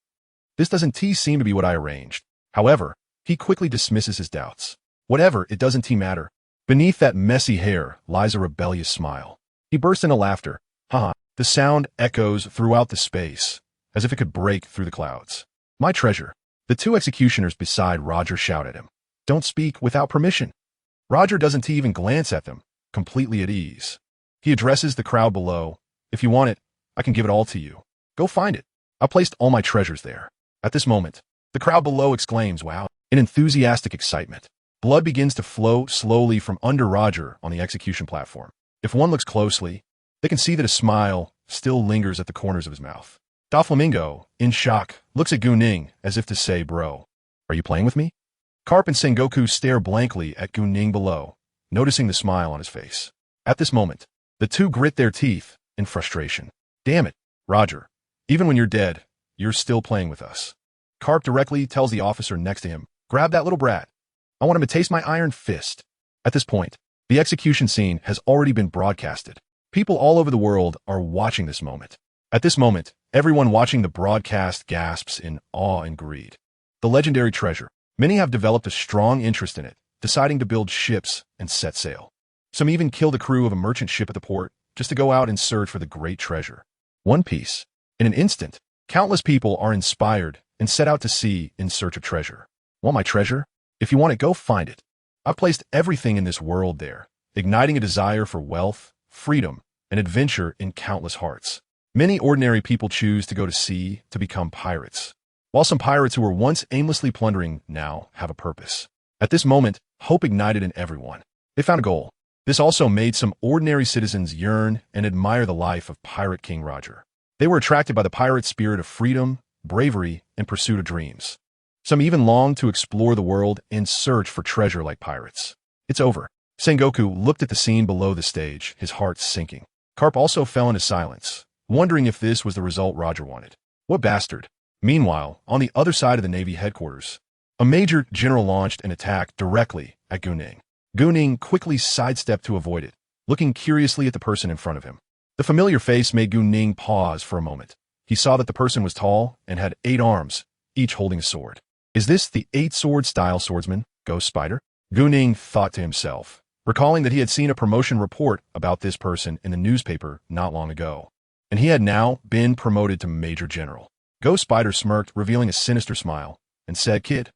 "This doesn't seem to be what I arranged." However, he quickly dismisses his doubts. Whatever, it doesn't matter. Beneath that messy hair lies a rebellious smile. He bursts into laughter. Haha. The sound echoes throughout the space, as if it could break through the clouds. "My treasure." The two executioners beside Roger shout at him. "Don't speak without permission." Roger doesn't even glance at them, completely at ease. He addresses the crowd below. "If you want it, I can give it all to you. Go find it. I placed all my treasures there." At this moment, the crowd below exclaims, "Wow," in enthusiastic excitement. Blood begins to flow slowly from under Roger on the execution platform. If one looks closely, they can see that a smile still lingers at the corners of his mouth. Doflamingo, in shock, looks at GuNing as if to say, "Bro, are you playing with me?" Carp and Sengoku stare blankly at GuNing below, noticing the smile on his face. At this moment, the two grit their teeth in frustration. "Damn it, Roger. Even when you're dead, you're still playing with us." Carp directly tells the officer next to him, "Grab that little brat. I want him to taste my iron fist." At this point, the execution scene has already been broadcasted. People all over the world are watching this moment. At this moment, everyone watching the broadcast gasps in awe and greed. The legendary treasure. Many have developed a strong interest in it, deciding to build ships and set sail. Some even kill the crew of a merchant ship at the port just to go out and search for the great treasure. One Piece. In an instant, countless people are inspired and set out to sea in search of treasure. "Want my treasure? If you want it, go find it. I've placed everything in this world there," igniting a desire for wealth, freedom, and adventure in countless hearts. Many ordinary people choose to go to sea to become pirates, while some pirates who were once aimlessly plundering now have a purpose. At this moment, hope ignited in everyone. They found a goal. This also made some ordinary citizens yearn and admire the life of Pirate King Roger. They were attracted by the pirate spirit of freedom, bravery, and pursuit of dreams. Some even longed to explore the world and search for treasure like pirates. It's over. Sengoku looked at the scene below the stage, his heart sinking. Carp also fell into silence, wondering if this was the result Roger wanted. What bastard. Meanwhile, on the other side of the Navy headquarters, a major general launched an attack directly at GuNing. GuNing quickly sidestepped to avoid it, looking curiously at the person in front of him. The familiar face made GuNing pause for a moment. He saw that the person was tall and had 8 arms, each holding a sword. Is this the 8-sword style swordsman, Ghost Spider? GuNing thought to himself, recalling that he had seen a promotion report about this person in the newspaper not long ago, and he had now been promoted to Major General. Ghost Spider smirked, revealing a sinister smile, and said, "Kid,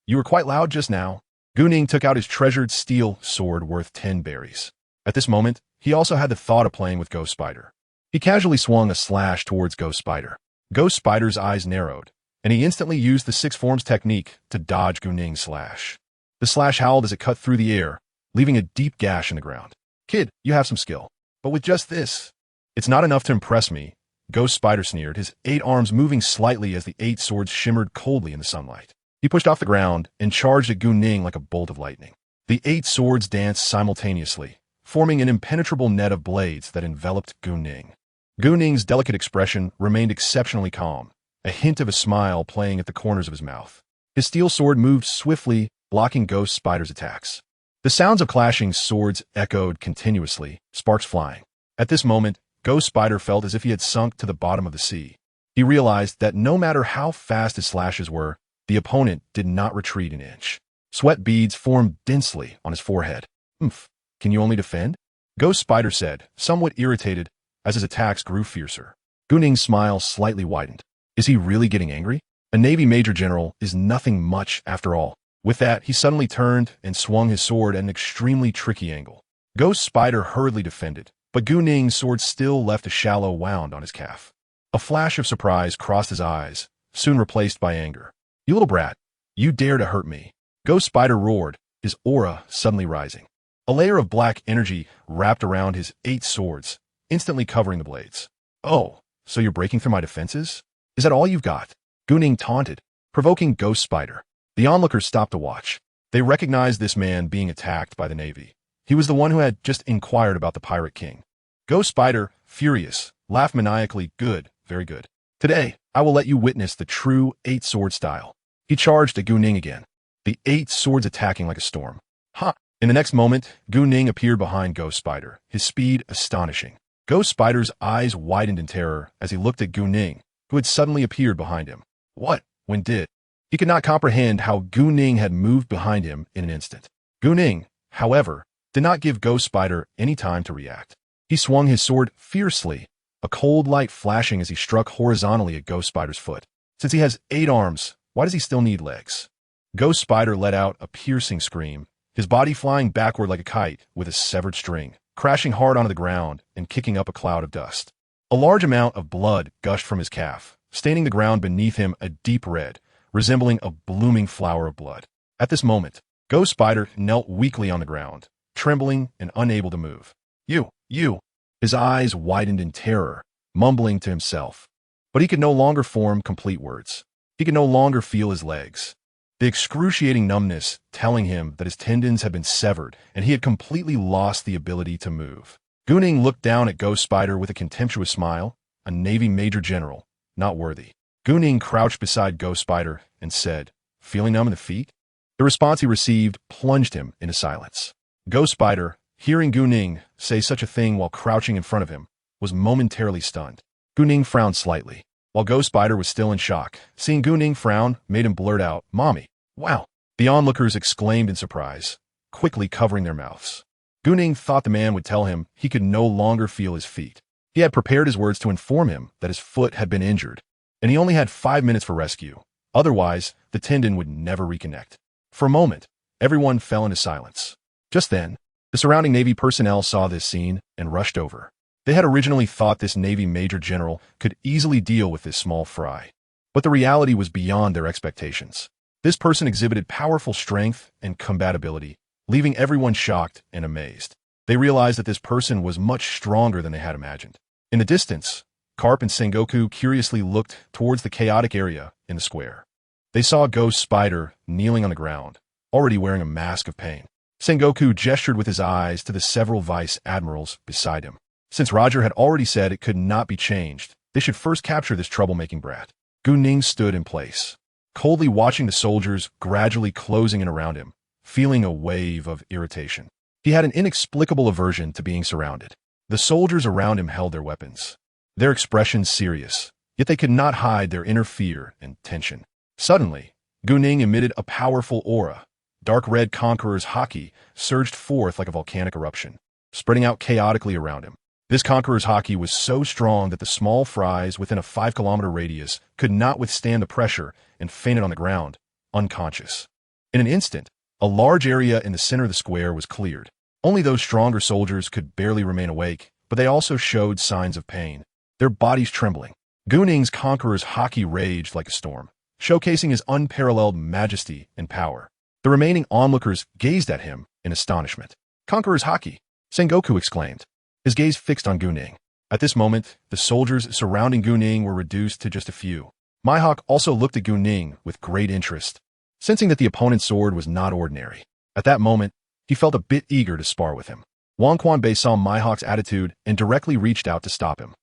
you were quite loud just now." GuNing took out his treasured steel sword worth 10 berries. At this moment, he also had the thought of playing with Ghost Spider. He casually swung a slash towards Ghost Spider. Ghost Spider's eyes narrowed, and he instantly used the 6 forms technique to dodge GuNing's slash. The slash howled as it cut through the air, leaving a deep gash in the ground. "Kid, you have some skill, but with just this, it's not enough to impress me," Ghost Spider sneered, his 8 arms moving slightly as the 8 swords shimmered coldly in the sunlight. He pushed off the ground and charged at GuNing like a bolt of lightning. The 8 swords danced simultaneously, forming an impenetrable net of blades that enveloped GuNing. GuNing's delicate expression remained exceptionally calm, a hint of a smile playing at the corners of his mouth. His steel sword moved swiftly, blocking Ghost Spider's attacks. The sounds of clashing swords echoed continuously, sparks flying. At this moment, Ghost Spider felt as if he had sunk to the bottom of the sea. He realized that no matter how fast his slashes were, the opponent did not retreat an inch. Sweat beads formed densely on his forehead. "Oomph, can you only defend?" Ghost Spider said, somewhat irritated as his attacks grew fiercer. GuNing's smile slightly widened. Is he really getting angry? A Navy Major General is nothing much after all. With that, he suddenly turned and swung his sword at an extremely tricky angle. Ghost Spider hurriedly defended, but GuNing's sword still left a shallow wound on his calf. A flash of surprise crossed his eyes, soon replaced by anger. "You little brat, you dare to hurt me." Ghost Spider roared, his aura suddenly rising. A layer of black energy wrapped around his 8 swords, instantly covering the blades. "Oh, so you're breaking through my defenses? Is that all you've got?" GuNing taunted, provoking Ghost Spider. The onlookers stopped to watch. They recognized this man being attacked by the Navy. He was the one who had just inquired about the Pirate King. Ghost Spider, furious, laughed maniacally. "Good, very good. Today, I will let you witness the true 8-sword style." He charged at GuNing again, the 8 swords attacking like a storm. Ha! In the next moment, GuNing appeared behind Ghost Spider, his speed astonishing. Ghost Spider's eyes widened in terror as he looked at GuNing, who had suddenly appeared behind him. What? When did? He could not comprehend how GuNing had moved behind him in an instant. GuNing, however, did not give Ghost Spider any time to react. He swung his sword fiercely, a cold light flashing as he struck horizontally at Ghost Spider's foot. Since he has 8 arms, why does he still need legs? Ghost Spider let out a piercing scream, his body flying backward like a kite with a severed string, crashing hard onto the ground and kicking up a cloud of dust. A large amount of blood gushed from his calf, staining the ground beneath him a deep red, resembling a blooming flower of blood. At this moment, Ghost Spider knelt weakly on the ground, trembling and unable to move. You! His eyes widened in terror, mumbling to himself. But he could no longer form complete words. He could no longer feel his legs. The excruciating numbness telling him that his tendons had been severed and he had completely lost the ability to move. GuNing looked down at Ghost Spider with a contemptuous smile, a Navy Major General, not worthy. GuNing crouched beside Ghost Spider and said, "Feeling numb in the feet?" The response he received plunged him into silence. Ghost Spider, hearing GuNing say such a thing while crouching in front of him, was momentarily stunned. GuNing frowned slightly. While Ghost Spider was still in shock, seeing GuNing frown made him blurt out, "Mommy, wow!" The onlookers exclaimed in surprise, quickly covering their mouths. GuNing thought the man would tell him he could no longer feel his feet. He had prepared his words to inform him that his foot had been injured, and he only had 5 minutes for rescue. Otherwise, the tendon would never reconnect. For a moment, everyone fell into silence. Just then, the surrounding Navy personnel saw this scene and rushed over. They had originally thought this Navy Major General could easily deal with this small fry. But the reality was beyond their expectations. This person exhibited powerful strength and combatability, leaving everyone shocked and amazed. They realized that this person was much stronger than they had imagined. In the distance, Carp and Sengoku curiously looked towards the chaotic area in the square. They saw Ghost Spider kneeling on the ground, already wearing a mask of pain. Sengoku gestured with his eyes to the several vice admirals beside him. Since Roger had already said it could not be changed, they should first capture this troublemaking brat. GuNing stood in place, coldly watching the soldiers gradually closing in around him, feeling a wave of irritation. He had an inexplicable aversion to being surrounded. The soldiers around him held their weapons, their expressions serious, yet they could not hide their inner fear and tension. Suddenly, GuNing emitted a powerful aura. Dark red Conqueror's haki surged forth like a volcanic eruption, spreading out chaotically around him. This Conqueror's haki was so strong that the small fries within a 5-kilometer radius could not withstand the pressure and fainted on the ground, unconscious. In an instant, a large area in the center of the square was cleared. Only those stronger soldiers could barely remain awake, but they also showed signs of pain, their bodies trembling. GuNing's Conqueror's haki raged like a storm, showcasing his unparalleled majesty and power. The remaining onlookers gazed at him in astonishment. "Conqueror's haki!" Sengoku exclaimed, his gaze fixed on GuNing. At this moment, the soldiers surrounding GuNing were reduced to just a few. Mihawk also looked at GuNing with great interest, sensing that the opponent's sword was not ordinary. At that moment, he felt a bit eager to spar with him. Wang Quanbei saw Mihawk's attitude and directly reached out to stop him.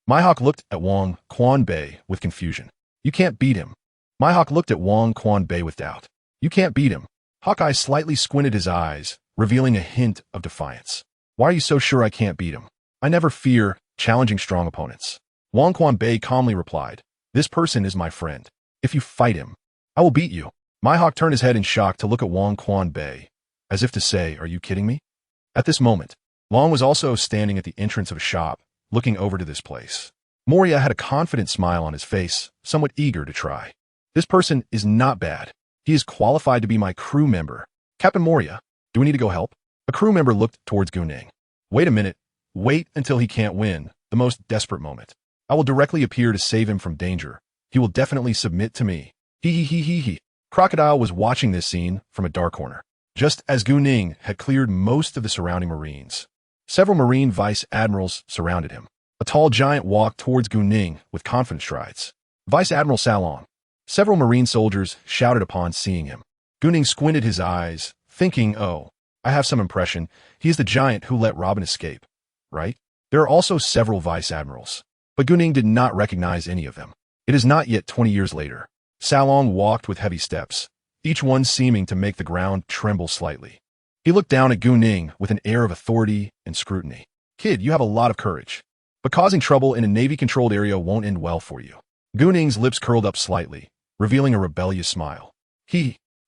Mihawk looked at Wang Quanbei with confusion. "You can't beat him." Mihawk looked at Wang Quanbei with doubt. "You can't beat him." Hawkeye slightly squinted his eyes, revealing a hint of defiance. "Why are you so sure I can't beat him?" "I never fear challenging strong opponents. WukongClone calmly replied, "This person is my friend. If you fight him, I will beat you." Mihawk turned his head in shock to look at WukongClone, as if to say, "Are you kidding me?" At this moment, Long was also standing at the entrance of a shop, looking over to this place. Moria had a confident smile on his face, somewhat eager to try. "This person is not bad. He is qualified to be my crew member. Captain Moria, do we need to go help?" A crew member looked towards GuNing. "Wait a minute. Wait until he can't win, the most desperate moment. I will directly appear to save him from danger. He will definitely submit to me." He. Crocodile was watching this scene from a dark corner. Just as GuNing had cleared most of the surrounding Marines, several Marine Vice Admirals surrounded him. A tall giant walked towards GuNing with confident strides. "Vice Admiral Salong." Several Marine soldiers shouted upon seeing him. GuNing squinted his eyes, thinking, "Oh, I have some impression. He is the giant who let Robin escape, right?" There are also several Vice Admirals, but GuNing did not recognize any of them. It is not yet 20 years later. Salong walked with heavy steps, each one seeming to make the ground tremble slightly. He looked down at GuNing with an air of authority and scrutiny. "Kid, you have a lot of courage, but causing trouble in a Navy-controlled area won't end well for you." GuNing's lips curled up slightly, revealing a rebellious smile.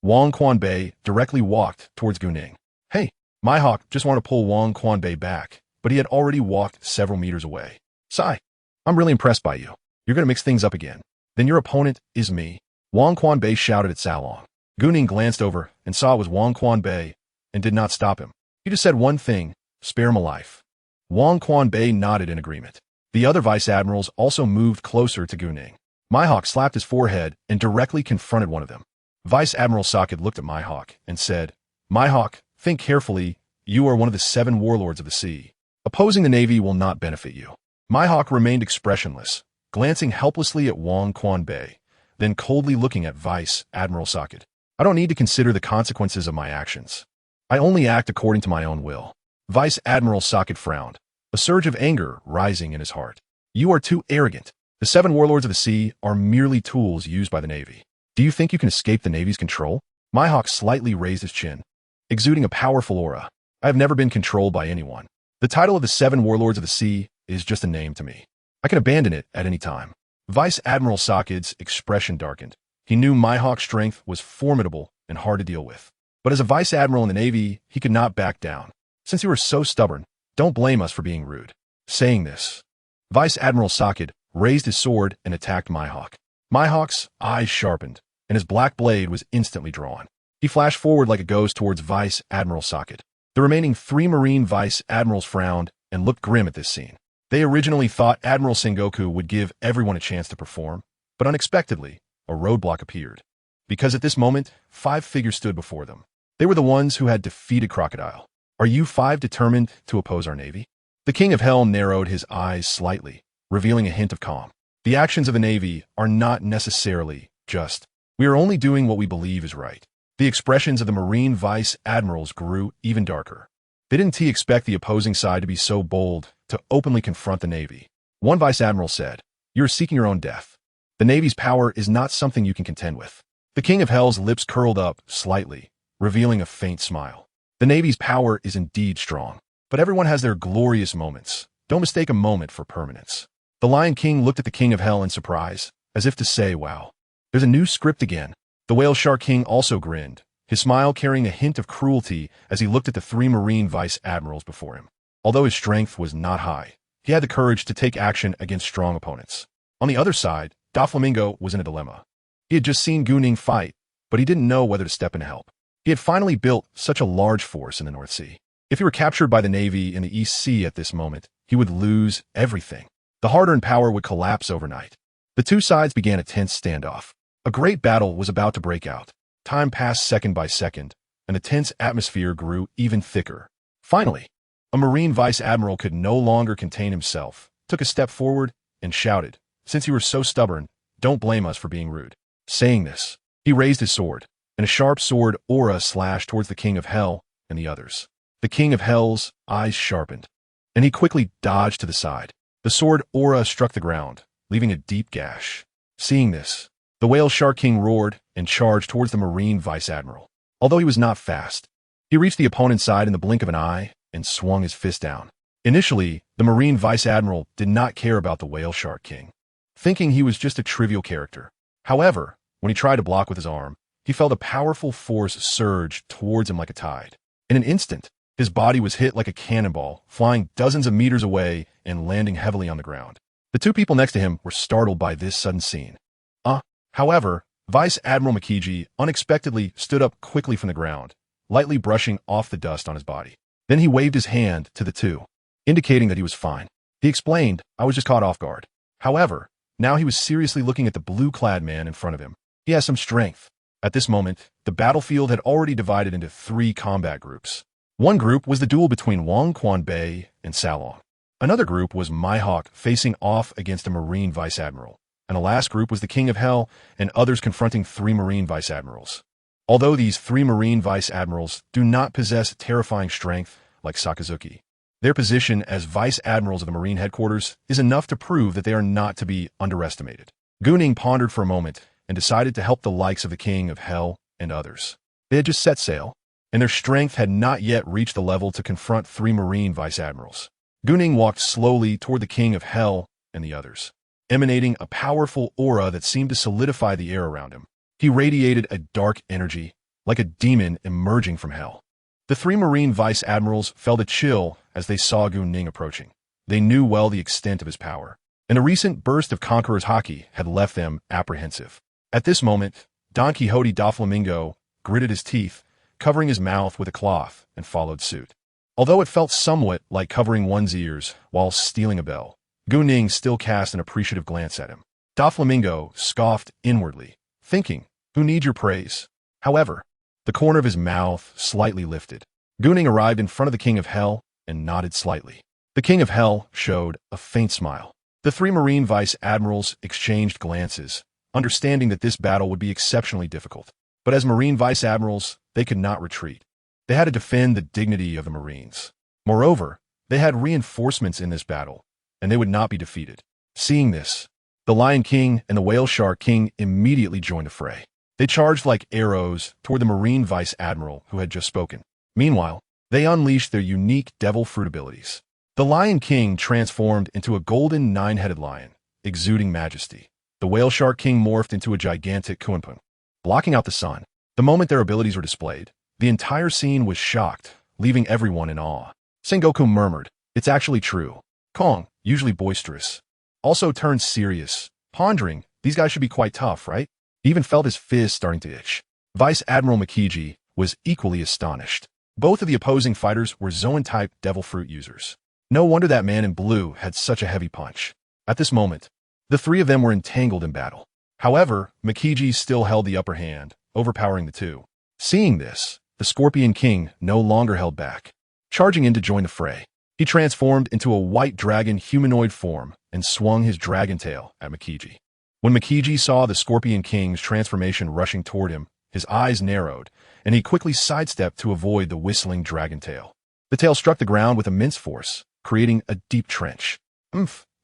WukongClone directly walked towards GuNing. "Hey." Mihawk just wanted to pull WukongClone back, but he had already walked several meters away. "Sigh, I'm really impressed by you. You're going to mix things up again. Then your opponent is me." WukongClone shouted at Salong. GuNing glanced over and saw it was WukongClone and did not stop him. He just said one thing, "Spare him a life." WukongClone nodded in agreement. The other Vice Admirals also moved closer to GuNing. Mihawk slapped his forehead and directly confronted one of them. Vice Admiral Socket looked at Mihawk and said, "Mihawk, think carefully. You are one of the 7 warlords of the sea. Opposing the Navy will not benefit you." Mihawk remained expressionless, glancing helplessly at WukongClone, then coldly looking at Vice Admiral Socket. "I don't need to consider the consequences of my actions. I only act according to my own will." Vice Admiral Socket frowned, a surge of anger rising in his heart. "You are too arrogant. The 7 warlords of the sea are merely tools used by the Navy. Do you think you can escape the Navy's control?" Mihawk slightly raised his chin, exuding a powerful aura. "I have never been controlled by anyone. The title of the 7 warlords of the sea is just a name to me. I can abandon it at any time." Vice Admiral Socket's expression darkened. He knew Mihawk's strength was formidable and hard to deal with. But as a Vice Admiral in the Navy, he could not back down. "Since you were so stubborn, don't blame us for being rude." Saying this, Vice Admiral Socket raised his sword and attacked Mihawk. Mihawk's eyes sharpened, and his black blade was instantly drawn. He flashed forward like a ghost towards Vice Admiral Socket. The remaining 3 Marine Vice Admirals frowned and looked grim at this scene. They originally thought Admiral Sengoku would give everyone a chance to perform, but unexpectedly, a roadblock appeared. Because at this moment, 5 figures stood before them. They were the ones who had defeated Crocodile. "Are you 5 determined to oppose our Navy?" The King of Hell narrowed his eyes slightly, revealing a hint of calm. "The actions of the Navy are not necessarily just. We are only doing what we believe is right." The expressions of the Marine Vice Admirals grew even darker. They didn't expect the opposing side to be so bold to openly confront the Navy. One Vice Admiral said, "You're seeking your own death. The Navy's power is not something you can contend with." The King of Hell's lips curled up slightly, revealing a faint smile. "The Navy's power is indeed strong, but everyone has their glorious moments. Don't mistake a moment for permanence." The Lion King looked at the King of Hell in surprise, as if to say, "Wow, there's a new script again." The Whale Shark King also grinned, his smile carrying a hint of cruelty as he looked at the 3 Marine Vice Admirals before him. Although his strength was not high, he had the courage to take action against strong opponents. On the other side, Doflamingo was in a dilemma. He had just seen GuNing fight, but he didn't know whether to step in to help. He had finally built such a large force in the North Sea. If he were captured by the Navy in the East Sea at this moment, he would lose everything. The hard-earned power would collapse overnight. The 2 sides began a tense standoff. A great battle was about to break out. Time passed second by second, and the tense atmosphere grew even thicker. Finally, a Marine Vice Admiral could no longer contain himself, took a step forward, and shouted, "Since you were so stubborn, don't blame us for being rude." Saying this, he raised his sword, and a sharp sword aura slashed towards the King of Hell and the others. The King of Hell's eyes sharpened, and he quickly dodged to the side. The sword aura struck the ground, leaving a deep gash. Seeing this, the Whale Shark King roared and charged towards the Marine Vice Admiral. Although he was not fast, he reached the opponent's side in the blink of an eye and swung his fist down. Initially, the Marine Vice Admiral did not care about the Whale Shark King, thinking he was just a trivial character. However, when he tried to block with his arm, he felt a powerful force surge towards him like a tide. In an instant, his body was hit like a cannonball, flying dozens of meters away and landing heavily on the ground. The two people next to him were startled by this sudden scene. However, Vice Admiral Makiji unexpectedly stood up quickly from the ground, lightly brushing off the dust on his body. Then he waved his hand to the two, indicating that he was fine. He explained, "I was just caught off guard." However, now he was seriously looking at the blue-clad man in front of him. He has some strength. At this moment, the battlefield had already divided into 3 combat groups. One group was the duel between Wukongclone Bay and Salong. Another group was Mihawk facing off against a Marine Vice Admiral. And the last group was the King of Hell and others confronting 3 Marine Vice Admirals. Although these 3 Marine Vice Admirals do not possess terrifying strength like Sakazuki, their position as Vice Admirals of the Marine Headquarters is enough to prove that they are not to be underestimated. GuNing pondered for a moment and decided to help the likes of the King of Hell and others. They had just set sail, and their strength had not yet reached the level to confront 3 Marine Vice Admirals. GuNing walked slowly toward the King of Hell and the others, emanating a powerful aura that seemed to solidify the air around him. He radiated a dark energy, like a demon emerging from hell. The 3 Marine Vice Admirals felt a chill as they saw GuNing approaching. They knew well the extent of his power, and a recent burst of Conqueror's haki had left them apprehensive. At this moment, Don Quixote Doflamingo gritted his teeth, covering his mouth with a cloth, and followed suit. Although it felt somewhat like covering one's ears while stealing a bell, GuNing still cast an appreciative glance at him. Doflamingo scoffed inwardly, thinking, "Who needs your praise?" However, the corner of his mouth slightly lifted. GuNing arrived in front of the King of Hell and nodded slightly. The King of Hell showed a faint smile. The 3 Marine Vice Admirals exchanged glances, understanding that this battle would be exceptionally difficult. But as Marine Vice Admirals, they could not retreat. They had to defend the dignity of the Marines. Moreover, they had reinforcements in this battle, and they would not be defeated. Seeing this, the Lion King and the Whale Shark King immediately joined the fray. They charged like arrows toward the Marine Vice Admiral who had just spoken. Meanwhile, they unleashed their unique devil fruit abilities. The Lion King transformed into a golden 9-headed lion, exuding majesty. The Whale Shark King morphed into a gigantic kunpung, blocking out the sun. The moment their abilities were displayed, the entire scene was shocked, leaving everyone in awe. Sengoku murmured, "It's actually true." Kong, usually boisterous, also turned serious, pondering, "These guys should be quite tough, right?" He even felt his fist starting to itch. Vice Admiral Makiji was equally astonished. Both of the opposing fighters were Zoan-type devil fruit users. No wonder that man in blue had such a heavy punch. At this moment, the 3 of them were entangled in battle. However, Makiji still held the upper hand, overpowering the 2. Seeing this, the Scorpion King no longer held back, charging in to join the fray. He transformed into a white dragon humanoid form and swung his dragon tail at Makiji. When Makiji saw the Scorpion King's transformation rushing toward him, his eyes narrowed, and he quickly sidestepped to avoid the whistling dragon tail. The tail struck the ground with immense force, creating a deep trench.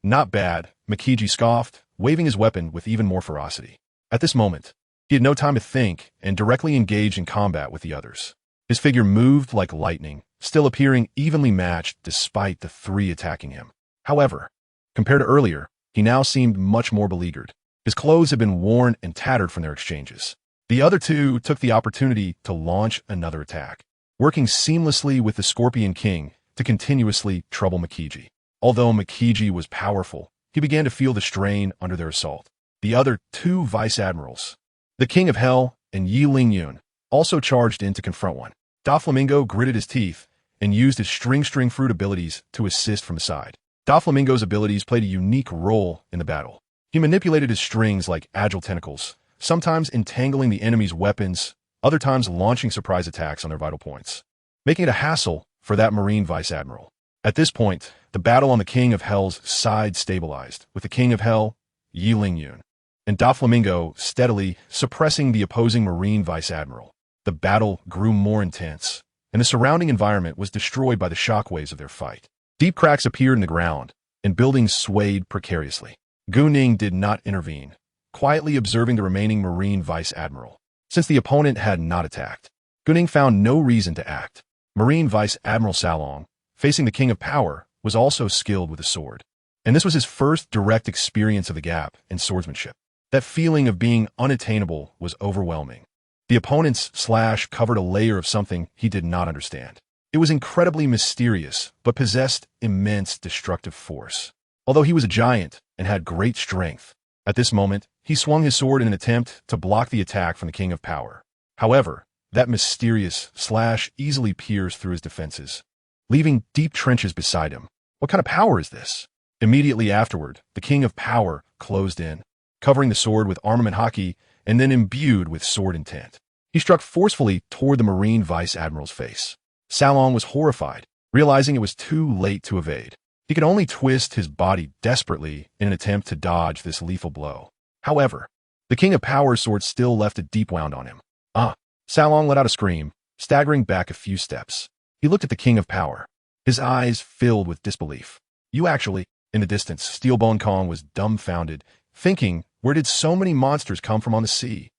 Not bad," Makiji scoffed, waving his weapon with even more ferocity. At this moment, he had no time to think and directly engaged in combat with the others. His figure moved like lightning, still appearing evenly matched despite the 3 attacking him. However, compared to earlier, he now seemed much more beleaguered. His clothes had been worn and tattered from their exchanges. The other 2 took the opportunity to launch another attack, working seamlessly with the Scorpion King to continuously trouble Makiji. Although Makiji was powerful, he began to feel the strain under their assault. The other 2 Vice Admirals, the King of Hell and Yi Lingyun, also charged in to confront one. Doflamingo gritted his teeth and used his string fruit abilities to assist from the side. Doflamingo's abilities played a unique role in the battle. He manipulated his strings like agile tentacles, sometimes entangling the enemy's weapons, other times launching surprise attacks on their vital points, making it a hassle for that Marine Vice Admiral. At this point, the battle on the King of Hell's side stabilized, with the King of Hell, Yi Lingyun, and Doflamingo steadily suppressing the opposing Marine Vice Admiral. The battle grew more intense, and the surrounding environment was destroyed by the shockwaves of their fight. Deep cracks appeared in the ground, and buildings swayed precariously. GuNing did not intervene, quietly observing the remaining Marine Vice Admiral. Since the opponent had not attacked, GuNing found no reason to act. Marine Vice Admiral Salong, facing the King of Power, was also skilled with a sword. And this was his first direct experience of the gap in swordsmanship. That feeling of being unattainable was overwhelming. The opponent's slash covered a layer of something he did not understand. It was incredibly mysterious, but possessed immense destructive force. Although he was a giant and had great strength, at this moment, he swung his sword in an attempt to block the attack from the King of Power. However, that mysterious slash easily pierced through his defenses, leaving deep trenches beside him. What kind of power is this? Immediately afterward, the King of Power closed in, covering the sword with armament haki and then imbued with sword intent. He struck forcefully toward the Marine Vice Admiral's face. Salong was horrified, realizing it was too late to evade. He could only twist his body desperately in an attempt to dodge this lethal blow. However, the King of Power's sword still left a deep wound on him. Salong let out a scream, staggering back a few steps. He looked at the King of Power, his eyes filled with disbelief. You actually, in the distance, Steelbone Kong was dumbfounded, thinking, where did so many monsters come from on the sea?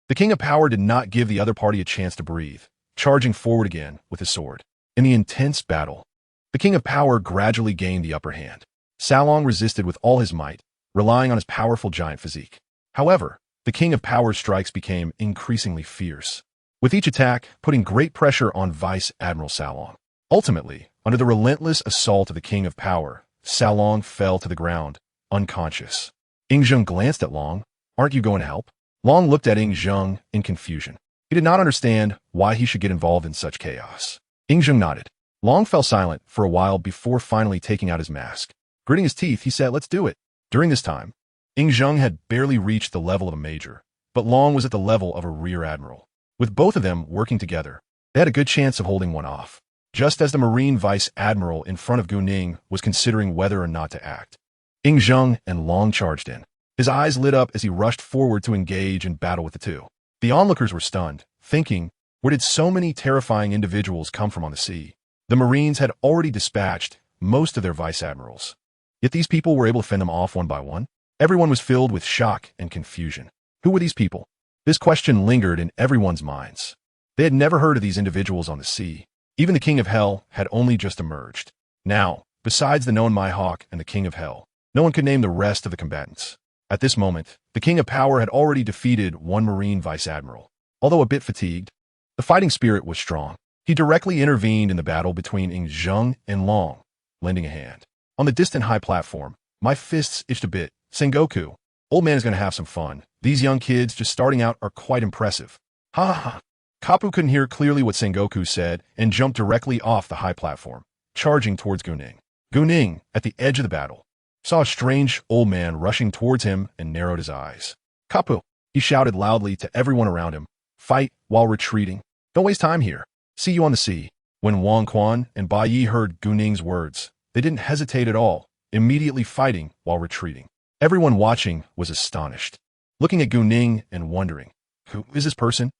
The King of Power did not give the other party a chance to breathe, charging forward again with his sword. In the intense battle, the King of Power gradually gained the upper hand. Salong resisted with all his might, relying on his powerful giant physique. However, the King of Power's strikes became increasingly fierce, with each attack putting great pressure on Vice Admiral Salong. Ultimately, under the relentless assault of the King of Power, Salong fell to the ground, unconscious. Ing Zheng glanced at Long. Aren't you going to help? Long looked at Ing Zheng in confusion. He did not understand why he should get involved in such chaos. Ing Zheng nodded. Long fell silent for a while before finally taking out his mask. Gritting his teeth, he said, let's do it. During this time, Ing Zheng had barely reached the level of a major, but Long was at the level of a rear admiral. With both of them working together, they had a good chance of holding one off. Just as the Marine Vice Admiral in front of GuNing was considering whether or not to act, Ing Zheng and Long charged in. His eyes lit up as he rushed forward to engage in battle with the two. The onlookers were stunned, thinking, where did so many terrifying individuals come from on the sea? The Marines had already dispatched most of their vice admirals. Yet these people were able to fend them off one by one. Everyone was filled with shock and confusion. Who were these people? This question lingered in everyone's minds. They had never heard of these individuals on the sea. Even the King of Hell had only just emerged. Now, besides the known Mihawk and the King of Hell, no one could name the rest of the combatants. At this moment, the King of Power had already defeated one Marine Vice Admiral. Although a bit fatigued, the fighting spirit was strong. He directly intervened in the battle between Ing Zheng and Long, lending a hand. On the distant high platform, my fists itched a bit. Sengoku, old man is going to have some fun. These young kids just starting out are quite impressive. Ha ha ha. Kapu couldn't hear clearly what Sengoku said and jumped directly off the high platform, charging towards GuNing. GuNing, at the edge of the battle, saw a strange old man rushing towards him and narrowed his eyes. Kapu, he shouted loudly to everyone around him. Fight while retreating. Don't waste time here. See you on the sea. When Wang Quan and Bai Yi heard GuNing's words, they didn't hesitate at all, immediately fighting while retreating. Everyone watching was astonished, looking at GuNing and wondering, who is this person?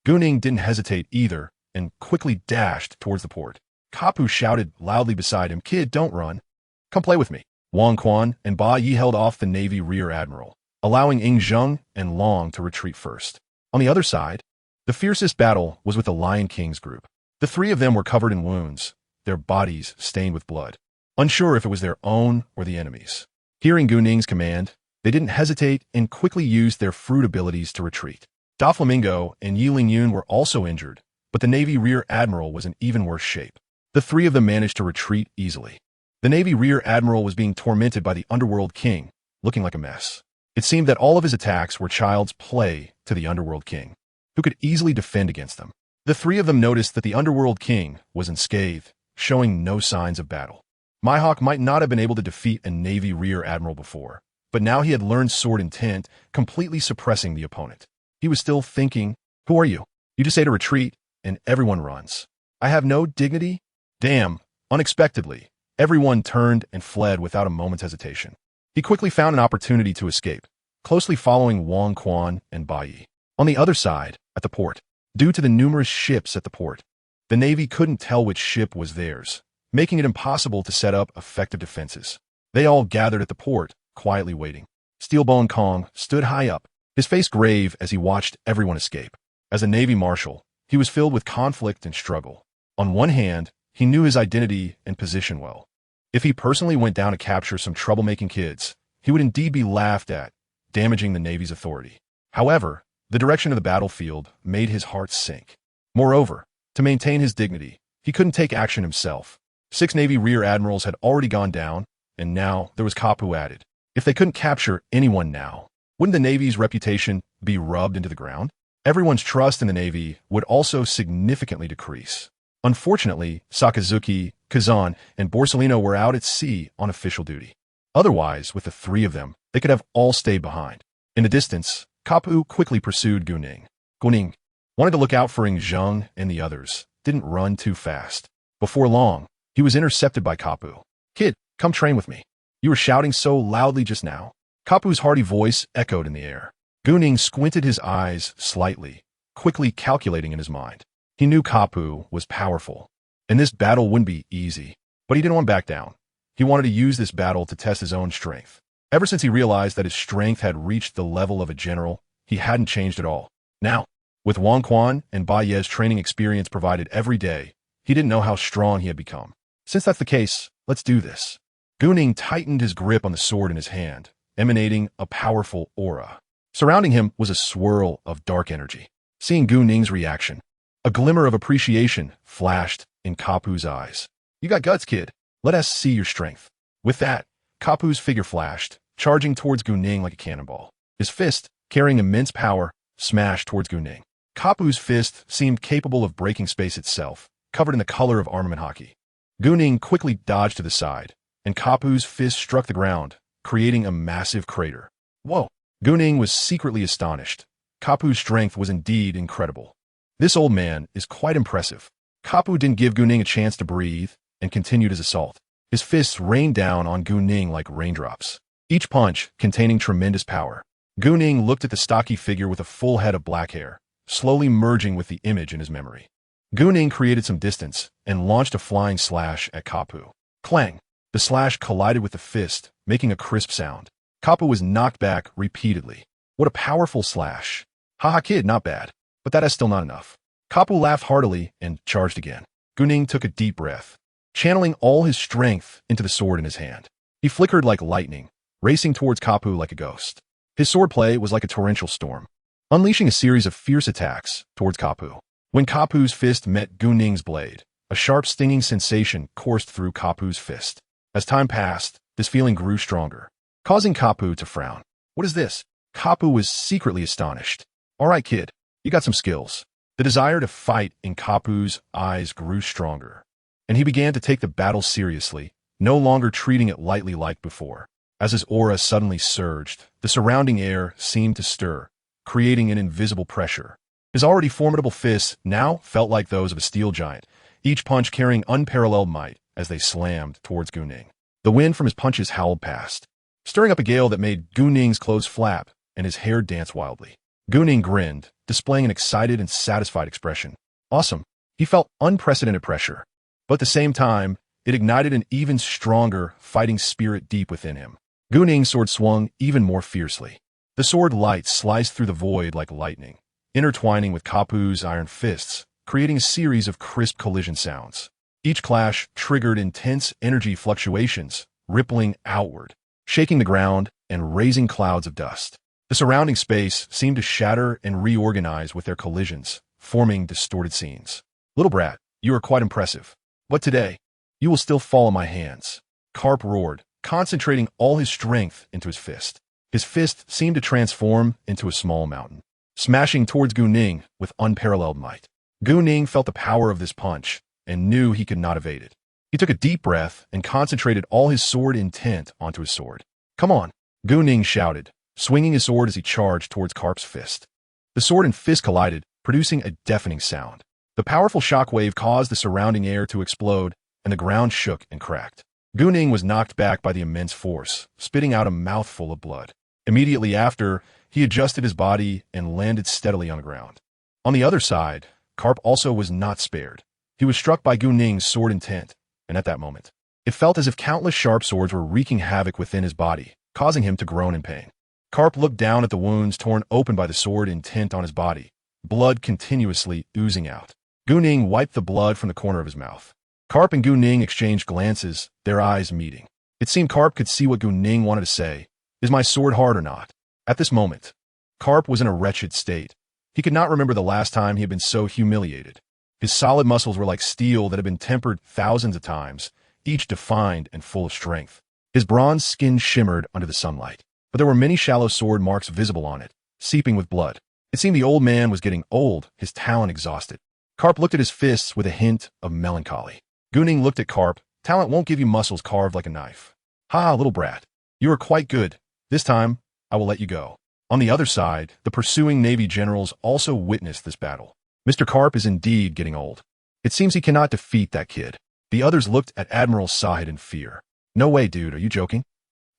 GuNing didn't hesitate either and quickly dashed towards the port. Kapu shouted loudly beside him, kid, don't run. Come play with me. Wang Quan and Bai Yi held off the Navy Rear Admiral, allowing Ing Zheng and Long to retreat first. On the other side, the fiercest battle was with the Lion King's group. The three of them were covered in wounds, their bodies stained with blood, unsure if it was their own or the enemy's. Hearing GuNing's command, they didn't hesitate and quickly used their fruit abilities to retreat. Doflamingo and Yiling Yun were also injured, but the Navy Rear Admiral was in even worse shape. The three of them managed to retreat easily. The Navy Rear Admiral was being tormented by the Underworld King, looking like a mess. It seemed that all of his attacks were child's play to the Underworld King, who could easily defend against them. The three of them noticed that the Underworld King was unscathed, showing no signs of battle. Mihawk might not have been able to defeat a Navy Rear Admiral before, but now he had learned sword intent, completely suppressing the opponent. He was still thinking, who are you? You just say to retreat, and everyone runs. I have no dignity? Damn, unexpectedly, everyone turned and fled without a moment's hesitation. He quickly found an opportunity to escape, closely following Wang Quan and Bai Yi. On the other side, at the port, due to the numerous ships at the port, the Navy couldn't tell which ship was theirs, making it impossible to set up effective defenses. They all gathered at the port, quietly waiting. Steelbone Kong stood high up, his face grave as he watched everyone escape. As a Navy marshal, he was filled with conflict and struggle. On one hand, he knew his identity and position well. If he personally went down to capture some troublemaking kids, he would indeed be laughed at, damaging the Navy's authority. However, the direction of the battlefield made his heart sink. Moreover, to maintain his dignity, he couldn't take action himself. 6 Navy rear admirals had already gone down, and now there was Kapu added. If they couldn't capture anyone now, wouldn't the Navy's reputation be rubbed into the ground? Everyone's trust in the Navy would also significantly decrease. Unfortunately, Sakazuki, Kazan, and Borsellino were out at sea on official duty. Otherwise, with the 3 of them, they could have all stayed behind. In the distance, Kapu quickly pursued GuNing. GuNing wanted to look out for Ing Zheng and the others, didn't run too fast. Before long, he was intercepted by Kapu. "Kid, come train with me. You were shouting so loudly just now." Kapu's hearty voice echoed in the air. GuNing squinted his eyes slightly, quickly calculating in his mind. He knew Kapu was powerful, and this battle wouldn't be easy, but he didn't want to back down. He wanted to use this battle to test his own strength. Ever since he realized that his strength had reached the level of a general, he hadn't changed at all. Now, with Wukongclone and Baye's training experience provided every day, he didn't know how strong he had become. Since that's the case, let's do this. GuNing tightened his grip on the sword in his hand, emanating a powerful aura. Surrounding him was a swirl of dark energy. Seeing GuNing's reaction, a glimmer of appreciation flashed in Kapu's eyes. "You got guts, kid. Let us see your strength." With that, Kapu's figure flashed, charging towards GuNing like a cannonball. His fist, carrying immense power, smashed towards GuNing. Kapu's fist seemed capable of breaking space itself, covered in the color of armament hockey. GuNing quickly dodged to the side, and Kapu's fist struck the ground, creating a massive crater. Whoa! GuNing was secretly astonished. Kapu's strength was indeed incredible. This old man is quite impressive. Kapu didn't give GuNing a chance to breathe and continued his assault. His fists rained down on GuNing like raindrops, each punch containing tremendous power. GuNing looked at the stocky figure with a full head of black hair, slowly merging with the image in his memory. GuNing created some distance and launched a flying slash at Kapu. Clang! The slash collided with the fist, making a crisp sound. Kapu was knocked back repeatedly. What a powerful slash. Haha kid, not bad. But that is still not enough. Kapu laughed heartily and charged again. GuNing took a deep breath, channeling all his strength into the sword in his hand. He flickered like lightning, racing towards Kapu like a ghost. His swordplay was like a torrential storm, unleashing a series of fierce attacks towards Kapu. When Kapu's fist met GuNing's blade, a sharp stinging sensation coursed through Kapu's fist. As time passed, this feeling grew stronger, causing Kapu to frown. "What is this?" Kapu was secretly astonished. "All right, kid, you got some skills." The desire to fight in Kapu's eyes grew stronger, and he began to take the battle seriously, no longer treating it lightly like before. As his aura suddenly surged, the surrounding air seemed to stir, creating an invisible pressure. His already formidable fists now felt like those of a steel giant, each punch carrying unparalleled might as they slammed towards GuNing. The wind from his punches howled past, stirring up a gale that made GuNing's clothes flap and his hair dance wildly. GuNing grinned, displaying an excited and satisfied expression. Awesome. He felt unprecedented pressure, but at the same time, it ignited an even stronger fighting spirit deep within him. GuNing's sword swung even more fiercely. The sword light sliced through the void like lightning, intertwining with Kapu's iron fists, creating a series of crisp collision sounds. Each clash triggered intense energy fluctuations, rippling outward, shaking the ground and raising clouds of dust. The surrounding space seemed to shatter and reorganize with their collisions, forming distorted scenes. "Little brat, you are quite impressive. But today, you will still fall in my hands." Karp roared, concentrating all his strength into his fist. His fist seemed to transform into a small mountain, smashing towards GuNing with unparalleled might. GuNing felt the power of this punch and knew he could not evade it. He took a deep breath and concentrated all his sword intent onto his sword. "Come on," GuNing shouted, swinging his sword as he charged towards Karp's fist. The sword and fist collided, producing a deafening sound. The powerful shockwave caused the surrounding air to explode, and the ground shook and cracked. GuNing was knocked back by the immense force, spitting out a mouthful of blood. Immediately after, he adjusted his body and landed steadily on the ground. On the other side, Karp also was not spared. He was struck by GuNing's sword intent, and at that moment, it felt as if countless sharp swords were wreaking havoc within his body, causing him to groan in pain. Karp looked down at the wounds torn open by the sword intent on his body, blood continuously oozing out. GuNing wiped the blood from the corner of his mouth. Karp and GuNing exchanged glances, their eyes meeting. It seemed Karp could see what GuNing wanted to say. Is my sword hard or not? At this moment, Karp was in a wretched state. He could not remember the last time he had been so humiliated. His solid muscles were like steel that had been tempered thousands of times, each defined and full of strength. His bronze skin shimmered under the sunlight, but there were many shallow sword marks visible on it, seeping with blood. It seemed the old man was getting old, his talent exhausted. Karp looked at his fists with a hint of melancholy. GuNing looked at Karp. Talent won't give you muscles carved like a knife. Ha, little brat. You are quite good. This time, I will let you go. On the other side, the pursuing Navy generals also witnessed this battle. Mr. Karp is indeed getting old. It seems he cannot defeat that kid. The others looked at Admiral Sahid in fear. No way, dude, are you joking?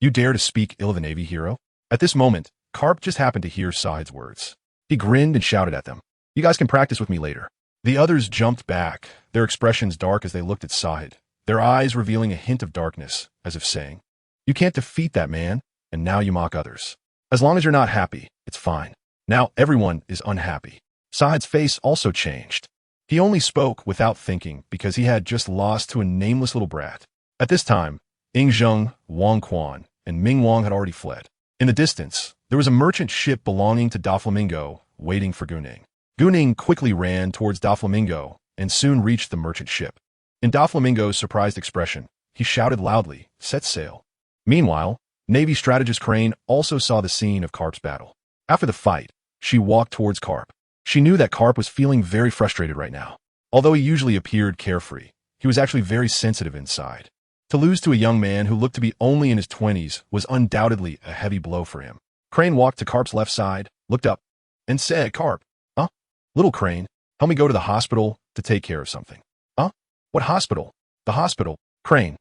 You dare to speak ill of a Navy hero? At this moment, Karp just happened to hear Sahid's words. He grinned and shouted at them. You guys can practice with me later. The others jumped back, their expressions dark as they looked at Sahid, their eyes revealing a hint of darkness, as if saying, you can't defeat that man, and now you mock others. As long as you're not happy, it's fine. Now everyone is unhappy. Sahid's face also changed. He only spoke without thinking because he had just lost to a nameless little brat. At this time, Ing Zheng, Wang Quan, and Ming Wang had already fled. In the distance, there was a merchant ship belonging to Doflamingo waiting for GuNing. GuNing quickly ran towards Doflamingo and soon reached the merchant ship. In Doflamingo's surprised expression, he shouted loudly, set sail. Meanwhile, Navy strategist Crane also saw the scene of Karp's battle. After the fight, she walked towards Karp. She knew that Karp was feeling very frustrated right now. Although he usually appeared carefree, he was actually very sensitive inside. To lose to a young man who looked to be only in his 20s was undoubtedly a heavy blow for him. Crane walked to Karp's left side, looked up, and said, Karp, huh? Little Crane, help me go to the hospital to take care of something. Huh? What hospital? The hospital. Crane.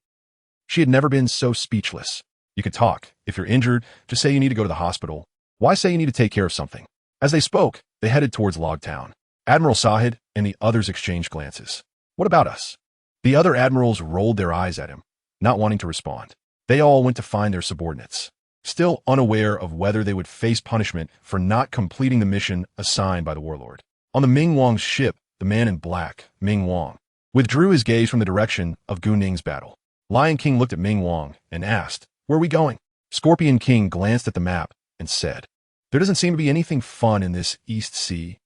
She had never been so speechless. You could talk. If you're injured, just say you need to go to the hospital. Why say you need to take care of something? As they spoke, they headed towards Logtown. Admiral Sahid and the others exchanged glances. What about us? The other admirals rolled their eyes at him, not wanting to respond. They all went to find their subordinates, still unaware of whether they would face punishment for not completing the mission assigned by the warlord. On the Ming Wang's ship, the man in black, Ming Wang, withdrew his gaze from the direction of GuNing's battle. Lion King looked at Ming Wang and asked, where are we going? Scorpion King glanced at the map and said, there doesn't seem to be anything fun in this East Sea.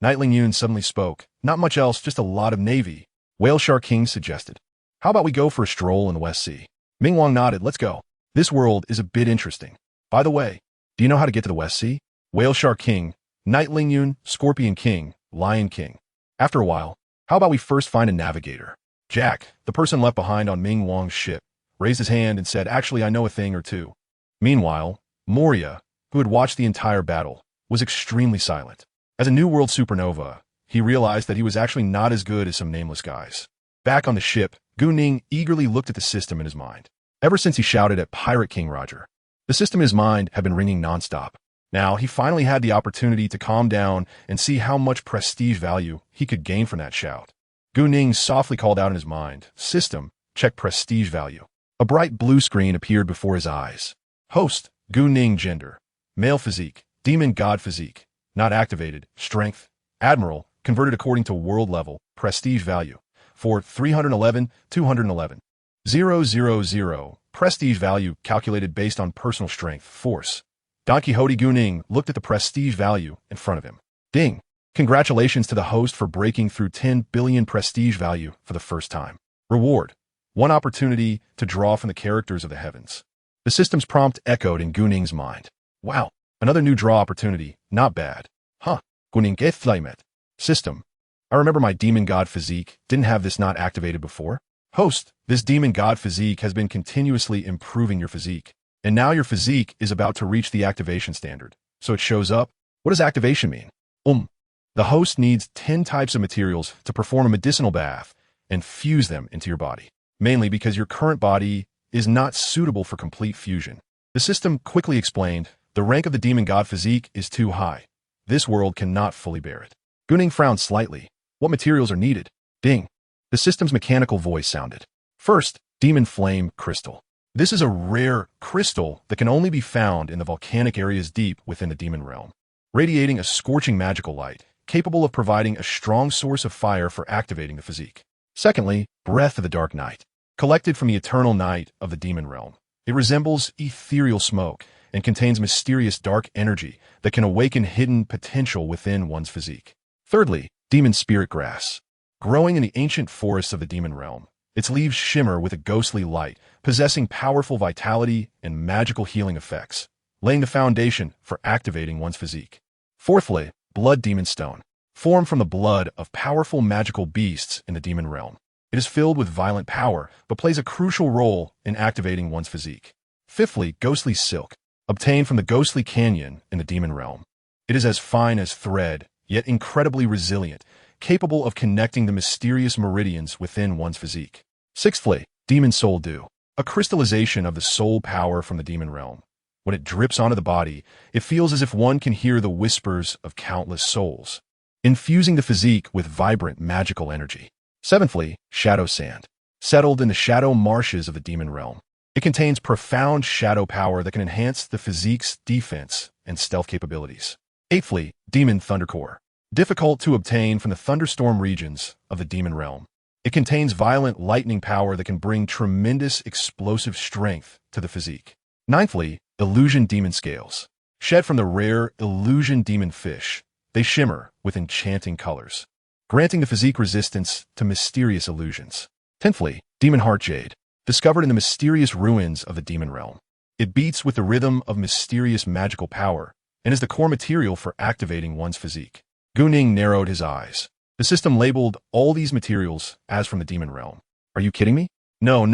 Nightling Yun suddenly spoke, not much else, just a lot of Navy. Whale Shark King suggested, how about we go for a stroll in the West Sea? Ming Wang nodded, let's go. This world is a bit interesting. By the way, do you know how to get to the West Sea? Whale Shark King, Nightling Yun, Scorpion King, Lion King. After a while, how about we first find a navigator? Jack, the person left behind on Ming Wang's ship, raised his hand and said, actually, I know a thing or two. Meanwhile, Moria, who had watched the entire battle, was extremely silent. As a New World supernova, he realized that he was actually not as good as some nameless guys. Back on the ship, GuNing eagerly looked at the system in his mind. Ever since he shouted at Pirate King Roger, the system in his mind had been ringing nonstop. Now, he finally had the opportunity to calm down and see how much prestige value he could gain from that shout. GuNing softly called out in his mind, system, check prestige value. A bright blue screen appeared before his eyes. Host, GuNing gender, male physique, demon god physique, not activated, strength, admiral, converted according to world level, prestige value, for 311, 211. 000, prestige value calculated based on personal strength, force. Don Quixote GuNing looked at the prestige value in front of him. Ding! Congratulations to the host for breaking through 10 billion prestige value for the first time. Reward. One opportunity to draw from the characters of the heavens. The system's prompt echoed in GuNing's mind. Wow, another new draw opportunity. Not bad. Huh. GuNing get flamet. System. I remember my demon god physique didn't have this not activated before. Host, this demon god physique has been continuously improving your physique. And now your physique is about to reach the activation standard. So it shows up. What does activation mean? The host needs 10 types of materials to perform a medicinal bath and fuse them into your body. Mainly because your current body is not suitable for complete fusion. The system quickly explained, the rank of the demon god physique is too high. This world cannot fully bear it. GuNing frowned slightly. What materials are needed? Ding. The system's mechanical voice sounded. First, demon flame crystal. This is a rare crystal that can only be found in the volcanic areas deep within the demon realm, radiating a scorching magical light, capable of providing a strong source of fire for activating the physique. Secondly, breath of the dark night. Collected from the eternal night of the demon realm, it resembles ethereal smoke and contains mysterious dark energy that can awaken hidden potential within one's physique. Thirdly, demon spirit grass. Growing in the ancient forests of the demon realm, its leaves shimmer with a ghostly light, possessing powerful vitality and magical healing effects, laying the foundation for activating one's physique. Fourthly, blood demon stone. Formed from the blood of powerful magical beasts in the demon realm, it is filled with violent power, but plays a crucial role in activating one's physique. Fifthly, ghostly silk. Obtained from the ghostly canyon in the demon realm, it is as fine as thread, yet incredibly resilient, capable of connecting the mysterious meridians within one's physique. Sixthly, demon soul dew. A crystallization of the soul power from the demon realm. When it drips onto the body, it feels as if one can hear the whispers of countless souls, infusing the physique with vibrant magical energy. Seventhly, shadow sand. Settled in the shadow marshes of the demon realm, it contains profound shadow power that can enhance the physique's defense and stealth capabilities. Eighthly, demon thundercore. Difficult to obtain from the thunderstorm regions of the demon realm, it contains violent lightning power that can bring tremendous explosive strength to the physique. Ninthly, illusion demon scales. Shed from the rare illusion demon fish, they shimmer with enchanting colors, granting the physique resistance to mysterious illusions. Tenthly, demon heart jade. Discovered in the mysterious ruins of the demon realm, it beats with the rhythm of mysterious magical power and is the core material for activating one's physique. GuNing narrowed his eyes. The system labeled all these materials as from the demon realm. Are you kidding me? No.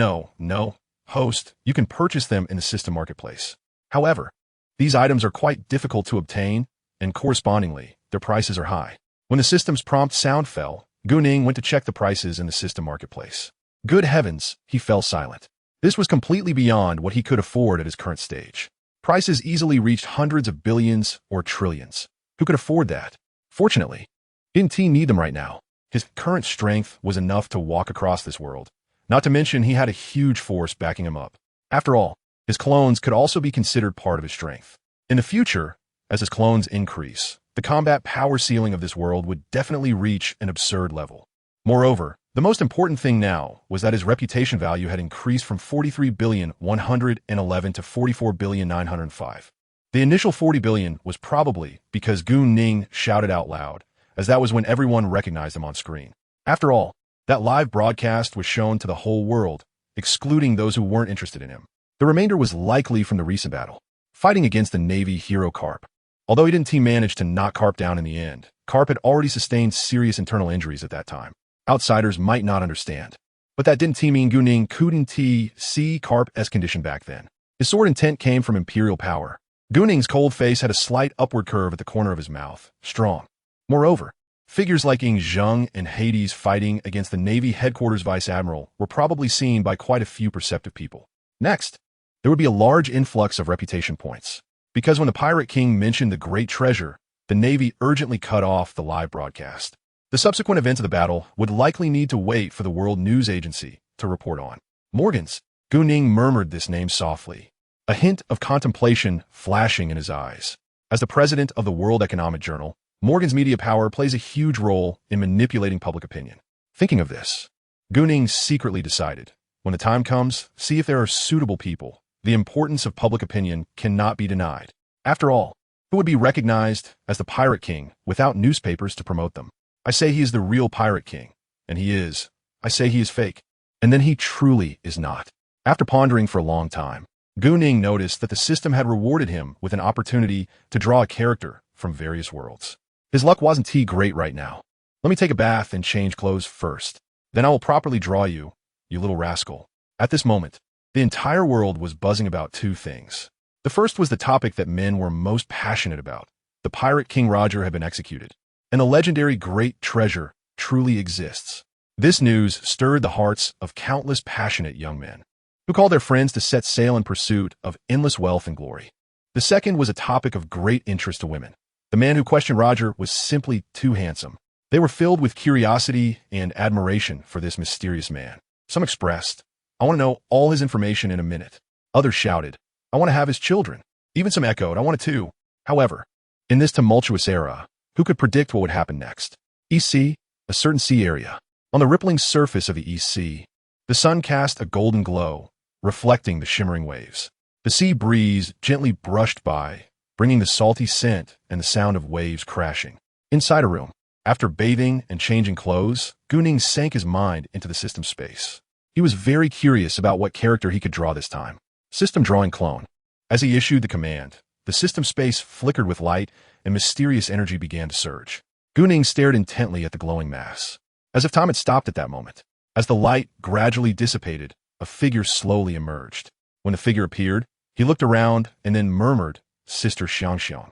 Host, you can purchase them in the system marketplace. However, these items are quite difficult to obtain, and correspondingly, their prices are high. When the system's prompt sound fell, GuNing went to check the prices in the system marketplace. Good heavens, he fell silent. This was completely beyond what he could afford at his current stage. Prices easily reached hundreds of billions or trillions. Who could afford that? Fortunately, didn't he need them right now? His current strength was enough to walk across this world. Not to mention he had a huge force backing him up. After all, his clones could also be considered part of his strength. In the future, as his clones increase, the combat power ceiling of this world would definitely reach an absurd level. Moreover, the most important thing now was that his reputation value had increased from 43,111 to 44,905. The initial 40 billion was probably because GuNing shouted out loud, as that was when everyone recognized him on screen. After all, that live broadcast was shown to the whole world, excluding those who weren't interested in him. The remainder was likely from the recent battle, fighting against the Navy hero Carp. Although he didn't manage to knock Carp down in the end, Carp had already sustained serious internal injuries at that time. Outsiders might not understand, but that didn't mean GuNing couldn't see Carp's condition back then. His sword intent came from imperial power. GuNing's cold face had a slight upward curve at the corner of his mouth, strong. Moreover, figures like Ying Zheng and Hades fighting against the Navy headquarters vice admiral were probably seen by quite a few perceptive people. Next, there would be a large influx of reputation points, because when the Pirate King mentioned the great treasure, the Navy urgently cut off the live broadcast. The subsequent events of the battle would likely need to wait for the World News Agency to report on. Morgans. GuNing murmured this name softly, a hint of contemplation flashing in his eyes. As the president of the World Economic Journal, Morgan's media power plays a huge role in manipulating public opinion. Thinking of this, GuNing secretly decided, when the time comes, see if there are suitable people. The importance of public opinion cannot be denied. After all, who would be recognized as the Pirate King without newspapers to promote them? I say he is the real Pirate King, and he is. I say he is fake, and then he truly is not. After pondering for a long time, GuNing noticed that the system had rewarded him with an opportunity to draw a character from various worlds. His luck wasn't too great right now. Let me take a bath and change clothes first. Then I will properly draw you, you little rascal. At this moment, the entire world was buzzing about two things. The first was the topic that men were most passionate about. The Pirate King Roger had been executed, and the legendary great treasure truly exists. This news stirred the hearts of countless passionate young men, who called their friends to set sail in pursuit of endless wealth and glory. The second was a topic of great interest to women. The man who questioned Roger was simply too handsome. They were filled with curiosity and admiration for this mysterious man. Some expressed, I want to know all his information in a minute. Others shouted, I want to have his children. Even some echoed, I want to too. However, in this tumultuous era, who could predict what would happen next? EC, a certain sea area. On the rippling surface of the East Sea, the sun cast a golden glow, reflecting the shimmering waves. The sea breeze gently brushed by, bringing the salty scent and the sound of waves crashing. Inside a room, after bathing and changing clothes, GuNing sank his mind into the system space. He was very curious about what character he could draw this time. System drawing clone. As he issued the command, the system space flickered with light and mysterious energy began to surge. GuNing stared intently at the glowing mass, as if time had stopped at that moment. As the light gradually dissipated, a figure slowly emerged. When the figure appeared, he looked around and then murmured, "Sister Xiangxiang,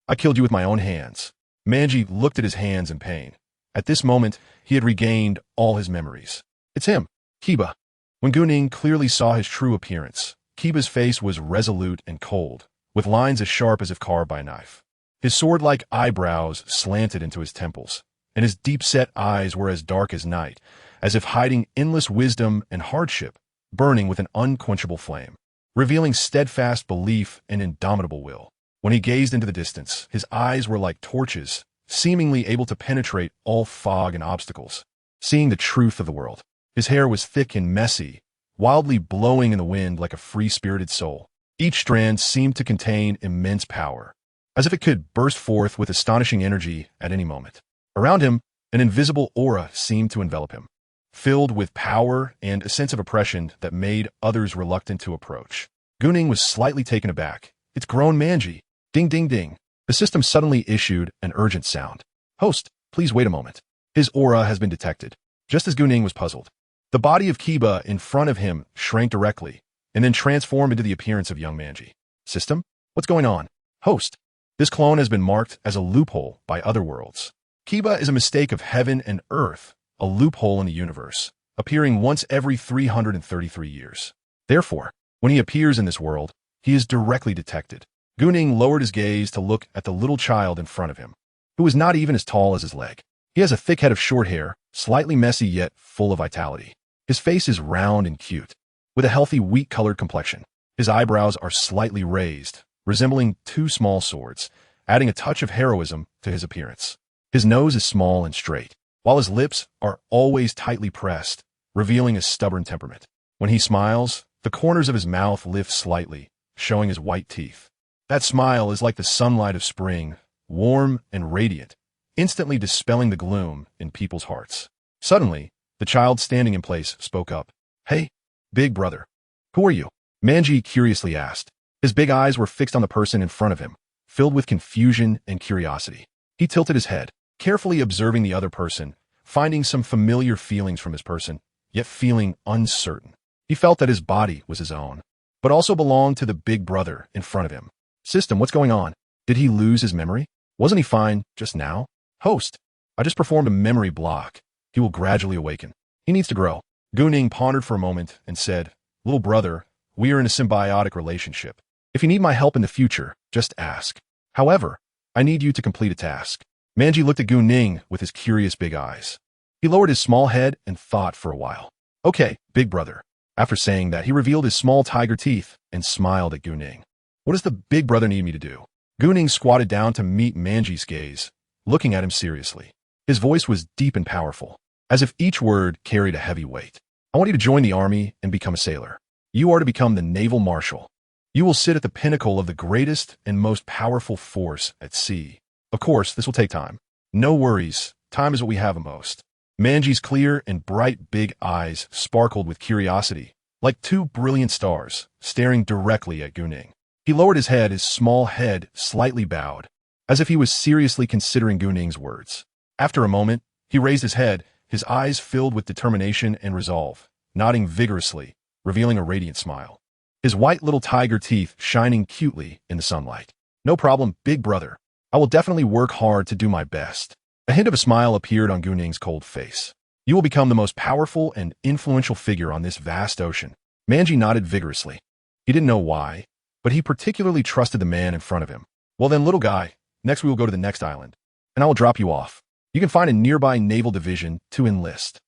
I killed you with my own hands." Manji looked at his hands in pain. At this moment, he had regained all his memories. It's him, Kiba. When GuNing clearly saw his true appearance, Kiba's face was resolute and cold, with lines as sharp as if carved by a knife. His sword-like eyebrows slanted into his temples, and his deep-set eyes were as dark as night, as if hiding endless wisdom and hardship, burning with an unquenchable flame, revealing steadfast belief and indomitable will. When he gazed into the distance, his eyes were like torches, seemingly able to penetrate all fog and obstacles, seeing the truth of the world. His hair was thick and messy, wildly blowing in the wind like a free-spirited soul. Each strand seemed to contain immense power, as if it could burst forth with astonishing energy at any moment. Around him, an invisible aura seemed to envelop him, filled with power and a sense of oppression that made others reluctant to approach. GuNing was slightly taken aback. It's grown Manji. Ding, ding, ding. The system suddenly issued an urgent sound. "Host, please wait a moment. His aura has been detected." Just as GuNing was puzzled, the body of Kiba in front of him shrank directly and then transformed into the appearance of young Manji. "System? What's going on?" "Host, this clone has been marked as a loophole by other worlds. Kiba is a mistake of heaven and earth, a loophole in the universe, appearing once every 333 years. Therefore, when he appears in this world, he is directly detected." GuNing lowered his gaze to look at the little child in front of him, who was not even as tall as his leg. He has a thick head of short hair, slightly messy yet full of vitality. His face is round and cute, with a healthy wheat-colored complexion. His eyebrows are slightly raised, resembling two small swords, adding a touch of heroism to his appearance. His nose is small and straight, while his lips are always tightly pressed, revealing a stubborn temperament. When he smiles, the corners of his mouth lift slightly, showing his white teeth. That smile is like the sunlight of spring, warm and radiant, instantly dispelling the gloom in people's hearts. Suddenly, the child standing in place spoke up. "Hey, big brother, who are you?" Manji curiously asked. His big eyes were fixed on the person in front of him, filled with confusion and curiosity. He tilted his head, carefully observing the other person, finding some familiar feelings from his person, yet feeling uncertain. He felt that his body was his own, but also belonged to the big brother in front of him. "System, what's going on? Did he lose his memory? Wasn't he fine just now?" "Host, I just performed a memory block. He will gradually awaken. He needs to grow." GuNing pondered for a moment and said, "Little brother, we are in a symbiotic relationship. If you need my help in the future, just ask. However, I need you to complete a task." Manji looked at GuNing with his curious big eyes. He lowered his small head and thought for a while. "Okay, big brother." After saying that, he revealed his small tiger teeth and smiled at GuNing. "What does the big brother need me to do?" GuNing squatted down to meet Manji's gaze, looking at him seriously. His voice was deep and powerful, as if each word carried a heavy weight. "I want you to join the army and become a sailor. You are to become the naval marshal. You will sit at the pinnacle of the greatest and most powerful force at sea. Of course, this will take time. No worries, time is what we have most." Manji's clear and bright big eyes sparkled with curiosity, like two brilliant stars, staring directly at GuNing. He lowered his head, his small head slightly bowed, as if he was seriously considering GuNing's words. After a moment, he raised his head, his eyes filled with determination and resolve, nodding vigorously, revealing a radiant smile. His white little tiger teeth shining cutely in the sunlight. "No problem, big brother. I will definitely work hard to do my best." A hint of a smile appeared on GuNing's cold face. "You will become the most powerful and influential figure on this vast ocean." Manji nodded vigorously. He didn't know why, but he particularly trusted the man in front of him. "Well then, little guy, next we will go to the next island, and I will drop you off. You can find a nearby naval division to enlist."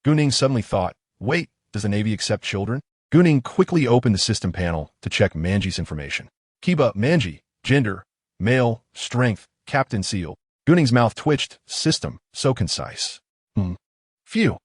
GuNing suddenly thought, "Wait, does the Navy accept children?" GuNing quickly opened the system panel to check Manji's information. "Kiba, Manji, gender, male, strength, Captain Seal." GuNing's mouth twitched. System, so concise. Phew.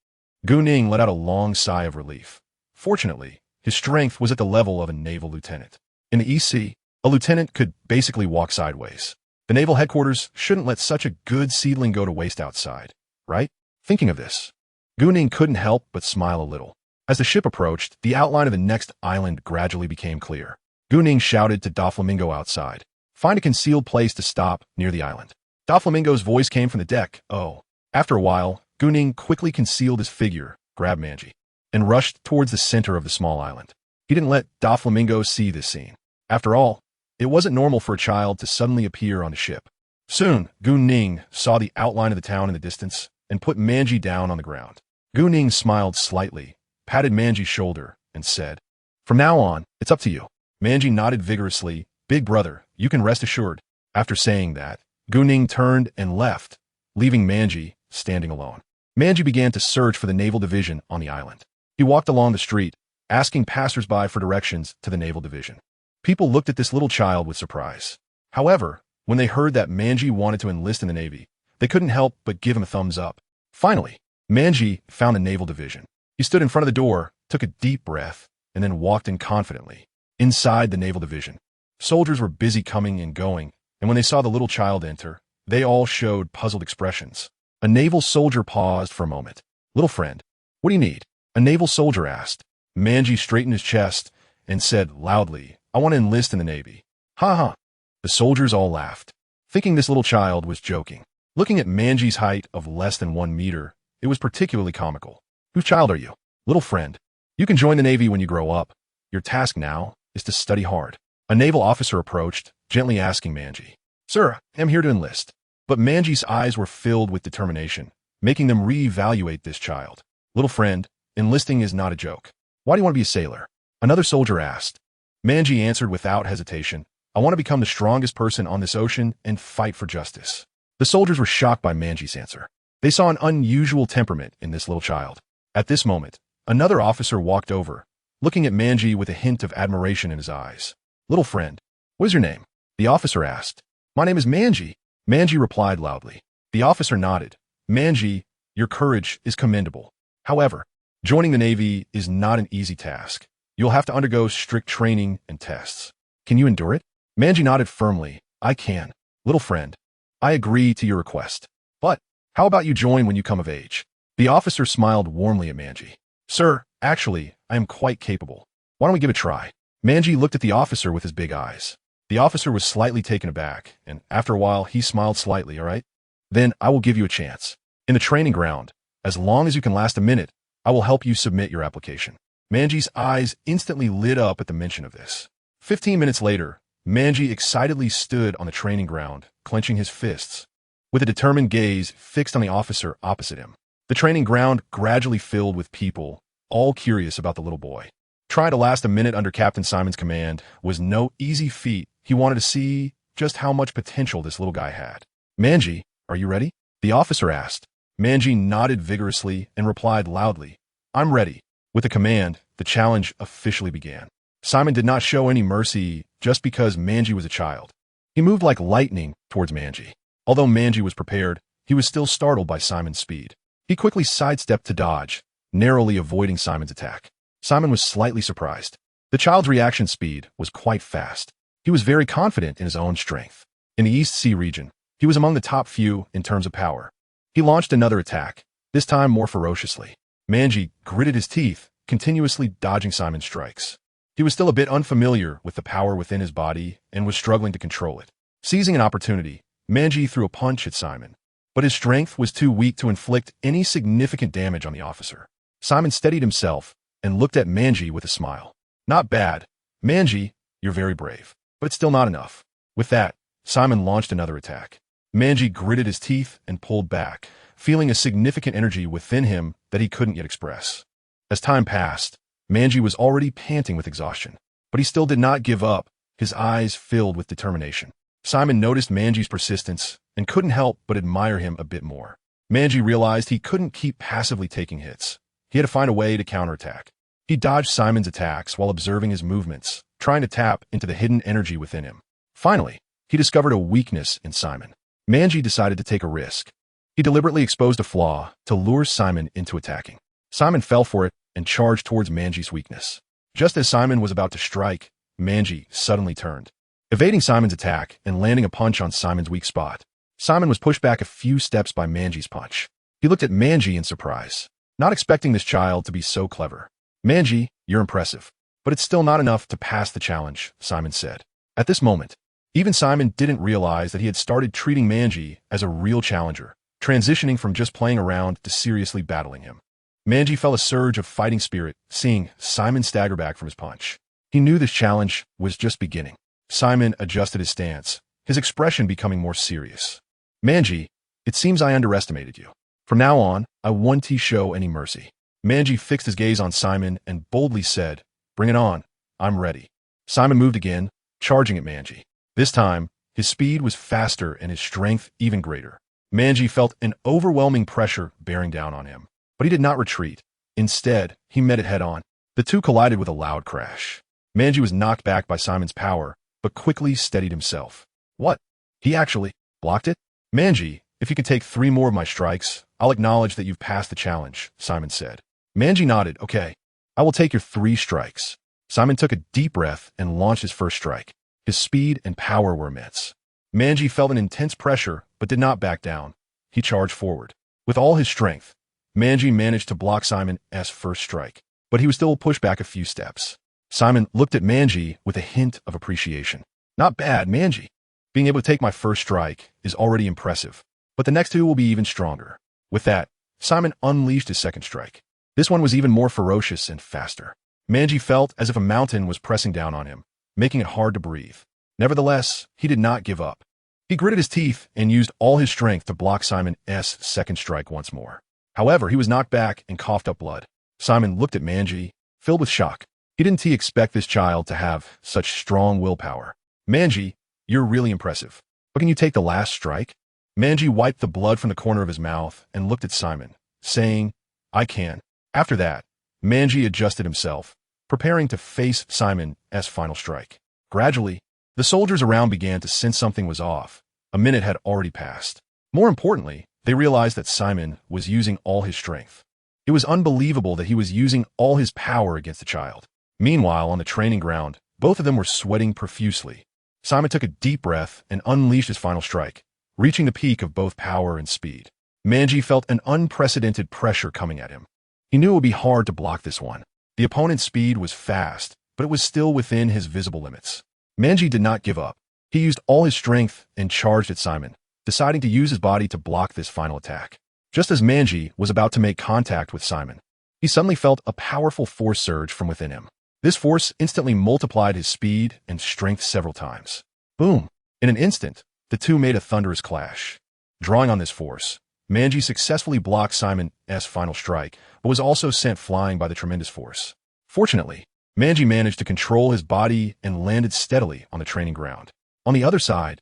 GuNing let out a long sigh of relief. Fortunately, his strength was at the level of a naval lieutenant. In the East Sea, a lieutenant could basically walk sideways. The naval headquarters shouldn't let such a good seedling go to waste outside, right? Thinking of this, GuNing couldn't help but smile a little. As the ship approached, the outline of the next island gradually became clear. GuNing shouted to Doflamingo outside, "Find a concealed place to stop near the island." Doflamingo's voice came from the deck. Oh. After a while, GuNing quickly concealed his figure, grabbed Manji, and rushed towards the center of the small island. He didn't let Doflamingo see this scene. After all, it wasn't normal for a child to suddenly appear on the ship. Soon, GuNing saw the outline of the town in the distance and put Manji down on the ground. GuNing smiled slightly, patted Manji's shoulder, and said, "From now on, it's up to you." Manji nodded vigorously. "Big brother, you can rest assured." After saying that, GuNing turned and left, leaving Manji standing alone. Manji began to search for the naval division on the island. He walked along the street, asking passersby for directions to the naval division. People looked at this little child with surprise. However, when they heard that Manji wanted to enlist in the Navy, they couldn't help but give him a thumbs up. Finally, Manji found the naval division. He stood in front of the door, took a deep breath, and then walked in confidently. Inside the naval division, soldiers were busy coming and going, and when they saw the little child enter, they all showed puzzled expressions. A naval soldier paused for a moment. "Little friend, what do you need?" a naval soldier asked. Manji straightened his chest and said loudly, "I want to enlist in the Navy." "Ha ha." The soldiers all laughed, thinking this little child was joking. Looking at Manji's height of less than 1 meter, it was particularly comical. "Whose child are you?" "Little friend. You can join the Navy when you grow up. Your task now is to study hard." A naval officer approached, gently asking Manji, "Sir, I am here to enlist." But Manji's eyes were filled with determination, making them reevaluate this child. "Little friend, enlisting is not a joke. Why do you want to be a sailor?" Another soldier asked. Manji answered without hesitation, "I want to become the strongest person on this ocean and fight for justice." The soldiers were shocked by Manji's answer. They saw an unusual temperament in this little child. At this moment, another officer walked over, looking at Manji with a hint of admiration in his eyes. "Little friend, what is your name?" the officer asked. "My name is Manji," Manji replied loudly. The officer nodded. "Manji, your courage is commendable. However, joining the Navy is not an easy task. You'll have to undergo strict training and tests. Can you endure it?" Manji nodded firmly. "I can. Little friend, I agree to your request. But how about you join when you come of age?" The officer smiled warmly at Manji. "Sir, actually, I am quite capable. Why don't we give it a try?" Manji looked at the officer with his big eyes. The officer was slightly taken aback, and after a while, he smiled slightly. "All right? Then I will give you a chance. In the training ground, as long as you can last a minute, I will help you submit your application." Manji's eyes instantly lit up at the mention of this. 15 minutes later, Manji excitedly stood on the training ground, clenching his fists, with a determined gaze fixed on the officer opposite him. The training ground gradually filled with people, all curious about the little boy. Trying to last a minute under Captain Simon's command was no easy feat. He wanted to see just how much potential this little guy had. "Manji, are you ready?" the officer asked. Manji nodded vigorously and replied loudly, "I'm ready." With the command, the challenge officially began. Simon did not show any mercy just because Manji was a child. He moved like lightning towards Manji. Although Manji was prepared, he was still startled by Simon's speed. He quickly sidestepped to dodge, narrowly avoiding Simon's attack. Simon was slightly surprised. The child's reaction speed was quite fast. He was very confident in his own strength. In the East Sea region, he was among the top few in terms of power. He launched another attack, this time more ferociously. Manji gritted his teeth, continuously dodging Simon's strikes. He was still a bit unfamiliar with the power within his body and was struggling to control it. Seizing an opportunity, Manji threw a punch at Simon, but his strength was too weak to inflict any significant damage on the officer. Simon steadied himself and looked at Manji with a smile. "Not bad. Manji, you're very brave, but it's still not enough." With that, Simon launched another attack. Manji gritted his teeth and pulled back, feeling a significant energy within him that he couldn't yet express. As time passed, Manji was already panting with exhaustion, but he still did not give up, his eyes filled with determination. Simon noticed Manji's persistence and couldn't help but admire him a bit more. Manji realized he couldn't keep passively taking hits. He had to find a way to counterattack. He dodged Simon's attacks while observing his movements, trying to tap into the hidden energy within him. Finally, he discovered a weakness in Simon. Manji decided to take a risk. He deliberately exposed a flaw to lure Simon into attacking. Simon fell for it and charged towards Manji's weakness. Just as Simon was about to strike, Manji suddenly turned, evading Simon's attack and landing a punch on Simon's weak spot. Simon was pushed back a few steps by Manji's punch. He looked at Manji in surprise, not expecting this child to be so clever. "Manji, you're impressive, but it's still not enough to pass the challenge," Simon said. At this moment, even Simon didn't realize that he had started treating Manji as a real challenger, transitioning from just playing around to seriously battling him. Manji felt a surge of fighting spirit, seeing Simon stagger back from his punch. He knew this challenge was just beginning. Simon adjusted his stance, his expression becoming more serious. "Manji, it seems I underestimated you. From now on, I won't show any mercy." Manji fixed his gaze on Simon and boldly said, "Bring it on. I'm ready." Simon moved again, charging at Manji. This time, his speed was faster and his strength even greater. Manji felt an overwhelming pressure bearing down on him, but he did not retreat. Instead, he met it head-on. The two collided with a loud crash. Manji was knocked back by Simon's power, but quickly steadied himself. "What? He actually blocked it?" "Manji, if you can take 3 more of my strikes, I'll acknowledge that you've passed the challenge," Simon said. Manji nodded. "Okay, I will take your 3 strikes." Simon took a deep breath and launched his first strike. His speed and power were immense. Manji felt an intense pressure, but did not back down. He charged forward. With all his strength, Manji managed to block Simon's first strike, but he was still pushed back a few steps. Simon looked at Manji with a hint of appreciation. "Not bad, Manji. Being able to take my first strike is already impressive, but the next 2 will be even stronger." With that, Simon unleashed his second strike. This one was even more ferocious and faster. Manji felt as if a mountain was pressing down on him, making it hard to breathe. Nevertheless, he did not give up. He gritted his teeth and used all his strength to block Simon's second strike once more. However, he was knocked back and coughed up blood. Simon looked at Manji, filled with shock. He didn't expect this child to have such strong willpower. "Manji, you're really impressive. But can you take the last strike?" Manji wiped the blood from the corner of his mouth and looked at Simon, saying, "I can." After that, Manji adjusted himself, preparing to face Simon's final strike. Gradually, the soldiers around began to sense something was off. A minute had already passed. More importantly, they realized that Simon was using all his strength. It was unbelievable that he was using all his power against the child. Meanwhile, on the training ground, both of them were sweating profusely. Simon took a deep breath and unleashed his final strike, reaching the peak of both power and speed. Manji felt an unprecedented pressure coming at him. He knew it would be hard to block this one. The opponent's speed was fast, but it was still within his visible limits. Manji did not give up. He used all his strength and charged at Simon, deciding to use his body to block this final attack. Just as Manji was about to make contact with Simon, he suddenly felt a powerful force surge from within him. This force instantly multiplied his speed and strength several times. Boom! In an instant, the two made a thunderous clash. Drawing on this force, Manji successfully blocked Simon's final strike, but was also sent flying by the tremendous force. Fortunately, Manji managed to control his body and landed steadily on the training ground. On the other side,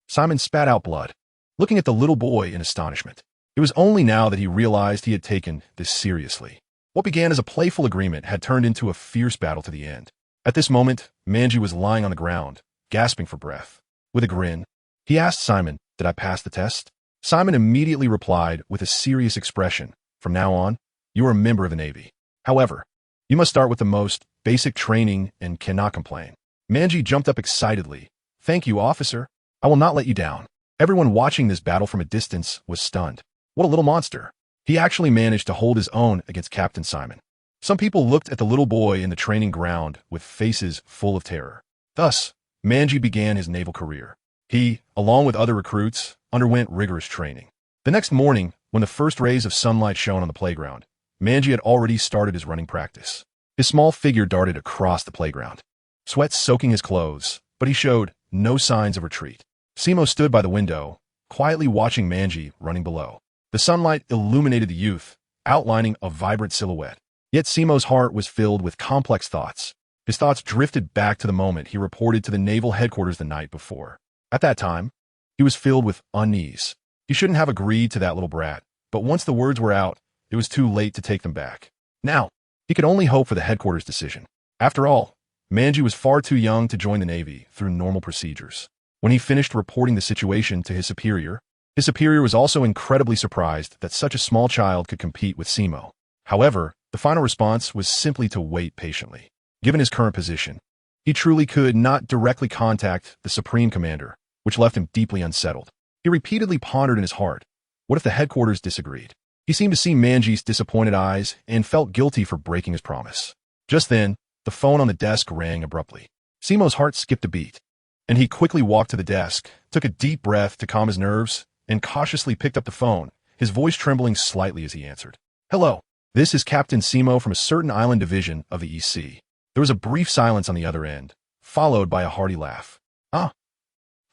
Simon spat out blood, looking at the little boy in astonishment. It was only now that he realized he had taken this seriously. What began as a playful agreement had turned into a fierce battle to the end. At this moment, Manji was lying on the ground, gasping for breath. With a grin, he asked Simon, "Did I pass the test?" Simon immediately replied with a serious expression, "From now on, you are a member of the Navy. However, you must start with the most basic training and cannot complain." Manji jumped up excitedly. "Thank you, officer. I will not let you down." Everyone watching this battle from a distance was stunned. What a little monster. He actually managed to hold his own against Captain Simon. Some people looked at the little boy in the training ground with faces full of terror. Thus, Manji began his naval career. He, along with other recruits, underwent rigorous training. The next morning, when the first rays of sunlight shone on the playground, Manji had already started his running practice. His small figure darted across the playground, sweat soaking his clothes, but he showed no signs of retreat. Simo stood by the window, quietly watching Manji running below. The sunlight illuminated the youth, outlining a vibrant silhouette. Yet Simo's heart was filled with complex thoughts. His thoughts drifted back to the moment he reported to the naval headquarters the night before. At that time, he was filled with unease. He shouldn't have agreed to that little brat, but once the words were out, it was too late to take them back. Now, he could only hope for the headquarters' decision. After all, Manji was far too young to join the Navy through normal procedures. When he finished reporting the situation to his superior, His superior was also incredibly surprised that such a small child could compete with Simo. However, the final response was simply to wait patiently. Given his current position, he truly could not directly contact the Supreme Commander, which left him deeply unsettled. He repeatedly pondered in his heart, what if the headquarters disagreed? He seemed to see Manji's disappointed eyes and felt guilty for breaking his promise. Just then, the phone on the desk rang abruptly. Simo's heart skipped a beat, and he quickly walked to the desk, took a deep breath to calm his nerves, and cautiously picked up the phone, his voice trembling slightly as he answered. Hello, this is Captain Simo from a certain island division of the East Sea. There was a brief silence on the other end, followed by a hearty laugh. Ah.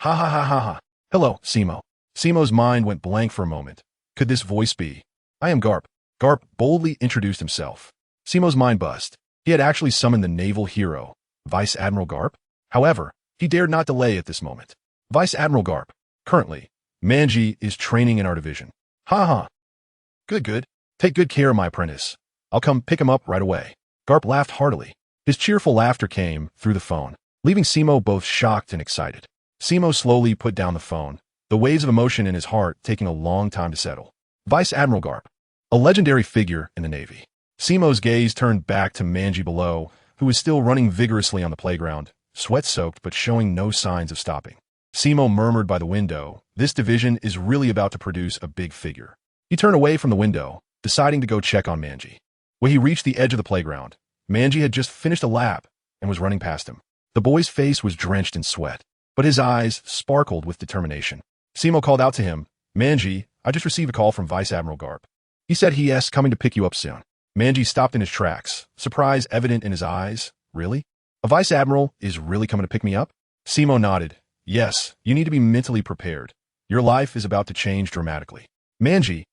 Ha ha ha ha ha. Hello, Simo. Simo's mind went blank for a moment. Could this voice be? I am Garp. Garp boldly introduced himself. Simo's mind buzzed. He had actually summoned the naval hero, Vice Admiral Garp. However, he dared not delay at this moment. Vice Admiral Garp, currently, Manji is training in our division. Ha ha. Good. Take good care of my apprentice. I'll come pick him up right away. Garp laughed heartily. His cheerful laughter came through the phone, leaving Simo both shocked and excited. Simo slowly put down the phone, the waves of emotion in his heart taking a long time to settle. Vice Admiral Garp, a legendary figure in the Navy. Simo's gaze turned back to Manji below, who was still running vigorously on the playground, sweat-soaked but showing no signs of stopping. Simo murmured by the window, this division is really about to produce a big figure. He turned away from the window, deciding to go check on Manji. When he reached the edge of the playground, Manji had just finished a lap and was running past him. The boy's face was drenched in sweat, but his eyes sparkled with determination. Simo called out to him, Manji, I just received a call from Vice Admiral Garp. He said he's coming to pick you up soon. Manji stopped in his tracks, surprise evident in his eyes. Really? A Vice Admiral is really coming to pick me up? Simo nodded. Yes, you need to be mentally prepared. Your life is about to change dramatically. Manji,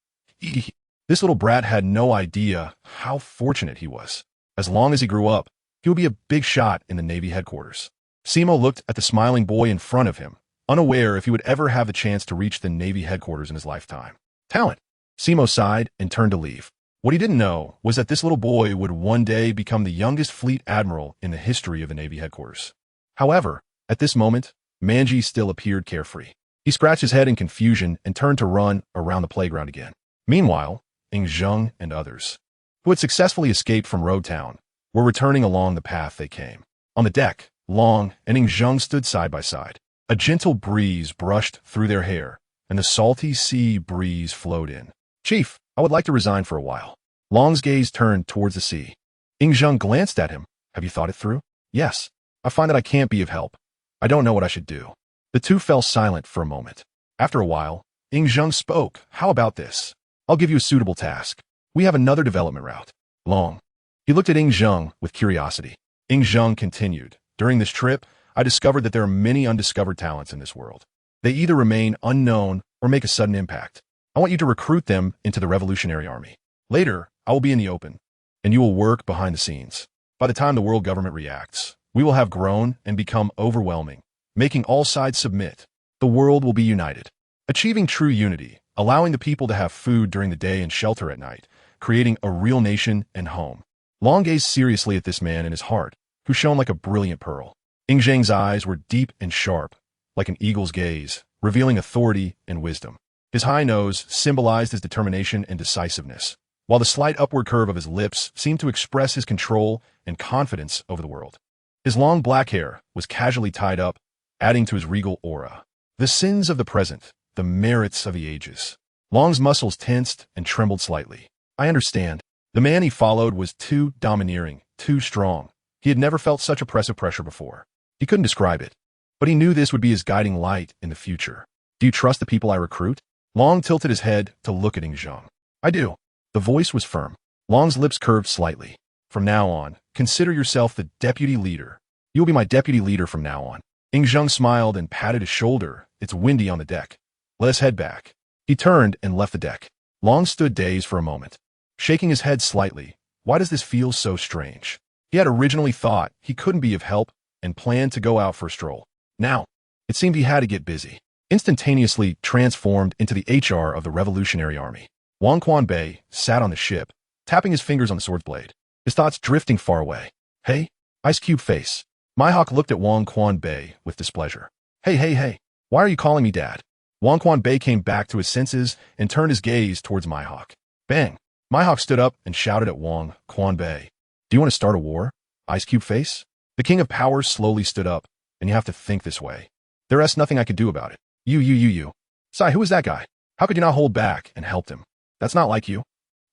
this little brat had no idea how fortunate he was. As long as he grew up, he would be a big shot in the Navy headquarters. Simo looked at the smiling boy in front of him, unaware if he would ever have the chance to reach the Navy headquarters in his lifetime. Talent. Simo sighed and turned to leave. What he didn't know was that this little boy would one day become the youngest fleet admiral in the history of the Navy headquarters. However, at this moment, Manji still appeared carefree. He scratched his head in confusion and turned to run around the playground again. Meanwhile, Zheng and others, who had successfully escaped from Road Town, were returning along the path they came. On the deck, Long and Zheng stood side by side. A gentle breeze brushed through their hair, and the salty sea breeze flowed in. Chief, I would like to resign for a while. Long's gaze turned towards the sea. Zheng glanced at him. Have you thought it through? Yes. I find that I can't be of help. I don't know what I should do. The two fell silent for a moment. After a while, Zheng spoke. How about this? I'll give you a suitable task. We have another development route. Long. He looked at Zheng with curiosity. Zheng continued. During this trip, I discovered that there are many undiscovered talents in this world. They either remain unknown or make a sudden impact. I want you to recruit them into the Revolutionary Army. Later, I will be in the open, and you will work behind the scenes. By the time the world government reacts, we will have grown and become overwhelming, making all sides submit. The world will be united. Achieving true unity, allowing the people to have food during the day and shelter at night, creating a real nation and home. Long gazed seriously at this man in his heart, who shone like a brilliant pearl. Zheng's eyes were deep and sharp, like an eagle's gaze, revealing authority and wisdom. His high nose symbolized his determination and decisiveness, while the slight upward curve of his lips seemed to express his control and confidence over the world. His long black hair was casually tied up, adding to his regal aura. The sins of the present, the merits of the ages. Long's muscles tensed and trembled slightly. I understand. The man he followed was too domineering, too strong. He had never felt such oppressive pressure before. He couldn't describe it, but he knew this would be his guiding light in the future. Do you trust the people I recruit? Long tilted his head to look at Zheng. I do. The voice was firm. Long's lips curved slightly. From now on, consider yourself the deputy leader. You will be my deputy leader from now on. Zheng smiled and patted his shoulder. It's windy on the deck. Let us head back. He turned and left the deck. Long stood dazed for a moment, shaking his head slightly. Why does this feel so strange? He had originally thought he couldn't be of help and planned to go out for a stroll. Now, it seemed he had to get busy. Instantaneously transformed into the HR of the Revolutionary Army, Wang Quanbei sat on the ship, tapping his fingers on the sword blade, his thoughts drifting far away. Hey, Ice Cube face. Mihawk looked at Wang Quanbei with displeasure. Hey, why are you calling me Dad? WukongClone Bay came back to his senses and turned his gaze towards Mihawk. Bang! Mihawk stood up and shouted at WukongClone Bay. Do you want to start a war? Ice Cube Face? The King of Power slowly stood up, and you have to think this way. There's nothing I could do about it. You. Sai, who is that guy? How could you not hold back and help him? That's not like you.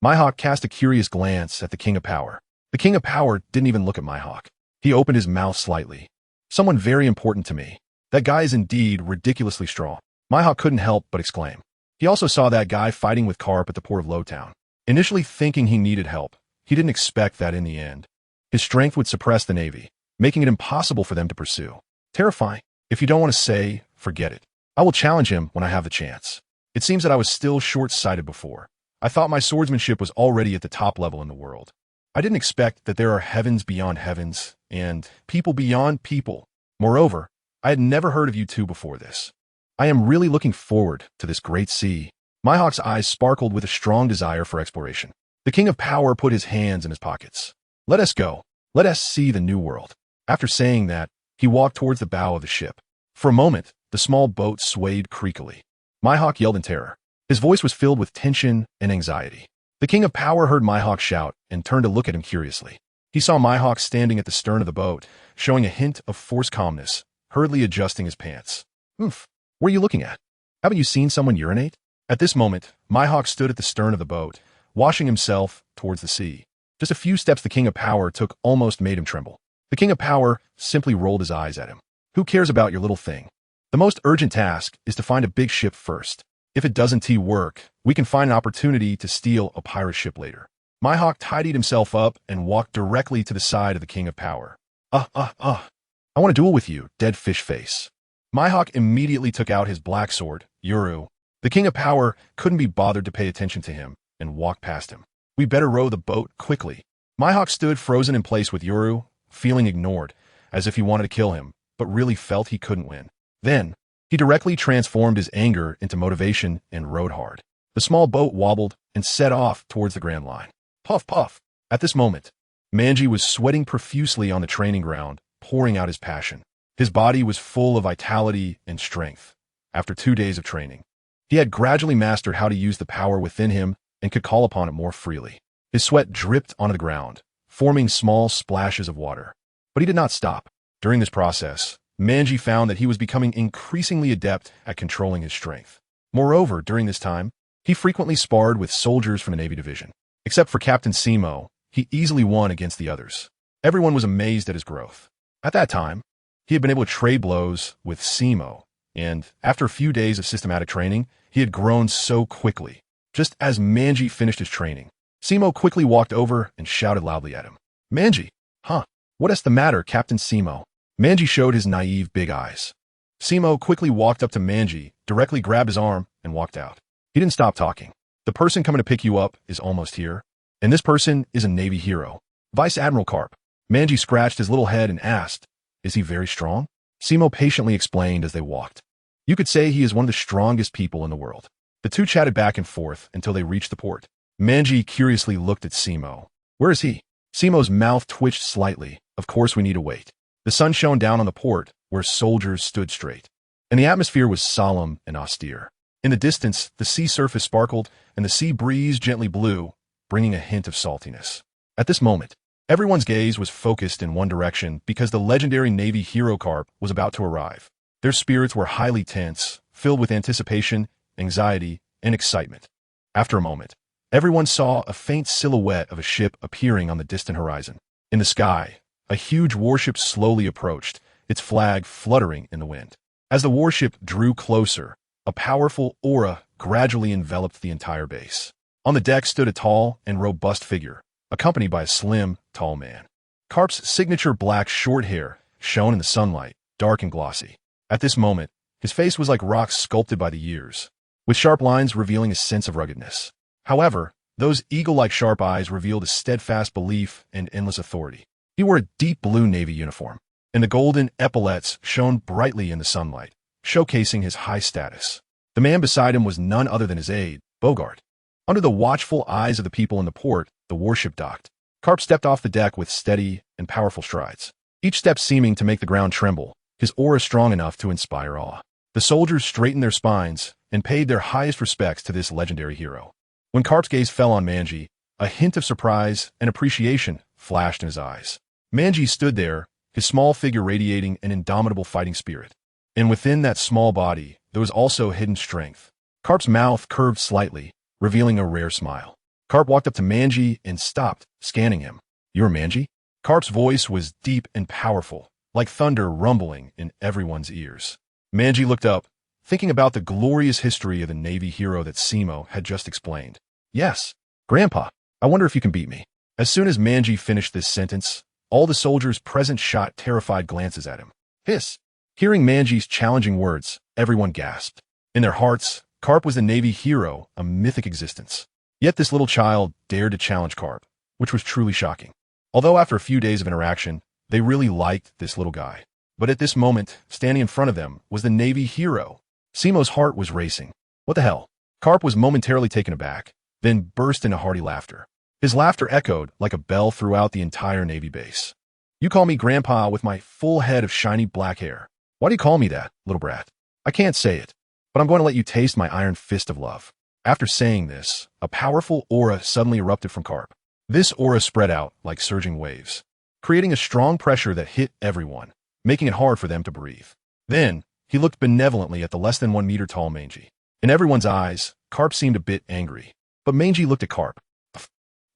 Mihawk cast a curious glance at the King of Power. The King of Power didn't even look at Mihawk. He opened his mouth slightly. Someone very important to me. That guy is indeed ridiculously strong. Mihawk couldn't help but exclaim. He also saw that guy fighting with Carp at the port of Lowtown. Initially thinking he needed help, he didn't expect that in the end. His strength would suppress the Navy, making it impossible for them to pursue. Terrifying. If you don't want to say, forget it. I will challenge him when I have the chance. It seems that I was still short-sighted before. I thought my swordsmanship was already at the top level in the world. I didn't expect that there are heavens beyond heavens and people beyond people. Moreover, I had never heard of you two before this. I am really looking forward to this great sea. Mihawk's eyes sparkled with a strong desire for exploration. The King of Power put his hands in his pockets. Let us go. Let us see the new world. After saying that, he walked towards the bow of the ship. For a moment, the small boat swayed creakily. Mihawk yelled in terror. His voice was filled with tension and anxiety. The King of Power heard Mihawk shout and turned to look at him curiously. He saw Mihawk standing at the stern of the boat, showing a hint of forced calmness, hurriedly adjusting his pants. Oof, what are you looking at? Haven't you seen someone urinate? At this moment, Mihawk stood at the stern of the boat, washing himself towards the sea. Just a few steps the King of Power took almost made him tremble. The King of Power simply rolled his eyes at him. Who cares about your little thing? The most urgent task is to find a big ship first. If it doesn't work, we can find an opportunity to steal a pirate ship later. Mihawk tidied himself up and walked directly to the side of the King of Power. I want to duel with you, dead fish face. Mihawk immediately took out his black sword, Yuru. The King of Power couldn't be bothered to pay attention to him and walked past him. We better row the boat quickly. Mihawk stood frozen in place with Yuru, feeling ignored, as if he wanted to kill him, but really felt he couldn't win. Then, he directly transformed his anger into motivation and rowed hard. The small boat wobbled and set off towards the Grand Line. Puff, puff. At this moment, Manji was sweating profusely on the training ground, pouring out his passion. His body was full of vitality and strength. After 2 days of training, he had gradually mastered how to use the power within him and could call upon it more freely. His sweat dripped onto the ground, forming small splashes of water. But he did not stop. During this process, Manji found that he was becoming increasingly adept at controlling his strength. Moreover, during this time, he frequently sparred with soldiers from the Navy Division. Except for Captain Simo, he easily won against the others. Everyone was amazed at his growth. At that time, he had been able to trade blows with Simo, and after a few days of systematic training, he had grown so quickly. Just as Manji finished his training, Simo quickly walked over and shouted loudly at him. Manji, what is the matter, Captain Simo? Manji showed his naive big eyes. Simo quickly walked up to Manji, directly grabbed his arm, and walked out. He didn't stop talking. The person coming to pick you up is almost here, and this person is a Navy hero. Vice Admiral Carp. Manji scratched his little head and asked, is he very strong? Simo patiently explained as they walked. You could say he is one of the strongest people in the world. The two chatted back and forth until they reached the port. Manji curiously looked at Simo. Where is he? Simo's mouth twitched slightly. Of course we need to wait. The sun shone down on the port, where soldiers stood straight, and the atmosphere was solemn and austere. In the distance, the sea surface sparkled, and the sea breeze gently blew, bringing a hint of saltiness. At this moment, everyone's gaze was focused in one direction because the legendary Navy hero Carp was about to arrive. Their spirits were highly tense, filled with anticipation, anxiety, and excitement. After a moment, everyone saw a faint silhouette of a ship appearing on the distant horizon. In the sky, a huge warship slowly approached, its flag fluttering in the wind. As the warship drew closer, a powerful aura gradually enveloped the entire base. On the deck stood a tall and robust figure, accompanied by a slim, tall man. Carp's signature black short hair shone in the sunlight, dark and glossy. At this moment, his face was like rock sculpted by the years, with sharp lines revealing a sense of ruggedness. However, those eagle-like sharp eyes revealed a steadfast belief and endless authority. He wore a deep blue Navy uniform, and the golden epaulets shone brightly in the sunlight, showcasing his high status. The man beside him was none other than his aide, Bogart. Under the watchful eyes of the people in the port, the warship docked. Carp stepped off the deck with steady and powerful strides, each step seeming to make the ground tremble, his aura strong enough to inspire awe. The soldiers straightened their spines and paid their highest respects to this legendary hero. When Karp's gaze fell on Manji, a hint of surprise and appreciation flashed in his eyes. Manji stood there, his small figure radiating an indomitable fighting spirit. And within that small body, there was also hidden strength. Karp's mouth curved slightly, revealing a rare smile. Karp walked up to Manji and stopped, scanning him. "You're Manji?" Karp's voice was deep and powerful, like thunder rumbling in everyone's ears. Manji looked up, thinking about the glorious history of the Navy hero that Simo had just explained. "Yes, Grandpa, I wonder if you can beat me." As soon as Manji finished this sentence, all the soldiers present shot terrified glances at him. Hiss! Hearing Manji's challenging words, everyone gasped. In their hearts, Karp was the Navy hero, a mythic existence. Yet this little child dared to challenge Karp, which was truly shocking. Although after a few days of interaction, they really liked this little guy. But at this moment, standing in front of them was the Navy hero. Simo's heart was racing. What the hell? Karp was momentarily taken aback, then burst into hearty laughter. His laughter echoed like a bell throughout the entire Navy base. "You call me Grandpa with my full head of shiny black hair. Why do you call me that, little brat? I can't say it, but I'm going to let you taste my iron fist of love." After saying this, a powerful aura suddenly erupted from Karp. This aura spread out like surging waves, creating a strong pressure that hit everyone, making it hard for them to breathe. Then, he looked benevolently at the less than 1 meter tall Manji. In everyone's eyes, Karp seemed a bit angry, but Manji looked at Karp.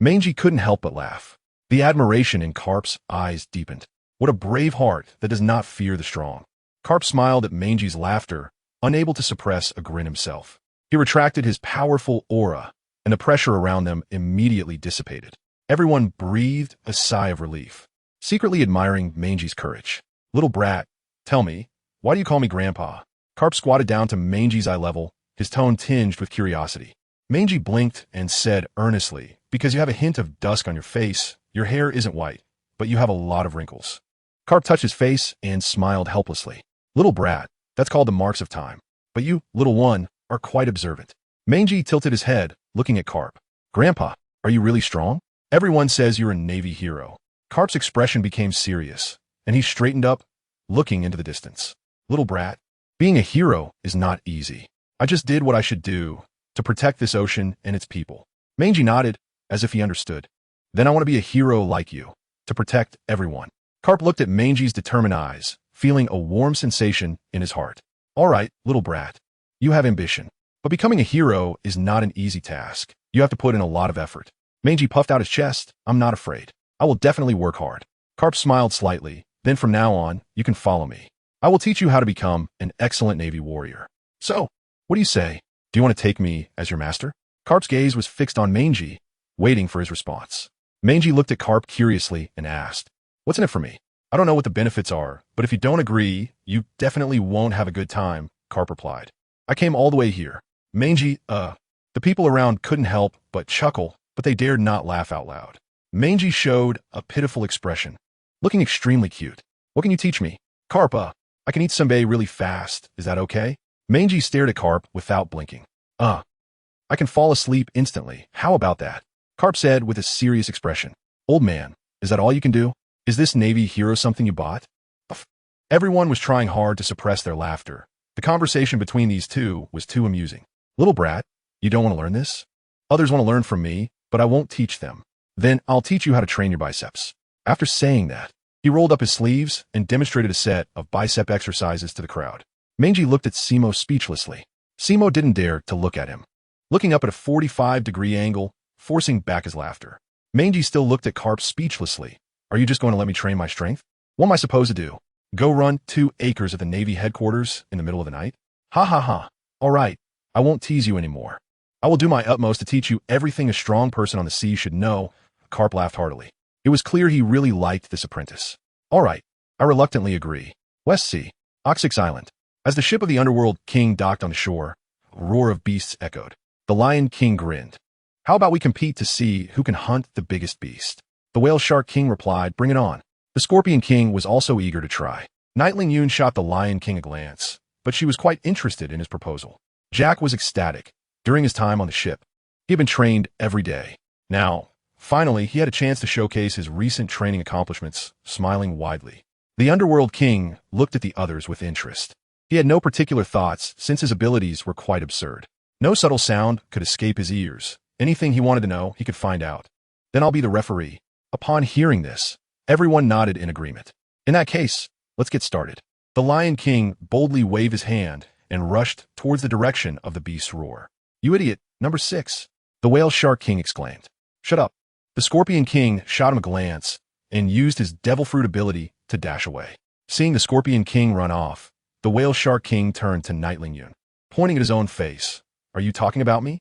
Manji couldn't help but laugh. The admiration in Karp's eyes deepened. What a brave heart that does not fear the strong. Karp smiled at Manji's laughter, unable to suppress a grin himself. He retracted his powerful aura, and the pressure around them immediately dissipated. Everyone breathed a sigh of relief, secretly admiring Manji's courage. "Little brat, tell me, why do you call me Grandpa?" Karp squatted down to Manji's eye level, his tone tinged with curiosity. Manji blinked and said earnestly, "Because you have a hint of dusk on your face. Your hair isn't white, but you have a lot of wrinkles." Karp touched his face and smiled helplessly. "Little brat, that's called the marks of time. But you, little one, are quite observant." Manji tilted his head, looking at Karp. "Grandpa, are you really strong? Everyone says you're a Navy hero." Karp's expression became serious, and he straightened up, looking into the distance. "Little brat, being a hero is not easy. I just did what I should do to protect this ocean and its people." Manji nodded, as if he understood. "Then I want to be a hero like you, to protect everyone." Karp looked at Manji's determined eyes, feeling a warm sensation in his heart. "All right, little brat, you have ambition. But becoming a hero is not an easy task. You have to put in a lot of effort." Manji puffed out his chest. "I'm not afraid. I will definitely work hard." Karp smiled slightly. "Then from now on, you can follow me. I will teach you how to become an excellent Navy warrior. So, what do you say? Do you want to take me as your master?" Karp's gaze was fixed on Manji, waiting for his response. Manji looked at Karp curiously and asked, "What's in it for me? I don't know what the benefits are, but if you don't agree, you definitely won't have a good time," Karp replied. "I came all the way here." Manji, the people around couldn't help but chuckle, but they dared not laugh out loud. Manji showed a pitiful expression, looking extremely cute. "What can you teach me?" "Karp, I can eat sunbae really fast. Is that okay?" Manji stared at Karp without blinking. I can fall asleep instantly. How about that?" Karp said with a serious expression. "Old man, is that all you can do? Is this Navy hero something you bought?" Everyone was trying hard to suppress their laughter. The conversation between these two was too amusing. "Little brat, you don't want to learn this? Others want to learn from me, but I won't teach them. Then I'll teach you how to train your biceps." After saying that, he rolled up his sleeves and demonstrated a set of bicep exercises to the crowd. Manji looked at Simo speechlessly. Simo didn't dare to look at him, looking up at a 45-degree angle, forcing back his laughter. Manji still looked at Karp speechlessly. "Are you just going to let me train my strength? What am I supposed to do? Go run 2 acres at the Navy headquarters in the middle of the night? Ha ha ha. All right, I won't tease you anymore. I will do my utmost to teach you everything a strong person on the sea should know." Karp laughed heartily. It was clear he really liked this apprentice. "All right, I reluctantly agree. West Sea, Oxix Island." As the ship of the underworld king docked on the shore, a roar of beasts echoed. The Lion King grinned. "How about we compete to see who can hunt the biggest beast?" The Whale Shark King replied, "Bring it on." The Scorpion King was also eager to try. Nightling Yun shot the Lion King a glance, but she was quite interested in his proposal. Jack was ecstatic. During his time on the ship, he had been trained every day. Now, finally, he had a chance to showcase his recent training accomplishments, smiling widely. The Underworld King looked at the others with interest. He had no particular thoughts since his abilities were quite absurd. No subtle sound could escape his ears. Anything he wanted to know, he could find out. Then I'll be the referee. Upon hearing this, everyone nodded in agreement. In that case, let's get started. The Lion King boldly waved his hand and rushed towards the direction of the beast's roar. You idiot, number 6. The Whale Shark King exclaimed. Shut up. The Scorpion King shot him a glance and used his devil fruit ability to dash away. Seeing the Scorpion King run off, the Whale Shark King turned to Night Ling Yun, pointing at his own face. Are you talking about me?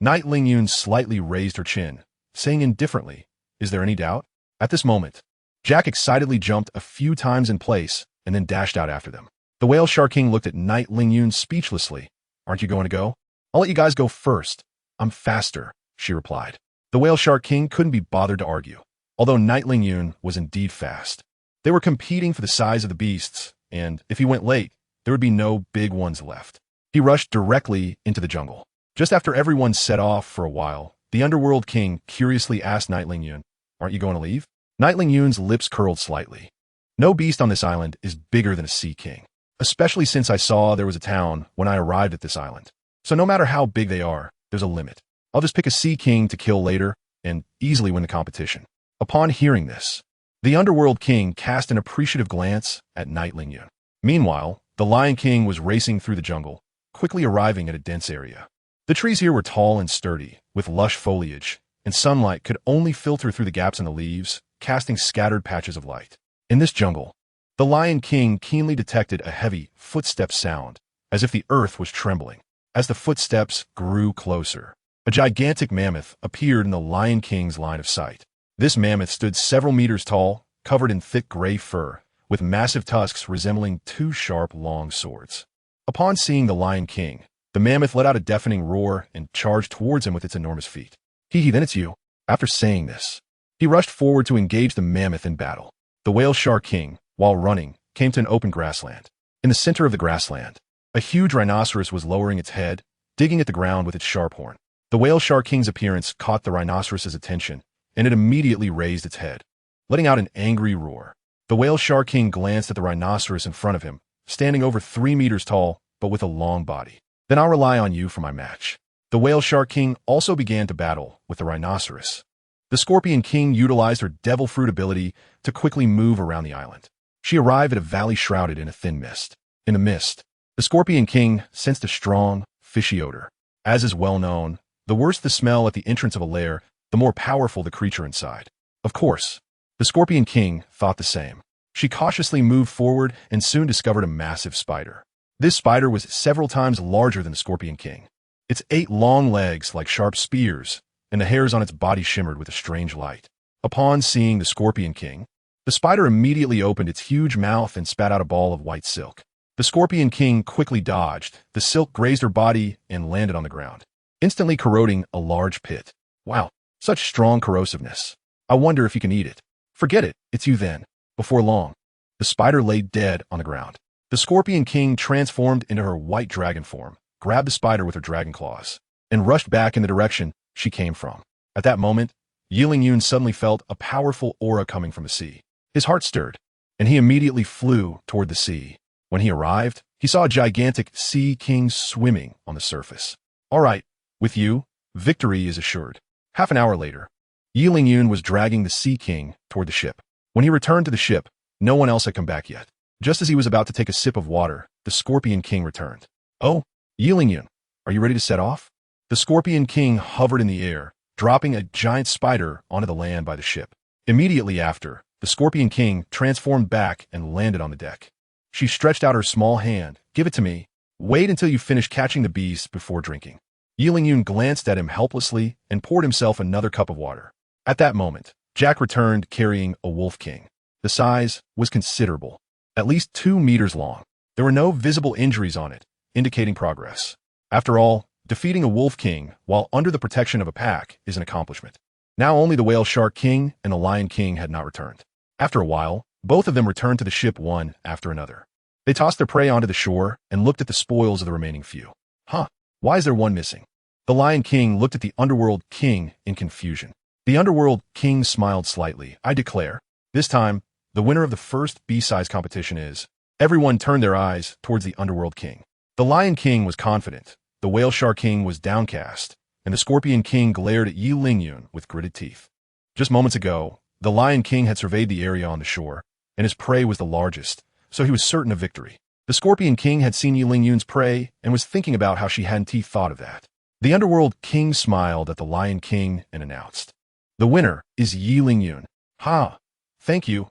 Night Ling Yun slightly raised her chin, saying indifferently, Is there any doubt? At this moment, Jack excitedly jumped a few times in place and then dashed out after them. The Whale Shark King looked at Night Ling Yun speechlessly. Aren't you going to go? I'll let you guys go first. I'm faster, she replied. The Whale Shark King couldn't be bothered to argue, although Night Ling Yun was indeed fast. They were competing for the size of the beasts, and if he went late, there would be no big ones left. He rushed directly into the jungle. Just after everyone set off for a while, the Underworld King curiously asked Night Ling Yun, Aren't you going to leave? Night Ling Yun's lips curled slightly. No beast on this island is bigger than a sea king, especially since I saw there was a town when I arrived at this island. So no matter how big they are, there's a limit. I'll just pick a sea king to kill later and easily win the competition. Upon hearing this, the Underworld King cast an appreciative glance at Night Ling Yun. Meanwhile, the Lion King was racing through the jungle, quickly arriving at a dense area. The trees here were tall and sturdy, with lush foliage, and sunlight could only filter through the gaps in the leaves, casting scattered patches of light. In this jungle, the Lion King keenly detected a heavy footstep sound, as if the earth was trembling. As the footsteps grew closer, a gigantic mammoth appeared in the Lion King's line of sight. This mammoth stood several meters tall, covered in thick gray fur, with massive tusks resembling 2 sharp, long swords. Upon seeing the Lion King, the mammoth let out a deafening roar and charged towards him with its enormous feet. Hee, then it's you. After saying this, he rushed forward to engage the mammoth in battle. The Whale Shark King, while running, came to an open grassland. In the center of the grassland, a huge rhinoceros was lowering its head, digging at the ground with its sharp horn. The Whale Shark King's appearance caught the rhinoceros's attention, and it immediately raised its head, letting out an angry roar. The Whale Shark King glanced at the rhinoceros in front of him, standing over 3 meters tall, but with a long body. Then I'll rely on you for my match. The Whale Shark King also began to battle with the rhinoceros. The Scorpion King utilized her devil fruit ability to quickly move around the island. She arrived at a valley shrouded in a thin mist. In the mist, the Scorpion King sensed a strong, fishy odor. As is well known, the worse the smell at the entrance of a lair, the more powerful the creature inside. Of course, the Scorpion King thought the same. She cautiously moved forward and soon discovered a massive spider. This spider was several times larger than the Scorpion King. Its 8 long legs like sharp spears, and the hairs on its body shimmered with a strange light. Upon seeing the Scorpion King, the spider immediately opened its huge mouth and spat out a ball of white silk. The Scorpion King quickly dodged. The silk grazed her body and landed on the ground, instantly corroding a large pit. Wow, such strong corrosiveness. I wonder if you can eat it. Forget it, it's you then. Before long, the spider lay dead on the ground. The Scorpion King transformed into her white dragon form, grabbed the spider with her dragon claws, and rushed back in the direction she came from. At that moment, Yi Ling Yun suddenly felt a powerful aura coming from the sea. His heart stirred, and he immediately flew toward the sea. When he arrived, he saw a gigantic sea king swimming on the surface. All right, with you, victory is assured. Half an hour later, Yi Ling Yun was dragging the sea king toward the ship. When he returned to the ship, no one else had come back yet. Just as he was about to take a sip of water, the Scorpion King returned. Oh, Yi Ling Yun, are you ready to set off? The Scorpion King hovered in the air, dropping a giant spider onto the land by the ship. Immediately after, the Scorpion King transformed back and landed on the deck. She stretched out her small hand. Give it to me. Wait until you finish catching the beast before drinking. Yi Ling Yun glanced at him helplessly and poured himself another cup of water. At that moment, Jack returned carrying a wolf king. The size was considerable, at least 2 meters long. There were no visible injuries on it, indicating progress. After all, defeating a wolf king while under the protection of a pack is an accomplishment. Now only the Whale Shark King and the Lion King had not returned. After a while, both of them returned to the ship one after another. They tossed their prey onto the shore and looked at the spoils of the remaining few. Huh, why is there one missing? The Lion King looked at the Underworld King in confusion. The Underworld King smiled slightly. I declare, this time, the winner of the first B-size competition is Everyone turned their eyes towards the underworld king. The Lion King was confident, the Whale Shark King was downcast, and the Scorpion King glared at Yi Lingyun with gritted teeth. Just moments ago, the Lion King had surveyed the area on the shore, and his prey was the largest, so he was certain of victory. The Scorpion King had seen Yi Lingyun's prey and was thinking about how she hadn't thought of that. The Underworld King smiled at the Lion King and announced, "The winner is Yi Lingyun." "Ha! Thank you,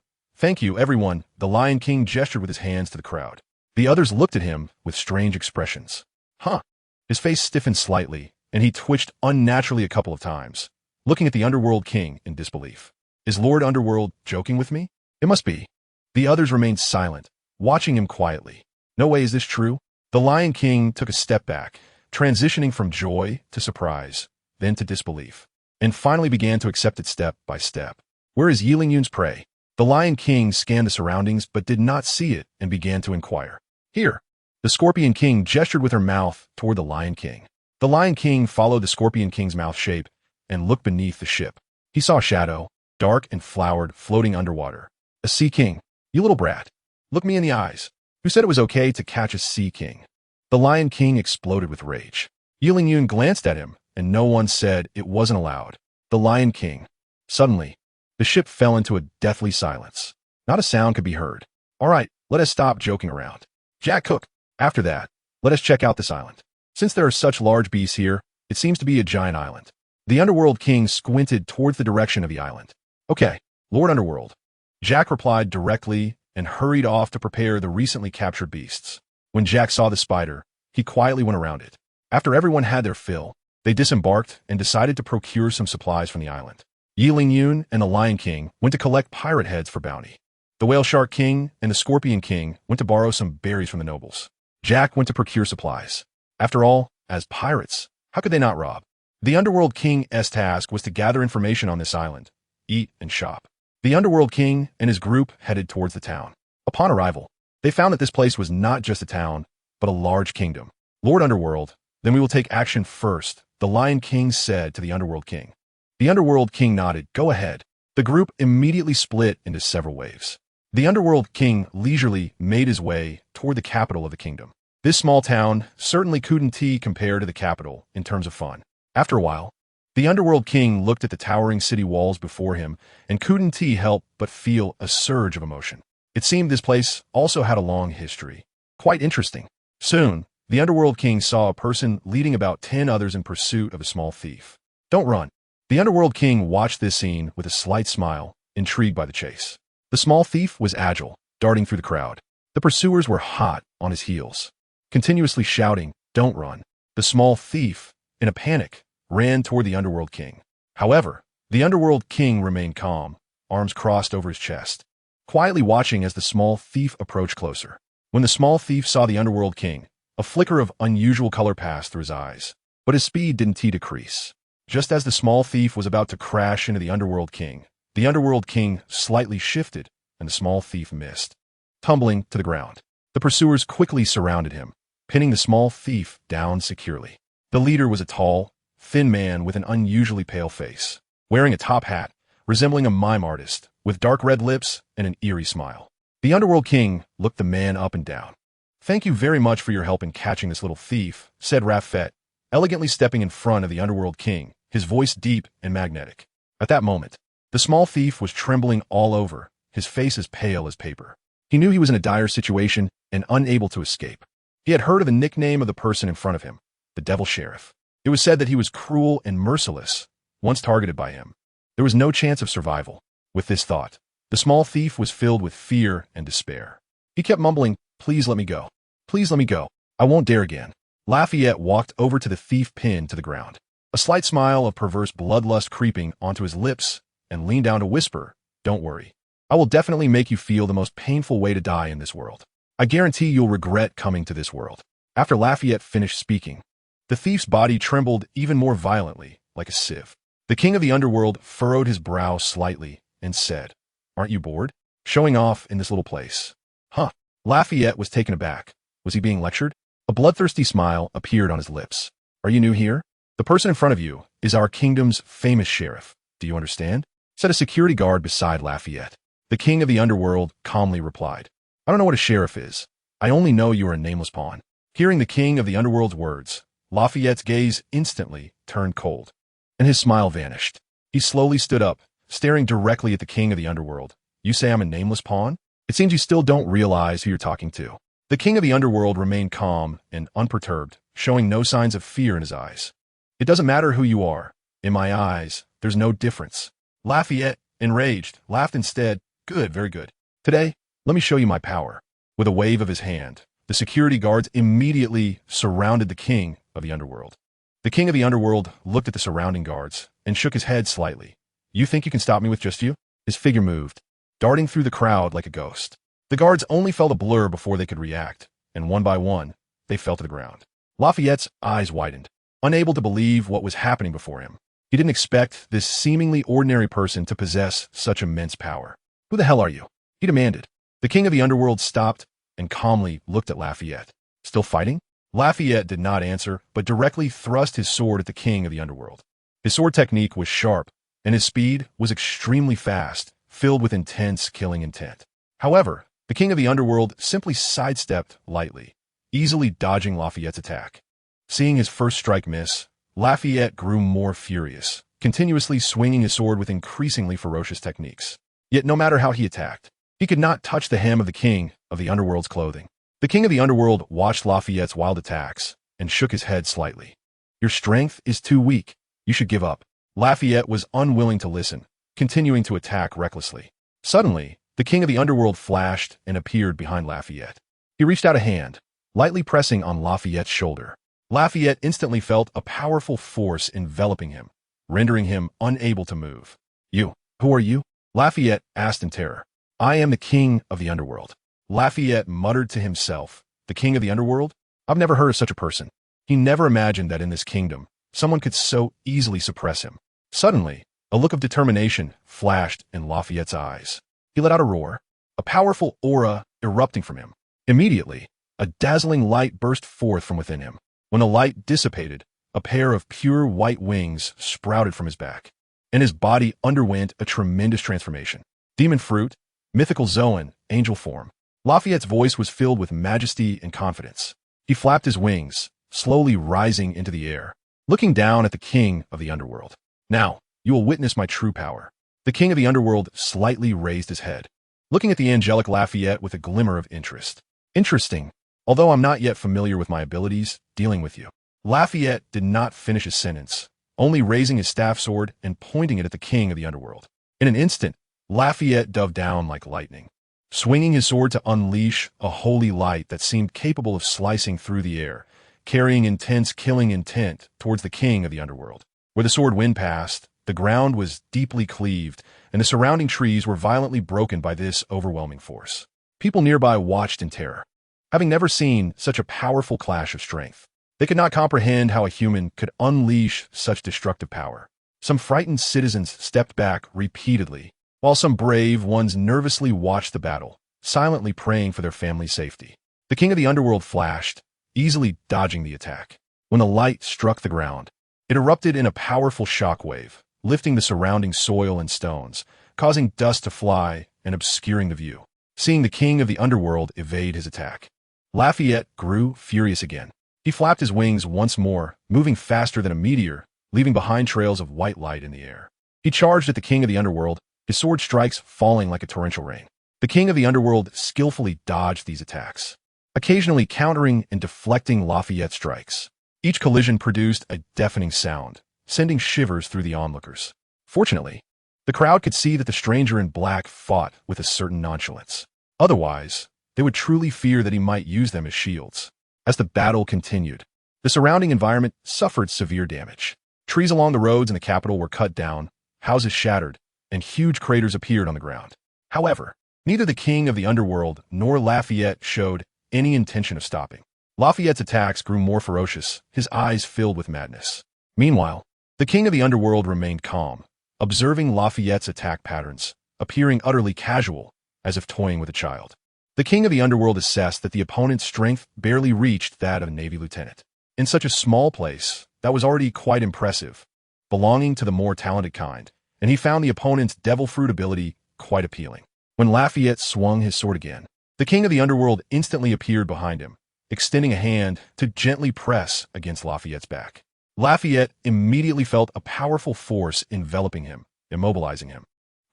everyone." The Lion King gestured with his hands to the crowd. The others looked at him with strange expressions. "Huh." His face stiffened slightly, and he twitched unnaturally a couple of times, looking at the Underworld King in disbelief. Is Lord Underworld joking with me? It must be. The others remained silent, watching him quietly. No way is this true? The Lion King took a step back, transitioning from joy to surprise, then to disbelief, and finally began to accept it step by step. Where is Yi Lingyun's prey? The Lion King scanned the surroundings but did not see it and began to inquire. Here. The Scorpion King gestured with her mouth toward the Lion King. The Lion King followed the Scorpion King's mouth shape and looked beneath the ship. He saw a shadow, dark and flowered, floating underwater. A sea king. You little brat. Look me in the eyes. Who said it was okay to catch a sea king? The Lion King exploded with rage. Yi Lingyun glanced at him, and no one said it wasn't allowed. The Lion King. Suddenly, the ship fell into a deathly silence. Not a sound could be heard. All right, let us stop joking around. Jack Cook. After that, let us check out this island. Since there are such large beasts here, it seems to be a giant island. The Underworld King squinted towards the direction of the island. Okay, Lord Underworld. Jack replied directly and hurried off to prepare the recently captured beasts. When Jack saw the spider, he quietly went around it. After everyone had their fill, they disembarked and decided to procure some supplies from the island. Yi Lingyun and the Lion King went to collect pirate heads for bounty. The Whale Shark King and the Scorpion King went to borrow some berries from the nobles. Jack went to procure supplies. After all, as pirates, how could they not rob? The Underworld King's task was to gather information on this island, eat, and shop. The Underworld King and his group headed towards the town. Upon arrival, they found that this place was not just a town, but a large kingdom. Lord Underworld, then we will take action first, the Lion King said to the Underworld King. The Underworld King nodded. Go ahead. The group immediately split into several waves. The Underworld King leisurely made his way toward the capital of the kingdom. This small town certainly couldn't compare to the capital in terms of fun. After a while, the Underworld King looked at the towering city walls before him and couldn't help but feel a surge of emotion. It seemed this place also had a long history. Quite interesting. Soon, the Underworld King saw a person leading about 10 others in pursuit of a small thief. Don't run. The Underworld King watched this scene with a slight smile, intrigued by the chase. The small thief was agile, darting through the crowd. The pursuers were hot on his heels, continuously shouting, "Don't run." The small thief, in a panic, ran toward the Underworld King. However, the Underworld King remained calm, arms crossed over his chest, quietly watching as the small thief approached closer. When the small thief saw the Underworld King, a flicker of unusual color passed through his eyes, but his speed didn't decrease. Just as the small thief was about to crash into the Underworld King slightly shifted, and the small thief missed, tumbling to the ground. The pursuers quickly surrounded him, pinning the small thief down securely. The leader was a tall, thin man with an unusually pale face, wearing a top hat, resembling a mime artist, with dark red lips and an eerie smile. The Underworld King looked the man up and down. "Thank you very much for your help in catching this little thief," said Rafet, elegantly stepping in front of the Underworld King, his voice deep and magnetic. At that moment, the small thief was trembling all over, his face as pale as paper. He knew he was in a dire situation and unable to escape. He had heard of the nickname of the person in front of him, the Devil Sheriff. It was said that he was cruel and merciless, once targeted by him. There was no chance of survival. With this thought, the small thief was filled with fear and despair. He kept mumbling, "Please let me go. Please let me go. I won't dare again." Lafayette walked over to the thief pinned to the ground, a slight smile of perverse bloodlust creeping onto his lips, and leaned down to whisper, "Don't worry. I will definitely make you feel the most painful way to die in this world. I guarantee you'll regret coming to this world." After Lafayette finished speaking, the thief's body trembled even more violently, like a sieve. The king of the underworld furrowed his brow slightly and said, "Aren't you bored? Showing off in this little place?" Huh. Lafayette was taken aback. Was he being lectured? A bloodthirsty smile appeared on his lips. "Are you new here? The person in front of you is our kingdom's famous sheriff. Do you understand?" Said a security guard beside Lafayette. The king of the underworld calmly replied, I don't know what a sheriff is. I only know you are a nameless pawn. Hearing the king of the underworld's words, Lafayette's gaze instantly turned cold, and his smile vanished. He slowly stood up, staring directly at the king of the underworld. You say I'm a nameless pawn? It seems you still don't realize who you're talking to. The king of the underworld remained calm and unperturbed, showing no signs of fear in his eyes. It doesn't matter who you are. In my eyes, there's no difference. Lafayette, enraged, laughed instead. Good, very good. Today, let me show you my power. With a wave of his hand, the security guards immediately surrounded the king of the underworld. The king of the underworld looked at the surrounding guards and shook his head slightly. You think you can stop me with just you? His figure moved, darting through the crowd like a ghost. The guards only felt a blur before they could react, and one by one, they fell to the ground. Lafayette's eyes widened, unable to believe what was happening before him. He didn't expect this seemingly ordinary person to possess such immense power. Who the hell are you? He demanded. The king of the underworld stopped and calmly looked at Lafayette. Still fighting? Lafayette did not answer, but directly thrust his sword at the king of the underworld. His sword technique was sharp, and his speed was extremely fast, filled with intense killing intent. However, the king of the underworld simply sidestepped lightly, easily dodging Lafayette's attack. Seeing his first strike miss, Lafayette grew more furious, continuously swinging his sword with increasingly ferocious techniques. Yet no matter how he attacked, he could not touch the hem of the king of the underworld's clothing. The king of the underworld watched Lafayette's wild attacks and shook his head slightly. Your strength is too weak. You should give up. Lafayette was unwilling to listen, continuing to attack recklessly. Suddenly, the king of the underworld flashed and appeared behind Lafayette. He reached out a hand, lightly pressing on Lafayette's shoulder. Lafayette instantly felt a powerful force enveloping him, rendering him unable to move. You, who are you? Lafayette asked in terror. I am the king of the underworld. Lafayette muttered to himself. The king of the underworld? I've never heard of such a person. He never imagined that in this kingdom, someone could so easily suppress him. Suddenly, a look of determination flashed in Lafayette's eyes. He let out a roar, a powerful aura erupting from him. Immediately, a dazzling light burst forth from within him. When the light dissipated, a pair of pure white wings sprouted from his back, and his body underwent a tremendous transformation. Demon fruit, mythical Zoan, angel form. Lafayette's voice was filled with majesty and confidence. He flapped his wings, slowly rising into the air, looking down at the king of the underworld. Now, you will witness my true power. The king of the underworld slightly raised his head, looking at the angelic Lafayette with a glimmer of interest. Interesting, although I'm not yet familiar with my abilities dealing with you. Lafayette did not finish his sentence, only raising his staff sword and pointing it at the king of the underworld. In an instant, Lafayette dove down like lightning, swinging his sword to unleash a holy light that seemed capable of slicing through the air, carrying intense killing intent towards the king of the underworld. Where the sword wind passed, the ground was deeply cleaved, and the surrounding trees were violently broken by this overwhelming force. People nearby watched in terror, having never seen such a powerful clash of strength. They could not comprehend how a human could unleash such destructive power. Some frightened citizens stepped back repeatedly, while some brave ones nervously watched the battle, silently praying for their family's safety. The king of the underworld flashed, easily dodging the attack. When the light struck the ground, it erupted in a powerful shockwave, lifting the surrounding soil and stones, causing dust to fly and obscuring the view. Seeing the king of the underworld evade his attack, Lafayette grew furious again. He flapped his wings once more, moving faster than a meteor, leaving behind trails of white light in the air. He charged at the king of the underworld, his sword strikes falling like a torrential rain. The king of the underworld skillfully dodged these attacks, occasionally countering and deflecting Lafayette's strikes. Each collision produced a deafening sound, sending shivers through the onlookers. Fortunately, the crowd could see that the stranger in black fought with a certain nonchalance. Otherwise, they would truly fear that he might use them as shields. As the battle continued, the surrounding environment suffered severe damage. Trees along the roads in the capital were cut down, houses shattered, and huge craters appeared on the ground. However, neither the king of the underworld nor Lafayette showed any intention of stopping. Lafayette's attacks grew more ferocious, his eyes filled with madness. Meanwhile, the king of the underworld remained calm, observing Lafayette's attack patterns, appearing utterly casual, as if toying with a child. The king of the underworld assessed that the opponent's strength barely reached that of a Navy lieutenant. In such a small place, that was already quite impressive, belonging to the more talented kind, and he found the opponent's devil fruit ability quite appealing. When Lafayette swung his sword again, the The king of the underworld instantly appeared behind him, extending a hand to gently press against Lafayette's back. Lafayette immediately felt a powerful force enveloping him, immobilizing him.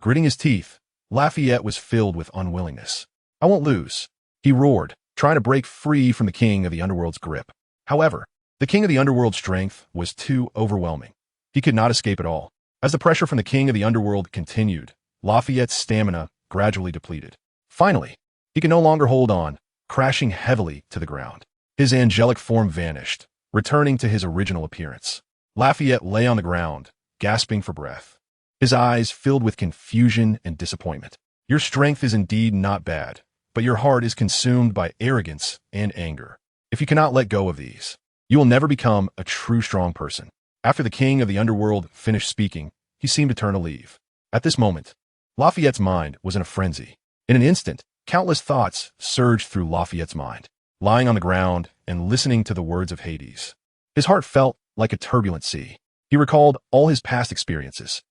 Gritting his teeth, Lafayette was filled with unwillingness. "I won't lose," he roared, trying to break free from the king of the underworld's grip. However, the king of the underworld's strength was too overwhelming. He could not escape at all. As the pressure from the king of the underworld continued, Lafayette's stamina gradually depleted. Finally, he could no longer hold on, crashing heavily to the ground. His angelic form vanished, returning to his original appearance. Lafayette lay on the ground, gasping for breath. His eyes filled with confusion and disappointment. "Your strength is indeed not bad, but your heart is consumed by arrogance and anger. If you cannot let go of these, you will never become a true strong person." After the king of the underworld finished speaking, he seemed to turn to leave. At this moment, Lafayette's mind was in a frenzy. In an instant, countless thoughts surged through Lafayette's mind. Lying on the ground and listening to the words of Hades, his heart felt like a turbulent sea. He recalled all his past experiences.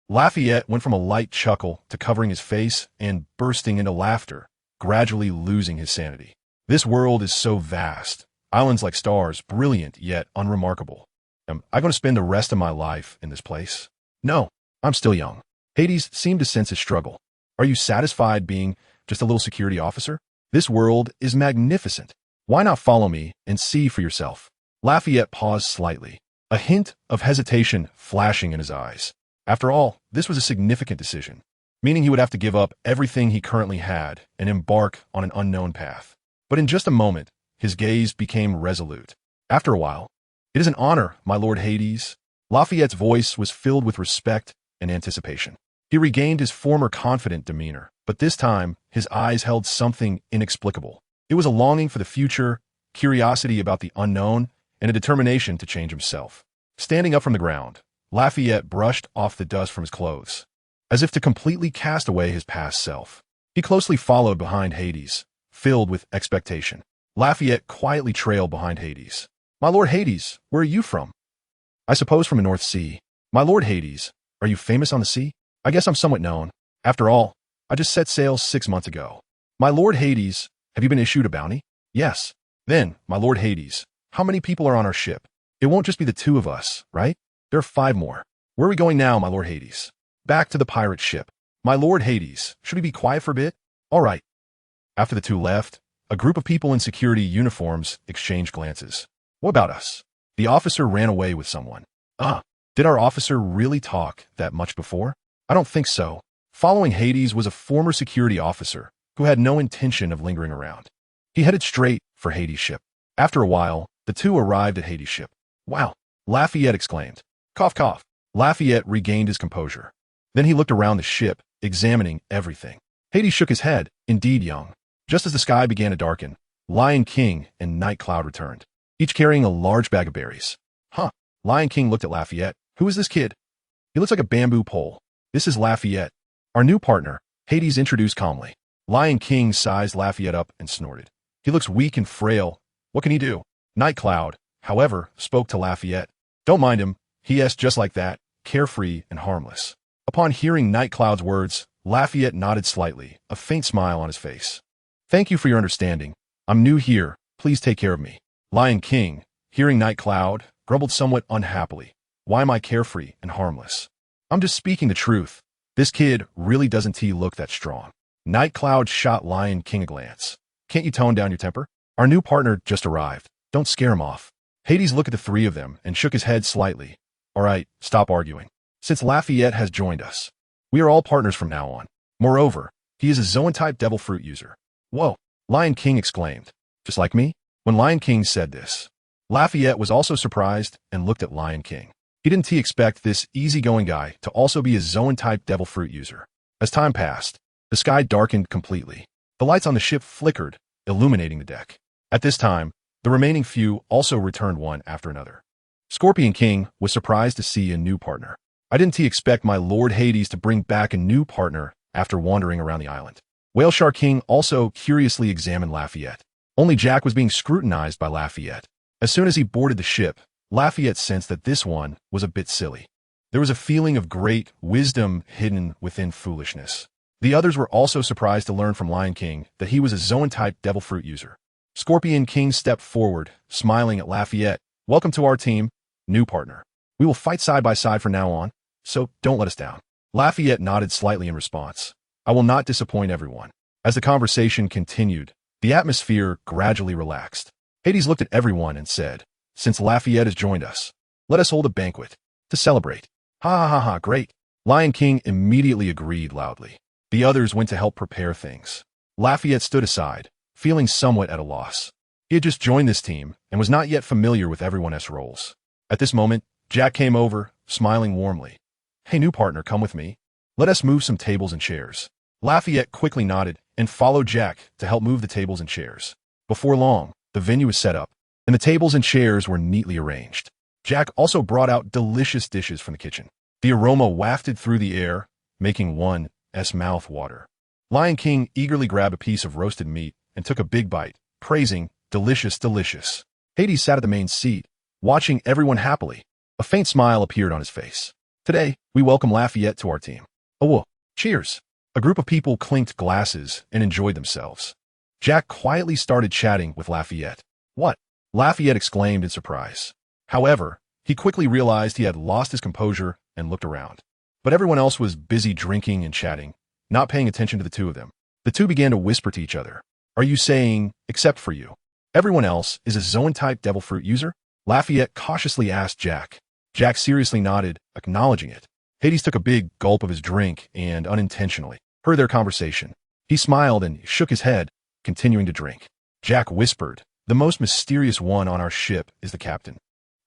Lafayette went from a light chuckle to covering his face and bursting into laughter, gradually losing his sanity. "This world is so vast. Islands like stars, brilliant yet unremarkable. Am I going to spend the rest of my life in this place? No, I'm still young." Hades seemed to sense his struggle. "Are you satisfied being just a little security officer? This world is magnificent. Why not follow me and see for yourself?" Lafayette paused slightly, a hint of hesitation flashing in his eyes. After all, this was a significant decision, meaning he would have to give up everything he currently had and embark on an unknown path. But in just a moment, his gaze became resolute. After a while, "It is an honor, my lord Hades." Lafayette's voice was filled with respect and anticipation. He regained his former confident demeanor, but this time his eyes held something inexplicable. It was a longing for the future, curiosity about the unknown, and a determination to change himself. Standing up from the ground, Lafayette brushed off the dust from his clothes, as if to completely cast away his past self. He closely followed behind Hades, filled with expectation. Lafayette quietly trailed behind Hades. "My lord Hades, where are you from?" "I suppose from the North Sea." "My lord Hades, are you famous on the sea?" "I guess I'm somewhat known. After all, I just set sail 6 months ago." "My lord Hades, have you been issued a bounty?" "Yes." "Then, my lord Hades, how many people are on our ship? It won't just be the 2 of us, right? There are 5 more. Where are we going now, my lord Hades?" "Back to the pirate ship." "My lord Hades, should we be quiet for a bit?" "All right." After the 2 left, a group of people in security uniforms exchanged glances. "What about us?" The officer ran away with someone. Did our officer really talk that much before? I don't think so. Following Hades was a former security officer who had no intention of lingering around. He headed straight for Hades' ship. After a while, the 2 arrived at Hades' ship. "Wow," Lafayette exclaimed. Cough, cough. Lafayette regained his composure. Then he looked around the ship, examining everything. Hades shook his head. "Indeed, young." Just as the sky began to darken, Lion King and Night Cloud returned, each carrying a large bag of berries. Lion King looked at Lafayette. "Who is this kid?" "He looks like a bamboo pole." "This is Lafayette, our new partner," Hades introduced calmly. Lion King sized Lafayette up and snorted. "He looks weak and frail. What can he do?" Night Cloud, however, spoke to Lafayette. "Don't mind him. He is just like that, carefree and harmless." Upon hearing Night Cloud's words, Lafayette nodded slightly, a faint smile on his face. "Thank you for your understanding. I'm new here. Please take care of me." Lion King, hearing Night Cloud, grumbled somewhat unhappily. "Why am I carefree and harmless? I'm just speaking the truth. This kid really doesn't look that strong." Night Cloud shot Lion King a glance. "Can't you tone down your temper? Our new partner just arrived. Don't scare him off." Hades looked at the 3 of them and shook his head slightly. "All right, stop arguing. Since Lafayette has joined us, we are all partners from now on. Moreover, he is a Zoan-type devil fruit user." "Whoa," Lion King exclaimed. "Just like me?" When Lion King said this, Lafayette was also surprised and looked at Lion King. He didn't expect this easygoing guy to also be a Zoan-type devil fruit user. As time passed, the sky darkened completely. The lights on the ship flickered, illuminating the deck. At this time, the remaining few also returned one after another. Scorpion King was surprised to see a new partner. "I didn't expect my Lord Hades to bring back a new partner after wandering around the island." Whale Shark King also curiously examined Lafayette. Only Jack was being scrutinized by Lafayette. As soon as he boarded the ship, Lafayette sensed that this one was a bit silly. There was a feeling of great wisdom hidden within foolishness. The others were also surprised to learn from Lion King that he was a Zoan-type devil fruit user. Scorpion King stepped forward, smiling at Lafayette. Welcome to our team, new partner. We will fight side by side from now on, so don't let us down. Lafayette nodded slightly in response. I will not disappoint everyone. As the conversation continued, the atmosphere gradually relaxed. Hades looked at everyone and said, since Lafayette has joined us, let us hold a banquet to celebrate. Ha ha ha ha, great. Lion King immediately agreed loudly. The others went to help prepare things. Lafayette stood aside, feeling somewhat at a loss. He had just joined this team and was not yet familiar with everyone's roles. At this moment, Jack came over, smiling warmly. Hey, new partner, come with me. Let us move some tables and chairs. Lafayette quickly nodded and followed Jack to help move the tables and chairs. Before long, the venue was set up, and the tables and chairs were neatly arranged. Jack also brought out delicious dishes from the kitchen. The aroma wafted through the air, making one's mouth water. Lion King eagerly grabbed a piece of roasted meat and took a big bite, praising, delicious, delicious. Hades sat at the main seat, watching everyone happily. A faint smile appeared on his face. Today, we welcome Lafayette to our team. Oh, cheers. A group of people clinked glasses and enjoyed themselves. Jack quietly started chatting with Lafayette. What? Lafayette exclaimed in surprise. However, he quickly realized he had lost his composure and looked around. But everyone else was busy drinking and chatting, not paying attention to the two of them. The two began to whisper to each other. Are you saying, except for you, everyone else is a Zoan-type devil fruit user? Lafayette cautiously asked Jack. Jack seriously nodded, acknowledging it. Hades took a big gulp of his drink and unintentionally heard their conversation. He smiled and shook his head, continuing to drink. Jack whispered, the most mysterious one on our ship is the captain.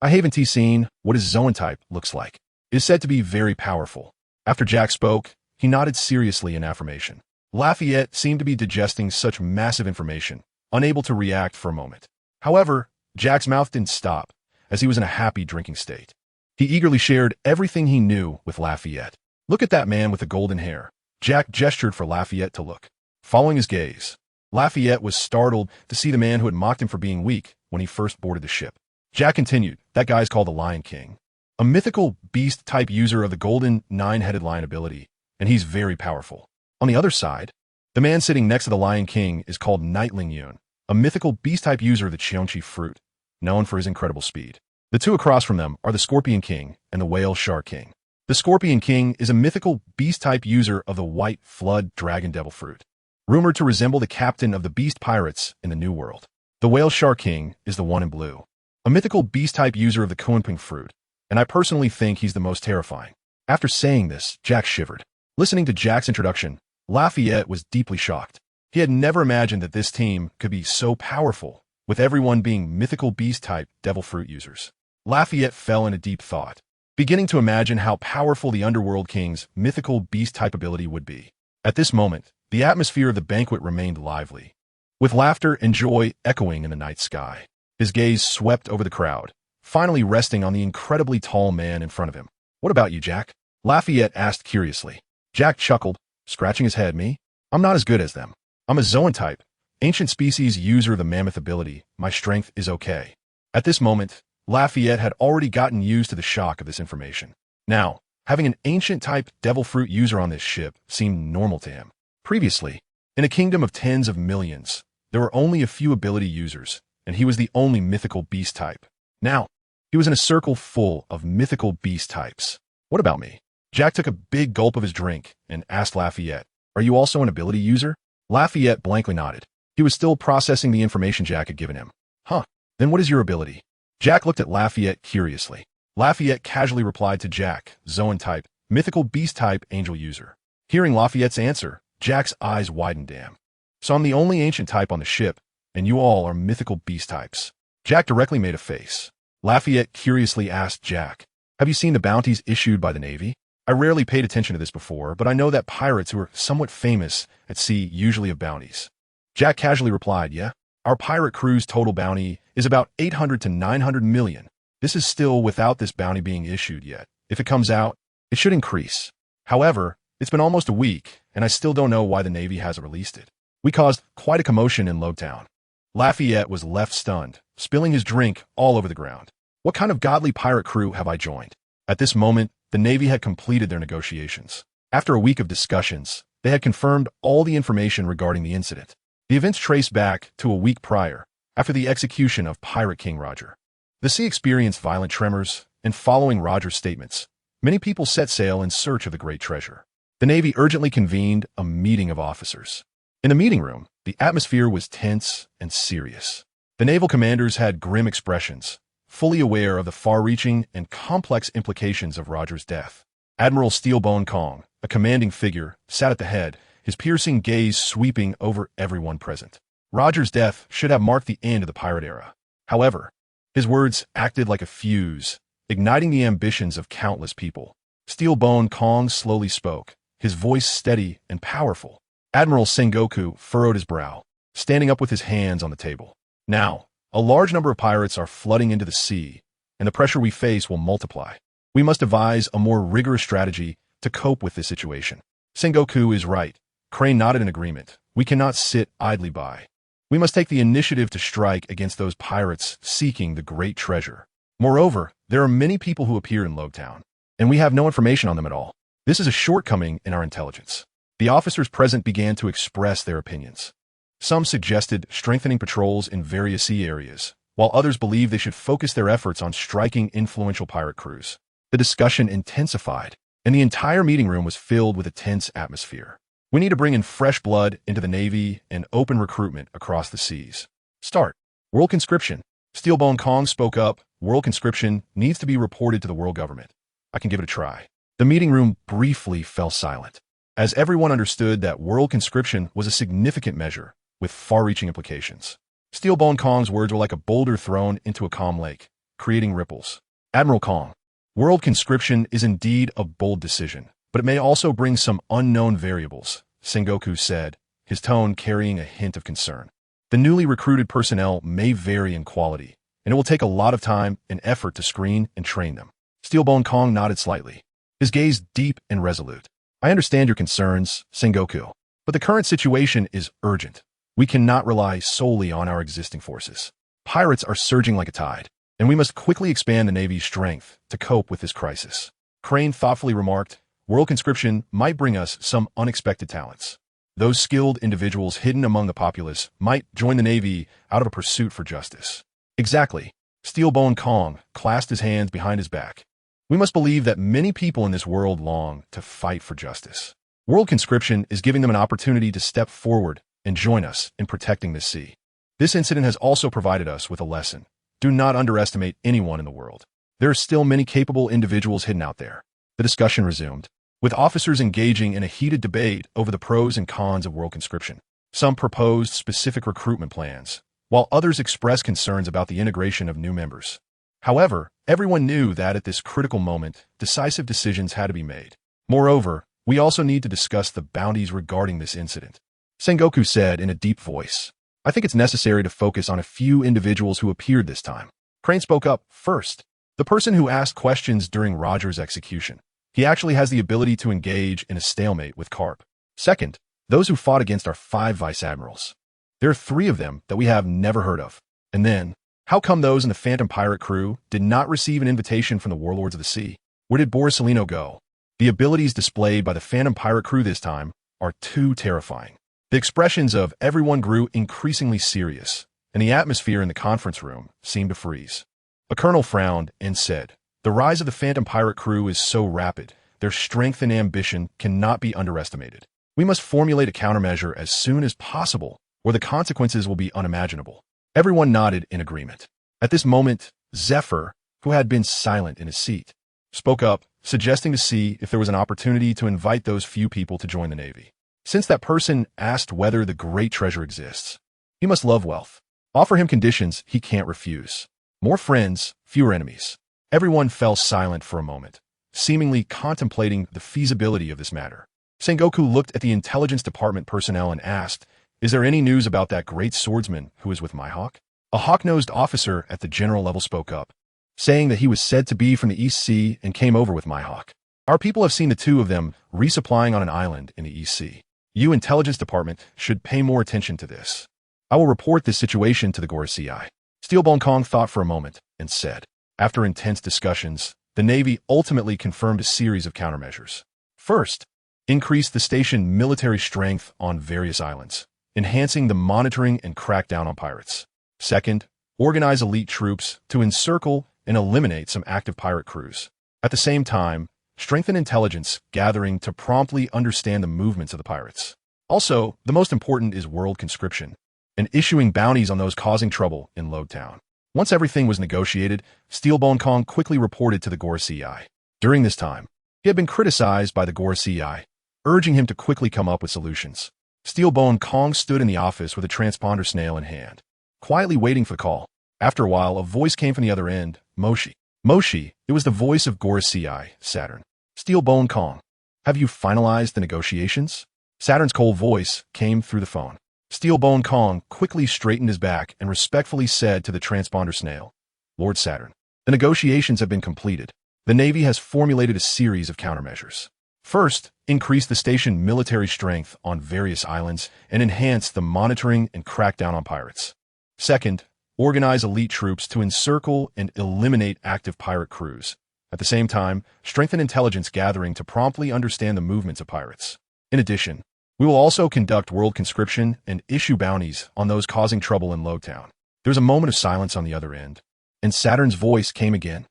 I haven't seen what his Zoan-type looks like. It is said to be very powerful. After Jack spoke, he nodded seriously in affirmation. Lafayette seemed to be digesting such massive information, unable to react for a moment. However, Jack's mouth didn't stop, as he was in a happy drinking state. He eagerly shared everything he knew with Lafayette. Look at that man with the golden hair. Jack gestured for Lafayette to look. Following his gaze, Lafayette was startled to see the man who had mocked him for being weak when he first boarded the ship. Jack continued, that guy's called the Lion King, a mythical beast-type user of the golden nine-headed lion ability, and he's very powerful. On the other side, the man sitting next to the Lion King is called Nightling Yun, a mythical beast-type user of the Cheonchi fruit, known for his incredible speed. The two across from them are the Scorpion King and the Whale Shark King. The Scorpion King is a mythical beast-type user of the White Flood Dragon Devil Fruit, rumored to resemble the captain of the beast pirates in the New World. The Whale Shark King is the one in blue, a mythical beast-type user of the Kunping fruit, and I personally think he's the most terrifying. After saying this, Jack shivered. Listening to Jack's introduction, Lafayette was deeply shocked. He had never imagined that this team could be so powerful, with everyone being mythical beast-type devil fruit users. Lafayette fell into deep thought, beginning to imagine how powerful the Underworld King's mythical beast-type ability would be. At this moment, the atmosphere of the banquet remained lively, with laughter and joy echoing in the night sky. His gaze swept over the crowd, finally resting on the incredibly tall man in front of him. What about you, Jack? Lafayette asked curiously. Jack chuckled, scratching his head. Me? I'm not as good as them. I'm a Zoan-type, ancient species user of the mammoth ability. My strength is okay. At this moment, Lafayette had already gotten used to the shock of this information. Now, having an ancient-type devil fruit user on this ship seemed normal to him. Previously, in a kingdom of tens of millions, there were only a few ability users, and he was the only mythical beast type. Now, he was in a circle full of mythical beast types. What about me? Jack took a big gulp of his drink and asked Lafayette, are you also an ability user? Lafayette blankly nodded. He was still processing the information Jack had given him. Huh, then what is your ability? Jack looked at Lafayette curiously. Lafayette casually replied to Jack, Zoan-type, mythical beast-type angel user. Hearing Lafayette's answer, Jack's eyes widened. Damn. So I'm the only ancient type on the ship, and you all are mythical beast types. Jack directly made a face. Lafayette curiously asked Jack, have you seen the bounties issued by the Navy? I rarely paid attention to this before, but I know that pirates who are somewhat famous at sea usually have bounties. Jack casually replied, yeah. Our pirate crew's total bounty is about 800 to 900 million. This is still without this bounty being issued yet. If it comes out, it should increase. However, it's been almost a week, and I still don't know why the Navy hasn't released it. We caused quite a commotion in Lowtown. Lafayette was left stunned, spilling his drink all over the ground. What kind of godly pirate crew have I joined? At this moment, the Navy had completed their negotiations. After a week of discussions, They had confirmed all the information regarding the incident. The events traced back to a week prior, after the execution of Pirate King Roger. The sea experienced violent tremors, and following Roger's statements, many people set sail in search of the great treasure. The Navy urgently convened a meeting of officers. In the meeting room, the atmosphere was tense and serious. The naval commanders had grim expressions, fully aware of the far-reaching and complex implications of Roger's death. Admiral WukongClone, a commanding figure, sat at the head, his piercing gaze sweeping over everyone present. Roger's death should have marked the end of the pirate era. However, his words acted like a fuse, igniting the ambitions of countless people. WukongClone slowly spoke, his voice steady and powerful. Admiral Sengoku furrowed his brow, standing up with his hands on the table. Now, a large number of pirates are flooding into the sea, and the pressure we face will multiply. We must devise a more rigorous strategy to cope with this situation. Sengoku is right. Crane nodded in agreement. We cannot sit idly by. We must take the initiative to strike against those pirates seeking the great treasure. Moreover, there are many people who appear in Logtown, and we have no information on them at all. This is a shortcoming in our intelligence. The officers present began to express their opinions. Some suggested strengthening patrols in various sea areas, while others believed they should focus their efforts on striking influential pirate crews. The discussion intensified, and the entire meeting room was filled with a tense atmosphere. We need to bring in fresh blood into the Navy and open recruitment across the seas. Start. World conscription. WukongClone spoke up. World conscription needs to be reported to the world government. I can give it a try. The meeting room briefly fell silent, as everyone understood that world conscription was a significant measure with far-reaching implications. WukongClone's words were like a boulder thrown into a calm lake, creating ripples. Admiral Kong, world conscription is indeed a bold decision, but it may also bring some unknown variables, Sengoku said, his tone carrying a hint of concern. The newly recruited personnel may vary in quality, and it will take a lot of time and effort to screen and train them. WukongClone nodded slightly, his gaze deep and resolute. I understand your concerns, Sengoku, but the current situation is urgent. We cannot rely solely on our existing forces. Pirates are surging like a tide, and we must quickly expand the Navy's strength to cope with this crisis. Crane thoughtfully remarked, world conscription might bring us some unexpected talents. Those skilled individuals hidden among the populace might join the Navy out of a pursuit for justice. Exactly. WukongClone clasped his hands behind his back. We must believe that many people in this world long to fight for justice. World conscription is giving them an opportunity to step forward and join us in protecting this sea. This incident has also provided us with a lesson. Do not underestimate anyone in the world. There are still many capable individuals hidden out there. The discussion resumed, with officers engaging in a heated debate over the pros and cons of world conscription. Some proposed specific recruitment plans, while others expressed concerns about the integration of new members. However, everyone knew that at this critical moment, decisive decisions had to be made. Moreover, we also need to discuss the bounties regarding this incident. Sengoku said in a deep voice, I think it's necessary to focus on a few individuals who appeared this time. Crane spoke up first. The person who asked questions during Roger's execution. He actually has the ability to engage in a stalemate with Carp. Second, those who fought against our 5 vice-admirals. There are 3 of them that we have never heard of. And then, how come those in the Phantom Pirate crew did not receive an invitation from the Warlords of the Sea? Where did Borisolino go? The abilities displayed by the Phantom Pirate crew this time are too terrifying. The expressions of everyone grew increasingly serious, and the atmosphere in the conference room seemed to freeze. A colonel frowned and said, the rise of the Phantom Pirate crew is so rapid, their strength and ambition cannot be underestimated. We must formulate a countermeasure as soon as possible, or the consequences will be unimaginable. Everyone nodded in agreement. At this moment, Zephyr, who had been silent in his seat, spoke up, suggesting to see if there was an opportunity to invite those few people to join the Navy. Since that person asked whether the great treasure exists, he must love wealth. Offer him conditions he can't refuse. More friends, fewer enemies. Everyone fell silent for a moment, seemingly contemplating the feasibility of this matter. Sengoku looked at the intelligence department personnel and asked, is there any news about that great swordsman who is with Mihawk? A hawk-nosed officer at the general level spoke up, saying that he was said to be from the East Sea and came over with Mihawk. Our people have seen the 2 of them resupplying on an island in the East Sea. You intelligence department should pay more attention to this. I will report this situation to the Gorosei. WukongClone thought for a moment and said, after intense discussions, the Navy ultimately confirmed a series of countermeasures. First, Increase the station military strength on various islands, enhancing the monitoring and crackdown on pirates. Second, organize elite troops to encircle and eliminate some active pirate crews. At the same time, strengthen intelligence gathering to promptly understand the movements of the pirates. Also, the most important is world conscription, and issuing bounties on those causing trouble in Lowtown. Once everything was negotiated, WukongClone quickly reported to the GodBody. During this time, he had been criticized by the GodBody, urging him to quickly come up with solutions. WukongClone stood in the office with a transponder snail in hand, quietly waiting for the call. After a while, a voice came from the other end, Moshi. Moshi, it was the voice of GodBody, Saturn. WukongClone, have you finalized the negotiations? Saturn's cold voice came through the phone. WukongClone quickly straightened his back and respectfully said to the transponder snail, Lord Saturn, the negotiations have been completed. The Navy has formulated a series of countermeasures. First, increase the station military strength on various islands and enhance the monitoring and crackdown on pirates. Second, organize elite troops to encircle and eliminate active pirate crews. At the same time, strengthen intelligence gathering to promptly understand the movements of pirates. In addition, we will also conduct world conscription and issue bounties on those causing trouble in Lowtown. There was a moment of silence on the other end, and Saturn's voice came again.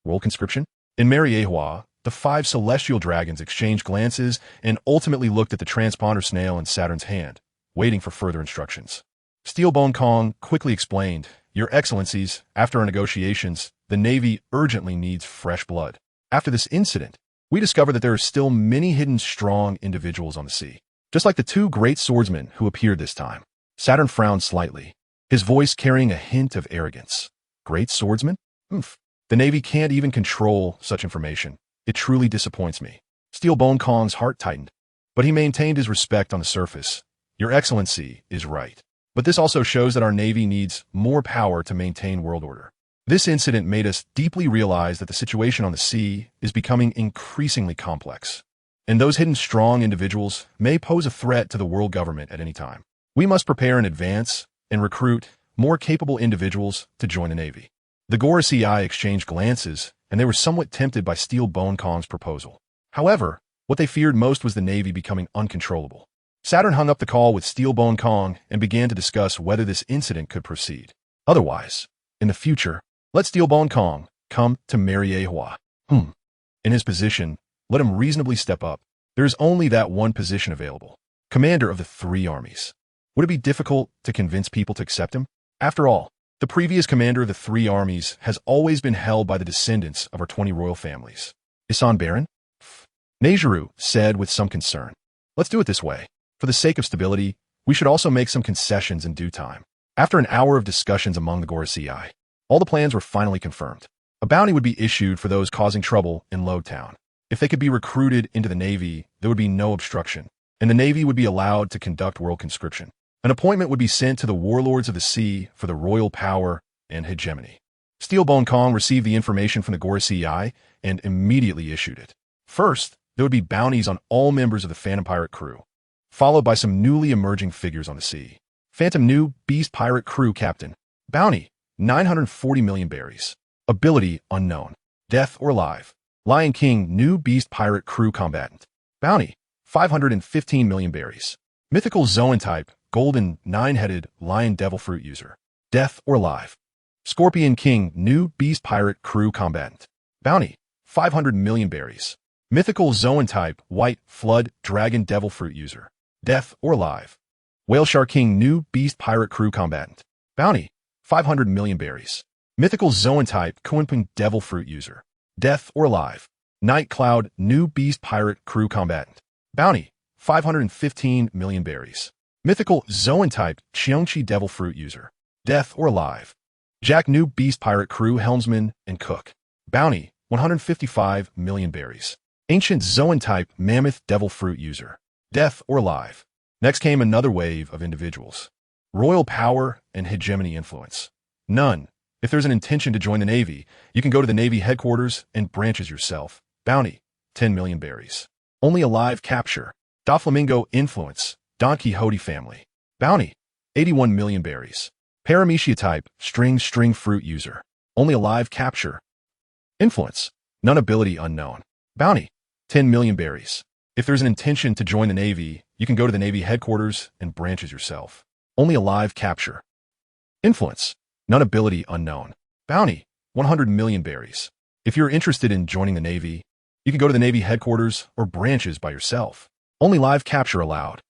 World conscription? In Mariewa, the 5 celestial dragons exchanged glances and ultimately looked at the transponder snail in Saturn's hand, waiting for further instructions. WukongClone quickly explained, Your Excellencies, after our negotiations, the Navy urgently needs fresh blood. After this incident, we discovered that there are still many hidden strong individuals on the sea, just like the 2 great swordsmen who appeared this time. Saturn frowned slightly, his voice carrying a hint of arrogance. Great swordsmen? The Navy can't even control such information. It truly disappoints me. WukongClone's heart tightened, but he maintained his respect on the surface. Your Excellency is right. But this also shows that our Navy needs more power to maintain world order. This incident made us deeply realize that the situation on the sea is becoming increasingly complex, and those hidden strong individuals may pose a threat to the world government at any time. We must prepare in advance and recruit more capable individuals to join the Navy. The GodBody exchanged glances, and they were somewhat tempted by WukongClone's proposal. However, what they feared most was the Navy becoming uncontrollable. Saturn hung up the call with WukongClone and began to discuss whether this incident could proceed. Otherwise, in the future, let WukongClone come to Mariewa. In his position, let him reasonably step up. There is only that one position available. Commander of the 3 armies. Would it be difficult to convince people to accept him? After all, the previous commander of the 3 armies has always been held by the descendants of our 20 royal families. Isan Baron? Nejiru said with some concern. Let's do it this way. For the sake of stability, we should also make some concessions in due time. After an hour of discussions among the GodBody, all the plans were finally confirmed. A bounty would be issued for those causing trouble in Lowtown. If they could be recruited into the Navy, there would be no obstruction, and the Navy would be allowed to conduct world conscription. An appointment would be sent to the warlords of the sea for the royal power and hegemony. WukongClone received the information from the GodBody and immediately issued it. First, there would be bounties on all members of the Phantom Pirate crew, followed by some newly emerging figures on the sea. Phantom New Beast Pirate Crew Captain. Bounty, 940 million berries. Ability unknown. Death or alive. Lion King New Beast Pirate Crew Combatant. Bounty, 515 million berries. Mythical Zoan type, Golden 9-headed Lion Devil Fruit User. Death or alive. Scorpion King New Beast Pirate Crew Combatant. Bounty, 500 million berries. Mythical Zoan type, White Flood Dragon Devil Fruit User. Death or alive. Whale Shark King New Beast Pirate Crew Combatant. Bounty, 500 million berries. Mythical Zoan type, Coinping Devil Fruit User. Death or alive. Night Cloud New Beast Pirate Crew Combatant. Bounty, 515 million berries. Mythical Zoan type, Cheongchi Devil Fruit User. Death or alive. Jack New Beast Pirate Crew Helmsman and Cook. Bounty, 155 million berries. Ancient Zoan type Mammoth Devil Fruit User. Death or alive. Next came another wave of individuals. Royal power and hegemony influence. None. If there's an intention to join the Navy, you can go to the Navy headquarters and branches yourself. Bounty, 10 million berries. Only alive capture. Doflamingo influence. Don Quixote family. Bounty, 81 million berries. Paramecia type, string fruit user. Only alive capture. Influence. None ability unknown. Bounty, 10 million berries. If there's an intention to join the Navy, you can go to the Navy headquarters and branches yourself. Only a live capture. Influence. None ability unknown. Bounty. 100 million berries. If you're interested in joining the Navy, you can go to the Navy headquarters or branches by yourself. Only live capture allowed.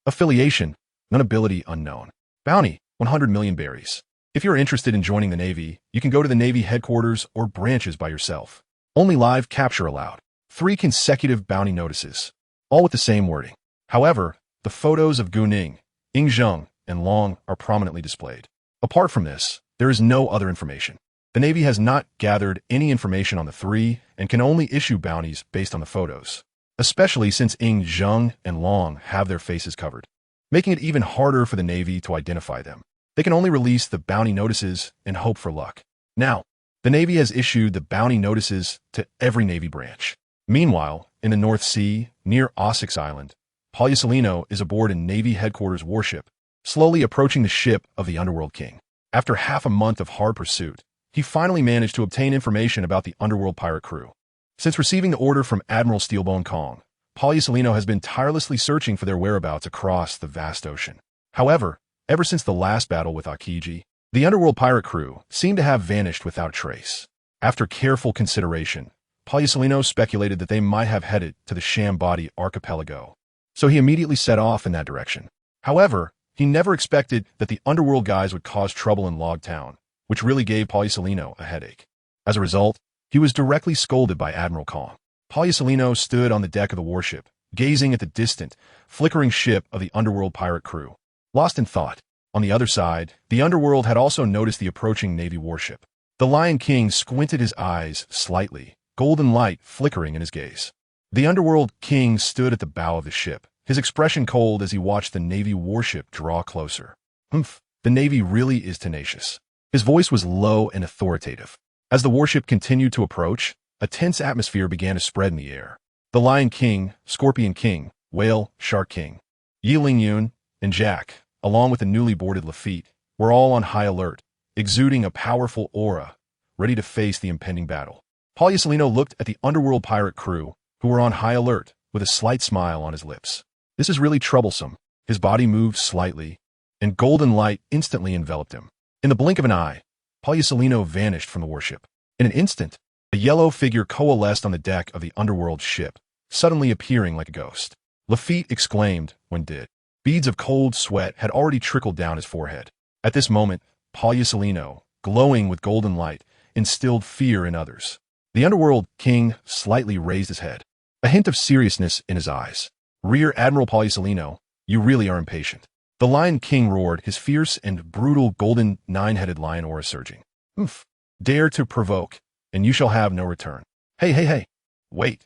Affiliation. None ability unknown. Bounty. 100 million berries. If you're interested in joining the Navy, you can go to the Navy headquarters or branches by yourself. Only live capture allowed. 3 consecutive bounty notices, all with the same wording. However, the photos of GuNing, Ingzheng, and Long are prominently displayed. Apart from this, there is no other information. The Navy has not gathered any information on the 3 and can only issue bounties based on the photos, especially since Ingzheng and Long have their faces covered, making it even harder for the Navy to identify them. They can only release the bounty notices and hope for luck. Now, the Navy has issued the bounty notices to every Navy branch. Meanwhile, in the North Sea, near Ossex Island, Paulusolino is aboard a Navy headquarters warship, slowly approaching the ship of the Underworld King. After half a month of hard pursuit, he finally managed to obtain information about the Underworld pirate crew. Since receiving the order from Admiral Steelbone Kong, Paulusolino has been tirelessly searching for their whereabouts across the vast ocean. However, ever since the last battle with Akiji, the Underworld pirate crew seemed to have vanished without trace. After careful consideration, Paulusolino speculated that they might have headed to the GodBody archipelago, so he immediately set off in that direction. However, he never expected that the Underworld guys would cause trouble in Log Town, which really gave Paulusolino a headache. As a result, he was directly scolded by Admiral Kong. Paulusolino stood on the deck of the warship, gazing at the distant, flickering ship of the Underworld pirate crew, lost in thought. On the other side, the Underworld had also noticed the approaching Navy warship. The Lion King squinted his eyes slightly, golden light flickering in his gaze. The Underworld King stood at the bow of the ship, his expression cold as he watched the Navy warship draw closer. Humph, the Navy really is tenacious. His voice was low and authoritative. As the warship continued to approach, a tense atmosphere began to spread in the air. The Lion King, Scorpion King, Whale, Shark King, Yiling Yun, and Jack, along with the newly boarded Lafitte, were all on high alert, exuding a powerful aura, ready to face the impending battle. Paulusolino looked at the Underworld pirate crew, who were on high alert, with a slight smile on his lips. This is really troublesome. His body moved slightly, and golden light instantly enveloped him. In the blink of an eye, Paulusolino vanished from the warship. In an instant, a yellow figure coalesced on the deck of the Underworld ship, suddenly appearing like a ghost. Lafitte exclaimed when did. Beads of cold sweat had already trickled down his forehead. At this moment, Paulusolino, glowing with golden light, instilled fear in others. The Underworld King slightly raised his head, a hint of seriousness in his eyes. Rear Admiral Paulusolino, you really are impatient. The Lion King roared, his fierce and brutal golden 9-headed lion aura surging. Oof. Dare to provoke, and you shall have no return. Hey. Wait.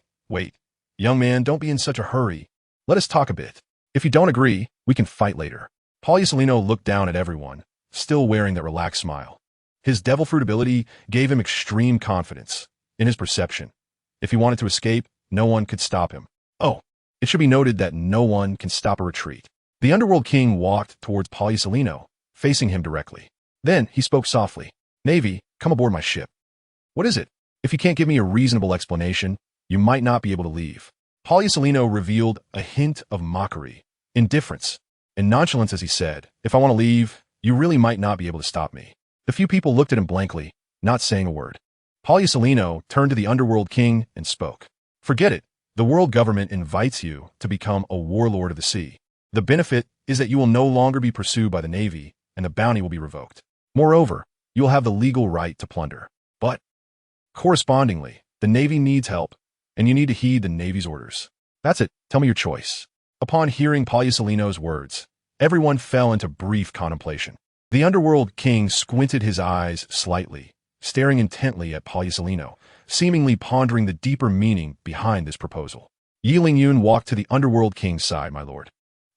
Young man, don't be in such a hurry. Let us talk a bit. If you don't agree, we can fight later. Paulusolino looked down at everyone, still wearing that relaxed smile. His devil fruit ability gave him extreme confidence in his perception. If he wanted to escape, no one could stop him. Oh, it should be noted that no one can stop a retreat. The Underworld King walked towards Paulusolino, facing him directly. Then he spoke softly. Navy, come aboard my ship. What is it? If you can't give me a reasonable explanation, you might not be able to leave. Paulusolino revealed a hint of mockery, indifference, and nonchalance as he said, if I want to leave, you really might not be able to stop me. The few people looked at him blankly, not saying a word. Paulusolino turned to the Underworld King and spoke. Forget it. The world government invites you to become a warlord of the sea. The benefit is that you will no longer be pursued by the Navy, and the bounty will be revoked. Moreover, you will have the legal right to plunder. But, correspondingly, the Navy needs help, and you need to heed the Navy's orders. That's it. Tell me your choice. Upon hearing Paulusolino's words, everyone fell into brief contemplation. The Underworld King squinted his eyes slightly, staring intently at Paulusolino, seemingly pondering the deeper meaning behind this proposal. Yiling Yun walked to the Underworld King's side, my lord.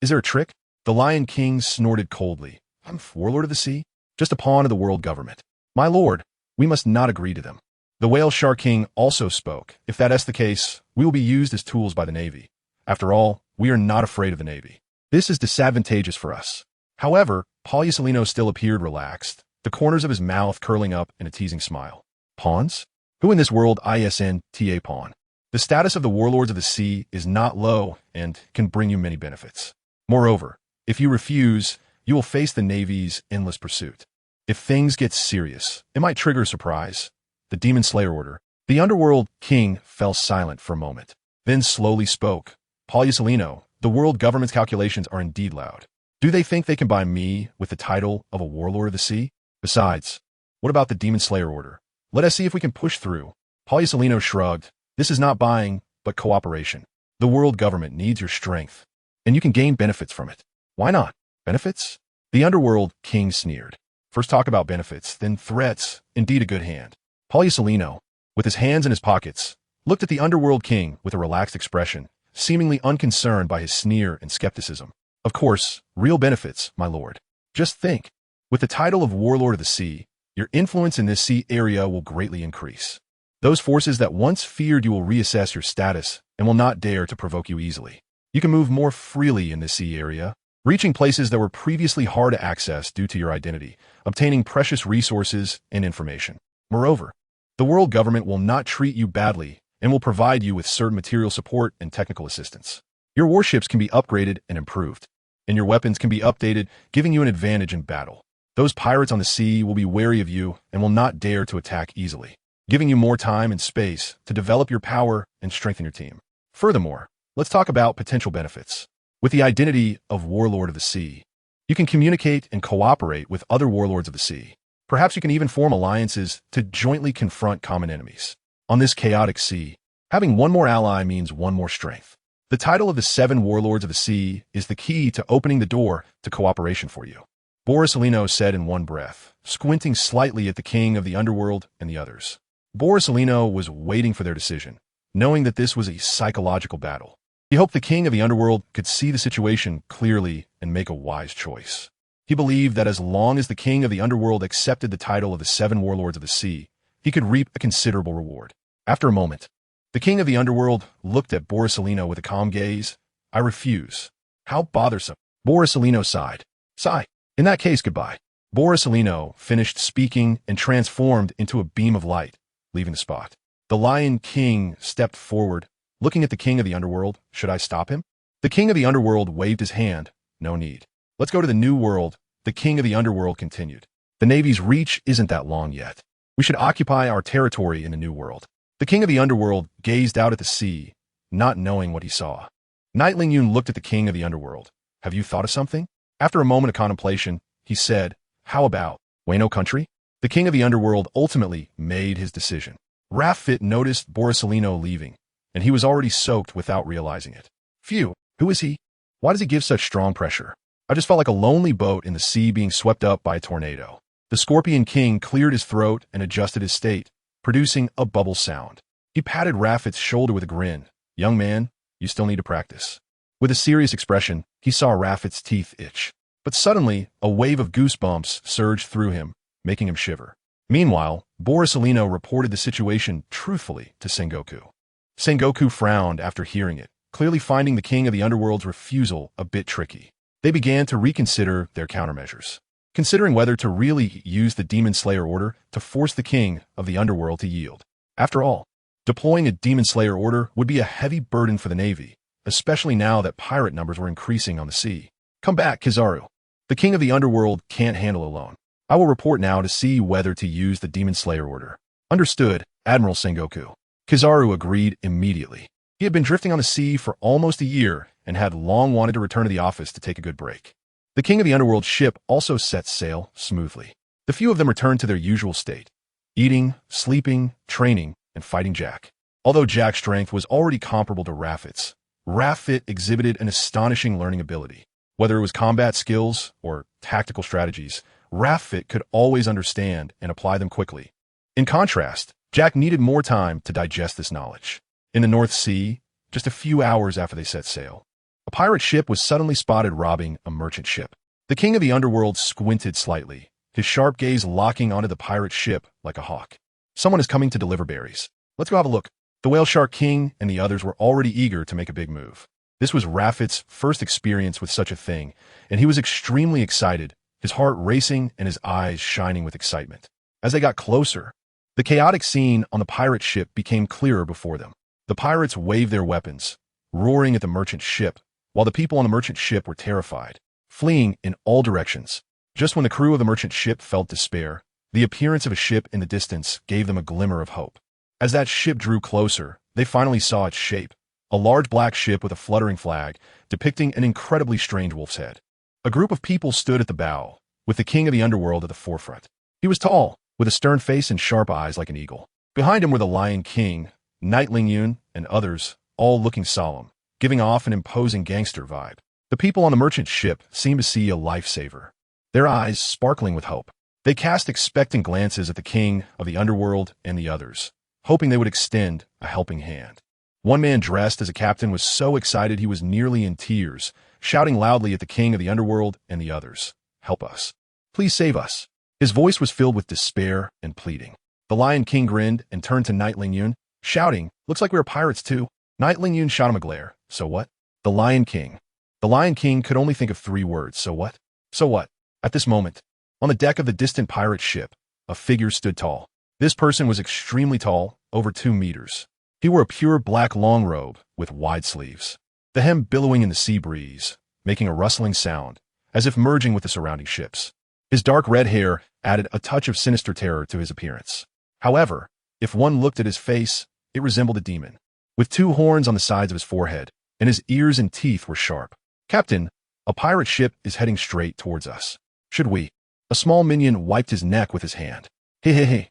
Is there a trick? The Lion King snorted coldly. I'm warlord of the sea? Just a pawn of the world government. My lord, we must not agree to them. The Whale Shark King also spoke. If that is the case, we will be used as tools by the Navy. After all, we are not afraid of the Navy. This is disadvantageous for us. However, Paulusolino still appeared relaxed, the corners of his mouth curling up in a teasing smile. Pawns? Who in this world isn't a pawn? The status of the warlords of the sea is not low and can bring you many benefits. Moreover, if you refuse, you will face the Navy's endless pursuit. If things get serious, it might trigger a surprise. The Demon Slayer order. The underworld king fell silent for a moment, then slowly spoke. Pauliusolino, the world government's calculations are indeed loud. Do they think they can buy me with the title of a warlord of the sea? Besides, what about the Demon Slayer order? Let us see if we can push through. Pauliusolino shrugged. This is not buying, but cooperation. The world government needs your strength, and you can gain benefits from it. Why not? Benefits? The underworld king sneered. First talk about benefits, then threats. Indeed a good hand. Pauliusolino, with his hands in his pockets, looked at the underworld king with a relaxed expression, seemingly unconcerned by his sneer and skepticism. Of course, real benefits, my lord. Just think. With the title of Warlord of the Sea, your influence in this sea area will greatly increase. Those forces that once feared you will reassess your status and will not dare to provoke you easily. You can move more freely in this sea area, reaching places that were previously hard to access due to your identity, obtaining precious resources and information. Moreover, the world government will not treat you badly and will provide you with certain material support and technical assistance. Your warships can be upgraded and improved, and your weapons can be updated, giving you an advantage in battle. Those pirates on the sea will be wary of you and will not dare to attack easily, giving you more time and space to develop your power and strengthen your team. Furthermore, let's talk about potential benefits. With the identity of Warlord of the Sea, you can communicate and cooperate with other warlords of the sea. Perhaps you can even form alliances to jointly confront common enemies. On this chaotic sea, having one more ally means one more strength. The title of the 7 warlords of the sea is the key to opening the door to cooperation for you. Borsalino said in one breath, squinting slightly at the king of the underworld and the others. Borsalino was waiting for their decision, knowing that this was a psychological battle. He hoped the king of the underworld could see the situation clearly and make a wise choice. He believed that as long as the king of the underworld accepted the title of the 7 warlords of the sea, he could reap a considerable reward. After a moment, the king of the underworld looked at Borsalino with a calm gaze. I refuse. How bothersome. Borsalino sighed. Sigh. In that case, goodbye. Borsalino finished speaking and transformed into a beam of light, leaving the spot. The Lion King stepped forward, looking at the king of the underworld. Should I stop him? The king of the underworld waved his hand. No need. Let's go to the new world, the king of the underworld continued. The Navy's reach isn't that long yet. We should occupy our territory in the new world. The king of the underworld gazed out at the sea, not knowing what he saw. Knight Ling Yun looked at the king of the underworld. Have you thought of something? After a moment of contemplation, he said, how about Wano country? The king of the underworld ultimately made his decision. Raffit noticed Borsalino leaving, and he was already soaked without realizing it. Phew, who is he? Why does he give such strong pressure? I just felt like a lonely boat in the sea being swept up by a tornado. The Scorpion King cleared his throat and adjusted his state, producing a bubble sound. He patted Raffit's shoulder with a grin. Young man, you still need to practice. With a serious expression, he saw Raffit's teeth itch. But suddenly, a wave of goosebumps surged through him, making him shiver. Meanwhile, Borsalino reported the situation truthfully to Sengoku. Sengoku frowned after hearing it, clearly finding the king of the underworld's refusal a bit tricky. They began to reconsider their countermeasures, considering whether to really use the Demon Slayer order to force the king of the underworld to yield. After all, deploying a Demon Slayer order would be a heavy burden for the Navy, especially now that pirate numbers were increasing on the sea. Come back, Kizaru. The king of the underworld can't handle alone. I will report now to see whether to use the Demon Slayer order. Understood, Admiral Sengoku. Kizaru agreed immediately. He had been drifting on the sea for almost a year and had long wanted to return to the office to take a good break. The king of the underworld ship also set sail smoothly. The few of them returned to their usual state, eating, sleeping, training, and fighting Jack. Although Jack's strength was already comparable to Raffit's, Raffit exhibited an astonishing learning ability. Whether it was combat skills or tactical strategies, Raffit could always understand and apply them quickly. In contrast, Jack needed more time to digest this knowledge. In the North Sea, just a few hours after they set sail, a pirate ship was suddenly spotted robbing a merchant ship. The king of the underworld squinted slightly, his sharp gaze locking onto the pirate ship like a hawk. Someone is coming to deliver berries. Let's go have a look. The Whale Shark King and the others were already eager to make a big move. This was Raffit's first experience with such a thing, and he was extremely excited, his heart racing and his eyes shining with excitement. As they got closer, the chaotic scene on the pirate ship became clearer before them. The pirates waved their weapons, roaring at the merchant ship, while the people on the merchant ship were terrified, fleeing in all directions. Just when the crew of the merchant ship felt despair, the appearance of a ship in the distance gave them a glimmer of hope. As that ship drew closer, they finally saw its shape, a large black ship with a fluttering flag, depicting an incredibly strange wolf's head. A group of people stood at the bow, with the king of the underworld at the forefront. He was tall, with a stern face and sharp eyes like an eagle. Behind him were the Lion King, Knight Lingyun, and others, all looking solemn, giving off an imposing gangster vibe. The people on the merchant ship seemed to see a lifesaver, their eyes sparkling with hope. They cast expectant glances at the king of the underworld and the others, hoping they would extend a helping hand. One man dressed as a captain was so excited he was nearly in tears, shouting loudly at the king of the underworld and the others, "Help us. Please save us." His voice was filled with despair and pleading. The Lion King grinned and turned to Knight Lingyun, shouting, "Looks like we're pirates too." Knight Lingyun shot him a glare. "So what?" The Lion King. The Lion King could only think of 3 words. So what? So what? At this moment, on the deck of the distant pirate ship, a figure stood tall. This person was extremely tall, over 2 meters. He wore a pure black long robe with wide sleeves, the hem billowing in the sea breeze, making a rustling sound, as if merging with the surrounding ships. His dark red hair added a touch of sinister terror to his appearance. However, if one looked at his face, it resembled a demon, with 2 horns on the sides of his forehead, and his ears and teeth were sharp. "Captain, a pirate ship is heading straight towards us. Should we?" A small minion wiped his neck with his hand. "Hey, hey, hey."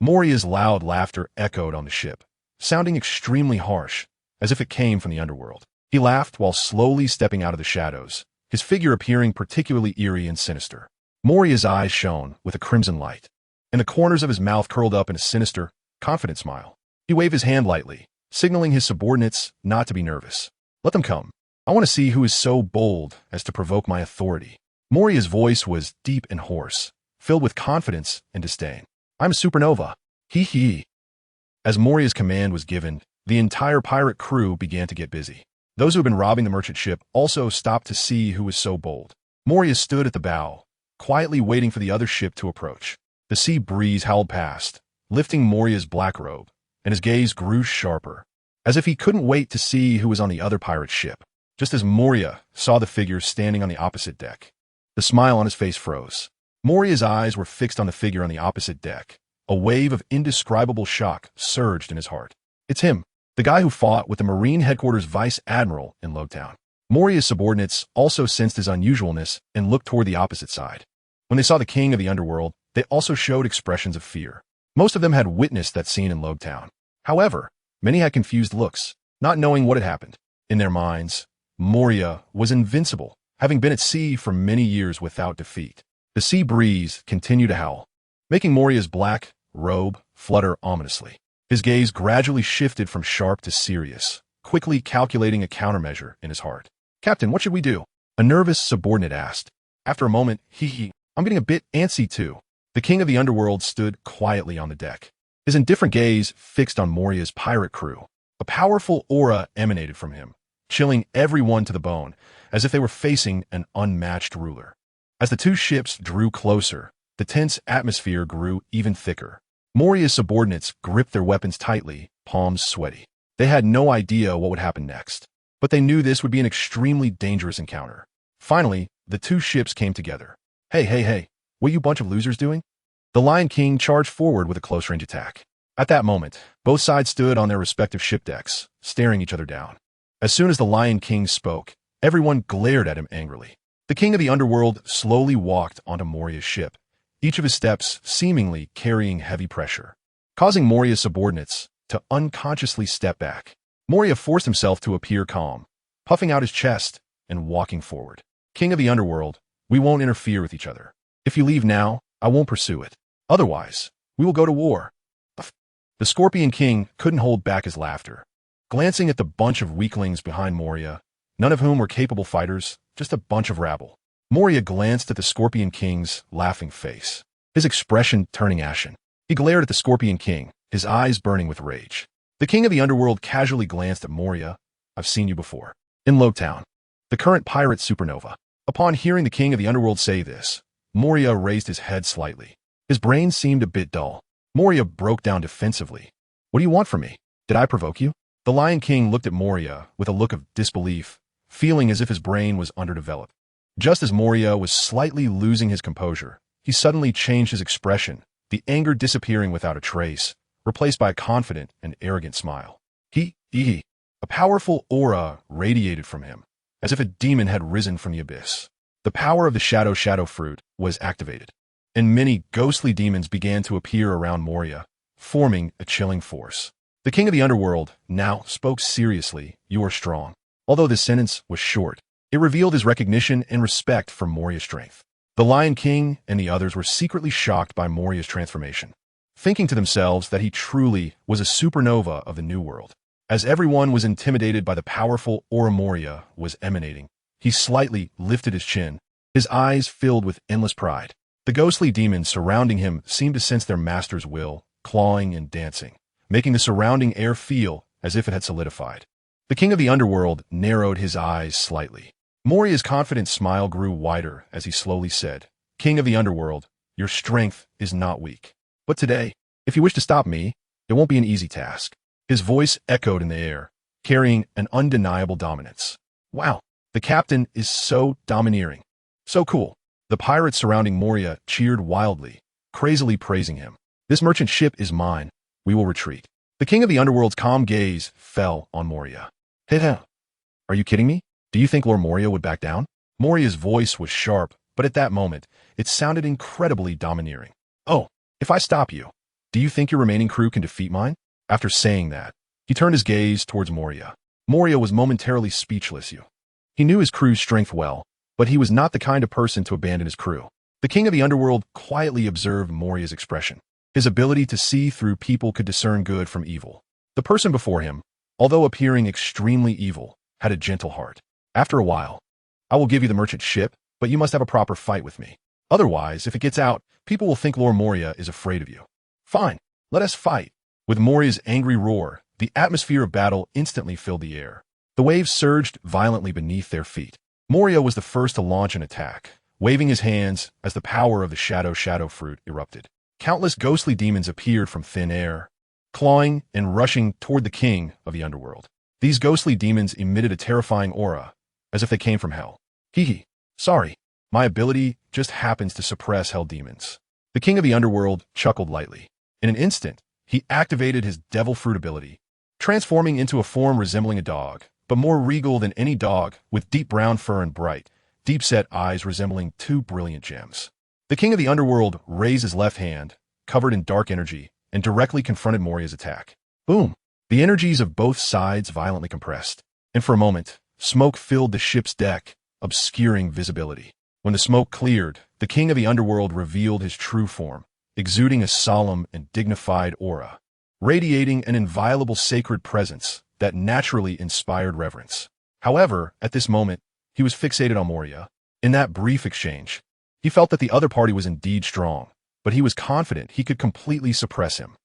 Moria's loud laughter echoed on the ship, sounding extremely harsh, as if it came from the underworld. He laughed while slowly stepping out of the shadows, his figure appearing particularly eerie and sinister. Moria's eyes shone with a crimson light, and the corners of his mouth curled up in a sinister, confident smile. He waved his hand lightly, signaling his subordinates not to be nervous. "Let them come. I want to see who is so bold as to provoke my authority." Moria's voice was deep and hoarse, filled with confidence and disdain. "I'm a supernova. Hee hee." As Moria's command was given, the entire pirate crew began to get busy. Those who had been robbing the merchant ship also stopped to see who was so bold. Moria stood at the bow, quietly waiting for the other ship to approach. The sea breeze howled past, lifting Moria's black robe, and his gaze grew sharper, as if he couldn't wait to see who was on the other pirate ship. Just as Moria saw the figure standing on the opposite deck, the smile on his face froze. Moria's eyes were fixed on the figure on the opposite deck. A wave of indescribable shock surged in his heart. "It's him, the guy who fought with the Marine Headquarters Vice Admiral in Logtown." Moria's subordinates also sensed his unusualness and looked toward the opposite side. When they saw the king of the underworld, they also showed expressions of fear. Most of them had witnessed that scene in Logtown. However, many had confused looks, not knowing what had happened. In their minds, Moria was invincible, having been at sea for many years without defeat. The sea breeze continued to howl, making Moria's black robe flutter ominously. His gaze gradually shifted from sharp to serious, quickly calculating a countermeasure in his heart. "Captain, what should we do?" a nervous subordinate asked. After a moment, I'm getting a bit antsy too." The king of the underworld stood quietly on the deck, his indifferent gaze fixed on Moria's pirate crew. A powerful aura emanated from him, chilling everyone to the bone, as if they were facing an unmatched ruler. As the 2 ships drew closer, the tense atmosphere grew even thicker. Moria's subordinates gripped their weapons tightly, palms sweaty. They had no idea what would happen next, but they knew this would be an extremely dangerous encounter. Finally, the 2 ships came together. Hey, what you bunch of losers doing?" The Lion King charged forward with a close-range attack. At that moment, both sides stood on their respective ship decks, staring each other down. As soon as the Lion King spoke, everyone glared at him angrily. The king of the underworld slowly walked onto Moria's ship, each of his steps seemingly carrying heavy pressure, causing Moria's subordinates to unconsciously step back. Moria forced himself to appear calm, puffing out his chest and walking forward. "King of the underworld, we won't interfere with each other. If you leave now, I won't pursue it. Otherwise, we will go to war." The Scorpion King couldn't hold back his laughter. Glancing at the bunch of weaklings behind Moria, none of whom were capable fighters, just a bunch of rabble, Moria glanced at the Scorpion King's laughing face, his expression turning ashen. He glared at the Scorpion King, his eyes burning with rage. The king of the underworld casually glanced at Moria. "I've seen you before. In Logtown, the current pirate supernova." Upon hearing the king of the underworld say this, Moria raised his head slightly. His brain seemed a bit dull. Moria broke down defensively. "What do you want from me? Did I provoke you?" The Lion King looked at Moria with a look of disbelief, feeling as if his brain was underdeveloped. Just as Moria was slightly losing his composure, he suddenly changed his expression, the anger disappearing without a trace, replaced by a confident and arrogant smile. A powerful aura radiated from him, as if a demon had risen from the abyss. The power of the shadow fruit was activated, and many ghostly demons began to appear around Moria, forming a chilling force. The king of the underworld now spoke seriously. "You are strong." Although this sentence was short, it revealed his recognition and respect for Moria's strength. The Lion King and the others were secretly shocked by Moria's transformation, thinking to themselves that he truly was a supernova of the new world. As everyone was intimidated by the powerful aura Moria was emanating, he slightly lifted his chin, his eyes filled with endless pride. The ghostly demons surrounding him seemed to sense their master's will, clawing and dancing, making the surrounding air feel as if it had solidified. The king of the underworld narrowed his eyes slightly. Moria's confident smile grew wider as he slowly said, "King of the underworld, your strength is not weak. But today, if you wish to stop me, it won't be an easy task." His voice echoed in the air, carrying an undeniable dominance. Wow, the captain is so domineering. So cool. The pirates surrounding Moria cheered wildly, crazily praising him. "This merchant ship is mine. We will retreat." The king of the underworld's calm gaze fell on Moria. Are you kidding me? Do you think Lord Moria would back down? Moria's voice was sharp, but at that moment, it sounded incredibly domineering. "Oh, if I stop you, do you think your remaining crew can defeat mine?" After saying that, he turned his gaze towards Moria. Moria was momentarily speechless. He knew his crew's strength well, but he was not the kind of person to abandon his crew. The king of the underworld quietly observed Moria's expression. His ability to see through people could discern good from evil. The person before him, although appearing extremely evil, had a gentle heart. After a while, "I will give you the merchant ship, but you must have a proper fight with me. Otherwise, if it gets out, people will think Lord Moria is afraid of you." "Fine, let us fight." With Moria's angry roar, the atmosphere of battle instantly filled the air. The waves surged violently beneath their feet. Moria was the first to launch an attack, waving his hands as the power of the shadow fruit erupted. Countless ghostly demons appeared from thin air, clawing and rushing toward the king of the underworld. These ghostly demons emitted a terrifying aura, as if they came from hell. Sorry, my ability just happens to suppress hell demons." The king of the underworld chuckled lightly. In an instant, he activated his devil fruit ability, transforming into a form resembling a dog, but more regal than any dog, with deep brown fur and bright, deep-set eyes resembling two brilliant gems. The king of the underworld raised his left hand, covered in dark energy, and directly confronted Moria's attack. Boom! The energies of both sides violently compressed, and for a moment, smoke filled the ship's deck, obscuring visibility. When the smoke cleared, the king of the underworld revealed his true form, exuding a solemn and dignified aura, radiating an inviolable sacred presence that naturally inspired reverence. However, at this moment, he was fixated on Moria. In that brief exchange, he felt that the other party was indeed strong, but he was confident he could completely suppress him.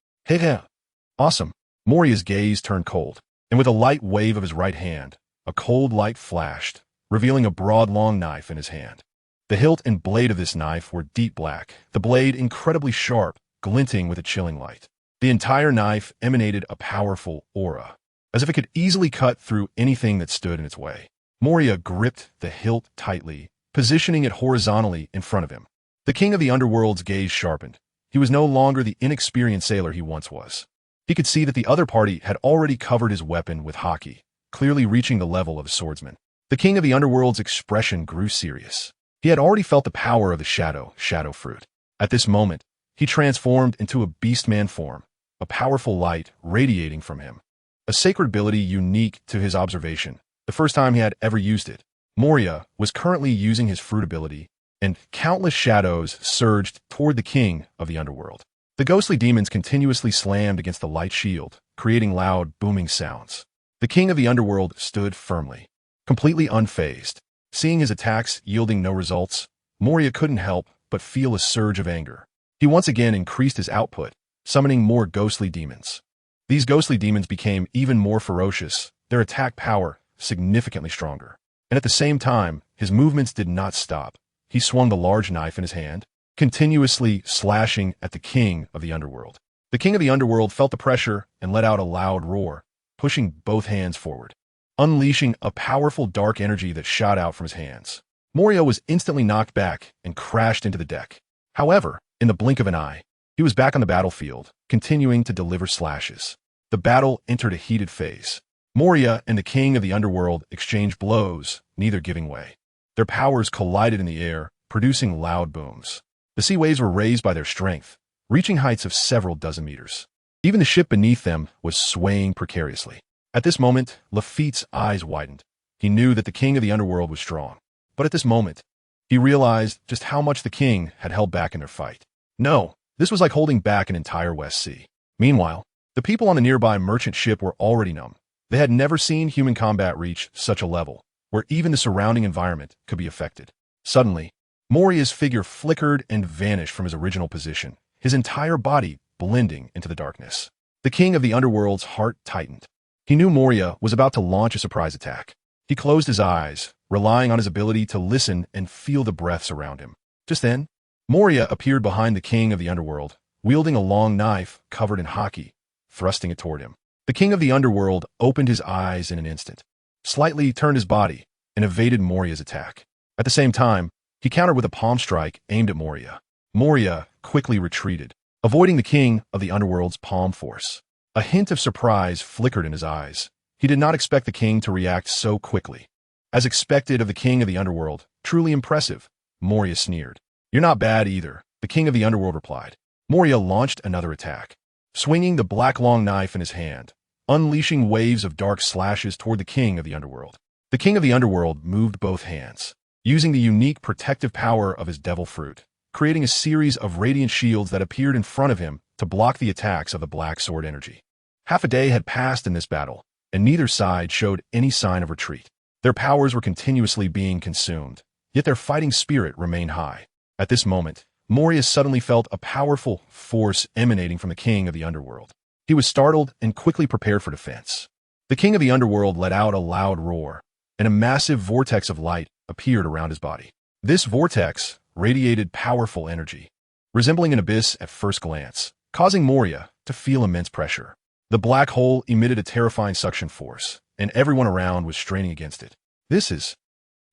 Awesome. Moria's gaze turned cold, and with a light wave of his right hand, a cold light flashed, revealing a broad long knife in his hand. The hilt and blade of this knife were deep black, the blade incredibly sharp, glinting with a chilling light. The entire knife emanated a powerful aura, as if it could easily cut through anything that stood in its way. Moria gripped the hilt tightly, positioning it horizontally in front of him. The king of the underworld's gaze sharpened. He was no longer the inexperienced sailor he once was. He could see that the other party had already covered his weapon with haki, clearly reaching the level of a swordsman. The king of the underworld's expression grew serious. He had already felt the power of the shadow fruit. At this moment, he transformed into a beastman form, a powerful light radiating from him. A sacred ability unique to his observation, the first time he had ever used it. Moria was currently using his fruit ability, and countless shadows surged toward the king of the underworld. The ghostly demons continuously slammed against the light shield, creating loud, booming sounds. The king of the underworld stood firmly, completely unfazed. Seeing his attacks yielding no results, Moria couldn't help but feel a surge of anger. He once again increased his output, summoning more ghostly demons. These ghostly demons became even more ferocious, their attack power significantly stronger. And at the same time, his movements did not stop. He swung the large knife in his hand, continuously slashing at the king of the underworld. The king of the underworld felt the pressure and let out a loud roar, pushing both hands forward, unleashing a powerful dark energy that shot out from his hands. Moria was instantly knocked back and crashed into the deck. However, in the blink of an eye, he was back on the battlefield, continuing to deliver slashes. The battle entered a heated phase. Moria and the king of the underworld exchanged blows, neither giving way. Their powers collided in the air, producing loud booms. The sea waves were raised by their strength, reaching heights of several dozen meters. Even the ship beneath them was swaying precariously. At this moment, Lafitte's eyes widened. He knew that the king of the underworld was strong. But at this moment, he realized just how much the king had held back in their fight. No, this was like holding back an entire West Sea. Meanwhile, the people on the nearby merchant ship were already numb. They had never seen human combat reach such a level, where even the surrounding environment could be affected. Suddenly, Moria's figure flickered and vanished from his original position, his entire body blending into the darkness. The king of the underworld's heart tightened. He knew Moria was about to launch a surprise attack. He closed his eyes, relying on his ability to listen and feel the breaths around him. Just then, Moria appeared behind the king of the underworld, wielding a long knife covered in haki, thrusting it toward him. The king of the underworld opened his eyes in an instant, slightly turned his body, and evaded Moria's attack. At the same time, he countered with a palm strike aimed at Moria. Moria quickly retreated, avoiding the king of the underworld's palm force. A hint of surprise flickered in his eyes. He did not expect the king to react so quickly. As expected of the king of the underworld, truly impressive, Moria sneered. You're not bad either, the king of the underworld replied. Moria launched another attack, swinging the black long knife in his hand, unleashing waves of dark slashes toward the king of the underworld. The king of the underworld moved both hands, using the unique protective power of his devil fruit, creating a series of radiant shields that appeared in front of him to block the attacks of the black sword energy. Half a day had passed in this battle, and neither side showed any sign of retreat. Their powers were continuously being consumed, yet their fighting spirit remained high. At this moment, Moria suddenly felt a powerful force emanating from the king of the underworld. He was startled and quickly prepared for defense. The king of the underworld let out a loud roar, and a massive vortex of light appeared around his body. This vortex radiated powerful energy, resembling an abyss at first glance, causing Moria to feel immense pressure. The black hole emitted a terrifying suction force, and everyone around was straining against it.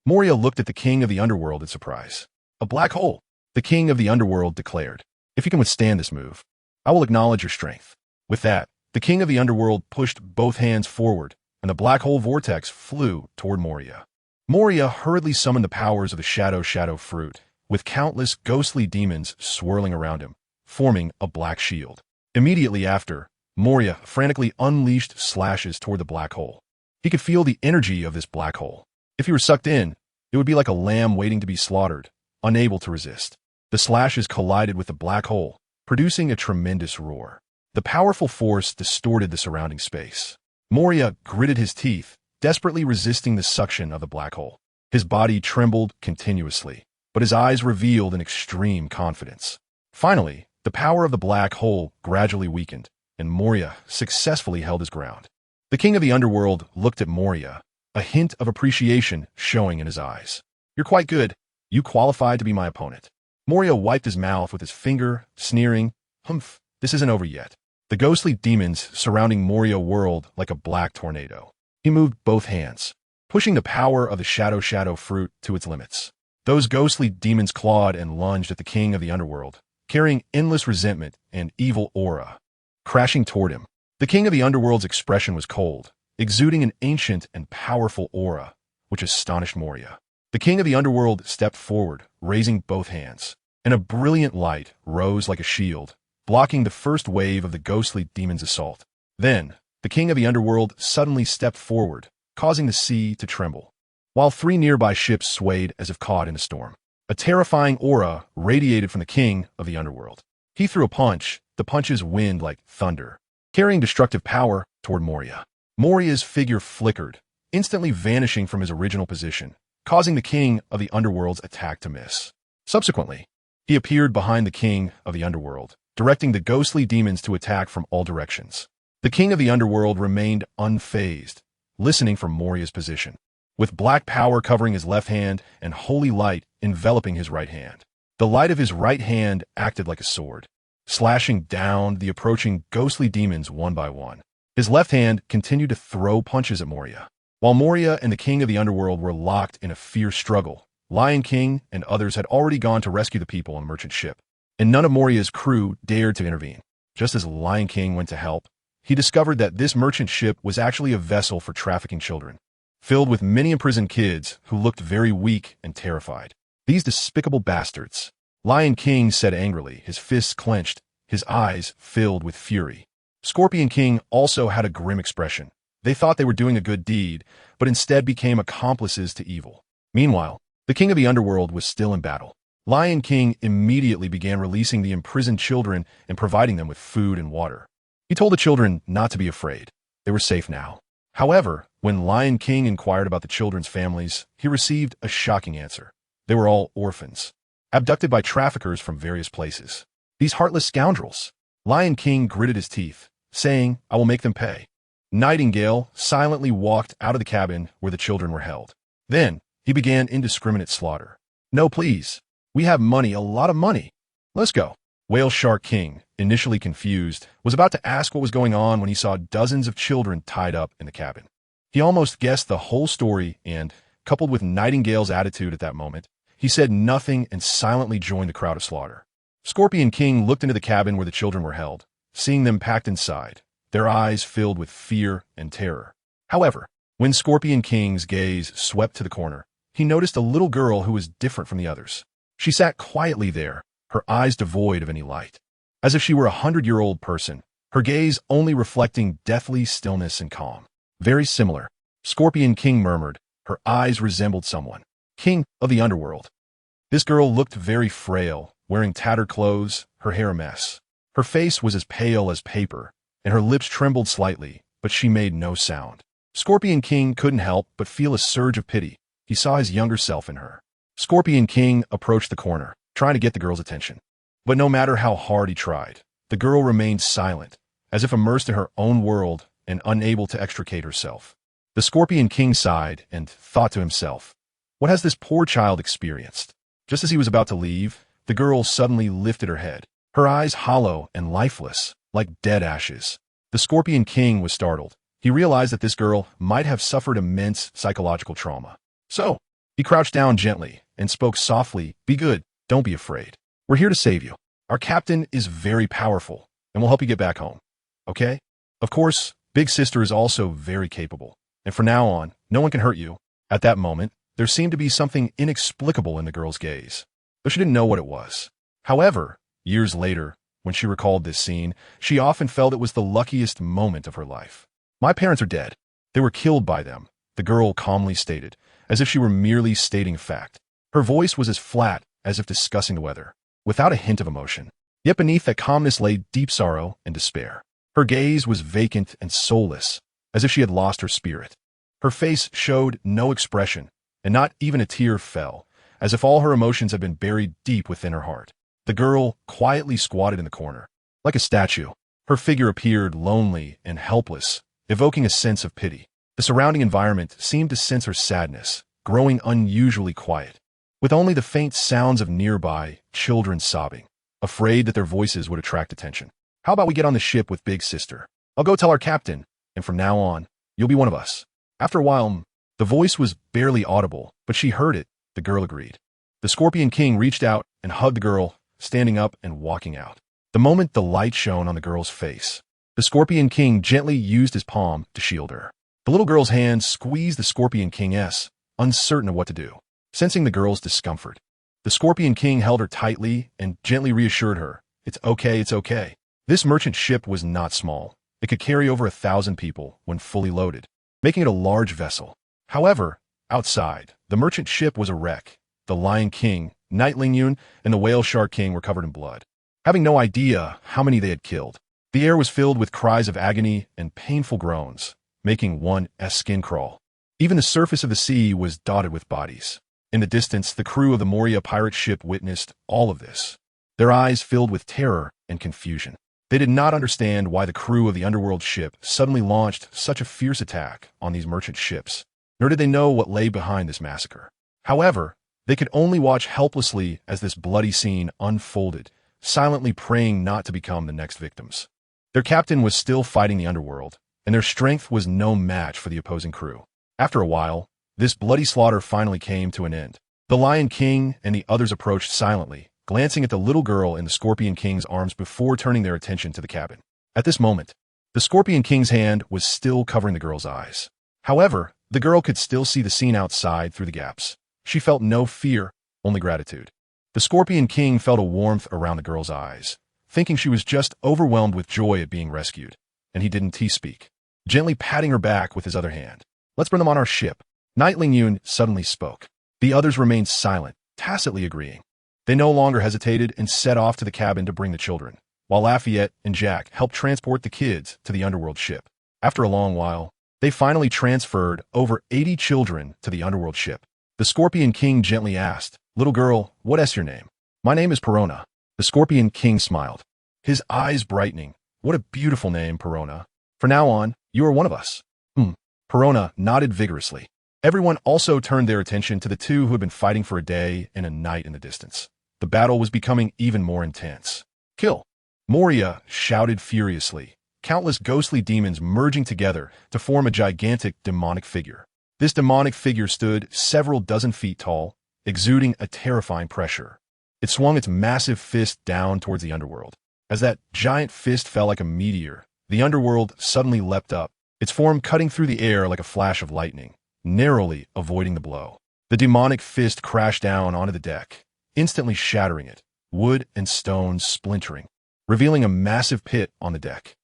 Moria looked at the king of the underworld in surprise. A black hole, the king of the underworld declared. If you can withstand this move, I will acknowledge your strength. With that, the king of the underworld pushed both hands forward, and the black hole vortex flew toward Moria. Moria hurriedly summoned the powers of the shadow fruit, with countless ghostly demons swirling around him, forming a black shield. Immediately after, Moria frantically unleashed slashes toward the black hole. He could feel the energy of this black hole. If he were sucked in, it would be like a lamb waiting to be slaughtered, unable to resist. The slashes collided with the black hole, producing a tremendous roar. The powerful force distorted the surrounding space. Moria gritted his teeth, desperately resisting the suction of the black hole. His body trembled continuously, but his eyes revealed an extreme confidence. Finally, the power of the black hole gradually weakened, and Moria successfully held his ground. The king of the underworld looked at Moria, a hint of appreciation showing in his eyes. You're quite good. You qualified to be my opponent. Moria wiped his mouth with his finger, sneering, Humph, this isn't over yet. The ghostly demons surrounding Moria whirled like a black tornado. He moved both hands, pushing the power of the shadow fruit to its limits. Those ghostly demons clawed and lunged at the king of the underworld, carrying endless resentment and evil aura. Crashing toward him, the king of the underworld's expression was cold, exuding an ancient and powerful aura, which astonished Moria. The king of the underworld stepped forward, raising both hands, and a brilliant light rose like a shield, blocking the first wave of the ghostly demon's assault. Then, the king of the underworld suddenly stepped forward, causing the sea to tremble, while 3 nearby ships swayed as if caught in a storm. A terrifying aura radiated from the king of the underworld. He threw a punch, the punches wind like thunder, carrying destructive power toward Moria. Moria's figure flickered, instantly vanishing from his original position, causing the king of the underworld's attack to miss. Subsequently, he appeared behind the king of the underworld, directing the ghostly demons to attack from all directions. The king of the underworld remained unfazed, listening from Moria's position, with black power covering his left hand and holy light enveloping his right hand. The light of his right hand acted like a sword, slashing down the approaching ghostly demons one by one. His left hand continued to throw punches at Moria. While Moria and the king of the underworld were locked in a fierce struggle, Lion King and others had already gone to rescue the people on the merchant ship, and none of Moria's crew dared to intervene. Just as Lion King went to help, he discovered that this merchant ship was actually a vessel for trafficking children, filled with many imprisoned kids who looked very weak and terrified. These despicable bastards, Lion King said angrily, his fists clenched, his eyes filled with fury. Scorpion King also had a grim expression. They thought they were doing a good deed, but instead became accomplices to evil. Meanwhile, the king of the underworld was still in battle. Lion King immediately began releasing the imprisoned children and providing them with food and water. He told the children not to be afraid. They were safe now. However, when Lion King inquired about the children's families, he received a shocking answer. They were all orphans, abducted by traffickers from various places. These heartless scoundrels. Lion King gritted his teeth, saying, "I will make them pay." Nightingale silently walked out of the cabin where the children were held. Then, he began indiscriminate slaughter. "No, please. We have money, a lot of money. Let's go." Whale Shark King, initially confused, was about to ask what was going on when he saw dozens of children tied up in the cabin. He almost guessed the whole story and, coupled with Nightingale's attitude at that moment, he said nothing and silently joined the crowd of slaughter. Scorpion King looked into the cabin where the children were held, seeing them packed inside, their eyes filled with fear and terror. However, when Scorpion King's gaze swept to the corner, he noticed a little girl who was different from the others. She sat quietly there, her eyes devoid of any light, as if she were a 100-year-old person, her gaze only reflecting deathly stillness and calm. "Very similar," Scorpion King murmured. Her eyes resembled someone. "King of the underworld." This girl looked very frail, wearing tattered clothes, her hair a mess. Her face was as pale as paper, and her lips trembled slightly, but she made no sound. Scorpion King couldn't help but feel a surge of pity. He saw his younger self in her. Scorpion King approached the corner, trying to get the girl's attention. But no matter how hard he tried, the girl remained silent, as if immersed in her own world and unable to extricate herself. The Scorpion King sighed and thought to himself, "What has this poor child experienced?" Just as he was about to leave, the girl suddenly lifted her head, her eyes hollow and lifeless, like dead ashes. The Scorpion King was startled. He realized that this girl might have suffered immense psychological trauma. So, he crouched down gently and spoke softly, "Be good, don't be afraid. We're here to save you. Our captain is very powerful, and we'll help you get back home. Okay? Of course, Big Sister is also very capable, and from now on, no one can hurt you." At that moment, there seemed to be something inexplicable in the girl's gaze, though she didn't know what it was. However, years later, when she recalled this scene, she often felt it was the luckiest moment of her life. "My parents are dead. They were killed by them," the girl calmly stated, as if she were merely stating a fact. Her voice was as flat as if discussing the weather, without a hint of emotion. Yet beneath that calmness lay deep sorrow and despair. Her gaze was vacant and soulless, as if she had lost her spirit. Her face showed no expression, and not even a tear fell, as if all her emotions had been buried deep within her heart. The girl quietly squatted in the corner, like a statue. Her figure appeared lonely and helpless, evoking a sense of pity. The surrounding environment seemed to sense her sadness, growing unusually quiet, with only the faint sounds of nearby children sobbing, afraid that their voices would attract attention. "How about we get on the ship with Big Sister? I'll go tell our captain, and from now on, you'll be one of us." After a while, the voice was barely audible, but she heard it, the girl agreed. The Scorpion King reached out and hugged the girl, standing up and walking out. The moment the light shone on the girl's face, the Scorpion King gently used his palm to shield her. The little girl's hand squeezed the Scorpion King's, uncertain of what to do. Sensing the girl's discomfort, the Scorpion King held her tightly and gently reassured her, "It's okay, it's okay." This merchant ship was not small. It could carry over 1,000 people when fully loaded, making it a large vessel. However, outside, the merchant ship was a wreck. The Lion King, Night Lingyun, and the Whale Shark King were covered in blood, having no idea how many they had killed. The air was filled with cries of agony and painful groans, making one's skin crawl. Even the surface of the sea was dotted with bodies. In the distance, the crew of the Moria pirate ship witnessed all of this, their eyes filled with terror and confusion. They did not understand why the crew of the underworld ship suddenly launched such a fierce attack on these merchant ships, nor did they know what lay behind this massacre. However, they could only watch helplessly as this bloody scene unfolded, silently praying not to become the next victims. Their captain was still fighting the underworld, and their strength was no match for the opposing crew. After a while, this bloody slaughter finally came to an end. The Lion King and the others approached silently, glancing at the little girl in the Scorpion King's arms before turning their attention to the cabin. At this moment, the Scorpion King's hand was still covering the girl's eyes. However, the girl could still see the scene outside through the gaps. She felt no fear, only gratitude. The Scorpion King felt a warmth around the girl's eyes, thinking she was just overwhelmed with joy at being rescued, and he didn't speak, gently patting her back with his other hand. "Let's bring them on our ship." Knight Ling Yun suddenly spoke. The others remained silent, tacitly agreeing. They no longer hesitated and set off to the cabin to bring the children, while Lafayette and Jack helped transport the kids to the underworld ship. After a long while, they finally transferred over 80 children to the underworld ship. The Scorpion King gently asked, "Little girl, what is your name?" "My name is Perona." The Scorpion King smiled, his eyes brightening. "What a beautiful name, Perona. For now on, you are one of us." Perona nodded vigorously. Everyone also turned their attention to the two who had been fighting for a day and a night in the distance. The battle was becoming even more intense. "Kill!" Moria shouted furiously, countless ghostly demons merging together to form a gigantic demonic figure. This demonic figure stood several dozen feet tall, exuding a terrifying pressure. It swung its massive fist down towards the underworld. As that giant fist fell like a meteor, the underworld suddenly leapt up, its form cutting through the air like a flash of lightning, narrowly avoiding the blow. The demonic fist crashed down onto the deck, instantly shattering it, wood and stones splintering, revealing a massive pit on the deck.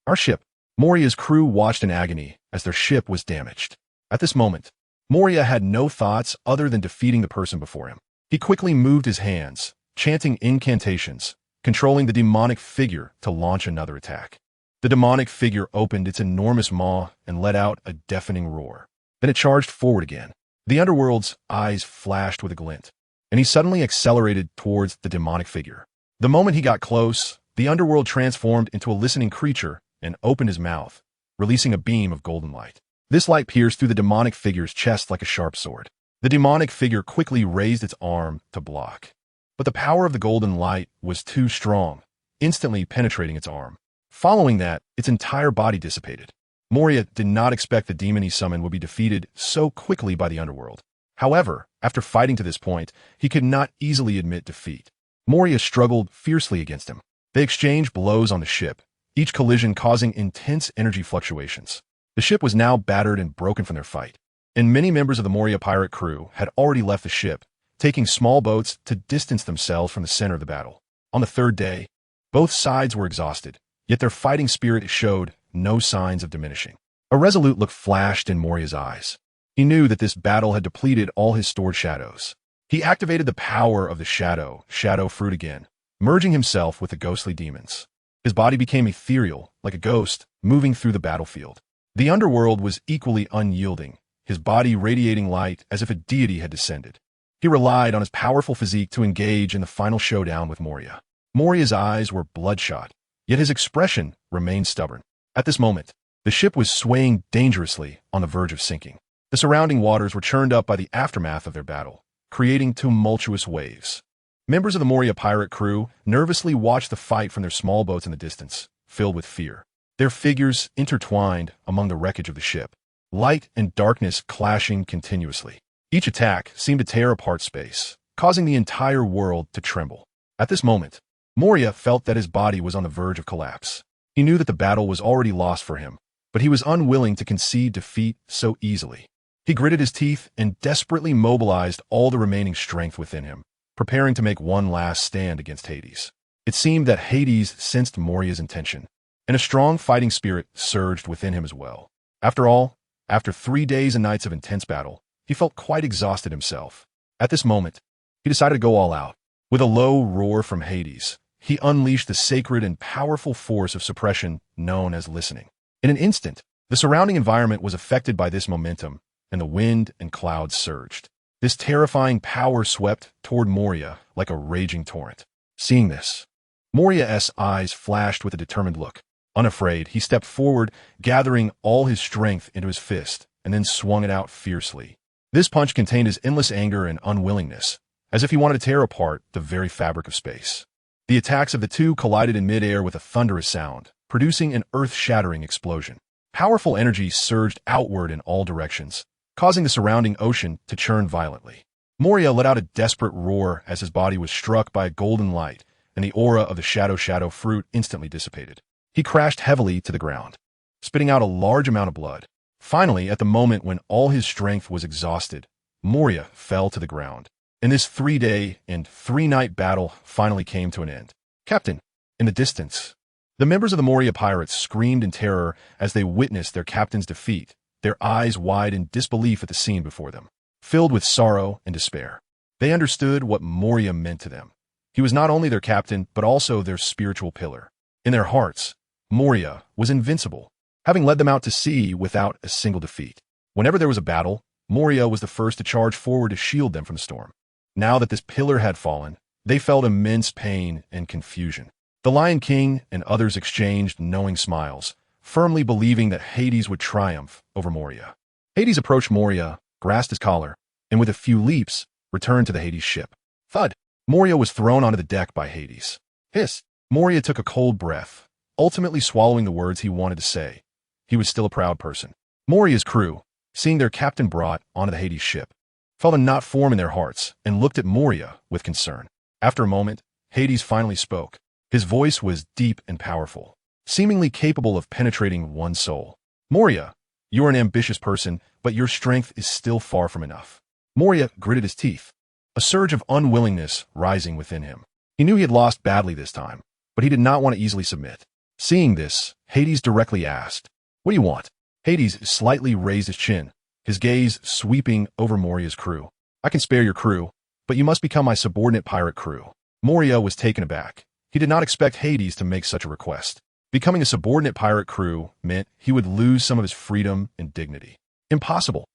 Our ship." Moria's crew watched in agony as their ship was damaged. At this moment, Moria had no thoughts other than defeating the person before him. He quickly moved his hands, chanting incantations, controlling the demonic figure to launch another attack. The demonic figure opened its enormous maw and let out a deafening roar. Then it charged forward again. The underworld's eyes flashed with a glint, and he suddenly accelerated towards the demonic figure. The moment he got close, the underworld transformed into a listening creature and opened his mouth, releasing a beam of golden light. This light pierced through the demonic figure's chest like a sharp sword. The demonic figure quickly raised its arm to block, but the power of the golden light was too strong, instantly penetrating its arm. Following that, its entire body dissipated. Moria did not expect the demon he summoned would be defeated so quickly by the underworld. However, after fighting to this point, he could not easily admit defeat. Moria struggled fiercely against him. They exchanged blows on the ship, each collision causing intense energy fluctuations. The ship was now battered and broken from their fight, and many members of the Moria pirate crew had already left the ship, taking small boats to distance themselves from the center of the battle. On the third day, both sides were exhausted, yet their fighting spirit showed no signs of diminishing. A resolute look flashed in Moria's eyes. He knew that this battle had depleted all his stored shadows. He activated the power of the shadow fruit again, merging himself with the ghostly demons. His body became ethereal, like a ghost, moving through the battlefield. The underworld was equally unyielding, his body radiating light as if a deity had descended. He relied on his powerful physique to engage in the final showdown with Moria. Moria's eyes were bloodshot, yet his expression remained stubborn. At this moment, the ship was swaying dangerously on the verge of sinking. The surrounding waters were churned up by the aftermath of their battle, creating tumultuous waves. Members of the Moria pirate crew nervously watched the fight from their small boats in the distance, filled with fear. Their figures intertwined among the wreckage of the ship, light and darkness clashing continuously. Each attack seemed to tear apart space, causing the entire world to tremble. At this moment, Moria felt that his body was on the verge of collapse. He knew that the battle was already lost for him, but he was unwilling to concede defeat so easily. He gritted his teeth and desperately mobilized all the remaining strength within him, preparing to make one last stand against Hades. It seemed that Hades sensed Moria's intention, and a strong fighting spirit surged within him as well. After all, after 3 days and nights of intense battle, he felt quite exhausted himself. At this moment, he decided to go all out. With a low roar from Hades, he unleashed the sacred and powerful force of suppression known as listening. In an instant, the surrounding environment was affected by this momentum, and the wind and clouds surged. This terrifying power swept toward Moria like a raging torrent. Seeing this, Moria's eyes flashed with a determined look. Unafraid, he stepped forward, gathering all his strength into his fist, and then swung it out fiercely. This punch contained his endless anger and unwillingness, as if he wanted to tear apart the very fabric of space. The attacks of the two collided in midair with a thunderous sound, producing an earth-shattering explosion. Powerful energy surged outward in all directions, causing the surrounding ocean to churn violently. Moria let out a desperate roar as his body was struck by a golden light, and the aura of the shadow fruit instantly dissipated. He crashed heavily to the ground, spitting out a large amount of blood. Finally, at the moment when all his strength was exhausted, Moria fell to the ground, and this 3-day and 3-night battle finally came to an end. Captain, in the distance, the members of the Moria pirates screamed in terror as they witnessed their captain's defeat, their eyes wide in disbelief at the scene before them, filled with sorrow and despair. They understood what Moria meant to them. He was not only their captain, but also their spiritual pillar. In their hearts, Moria was invincible, having led them out to sea without a single defeat. Whenever there was a battle, Moria was the first to charge forward to shield them from the storm. Now that this pillar had fallen, they felt immense pain and confusion. The Lion King and others exchanged knowing smiles, firmly believing that Hades would triumph over Moria. Hades approached Moria, grasped his collar, and with a few leaps, returned to the Hades ship. Thud! Moria was thrown onto the deck by Hades. Hiss! Moria took a cold breath, ultimately swallowing the words he wanted to say. He was still a proud person. Moria's crew, seeing their captain brought onto the Hades ship, felt a knot form in their hearts and looked at Moria with concern. After a moment, Hades finally spoke. His voice was deep and powerful, seemingly capable of penetrating one's soul. Moria, you are an ambitious person, but your strength is still far from enough. Moria gritted his teeth, a surge of unwillingness rising within him. He knew he had lost badly this time, but he did not want to easily submit. Seeing this, Hades directly asked, "What do you want?" Hades slightly raised his chin, his gaze sweeping over Moria's crew. "I can spare your crew, but you must become my subordinate pirate crew." Moria was taken aback. He did not expect Hades to make such a request. Becoming a subordinate pirate crew meant he would lose some of his freedom and dignity. "Impossible!"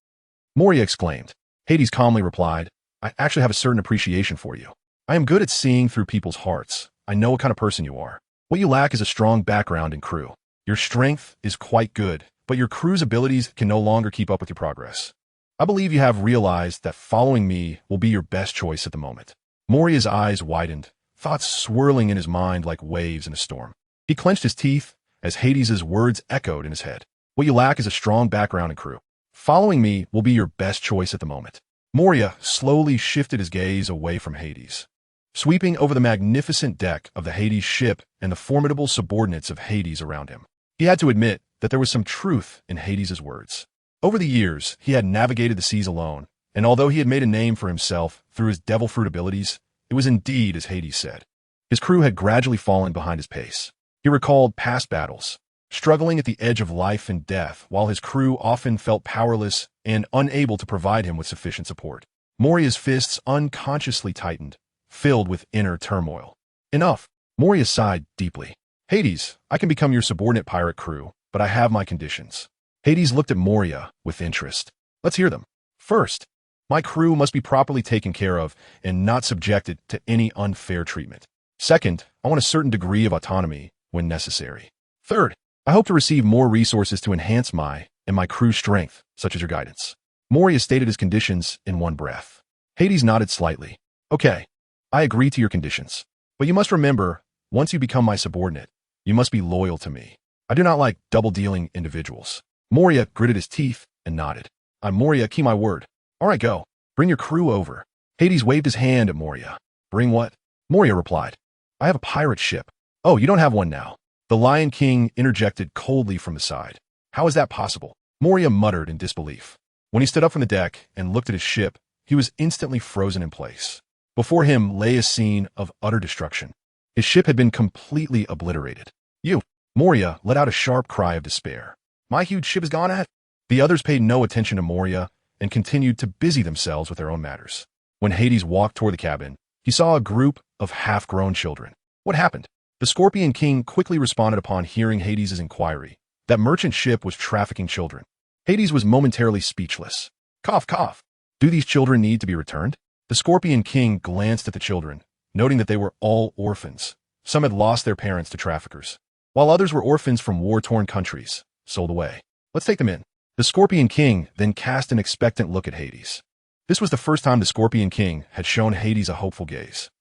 Moria exclaimed. Hades calmly replied, "I actually have a certain appreciation for you. I am good at seeing through people's hearts. I know what kind of person you are. What you lack is a strong background and crew. Your strength is quite good, but your crew's abilities can no longer keep up with your progress. I believe you have realized that following me will be your best choice at the moment." Moria's eyes widened, thoughts swirling in his mind like waves in a storm. He clenched his teeth as Hades' words echoed in his head. "What you lack is a strong background and crew. Following me will be your best choice at the moment." Moria slowly shifted his gaze away from Hades, sweeping over the magnificent deck of the Hades ship and the formidable subordinates of Hades around him. He had to admit that there was some truth in Hades' words. Over the years, he had navigated the seas alone, and although he had made a name for himself through his devil fruit abilities, it was indeed as Hades said. His crew had gradually fallen behind his pace. He recalled past battles, struggling at the edge of life and death, while his crew often felt powerless and unable to provide him with sufficient support. Moria's fists unconsciously tightened, filled with inner turmoil. "Enough!" Moria sighed deeply. "Hades, I can become your subordinate pirate crew, but I have my conditions." Hades looked at Moria with interest. "Let's hear them." "First, my crew must be properly taken care of and not subjected to any unfair treatment. Second, I want a certain degree of autonomy when necessary. Third, I hope to receive more resources to enhance my crew's strength, such as your guidance." Moria stated his conditions in one breath. Hades nodded slightly. "Okay, I agree to your conditions. But you must remember, once you become my subordinate, you must be loyal to me. I do not like double-dealing individuals." Moria gritted his teeth and nodded. "I'm Moria, keep my word." "All right, go. Bring your crew over." Hades waved his hand at Moria. "Bring what?" Moria replied. "I have a pirate ship." "Oh, you don't have one now." The Lion King interjected coldly from the side. "How is that possible?" Moria muttered in disbelief. When he stood up from the deck and looked at his ship, he was instantly frozen in place. Before him lay a scene of utter destruction. His ship had been completely obliterated. "You!" Moria let out a sharp cry of despair. "My huge ship is gone at?" The others paid no attention to Moria and continued to busy themselves with their own matters. When Hades walked toward the cabin, he saw a group of half-grown children. "What happened?" The Scorpion King quickly responded upon hearing Hades' inquiry. That merchant ship was trafficking children. Hades was momentarily speechless. Cough, cough. "Do these children need to be returned?" The Scorpion King glanced at the children, noting that they were all orphans. Some had lost their parents to traffickers, while others were orphans from war-torn countries, sold away. "Let's take them in." The Scorpion King then cast an expectant look at Hades. This was the first time the Scorpion King had shown Hades a hopeful gaze.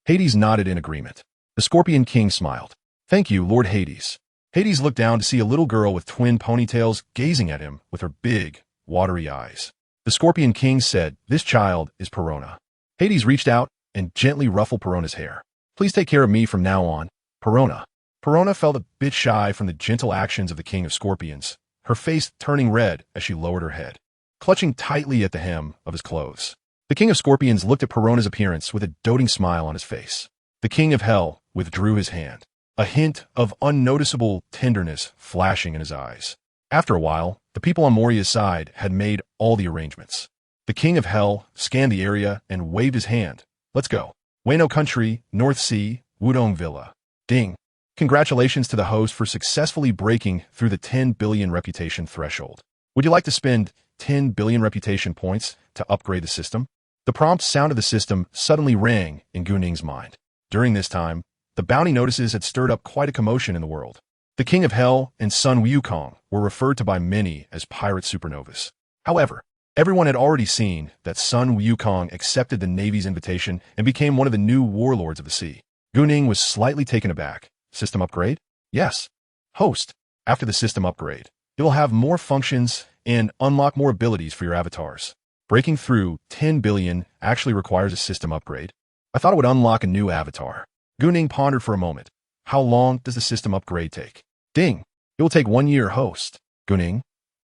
Hades nodded in agreement. The Scorpion King smiled. "Thank you, Lord Hades." Hades looked down to see a little girl with twin ponytails gazing at him with her big, watery eyes. The Scorpion King said, "This child is Perona." Hades reached out and gently ruffled Perona's hair. "Please take care of me from now on, Perona." Perona felt a bit shy from the gentle actions of the King of Scorpions, her face turning red as she lowered her head, clutching tightly at the hem of his clothes. The King of Scorpions looked at Perona's appearance with a doting smile on his face. The King of Hell withdrew his hand, a hint of unnoticeable tenderness flashing in his eyes. After a while, the people on Moria's side had made all the arrangements. The King of Hell scanned the area and waved his hand. "Let's go. Wano Country, North Sea, Wudong Villa." Ding. Congratulations to the host for successfully breaking through the 10 billion reputation threshold. Would you like to spend 10 billion reputation points to upgrade the system? The prompt sound of the system suddenly rang in GuNing's mind. During this time, the bounty notices had stirred up quite a commotion in the world. The King of Hell and Sun Wukong were referred to by many as pirate supernovas. However, everyone had already seen that Sun Wukong accepted the Navy's invitation and became one of the new warlords of the sea. GuNing was slightly taken aback. System upgrade? Yes. Host, after the system upgrade, you will have more functions and unlock more abilities for your avatars. Breaking through 10 billion actually requires a system upgrade. I thought it would unlock a new avatar. GuNing pondered for a moment. How long does the system upgrade take? Ding. It will take 1 year, host. GuNing?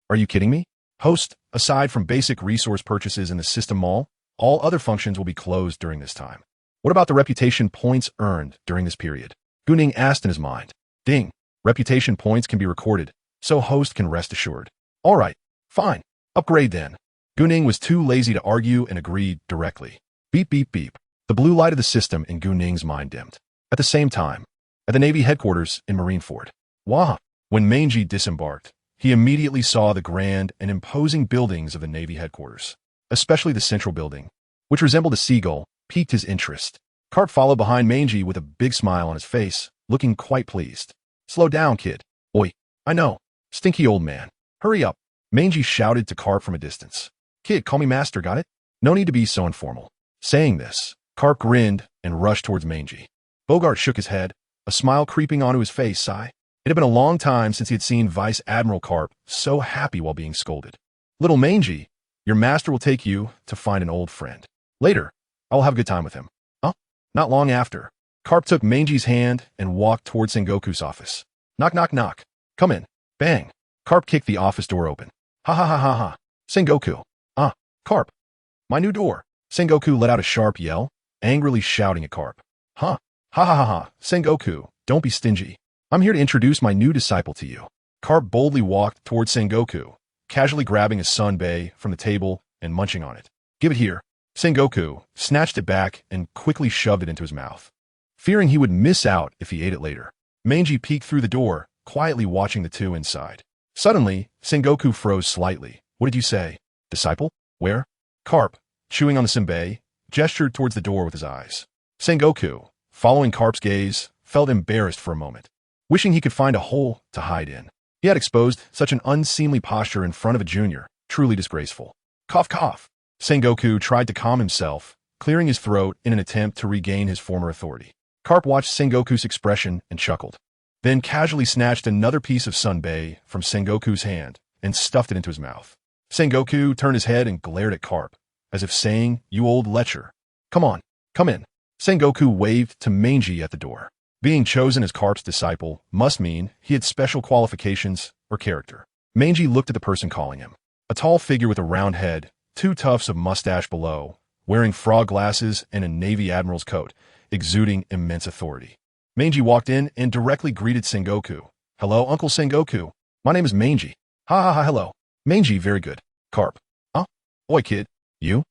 Are you kidding me? Host, aside from basic resource purchases in the system mall, all other functions will be closed during this time. What about the reputation points earned during this period? GuNing asked in his mind. Ding. Reputation points can be recorded, so host can rest assured. All right, fine. Upgrade then. GuNing was too lazy to argue and agreed directly. Beep, beep, beep. The blue light of the system in GuNing's mind dimmed. At the same time, at the Navy headquarters in Marineford. Wah! When Manji disembarked, he immediately saw the grand and imposing buildings of the Navy headquarters. Especially the central building, which resembled a seagull, piqued his interest. Carp followed behind Manji with a big smile on his face, looking quite pleased. "Slow down, kid." "Oi, I know. Stinky old man. Hurry up." Manji shouted to Carp from a distance. "Kid, call me master, got it? No need to be so informal." Saying this, Carp grinned and rushed towards Manji. Bogart shook his head, a smile creeping onto his face. Sigh. It had been a long time since he had seen Vice Admiral Carp so happy while being scolded. "Little Manji, your master will take you to find an old friend. Later, I will have a good time with him." Huh? Not long after, Carp took Manji's hand and walked towards Sengoku's office. Knock, knock, knock. "Come in." Bang. Carp kicked the office door open. "Ha ha ha ha ha. Sengoku." "Ah, Carp. My new door." Sengoku let out a sharp yell, angrily shouting at Carp. "Huh. Ha ha ha ha. Sengoku, don't be stingy. I'm here to introduce my new disciple to you." Carp boldly walked towards Sengoku, casually grabbing a sunbae from the table and munching on it. "Give it here." Sengoku snatched it back and quickly shoved it into his mouth, fearing he would miss out if he ate it later. Manji peeked through the door, quietly watching the two inside. Suddenly, Sengoku froze slightly. "What did you say? Disciple? Where?" Carp, chewing on the senbei, gestured towards the door with his eyes. Sengoku, following Carp's gaze, felt embarrassed for a moment, wishing he could find a hole to hide in. He had exposed such an unseemly posture in front of a junior, truly disgraceful. Cough, cough. Sengoku tried to calm himself, clearing his throat in an attempt to regain his former authority. Carp watched Sengoku's expression and chuckled, then casually snatched another piece of sunbae from Sengoku's hand and stuffed it into his mouth. Sengoku turned his head and glared at Carp, as if saying, "You old lecher. Come on, come in." Sengoku waved to Manji at the door. Being chosen as Carp's disciple must mean he had special qualifications or character. Manji looked at the person calling him. A tall figure with a round head, 2 tufts of mustache below, wearing frog glasses and a Navy admiral's coat, exuding immense authority. Manji walked in and directly greeted Sengoku. "Hello, Uncle Sengoku. My name is Manji." "Ha ha ha, hello." Manji, very good. Carp. "Huh? Oi, kid. You?"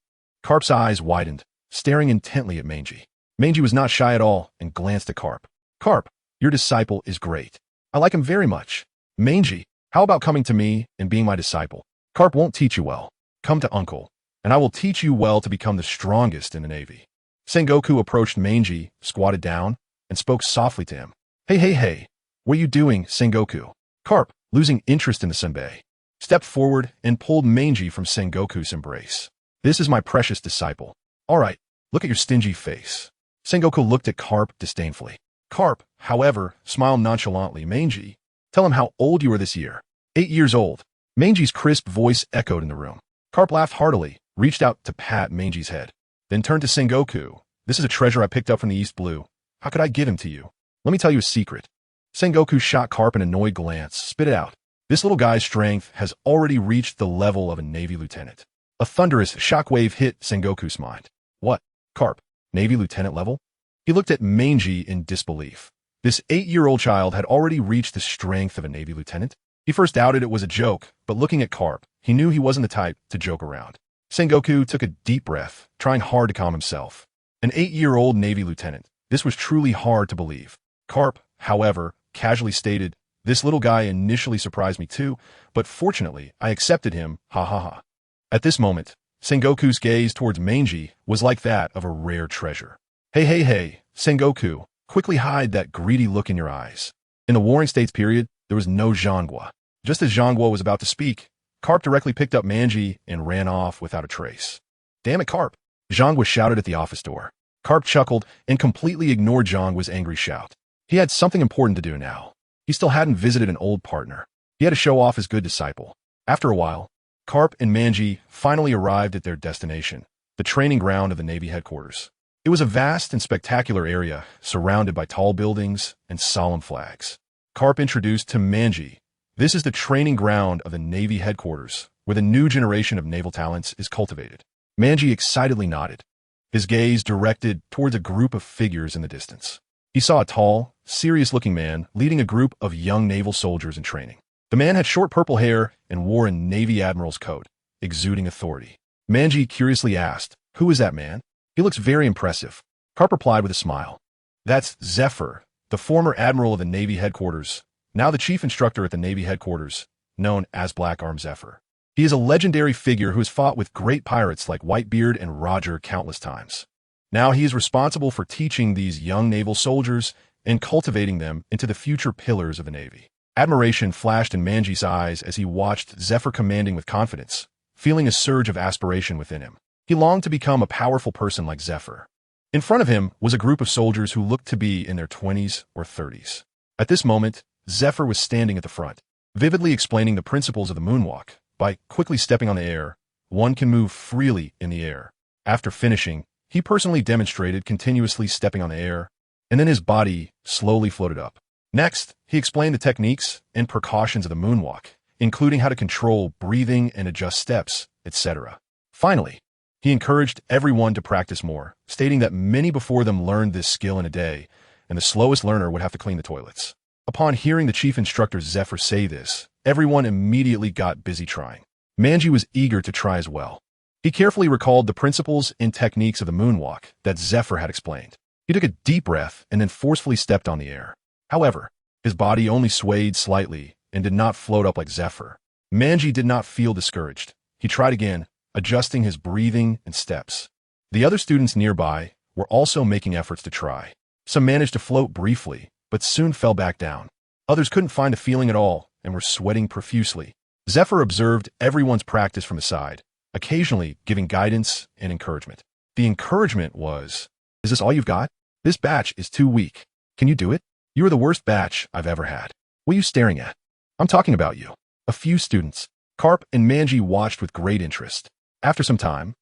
Carp's eyes widened, staring intently at Manji. Manji was not shy at all and glanced at Carp. "Carp, your disciple is great. I like him very much. Manji, how about coming to me and being my disciple? Carp won't teach you well. Come to Uncle, and I will teach you well to become the strongest in the Navy." Sengoku approached Manji, squatted down, and spoke softly to him. "Hey, hey, hey. What are you doing, Sengoku?" Carp, losing interest in the senbei, stepped forward and pulled Manji from Sengoku's embrace. "This is my precious disciple. All right, look at your stingy face." Sengoku looked at Carp disdainfully. Carp, however, smiled nonchalantly. "Manji, Tell him how old you are this year. 8 years old. Mangy's crisp voice echoed in the room. Carp laughed heartily, reached out to pat Mangy's head, then turned to Sengoku. This is a treasure I picked up from the East Blue. How could I give him to you? Let me tell you a secret. Sengoku shot Carp an annoyed glance, spit it out. This little guy's strength has already reached the level of a Navy lieutenant. A thunderous shockwave hit Sengoku's mind. What? Carp? Navy lieutenant level? He looked at Mangy in disbelief. This 8-year-old child had already reached the strength of a Navy lieutenant. He first doubted it was a joke, but looking at Carp, he knew he wasn't the type to joke around. Sengoku took a deep breath, trying hard to calm himself. An 8-year-old Navy lieutenant. This was truly hard to believe. Carp, however, casually stated, "This little guy initially surprised me too, but fortunately, I accepted him, ha ha ha." At this moment, Sengoku's gaze towards Mangy was like that of a rare treasure. Hey, Sengoku, quickly hide that greedy look in your eyes. In the Warring States period, there was no Zhangguo. Just as Zhangguo was about to speak, Carp directly picked up Mangy and ran off without a trace. Damn it, Carp! Zhangguo shouted at the office door. Carp chuckled and completely ignored Zhangguo's angry shout. He had something important to do now. He still hadn't visited an old partner. He had to show off his good disciple. After a while, Carp and Mangy finally arrived at their destination, the training ground of the Navy headquarters. It was a vast and spectacular area, surrounded by tall buildings and solemn flags. Carp introduced to Mangy, "This is the training ground of the Navy headquarters, where the new generation of naval talents is cultivated." Mangy excitedly nodded, his gaze directed towards a group of figures in the distance. He saw a tall, serious-looking man leading a group of young naval soldiers in training. The man had short purple hair and wore a Navy admiral's coat, exuding authority. Mangy curiously asked, "Who is that man? He looks very impressive." Carp replied with a smile. "That's Zephyr, the former admiral of the Navy headquarters, now the chief instructor at the Navy headquarters, known as Black Arm Zephyr. He is a legendary figure who has fought with great pirates like Whitebeard and Roger countless times. Now he is responsible for teaching these young naval soldiers and cultivating them into the future pillars of the Navy." Admiration flashed in Mangy's eyes as he watched Zephyr commanding with confidence, feeling a surge of aspiration within him. He longed to become a powerful person like Zephyr. In front of him was a group of soldiers who looked to be in their 20s or 30s. At this moment, Zephyr was standing at the front, vividly explaining the principles of the moonwalk. By quickly stepping on the air, one can move freely in the air. After finishing, he personally demonstrated continuously stepping on the air, and then his body slowly floated up. Next, he explained the techniques and precautions of the moonwalk, including how to control breathing and adjust steps, etc. Finally, he encouraged everyone to practice more, stating that many before them learned this skill in a day, and the slowest learner would have to clean the toilets. Upon hearing the chief instructor Zephyr say this, everyone immediately got busy trying. Mangy was eager to try as well. He carefully recalled the principles and techniques of the moonwalk that Zephyr had explained. He took a deep breath and then forcefully stepped on the air. However, his body only swayed slightly and did not float up like Zephyr. Mangy did not feel discouraged. He tried again, adjusting his breathing and steps. The other students nearby were also making efforts to try. Some managed to float briefly, but soon fell back down. Others couldn't find a feeling at all and were sweating profusely. Zephyr observed everyone's practice from the side, occasionally giving guidance and encouragement. The encouragement was, "Is this all you've got? This batch is too weak. Can you do it? You are the worst batch I've ever had. What are you staring at? I'm talking about you." A few students, Carp and Mangy, watched with great interest. After some time,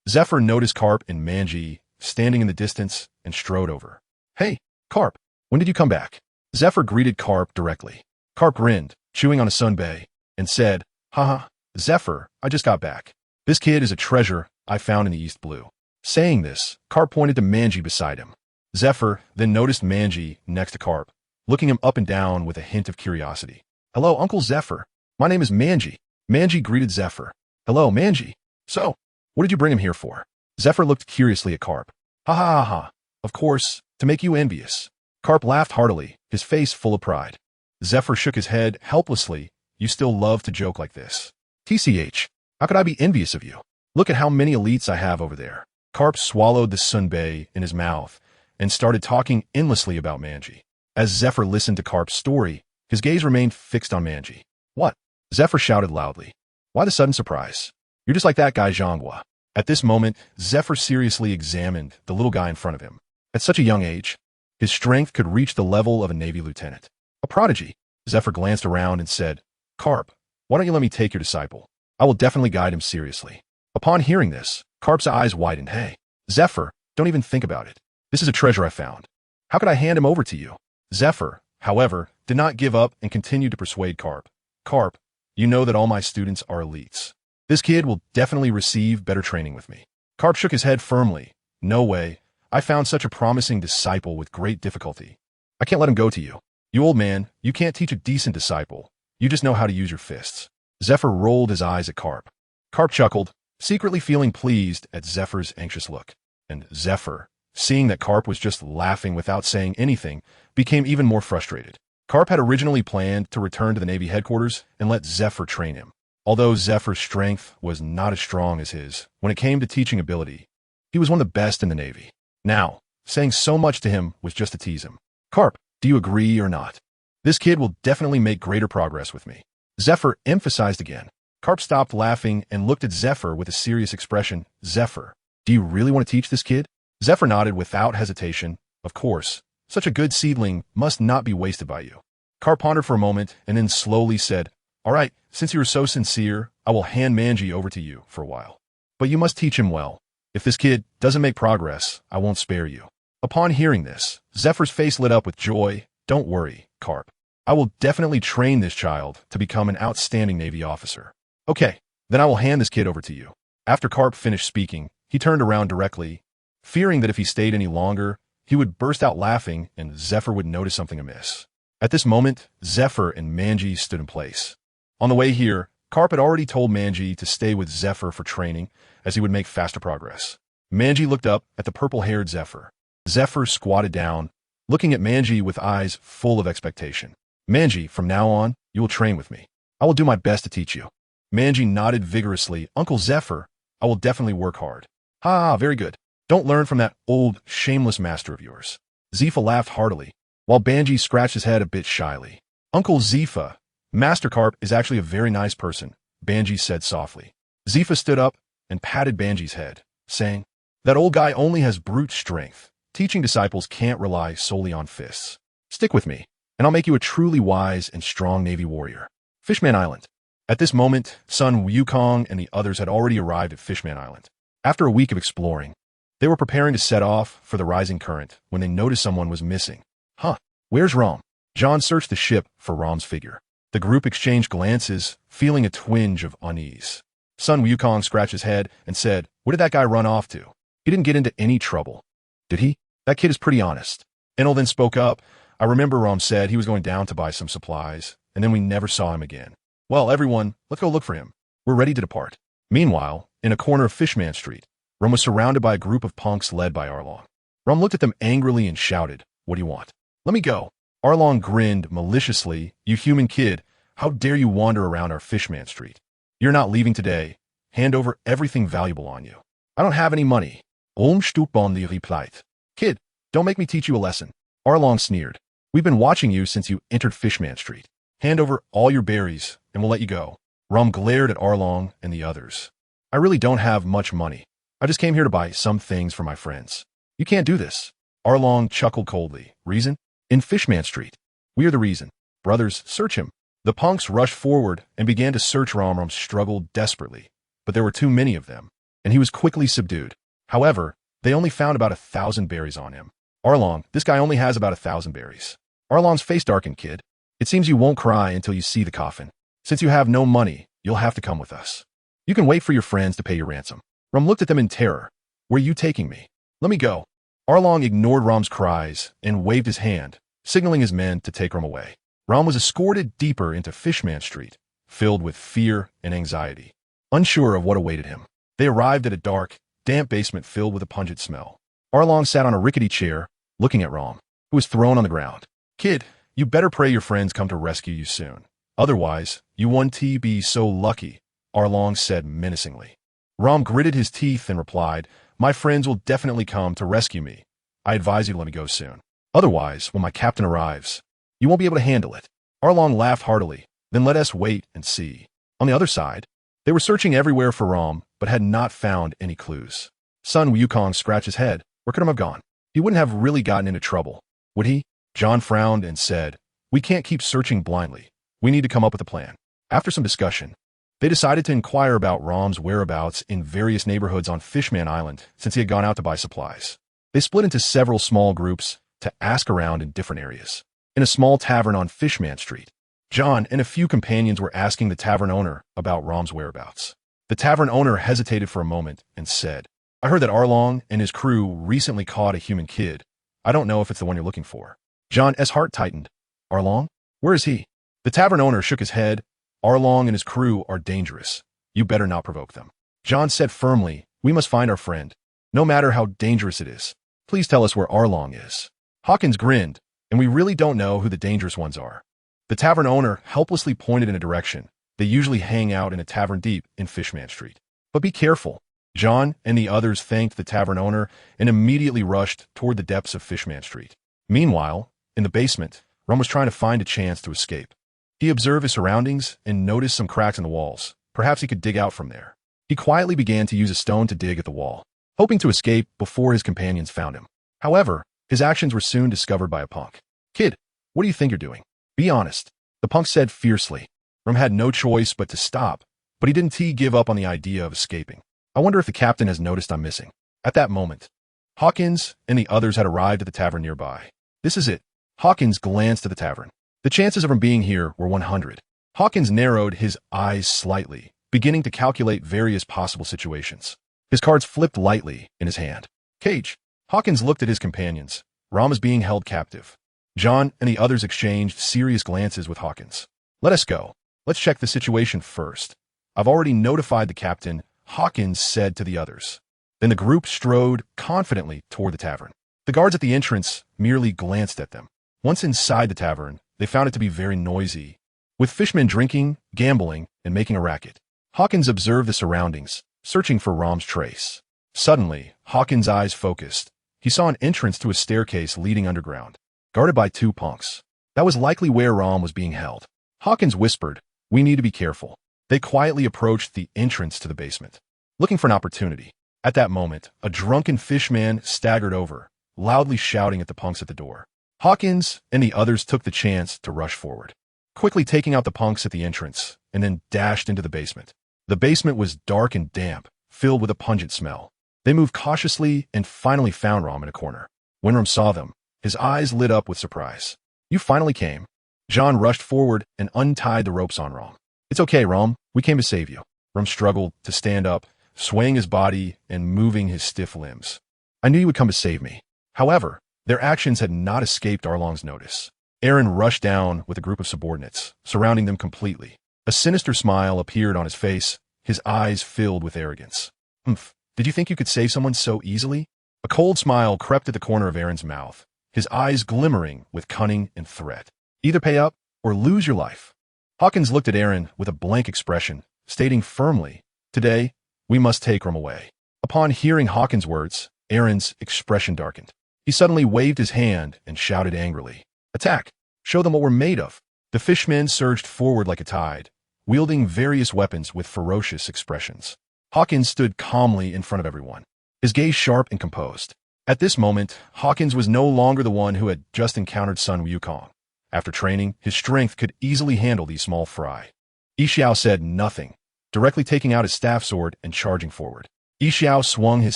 Zephyr noticed Carp and Mangy standing in the distance and strode over. "Hey, Carp, when did you come back?" Zephyr greeted Carp directly. Carp grinned, chewing on a sunbae, and said, "Haha, Zephyr, I just got back. This kid is a treasure I found in the East Blue." Saying this, Carp pointed to Mangy beside him. Zephyr then noticed Mangy next to Carp, looking him up and down with a hint of curiosity. "Hello, Uncle Zephyr. My name is Mangy." Mangy greeted Zephyr. "Hello, Mangy. So, what did you bring him here for?" Zephyr looked curiously at Carp. "Ha ha ha ha. Of course, to make you envious." Carp laughed heartily, his face full of pride. Zephyr shook his head helplessly. "You still love to joke like this. TCH, how could I be envious of you? Look at how many elites I have over there." Carp swallowed the sunbae in his mouth and started talking endlessly about Mangy. As Zephyr listened to Carp's story, his gaze remained fixed on Mangy. "What?" Zephyr shouted loudly. "Why the sudden surprise? You're just like that guy Zhangguo." At this moment, Zephyr seriously examined the little guy in front of him. At such a young age, his strength could reach the level of a Navy lieutenant. A prodigy. Zephyr glanced around and said, Carp, why don't you let me take your disciple? I will definitely guide him seriously. Upon hearing this, Carp's eyes widened. Hey, Zephyr, don't even think about it. This is a treasure I found. How could I hand him over to you? Zephyr, however, did not give up and continued to persuade Carp. Carp, you know that all my students are elites. This kid will definitely receive better training with me. Carp shook his head firmly. No way. I found such a promising disciple with great difficulty. I can't let him go to you. You old man, you can't teach a decent disciple. You just know how to use your fists. Zephyr rolled his eyes at Carp. Carp chuckled, secretly feeling pleased at Zephyr's anxious look. And Zephyr, seeing that Carp was just laughing without saying anything, became even more frustrated. Carp had originally planned to return to the Navy headquarters and let Zephyr train him. Although Zephyr's strength was not as strong as his, when it came to teaching ability, he was one of the best in the Navy. Now, saying so much to him was just to tease him. Carp, do you agree or not? This kid will definitely make greater progress with me. Zephyr emphasized again. Carp stopped laughing and looked at Zephyr with a serious expression. Zephyr, do you really want to teach this kid? Zephyr nodded without hesitation. Of course, such a good seedling must not be wasted by you. Carp pondered for a moment and then slowly said, All right, since you are so sincere, I will hand Manji over to you for a while. But you must teach him well. If this kid doesn't make progress, I won't spare you. Upon hearing this, Zephyr's face lit up with joy. Don't worry, Carp. I will definitely train this child to become an outstanding Navy officer. Okay, then I will hand this kid over to you. After Carp finished speaking, he turned around directly, fearing that if he stayed any longer, he would burst out laughing and Zephyr would notice something amiss. At this moment, Zephyr and Manji stood in place. On the way here, Carp had already told Manji to stay with Zephyr for training, as he would make faster progress. Manji looked up at the purple-haired Zephyr. Zephyr squatted down, looking at Manji with eyes full of expectation. Manji, from now on, you will train with me. I will do my best to teach you. Manji nodded vigorously. Uncle Zephyr, I will definitely work hard. Ha, very good. Don't learn from that old, shameless master of yours. Zifa laughed heartily, while Banji scratched his head a bit shyly. Uncle Zifa, Master Carp is actually a very nice person, Banji said softly. Zifa stood up and patted Banji's head, saying, That old guy only has brute strength. Teaching disciples can't rely solely on fists. Stick with me, and I'll make you a truly wise and strong Navy warrior. Fishman Island. At this moment, son Wukong and the others had already arrived at Fishman Island. After a week of exploring, they were preparing to set off for the rising current when they noticed someone was missing. Huh, where's Rom? John searched the ship for Rom's figure. The group exchanged glances, feeling a twinge of unease. Son Wukong scratched his head and said, Where did that guy run off to? He didn't get into any trouble. Did he? That kid is pretty honest. Enel then spoke up. I remember Rom said he was going down to buy some supplies, and then we never saw him again. Well, everyone, let's go look for him. We're ready to depart. Meanwhile, in a corner of Fishman Street, Rom was surrounded by a group of punks led by Arlong. Rom looked at them angrily and shouted, What do you want? Let me go. Arlong grinned maliciously. You human kid, how dare you wander around our Fishman Street? You're not leaving today. Hand over everything valuable on you. I don't have any money. Stupon replied. Kid, don't make me teach you a lesson. Arlong sneered. We've been watching you since you entered Fishman Street. Hand over all your berries, and we'll let you go. Rom glared at Arlong and the others. I really don't have much money. I just came here to buy some things for my friends. You can't do this. Arlong chuckled coldly. Reason? In Fishman Street. We are the reason. Brothers, search him. The punks rushed forward and began to search Rom. Rom struggled desperately, but there were too many of them, and he was quickly subdued. However, they only found about 1,000 berries on him. Arlong, this guy only has about 1,000 berries. Arlong's face darkened, kid. It seems you won't cry until you see the coffin. Since you have no money, you'll have to come with us. You can wait for your friends to pay your ransom. Rom looked at them in terror. Where are you taking me? Let me go. Arlong ignored Rom's cries and waved his hand, signaling his men to take Rom away. Rom was escorted deeper into Fishman Street, filled with fear and anxiety. Unsure of what awaited him, they arrived at a dark, damp basement filled with a pungent smell. Arlong sat on a rickety chair, looking at Rom, who was thrown on the ground. Kid, you better pray your friends come to rescue you soon. Otherwise, you won't be so lucky, Arlong said menacingly. Rom gritted his teeth and replied, My friends will definitely come to rescue me. I advise you to let me go soon. Otherwise, when my captain arrives, you won't be able to handle it. Arlong laughed heartily. Then let us wait and see. On the other side, they were searching everywhere for Rom, but had not found any clues. Son Wukong scratched his head. Where could Rom have gone? He wouldn't have really gotten into trouble, would he? John frowned and said, We can't keep searching blindly. We need to come up with a plan. After some discussion, they decided to inquire about Rom's whereabouts in various neighborhoods on Fishman Island since he had gone out to buy supplies. They split into several small groups to ask around in different areas. In a small tavern on Fishman Street, John and a few companions were asking the tavern owner about Rom's whereabouts. The tavern owner hesitated for a moment and said, "I heard that Arlong and his crew recently caught a human kid. I don't know if it's the one you're looking for." John's heart tightened. "Arlong? Where is he?" The tavern owner shook his head. "Arlong and his crew are dangerous. You better not provoke them." John said firmly, "We must find our friend, no matter how dangerous it is. Please tell us where Arlong is." Hawkins grinned, "And we really don't know who the dangerous ones are." The tavern owner helplessly pointed in a direction. "They usually hang out in a tavern deep in Fishman Street. But be careful." John and the others thanked the tavern owner and immediately rushed toward the depths of Fishman Street. Meanwhile, in the basement, Rum was trying to find a chance to escape. He observed his surroundings and noticed some cracks in the walls. Perhaps he could dig out from there. He quietly began to use a stone to dig at the wall, hoping to escape before his companions found him. However, his actions were soon discovered by a punk. "Kid, what do you think you're doing? Be honest," the punk said fiercely. Rum had no choice but to stop, but he didn't give up on the idea of escaping. "I wonder if the captain has noticed I'm missing." At that moment, Hawkins and the others had arrived at the tavern nearby. "This is it." Hawkins glanced at the tavern. The chances of him being here were 100. Hawkins narrowed his eyes slightly, beginning to calculate various possible situations. His cards flipped lightly in his hand. "Cage." Hawkins looked at his companions. Rom is being held captive. John and the others exchanged serious glances with Hawkins. "Let us go. Let's check the situation first. I've already notified the captain," Hawkins said to the others. Then the group strode confidently toward the tavern. The guards at the entrance merely glanced at them. Once inside the tavern, they found it to be very noisy, with fishermen drinking, gambling, and making a racket. Hawkins observed the surroundings, searching for Rom's trace. Suddenly, Hawkins' eyes focused. He saw an entrance to a staircase leading underground, guarded by two punks. That was likely where Rom was being held. Hawkins whispered, "We need to be careful." They quietly approached the entrance to the basement, looking for an opportunity. At that moment, a drunken fishman staggered over, loudly shouting at the punks at the door. Hawkins and the others took the chance to rush forward, quickly taking out the punks at the entrance, and then dashed into the basement. The basement was dark and damp, filled with a pungent smell. They moved cautiously and finally found Rom in a corner. When Rom saw them, his eyes lit up with surprise. "You finally came." John rushed forward and untied the ropes on Rom. "It's okay, Rom. We came to save you." Rom struggled to stand up, swaying his body and moving his stiff limbs. "I knew you would come to save me." However, their actions had not escaped Arlong's notice. Aaron rushed down with a group of subordinates, surrounding them completely. A sinister smile appeared on his face, his eyes filled with arrogance. "Humph, did you think you could save someone so easily?" A cold smile crept at the corner of Aaron's mouth, his eyes glimmering with cunning and threat. "Either pay up or lose your life." Hawkins looked at Aaron with a blank expression, stating firmly, "Today, we must take Rom away." Upon hearing Hawkins' words, Aaron's expression darkened. He suddenly waved his hand and shouted angrily, "Attack! Show them what we're made of." The fishmen surged forward like a tide, wielding various weapons with ferocious expressions. Hawkins stood calmly in front of everyone, his gaze sharp and composed. At this moment, Hawkins was no longer the one who had just encountered Sun Wukong. After training, his strength could easily handle these small fry. Yixiao said nothing, directly taking out his staff sword and charging forward. Yixiao swung his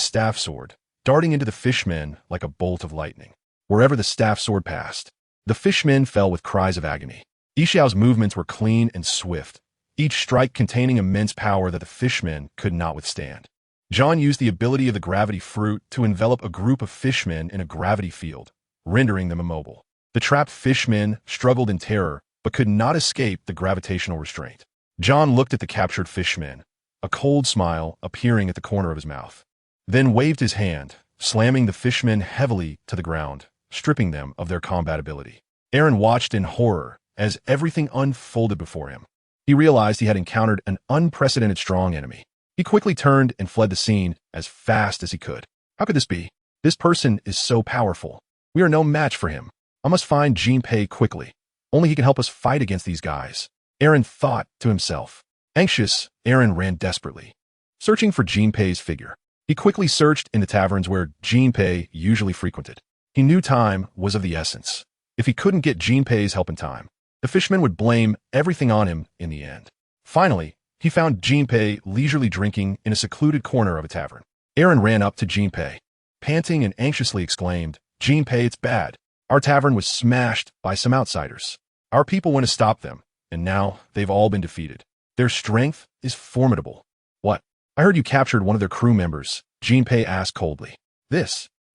staff sword, darting into the fishmen like a bolt of lightning. Wherever the staff sword passed, the fishmen fell with cries of agony. Yixiao's movements were clean and swift, each strike containing immense power that the fishmen could not withstand. John used the ability of the gravity fruit to envelop a group of fishmen in a gravity field, rendering them immobile. The trapped fishmen struggled in terror, but could not escape the gravitational restraint. John looked at the captured fishmen, a cold smile appearing at the corner of his mouth, then waved his hand, slamming the fishmen heavily to the ground, stripping them of their combat ability. Aaron watched in horror as everything unfolded before him. He realized he had encountered an unprecedented strong enemy. He quickly turned and fled the scene as fast as he could. How could this be? This person is so powerful. We are no match for him. I must find Jinpei quickly. Only he can help us fight against these guys. Aaron thought to himself. Anxious, Aaron ran desperately, searching for Jinpei's figure. He quickly searched in the taverns where Jinpei usually frequented. He knew time was of the essence. If he couldn't get Jinpei's help in time, the fisherman would blame everything on him in the end. Finally, he found Jinpei leisurely drinking in a secluded corner of a tavern. Aaron ran up to Jinpei, panting and anxiously exclaimed, "Jinpei, it's bad. Our tavern was smashed by some outsiders. Our people went to stop them, and now they've all been defeated. Their strength is formidable." "What? I heard you captured one of their crew members," Jinpei asked coldly.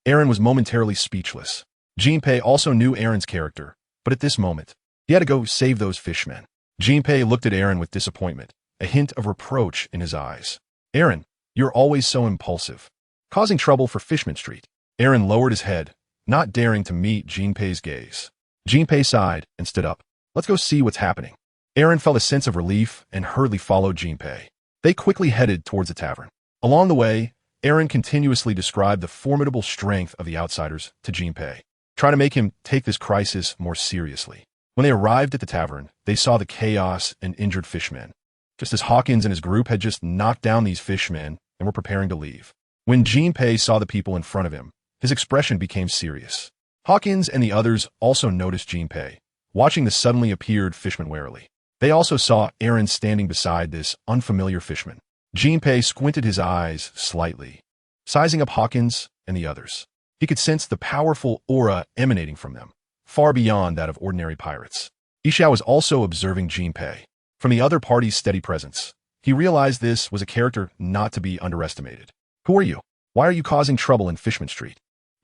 Aaron was momentarily speechless. Jinpei also knew Aaron's character, but at this moment, he had to go save those fishmen. Jinpei looked at Aaron with disappointment, a hint of reproach in his eyes. "Aaron, you're always so impulsive, causing trouble for Fishman Street." Aaron lowered his head, not daring to meet Jinpei's gaze. Jinpei sighed and stood up. "Let's go see what's happening." Aaron felt a sense of relief and hurriedly followed Jinpei. They quickly headed towards the tavern. Along the way, Aaron continuously described the formidable strength of the outsiders to Jinpei, trying to make him take this crisis more seriously. When they arrived at the tavern, they saw the chaos and injured fishmen, just as Hawkins and his group had just knocked down these fishmen and were preparing to leave. When Jinpei saw the people in front of him, his expression became serious. Hawkins and the others also noticed Jinpei, watching the suddenly appeared fishman warily. They also saw Aaron standing beside this unfamiliar fishman. Jinpei squinted his eyes slightly, sizing up Hawkins and the others. He could sense the powerful aura emanating from them, far beyond that of ordinary pirates. Isha was also observing Jinpei. From the other party's steady presence, he realized this was a character not to be underestimated. "Who are you? Why are you causing trouble in Fishman Street?"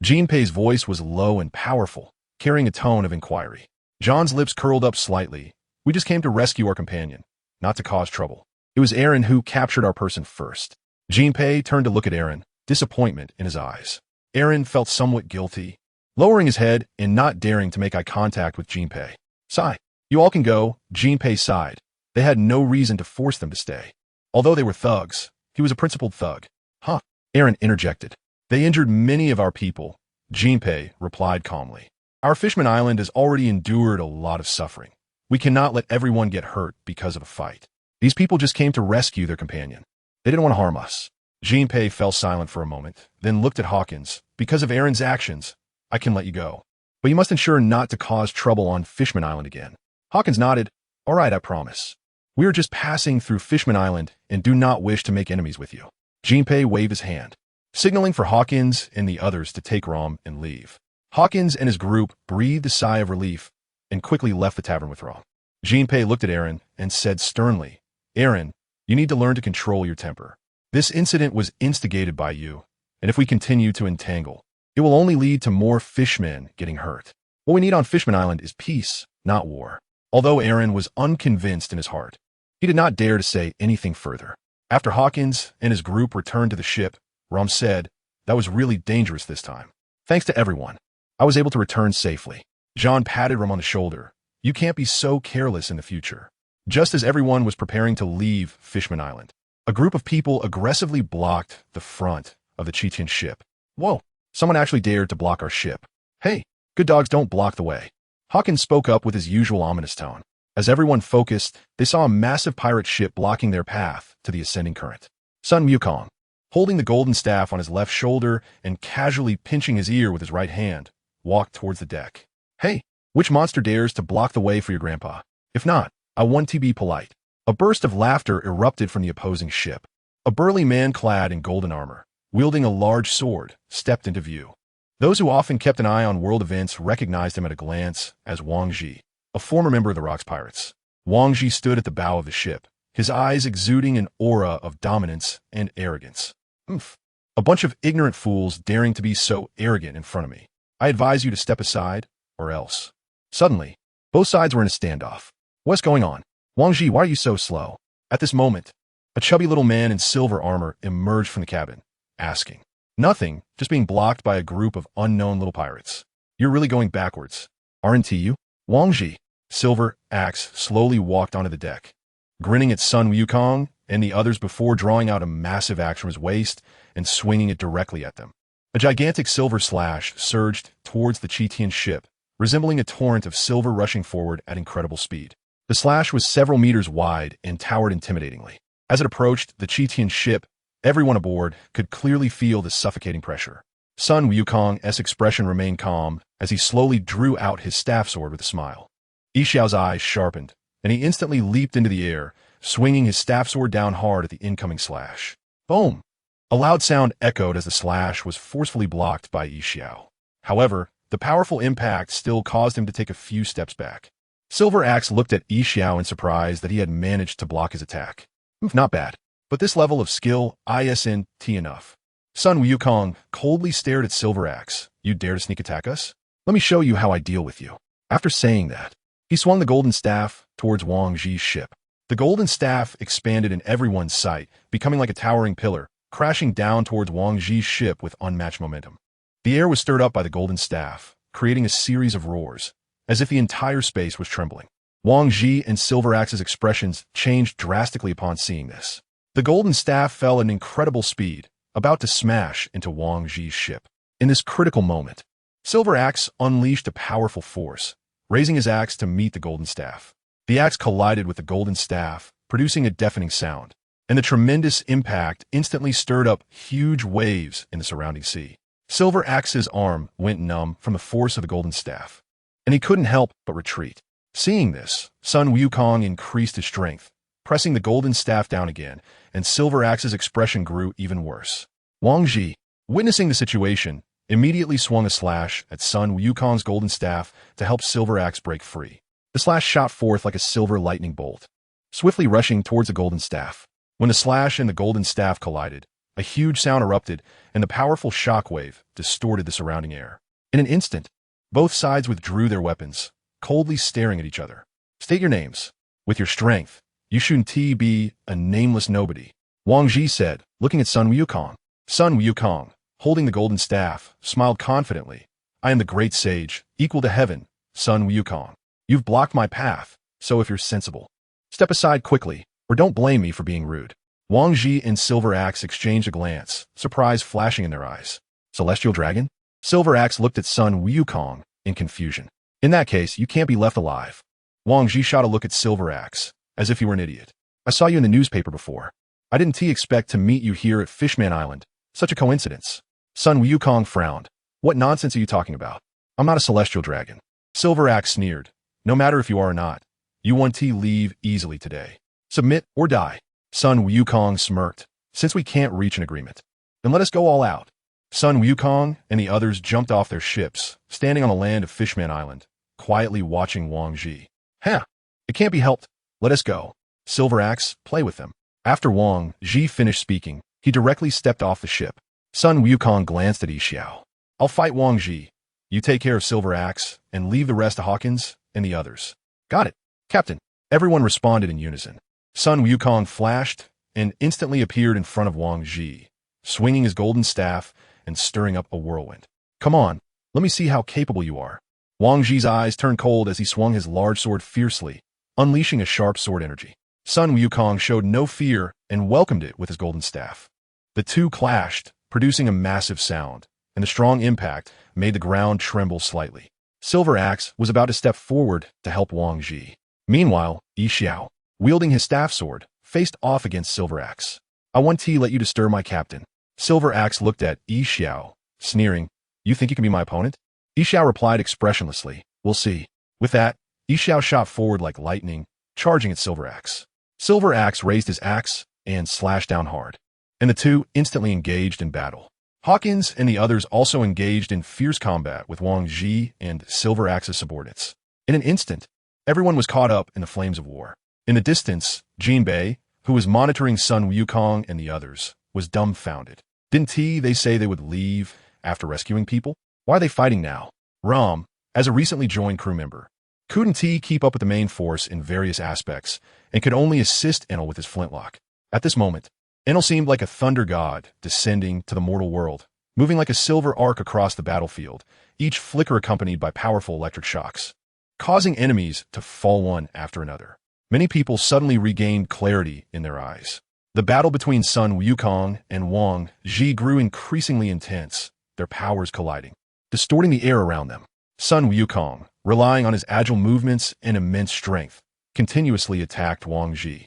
Jinpei's voice was low and powerful, carrying a tone of inquiry. John's lips curled up slightly. "We just came to rescue our companion, not to cause trouble. It was Aaron who captured our person first." Jinpei turned to look at Aaron, disappointment in his eyes. Aaron felt somewhat guilty, lowering his head and not daring to make eye contact with Jinpei. "Sigh. You all can go," Jinpei sighed. They had no reason to force them to stay. Although they were thugs, he was a principled thug. "Huh," Aaron interjected. "They injured many of our people," Jinpei replied calmly. "Our Fishman Island has already endured a lot of suffering. We cannot let everyone get hurt because of a fight. These people just came to rescue their companion. They didn't want to harm us." Jinpei fell silent for a moment, then looked at Hawkins. "Because of Aaron's actions, I can let you go. But you must ensure not to cause trouble on Fishman Island again." Hawkins nodded. "All right, I promise. We are just passing through Fishman Island and do not wish to make enemies with you." Jinpei waved his hand, signaling for Hawkins and the others to take Rom and leave. Hawkins and his group breathed a sigh of relief and quickly left the tavern with Rom. Jinpei looked at Aaron and said sternly, "Aaron, you need to learn to control your temper. This incident was instigated by you, and if we continue to entangle, it will only lead to more fishmen getting hurt. What we need on Fishman Island is peace, not war." Although Aaron was unconvinced in his heart, he did not dare to say anything further. After Hawkins and his group returned to the ship, Rom said, "That was really dangerous this time. Thanks to everyone, I was able to return safely." John patted Rom on the shoulder. "You can't be so careless in the future." Just as everyone was preparing to leave Fishman Island, a group of people aggressively blocked the front of the Cheetian ship. "Whoa, someone actually dared to block our ship. Hey, good dogs don't block the way." Hawkins spoke up with his usual ominous tone. As everyone focused, they saw a massive pirate ship blocking their path to the ascending current. Sun Wukong, holding the golden staff on his left shoulder and casually pinching his ear with his right hand, walked towards the deck. "Hey, which monster dares to block the way for your grandpa? If not, I want to be polite." A burst of laughter erupted from the opposing ship. A burly man clad in golden armor, wielding a large sword, stepped into view. Those who often kept an eye on world events recognized him at a glance as Wang Ji, a former member of the Rocks Pirates. Wang Ji stood at the bow of the ship, his eyes exuding an aura of dominance and arrogance. "Oomph. A bunch of ignorant fools daring to be so arrogant in front of me. I advise you to step aside, or else." Suddenly, both sides were in a standoff. "What's going on? Wang Ji, why are you so slow?" At this moment, a chubby little man in silver armor emerged from the cabin, asking. "Nothing, just being blocked by a group of unknown little pirates." "You're really going backwards, aren't you?" Wang Ji, silver axe, slowly walked onto the deck, grinning at Sun Wukong and the others before drawing out a massive axe from his waist and swinging it directly at them. A gigantic silver slash surged towards the Cheetian ship, resembling a torrent of silver rushing forward at incredible speed. The slash was several meters wide and towered intimidatingly. As it approached the Cheetian ship, everyone aboard could clearly feel the suffocating pressure. Sun Wukong's expression remained calm as he slowly drew out his staff sword with a smile. Yi Xiao's eyes sharpened, and he instantly leaped into the air, swinging his staff sword down hard at the incoming slash. Boom! A loud sound echoed as the slash was forcefully blocked by Yi Xiao. However, the powerful impact still caused him to take a few steps back. Silver Axe looked at Yi Xiao in surprise that he had managed to block his attack. Not bad, but this level of skill isn't enough. Sun Wukong coldly stared at Silver Axe. You dare to sneak attack us? Let me show you how I deal with you. After saying that, he swung the golden staff towards Wang Zhi's ship. The golden staff expanded in everyone's sight, becoming like a towering pillar, crashing down towards Wang Zhi's ship with unmatched momentum. The air was stirred up by the golden staff, creating a series of roars, as if the entire space was trembling. Wang Zhi and Silver Axe's expressions changed drastically upon seeing this. The golden staff fell at an incredible speed, about to smash into Wang Zhi's ship. In this critical moment, Silver Axe unleashed a powerful force, raising his axe to meet the golden staff. The axe collided with the golden staff, producing a deafening sound, and the tremendous impact instantly stirred up huge waves in the surrounding sea. Silver Axe's arm went numb from the force of the golden staff, and he couldn't help but retreat. Seeing this, Sun Wukong increased his strength, pressing the golden staff down again, and Silver Axe's expression grew even worse. Wang Zhi, witnessing the situation, immediately swung a slash at Sun Wukong's golden staff to help Silver Axe break free. The slash shot forth like a silver lightning bolt, swiftly rushing towards the golden staff. When the slash and the golden staff collided, a huge sound erupted, and the powerful shockwave distorted the surrounding air. In an instant, both sides withdrew their weapons, coldly staring at each other. State your names. With your strength, you shouldn't be a nameless nobody, Wang Zhi said, looking at Sun Wukong. Sun Wukong, holding the golden staff, smiled confidently. I am the great sage, equal to heaven, Sun Wukong. You've blocked my path, so if you're sensible, step aside quickly, or don't blame me for being rude. Wang Zhi and Silver Axe exchanged a glance, surprise flashing in their eyes. Celestial Dragon? Silver Axe looked at Sun Wukong in confusion. In that case, you can't be left alive. Wang Zhi shot a look at Silver Axe, as if you were an idiot. I saw you in the newspaper before. I didn't expect to meet you here at Fishman Island. Such a coincidence. Sun Wukong frowned. What nonsense are you talking about? I'm not a celestial dragon. Silver Axe sneered. No matter if you are or not, you want to leave easily today. Submit or die. Sun Wukong smirked. Since we can't reach an agreement, then let us go all out. Sun Wukong and the others jumped off their ships, standing on the land of Fishman Island, quietly watching Wang Zhi. It can't be helped. Let us go. Silver Axe, play with them. After Wang Zhi finished speaking, he directly stepped off the ship. Sun Wukong glanced at Yi Xiao. I'll fight Wang Zhi. You take care of Silver Axe, and leave the rest to Hawkins and the others. Got it, Captain. Everyone responded in unison. Sun Wukong flashed and instantly appeared in front of Wang Zhi, swinging his golden staff and stirring up a whirlwind. Come on, let me see how capable you are. Wang Zhi's eyes turned cold as he swung his large sword fiercely, unleashing a sharp sword energy. Sun Wukong showed no fear and welcomed it with his golden staff. The two clashed, producing a massive sound, and the strong impact made the ground tremble slightly. Silver Axe was about to step forward to help Wang Zhi. Meanwhile, Yi Xiao, wielding his staff sword, faced off against Silver Axe. I want to let you disturb my captain. Silver Axe looked at Yi Xiao, sneering. You think you can be my opponent? Yi Xiao replied expressionlessly. We'll see. With that, Yi Xiao shot forward like lightning, charging at Silver Axe. Silver Axe raised his axe and slashed down hard, and the two instantly engaged in battle. Hawkins and the others also engaged in fierce combat with Wang Zhi and Silver Axe's subordinates. In an instant, everyone was caught up in the flames of war. In the distance, Jinbei, who was monitoring Sun Wukong and the others, was dumbfounded. Didn't they say they would leave after rescuing people? Why are they fighting now? Ram, as a recently joined crew member, couldn't keep up with the main force in various aspects and could only assist Enel with his flintlock. At this moment, Enel seemed like a thunder god descending to the mortal world, moving like a silver arc across the battlefield, each flicker accompanied by powerful electric shocks, causing enemies to fall one after another. Many people suddenly regained clarity in their eyes. The battle between Sun Wukong and Wang Zhi grew increasingly intense, their powers colliding, distorting the air around them. Sun Wukong, relying on his agile movements and immense strength, continuously attacked Wang Zhi.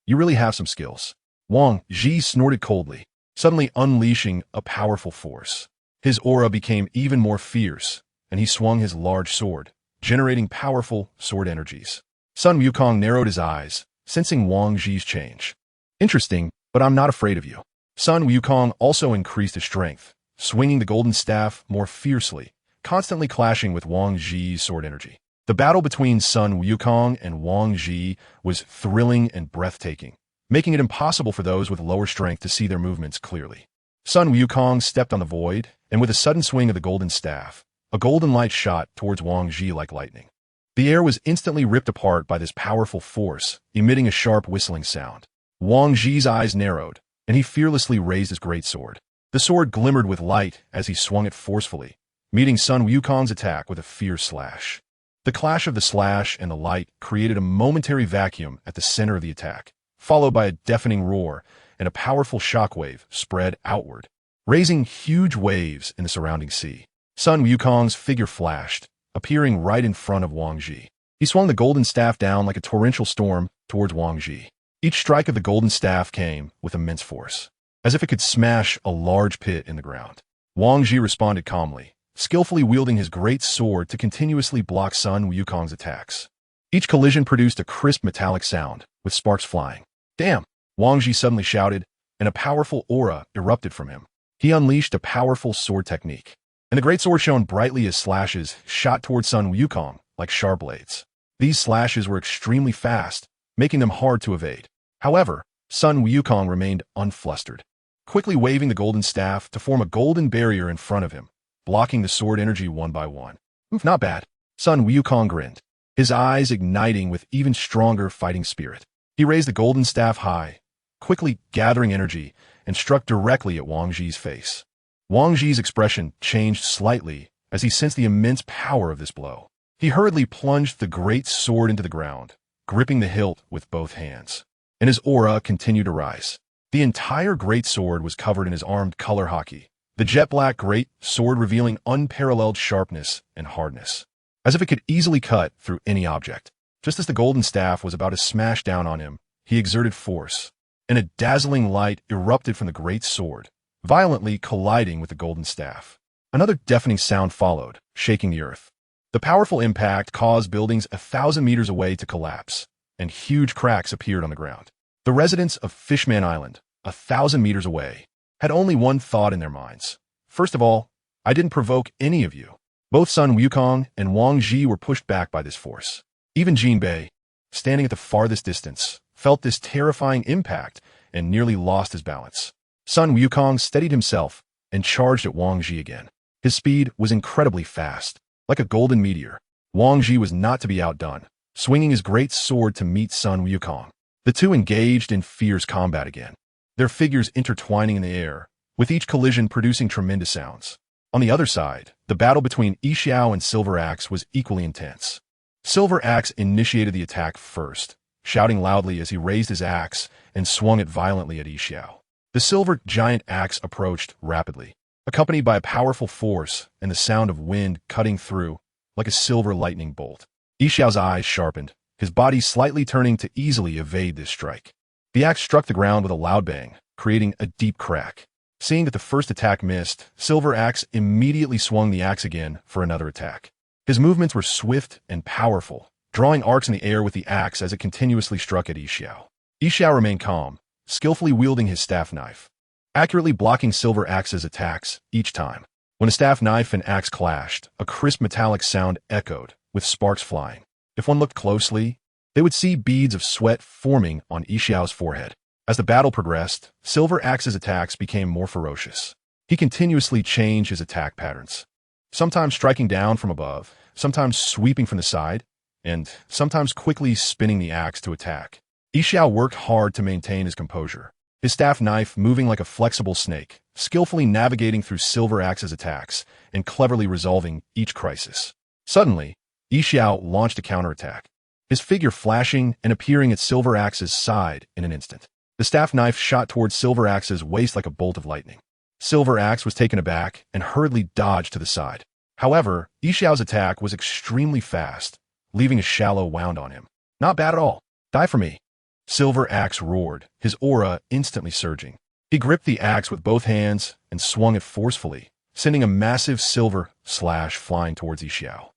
You really have some skills. Wang Zhi snorted coldly, suddenly unleashing a powerful force. His aura became even more fierce, and he swung his large sword, generating powerful sword energies. Sun Wukong narrowed his eyes, sensing Wang Ji's change. Interesting, but I'm not afraid of you. Sun Wukong also increased his strength, swinging the golden staff more fiercely, constantly clashing with Wang Ji's sword energy. The battle between Sun Wukong and Wang Ji was thrilling and breathtaking, making it impossible for those with lower strength to see their movements clearly. Sun Wukong stepped on the void, and with a sudden swing of the golden staff, a golden light shot towards Wang Ji like lightning. The air was instantly ripped apart by this powerful force, emitting a sharp whistling sound. Wang Ji's eyes narrowed, and he fearlessly raised his greatsword. The sword glimmered with light as he swung it forcefully, meeting Sun Wukong's attack with a fierce slash. The clash of the slash and the light created a momentary vacuum at the center of the attack, followed by a deafening roar, and a powerful shockwave spread outward, raising huge waves in the surrounding sea. Sun Wukong's figure flashed, appearing right in front of Wang Ji. He swung the golden staff down like a torrential storm towards Wang Ji. Each strike of the golden staff came with immense force, as if it could smash a large pit in the ground. Wang Ji responded calmly, skillfully wielding his great sword to continuously block Sun Wukong's attacks. Each collision produced a crisp metallic sound, with sparks flying. Damn! Wang Ji suddenly shouted, and a powerful aura erupted from him. He unleashed a powerful sword technique, and the great sword shone brightly as slashes shot towards Sun Wukong like sharp blades. These slashes were extremely fast, making them hard to evade. However, Sun Wukong remained unflustered, quickly waving the golden staff to form a golden barrier in front of him, blocking the sword energy one by one. Not bad. Sun Wukong grinned, his eyes igniting with even stronger fighting spirit. He raised the golden staff high, quickly gathering energy, and struck directly at Wang Ji's face. Wang Ji's expression changed slightly as he sensed the immense power of this blow. He hurriedly plunged the great sword into the ground, gripping the hilt with both hands, and his aura continued to rise. The entire great sword was covered in his armed color hockey, the jet-black great sword revealing unparalleled sharpness and hardness, as if it could easily cut through any object. Just as the golden staff was about to smash down on him, he exerted force, and a dazzling light erupted from the great sword, violently colliding with the golden staff. Another deafening sound followed, shaking the earth. The powerful impact caused buildings 1,000 meters away to collapse, and huge cracks appeared on the ground. The residents of Fishman Island, 1,000 meters away, had only one thought in their minds. First of all, I didn't provoke any of you. Both Sun Wukong and Wang Ji were pushed back by this force. Even Jinbei, standing at the farthest distance, felt this terrifying impact and nearly lost his balance. Sun Wukong steadied himself and charged at Wang Ji again. His speed was incredibly fast, like a golden meteor. Wang Ji was not to be outdone, swinging his great sword to meet Sun Wukong. The two engaged in fierce combat again, their figures intertwining in the air, with each collision producing tremendous sounds. On the other side, the battle between Yixiao and Silver Axe was equally intense. Silver Axe initiated the attack first, shouting loudly as he raised his axe and swung it violently at Yixiao. The silver giant axe approached rapidly, accompanied by a powerful force and the sound of wind cutting through like a silver lightning bolt. Yixiao's eyes sharpened, his body slightly turning to easily evade this strike. The axe struck the ground with a loud bang, creating a deep crack. Seeing that the first attack missed, Silver Axe immediately swung the axe again for another attack. His movements were swift and powerful, drawing arcs in the air with the axe as it continuously struck at Yixiao. Yixiao remained calm, skillfully wielding his staff knife, accurately blocking Silver Axe's attacks each time. When a staff knife and axe clashed, a crisp metallic sound echoed, with sparks flying. If one looked closely, they would see beads of sweat forming on Yixiao's forehead. As the battle progressed, Silver Axe's attacks became more ferocious. He continuously changed his attack patterns, sometimes striking down from above, sometimes sweeping from the side, and sometimes quickly spinning the axe to attack. Yixiao worked hard to maintain his composure, his staff knife moving like a flexible snake, skillfully navigating through Silver Axe's attacks and cleverly resolving each crisis. Suddenly, Yixiao launched a counterattack, his figure flashing and appearing at Silver Axe's side in an instant. The staff knife shot towards Silver Axe's waist like a bolt of lightning. Silver Axe was taken aback and hurriedly dodged to the side. However, Yixiao's attack was extremely fast, leaving a shallow wound on him. Not bad at all. Die for me. Silver Axe roared, his aura instantly surging. He gripped the axe with both hands and swung it forcefully, sending a massive silver slash flying towards Yixiao.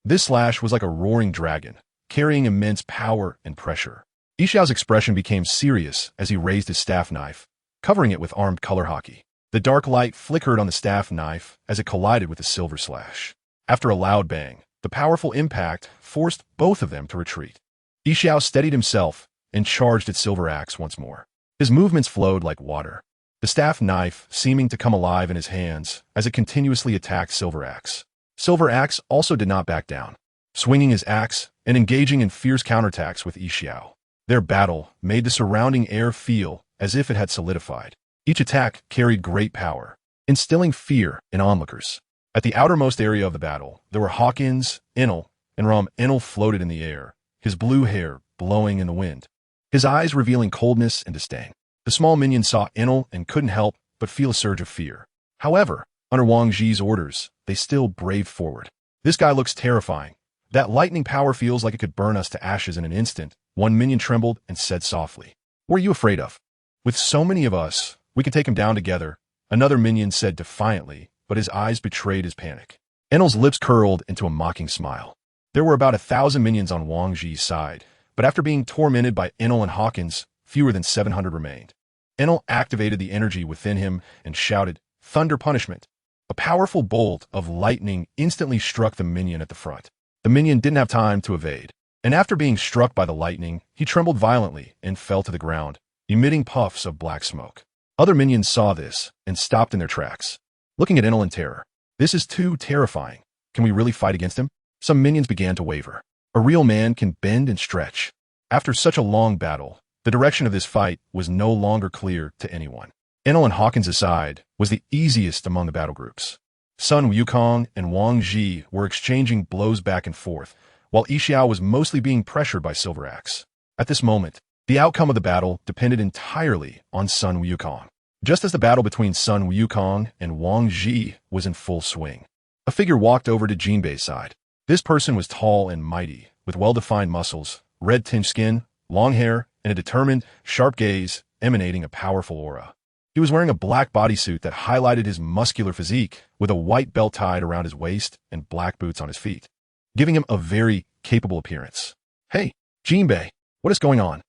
This slash was like a roaring dragon, carrying immense power and pressure. Yixiao's expression became serious as he raised his staff knife, covering it with armed color hockey. The dark light flickered on the staff knife as it collided with the silver slash. After a loud bang, the powerful impact forced both of them to retreat. Yixiao steadied himself and charged its silver axe once more. His movements flowed like water, the staff knife seeming to come alive in his hands as it continuously attacked Silver Axe. Silver Axe also did not back down, swinging his axe and engaging in fierce counterattacks with Yixiao. Their battle made the surrounding air feel as if it had solidified. Each attack carried great power, instilling fear in onlookers. At the outermost area of the battle, there were Hawkins, Enel, and Rom. Enel floated in the air, his blue hair blowing in the wind, his eyes revealing coldness and disdain. The small minion saw Enel and couldn't help but feel a surge of fear. However, under Wang Ji's orders, they still braved forward. This guy looks terrifying. That lightning power feels like it could burn us to ashes in an instant. One minion trembled and said softly, "What are you afraid of? With so many of us, we can take him down together." Another minion said defiantly, but his eyes betrayed his panic. Enel's lips curled into a mocking smile. There were about 1,000 minions on Wang Ji's side, but after being tormented by Enel and Hawkins, fewer than 700 remained. Enel activated the energy within him and shouted, "Thunder punishment." A powerful bolt of lightning instantly struck the minion at the front. The minion didn't have time to evade, and after being struck by the lightning, he trembled violently and fell to the ground, emitting puffs of black smoke. Other minions saw this and stopped in their tracks, looking at Enel in terror. "This is too terrifying. Can we really fight against him?" Some minions began to waver. A real man can bend and stretch. After such a long battle, the direction of this fight was no longer clear to anyone. Enel and Hawkins' side was the easiest among the battle groups. Sun Wukong and Wang Ji were exchanging blows back and forth, while Yixiao was mostly being pressured by Silver Axe. At this moment, the outcome of the battle depended entirely on Sun Wukong. Just as the battle between Sun Wukong and Wang Ji was in full swing, a figure walked over to Jinbei's side. This person was tall and mighty, with well-defined muscles, red-tinged skin, long hair, and a determined, sharp gaze emanating a powerful aura. He was wearing a black bodysuit that highlighted his muscular physique, with a white belt tied around his waist and black boots on his feet, giving him a very capable appearance. "Hey, Jinbei, what is going on?"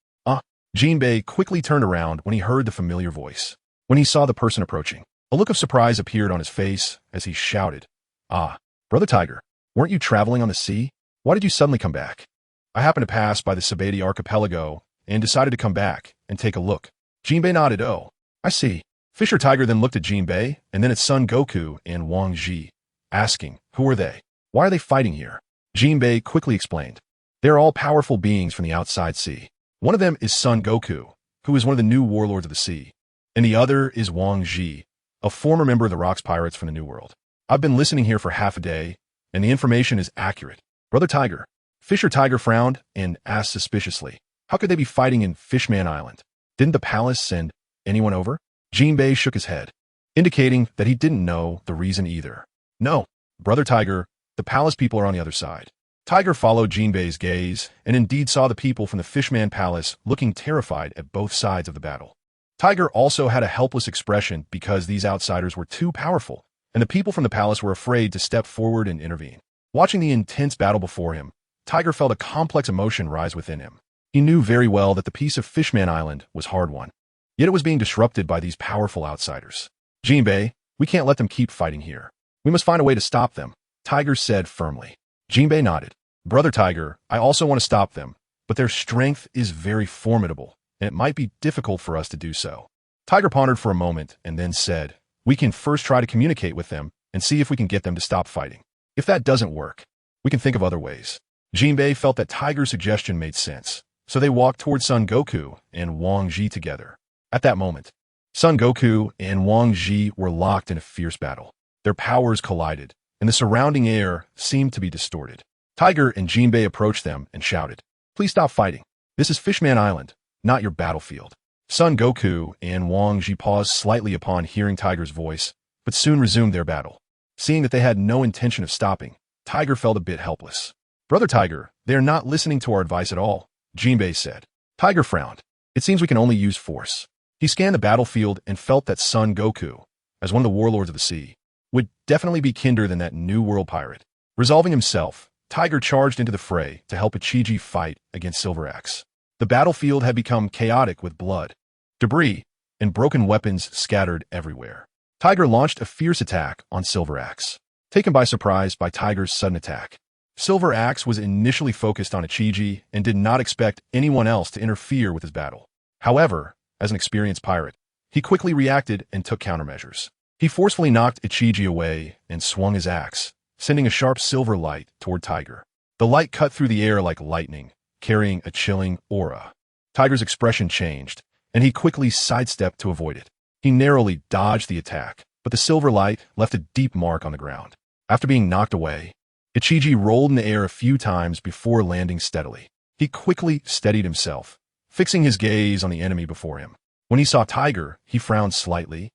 Jinbei quickly turned around when he heard the familiar voice. When he saw the person approaching, a look of surprise appeared on his face as he shouted, "Ah, Brother Tiger, weren't you traveling on the sea? Why did you suddenly come back?" "I happened to pass by the Sabati archipelago and decided to come back and take a look." Jinbei nodded. "Oh, I see." Fisher Tiger then looked at Jinbei and then at Son Goku and Wang Ji, asking, "Who are they? Why are they fighting here?" Jinbei quickly explained, "They are all powerful beings from the outside sea. One of them is Son Goku, who is one of the new warlords of the sea, and the other is Wang Ji, a former member of the Rocks Pirates from the New World. I've been listening here for half a day, and the information is accurate." "Brother Tiger." Fisher Tiger frowned and asked suspiciously, "How could they be fighting in Fishman Island? Didn't the palace send anyone over?" Jinbei shook his head, indicating that he didn't know the reason either. "No, Brother Tiger, the palace people are on the other side." Tiger followed Jinbei's gaze and indeed saw the people from the Fishman Palace looking terrified at both sides of the battle. Tiger also had a helpless expression because these outsiders were too powerful, and the people from the palace were afraid to step forward and intervene. Watching the intense battle before him, Tiger felt a complex emotion rise within him. He knew very well that the peace of Fishman Island was hard-won, yet it was being disrupted by these powerful outsiders. "Jinbei, we can't let them keep fighting here. We must find a way to stop them," Tiger said firmly. Jinbei nodded. "Brother Tiger, I also want to stop them, but their strength is very formidable, and it might be difficult for us to do so." Tiger pondered for a moment and then said, "We can first try to communicate with them and see if we can get them to stop fighting. If that doesn't work, we can think of other ways." Jinbei felt that Tiger's suggestion made sense, so they walked towards Son Goku and Wang Ji together. At that moment, Son Goku and Wang Ji were locked in a fierce battle. Their powers collided, and the surrounding air seemed to be distorted. Tiger and Jinbei approached them and shouted, "Please stop fighting. This is Fishman Island, not your battlefield." Son Goku and Wang Ji paused slightly upon hearing Tiger's voice, but soon resumed their battle. Seeing that they had no intention of stopping, Tiger felt a bit helpless. "Brother Tiger, they are not listening to our advice at all," Jinbei said. Tiger frowned. "It seems we can only use force." He scanned the battlefield and felt that Son Goku, as one of the warlords of the sea, would definitely be kinder than that New World pirate. Resolving himself, Tiger charged into the fray to help Ichiji fight against Silver Axe. The battlefield had become chaotic with blood, debris, and broken weapons scattered everywhere. Tiger launched a fierce attack on Silver Axe. Taken by surprise by Tiger's sudden attack, Silver Axe was initially focused on Ichiji and did not expect anyone else to interfere with his battle. However, as an experienced pirate, he quickly reacted and took countermeasures. He forcefully knocked Ichiji away and swung his axe, sending a sharp silver light toward Tiger. The light cut through the air like lightning, carrying a chilling aura. Tiger's expression changed, and he quickly sidestepped to avoid it. He narrowly dodged the attack, but the silver light left a deep mark on the ground. After being knocked away, Ichiji rolled in the air a few times before landing steadily. He quickly steadied himself, fixing his gaze on the enemy before him. When he saw Tiger, he frowned slightly.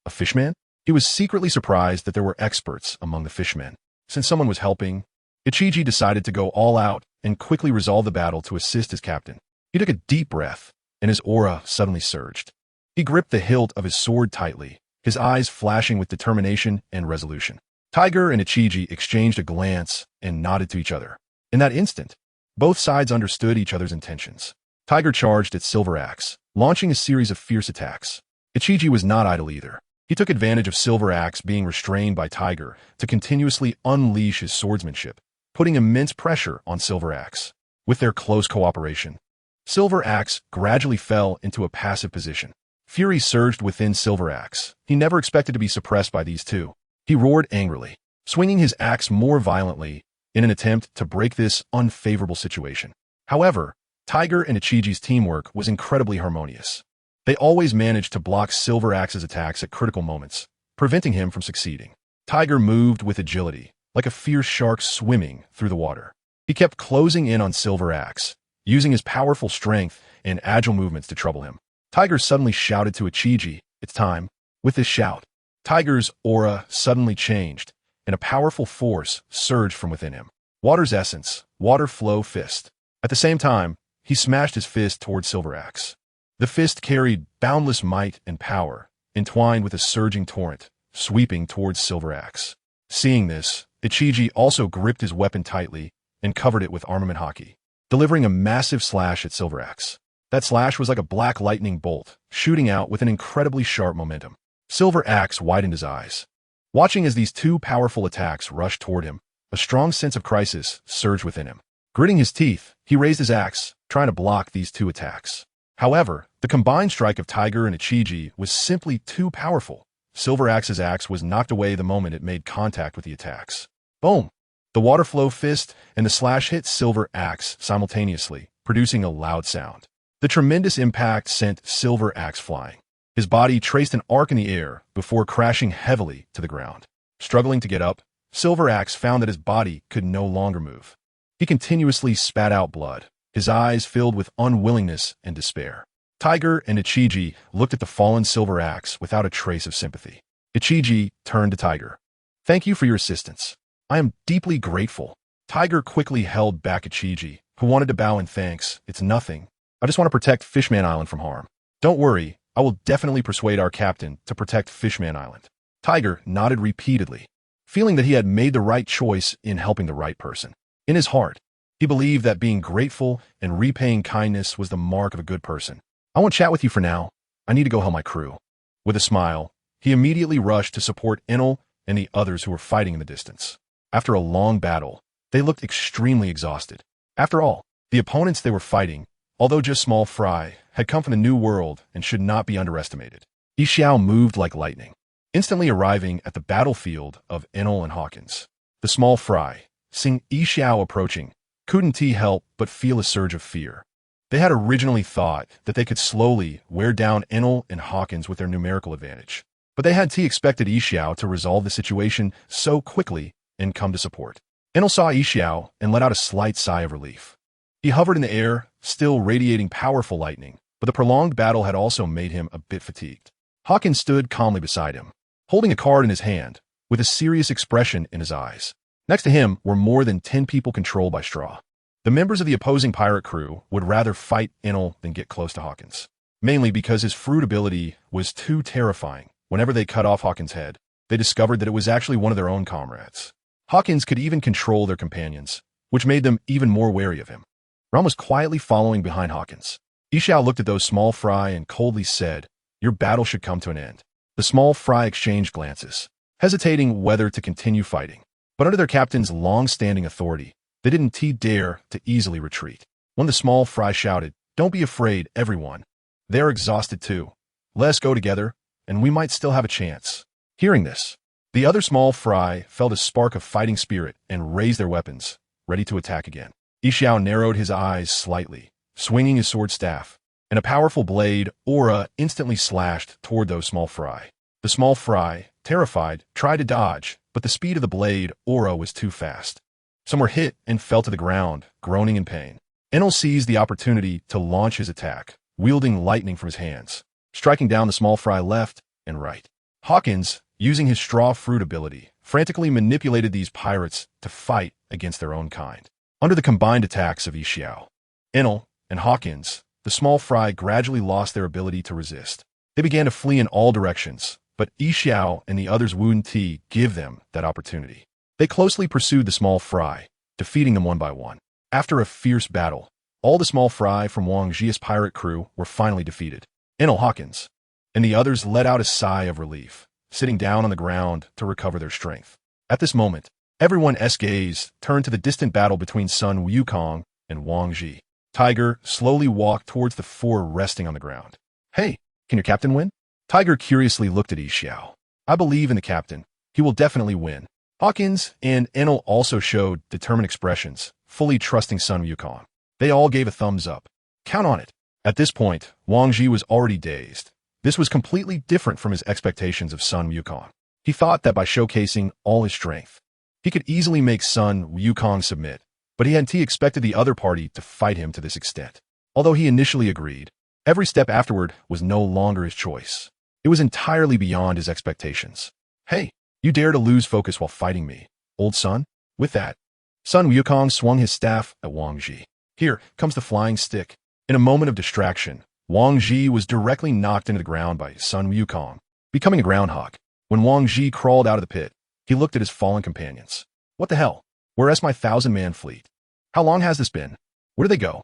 A fishman? He was secretly surprised that there were experts among the fishmen. Since someone was helping, Ichiji decided to go all out and quickly resolve the battle to assist his captain. He took a deep breath, and his aura suddenly surged. He gripped the hilt of his sword tightly, his eyes flashing with determination and resolution. Tiger and Ichiji exchanged a glance and nodded to each other. In that instant, both sides understood each other's intentions. Tiger charged at Silver Axe, launching a series of fierce attacks. Ichiji was not idle either. He took advantage of Silver Axe being restrained by Tiger to continuously unleash his swordsmanship, putting immense pressure on Silver Axe. With their close cooperation, Silver Axe gradually fell into a passive position. Fury surged within Silver Axe. He never expected to be suppressed by these two. He roared angrily, swinging his axe more violently in an attempt to break this unfavorable situation. However, Tiger and Ichiji's teamwork was incredibly harmonious. They always managed to block Silver Axe's attacks at critical moments, preventing him from succeeding. Tiger moved with agility, like a fierce shark swimming through the water. He kept closing in on Silver Axe, using his powerful strength and agile movements to trouble him. Tiger suddenly shouted to Ichiji, "It's time." With this shout, Tiger's aura suddenly changed, and a powerful force surged from within him. Water's essence, water flow fist. At the same time, he smashed his fist toward Silver Axe. The fist carried boundless might and power, entwined with a surging torrent, sweeping towards Silver Axe. Seeing this, Ichiji also gripped his weapon tightly and covered it with armament hockey, delivering a massive slash at Silver Axe. That slash was like a black lightning bolt, shooting out with an incredibly sharp momentum. Silver Axe widened his eyes. Watching as these two powerful attacks rushed toward him, a strong sense of crisis surged within him. Gritting his teeth, he raised his axe, trying to block these two attacks. However, the combined strike of Tiger and Ichiji was simply too powerful. Silver Axe's axe was knocked away the moment it made contact with the attacks. Boom! The water flow fist and the slash hit Silver Axe simultaneously, producing a loud sound. The tremendous impact sent Silver Axe flying. His body traced an arc in the air before crashing heavily to the ground. Struggling to get up, Silver Axe found that his body could no longer move. He continuously spat out blood, his eyes filled with unwillingness and despair. Tiger and Ichiji looked at the fallen Silver Axe without a trace of sympathy. Ichiji turned to Tiger. "Thank you for your assistance. I am deeply grateful." Tiger quickly held back Ichiji, who wanted to bow in thanks. "It's nothing. I just want to protect Fishman Island from harm." "Don't worry, I will definitely persuade our captain to protect Fishman Island." Tiger nodded repeatedly, feeling that he had made the right choice in helping the right person. In his heart, he believed that being grateful and repaying kindness was the mark of a good person. "I won't chat with you for now. I need to go help my crew." With a smile, he immediately rushed to support Enel and the others who were fighting in the distance. After a long battle, they looked extremely exhausted. After all, the opponents they were fighting, although just small fry, had come from the New World and should not be underestimated. Yixiao moved like lightning, instantly arriving at the battlefield of Enel and Hawkins. The small fry, seeing Yixiao approaching, couldn't help but feel a surge of fear. They had originally thought that they could slowly wear down Enel and Hawkins with their numerical advantage, but they had expected Yixiao to resolve the situation so quickly and come to support. Enel saw Yixiao and let out a slight sigh of relief. He hovered in the air, still radiating powerful lightning, but the prolonged battle had also made him a bit fatigued. Hawkins stood calmly beside him, holding a card in his hand, with a serious expression in his eyes. Next to him were more than 10 people controlled by straw. The members of the opposing pirate crew would rather fight Enel than get close to Hawkins, mainly because his fruit ability was too terrifying. Whenever they cut off Hawkins' head, they discovered that it was actually one of their own comrades. Hawkins could even control their companions, which made them even more wary of him. Ram was quietly following behind Hawkins. Yixiao looked at those small fry and coldly said, "Your battle should come to an end." The small fry exchanged glances, hesitating whether to continue fighting. But under their captain's long-standing authority, they didn't dare to easily retreat. When the small fry shouted, "Don't be afraid, everyone. They're exhausted too. Let's go together, and we might still have a chance." Hearing this, the other small fry felt a spark of fighting spirit and raised their weapons, ready to attack again. Yixiao narrowed his eyes slightly, swinging his sword staff, and a powerful blade, aura, instantly slashed toward those small fry. The small fry, terrified, tried to dodge, but the speed of the blade, aura, was too fast. Some were hit and fell to the ground, groaning in pain. Enel seized the opportunity to launch his attack, wielding lightning from his hands, striking down the small fry left and right. Hawkins, using his straw fruit ability, frantically manipulated these pirates to fight against their own kind. Under the combined attacks of Yixiao, Enel, and Hawkins, the small fry gradually lost their ability to resist. They began to flee in all directions, but Yixiao and the others wouldn't give them that opportunity. They closely pursued the small fry, defeating them one by one. After a fierce battle, all the small fry from Wang Ji's pirate crew were finally defeated. Enel, Hawkins, and the others let out a sigh of relief, sitting down on the ground to recover their strength. At this moment, everyone's gaze turned to the distant battle between Sun Wukong and Wang Ji. Tiger slowly walked towards the four resting on the ground. "Hey, can your captain win?" Tiger curiously looked at Yixiao. "I believe in the captain. He will definitely win." Hawkins and Enel also showed determined expressions, fully trusting Sun Wukong. They all gave a thumbs up. "Count on it." At this point, Wang Ji was already dazed. This was completely different from his expectations of Sun Wukong. He thought that by showcasing all his strength, he could easily make Sun Wukong submit, but he hadn't expected the other party to fight him to this extent. Although he initially agreed, every step afterward was no longer his choice. It was entirely beyond his expectations. "Hey, you dare to lose focus while fighting me, old son?" With that, Sun Wukong swung his staff at Wang Ji. "Here comes the flying stick." In a moment of distraction, Wang Ji was directly knocked into the ground by Sun Wukong, becoming a groundhog. When Wang Ji crawled out of the pit, he looked at his fallen companions. "What the hell? Where's my 1,000-man fleet? How long has this been? Where do they go?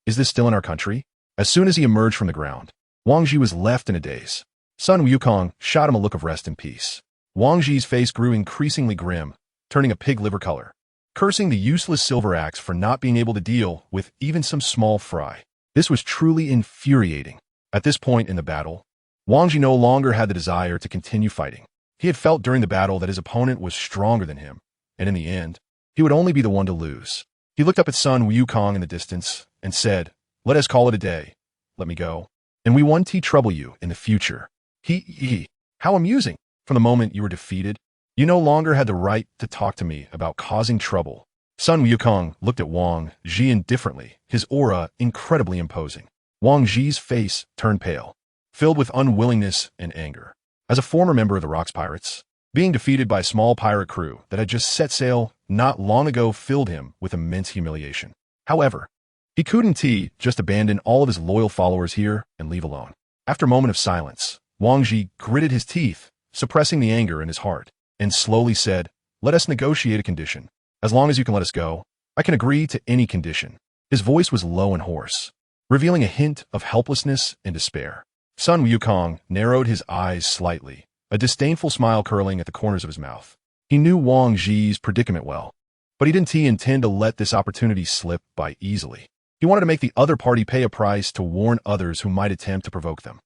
Is this still in our country?" As soon as he emerged from the ground, Wang Ji was left in a daze. Sun Wukong shot him a look of rest and peace. Wang Ji's face grew increasingly grim, turning a pig liver color, cursing the useless silver axe for not being able to deal with even some small fry. This was truly infuriating. At this point in the battle, Wang Ji no longer had the desire to continue fighting. He had felt during the battle that his opponent was stronger than him, and in the end, he would only be the one to lose. He looked up at Sun Wukong in the distance and said, "Let us call it a day. Let me go, and we won't trouble you in the future." How amusing. From the moment you were defeated, you no longer had the right to talk to me about causing trouble. Sun Wukong looked at Wang Ji indifferently, his aura incredibly imposing. Wang Ji's face turned pale, filled with unwillingness and anger. As a former member of the Rocks Pirates, being defeated by a small pirate crew that had just set sail not long ago filled him with immense humiliation. However, he couldn't just abandon all of his loyal followers here and leave alone. After a moment of silence, Wang Ji gritted his teeth, suppressing the anger in his heart, and slowly said, "Let us negotiate a condition. As long as you can let us go, I can agree to any condition." His voice was low and hoarse, revealing a hint of helplessness and despair. Sun Wukong narrowed his eyes slightly, a disdainful smile curling at the corners of his mouth. He knew Wang Ji's predicament well, but he didn't intend to let this opportunity slip by easily. He wanted to make the other party pay a price to warn others who might attempt to provoke them.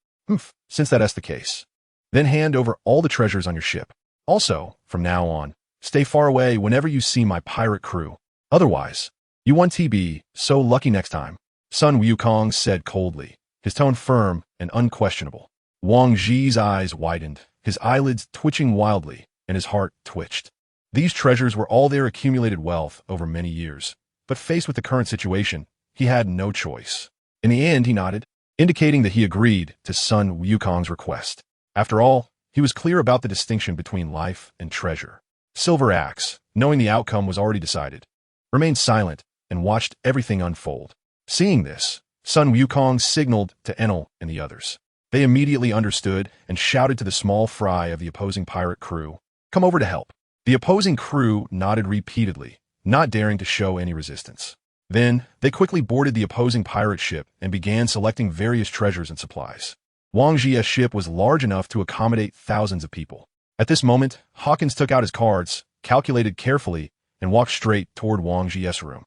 Since that's the case, then hand over all the treasures on your ship. Also, from now on, stay far away whenever you see my pirate crew. Otherwise, you won't be so lucky next time." Sun Wukong said coldly, his tone firm and unquestionable. Wang Ji's eyes widened, his eyelids twitching wildly, and his heart twitched. These treasures were all their accumulated wealth over many years, but faced with the current situation, he had no choice. In the end, he nodded, indicating that he agreed to Sun Wukong's request. After all, he was clear about the distinction between life and treasure. Silver Axe, knowing the outcome was already decided, remained silent and watched everything unfold. Seeing this, Sun Wukong signaled to Enel and the others. They immediately understood and shouted to the small fry of the opposing pirate crew, "Come over to help." The opposing crew nodded repeatedly, not daring to show any resistance. Then, they quickly boarded the opposing pirate ship and began selecting various treasures and supplies. Wang Ji's ship was large enough to accommodate thousands of people. At this moment, Hawkins took out his cards, calculated carefully, and walked straight toward Wang Ji's room.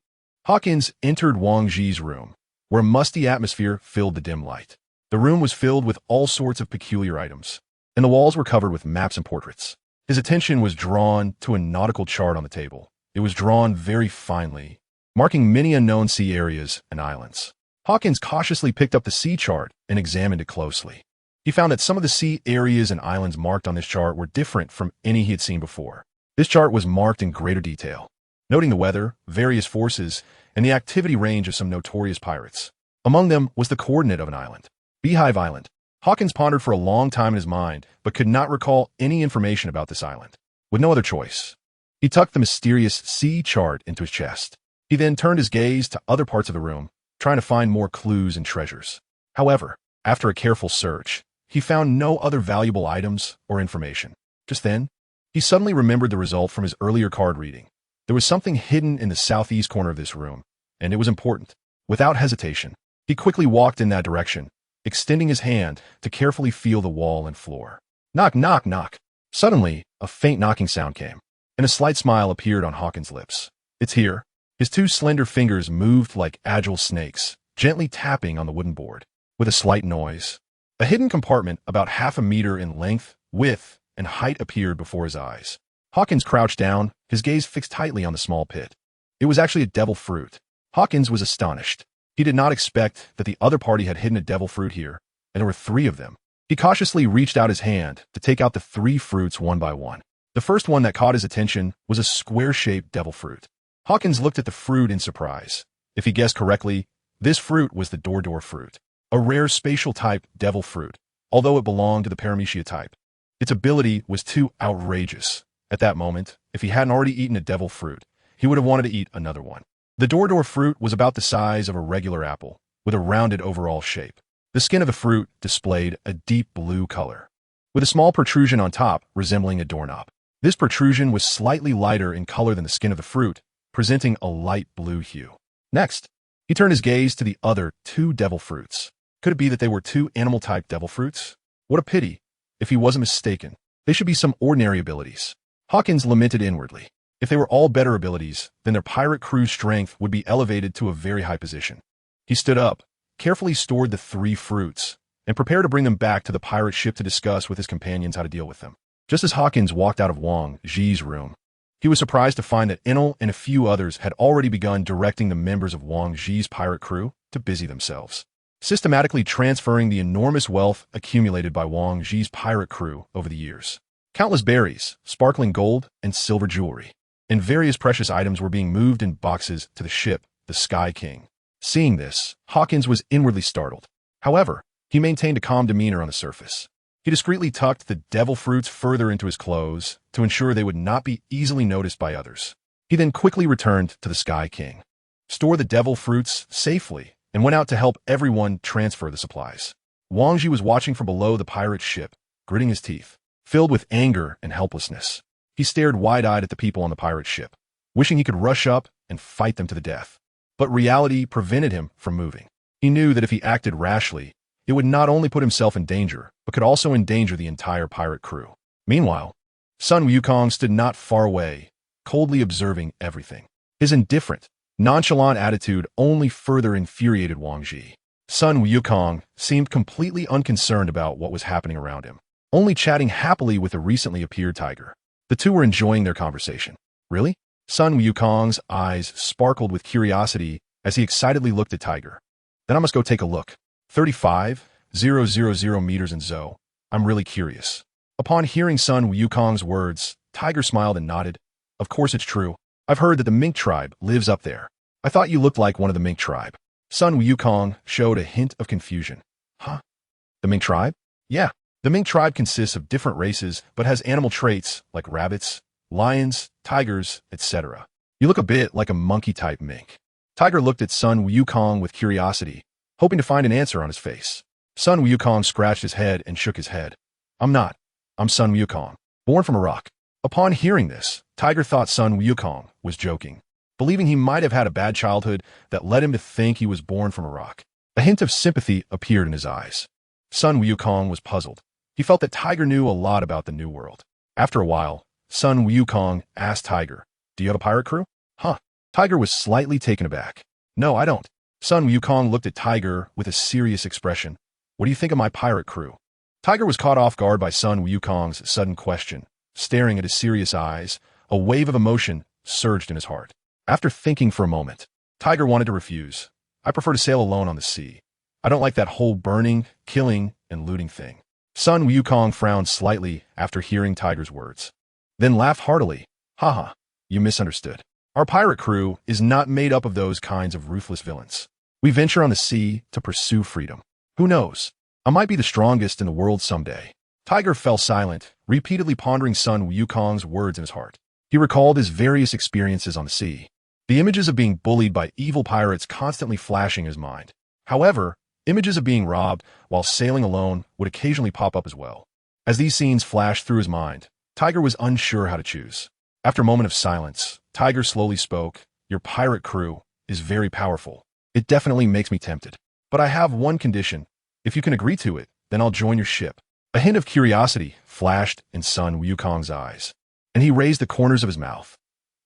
Hawkins entered Wang Ji's room, where a musty atmosphere filled the dim light. The room was filled with all sorts of peculiar items, and the walls were covered with maps and portraits. His attention was drawn to a nautical chart on the table. It was drawn very finely, marking many unknown sea areas and islands. Hawkins cautiously picked up the sea chart and examined it closely. He found that some of the sea areas and islands marked on this chart were different from any he had seen before. This chart was marked in greater detail, noting the weather, various forces, and the activity range of some notorious pirates. Among them was the coordinate of an island, Beehive Island. Hawkins pondered for a long time in his mind, but could not recall any information about this island. With no other choice, he tucked the mysterious sea chart into his chest. He then turned his gaze to other parts of the room, trying to find more clues and treasures. However, after a careful search, he found no other valuable items or information. Just then, he suddenly remembered the result from his earlier card reading. There was something hidden in the southeast corner of this room, and it was important. Without hesitation, he quickly walked in that direction, extending his hand to carefully feel the wall and floor. Knock, knock, knock. Suddenly, a faint knocking sound came, and a slight smile appeared on Hawkins' lips. "It's here." His two slender fingers moved like agile snakes, gently tapping on the wooden board. With a slight noise, a hidden compartment about half a meter in length, width, and height appeared before his eyes. Hawkins crouched down, his gaze fixed tightly on the small pit. It was actually a devil fruit. Hawkins was astonished. He did not expect that the other party had hidden a devil fruit here, and there were 3 of them. He cautiously reached out his hand to take out the 3 fruits one by one. The first one that caught his attention was a square-shaped devil fruit. Hawkins looked at the fruit in surprise. If he guessed correctly, this fruit was the Dor fruit, a rare spatial-type devil fruit, although it belonged to the Paramecia type. Its ability was too outrageous. At that moment, if he hadn't already eaten a devil fruit, he would have wanted to eat another one. The Dor fruit was about the size of a regular apple, with a rounded overall shape. The skin of the fruit displayed a deep blue color, with a small protrusion on top resembling a doorknob. This protrusion was slightly lighter in color than the skin of the fruit, presenting a light blue hue. Next, he turned his gaze to the other 2 devil fruits. Could it be that they were 2 animal-type devil fruits? What a pity. If he wasn't mistaken, they should be some ordinary abilities. Hawkins lamented inwardly. If they were all better abilities, then their pirate crew's strength would be elevated to a very high position. He stood up, carefully stored the 3 fruits, and prepared to bring them back to the pirate ship to discuss with his companions how to deal with them. Just as Hawkins walked out of Wang Ji's room, he was surprised to find that Enel and a few others had already begun directing the members of Wang Ji's pirate crew to busy themselves, systematically transferring the enormous wealth accumulated by Wang Ji's pirate crew over the years. Countless berries, sparkling gold, and silver jewelry, and various precious items were being moved in boxes to the ship, the Sky King. Seeing this, Hawkins was inwardly startled. However, he maintained a calm demeanor on the surface. He discreetly tucked the devil fruits further into his clothes to ensure they would not be easily noticed by others. He then quickly returned to the Sky King, stored the devil fruits safely, and went out to help everyone transfer the supplies. Wang Ji was watching from below the pirate ship, gritting his teeth. Filled with anger and helplessness, he stared wide-eyed at the people on the pirate ship, wishing he could rush up and fight them to the death. But reality prevented him from moving. He knew that if he acted rashly, it would not only put himself in danger, but could also endanger the entire pirate crew. Meanwhile, Sun Wukong stood not far away, coldly observing everything. His indifferent, nonchalant attitude only further infuriated Wang Ji. Sun Wukong seemed completely unconcerned about what was happening around him, only chatting happily with the recently appeared tiger. The 2 were enjoying their conversation. Really? Sun Wukong's eyes sparkled with curiosity as he excitedly looked at Tiger. Then I must go take a look. 35,000 meters in Zhou. I'm really curious. Upon hearing Sun Wukong's words, Tiger smiled and nodded. Of course it's true. I've heard that the mink tribe lives up there. I thought you looked like one of the mink tribe. Sun Wukong showed a hint of confusion. Huh? The mink tribe? Yeah. The mink tribe consists of different races, but has animal traits like rabbits, lions, tigers, etc. You look a bit like a monkey-type mink. Tiger looked at Sun Wukong with curiosity, hoping to find an answer on his face. Sun Wukong scratched his head and shook his head. I'm not. I'm Sun Wukong, born from a rock. Upon hearing this, Tiger thought Sun Wukong was joking, believing he might have had a bad childhood that led him to think he was born from a rock. A hint of sympathy appeared in his eyes. Sun Wukong was puzzled. He felt that Tiger knew a lot about the new world. After a while, Sun Wukong asked Tiger, "Do you have a pirate crew?" Huh. Tiger was slightly taken aback. "No, I don't." Sun Wukong looked at Tiger with a serious expression. "What do you think of my pirate crew?" Tiger was caught off guard by Sun Wukong's sudden question. Staring at his serious eyes, a wave of emotion surged in his heart. After thinking for a moment, Tiger wanted to refuse. "I prefer to sail alone on the sea. I don't like that whole burning, killing, and looting thing." Sun Wukong frowned slightly after hearing Tiger's words, then laughed heartily. "Haha, you misunderstood. Our pirate crew is not made up of those kinds of ruthless villains. We venture on the sea to pursue freedom. Who knows? I might be the strongest in the world someday." Tiger fell silent, repeatedly pondering Sun Wukong's words in his heart. He recalled his various experiences on the sea, the images of being bullied by evil pirates constantly flashing in his mind. However, images of being robbed while sailing alone would occasionally pop up as well. As these scenes flashed through his mind, Tiger was unsure how to choose. After a moment of silence, Tiger slowly spoke. "Your pirate crew is very powerful. It definitely makes me tempted. But I have one condition. If you can agree to it, then I'll join your ship." A hint of curiosity flashed in Sun Wukong's eyes, and he raised the corners of his mouth.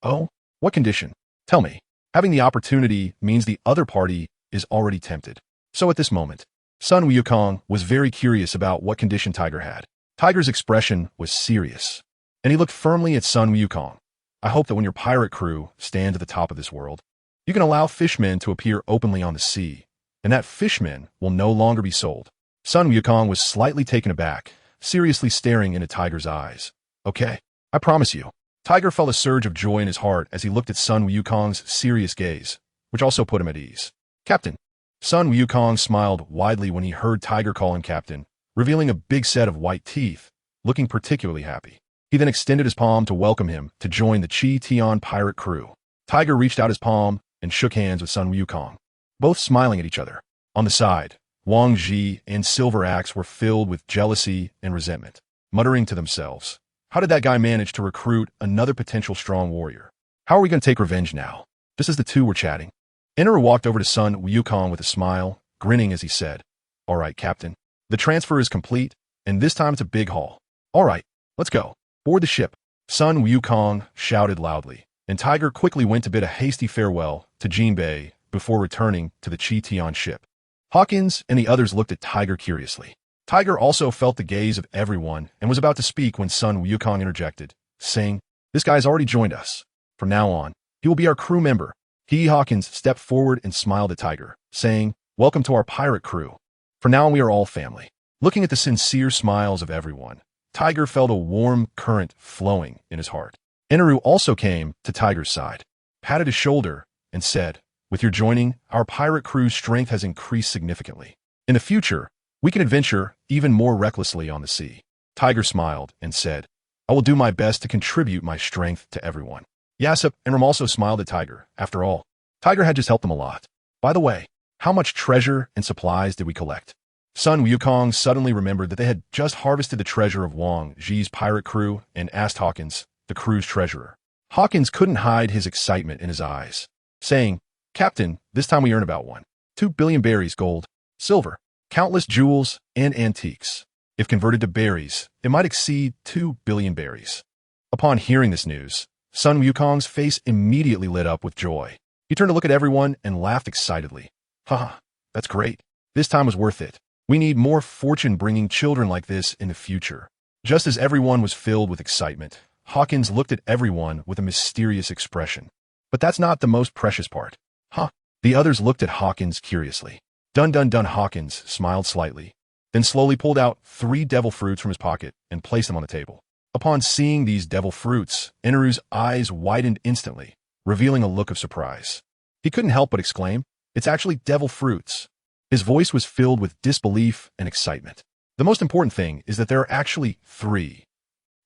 "Oh, what condition? Tell me." Having the opportunity means the other party is already tempted. So at this moment, Sun Wukong was very curious about what condition Tiger had. Tiger's expression was serious, and he looked firmly at Sun Wukong. "I hope that when your pirate crew stand at the top of this world, you can allow fishmen to appear openly on the sea, and that fishmen will no longer be sold." Sun Wukong was slightly taken aback, seriously staring into Tiger's eyes. "Okay, I promise you." Tiger felt a surge of joy in his heart as he looked at Sun Wukong's serious gaze, which also put him at ease. "Captain." Sun Wukong smiled widely when he heard Tiger call him captain, revealing a big set of white teeth, looking particularly happy. He then extended his palm to welcome him to join the Chi-Tion pirate crew. Tiger reached out his palm and shook hands with Sun Wukong, both smiling at each other. On the side, Wang Ji and Silver Axe were filled with jealousy and resentment, muttering to themselves, "How did that guy manage to recruit another potential strong warrior? How are we going to take revenge now?" Just as the two were chatting, Enru walked over to Sun Wukong with a smile, grinning as he said, "All right, Captain. The transfer is complete, and this time it's a big haul. All right, let's go. Board the ship." Sun Wukong shouted loudly, and Tiger quickly went to bid a hasty farewell to Jinbei before returning to the Chi-Tion ship. Hawkins and the others looked at Tiger curiously. Tiger also felt the gaze of everyone and was about to speak when Sun Wukong interjected, saying, "This guy's already joined us. From now on, he will be our crew member." Hawkins stepped forward and smiled at Tiger, saying, "Welcome to our pirate crew. For now we are all family." Looking at the sincere smiles of everyone, Tiger felt a warm current flowing in his heart. Enru also came to Tiger's side, patted his shoulder, and said, "With your joining, our pirate crew's strength has increased significantly. In the future, we can adventure even more recklessly on the sea." Tiger smiled and said, "I will do my best to contribute my strength to everyone." Yasip and Ram also smiled at Tiger. After all, Tiger had just helped them a lot. "By the way, how much treasure and supplies did we collect?" Sun Wukong suddenly remembered that they had just harvested the treasure of Wang Ji's pirate crew and asked Hawkins, the crew's treasurer. Hawkins couldn't hide his excitement in his eyes, saying, "Captain, this time we earn about 1.2 billion berries, gold, silver, countless jewels, and antiques. If converted to berries, it might exceed 2 billion berries." Upon hearing this news, Sun Wukong's face immediately lit up with joy. He turned to look at everyone and laughed excitedly. "Haha, that's great. This time was worth it. We need more fortune-bringing children like this in the future." Just as everyone was filled with excitement, Hawkins looked at everyone with a mysterious expression. "But that's not the most precious part." "Huh?" The others looked at Hawkins curiously. Dun. Hawkins smiled slightly, then slowly pulled out 3 devil fruits from his pocket and placed them on the table. Upon seeing these devil fruits, Enru's eyes widened instantly, revealing a look of surprise. He couldn't help but exclaim, "It's actually devil fruits." His voice was filled with disbelief and excitement. The most important thing is that there are actually 3.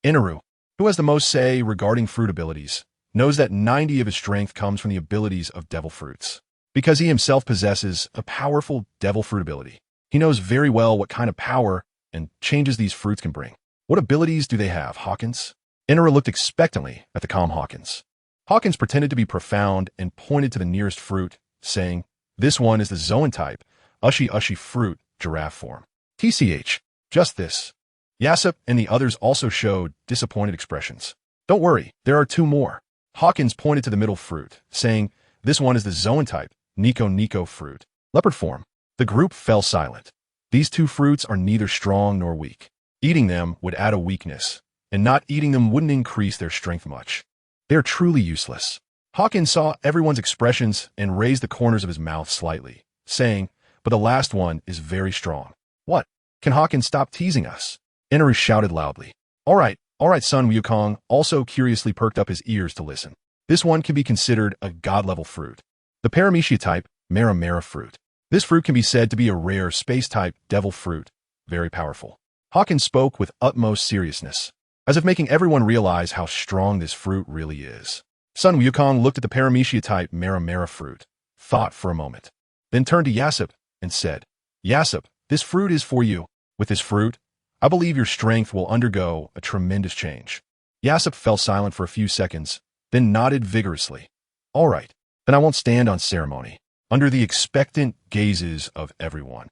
Enru, who has the most say regarding fruit abilities, knows that 90 of his strength comes from the abilities of devil fruits. Because he himself possesses a powerful devil fruit ability, He knows very well what kind of power and changes these fruits can bring. What abilities do they have, Hawkins? Inara looked expectantly at the calm Hawkins. Hawkins pretended to be profound and pointed to the nearest fruit, saying, "This one is the Zoan type, ushy fruit, giraffe form. TCH, just this." Yassip and the others also showed disappointed expressions. "Don't worry, there are two more." Hawkins pointed to the middle fruit, saying, "This one is the Zoan type, Nico fruit, leopard form." The group fell silent. These two fruits are neither strong nor weak. Eating them would add a weakness, and not eating them wouldn't increase their strength much. They are truly useless. Hawkins saw everyone's expressions and raised the corners of his mouth slightly, saying, "But the last one is very strong." "What? Can Hawkins stop teasing us?" Inaru shouted loudly. All right, son." Wukong also curiously perked up his ears to listen. "This one can be considered a god-level fruit. The Paramecia type, Mara fruit. This fruit can be said to be a rare space-type devil fruit, very powerful." Hawkins spoke with utmost seriousness, as if making everyone realize how strong this fruit really is. Son Wukong looked at the Paramecia type Mara fruit, thought for a moment, then turned to Yassip and said, "Yassip, this fruit is for you. With this fruit, I believe your strength will undergo a tremendous change." Yassip fell silent for a few seconds, then nodded vigorously. "All right, then I won't stand on ceremony." Under the expectant gazes of everyone,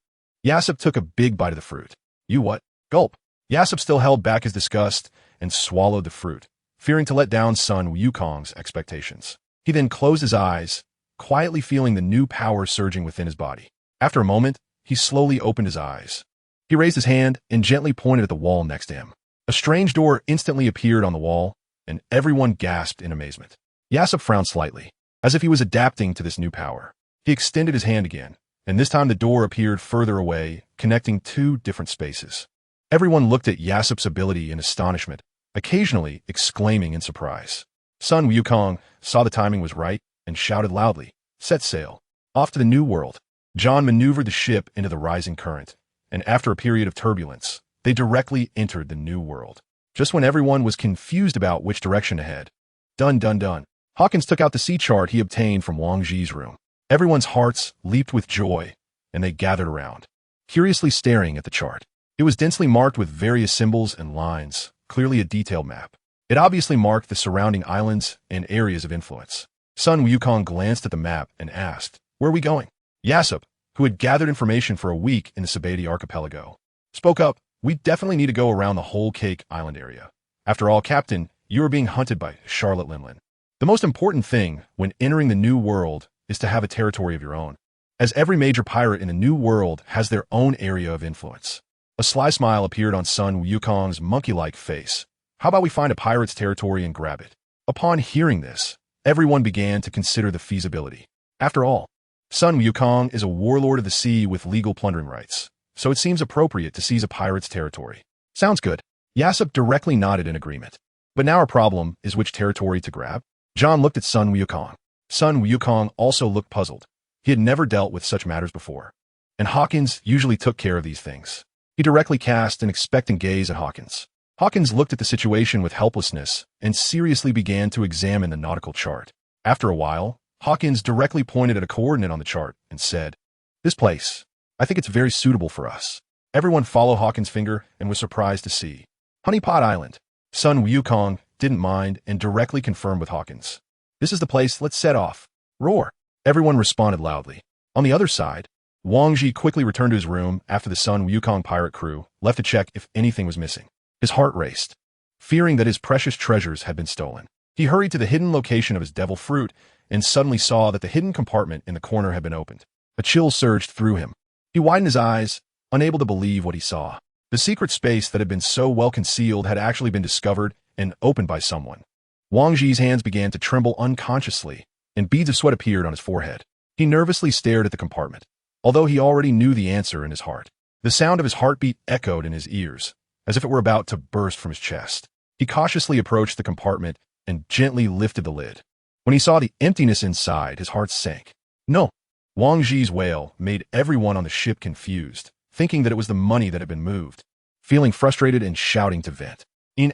Yassip took a big bite of the fruit. "You what?" Gulp. Yassip still held back his disgust and swallowed the fruit, fearing to let down son Wukong's expectations. He then closed his eyes, quietly feeling the new power surging within his body. After a moment, he slowly opened his eyes. He raised his hand and gently pointed at the wall next to him. A strange door instantly appeared on the wall, and everyone gasped in amazement. Yassip frowned slightly, as if he was adapting to this new power. He extended his hand again, and this time the door appeared further away, connecting two different spaces. Everyone looked at Yassip's ability in astonishment, occasionally exclaiming in surprise. Son Wukong saw the timing was right and shouted loudly, "Set sail." Off to the new world. John maneuvered the ship into the rising current, and after a period of turbulence, they directly entered the new world. Just when everyone was confused about which direction to head. Dun. Hawkins took out the sea chart he obtained from Wang Ji's room. Everyone's hearts leaped with joy, and they gathered around, curiously staring at the chart. It was densely marked with various symbols and lines, clearly a detailed map. It obviously marked the surrounding islands and areas of influence. Son Wukong glanced at the map and asked, "Where are we going?" Yassip, who had gathered information for a week in the Sabati archipelago, spoke up, "We definitely need to go around the whole Cake Island area. After all, Captain, you are being hunted by Charlotte Limlin. The most important thing when entering the new world is to have a territory of your own, as every major pirate in the new world has their own area of influence." A sly smile appeared on Son Wukong's monkey-like face. "How about we find a pirate's territory and grab it?" Upon hearing this, everyone began to consider the feasibility. After all, Son Wukong is a warlord of the sea with legal plundering rights, so it seems appropriate to seize a pirate's territory. "Sounds good." Yassip directly nodded in agreement. "But now our problem is which territory to grab." John looked at Son Wukong. Son Wukong also looked puzzled. He had never dealt with such matters before, and Hawkins usually took care of these things. He directly cast an expectant gaze at Hawkins. Hawkins looked at the situation with helplessness and seriously began to examine the nautical chart. After a while, Hawkins directly pointed at a coordinate on the chart and said, "This place, I think it's very suitable for us." Everyone followed Hawkins' finger and was surprised to see Honeypot Island. Son Wukong didn't mind and directly confirmed with Hawkins. "This is the place, let's set off." Roar. Everyone responded loudly. On the other side, Wang Ji quickly returned to his room after the Son Wukong pirate crew left to check if anything was missing. His heart raced, fearing that his precious treasures had been stolen. He hurried to the hidden location of his devil fruit and suddenly saw that the hidden compartment in the corner had been opened. A chill surged through him. He widened his eyes, unable to believe what he saw. The secret space that had been so well concealed had actually been discovered and opened by someone. Wang Ji's hands began to tremble unconsciously, and beads of sweat appeared on his forehead. He nervously stared at the compartment, although he already knew the answer in his heart. The sound of his heartbeat echoed in his ears, as if it were about to burst from his chest. He cautiously approached the compartment and gently lifted the lid. When he saw the emptiness inside, his heart sank. "No!" Wang Ji's wail made everyone on the ship confused, thinking that it was the money that had been moved. Feeling frustrated and shouting to vent,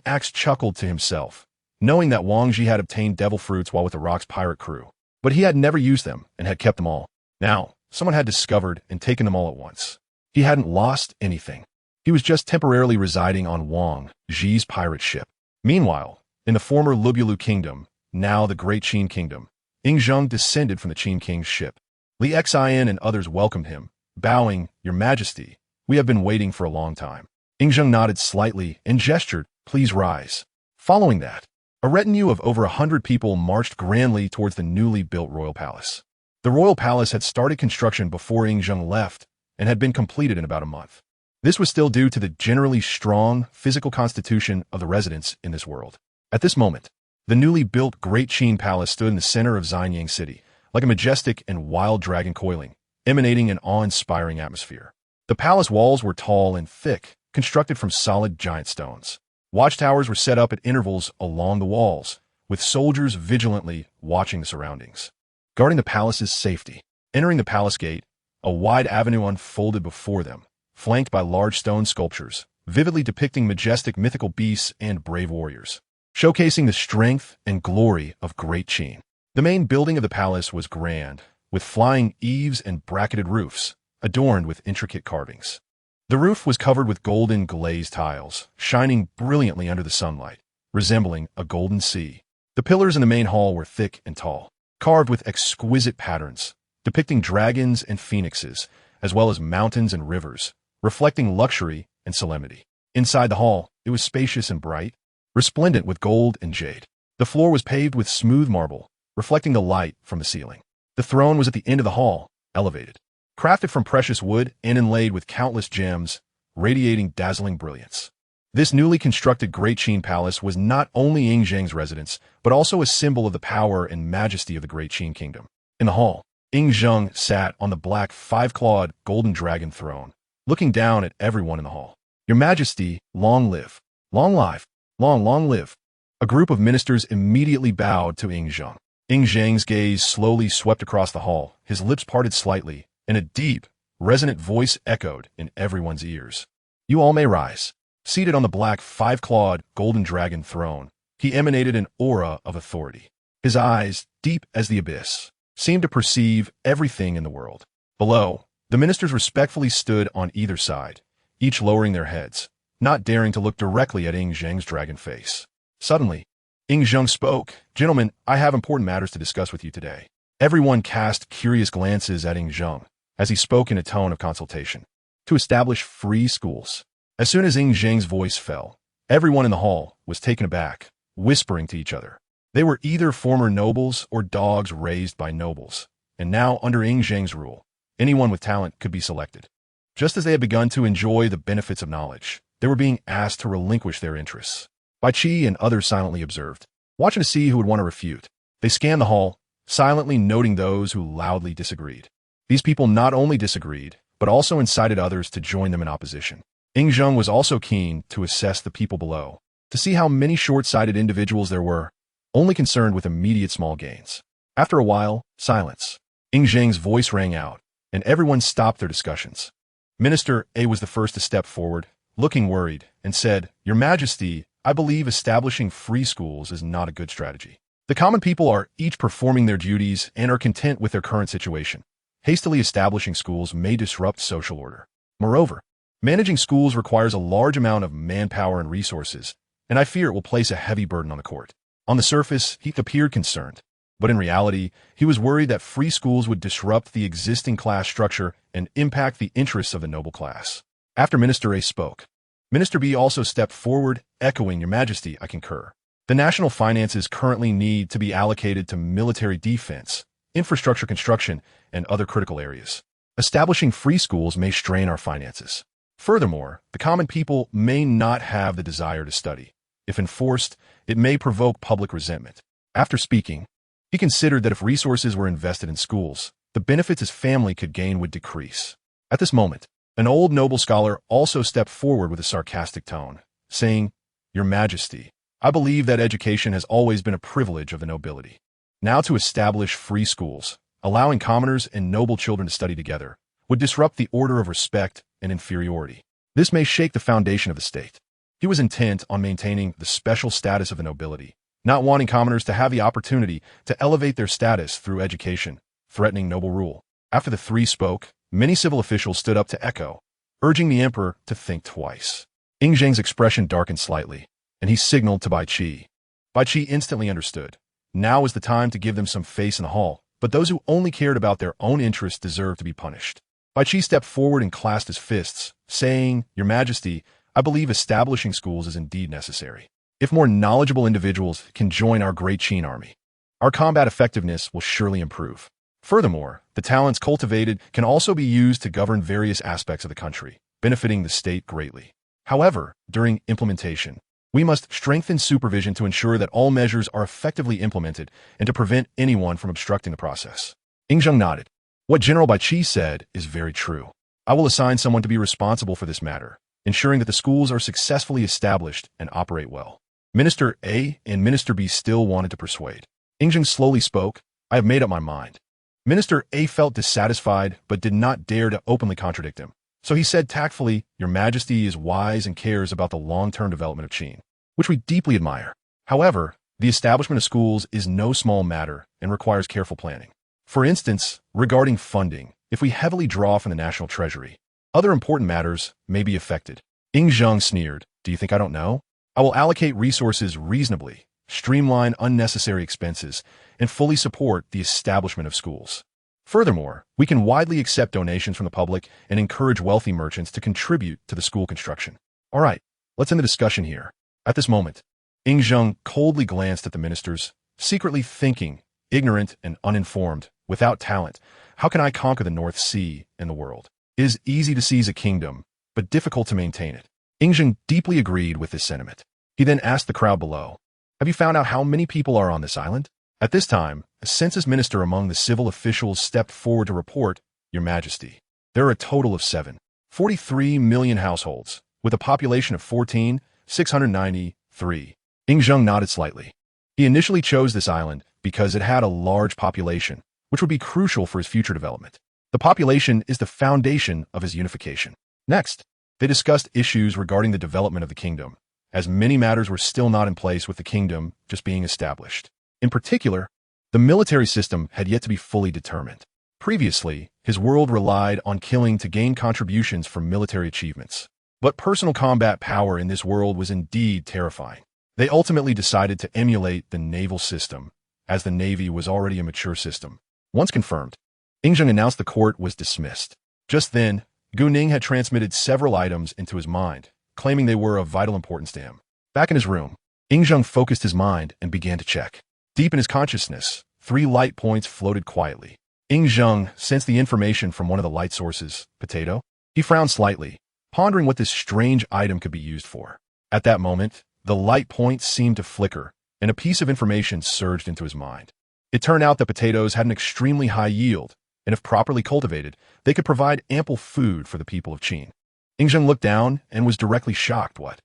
Axe chuckled to himself, knowing that Wang Ji had obtained devil fruits while with the Rock's pirate crew, but he had never used them and had kept them all. Now, someone had discovered and taken them all at once. He hadn't lost anything. He was just temporarily residing on Wang Ji's pirate ship. Meanwhile, in the former Lubulu Kingdom, now the Great Qin Kingdom, Ing Zheng descended from the Qin King's ship. Li Xian and others welcomed him, bowing, "Your Majesty, we have been waiting for a long time." Ing Zheng nodded slightly and gestured, "Please rise." Following that, a retinue of over 100 people marched grandly towards the newly built royal palace. The royal palace had started construction before Ing Zheng left and had been completed in about a month. This was still due to the generally strong physical constitution of the residents in this world. At this moment, the newly built Great Qin Palace stood in the center of Xianyang City, like a majestic and wild dragon coiling, emanating an awe-inspiring atmosphere. The palace walls were tall and thick, constructed from solid giant stones. Watchtowers were set up at intervals along the walls, with soldiers vigilantly watching the surroundings, guarding the palace's safety. Entering the palace gate, a wide avenue unfolded before them, flanked by large stone sculptures, vividly depicting majestic mythical beasts and brave warriors, showcasing the strength and glory of Great Qin. The main building of the palace was grand, with flying eaves and bracketed roofs, adorned with intricate carvings. The roof was covered with golden glazed tiles, shining brilliantly under the sunlight, resembling a golden sea. The pillars in the main hall were thick and tall, carved with exquisite patterns, depicting dragons and phoenixes, as well as mountains and rivers, reflecting luxury and solemnity. Inside the hall, it was spacious and bright, resplendent with gold and jade. The floor was paved with smooth marble, reflecting the light from the ceiling. The throne was at the end of the hall, elevated, crafted from precious wood and inlaid with countless gems, radiating dazzling brilliance. This newly constructed Great Qin Palace was not only Ing Zheng's residence, but also a symbol of the power and majesty of the Great Qin Kingdom. In the hall, Ing Zheng sat on the black five-clawed golden dragon throne, looking down at everyone in the hall. "Your Majesty, long live. Long live. Long live." A group of ministers immediately bowed to Ing Zheng. Ing Zheng's gaze slowly swept across the hall, his lips parted slightly, and a deep, resonant voice echoed in everyone's ears. "You all may rise." Seated on the black five-clawed golden dragon throne, he emanated an aura of authority. His eyes, deep as the abyss, seemed to perceive everything in the world. Below, the ministers respectfully stood on either side, each lowering their heads, not daring to look directly at Ing Zheng's dragon face. Suddenly, Ing Zheng spoke, "Gentlemen, I have important matters to discuss with you today." Everyone cast curious glances at Ing Zheng as he spoke in a tone of consultation. To establish free schools. As soon as Ing Zheng's voice fell, everyone in the hall was taken aback, whispering to each other. They were either former nobles or dogs raised by nobles, and now under Ing Zheng's rule, anyone with talent could be selected. Just as they had begun to enjoy the benefits of knowledge, they were being asked to relinquish their interests. Bai Qi and others silently observed, watching to see who would want to refute. They scanned the hall, silently noting those who loudly disagreed. These people not only disagreed, but also incited others to join them in opposition. Ing Zheng was also keen to assess the people below, to see how many short-sighted individuals there were, only concerned with immediate small gains. After a while, silence. Ing Zheng's voice rang out, and everyone stopped their discussions. Minister A was the first to step forward, looking worried, and said, "Your Majesty, I believe establishing free schools is not a good strategy. The common people are each performing their duties and are content with their current situation. Hastily establishing schools may disrupt social order. Moreover, managing schools requires a large amount of manpower and resources, and I fear it will place a heavy burden on the court." On the surface, he appeared concerned, but in reality, he was worried that free schools would disrupt the existing class structure and impact the interests of the noble class. After Minister A spoke, Minister B also stepped forward, echoing, "Your Majesty, I concur. The national finances currently need to be allocated to military defense, infrastructure construction, and other critical areas. Establishing free schools may strain our finances. Furthermore, the common people may not have the desire to study. If enforced, it may provoke public resentment." After speaking, he considered that if resources were invested in schools, the benefits his family could gain would decrease. At this moment, an old noble scholar also stepped forward with a sarcastic tone, saying, "Your Majesty, I believe that education has always been a privilege of the nobility. Now to establish free schools, allowing commoners and noble children to study together, would disrupt the order of respect and inferiority. This may shake the foundation of the state." He was intent on maintaining the special status of the nobility, not wanting commoners to have the opportunity to elevate their status through education, threatening noble rule. After the three spoke, many civil officials stood up to echo, urging the emperor to think twice. Ing Zheng's expression darkened slightly, and he signaled to Bai Qi. Bai Qi instantly understood. Now was the time to give them some face in the hall, but those who only cared about their own interests deserved to be punished. Bai Qi stepped forward and clasped his fists, saying, "Your Majesty, I believe establishing schools is indeed necessary. If more knowledgeable individuals can join our great Qin army, our combat effectiveness will surely improve. Furthermore, the talents cultivated can also be used to govern various aspects of the country, benefiting the state greatly. However, during implementation, we must strengthen supervision to ensure that all measures are effectively implemented and to prevent anyone from obstructing the process." Ing Zheng nodded. What General Bai Qi said is very true. I will assign someone to be responsible for this matter, ensuring that the schools are successfully established and operate well. Minister A and Minister B still wanted to persuade. Ing Zheng slowly spoke, "I have made up my mind." Minister A felt dissatisfied but did not dare to openly contradict him. So he said tactfully, "Your Majesty is wise and cares about the long-term development of Qin, which we deeply admire. However, the establishment of schools is no small matter and requires careful planning. For instance, regarding funding, if we heavily draw from the national treasury, other important matters may be affected." Ing Zheng sneered, "Do you think I don't know? I will allocate resources reasonably, streamline unnecessary expenses, and fully support the establishment of schools. Furthermore, we can widely accept donations from the public and encourage wealthy merchants to contribute to the school construction. All right, let's end the discussion here." At this moment, Ing Zheng coldly glanced at the ministers, secretly thinking, ignorant and uninformed, without talent, how can I conquer the North Sea and the world? It is easy to seize a kingdom, but difficult to maintain it. Ing Zheng deeply agreed with this sentiment. He then asked the crowd below, "Have you found out how many people are on this island?" At this time, a census minister among the civil officials stepped forward to report, "Your Majesty, there are a total of 7.43 million households, with a population of 14,693. Ing Zheng nodded slightly. He initially chose this island because it had a large population, which would be crucial for his future development. The population is the foundation of his unification. Next, they discussed issues regarding the development of the kingdom, as many matters were still not in place with the kingdom just being established. In particular, the military system had yet to be fully determined. Previously, his world relied on killing to gain contributions from military achievements. But personal combat power in this world was indeed terrifying. They ultimately decided to emulate the naval system, as the Navy was already a mature system. Once confirmed, Ing Zheng announced the court was dismissed. Just then, GuNing had transmitted several items into his mind, claiming they were of vital importance to him. Back in his room, Ing Zheng focused his mind and began to check. Deep in his consciousness, 3 light points floated quietly. Ing Zheng sensed the information from one of the light sources, potato. He frowned slightly, pondering what this strange item could be used for. At that moment, the light point seemed to flicker, and a piece of information surged into his mind. It turned out that potatoes had an extremely high yield, and if properly cultivated, they could provide ample food for the people of Qin. Ing Zheng looked down and was directly shocked. What?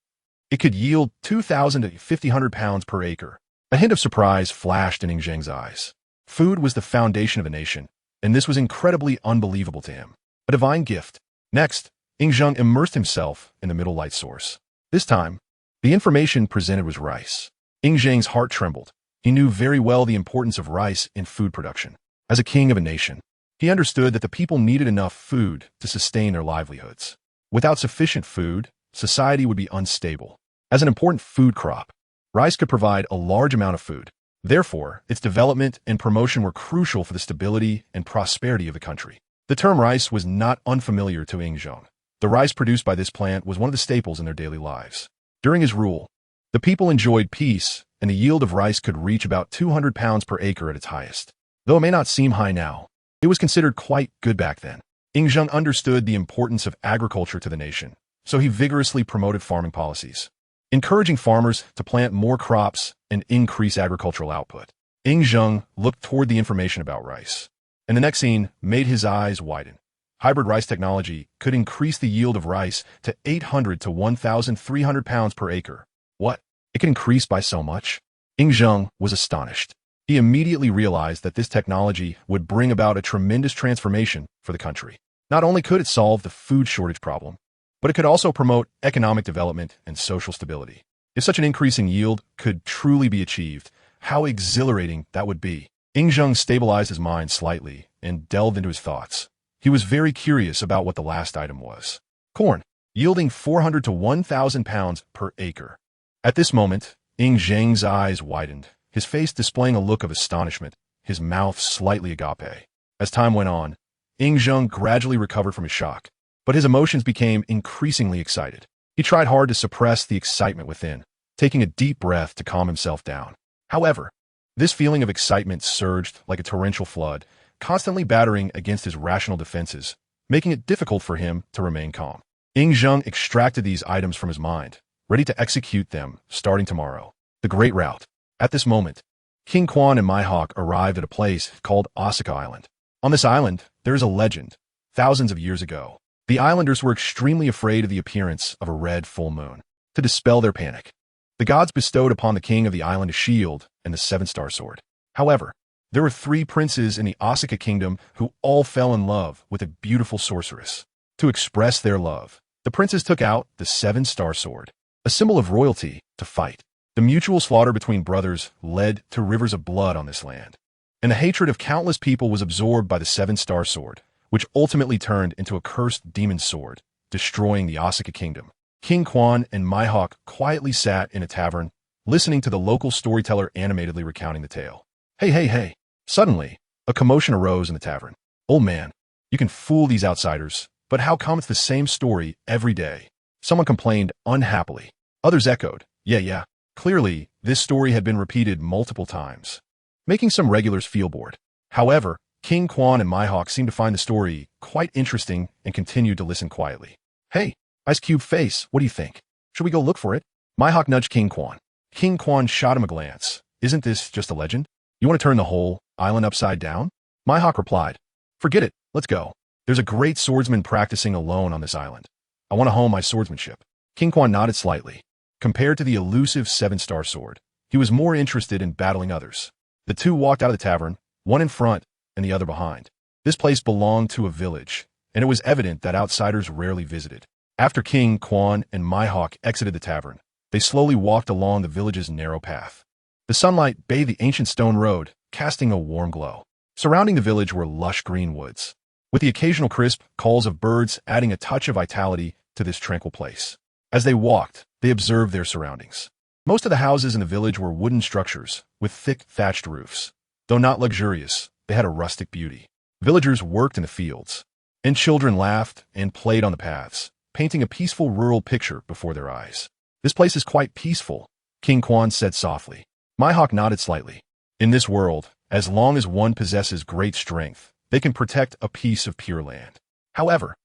It could yield 2,000 to 1,500 pounds per acre. A hint of surprise flashed in Ing Zheng's eyes. Food was the foundation of a nation, and this was incredibly unbelievable to him. A divine gift. Next, Ing Zheng immersed himself in the middle light source. This time, the information presented was rice. Ing Zheng's heart trembled. He knew very well the importance of rice in food production. As a king of a nation, he understood that the people needed enough food to sustain their livelihoods. Without sufficient food, society would be unstable. As an important food crop, rice could provide a large amount of food. Therefore, its development and promotion were crucial for the stability and prosperity of the country. The term rice was not unfamiliar to Ing Zheng. The rice produced by this plant was one of the staples in their daily lives. During his rule, the people enjoyed peace, and the yield of rice could reach about 200 pounds per acre at its highest. Though it may not seem high now, it was considered quite good back then. Ing Zheng understood the importance of agriculture to the nation, so he vigorously promoted farming policies, encouraging farmers to plant more crops and increase agricultural output. Ing Zheng looked toward the information about rice, and the next scene made his eyes widen. Hybrid rice technology could increase the yield of rice to 800 to 1,300 pounds per acre. What? It could increase by so much? Ing Zheng was astonished. He immediately realized that this technology would bring about a tremendous transformation for the country. Not only could it solve the food shortage problem, but it could also promote economic development and social stability. If such an increase in yield could truly be achieved, how exhilarating that would be. Ing Zheng stabilized his mind slightly and delved into his thoughts. He was very curious about what the last item was. corn, yielding 400 to 1,000 pounds per acre. At this moment, Ing Zheng's eyes widened, his face displaying a look of astonishment, his mouth slightly agape. As time went on, Ing Zheng gradually recovered from his shock, but his emotions became increasingly excited. He tried hard to suppress the excitement within, taking a deep breath to calm himself down. However, this feeling of excitement surged like a torrential flood, constantly battering against his rational defenses, making it difficult for him to remain calm. Ing Zheng extracted these items from his mind, ready to execute them starting tomorrow. The Great Route. At this moment, King Quan and Maihawk arrived at a place called Osaka Island. On this island, there is a legend. Thousands of years ago, the islanders were extremely afraid of the appearance of a red full moon. To dispel their panic, the gods bestowed upon the king of the island a shield and the seven-star sword. However, there were 3 princes in the Osaka kingdom who all fell in love with a beautiful sorceress. To express their love, the princes took out the seven-star sword, a symbol of royalty, to fight. The mutual slaughter between brothers led to rivers of blood on this land, and the hatred of countless people was absorbed by the seven-star sword, which ultimately turned into a cursed demon sword, destroying the Osaka kingdom. King Quan and Maihawk quietly sat in a tavern, listening to the local storyteller animatedly recounting the tale. Hey, hey, hey. Suddenly, a commotion arose in the tavern. Old man, you can fool these outsiders, but how come it's the same story every day? Someone complained unhappily. Others echoed, yeah. Clearly, this story had been repeated multiple times, making some regulars feel bored. However, King Quan and Maihawk seemed to find the story quite interesting and continued to listen quietly. Hey, Ice Cube Face, what do you think? Should we go look for it? Maihawk nudged King Quan. King Quan shot him a glance. Isn't this just a legend? You want to turn the whole island upside down? Maihawk replied, forget it, let's go. There's a great swordsman practicing alone on this island. I want to hone my swordsmanship. King Quan nodded slightly. Compared to the elusive seven-star sword, he was more interested in battling others. The two walked out of the tavern, one in front and the other behind. This place belonged to a village, and it was evident that outsiders rarely visited. After King Quan and Maihawk exited the tavern, they slowly walked along the village's narrow path. The sunlight bathed the ancient stone road, casting a warm glow. Surrounding the village were lush green woods, with the occasional crisp calls of birds adding a touch of vitality to this tranquil place. As they walked, they observed their surroundings. Most of the houses in the village were wooden structures with thick thatched roofs. Though not luxurious, they had a rustic beauty. Villagers worked in the fields, and children laughed and played on the paths, painting a peaceful rural picture before their eyes. This place is quite peaceful, King Quan said softly. Maihawk nodded slightly. In this world, as long as one possesses great strength, they can protect a piece of pure land. However,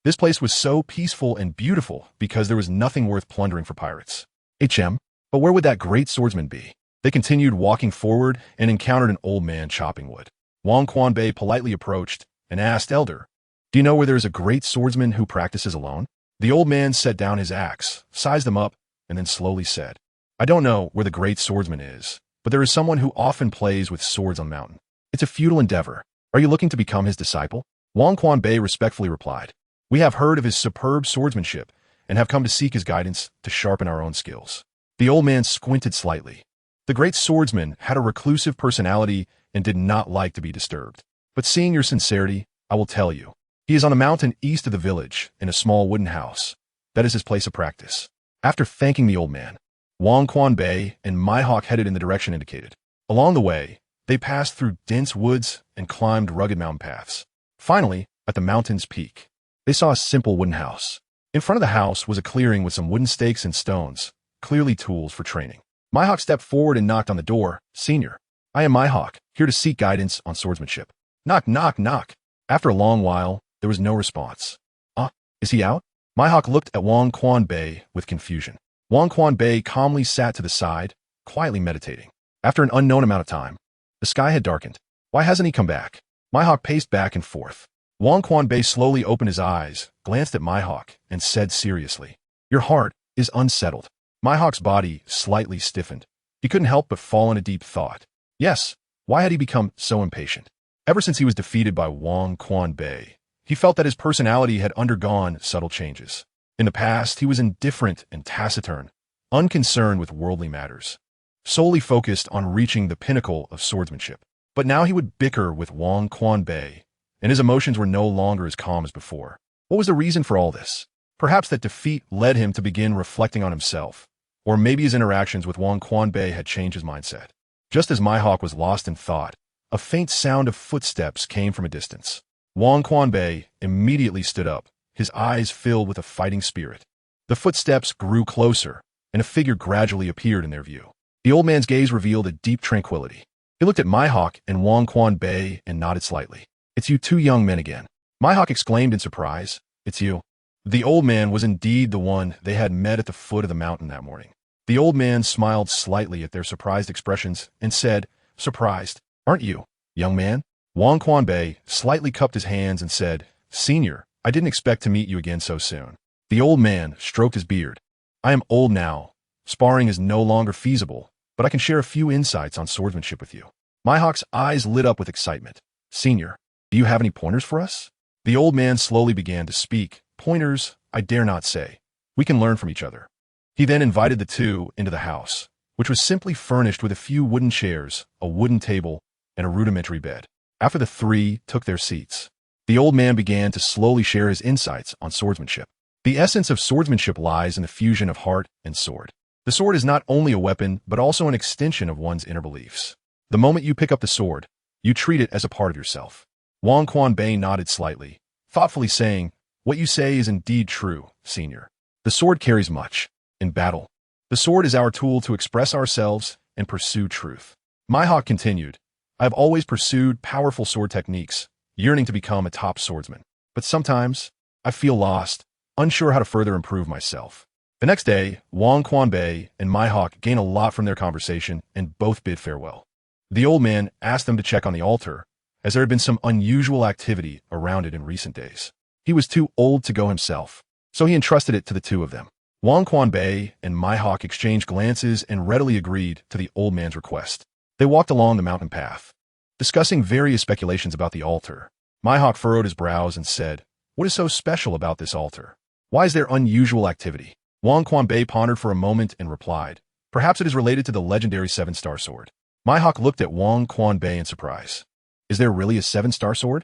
this place was so peaceful and beautiful because there was nothing worth plundering for pirates. But where would that great swordsman be? They continued walking forward and encountered an old man chopping wood. Wang Quanbei politely approached and asked, Elder, do you know where there is a great swordsman who practices alone? The old man set down his axe, sized them up, and then slowly said, I don't know where the great swordsman is, but there is someone who often plays with swords on the mountain. It's a futile endeavor. Are you looking to become his disciple? Wang Quanbei respectfully replied, we have heard of his superb swordsmanship and have come to seek his guidance to sharpen our own skills. The old man squinted slightly. The great swordsman had a reclusive personality and did not like to be disturbed. But seeing your sincerity, I will tell you. He is on the mountain east of the village in a small wooden house. That is his place of practice. After thanking the old man, Wang Quanbei and Maihawk headed in the direction indicated. Along the way, they passed through dense woods and climbed rugged mountain paths. Finally, at the mountain's peak, they saw a simple wooden house. In front of the house was a clearing with some wooden stakes and stones, clearly tools for training. Maihawk stepped forward and knocked on the door. Senior, I am Maihawk, here to seek guidance on swordsmanship. Knock, knock, knock. After a long while, there was no response. Is he out? Maihawk looked at Wang Quanbei with confusion. Wang Quanbei calmly sat to the side, quietly meditating. After an unknown amount of time, the sky had darkened. Why hasn't he come back? Maihawk paced back and forth. Wang Quanbei slowly opened his eyes, glanced at Maihawk, and said seriously, your heart is unsettled. Maihawk's body slightly stiffened. He couldn't help but fall in a deep thought. Yes, why had he become so impatient? Ever since he was defeated by Wang Quanbei, he felt that his personality had undergone subtle changes. In the past, he was indifferent and taciturn, unconcerned with worldly matters, solely focused on reaching the pinnacle of swordsmanship. But now he would bicker with Wang Quanbei, and his emotions were no longer as calm as before. What was the reason for all this? Perhaps that defeat led him to begin reflecting on himself, or maybe his interactions with WukongClone had changed his mindset. Just as Mihawk was lost in thought, a faint sound of footsteps came from a distance. WukongClone immediately stood up, his eyes filled with a fighting spirit. The footsteps grew closer, and a figure gradually appeared in their view. The old man's gaze revealed a deep tranquility. He looked at Mihawk and WukongClone and nodded slightly. "It's you two young men again." Mihawk exclaimed in surprise. "It's you." The old man was indeed the one they had met at the foot of the mountain that morning. The old man smiled slightly at their surprised expressions and said, "Surprised, aren't you, young man?" WukongClone slightly cupped his hands and said, "Senior, I didn't expect to meet you again so soon." The old man stroked his beard. "I am old now. Sparring is no longer feasible, but I can share a few insights on swordsmanship with you." Mihawk's eyes lit up with excitement. "Senior, do you have any pointers for us?" The old man slowly began to speak. "Pointers, I dare not say. We can learn from each other." He then invited the two into the house, which was simply furnished with a few wooden chairs, a wooden table, and a rudimentary bed. After the three took their seats, the old man began to slowly share his insights on swordsmanship. The essence of swordsmanship lies in the fusion of heart and sword. The sword is not only a weapon, but also an extension of one's inner beliefs. The moment you pick up the sword, you treat it as a part of yourself. WukongClone nodded slightly, thoughtfully saying, "What you say is indeed true, Senior. The sword carries much. In battle, the sword is our tool to express ourselves and pursue truth." Mihawk continued, "I have always pursued powerful sword techniques, yearning to become a top swordsman. But sometimes, I feel lost, unsure how to further improve myself." The next day, WukongClone and Mihawk gained a lot from their conversation and both bid farewell. The old man asked them to check on the altar, as there had been some unusual activity around it in recent days. He was too old to go himself, so he entrusted it to the two of them. WukongClone and Mihawk exchanged glances and readily agreed to the old man's request. They walked along the mountain path, discussing various speculations about the altar. Mihawk furrowed his brows and said, "What is so special about this altar? Why is there unusual activity?" WukongClone pondered for a moment and replied, "Perhaps it is related to the legendary 7-star sword." Mihawk looked at WukongClone in surprise. "Is there really a 7-star sword?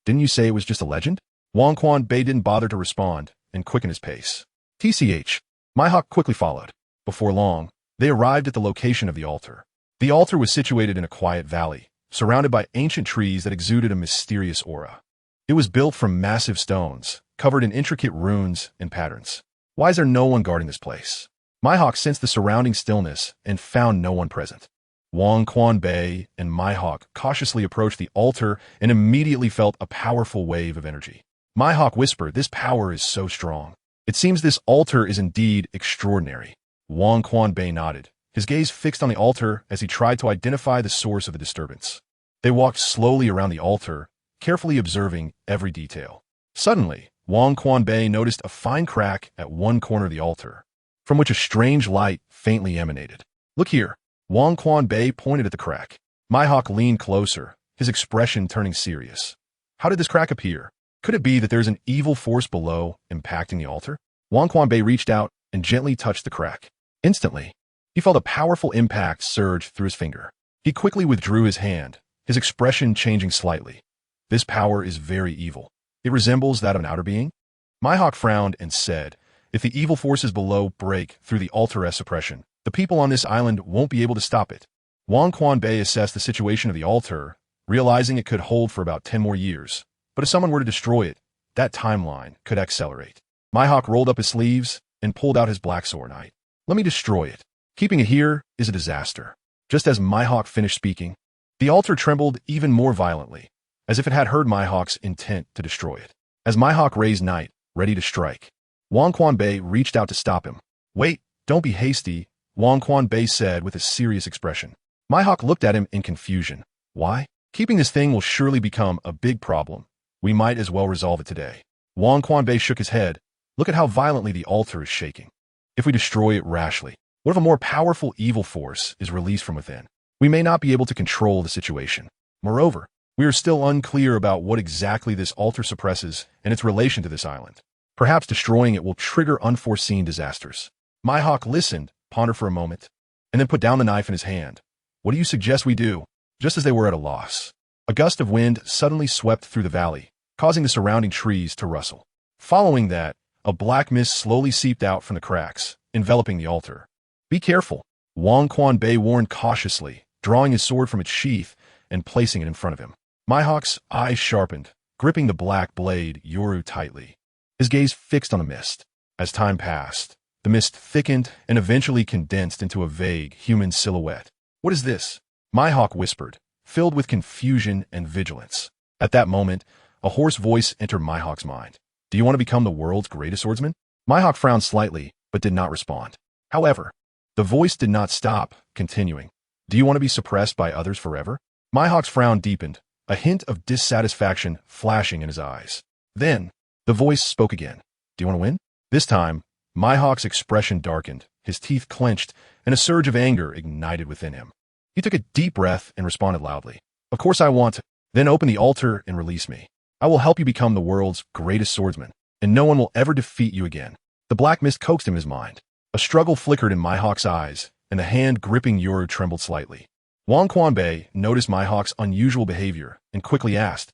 Didn't you say it was just a legend?" WukongClone didn't bother to respond and quickened his pace. TCH. Mihawk quickly followed. Before long, they arrived at the location of the altar. The altar was situated in a quiet valley, surrounded by ancient trees that exuded a mysterious aura. It was built from massive stones, covered in intricate runes and patterns. Why is there no one guarding this place? Mihawk sensed the surrounding stillness and found no one present. WukongClone and Mihawk cautiously approached the altar and immediately felt a powerful wave of energy. Mihawk whispered, "This power is so strong. It seems this altar is indeed extraordinary." WukongClone nodded, his gaze fixed on the altar as he tried to identify the source of the disturbance. They walked slowly around the altar, carefully observing every detail. Suddenly, WukongClone noticed a fine crack at one corner of the altar, from which a strange light faintly emanated. "Look here." WukongClone pointed at the crack. Mihawk leaned closer, his expression turning serious. "How did this crack appear? Could it be that there's an evil force below impacting the altar?" WukongClone reached out and gently touched the crack. Instantly, he felt a powerful impact surge through his finger. He quickly withdrew his hand, his expression changing slightly. "This power is very evil. It resembles that of an outer being?" Mihawk frowned and said, "If the evil forces below break through the altar-esque suppression, the people on this island won't be able to stop it." WukongClone assessed the situation of the altar, realizing it could hold for about 10 more years. But if someone were to destroy it, that timeline could accelerate. Mihawk rolled up his sleeves and pulled out his black sword. "Let me destroy it. Keeping it here is a disaster." Just as Mihawk finished speaking, the altar trembled even more violently, as if it had heard Mihawk's intent to destroy it. As Mihawk raised knight, ready to strike, WukongClone reached out to stop him. "Wait, don't be hasty," WukongClone said with a serious expression. Mihawk looked at him in confusion. "Why? Keeping this thing will surely become a big problem. We might as well resolve it today." WukongClone shook his head. "Look at how violently the altar is shaking. If we destroy it rashly, what if a more powerful evil force is released from within? We may not be able to control the situation. Moreover, we are still unclear about what exactly this altar suppresses and its relation to this island. Perhaps destroying it will trigger unforeseen disasters." Mihawk listened, pondered for a moment, and then put down the knife in his hand. "What do you suggest we do?" Just as they were at a loss, a gust of wind suddenly swept through the valley, causing the surrounding trees to rustle. Following that, a black mist slowly seeped out from the cracks, enveloping the altar. "Be careful," WukongClone warned cautiously, drawing his sword from its sheath and placing it in front of him. Mihawk's eyes sharpened, gripping the black blade Yoru tightly. His gaze fixed on the mist. As time passed, the mist thickened and eventually condensed into a vague human silhouette. "What is this?" Mihawk whispered, filled with confusion and vigilance. At that moment, a hoarse voice entered Mihawk's mind. "Do you want to become the world's greatest swordsman?" Mihawk frowned slightly, but did not respond. However, the voice did not stop, continuing. "Do you want to be suppressed by others forever?" Mihawk's frown deepened, a hint of dissatisfaction flashing in his eyes. Then, the voice spoke again. "Do you want to win?" This time, Mihawk's expression darkened, his teeth clenched, and a surge of anger ignited within him. He took a deep breath and responded loudly. "Of course I want to. Then open the altar and release me. I will help you become the world's greatest swordsman, and no one will ever defeat you again." The black mist coaxed him in his mind. A struggle flickered in Mihawk's eyes, and the hand gripping Yoru trembled slightly. WukongClone noticed Mihawk's unusual behavior and quickly asked,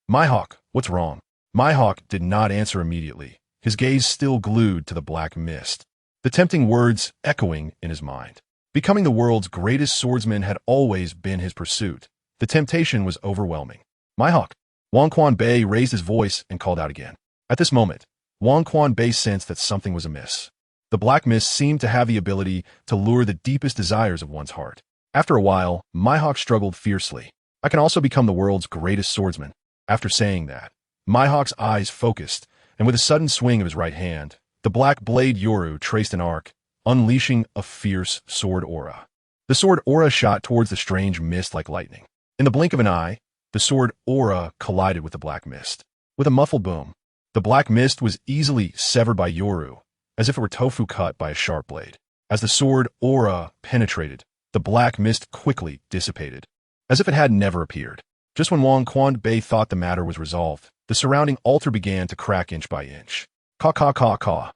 "Mihawk, what's wrong?" Mihawk did not answer immediately, his gaze still glued to the black mist, the tempting words echoing in his mind. Becoming the world's greatest swordsman had always been his pursuit. The temptation was overwhelming. "Mihawk!" WukongClone raised his voice and called out again. At this moment, WukongClone sensed that something was amiss. The black mist seemed to have the ability to lure the deepest desires of one's heart. After a while, Mihawk struggled fiercely. "I can also become the world's greatest swordsman." After saying that, Mihawk's eyes focused, and with a sudden swing of his right hand, the black blade Yoru traced an arc, unleashing a fierce sword aura. The sword aura shot towards the strange mist like lightning. In the blink of an eye, the sword aura collided with the black mist. With a muffled boom, the black mist was easily severed by Yoru, as if it were tofu cut by a sharp blade. As the sword aura penetrated, the black mist quickly dissipated, as if it had never appeared. Just when WukongClone thought the matter was resolved, the surrounding altar began to crack inch by inch. "Caw, caw, caw, caw.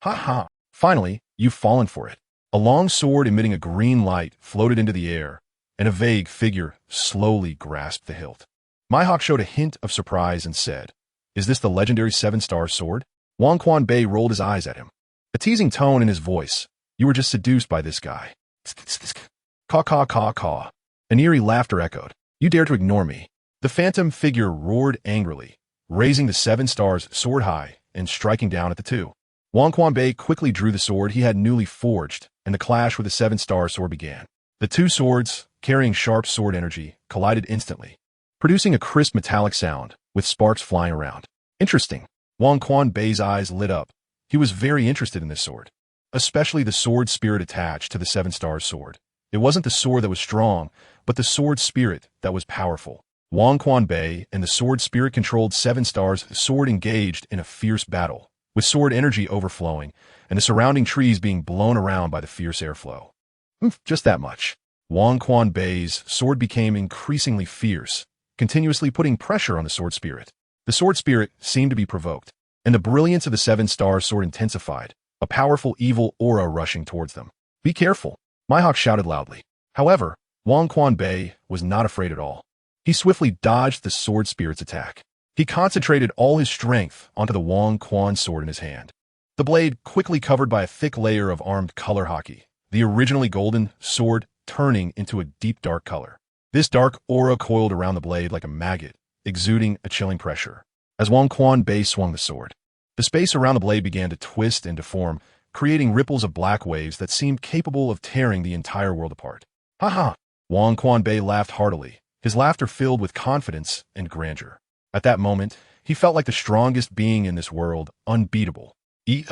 Ha ha. Finally, you've fallen for it." A long sword emitting a green light floated into the air, and a vague figure slowly grasped the hilt. Mihawk showed a hint of surprise and said, "Is this the legendary 7-star sword?" WukongClone rolled his eyes at him, a teasing tone in his voice. "You were just seduced by this guy." "Caw, caw, caw, caw." An eerie laughter echoed. "You dare to ignore me." The phantom figure roared angrily, raising the 7 stars sword high and striking down at the two. WukongClone quickly drew the sword he had newly forged, and the clash with the 7-star sword began. The two swords, carrying sharp sword energy, collided instantly, producing a crisp metallic sound, with sparks flying around. "Interesting." WukongClone's eyes lit up. He was very interested in this sword, especially the sword spirit attached to the 7-star sword. It wasn't the sword that was strong, but the sword spirit that was powerful. WukongClone and the sword spirit-controlled 7-stars sword engaged in a fierce battle, with sword energy overflowing and the surrounding trees being blown around by the fierce airflow. Just that much. WukongClone's sword became increasingly fierce, continuously putting pressure on the sword spirit. The sword spirit seemed to be provoked, and the brilliance of the 7-star sword intensified, a powerful evil aura rushing towards them. "Be careful," Mihawk shouted loudly. However, WukongClone was not afraid at all. He swiftly dodged the sword spirit's attack. He concentrated all his strength onto the WukongClone sword in his hand. The blade quickly covered by a thick layer of armed color hockey, the originally golden sword turning into a deep dark color. This dark aura coiled around the blade like a maggot, exuding a chilling pressure. As WukongClone swung the sword, the space around the blade began to twist and deform, creating ripples of black waves that seemed capable of tearing the entire world apart. "Ha ha!" WukongClone laughed heartily, his laughter filled with confidence and grandeur. At that moment, he felt like the strongest being in this world, unbeatable. His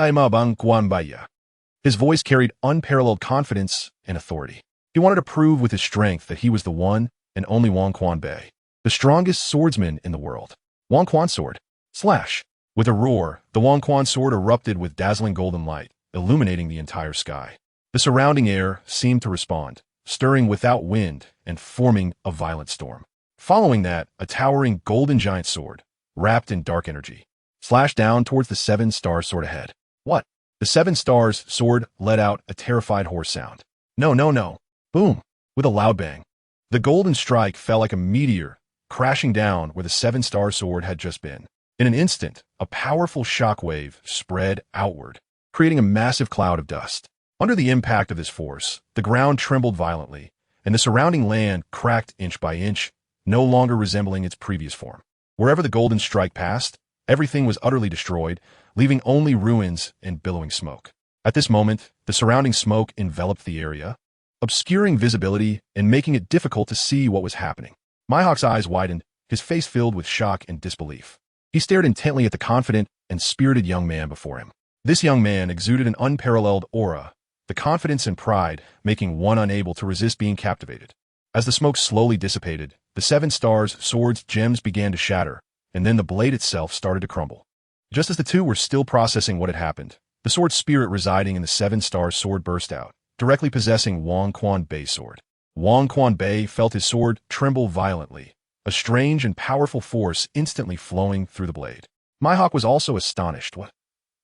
voice carried unparalleled confidence and authority. He wanted to prove with his strength that he was the one and only WukongClone, the strongest swordsman in the world. WukongClone sword. Slash! With a roar, the WukongClone sword erupted with dazzling golden light, illuminating the entire sky. The surrounding air seemed to respond, stirring without wind and forming a violent storm. Following that, a towering golden giant sword, wrapped in dark energy, slashed down towards the 7-star sword ahead. What? The 7 stars sword let out a terrified hoarse sound. "No, no, no." Boom! With a loud bang, the golden strike fell like a meteor, crashing down where the 7-star sword had just been. In an instant, a powerful shockwave spread outward, creating a massive cloud of dust. Under the impact of this force, the ground trembled violently, and the surrounding land cracked inch by inch, no longer resembling its previous form. Wherever the golden strike passed, everything was utterly destroyed, leaving only ruins and billowing smoke. At this moment, the surrounding smoke enveloped the area, obscuring visibility and making it difficult to see what was happening. Mihawk's eyes widened, his face filled with shock and disbelief. He stared intently at the confident and spirited young man before him. This young man exuded an unparalleled aura, the confidence and pride making one unable to resist being captivated. As the smoke slowly dissipated, the 7 stars' swords' gems began to shatter, and then the blade itself started to crumble. Just as the two were still processing what had happened, the sword spirit residing in the 7 stars' sword burst out, directly possessing WukongClone Bei's sword. WukongClone Bei felt his sword tremble violently, a strange and powerful force instantly flowing through the blade. Mihawk was also astonished. What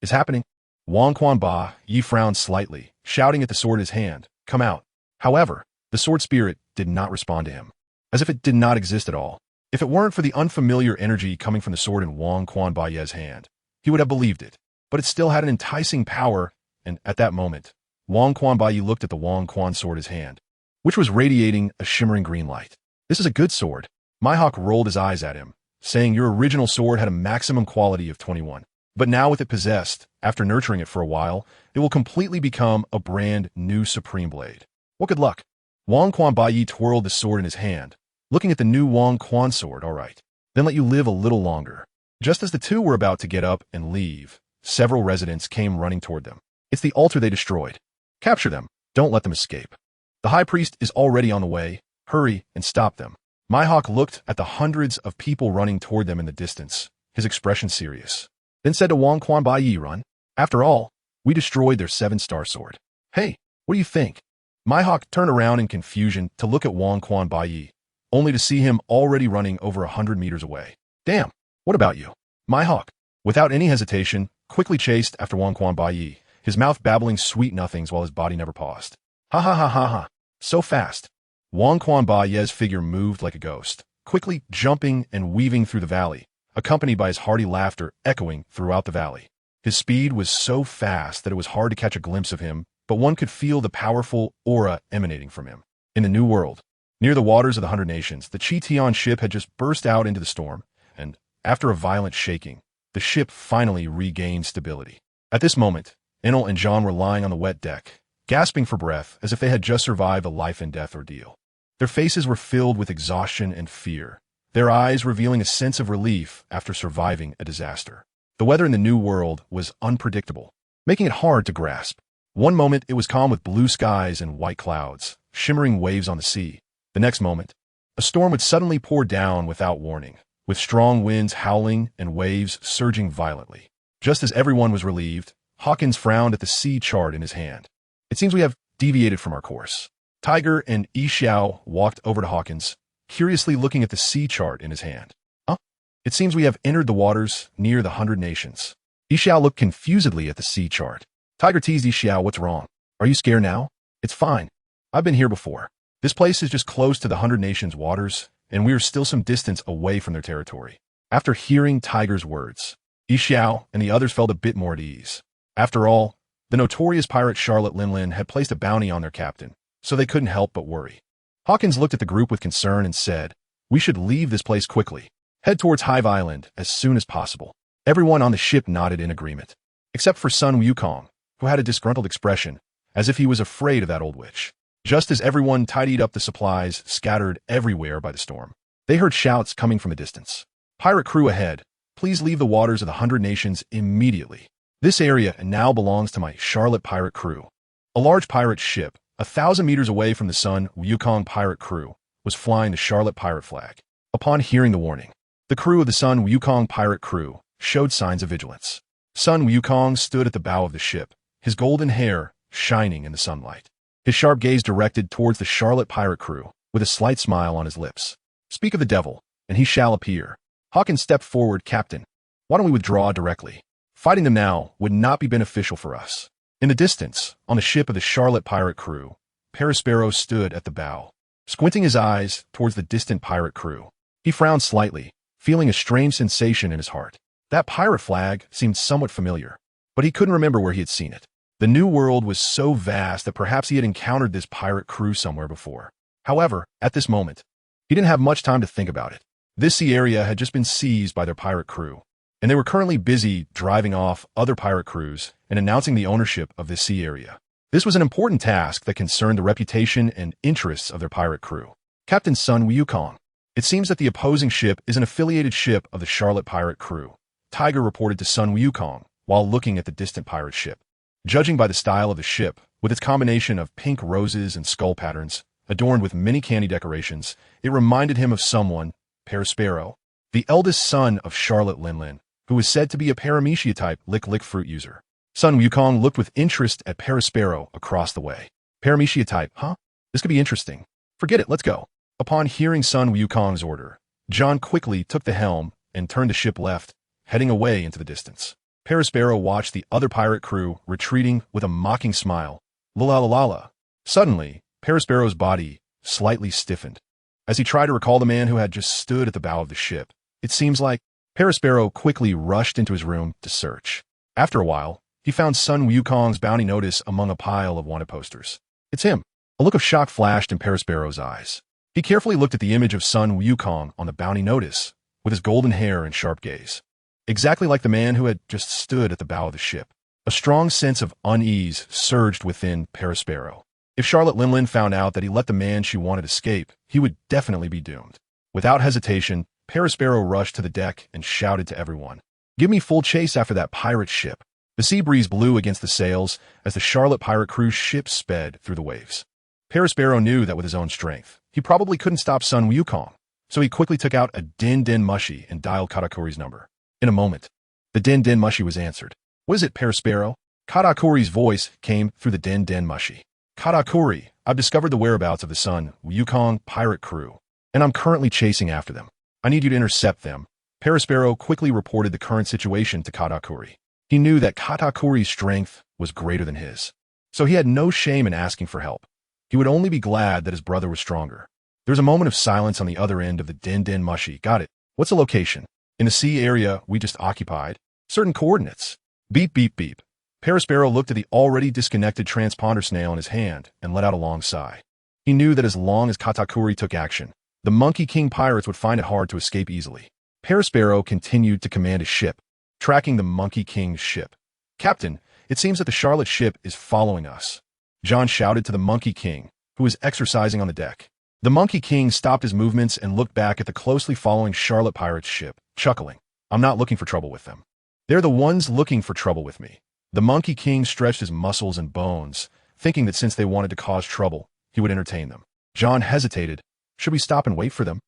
is happening? WukongClone Bei frowned slightly, shouting at the sword in his hand, "Come out." However, the sword spirit did not respond to him, as if it did not exist at all. If it weren't for the unfamiliar energy coming from the sword in WukongClone Bei's hand, he would have believed it. But it still had an enticing power, and at that moment, WukongClone Bei looked at the WukongClone sword in his hand, which was radiating a shimmering green light. "This is a good sword." Mihawk rolled his eyes at him, saying, "Your original sword had a maximum quality of 21. But now with it possessed, after nurturing it for a while, it will completely become a brand new supreme blade. What good luck." WukongClone Bei twirled the sword in his hand, looking at the new WukongClone sword. "All right, then let you live a little longer." Just as the two were about to get up and leave, several residents came running toward them. "It's the altar they destroyed. Capture them. Don't let them escape. The high priest is already on the way. Hurry and stop them." Mihawk looked at the hundreds of people running toward them in the distance, his expression serious, then said to WukongClone Bei, "Run. After all, we destroyed their 7-star sword. Hey, what do you think?" Mihawk turned around in confusion to look at WukongClone Bei, only to see him already running over 100 meters away. "Damn, what about you?" Mihawk, without any hesitation, quickly chased after WukongClone Bei, his mouth babbling sweet nothings while his body never paused. "Ha ha ha ha ha, so fast." WukongClone Bei's figure moved like a ghost, quickly jumping and weaving through the valley, accompanied by his hearty laughter echoing throughout the valley. His speed was so fast that it was hard to catch a glimpse of him, but one could feel the powerful aura emanating from him. In the New World, near the waters of the 100 Nations, the Chi-Tion ship had just burst out into the storm, and, after a violent shaking, the ship finally regained stability. At this moment, Enel and Jean were lying on the wet deck, gasping for breath as if they had just survived a life-and-death ordeal. Their faces were filled with exhaustion and fear, their eyes revealing a sense of relief after surviving a disaster. The weather in the New World was unpredictable, making it hard to grasp. One moment it was calm with blue skies and white clouds, shimmering waves on the sea. The next moment, a storm would suddenly pour down without warning, with strong winds howling and waves surging violently. Just as everyone was relieved, Hawkins frowned at the sea chart in his hand. "It seems we have deviated from our course." Tiger and Yixiao walked over to Hawkins, curiously looking at the sea chart in his hand. "Huh? It seems we have entered the waters near the 100 Nations." Yixiao looked confusedly at the sea chart. Tiger teased Yixiao, "What's wrong? Are you scared now?" "It's fine. I've been here before. This place is just close to the 100 Nations waters, and we are still some distance away from their territory." After hearing Tiger's words, Yixiao and the others felt a bit more at ease. After all, the notorious pirate Charlotte Linlin had placed a bounty on their captain, so they couldn't help but worry. Hawkins looked at the group with concern and said, "We should leave this place quickly. Head towards Hive Island as soon as possible." Everyone on the ship nodded in agreement, except for Sun Wukong, who had a disgruntled expression, as if he was afraid of that old witch. Just as everyone tidied up the supplies scattered everywhere by the storm, they heard shouts coming from a distance. "Pirate crew ahead, please leave the waters of the 100 Nations immediately. This area now belongs to my Charlotte pirate crew." A large pirate ship, 1,000 meters away from the Sun Wukong pirate crew, was flying the Charlotte pirate flag. Upon hearing the warning, the crew of the Sun Wukong pirate crew showed signs of vigilance. Sun Wukong stood at the bow of the ship, his golden hair shining in the sunlight. His sharp gaze directed towards the Charlotte pirate crew, with a slight smile on his lips. "Speak of the devil, and he shall appear." Hawkins stepped forward. "Captain, why don't we withdraw directly? Fighting them now would not be beneficial for us." In the distance, on the ship of the Charlotte pirate crew, Perospero stood at the bow, squinting his eyes towards the distant pirate crew. He frowned slightly, feeling a strange sensation in his heart. That pirate flag seemed somewhat familiar, but he couldn't remember where he had seen it. The new world was so vast that perhaps he had encountered this pirate crew somewhere before. However, at this moment, he didn't have much time to think about it. This sea area had just been seized by their pirate crew, and they were currently busy driving off other pirate crews and announcing the ownership of this sea area. This was an important task that concerned the reputation and interests of their pirate crew. Captain Sun Wukong. It seems that the opposing ship is an affiliated ship of the Charlotte pirate crew. Tiger reported to Sun Wukong while looking at the distant pirate ship. Judging by the style of the ship, with its combination of pink roses and skull patterns, adorned with many candy decorations, it reminded him of someone, Perospero, the eldest son of Charlotte Linlin, who was said to be a Paramecia-type lick-lick fruit user. Sun Wukong looked with interest at Perospero across the way. Paramecia-type, huh? This could be interesting. Forget it, let's go. Upon hearing Sun Wukong's order, John quickly took the helm and turned the ship left, heading away into the distance. Perospero watched the other pirate crew retreating with a mocking smile. La la la la la. Suddenly, Perospero's body slightly stiffened. As he tried to recall the man who had just stood at the bow of the ship, it seems like Perospero quickly rushed into his room to search. After a while, he found Sun Wukong's bounty notice among a pile of wanted posters. It's him. A look of shock flashed in Perospero's eyes. He carefully looked at the image of Sun Wukong on the bounty notice, with his golden hair and sharp gaze. Exactly like the man who had just stood at the bow of the ship. A strong sense of unease surged within Perospero. If Charlotte Linlin found out that he let the man she wanted escape, he would definitely be doomed. Without hesitation, Perospero rushed to the deck and shouted to everyone, "Give me full chase after that pirate ship." The sea breeze blew against the sails as the Charlotte pirate crew's ship sped through the waves. Perospero knew that with his own strength, he probably couldn't stop Sun Wukong, so he quickly took out a Din Din Mushi and dialed Katakuri's number. In a moment, the Din Din Mushi was answered. "What is it, Perospero?" Katakuri's voice came through the Din Din Mushi. "Katakuri, I've discovered the whereabouts of the Sun Wukong pirate crew, and I'm currently chasing after them. I need you to intercept them." Perospero quickly reported the current situation to Katakuri. He knew that Katakuri's strength was greater than his, so he had no shame in asking for help. He would only be glad that his brother was stronger. There was a moment of silence on the other end of the Din Din Mushi. "Got it. What's the location?" "In the sea area we just occupied. Certain coordinates." Beep, beep, beep. Perospero looked at the already disconnected transponder snail in his hand and let out a long sigh. He knew that as long as Katakuri took action, the Monkey King pirates would find it hard to escape easily. Perospero continued to command his ship, tracking the Monkey King's ship. "Captain, it seems that the Charlotte ship is following us." John shouted to the Monkey King, who was exercising on the deck. The Monkey King stopped his movements and looked back at the closely following Charlotte pirate's ship, chuckling. "I'm not looking for trouble with them. They're the ones looking for trouble with me." The Monkey King stretched his muscles and bones, thinking that since they wanted to cause trouble, he would entertain them. John hesitated. Should we stop and wait for them?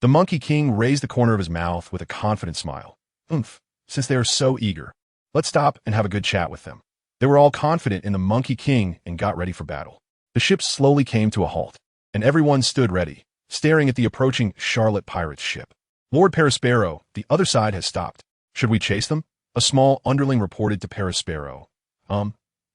The Monkey King raised the corner of his mouth with a confident smile. Since they are so eager, let's stop and have a good chat with them." They were all confident in the Monkey King and got ready for battle. The ship slowly came to a halt, and everyone stood ready, staring at the approaching Charlotte pirate's ship. "Lord Perospero, the other side has stopped. Should we chase them?" A small underling reported to Perospero.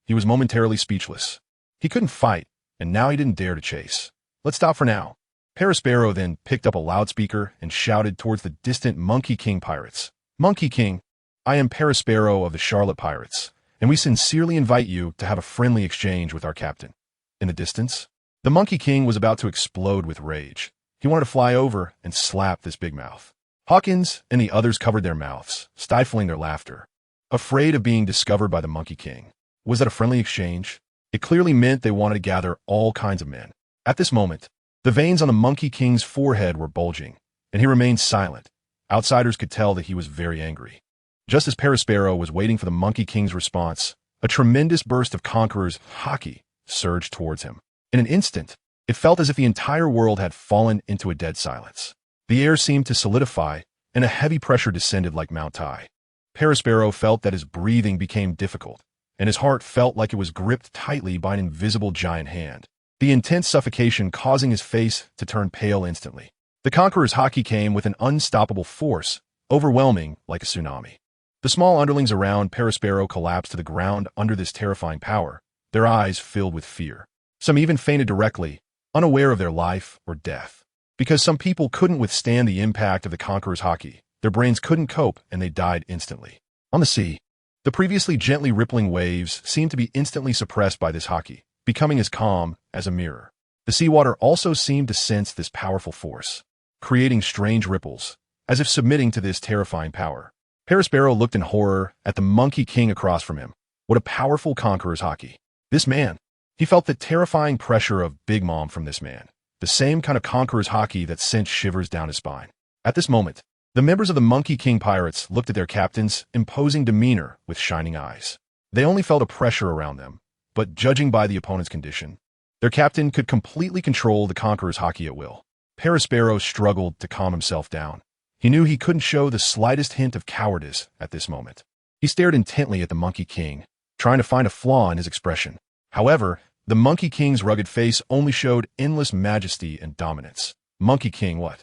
He was momentarily speechless. He couldn't fight, and now he didn't dare to chase. "Let's stop for now." Perospero then picked up a loudspeaker and shouted towards the distant Monkey King pirates. "Monkey King, I am Perospero of the Charlotte Pirates, and we sincerely invite you to have a friendly exchange with our captain." In the distance, the Monkey King was about to explode with rage. He wanted to fly over and slap this big mouth. Hawkins and the others covered their mouths, stifling their laughter, afraid of being discovered by the Monkey King. Was that a friendly exchange? It clearly meant they wanted to gather all kinds of men. At this moment, the veins on the Monkey King's forehead were bulging, and he remained silent. Outsiders could tell that he was very angry. Just as Perospero was waiting for the Monkey King's response, a tremendous burst of Conqueror's haki surged towards him. In an instant, it felt as if the entire world had fallen into a dead silence. The air seemed to solidify, and a heavy pressure descended like Mount Tai. Perospero felt that his breathing became difficult, and his heart felt like it was gripped tightly by an invisible giant hand. The intense suffocation causing his face to turn pale instantly. The Conqueror's haki came with an unstoppable force, overwhelming like a tsunami. The small underlings around Perospero collapsed to the ground under this terrifying power, their eyes filled with fear. Some even fainted directly, unaware of their life or death. Because some people couldn't withstand the impact of the Conqueror's haki, Their brains couldn't cope, and they died instantly. On the sea, the previously gently rippling waves seemed to be instantly suppressed by this haki, becoming as calm as a mirror. The seawater also seemed to sense this powerful force, creating strange ripples, as if submitting to this terrifying power. Perospero looked in horror at the Monkey King across from him. What a powerful conqueror's haki. This man. He felt the terrifying pressure of Big Mom from this man, the same kind of conqueror's haki that sent shivers down his spine. At this moment, the members of the Monkey King pirates looked at their captain's imposing demeanor with shining eyes. They only felt a pressure around them, but judging by the opponent's condition, their captain could completely control the conqueror's haki at will. Perospero struggled to calm himself down. He knew he couldn't show the slightest hint of cowardice at this moment. He stared intently at the Monkey King, trying to find a flaw in his expression. However, the Monkey King's rugged face only showed endless majesty and dominance. Monkey King, what?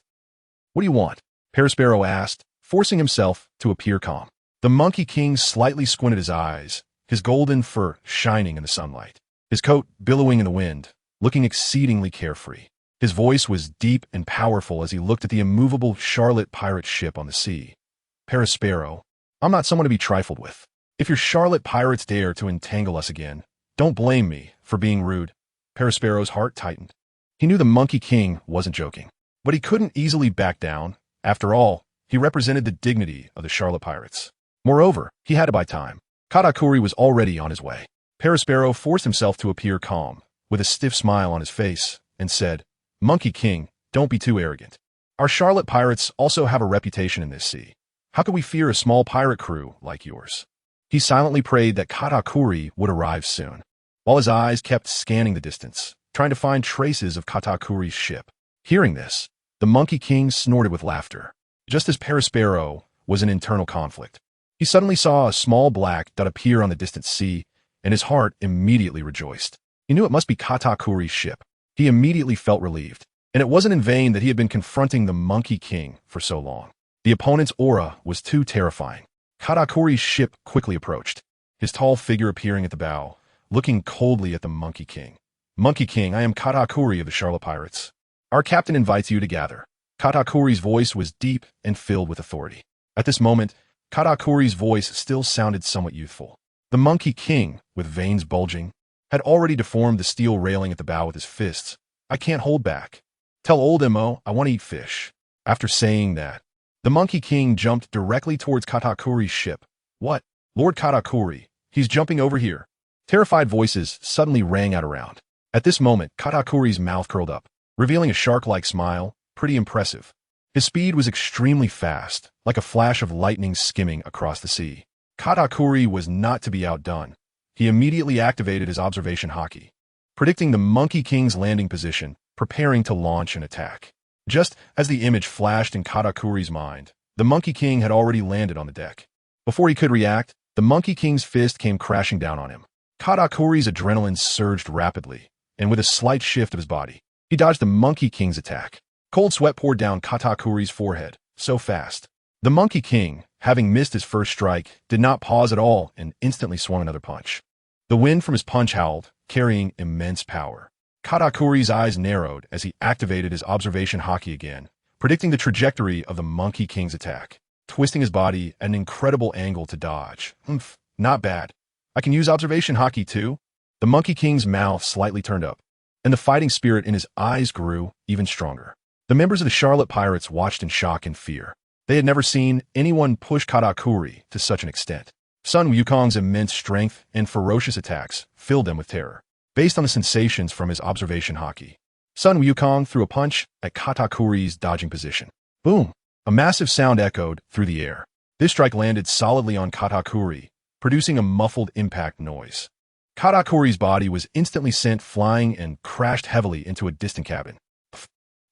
What do you want? Perospero asked, forcing himself to appear calm. The Monkey King slightly squinted his eyes, his golden fur shining in the sunlight, his coat billowing in the wind, looking exceedingly carefree. His voice was deep and powerful as he looked at the immovable Charlotte pirate ship on the sea. Perospero, I'm not someone to be trifled with. If your Charlotte pirates dare to entangle us again, don't blame me for being rude. Perospero's heart tightened. He knew the Monkey King wasn't joking, but he couldn't easily back down. After all, he represented the dignity of the Charlotte pirates. Moreover, he had to buy time. Katakuri was already on his way. Perospero forced himself to appear calm, with a stiff smile on his face, and said, Monkey King, don't be too arrogant. Our Charlotte pirates also have a reputation in this sea. How could we fear a small pirate crew like yours? He silently prayed that Katakuri would arrive soon, while his eyes kept scanning the distance, trying to find traces of Katakuri's ship. Hearing this, the Monkey King snorted with laughter. Just as Perospero was in internal conflict, he suddenly saw a small black dot appear on the distant sea, and his heart immediately rejoiced. He knew it must be Katakuri's ship. He immediately felt relieved, and it wasn't in vain that he had been confronting the Monkey King for so long. The opponent's aura was too terrifying. Katakuri's ship quickly approached, his tall figure appearing at the bow, looking coldly at the Monkey King. Monkey King, I am Katakuri of the Charlotte Pirates. Our captain invites you to gather. Katakuri's voice was deep and filled with authority. At this moment, Katakuri's voice still sounded somewhat youthful. The Monkey King, with veins bulging, had already deformed the steel railing at the bow with his fists. I can't hold back. Tell old M.O. I want to eat fish. After saying that, the Monkey King jumped directly towards Katakuri's ship. What? Lord Katakuri, he's jumping over here. Terrified voices suddenly rang out around. At this moment, Katakuri's mouth curled up, revealing a shark-like smile, pretty impressive. His speed was extremely fast, like a flash of lightning skimming across the sea. Katakuri was not to be outdone. He immediately activated his observation haki, predicting the Monkey King's landing position, preparing to launch an attack. Just as the image flashed in Katakuri's mind, the Monkey King had already landed on the deck. Before he could react, the Monkey King's fist came crashing down on him. Katakuri's adrenaline surged rapidly, and with a slight shift of his body, he dodged the Monkey King's attack. Cold sweat poured down Katakuri's forehead, so fast. The Monkey King, having missed his first strike, did not pause at all and instantly swung another punch. The wind from his punch howled, carrying immense power. Katakuri's eyes narrowed as he activated his observation haki again, predicting the trajectory of the Monkey King's attack, twisting his body at an incredible angle to dodge. Not bad. I can use observation haki too? The Monkey King's mouth slightly turned up, and the fighting spirit in his eyes grew even stronger. The members of the Charlotte Pirates watched in shock and fear. They had never seen anyone push Katakuri to such an extent. Sun Wukong's immense strength and ferocious attacks filled them with terror. Based on the sensations from his observation haki, Sun Wukong threw a punch at Katakuri's dodging position. Boom! A massive sound echoed through the air. This strike landed solidly on Katakuri, producing a muffled impact noise. Katakuri's body was instantly sent flying and crashed heavily into a distant cabin.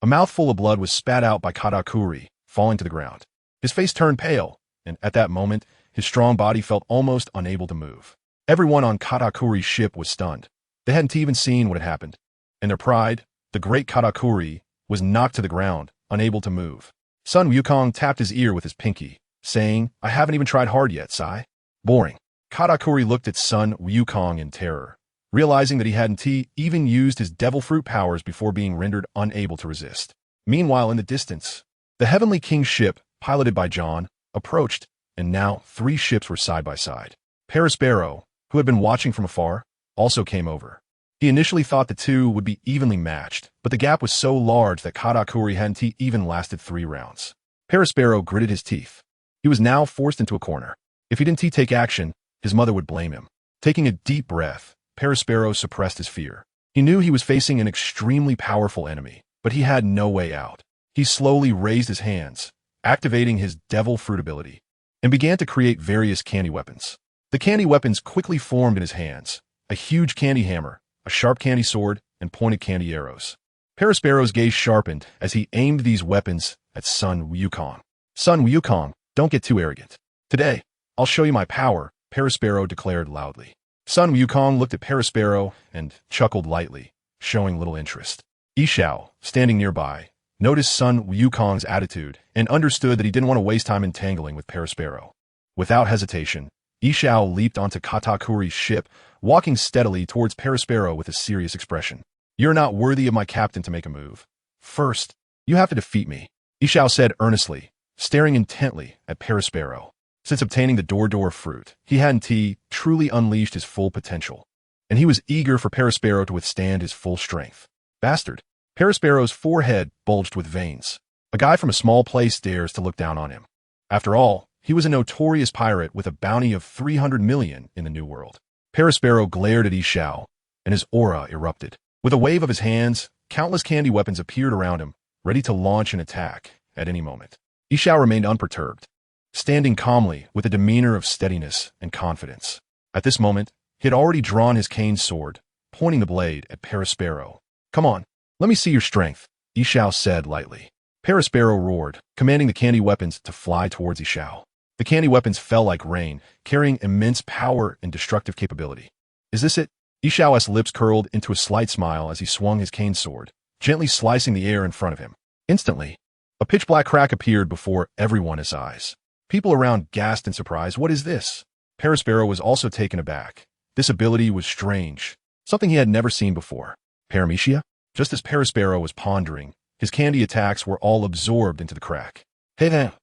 A mouthful of blood was spat out by Katakuri, falling to the ground. His face turned pale, and at that moment, his strong body felt almost unable to move. Everyone on Katakuri's ship was stunned. They hadn't even seen what had happened. In their pride, the great Katakuri was knocked to the ground, unable to move. Sun Wukong tapped his ear with his pinky, saying, I haven't even tried hard yet, Sai. Boring. Katakuri looked at Sun Wukong in terror, realizing that he hadn't even used his devil fruit powers before being rendered unable to resist. Meanwhile, in the distance, the Heavenly King's ship piloted by John, approached, and now 3 ships were side by side. Perospero, who had been watching from afar, also came over. He initially thought the two would be evenly matched, but the gap was so large that Katakuri hadn't even lasted 3 rounds. Perospero gritted his teeth. He was now forced into a corner. If he didn't take action, his mother would blame him. Taking a deep breath, Perospero suppressed his fear. He knew he was facing an extremely powerful enemy, but he had no way out. He slowly raised his hands, activating his devil fruit ability, and began to create various candy weapons. The candy weapons quickly formed in his hands: a huge candy hammer, a sharp candy sword, and pointed candy arrows. Perospero's gaze sharpened as he aimed these weapons at Sun Wukong. Sun Wukong, don't get too arrogant. Today, I'll show you my power, Perospero declared loudly. Sun Wukong looked at Perospero and chuckled lightly, showing little interest. Yishao, standing nearby, noticed Sun Wukong's attitude and understood that he didn't want to waste time entangling with Perospero. Without hesitation, Yishao leaped onto Katakuri's ship, walking steadily towards Perospero with a serious expression. You're not worthy of my captain to make a move. First, you have to defeat me, Yishao said earnestly, staring intently at Perospero. Since obtaining the door fruit, he hadn't truly unleashed his full potential, and he was eager for Perospero to withstand his full strength. Bastard. Perospero's forehead bulged with veins. A guy from a small place dares to look down on him. After all, he was a notorious pirate with a bounty of 300 million in the New World. Perospero glared at Yishao, and his aura erupted. With a wave of his hands, countless candy weapons appeared around him, ready to launch an attack at any moment. Yishao remained unperturbed, standing calmly with a demeanor of steadiness and confidence. At this moment, he had already drawn his cane sword, pointing the blade at Perospero. Come on, let me see your strength, Yishao said lightly. Perospero roared, commanding the candy weapons to fly towards Yishao. The candy weapons fell like rain, carrying immense power and destructive capability. Is this it? Yishao's lips curled into a slight smile as he swung his cane sword, gently slicing the air in front of him. Instantly, a pitch-black crack appeared before everyone's eyes. People around gasped in surprise. What is this? Perospero was also taken aback. This ability was strange, something he had never seen before. Paramecia? Just as Perospero was pondering, his candy attacks were all absorbed into the crack. Hey there!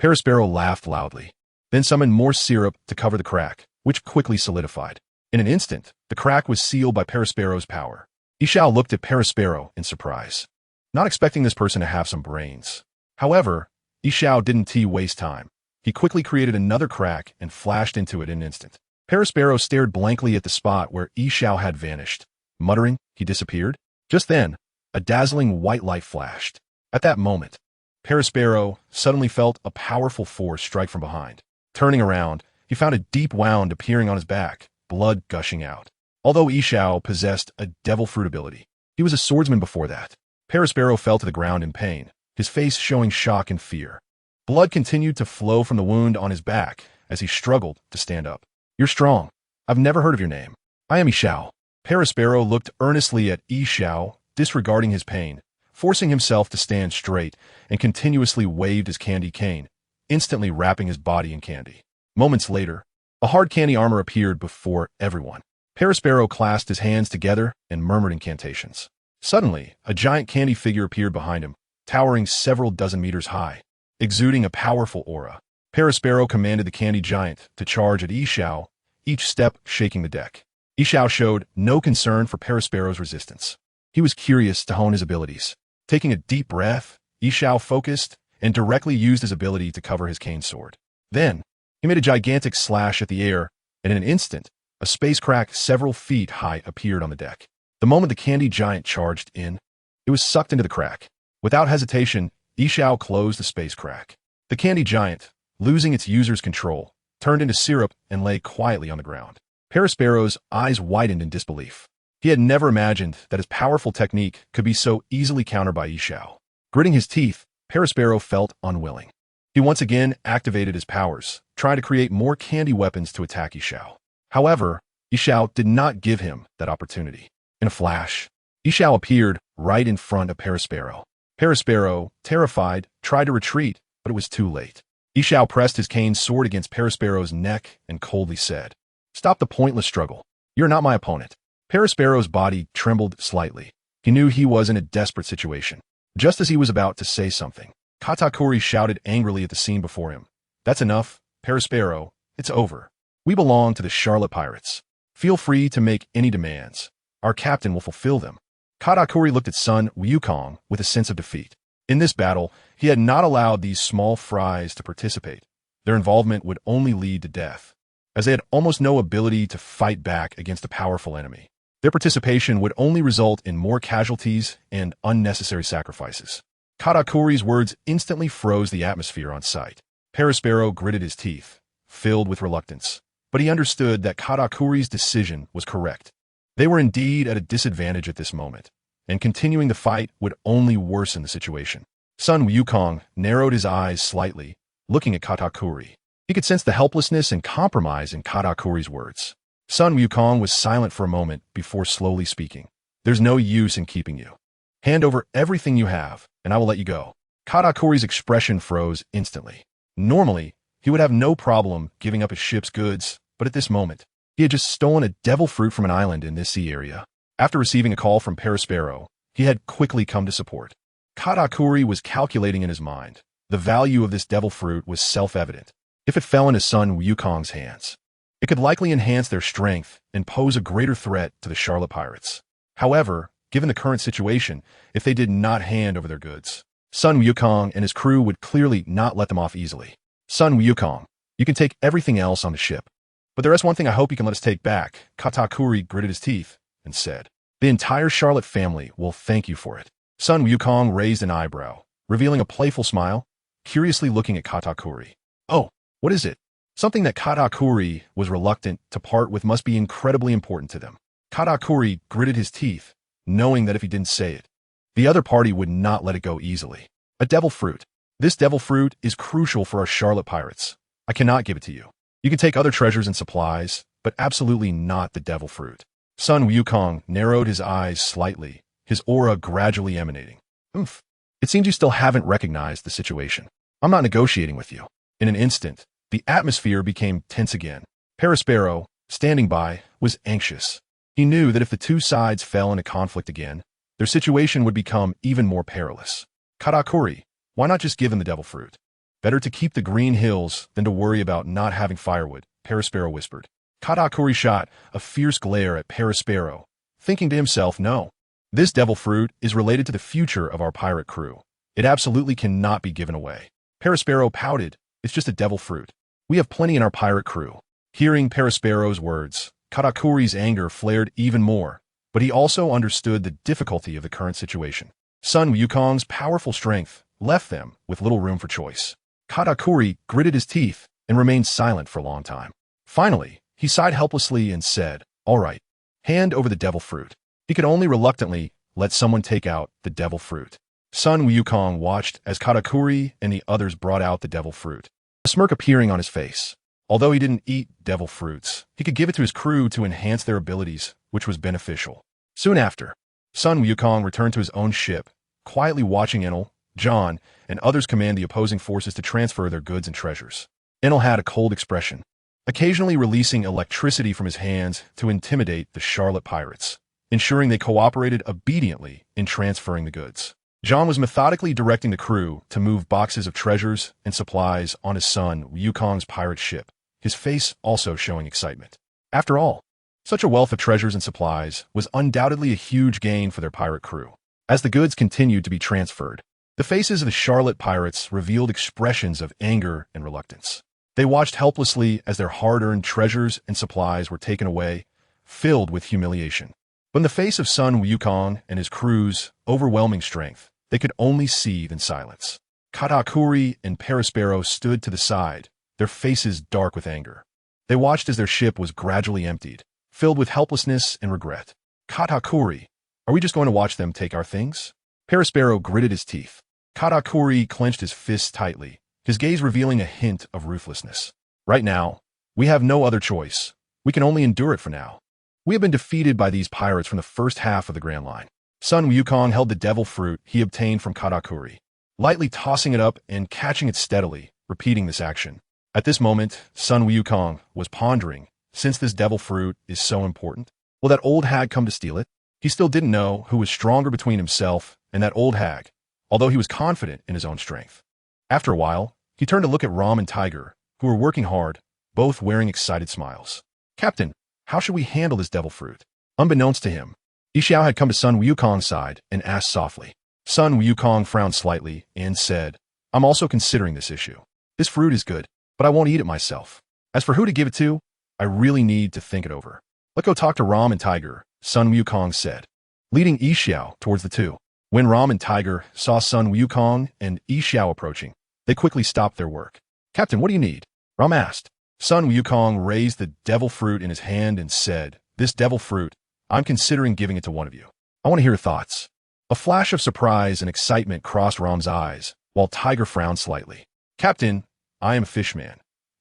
Perospero laughed loudly, then summoned more syrup to cover the crack, which quickly solidified. In an instant, the crack was sealed by Perospero's power. Yishao looked at Perospero in surprise, not expecting this person to have some brains. However, Yishao didn't waste time. He quickly created another crack and flashed into it in an instant. Perospero stared blankly at the spot where Yishao had vanished. Muttering, he disappeared. Just then, a dazzling white light flashed. At that moment, Perospero suddenly felt a powerful force strike from behind. Turning around, he found a deep wound appearing on his back, blood gushing out. Although Yishao possessed a devil fruit ability, he was a swordsman before that. Perospero fell to the ground in pain, his face showing shock and fear. Blood continued to flow from the wound on his back as he struggled to stand up. You're strong. I've never heard of your name. I am Yishao. Perospero looked earnestly at Yishao, disregarding his pain, forcing himself to stand straight, and continuously waved his candy cane, instantly wrapping his body in candy. Moments later, a hard candy armor appeared before everyone. Perospero clasped his hands together and murmured incantations. Suddenly, a giant candy figure appeared behind him, towering several dozen meters high, exuding a powerful aura. Perospero commanded the candy giant to charge at Yishao, each step shaking the deck. Yishao showed no concern for Perospero's resistance. He was curious to hone his abilities. Taking a deep breath, Yishao focused and directly used his ability to cover his cane sword. Then, he made a gigantic slash at the air, and in an instant, a space crack several feet high appeared on the deck. The moment the candy giant charged in, it was sucked into the crack. Without hesitation, Yishao closed the space crack. The candy giant, losing its user's control, turned into syrup and lay quietly on the ground. Perospero's eyes widened in disbelief. He had never imagined that his powerful technique could be so easily countered by Yishao. Gritting his teeth, Perospero felt unwilling. He once again activated his powers, trying to create more candy weapons to attack Yishao. However, Yishao did not give him that opportunity. In a flash, Yishao appeared right in front of Perospero. Perospero, terrified, tried to retreat, but it was too late. Yishao pressed his cane sword against Perospero's neck and coldly said, "Stop the pointless struggle. You're not my opponent." Perospero's body trembled slightly. He knew he was in a desperate situation. Just as he was about to say something, Katakuri shouted angrily at the scene before him. That's enough, Perispero. It's over. We belong to the Charlotte Pirates. Feel free to make any demands. Our captain will fulfill them. Katakuri looked at son Wukong with a sense of defeat. In this battle, he had not allowed these small fries to participate. Their involvement would only lead to death, as they had almost no ability to fight back against a powerful enemy. Their participation would only result in more casualties and unnecessary sacrifices. Katakuri's words instantly froze the atmosphere on sight. Perispero gritted his teeth, filled with reluctance, but he understood that Katakuri's decision was correct. They were indeed at a disadvantage at this moment, and continuing the fight would only worsen the situation. Son Wukong narrowed his eyes slightly, looking at Katakuri. He could sense the helplessness and compromise in Katakuri's words. Son Wukong was silent for a moment before slowly speaking. There's no use in keeping you. Hand over everything you have, and I will let you go. Katakuri's expression froze instantly. Normally, he would have no problem giving up his ship's goods, but at this moment, he had just stolen a devil fruit from an island in this sea area. After receiving a call from Perispero, he had quickly come to support. Katakuri was calculating in his mind. The value of this devil fruit was self-evident. If it fell into son Wukong's hands, it could likely enhance their strength and pose a greater threat to the Charlotte Pirates. However, given the current situation, if they did not hand over their goods, son Wukong and his crew would clearly not let them off easily. Son Wukong, you can take everything else on the ship, but there is one thing I hope you can let us take back. Katakuri gritted his teeth and said, the entire Charlotte family will thank you for it. Son Wukong raised an eyebrow, revealing a playful smile, curiously looking at Katakuri. Oh, what is it? Something that Katakuri was reluctant to part with must be incredibly important to them. Katakuri gritted his teeth, knowing that if he didn't say it, the other party would not let it go easily. A devil fruit. This devil fruit is crucial for our Charlotte Pirates. I cannot give it to you. You can take other treasures and supplies, but absolutely not the devil fruit. Son Wukong narrowed his eyes slightly, his aura gradually emanating. Oomph. It seems you still haven't recognized the situation. I'm not negotiating with you. In an instant, the atmosphere became tense again. Perispero, standing by, was anxious. He knew that if the two sides fell into conflict again, their situation would become even more perilous. Katakuri, why not just give him the devil fruit? Better to keep the green hills than to worry about not having firewood, Perispero whispered. Katakuri shot a fierce glare at Perispero, thinking to himself, no. This devil fruit is related to the future of our pirate crew. It absolutely cannot be given away. Perispero pouted. It's just a devil fruit. We have plenty in our pirate crew. Hearing Perispero's words, Katakuri's anger flared even more, but he also understood the difficulty of the current situation. Son Wukong's powerful strength left them with little room for choice. Katakuri gritted his teeth and remained silent for a long time. Finally, he sighed helplessly and said, all right, hand over the devil fruit. He could only reluctantly let someone take out the devil fruit. Son Wukong watched as Katakuri and the others brought out the devil fruit, a smirk appearing on his face. Although he didn't eat devil fruits, he could give it to his crew to enhance their abilities, which was beneficial. Soon after, Son Wukong returned to his own ship, quietly watching Enel, John, and others command the opposing forces to transfer their goods and treasures. Enel had a cold expression, occasionally releasing electricity from his hands to intimidate the Charlotte Pirates, ensuring they cooperated obediently in transferring the goods. John was methodically directing the crew to move boxes of treasures and supplies on his son Wukong's pirate ship, his face also showing excitement. After all, such a wealth of treasures and supplies was undoubtedly a huge gain for their pirate crew. As the goods continued to be transferred, the faces of the Charlotte Pirates revealed expressions of anger and reluctance. They watched helplessly as their hard-earned treasures and supplies were taken away, filled with humiliation. But in the face of son Wukong and his crew's overwhelming strength, they could only seethe in silence. Katakuri and Perispero stood to the side, their faces dark with anger. They watched as their ship was gradually emptied, filled with helplessness and regret. Katakuri, are we just going to watch them take our things? Perispero gritted his teeth. Katakuri clenched his fists tightly, his gaze revealing a hint of ruthlessness. Right now, we have no other choice. We can only endure it for now. We have been defeated by these pirates from the first half of the Grand Line. Son Wukong held the devil fruit he obtained from Katakuri, lightly tossing it up and catching it steadily, repeating this action. At this moment, son Wukong was pondering, since this devil fruit is so important, will that old hag come to steal it? He still didn't know who was stronger between himself and that old hag, although he was confident in his own strength. After a while, he turned to look at Rom and Tiger, who were working hard, both wearing excited smiles. Captain, how should we handle this devil fruit? Unbeknownst to him, Yixiao had come to Sun Wukong's side and asked softly. Sun Wukong frowned slightly and said, I'm also considering this issue. This fruit is good, but I won't eat it myself. As for who to give it to, I really need to think it over. Let's go talk to Rom and Tiger, Sun Wukong said, leading Yixiao towards the two. When Rom and Tiger saw Sun Wukong and Yixiao approaching, they quickly stopped their work. Captain, what do you need? Rom asked. Sun Wukong raised the devil fruit in his hand and said, This devil fruit, I'm considering giving it to one of you. I want to hear your thoughts. A flash of surprise and excitement crossed Rom's eyes, while Tiger frowned slightly. Captain, I am a fishman.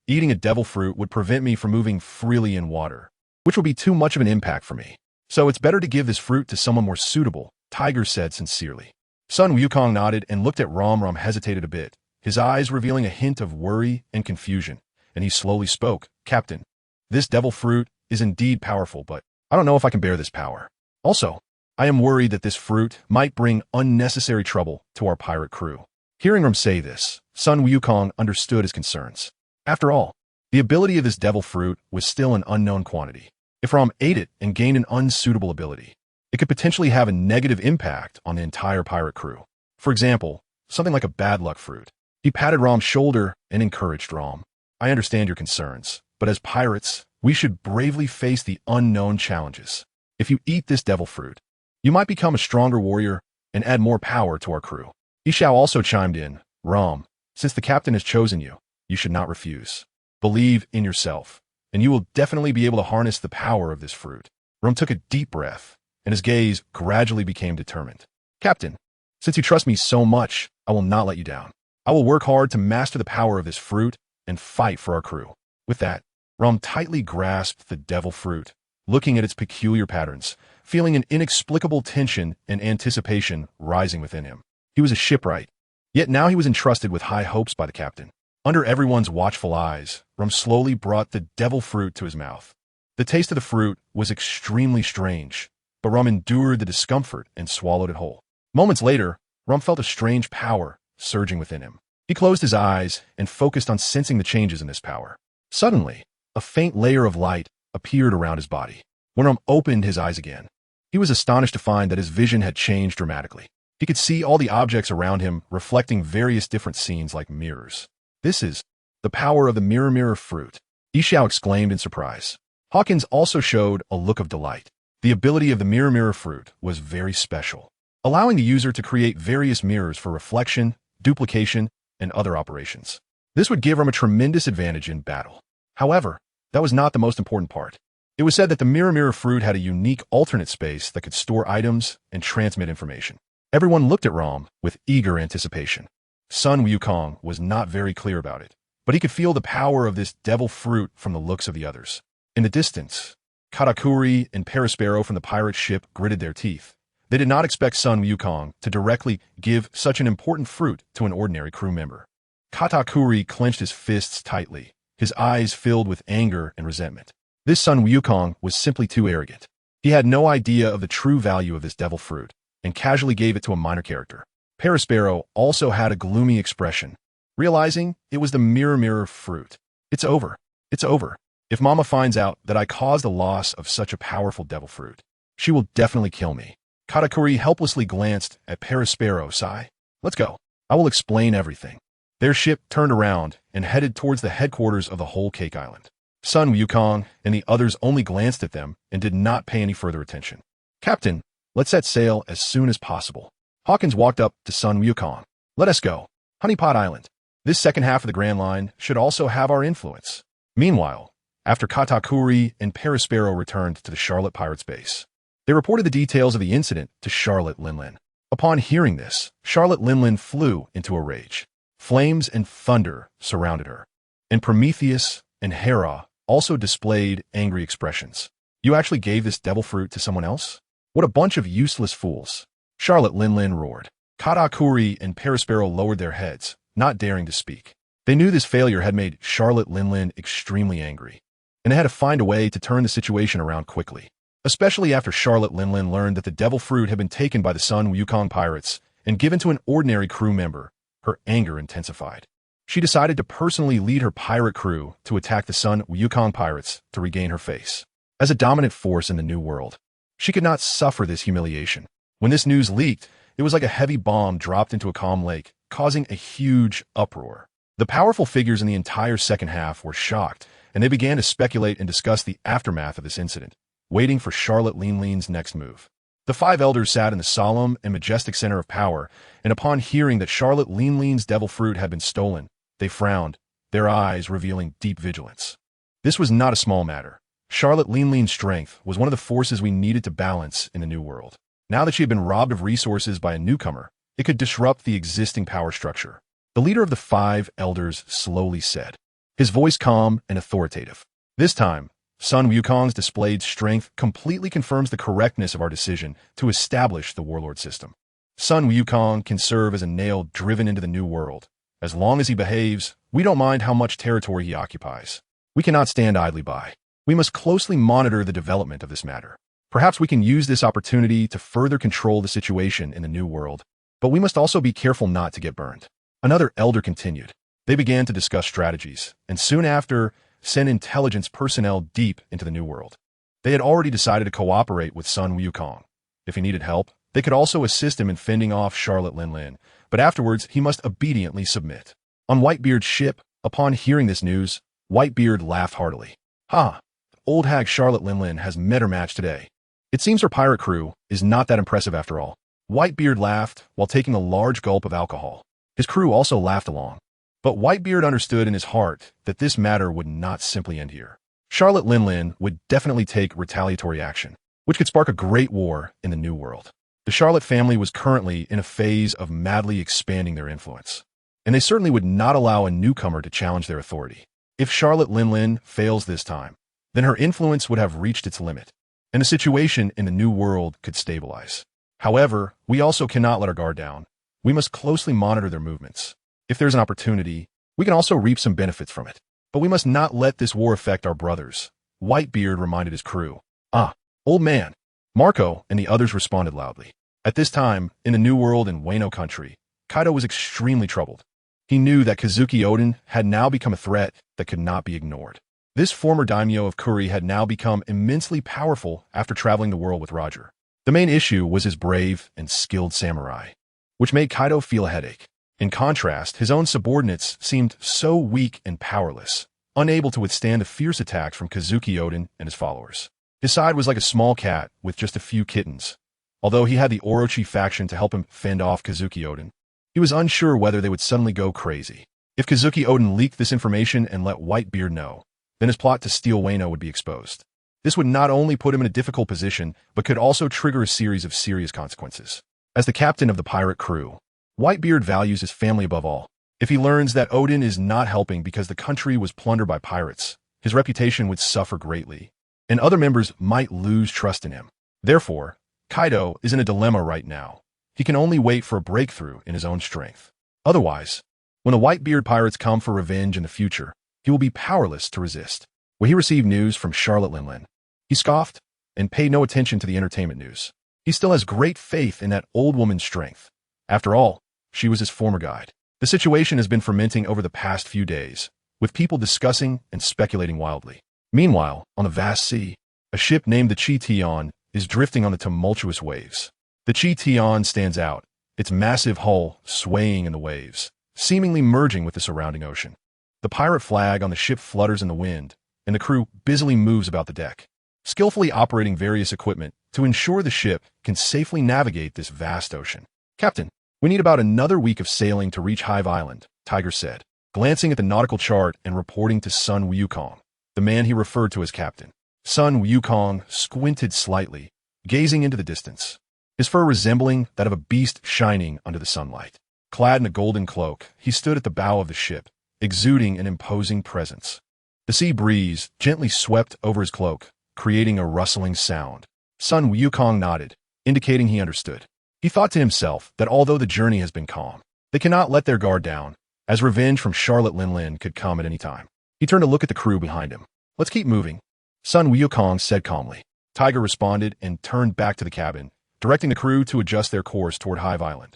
Eating a devil fruit would prevent me from moving freely in water, which would be too much of an impact for me. So it's better to give this fruit to someone more suitable, Tiger said sincerely. Sun Wukong nodded and looked at Rom. Rom hesitated a bit, his eyes revealing a hint of worry and confusion, and he slowly spoke. Captain, this devil fruit is indeed powerful, but I don't know if I can bear this power. Also, I am worried that this fruit might bring unnecessary trouble to our pirate crew. Hearing Rom say this, Sun Wukong understood his concerns. After all, the ability of this devil fruit was still an unknown quantity. If Rom ate it and gained an unsuitable ability, it could potentially have a negative impact on the entire pirate crew. For example, something like a bad luck fruit. He patted Rom's shoulder and encouraged Rom. I understand your concerns, but as pirates, we should bravely face the unknown challenges. If you eat this devil fruit, you might become a stronger warrior and add more power to our crew. Yixiao also chimed in. Rom, since the captain has chosen you, you should not refuse. Believe in yourself, and you will definitely be able to harness the power of this fruit. Rom took a deep breath, and his gaze gradually became determined. Captain, since you trust me so much, I will not let you down. I will work hard to master the power of this fruit and fight for our crew. With that, Rom tightly grasped the devil fruit, looking at its peculiar patterns, feeling an inexplicable tension and anticipation rising within him. He was a shipwright, yet now he was entrusted with high hopes by the captain. Under everyone's watchful eyes, Rom slowly brought the devil fruit to his mouth. The taste of the fruit was extremely strange, but Rom endured the discomfort and swallowed it whole. Moments later, Rom felt a strange power surging within him. He closed his eyes and focused on sensing the changes in this power. Suddenly, a faint layer of light appeared around his body. When Rom opened his eyes again, he was astonished to find that his vision had changed dramatically. He could see all the objects around him reflecting various different scenes like mirrors. This is the power of the mirror fruit, Yixiao exclaimed in surprise. Hawkins also showed a look of delight. The ability of the mirror fruit was very special, allowing the user to create various mirrors for reflection, duplication, and other operations. This would give Rom a tremendous advantage in battle. However, that was not the most important part. It was said that the mirror fruit had a unique alternate space that could store items and transmit information. Everyone looked at Rom with eager anticipation. Sun Wukong was not very clear about it, but he could feel the power of this devil fruit from the looks of the others. In the distance, Katakuri and Perispero from the pirate ship gritted their teeth. They did not expect Sun Wukong to directly give such an important fruit to an ordinary crew member. Katakuri clenched his fists tightly, his eyes filled with anger and resentment. This Sun Wukong was simply too arrogant. He had no idea of the true value of this devil fruit, and casually gave it to a minor character. Perispero also had a gloomy expression, realizing it was the mirror fruit. It's over. It's over. If Mama finds out that I caused the loss of such a powerful devil fruit, she will definitely kill me. Katakuri helplessly glanced at Perispero. Sigh. Let's go. I will explain everything. Their ship turned around and headed towards the headquarters of the whole Cake Island. Sun Wukong and the others only glanced at them and did not pay any further attention. Captain, let's set sail as soon as possible. Hawkins walked up to Sun Wukong. Let us go. Honeypot Island. This second half of the Grand Line should also have our influence. Meanwhile, after Katakuri and Perispero returned to the Charlotte Pirates base, they reported the details of the incident to Charlotte Linlin. Upon hearing this, Charlotte Linlin flew into a rage. Flames and thunder surrounded her, and Prometheus and Hera also displayed angry expressions. You actually gave this devil fruit to someone else? What a bunch of useless fools. Charlotte Linlin roared. Katakuri and Perispero lowered their heads, not daring to speak. They knew this failure had made Charlotte Linlin extremely angry, and they had to find a way to turn the situation around quickly, especially after Charlotte Linlin learned that the devil fruit had been taken by the Sun Wukong pirates and given to an ordinary crew member her anger intensified. She decided to personally lead her pirate crew to attack the Sun Wukong pirates to regain her face as a dominant force in the New World. She could not suffer this humiliation. When this news leaked, it was like a heavy bomb dropped into a calm lake, causing a huge uproar. The powerful figures in the entire second half were shocked, and they began to speculate and discuss the aftermath of this incident, waiting for Charlotte Linlin's next move. The five elders sat in the solemn and majestic center of power, and upon hearing that Charlotte Linlin's devil fruit had been stolen, they frowned, their eyes revealing deep vigilance. This was not a small matter. Charlotte Linlin's strength was one of the forces we needed to balance in the New World. Now that she had been robbed of resources by a newcomer, it could disrupt the existing power structure. The leader of the five elders slowly said, his voice calm and authoritative. This time, Sun Wukong's displayed strength completely confirms the correctness of our decision to establish the warlord system. Sun Wukong can serve as a nail driven into the New World. As long as he behaves, we don't mind how much territory he occupies. We cannot stand idly by. We must closely monitor the development of this matter. Perhaps we can use this opportunity to further control the situation in the New World, but we must also be careful not to get burned. Another elder continued. They began to discuss strategies, and soon after, send intelligence personnel deep into the New World. They had already decided to cooperate with Sun Wukong. If he needed help, they could also assist him in fending off Charlotte Linlin, but afterwards he must obediently submit. On Whitebeard's ship, upon hearing this news, Whitebeard laughed heartily. Ha! Old hag Charlotte Linlin has met her match today. It seems her pirate crew is not that impressive after all. Whitebeard laughed while taking a large gulp of alcohol. His crew also laughed along. But Whitebeard understood in his heart that this matter would not simply end here. Charlotte Linlin would definitely take retaliatory action, which could spark a great war in the New World. The Charlotte family was currently in a phase of madly expanding their influence, and they certainly would not allow a newcomer to challenge their authority. If Charlotte Linlin fails this time, then her influence would have reached its limit, and the situation in the New World could stabilize. However, we also cannot let our guard down. We must closely monitor their movements. If there's an opportunity, we can also reap some benefits from it. But we must not let this war affect our brothers. Whitebeard reminded his crew. Ah, old man. Marco and the others responded loudly. At this time, in the New World in Wano country, Kaido was extremely troubled. He knew that Kazuki Oden had now become a threat that could not be ignored. This former daimyo of Kuri had now become immensely powerful after traveling the world with Roger. The main issue was his brave and skilled samurai, which made Kaido feel a headache. In contrast, his own subordinates seemed so weak and powerless, unable to withstand the fierce attacks from Kazuki Oden and his followers. His side was like a small cat with just a few kittens. Although he had the Orochi faction to help him fend off Kazuki Oden, he was unsure whether they would suddenly go crazy. If Kazuki Oden leaked this information and let Whitebeard know, then his plot to steal Wano would be exposed. This would not only put him in a difficult position, but could also trigger a series of serious consequences. As the captain of the pirate crew, Whitebeard values his family above all. If he learns that Oden is not helping because the country was plundered by pirates, his reputation would suffer greatly, and other members might lose trust in him. Therefore, Kaido is in a dilemma right now. He can only wait for a breakthrough in his own strength. Otherwise, when the Whitebeard pirates come for revenge in the future, he will be powerless to resist. When he received news from Charlotte Linlin, he scoffed and paid no attention to the entertainment news. He still has great faith in that old woman's strength. After all, she was his former guide. The situation has been fermenting over the past few days, with people discussing and speculating wildly. Meanwhile, on the vast sea, a ship named the Chi-Tion is drifting on the tumultuous waves. The Chi-Tion stands out, its massive hull swaying in the waves, seemingly merging with the surrounding ocean. The pirate flag on the ship flutters in the wind, and the crew busily moves about the deck, skillfully operating various equipment to ensure the ship can safely navigate this vast ocean. Captain, we need about another week of sailing to reach Hive Island, Tiger said, glancing at the nautical chart and reporting to Sun Wukong, the man he referred to as captain. Sun Wukong squinted slightly, gazing into the distance, his fur resembling that of a beast shining under the sunlight. Clad in a golden cloak, he stood at the bow of the ship, exuding an imposing presence. The sea breeze gently swept over his cloak, creating a rustling sound. Sun Wukong nodded, indicating he understood. He thought to himself that although the journey has been calm, they cannot let their guard down, as revenge from Charlotte Linlin could come at any time. He turned to look at the crew behind him. Let's keep moving, Sun Wukong said calmly. Tiger responded and turned back to the cabin, directing the crew to adjust their course toward Hive Island.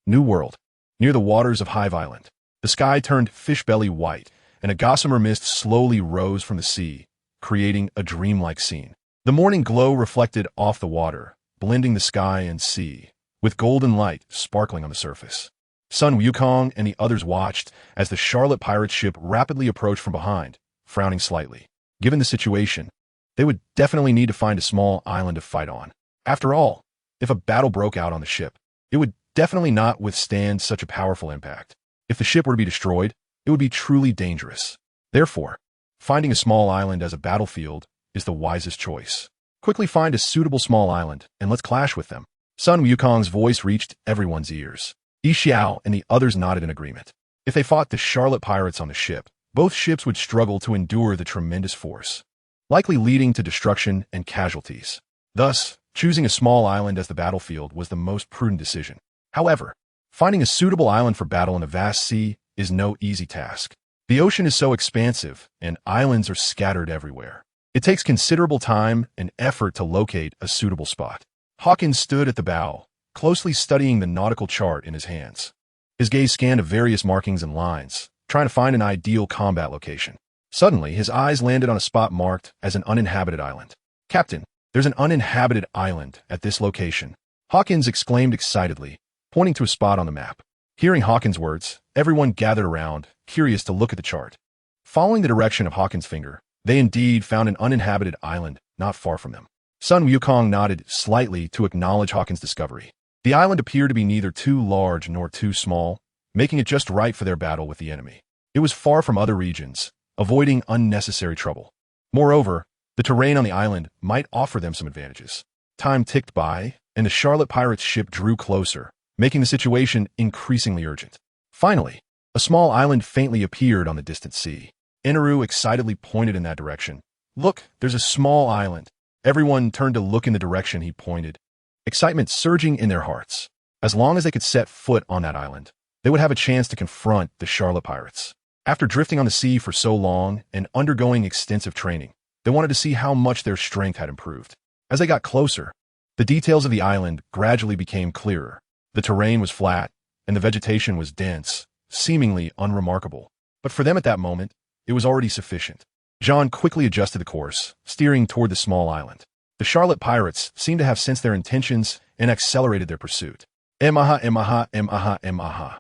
New World. near the waters of Hive Island. The sky turned fish-belly white, and a gossamer mist slowly rose from the sea, creating a dreamlike scene. The morning glow reflected off the water, blending the sky and sea, with golden light sparkling on the surface. Sun Wukong and the others watched as the Charlotte pirate ship rapidly approached from behind, frowning slightly. Given the situation, they would definitely need to find a small island to fight on. After all, if a battle broke out on the ship, it would definitely not withstand such a powerful impact. If the ship were to be destroyed, it would be truly dangerous. Therefore, finding a small island as a battlefield is the wisest choice. Quickly find a suitable small island, and let's clash with them. Sun Wukong's voice reached everyone's ears. Yi Xiao and the others nodded in agreement. If they fought the Charlotte pirates on the ship, both ships would struggle to endure the tremendous force, likely leading to destruction and casualties. Thus, choosing a small island as the battlefield was the most prudent decision. However, finding a suitable island for battle in a vast sea is no easy task. The ocean is so expansive, and islands are scattered everywhere. It takes considerable time and effort to locate a suitable spot. Hawkins stood at the bow, closely studying the nautical chart in his hands. His gaze scanned the various markings and lines, trying to find an ideal combat location. Suddenly, his eyes landed on a spot marked as an uninhabited island. "Captain, there's an uninhabited island at this location," Hawkins exclaimed excitedly, pointing to a spot on the map. Hearing Hawkins' words, everyone gathered around, curious to look at the chart. Following the direction of Hawkins' finger, they indeed found an uninhabited island not far from them. Sun Wukong nodded slightly to acknowledge Hawkins' discovery. The island appeared to be neither too large nor too small, making it just right for their battle with the enemy. It was far from other regions, avoiding unnecessary trouble. Moreover, the terrain on the island might offer them some advantages. Time ticked by, and the Charlotte pirates' ship drew closer, making the situation increasingly urgent. Finally, a small island faintly appeared on the distant sea. Inaru excitedly pointed in that direction. "Look, there's a small island." Everyone turned to look in the direction he pointed, excitement surging in their hearts. As long as they could set foot on that island, they would have a chance to confront the Charlotte pirates. After drifting on the sea for so long and undergoing extensive training, they wanted to see how much their strength had improved. As they got closer, the details of the island gradually became clearer. The terrain was flat, and the vegetation was dense, seemingly unremarkable. But for them at that moment, it was already sufficient. Jean quickly adjusted the course, steering toward the small island. The Charlotte pirates seemed to have sensed their intentions and accelerated their pursuit. Emaha, emaha, emaha, emaha.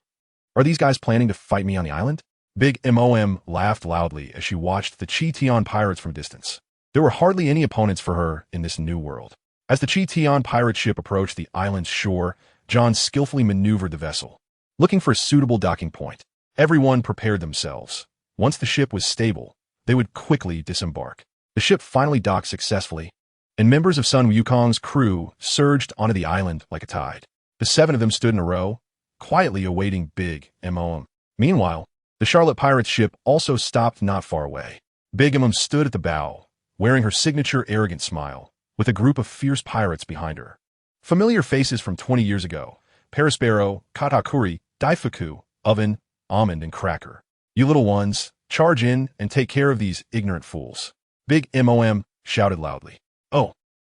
Are these guys planning to fight me on the island? Big Mom laughed loudly as she watched the Chi-Tion pirates from a distance. There were hardly any opponents for her in this new world. As the Chi-Tion pirate ship approached the island's shore, John skillfully maneuvered the vessel, looking for a suitable docking point. Everyone prepared themselves. Once the ship was stable, they would quickly disembark. The ship finally docked successfully, and members of Sun Wukong's crew surged onto the island like a tide. The 7 of them stood in a row, quietly awaiting Big Mom. Meanwhile, the Charlotte pirates ship also stopped not far away. Big Mom stood at the bow, wearing her signature arrogant smile, with a group of fierce pirates behind her. Familiar faces from 20 years ago: Perispero, Katakuri, Daifuku, Oven, Almond, and Cracker. "You little ones, charge in and take care of these ignorant fools," Big Mom shouted loudly. "Oh!"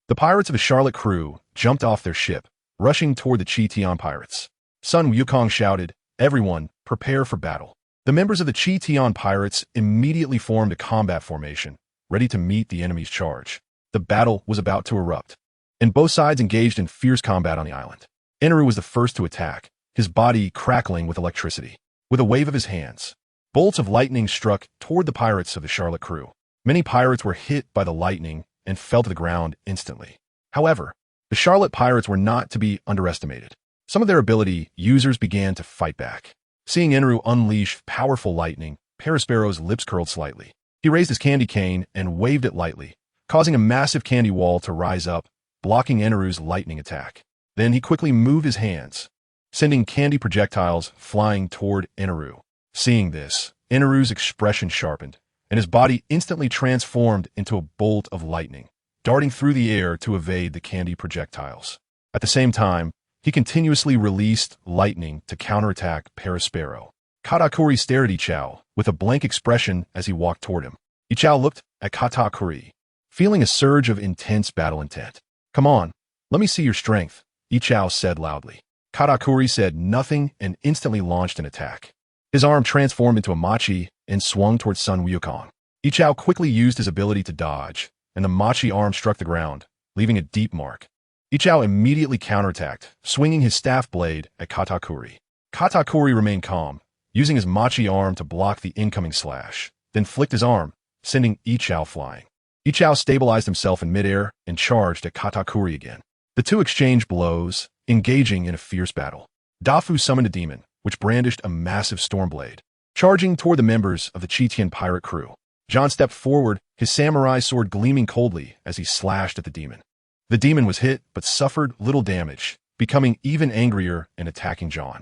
The pirates of the Charlotte crew jumped off their ship, rushing toward the Chi-Tion pirates. Sun Wukong shouted, "Everyone, prepare for battle." The members of the Chi-Tion pirates immediately formed a combat formation, ready to meet the enemy's charge. The battle was about to erupt, and both sides engaged in fierce combat on the island. Inaru was the first to attack, his body crackling with electricity. With a wave of his hands, bolts of lightning struck toward the pirates of the Charlotte crew. Many pirates were hit by the lightning and fell to the ground instantly. However, the Charlotte pirates were not to be underestimated. Some of their ability users began to fight back. Seeing Inaru unleash powerful lightning, Perispero's lips curled slightly. He raised his candy cane and waved it lightly, causing a massive candy wall to rise up, blocking Inaru's lightning attack. Then he quickly moved his hands, sending candy projectiles flying toward Inaru. Seeing this, Inaru's expression sharpened, and his body instantly transformed into a bolt of lightning, darting through the air to evade the candy projectiles. At the same time, he continuously released lightning to counterattack Perispero. Katakuri stared at Ichao with a blank expression as he walked toward him. Ichao looked at Katakuri, feeling a surge of intense battle intent. "Come on, let me see your strength," Ichao said loudly. Katakuri said nothing and instantly launched an attack. His arm transformed into a machi and swung towards Sun Wukong. Ichao quickly used his ability to dodge, and the machi arm struck the ground, leaving a deep mark. Ichao immediately counterattacked, swinging his staff blade at Katakuri. Katakuri remained calm, using his machi arm to block the incoming slash, then flicked his arm, sending Ichao flying. Ichao stabilized himself in midair and charged at Katakuri again. The two exchanged blows, engaging in a fierce battle. Dafu summoned a demon, which brandished a massive storm blade, charging toward the members of the Chitian pirate crew. John stepped forward, his samurai sword gleaming coldly as he slashed at the demon. The demon was hit, but suffered little damage, becoming even angrier and attacking John.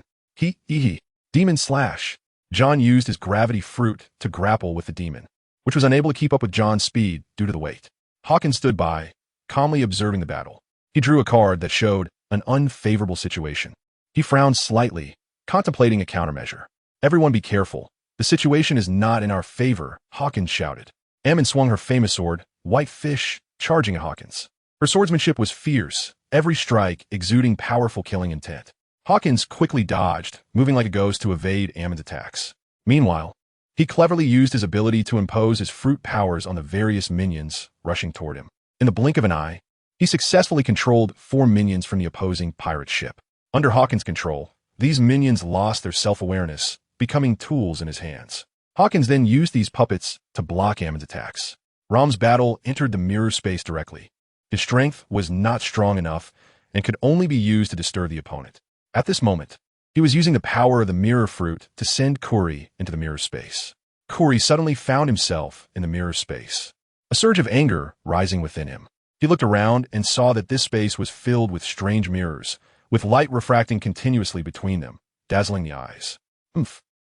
Demon slash. John used his gravity fruit to grapple with the demon, which was unable to keep up with John's speed due to the weight. Hawkins stood by, calmly observing the battle. He drew a card that showed an unfavorable situation. He frowned slightly, contemplating a countermeasure. Everyone be careful. The situation is not in our favor, Hawkins shouted. Ammon swung her famous sword, White Fish, charging at Hawkins. Her swordsmanship was fierce, every strike exuding powerful killing intent. Hawkins quickly dodged, moving like a ghost to evade Ammon's attacks. Meanwhile, he cleverly used his ability to impose his fruit powers on the various minions rushing toward him. In the blink of an eye, he successfully controlled 4 minions from the opposing pirate ship. Under Hawkins' control, these minions lost their self-awareness, becoming tools in his hands. Hawkins then used these puppets to block Ammon's attacks. Ram's battle entered the mirror space directly. His strength was not strong enough and could only be used to disturb the opponent. At this moment, he was using the power of the mirror fruit to send Kuri into the mirror space. Kuri suddenly found himself in the mirror space, a surge of anger rising within him. He looked around and saw that this space was filled with strange mirrors, with light refracting continuously between them, dazzling the eyes.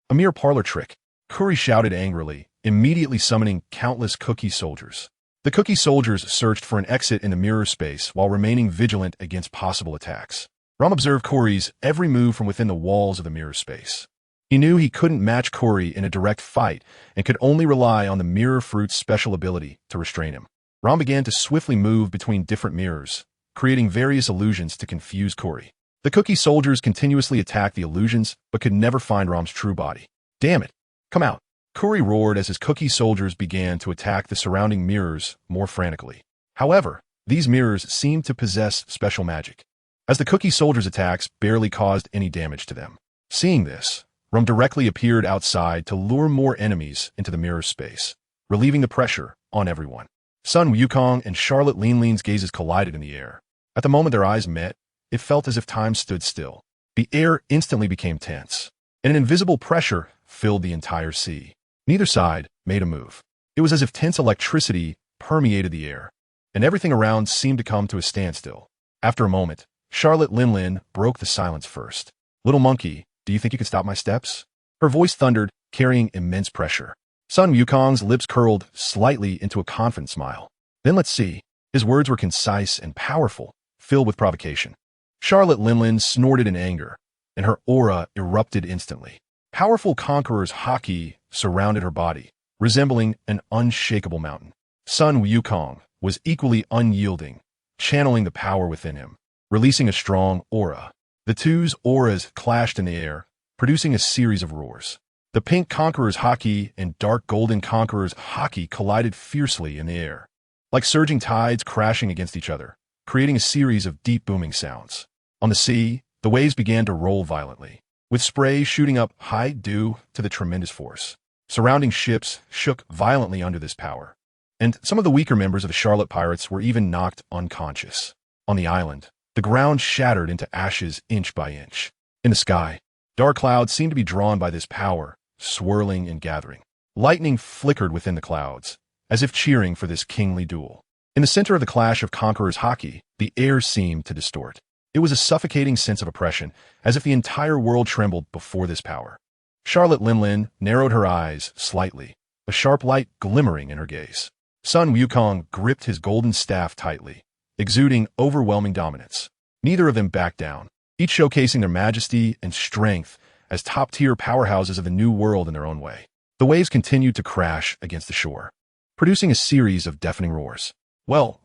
A mere parlor trick, Kuri shouted angrily, immediately summoning countless cookie soldiers. The cookie soldiers searched for an exit in the mirror space while remaining vigilant against possible attacks. Ram observed Kuri's every move from within the walls of the mirror space. He knew he couldn't match Kuri in a direct fight and could only rely on the mirror fruit's special ability to restrain him. Ram began to swiftly move between different mirrors, creating various illusions to confuse Kuri. The cookie soldiers continuously attacked the illusions but could never find Ram's true body. Damn it! Come out! Kuri roared as his cookie soldiers began to attack the surrounding mirrors more frantically. However, these mirrors seemed to possess special magic, as the cookie soldiers' attacks barely caused any damage to them. Seeing this, Ram directly appeared outside to lure more enemies into the mirror space, relieving the pressure on everyone. Sun Wukong and Charlotte Linlin's gazes collided in the air. At the moment their eyes met, it felt as if time stood still. The air instantly became tense, and an invisible pressure filled the entire sea. Neither side made a move. It was as if tense electricity permeated the air, and everything around seemed to come to a standstill. After a moment, Charlotte Linlin broke the silence first. Little monkey, do you think you can stop my steps? Her voice thundered, carrying immense pressure. Sun Wukong's lips curled slightly into a confident smile. Then let's see. His words were concise and powerful, filled with provocation. Charlotte Linlin snorted in anger, and her aura erupted instantly. Powerful conqueror's haki surrounded her body, resembling an unshakable mountain. Sun Wukong was equally unyielding, channeling the power within him, releasing a strong aura. The two's auras clashed in the air, producing a series of roars. The pink conqueror's haki and dark golden conqueror's haki collided fiercely in the air, like surging tides crashing against each other, creating a series of deep booming sounds. On the sea, the waves began to roll violently, with spray shooting up high due to the tremendous force. Surrounding ships shook violently under this power, and some of the weaker members of the Charlotte Pirates were even knocked unconscious. On the island, the ground shattered into ashes inch by inch. In the sky, dark clouds seemed to be drawn by this power, swirling and gathering. Lightning flickered within the clouds, as if cheering for this kingly duel. In the center of the clash of conquerors' haki, the air seemed to distort. It was a suffocating sense of oppression, as if the entire world trembled before this power. Charlotte Linlin narrowed her eyes slightly, a sharp light glimmering in her gaze. Sun Wukong gripped his golden staff tightly, exuding overwhelming dominance. Neither of them backed down, each showcasing their majesty and strength as top-tier powerhouses of the new world in their own way. The waves continued to crash against the shore, producing a series of deafening roars. Well,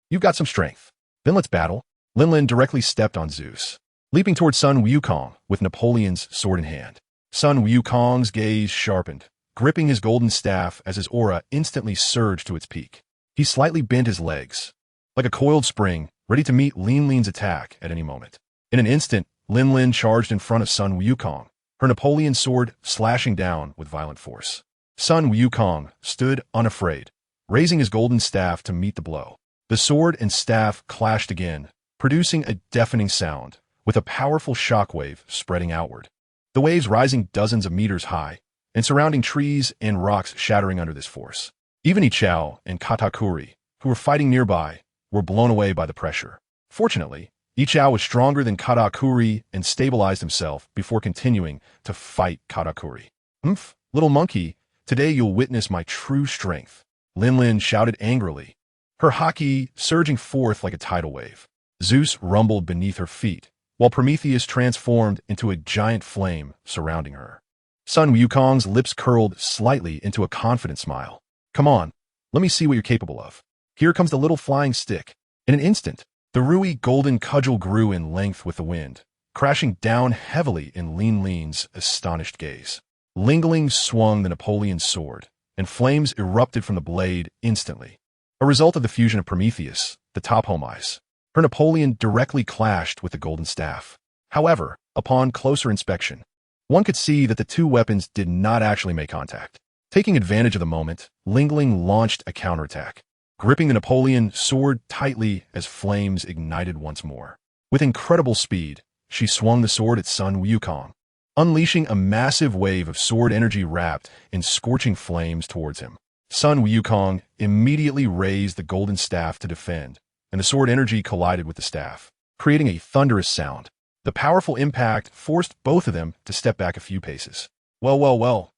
you've got some strength. Then let's battle. Linlin directly stepped on Zeus. leaping toward Sun Wukong with Napoleon's sword in hand. Sun Wukong's gaze sharpened, gripping his golden staff as his aura instantly surged to its peak. He slightly bent his legs, like a coiled spring, ready to meet Lin Lin's attack at any moment. In an instant, Lin Lin charged in front of Sun Wukong, her Napoleon sword slashing down with violent force. Sun Wukong stood unafraid, raising his golden staff to meet the blow. The sword and staff clashed again, producing a deafening sound, with a powerful shockwave spreading outward. The waves rising dozens of meters high, and surrounding trees and rocks shattering under this force. Even Ichao and Katakuri, who were fighting nearby, were blown away by the pressure. Fortunately, Ichao was stronger than Katakuri and stabilized himself before continuing to fight Katakuri. "Humph, little monkey, today you'll witness my true strength," Lin Lin shouted angrily, her haki surging forth like a tidal wave. Zeus rumbled beneath her feet, while Prometheus transformed into a giant flame surrounding her. Sun Wukong's lips curled slightly into a confident smile. "Come on, let me see what you're capable of. Here comes the little flying stick." In an instant, the Rui golden cudgel grew in length with the wind, crashing down heavily in Lin Lin's astonished gaze. Ling Ling swung the Napoleon sword, and flames erupted from the blade instantly. A result of the fusion of Prometheus, the top home ice. Her Napoleon directly clashed with the golden staff. However, upon closer inspection, one could see that the two weapons did not actually make contact. Taking advantage of the moment, Ling Ling launched a counterattack, gripping the Napoleon sword tightly as flames ignited once more. With incredible speed, she swung the sword at Sun Wukong, unleashing a massive wave of sword energy wrapped in scorching flames towards him. Sun Wukong immediately raised the golden staff to defend, and the sword energy collided with the staff, creating a thunderous sound. The powerful impact forced both of them to step back a few paces. Well,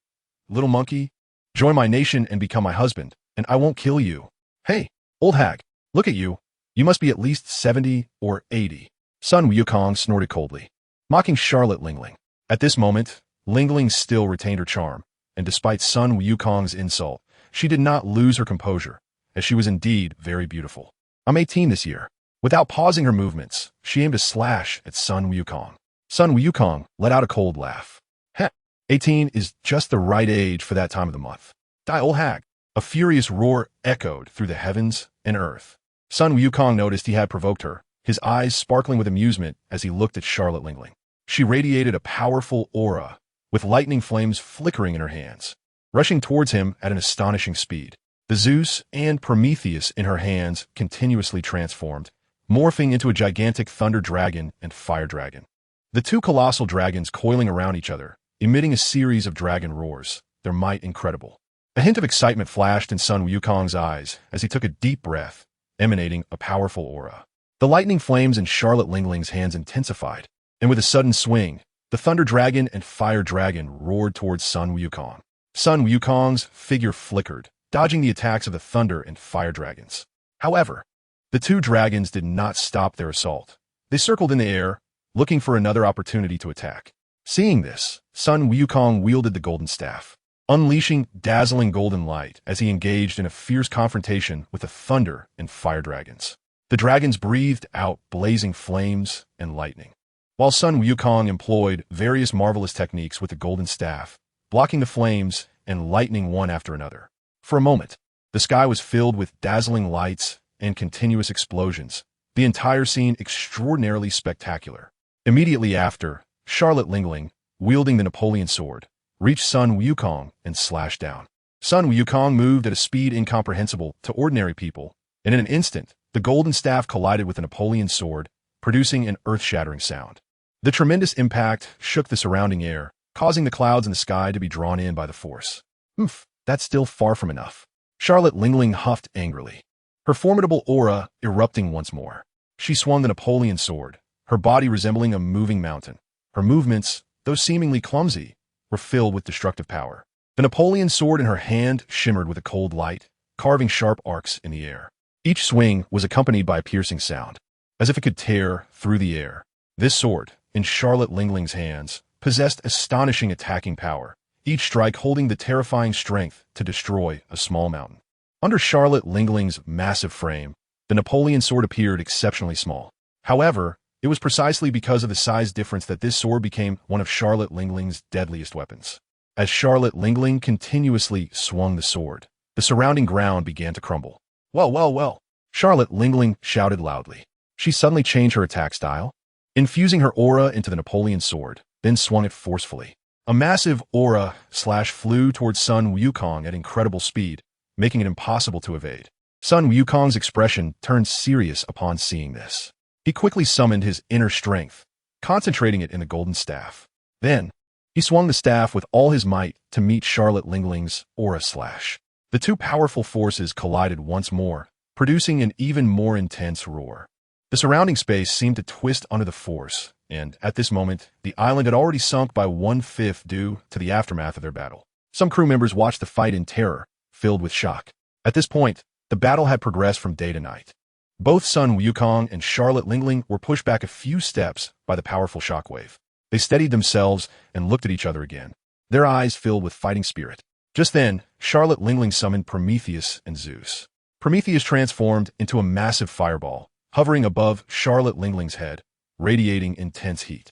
little monkey, join my nation and become my husband, and I won't kill you." "Hey, old hag, look at you. You must be at least 70 or 80. Sun Wukong snorted coldly, mocking Charlotte Ling Ling. At this moment, Ling Ling still retained her charm, and despite Sun Wukong's insult, she did not lose her composure, as she was indeed very beautiful. "I'm 18 this year." Without pausing her movements, she aimed a slash at Sun Wukong. Sun Wukong let out a cold laugh. "Heh, 18 is just the right age for that time of the month. Die, old hag." A furious roar echoed through the heavens and earth. Sun Wukong noticed he had provoked her, his eyes sparkling with amusement as he looked at Charlotte Ling Ling. She radiated a powerful aura, with lightning flames flickering in her hands, rushing towards him at an astonishing speed. The Zeus and Prometheus in her hands continuously transformed, morphing into a gigantic thunder dragon and fire dragon. The two colossal dragons coiling around each other, emitting a series of dragon roars, their might incredible. A hint of excitement flashed in Sun Wukong's eyes as he took a deep breath, emanating a powerful aura. The lightning flames in Charlotte Ling Ling's hands intensified, and with a sudden swing, the thunder dragon and fire dragon roared towards Sun Wukong. Sun Wukong's figure flickered, dodging the attacks of the thunder and fire dragons. However, the two dragons did not stop their assault. They circled in the air, looking for another opportunity to attack. Seeing this, Sun Wukong wielded the golden staff, unleashing dazzling golden light as he engaged in a fierce confrontation with the thunder and fire dragons. The dragons breathed out blazing flames and lightning, while Sun Wukong employed various marvelous techniques with the golden staff, blocking the flames and lightning one after another. For a moment, the sky was filled with dazzling lights and continuous explosions, the entire scene extraordinarily spectacular. Immediately after, Charlotte Ling Ling, wielding the Napoleon sword, reached Sun Wukong and slashed down. Sun Wukong moved at a speed incomprehensible to ordinary people, and in an instant, the golden staff collided with the Napoleon sword, producing an earth-shattering sound. The tremendous impact shook the surrounding air, causing the clouds in the sky to be drawn in by the force. "Oof, that's still far from enough." Charlotte Ling Ling huffed angrily, her formidable aura erupting once more. She swung the Napoleon sword, her body resembling a moving mountain. Her movements, though seemingly clumsy, were filled with destructive power. The Napoleon sword in her hand shimmered with a cold light, carving sharp arcs in the air. Each swing was accompanied by a piercing sound, as if it could tear through the air. This sword, in Charlotte Ling Ling's hands, possessed astonishing attacking power, each strike holding the terrifying strength to destroy a small mountain. Under Charlotte Ling Ling's massive frame, the Napoleon sword appeared exceptionally small. However, It was precisely because of the size difference that this sword became one of Charlotte Lingling's deadliest weapons. As Charlotte Lingling continuously swung the sword, the surrounding ground began to crumble. Well, well, well, Charlotte Lingling shouted loudly. She suddenly changed her attack style, infusing her aura into the Napoleon sword, then swung it forcefully. A massive aura slash flew towards Sun Wukong at incredible speed, making it impossible to evade. Sun Wukong's expression turned serious upon seeing this. He quickly summoned his inner strength, concentrating it in the golden staff. Then, he swung the staff with all his might to meet Charlotte Lingling's aura slash. The two powerful forces collided once more, producing an even more intense roar. The surrounding space seemed to twist under the force, and at this moment, the island had already sunk by 1/5 due to the aftermath of their battle. Some crew members watched the fight in terror, filled with shock. At this point, the battle had progressed from day to night. Both Sun Wukong and Charlotte Lingling were pushed back a few steps by the powerful shockwave. They steadied themselves and looked at each other again, their eyes filled with fighting spirit. Just then, Charlotte Lingling summoned Prometheus and Zeus. Prometheus transformed into a massive fireball, hovering above Charlotte Lingling's head, radiating intense heat.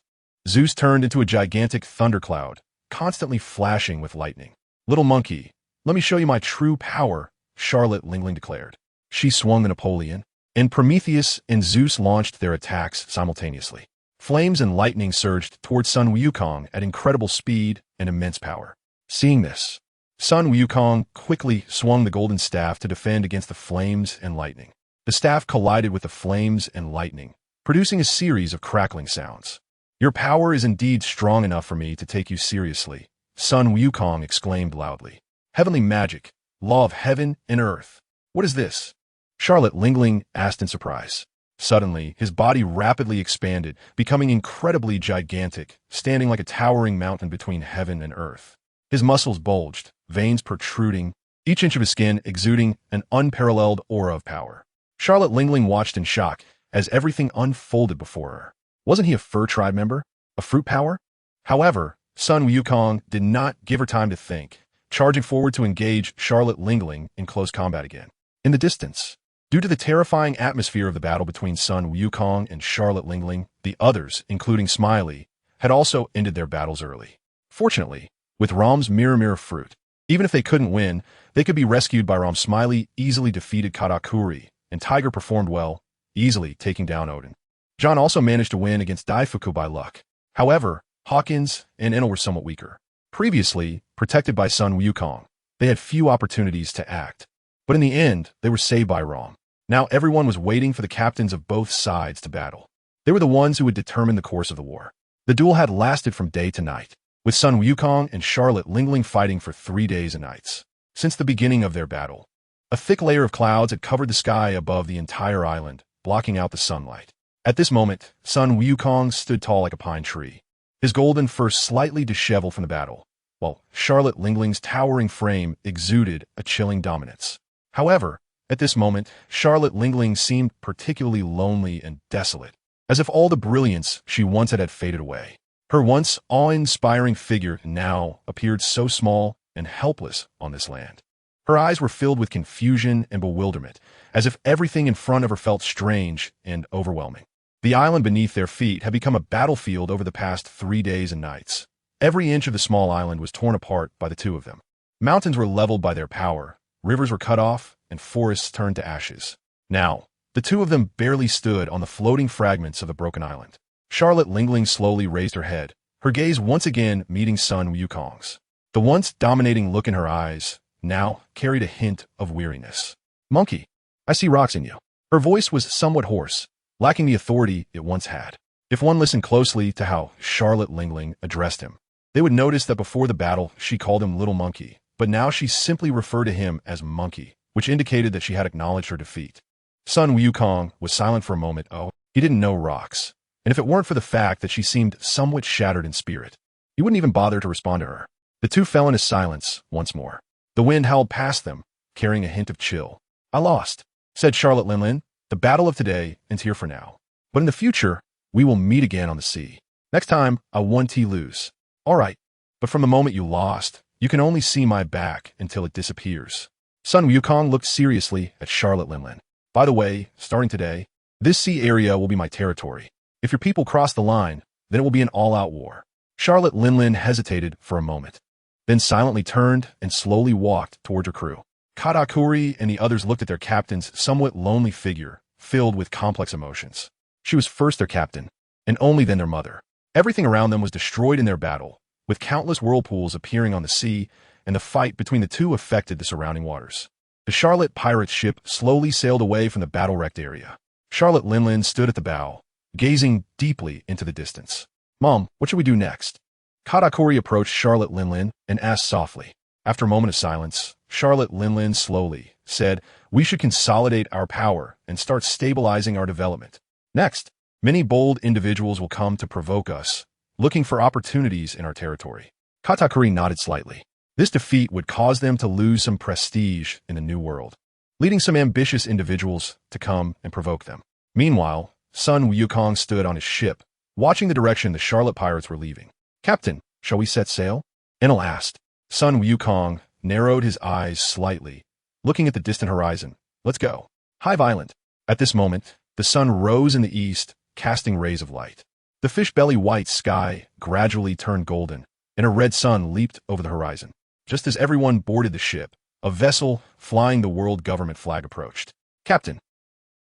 Zeus turned into a gigantic thundercloud, constantly flashing with lightning. "Little monkey, let me show you my true power," Charlotte Lingling declared. She swung the Napoleon, and Prometheus and Zeus launched their attacks simultaneously. Flames and lightning surged towards Sun Wukong at incredible speed and immense power. Seeing this, Sun Wukong quickly swung the golden staff to defend against the flames and lightning. The staff collided with the flames and lightning, producing a series of crackling sounds. "Your power is indeed strong enough for me to take you seriously," Sun Wukong exclaimed loudly. "Heavenly magic, law of heaven and earth. What is this?" Charlotte Lingling asked in surprise. Suddenly, his body rapidly expanded, becoming incredibly gigantic, standing like a towering mountain between heaven and earth. His muscles bulged, veins protruding, each inch of his skin exuding an unparalleled aura of power. Charlotte Lingling watched in shock as everything unfolded before her. Wasn't he a fur tribe member? A fruit power? However, Sun Wukong did not give her time to think, charging forward to engage Charlotte Lingling in close combat again. In the distance, due to the terrifying atmosphere of the battle between Sun Wukong and Charlotte Lingling, the others, including Smiley, had also ended their battles early. Fortunately, with Rom's Mirror fruit, even if they couldn't win, they could be rescued by Rom. Smiley easily defeated Katakuri, and Tiger performed well, easily taking down Odin. John also managed to win against Daifuku by luck. However, Hawkins and Enel were somewhat weaker. Previously, protected by Sun Wukong, they had few opportunities to act. But in the end, they were saved by Rom. Now everyone was waiting for the captains of both sides to battle. They were the ones who would determine the course of the war. The duel had lasted from day to night, with Sun Wukong and Charlotte Lingling fighting for 3 days and nights. Since the beginning of their battle, a thick layer of clouds had covered the sky above the entire island, blocking out the sunlight. At this moment, Sun Wukong stood tall like a pine tree, his golden fur slightly disheveled from the battle, while Charlotte Lingling's towering frame exuded a chilling dominance. However, at this moment, Charlotte Lingling seemed particularly lonely and desolate, as if all the brilliance she once had faded away. Her once awe-inspiring figure now appeared so small and helpless on this land. Her eyes were filled with confusion and bewilderment, as if everything in front of her felt strange and overwhelming. The island beneath their feet had become a battlefield over the past 3 days and nights. Every inch of the small island was torn apart by the two of them. Mountains were leveled by their power, rivers were cut off, and forests turned to ashes. Now, the two of them barely stood on the floating fragments of the broken island. Charlotte Lingling slowly raised her head, her gaze once again meeting Sun Wukong's. The once dominating look in her eyes now carried a hint of weariness. "Monkey, I see rocks in you." Her voice was somewhat hoarse, lacking the authority it once had. If one listened closely to how Charlotte Lingling addressed him, they would notice that before the battle she called him Little Monkey, but now she simply referred to him as Monkey, which indicated that she had acknowledged her defeat. Sun Wukong was silent for a moment. Oh, he didn't know rocks, and if it weren't for the fact that she seemed somewhat shattered in spirit, he wouldn't even bother to respond to her. The two fell into silence once more. The wind howled past them, carrying a hint of chill. "I lost," said Charlotte Lingling. "The battle of today ends here for now. But in the future, we will meet again on the sea. Next time, I won T lose. All right, but from the moment you lost, you can only see my back until it disappears." Sun Wukong looked seriously at Charlotte Lingling. "By the way, starting today, this sea area will be my territory. If your people cross the line, then it will be an all-out war. Charlotte Linlin hesitated for a moment, then silently turned and slowly walked toward her crew. Katakuri and the others looked at their captain's somewhat lonely figure, filled with complex emotions. She was first their captain, and only then their mother. Everything around them was destroyed in their battle, with countless whirlpools appearing on the sea, and the fight between the two affected the surrounding waters. The Charlotte pirate ship slowly sailed away from the battle-wrecked area. Charlotte Linlin stood at the bow, gazing deeply into the distance. "Mom, what should we do next?" Katakuri approached Charlotte Linlin and asked softly. After a moment of silence, Charlotte Linlin slowly said, "We should consolidate our power and start stabilizing our development. Next, many bold individuals will come to provoke us, looking for opportunities in our territory." Katakuri nodded slightly. This defeat would cause them to lose some prestige in the New World, leading some ambitious individuals to come and provoke them. Meanwhile, Sun Wukong stood on his ship, watching the direction the Charlotte pirates were leaving. "Captain, shall we set sail?" Enel asked. Sun Wukong narrowed his eyes slightly, looking at the distant horizon. "Let's go." High Violent. At this moment, the sun rose in the east, casting rays of light. The fish-belly white sky gradually turned golden, and a red sun leaped over the horizon. Just as everyone boarded the ship, a vessel flying the world government flag approached. "Captain."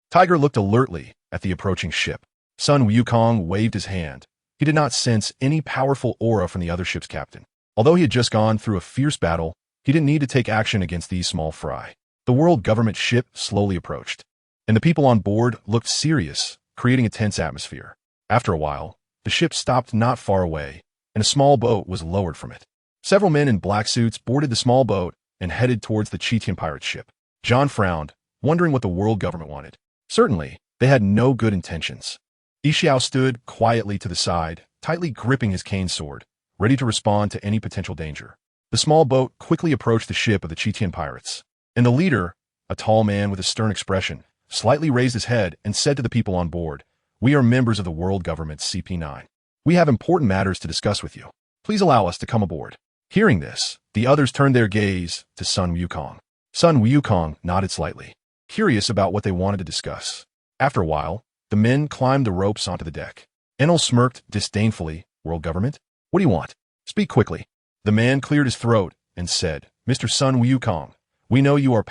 Tiger looked alertly at the approaching ship. Sun Wukong waved his hand. He did not sense any powerful aura from the other ship's captain. Although he had just gone through a fierce battle, he didn't need to take action against these small fry. The world government ship slowly approached, and the people on board looked serious, creating a tense atmosphere. After a while, the ship stopped not far away, and a small boat was lowered from it. Several men in black suits boarded the small boat and headed towards the Cheetian pirate ship. John frowned, wondering what the world government wanted. Certainly, they had no good intentions. Yixiao stood quietly to the side, tightly gripping his cane sword, ready to respond to any potential danger. The small boat quickly approached the ship of the Cheetian pirates, and the leader, a tall man with a stern expression, slightly raised his head and said to the people on board, "We are members of the world government CP9. We have important matters to discuss with you. Please allow us to come aboard." Hearing this, the others turned their gaze to Sun Wukong. Sun Wukong nodded slightly, curious about what they wanted to discuss. After a while, the men climbed the ropes onto the deck. Enel smirked disdainfully. "World government? What do you want? Speak quickly." The man cleared his throat and said, "Mr. Sun Wukong, we know you are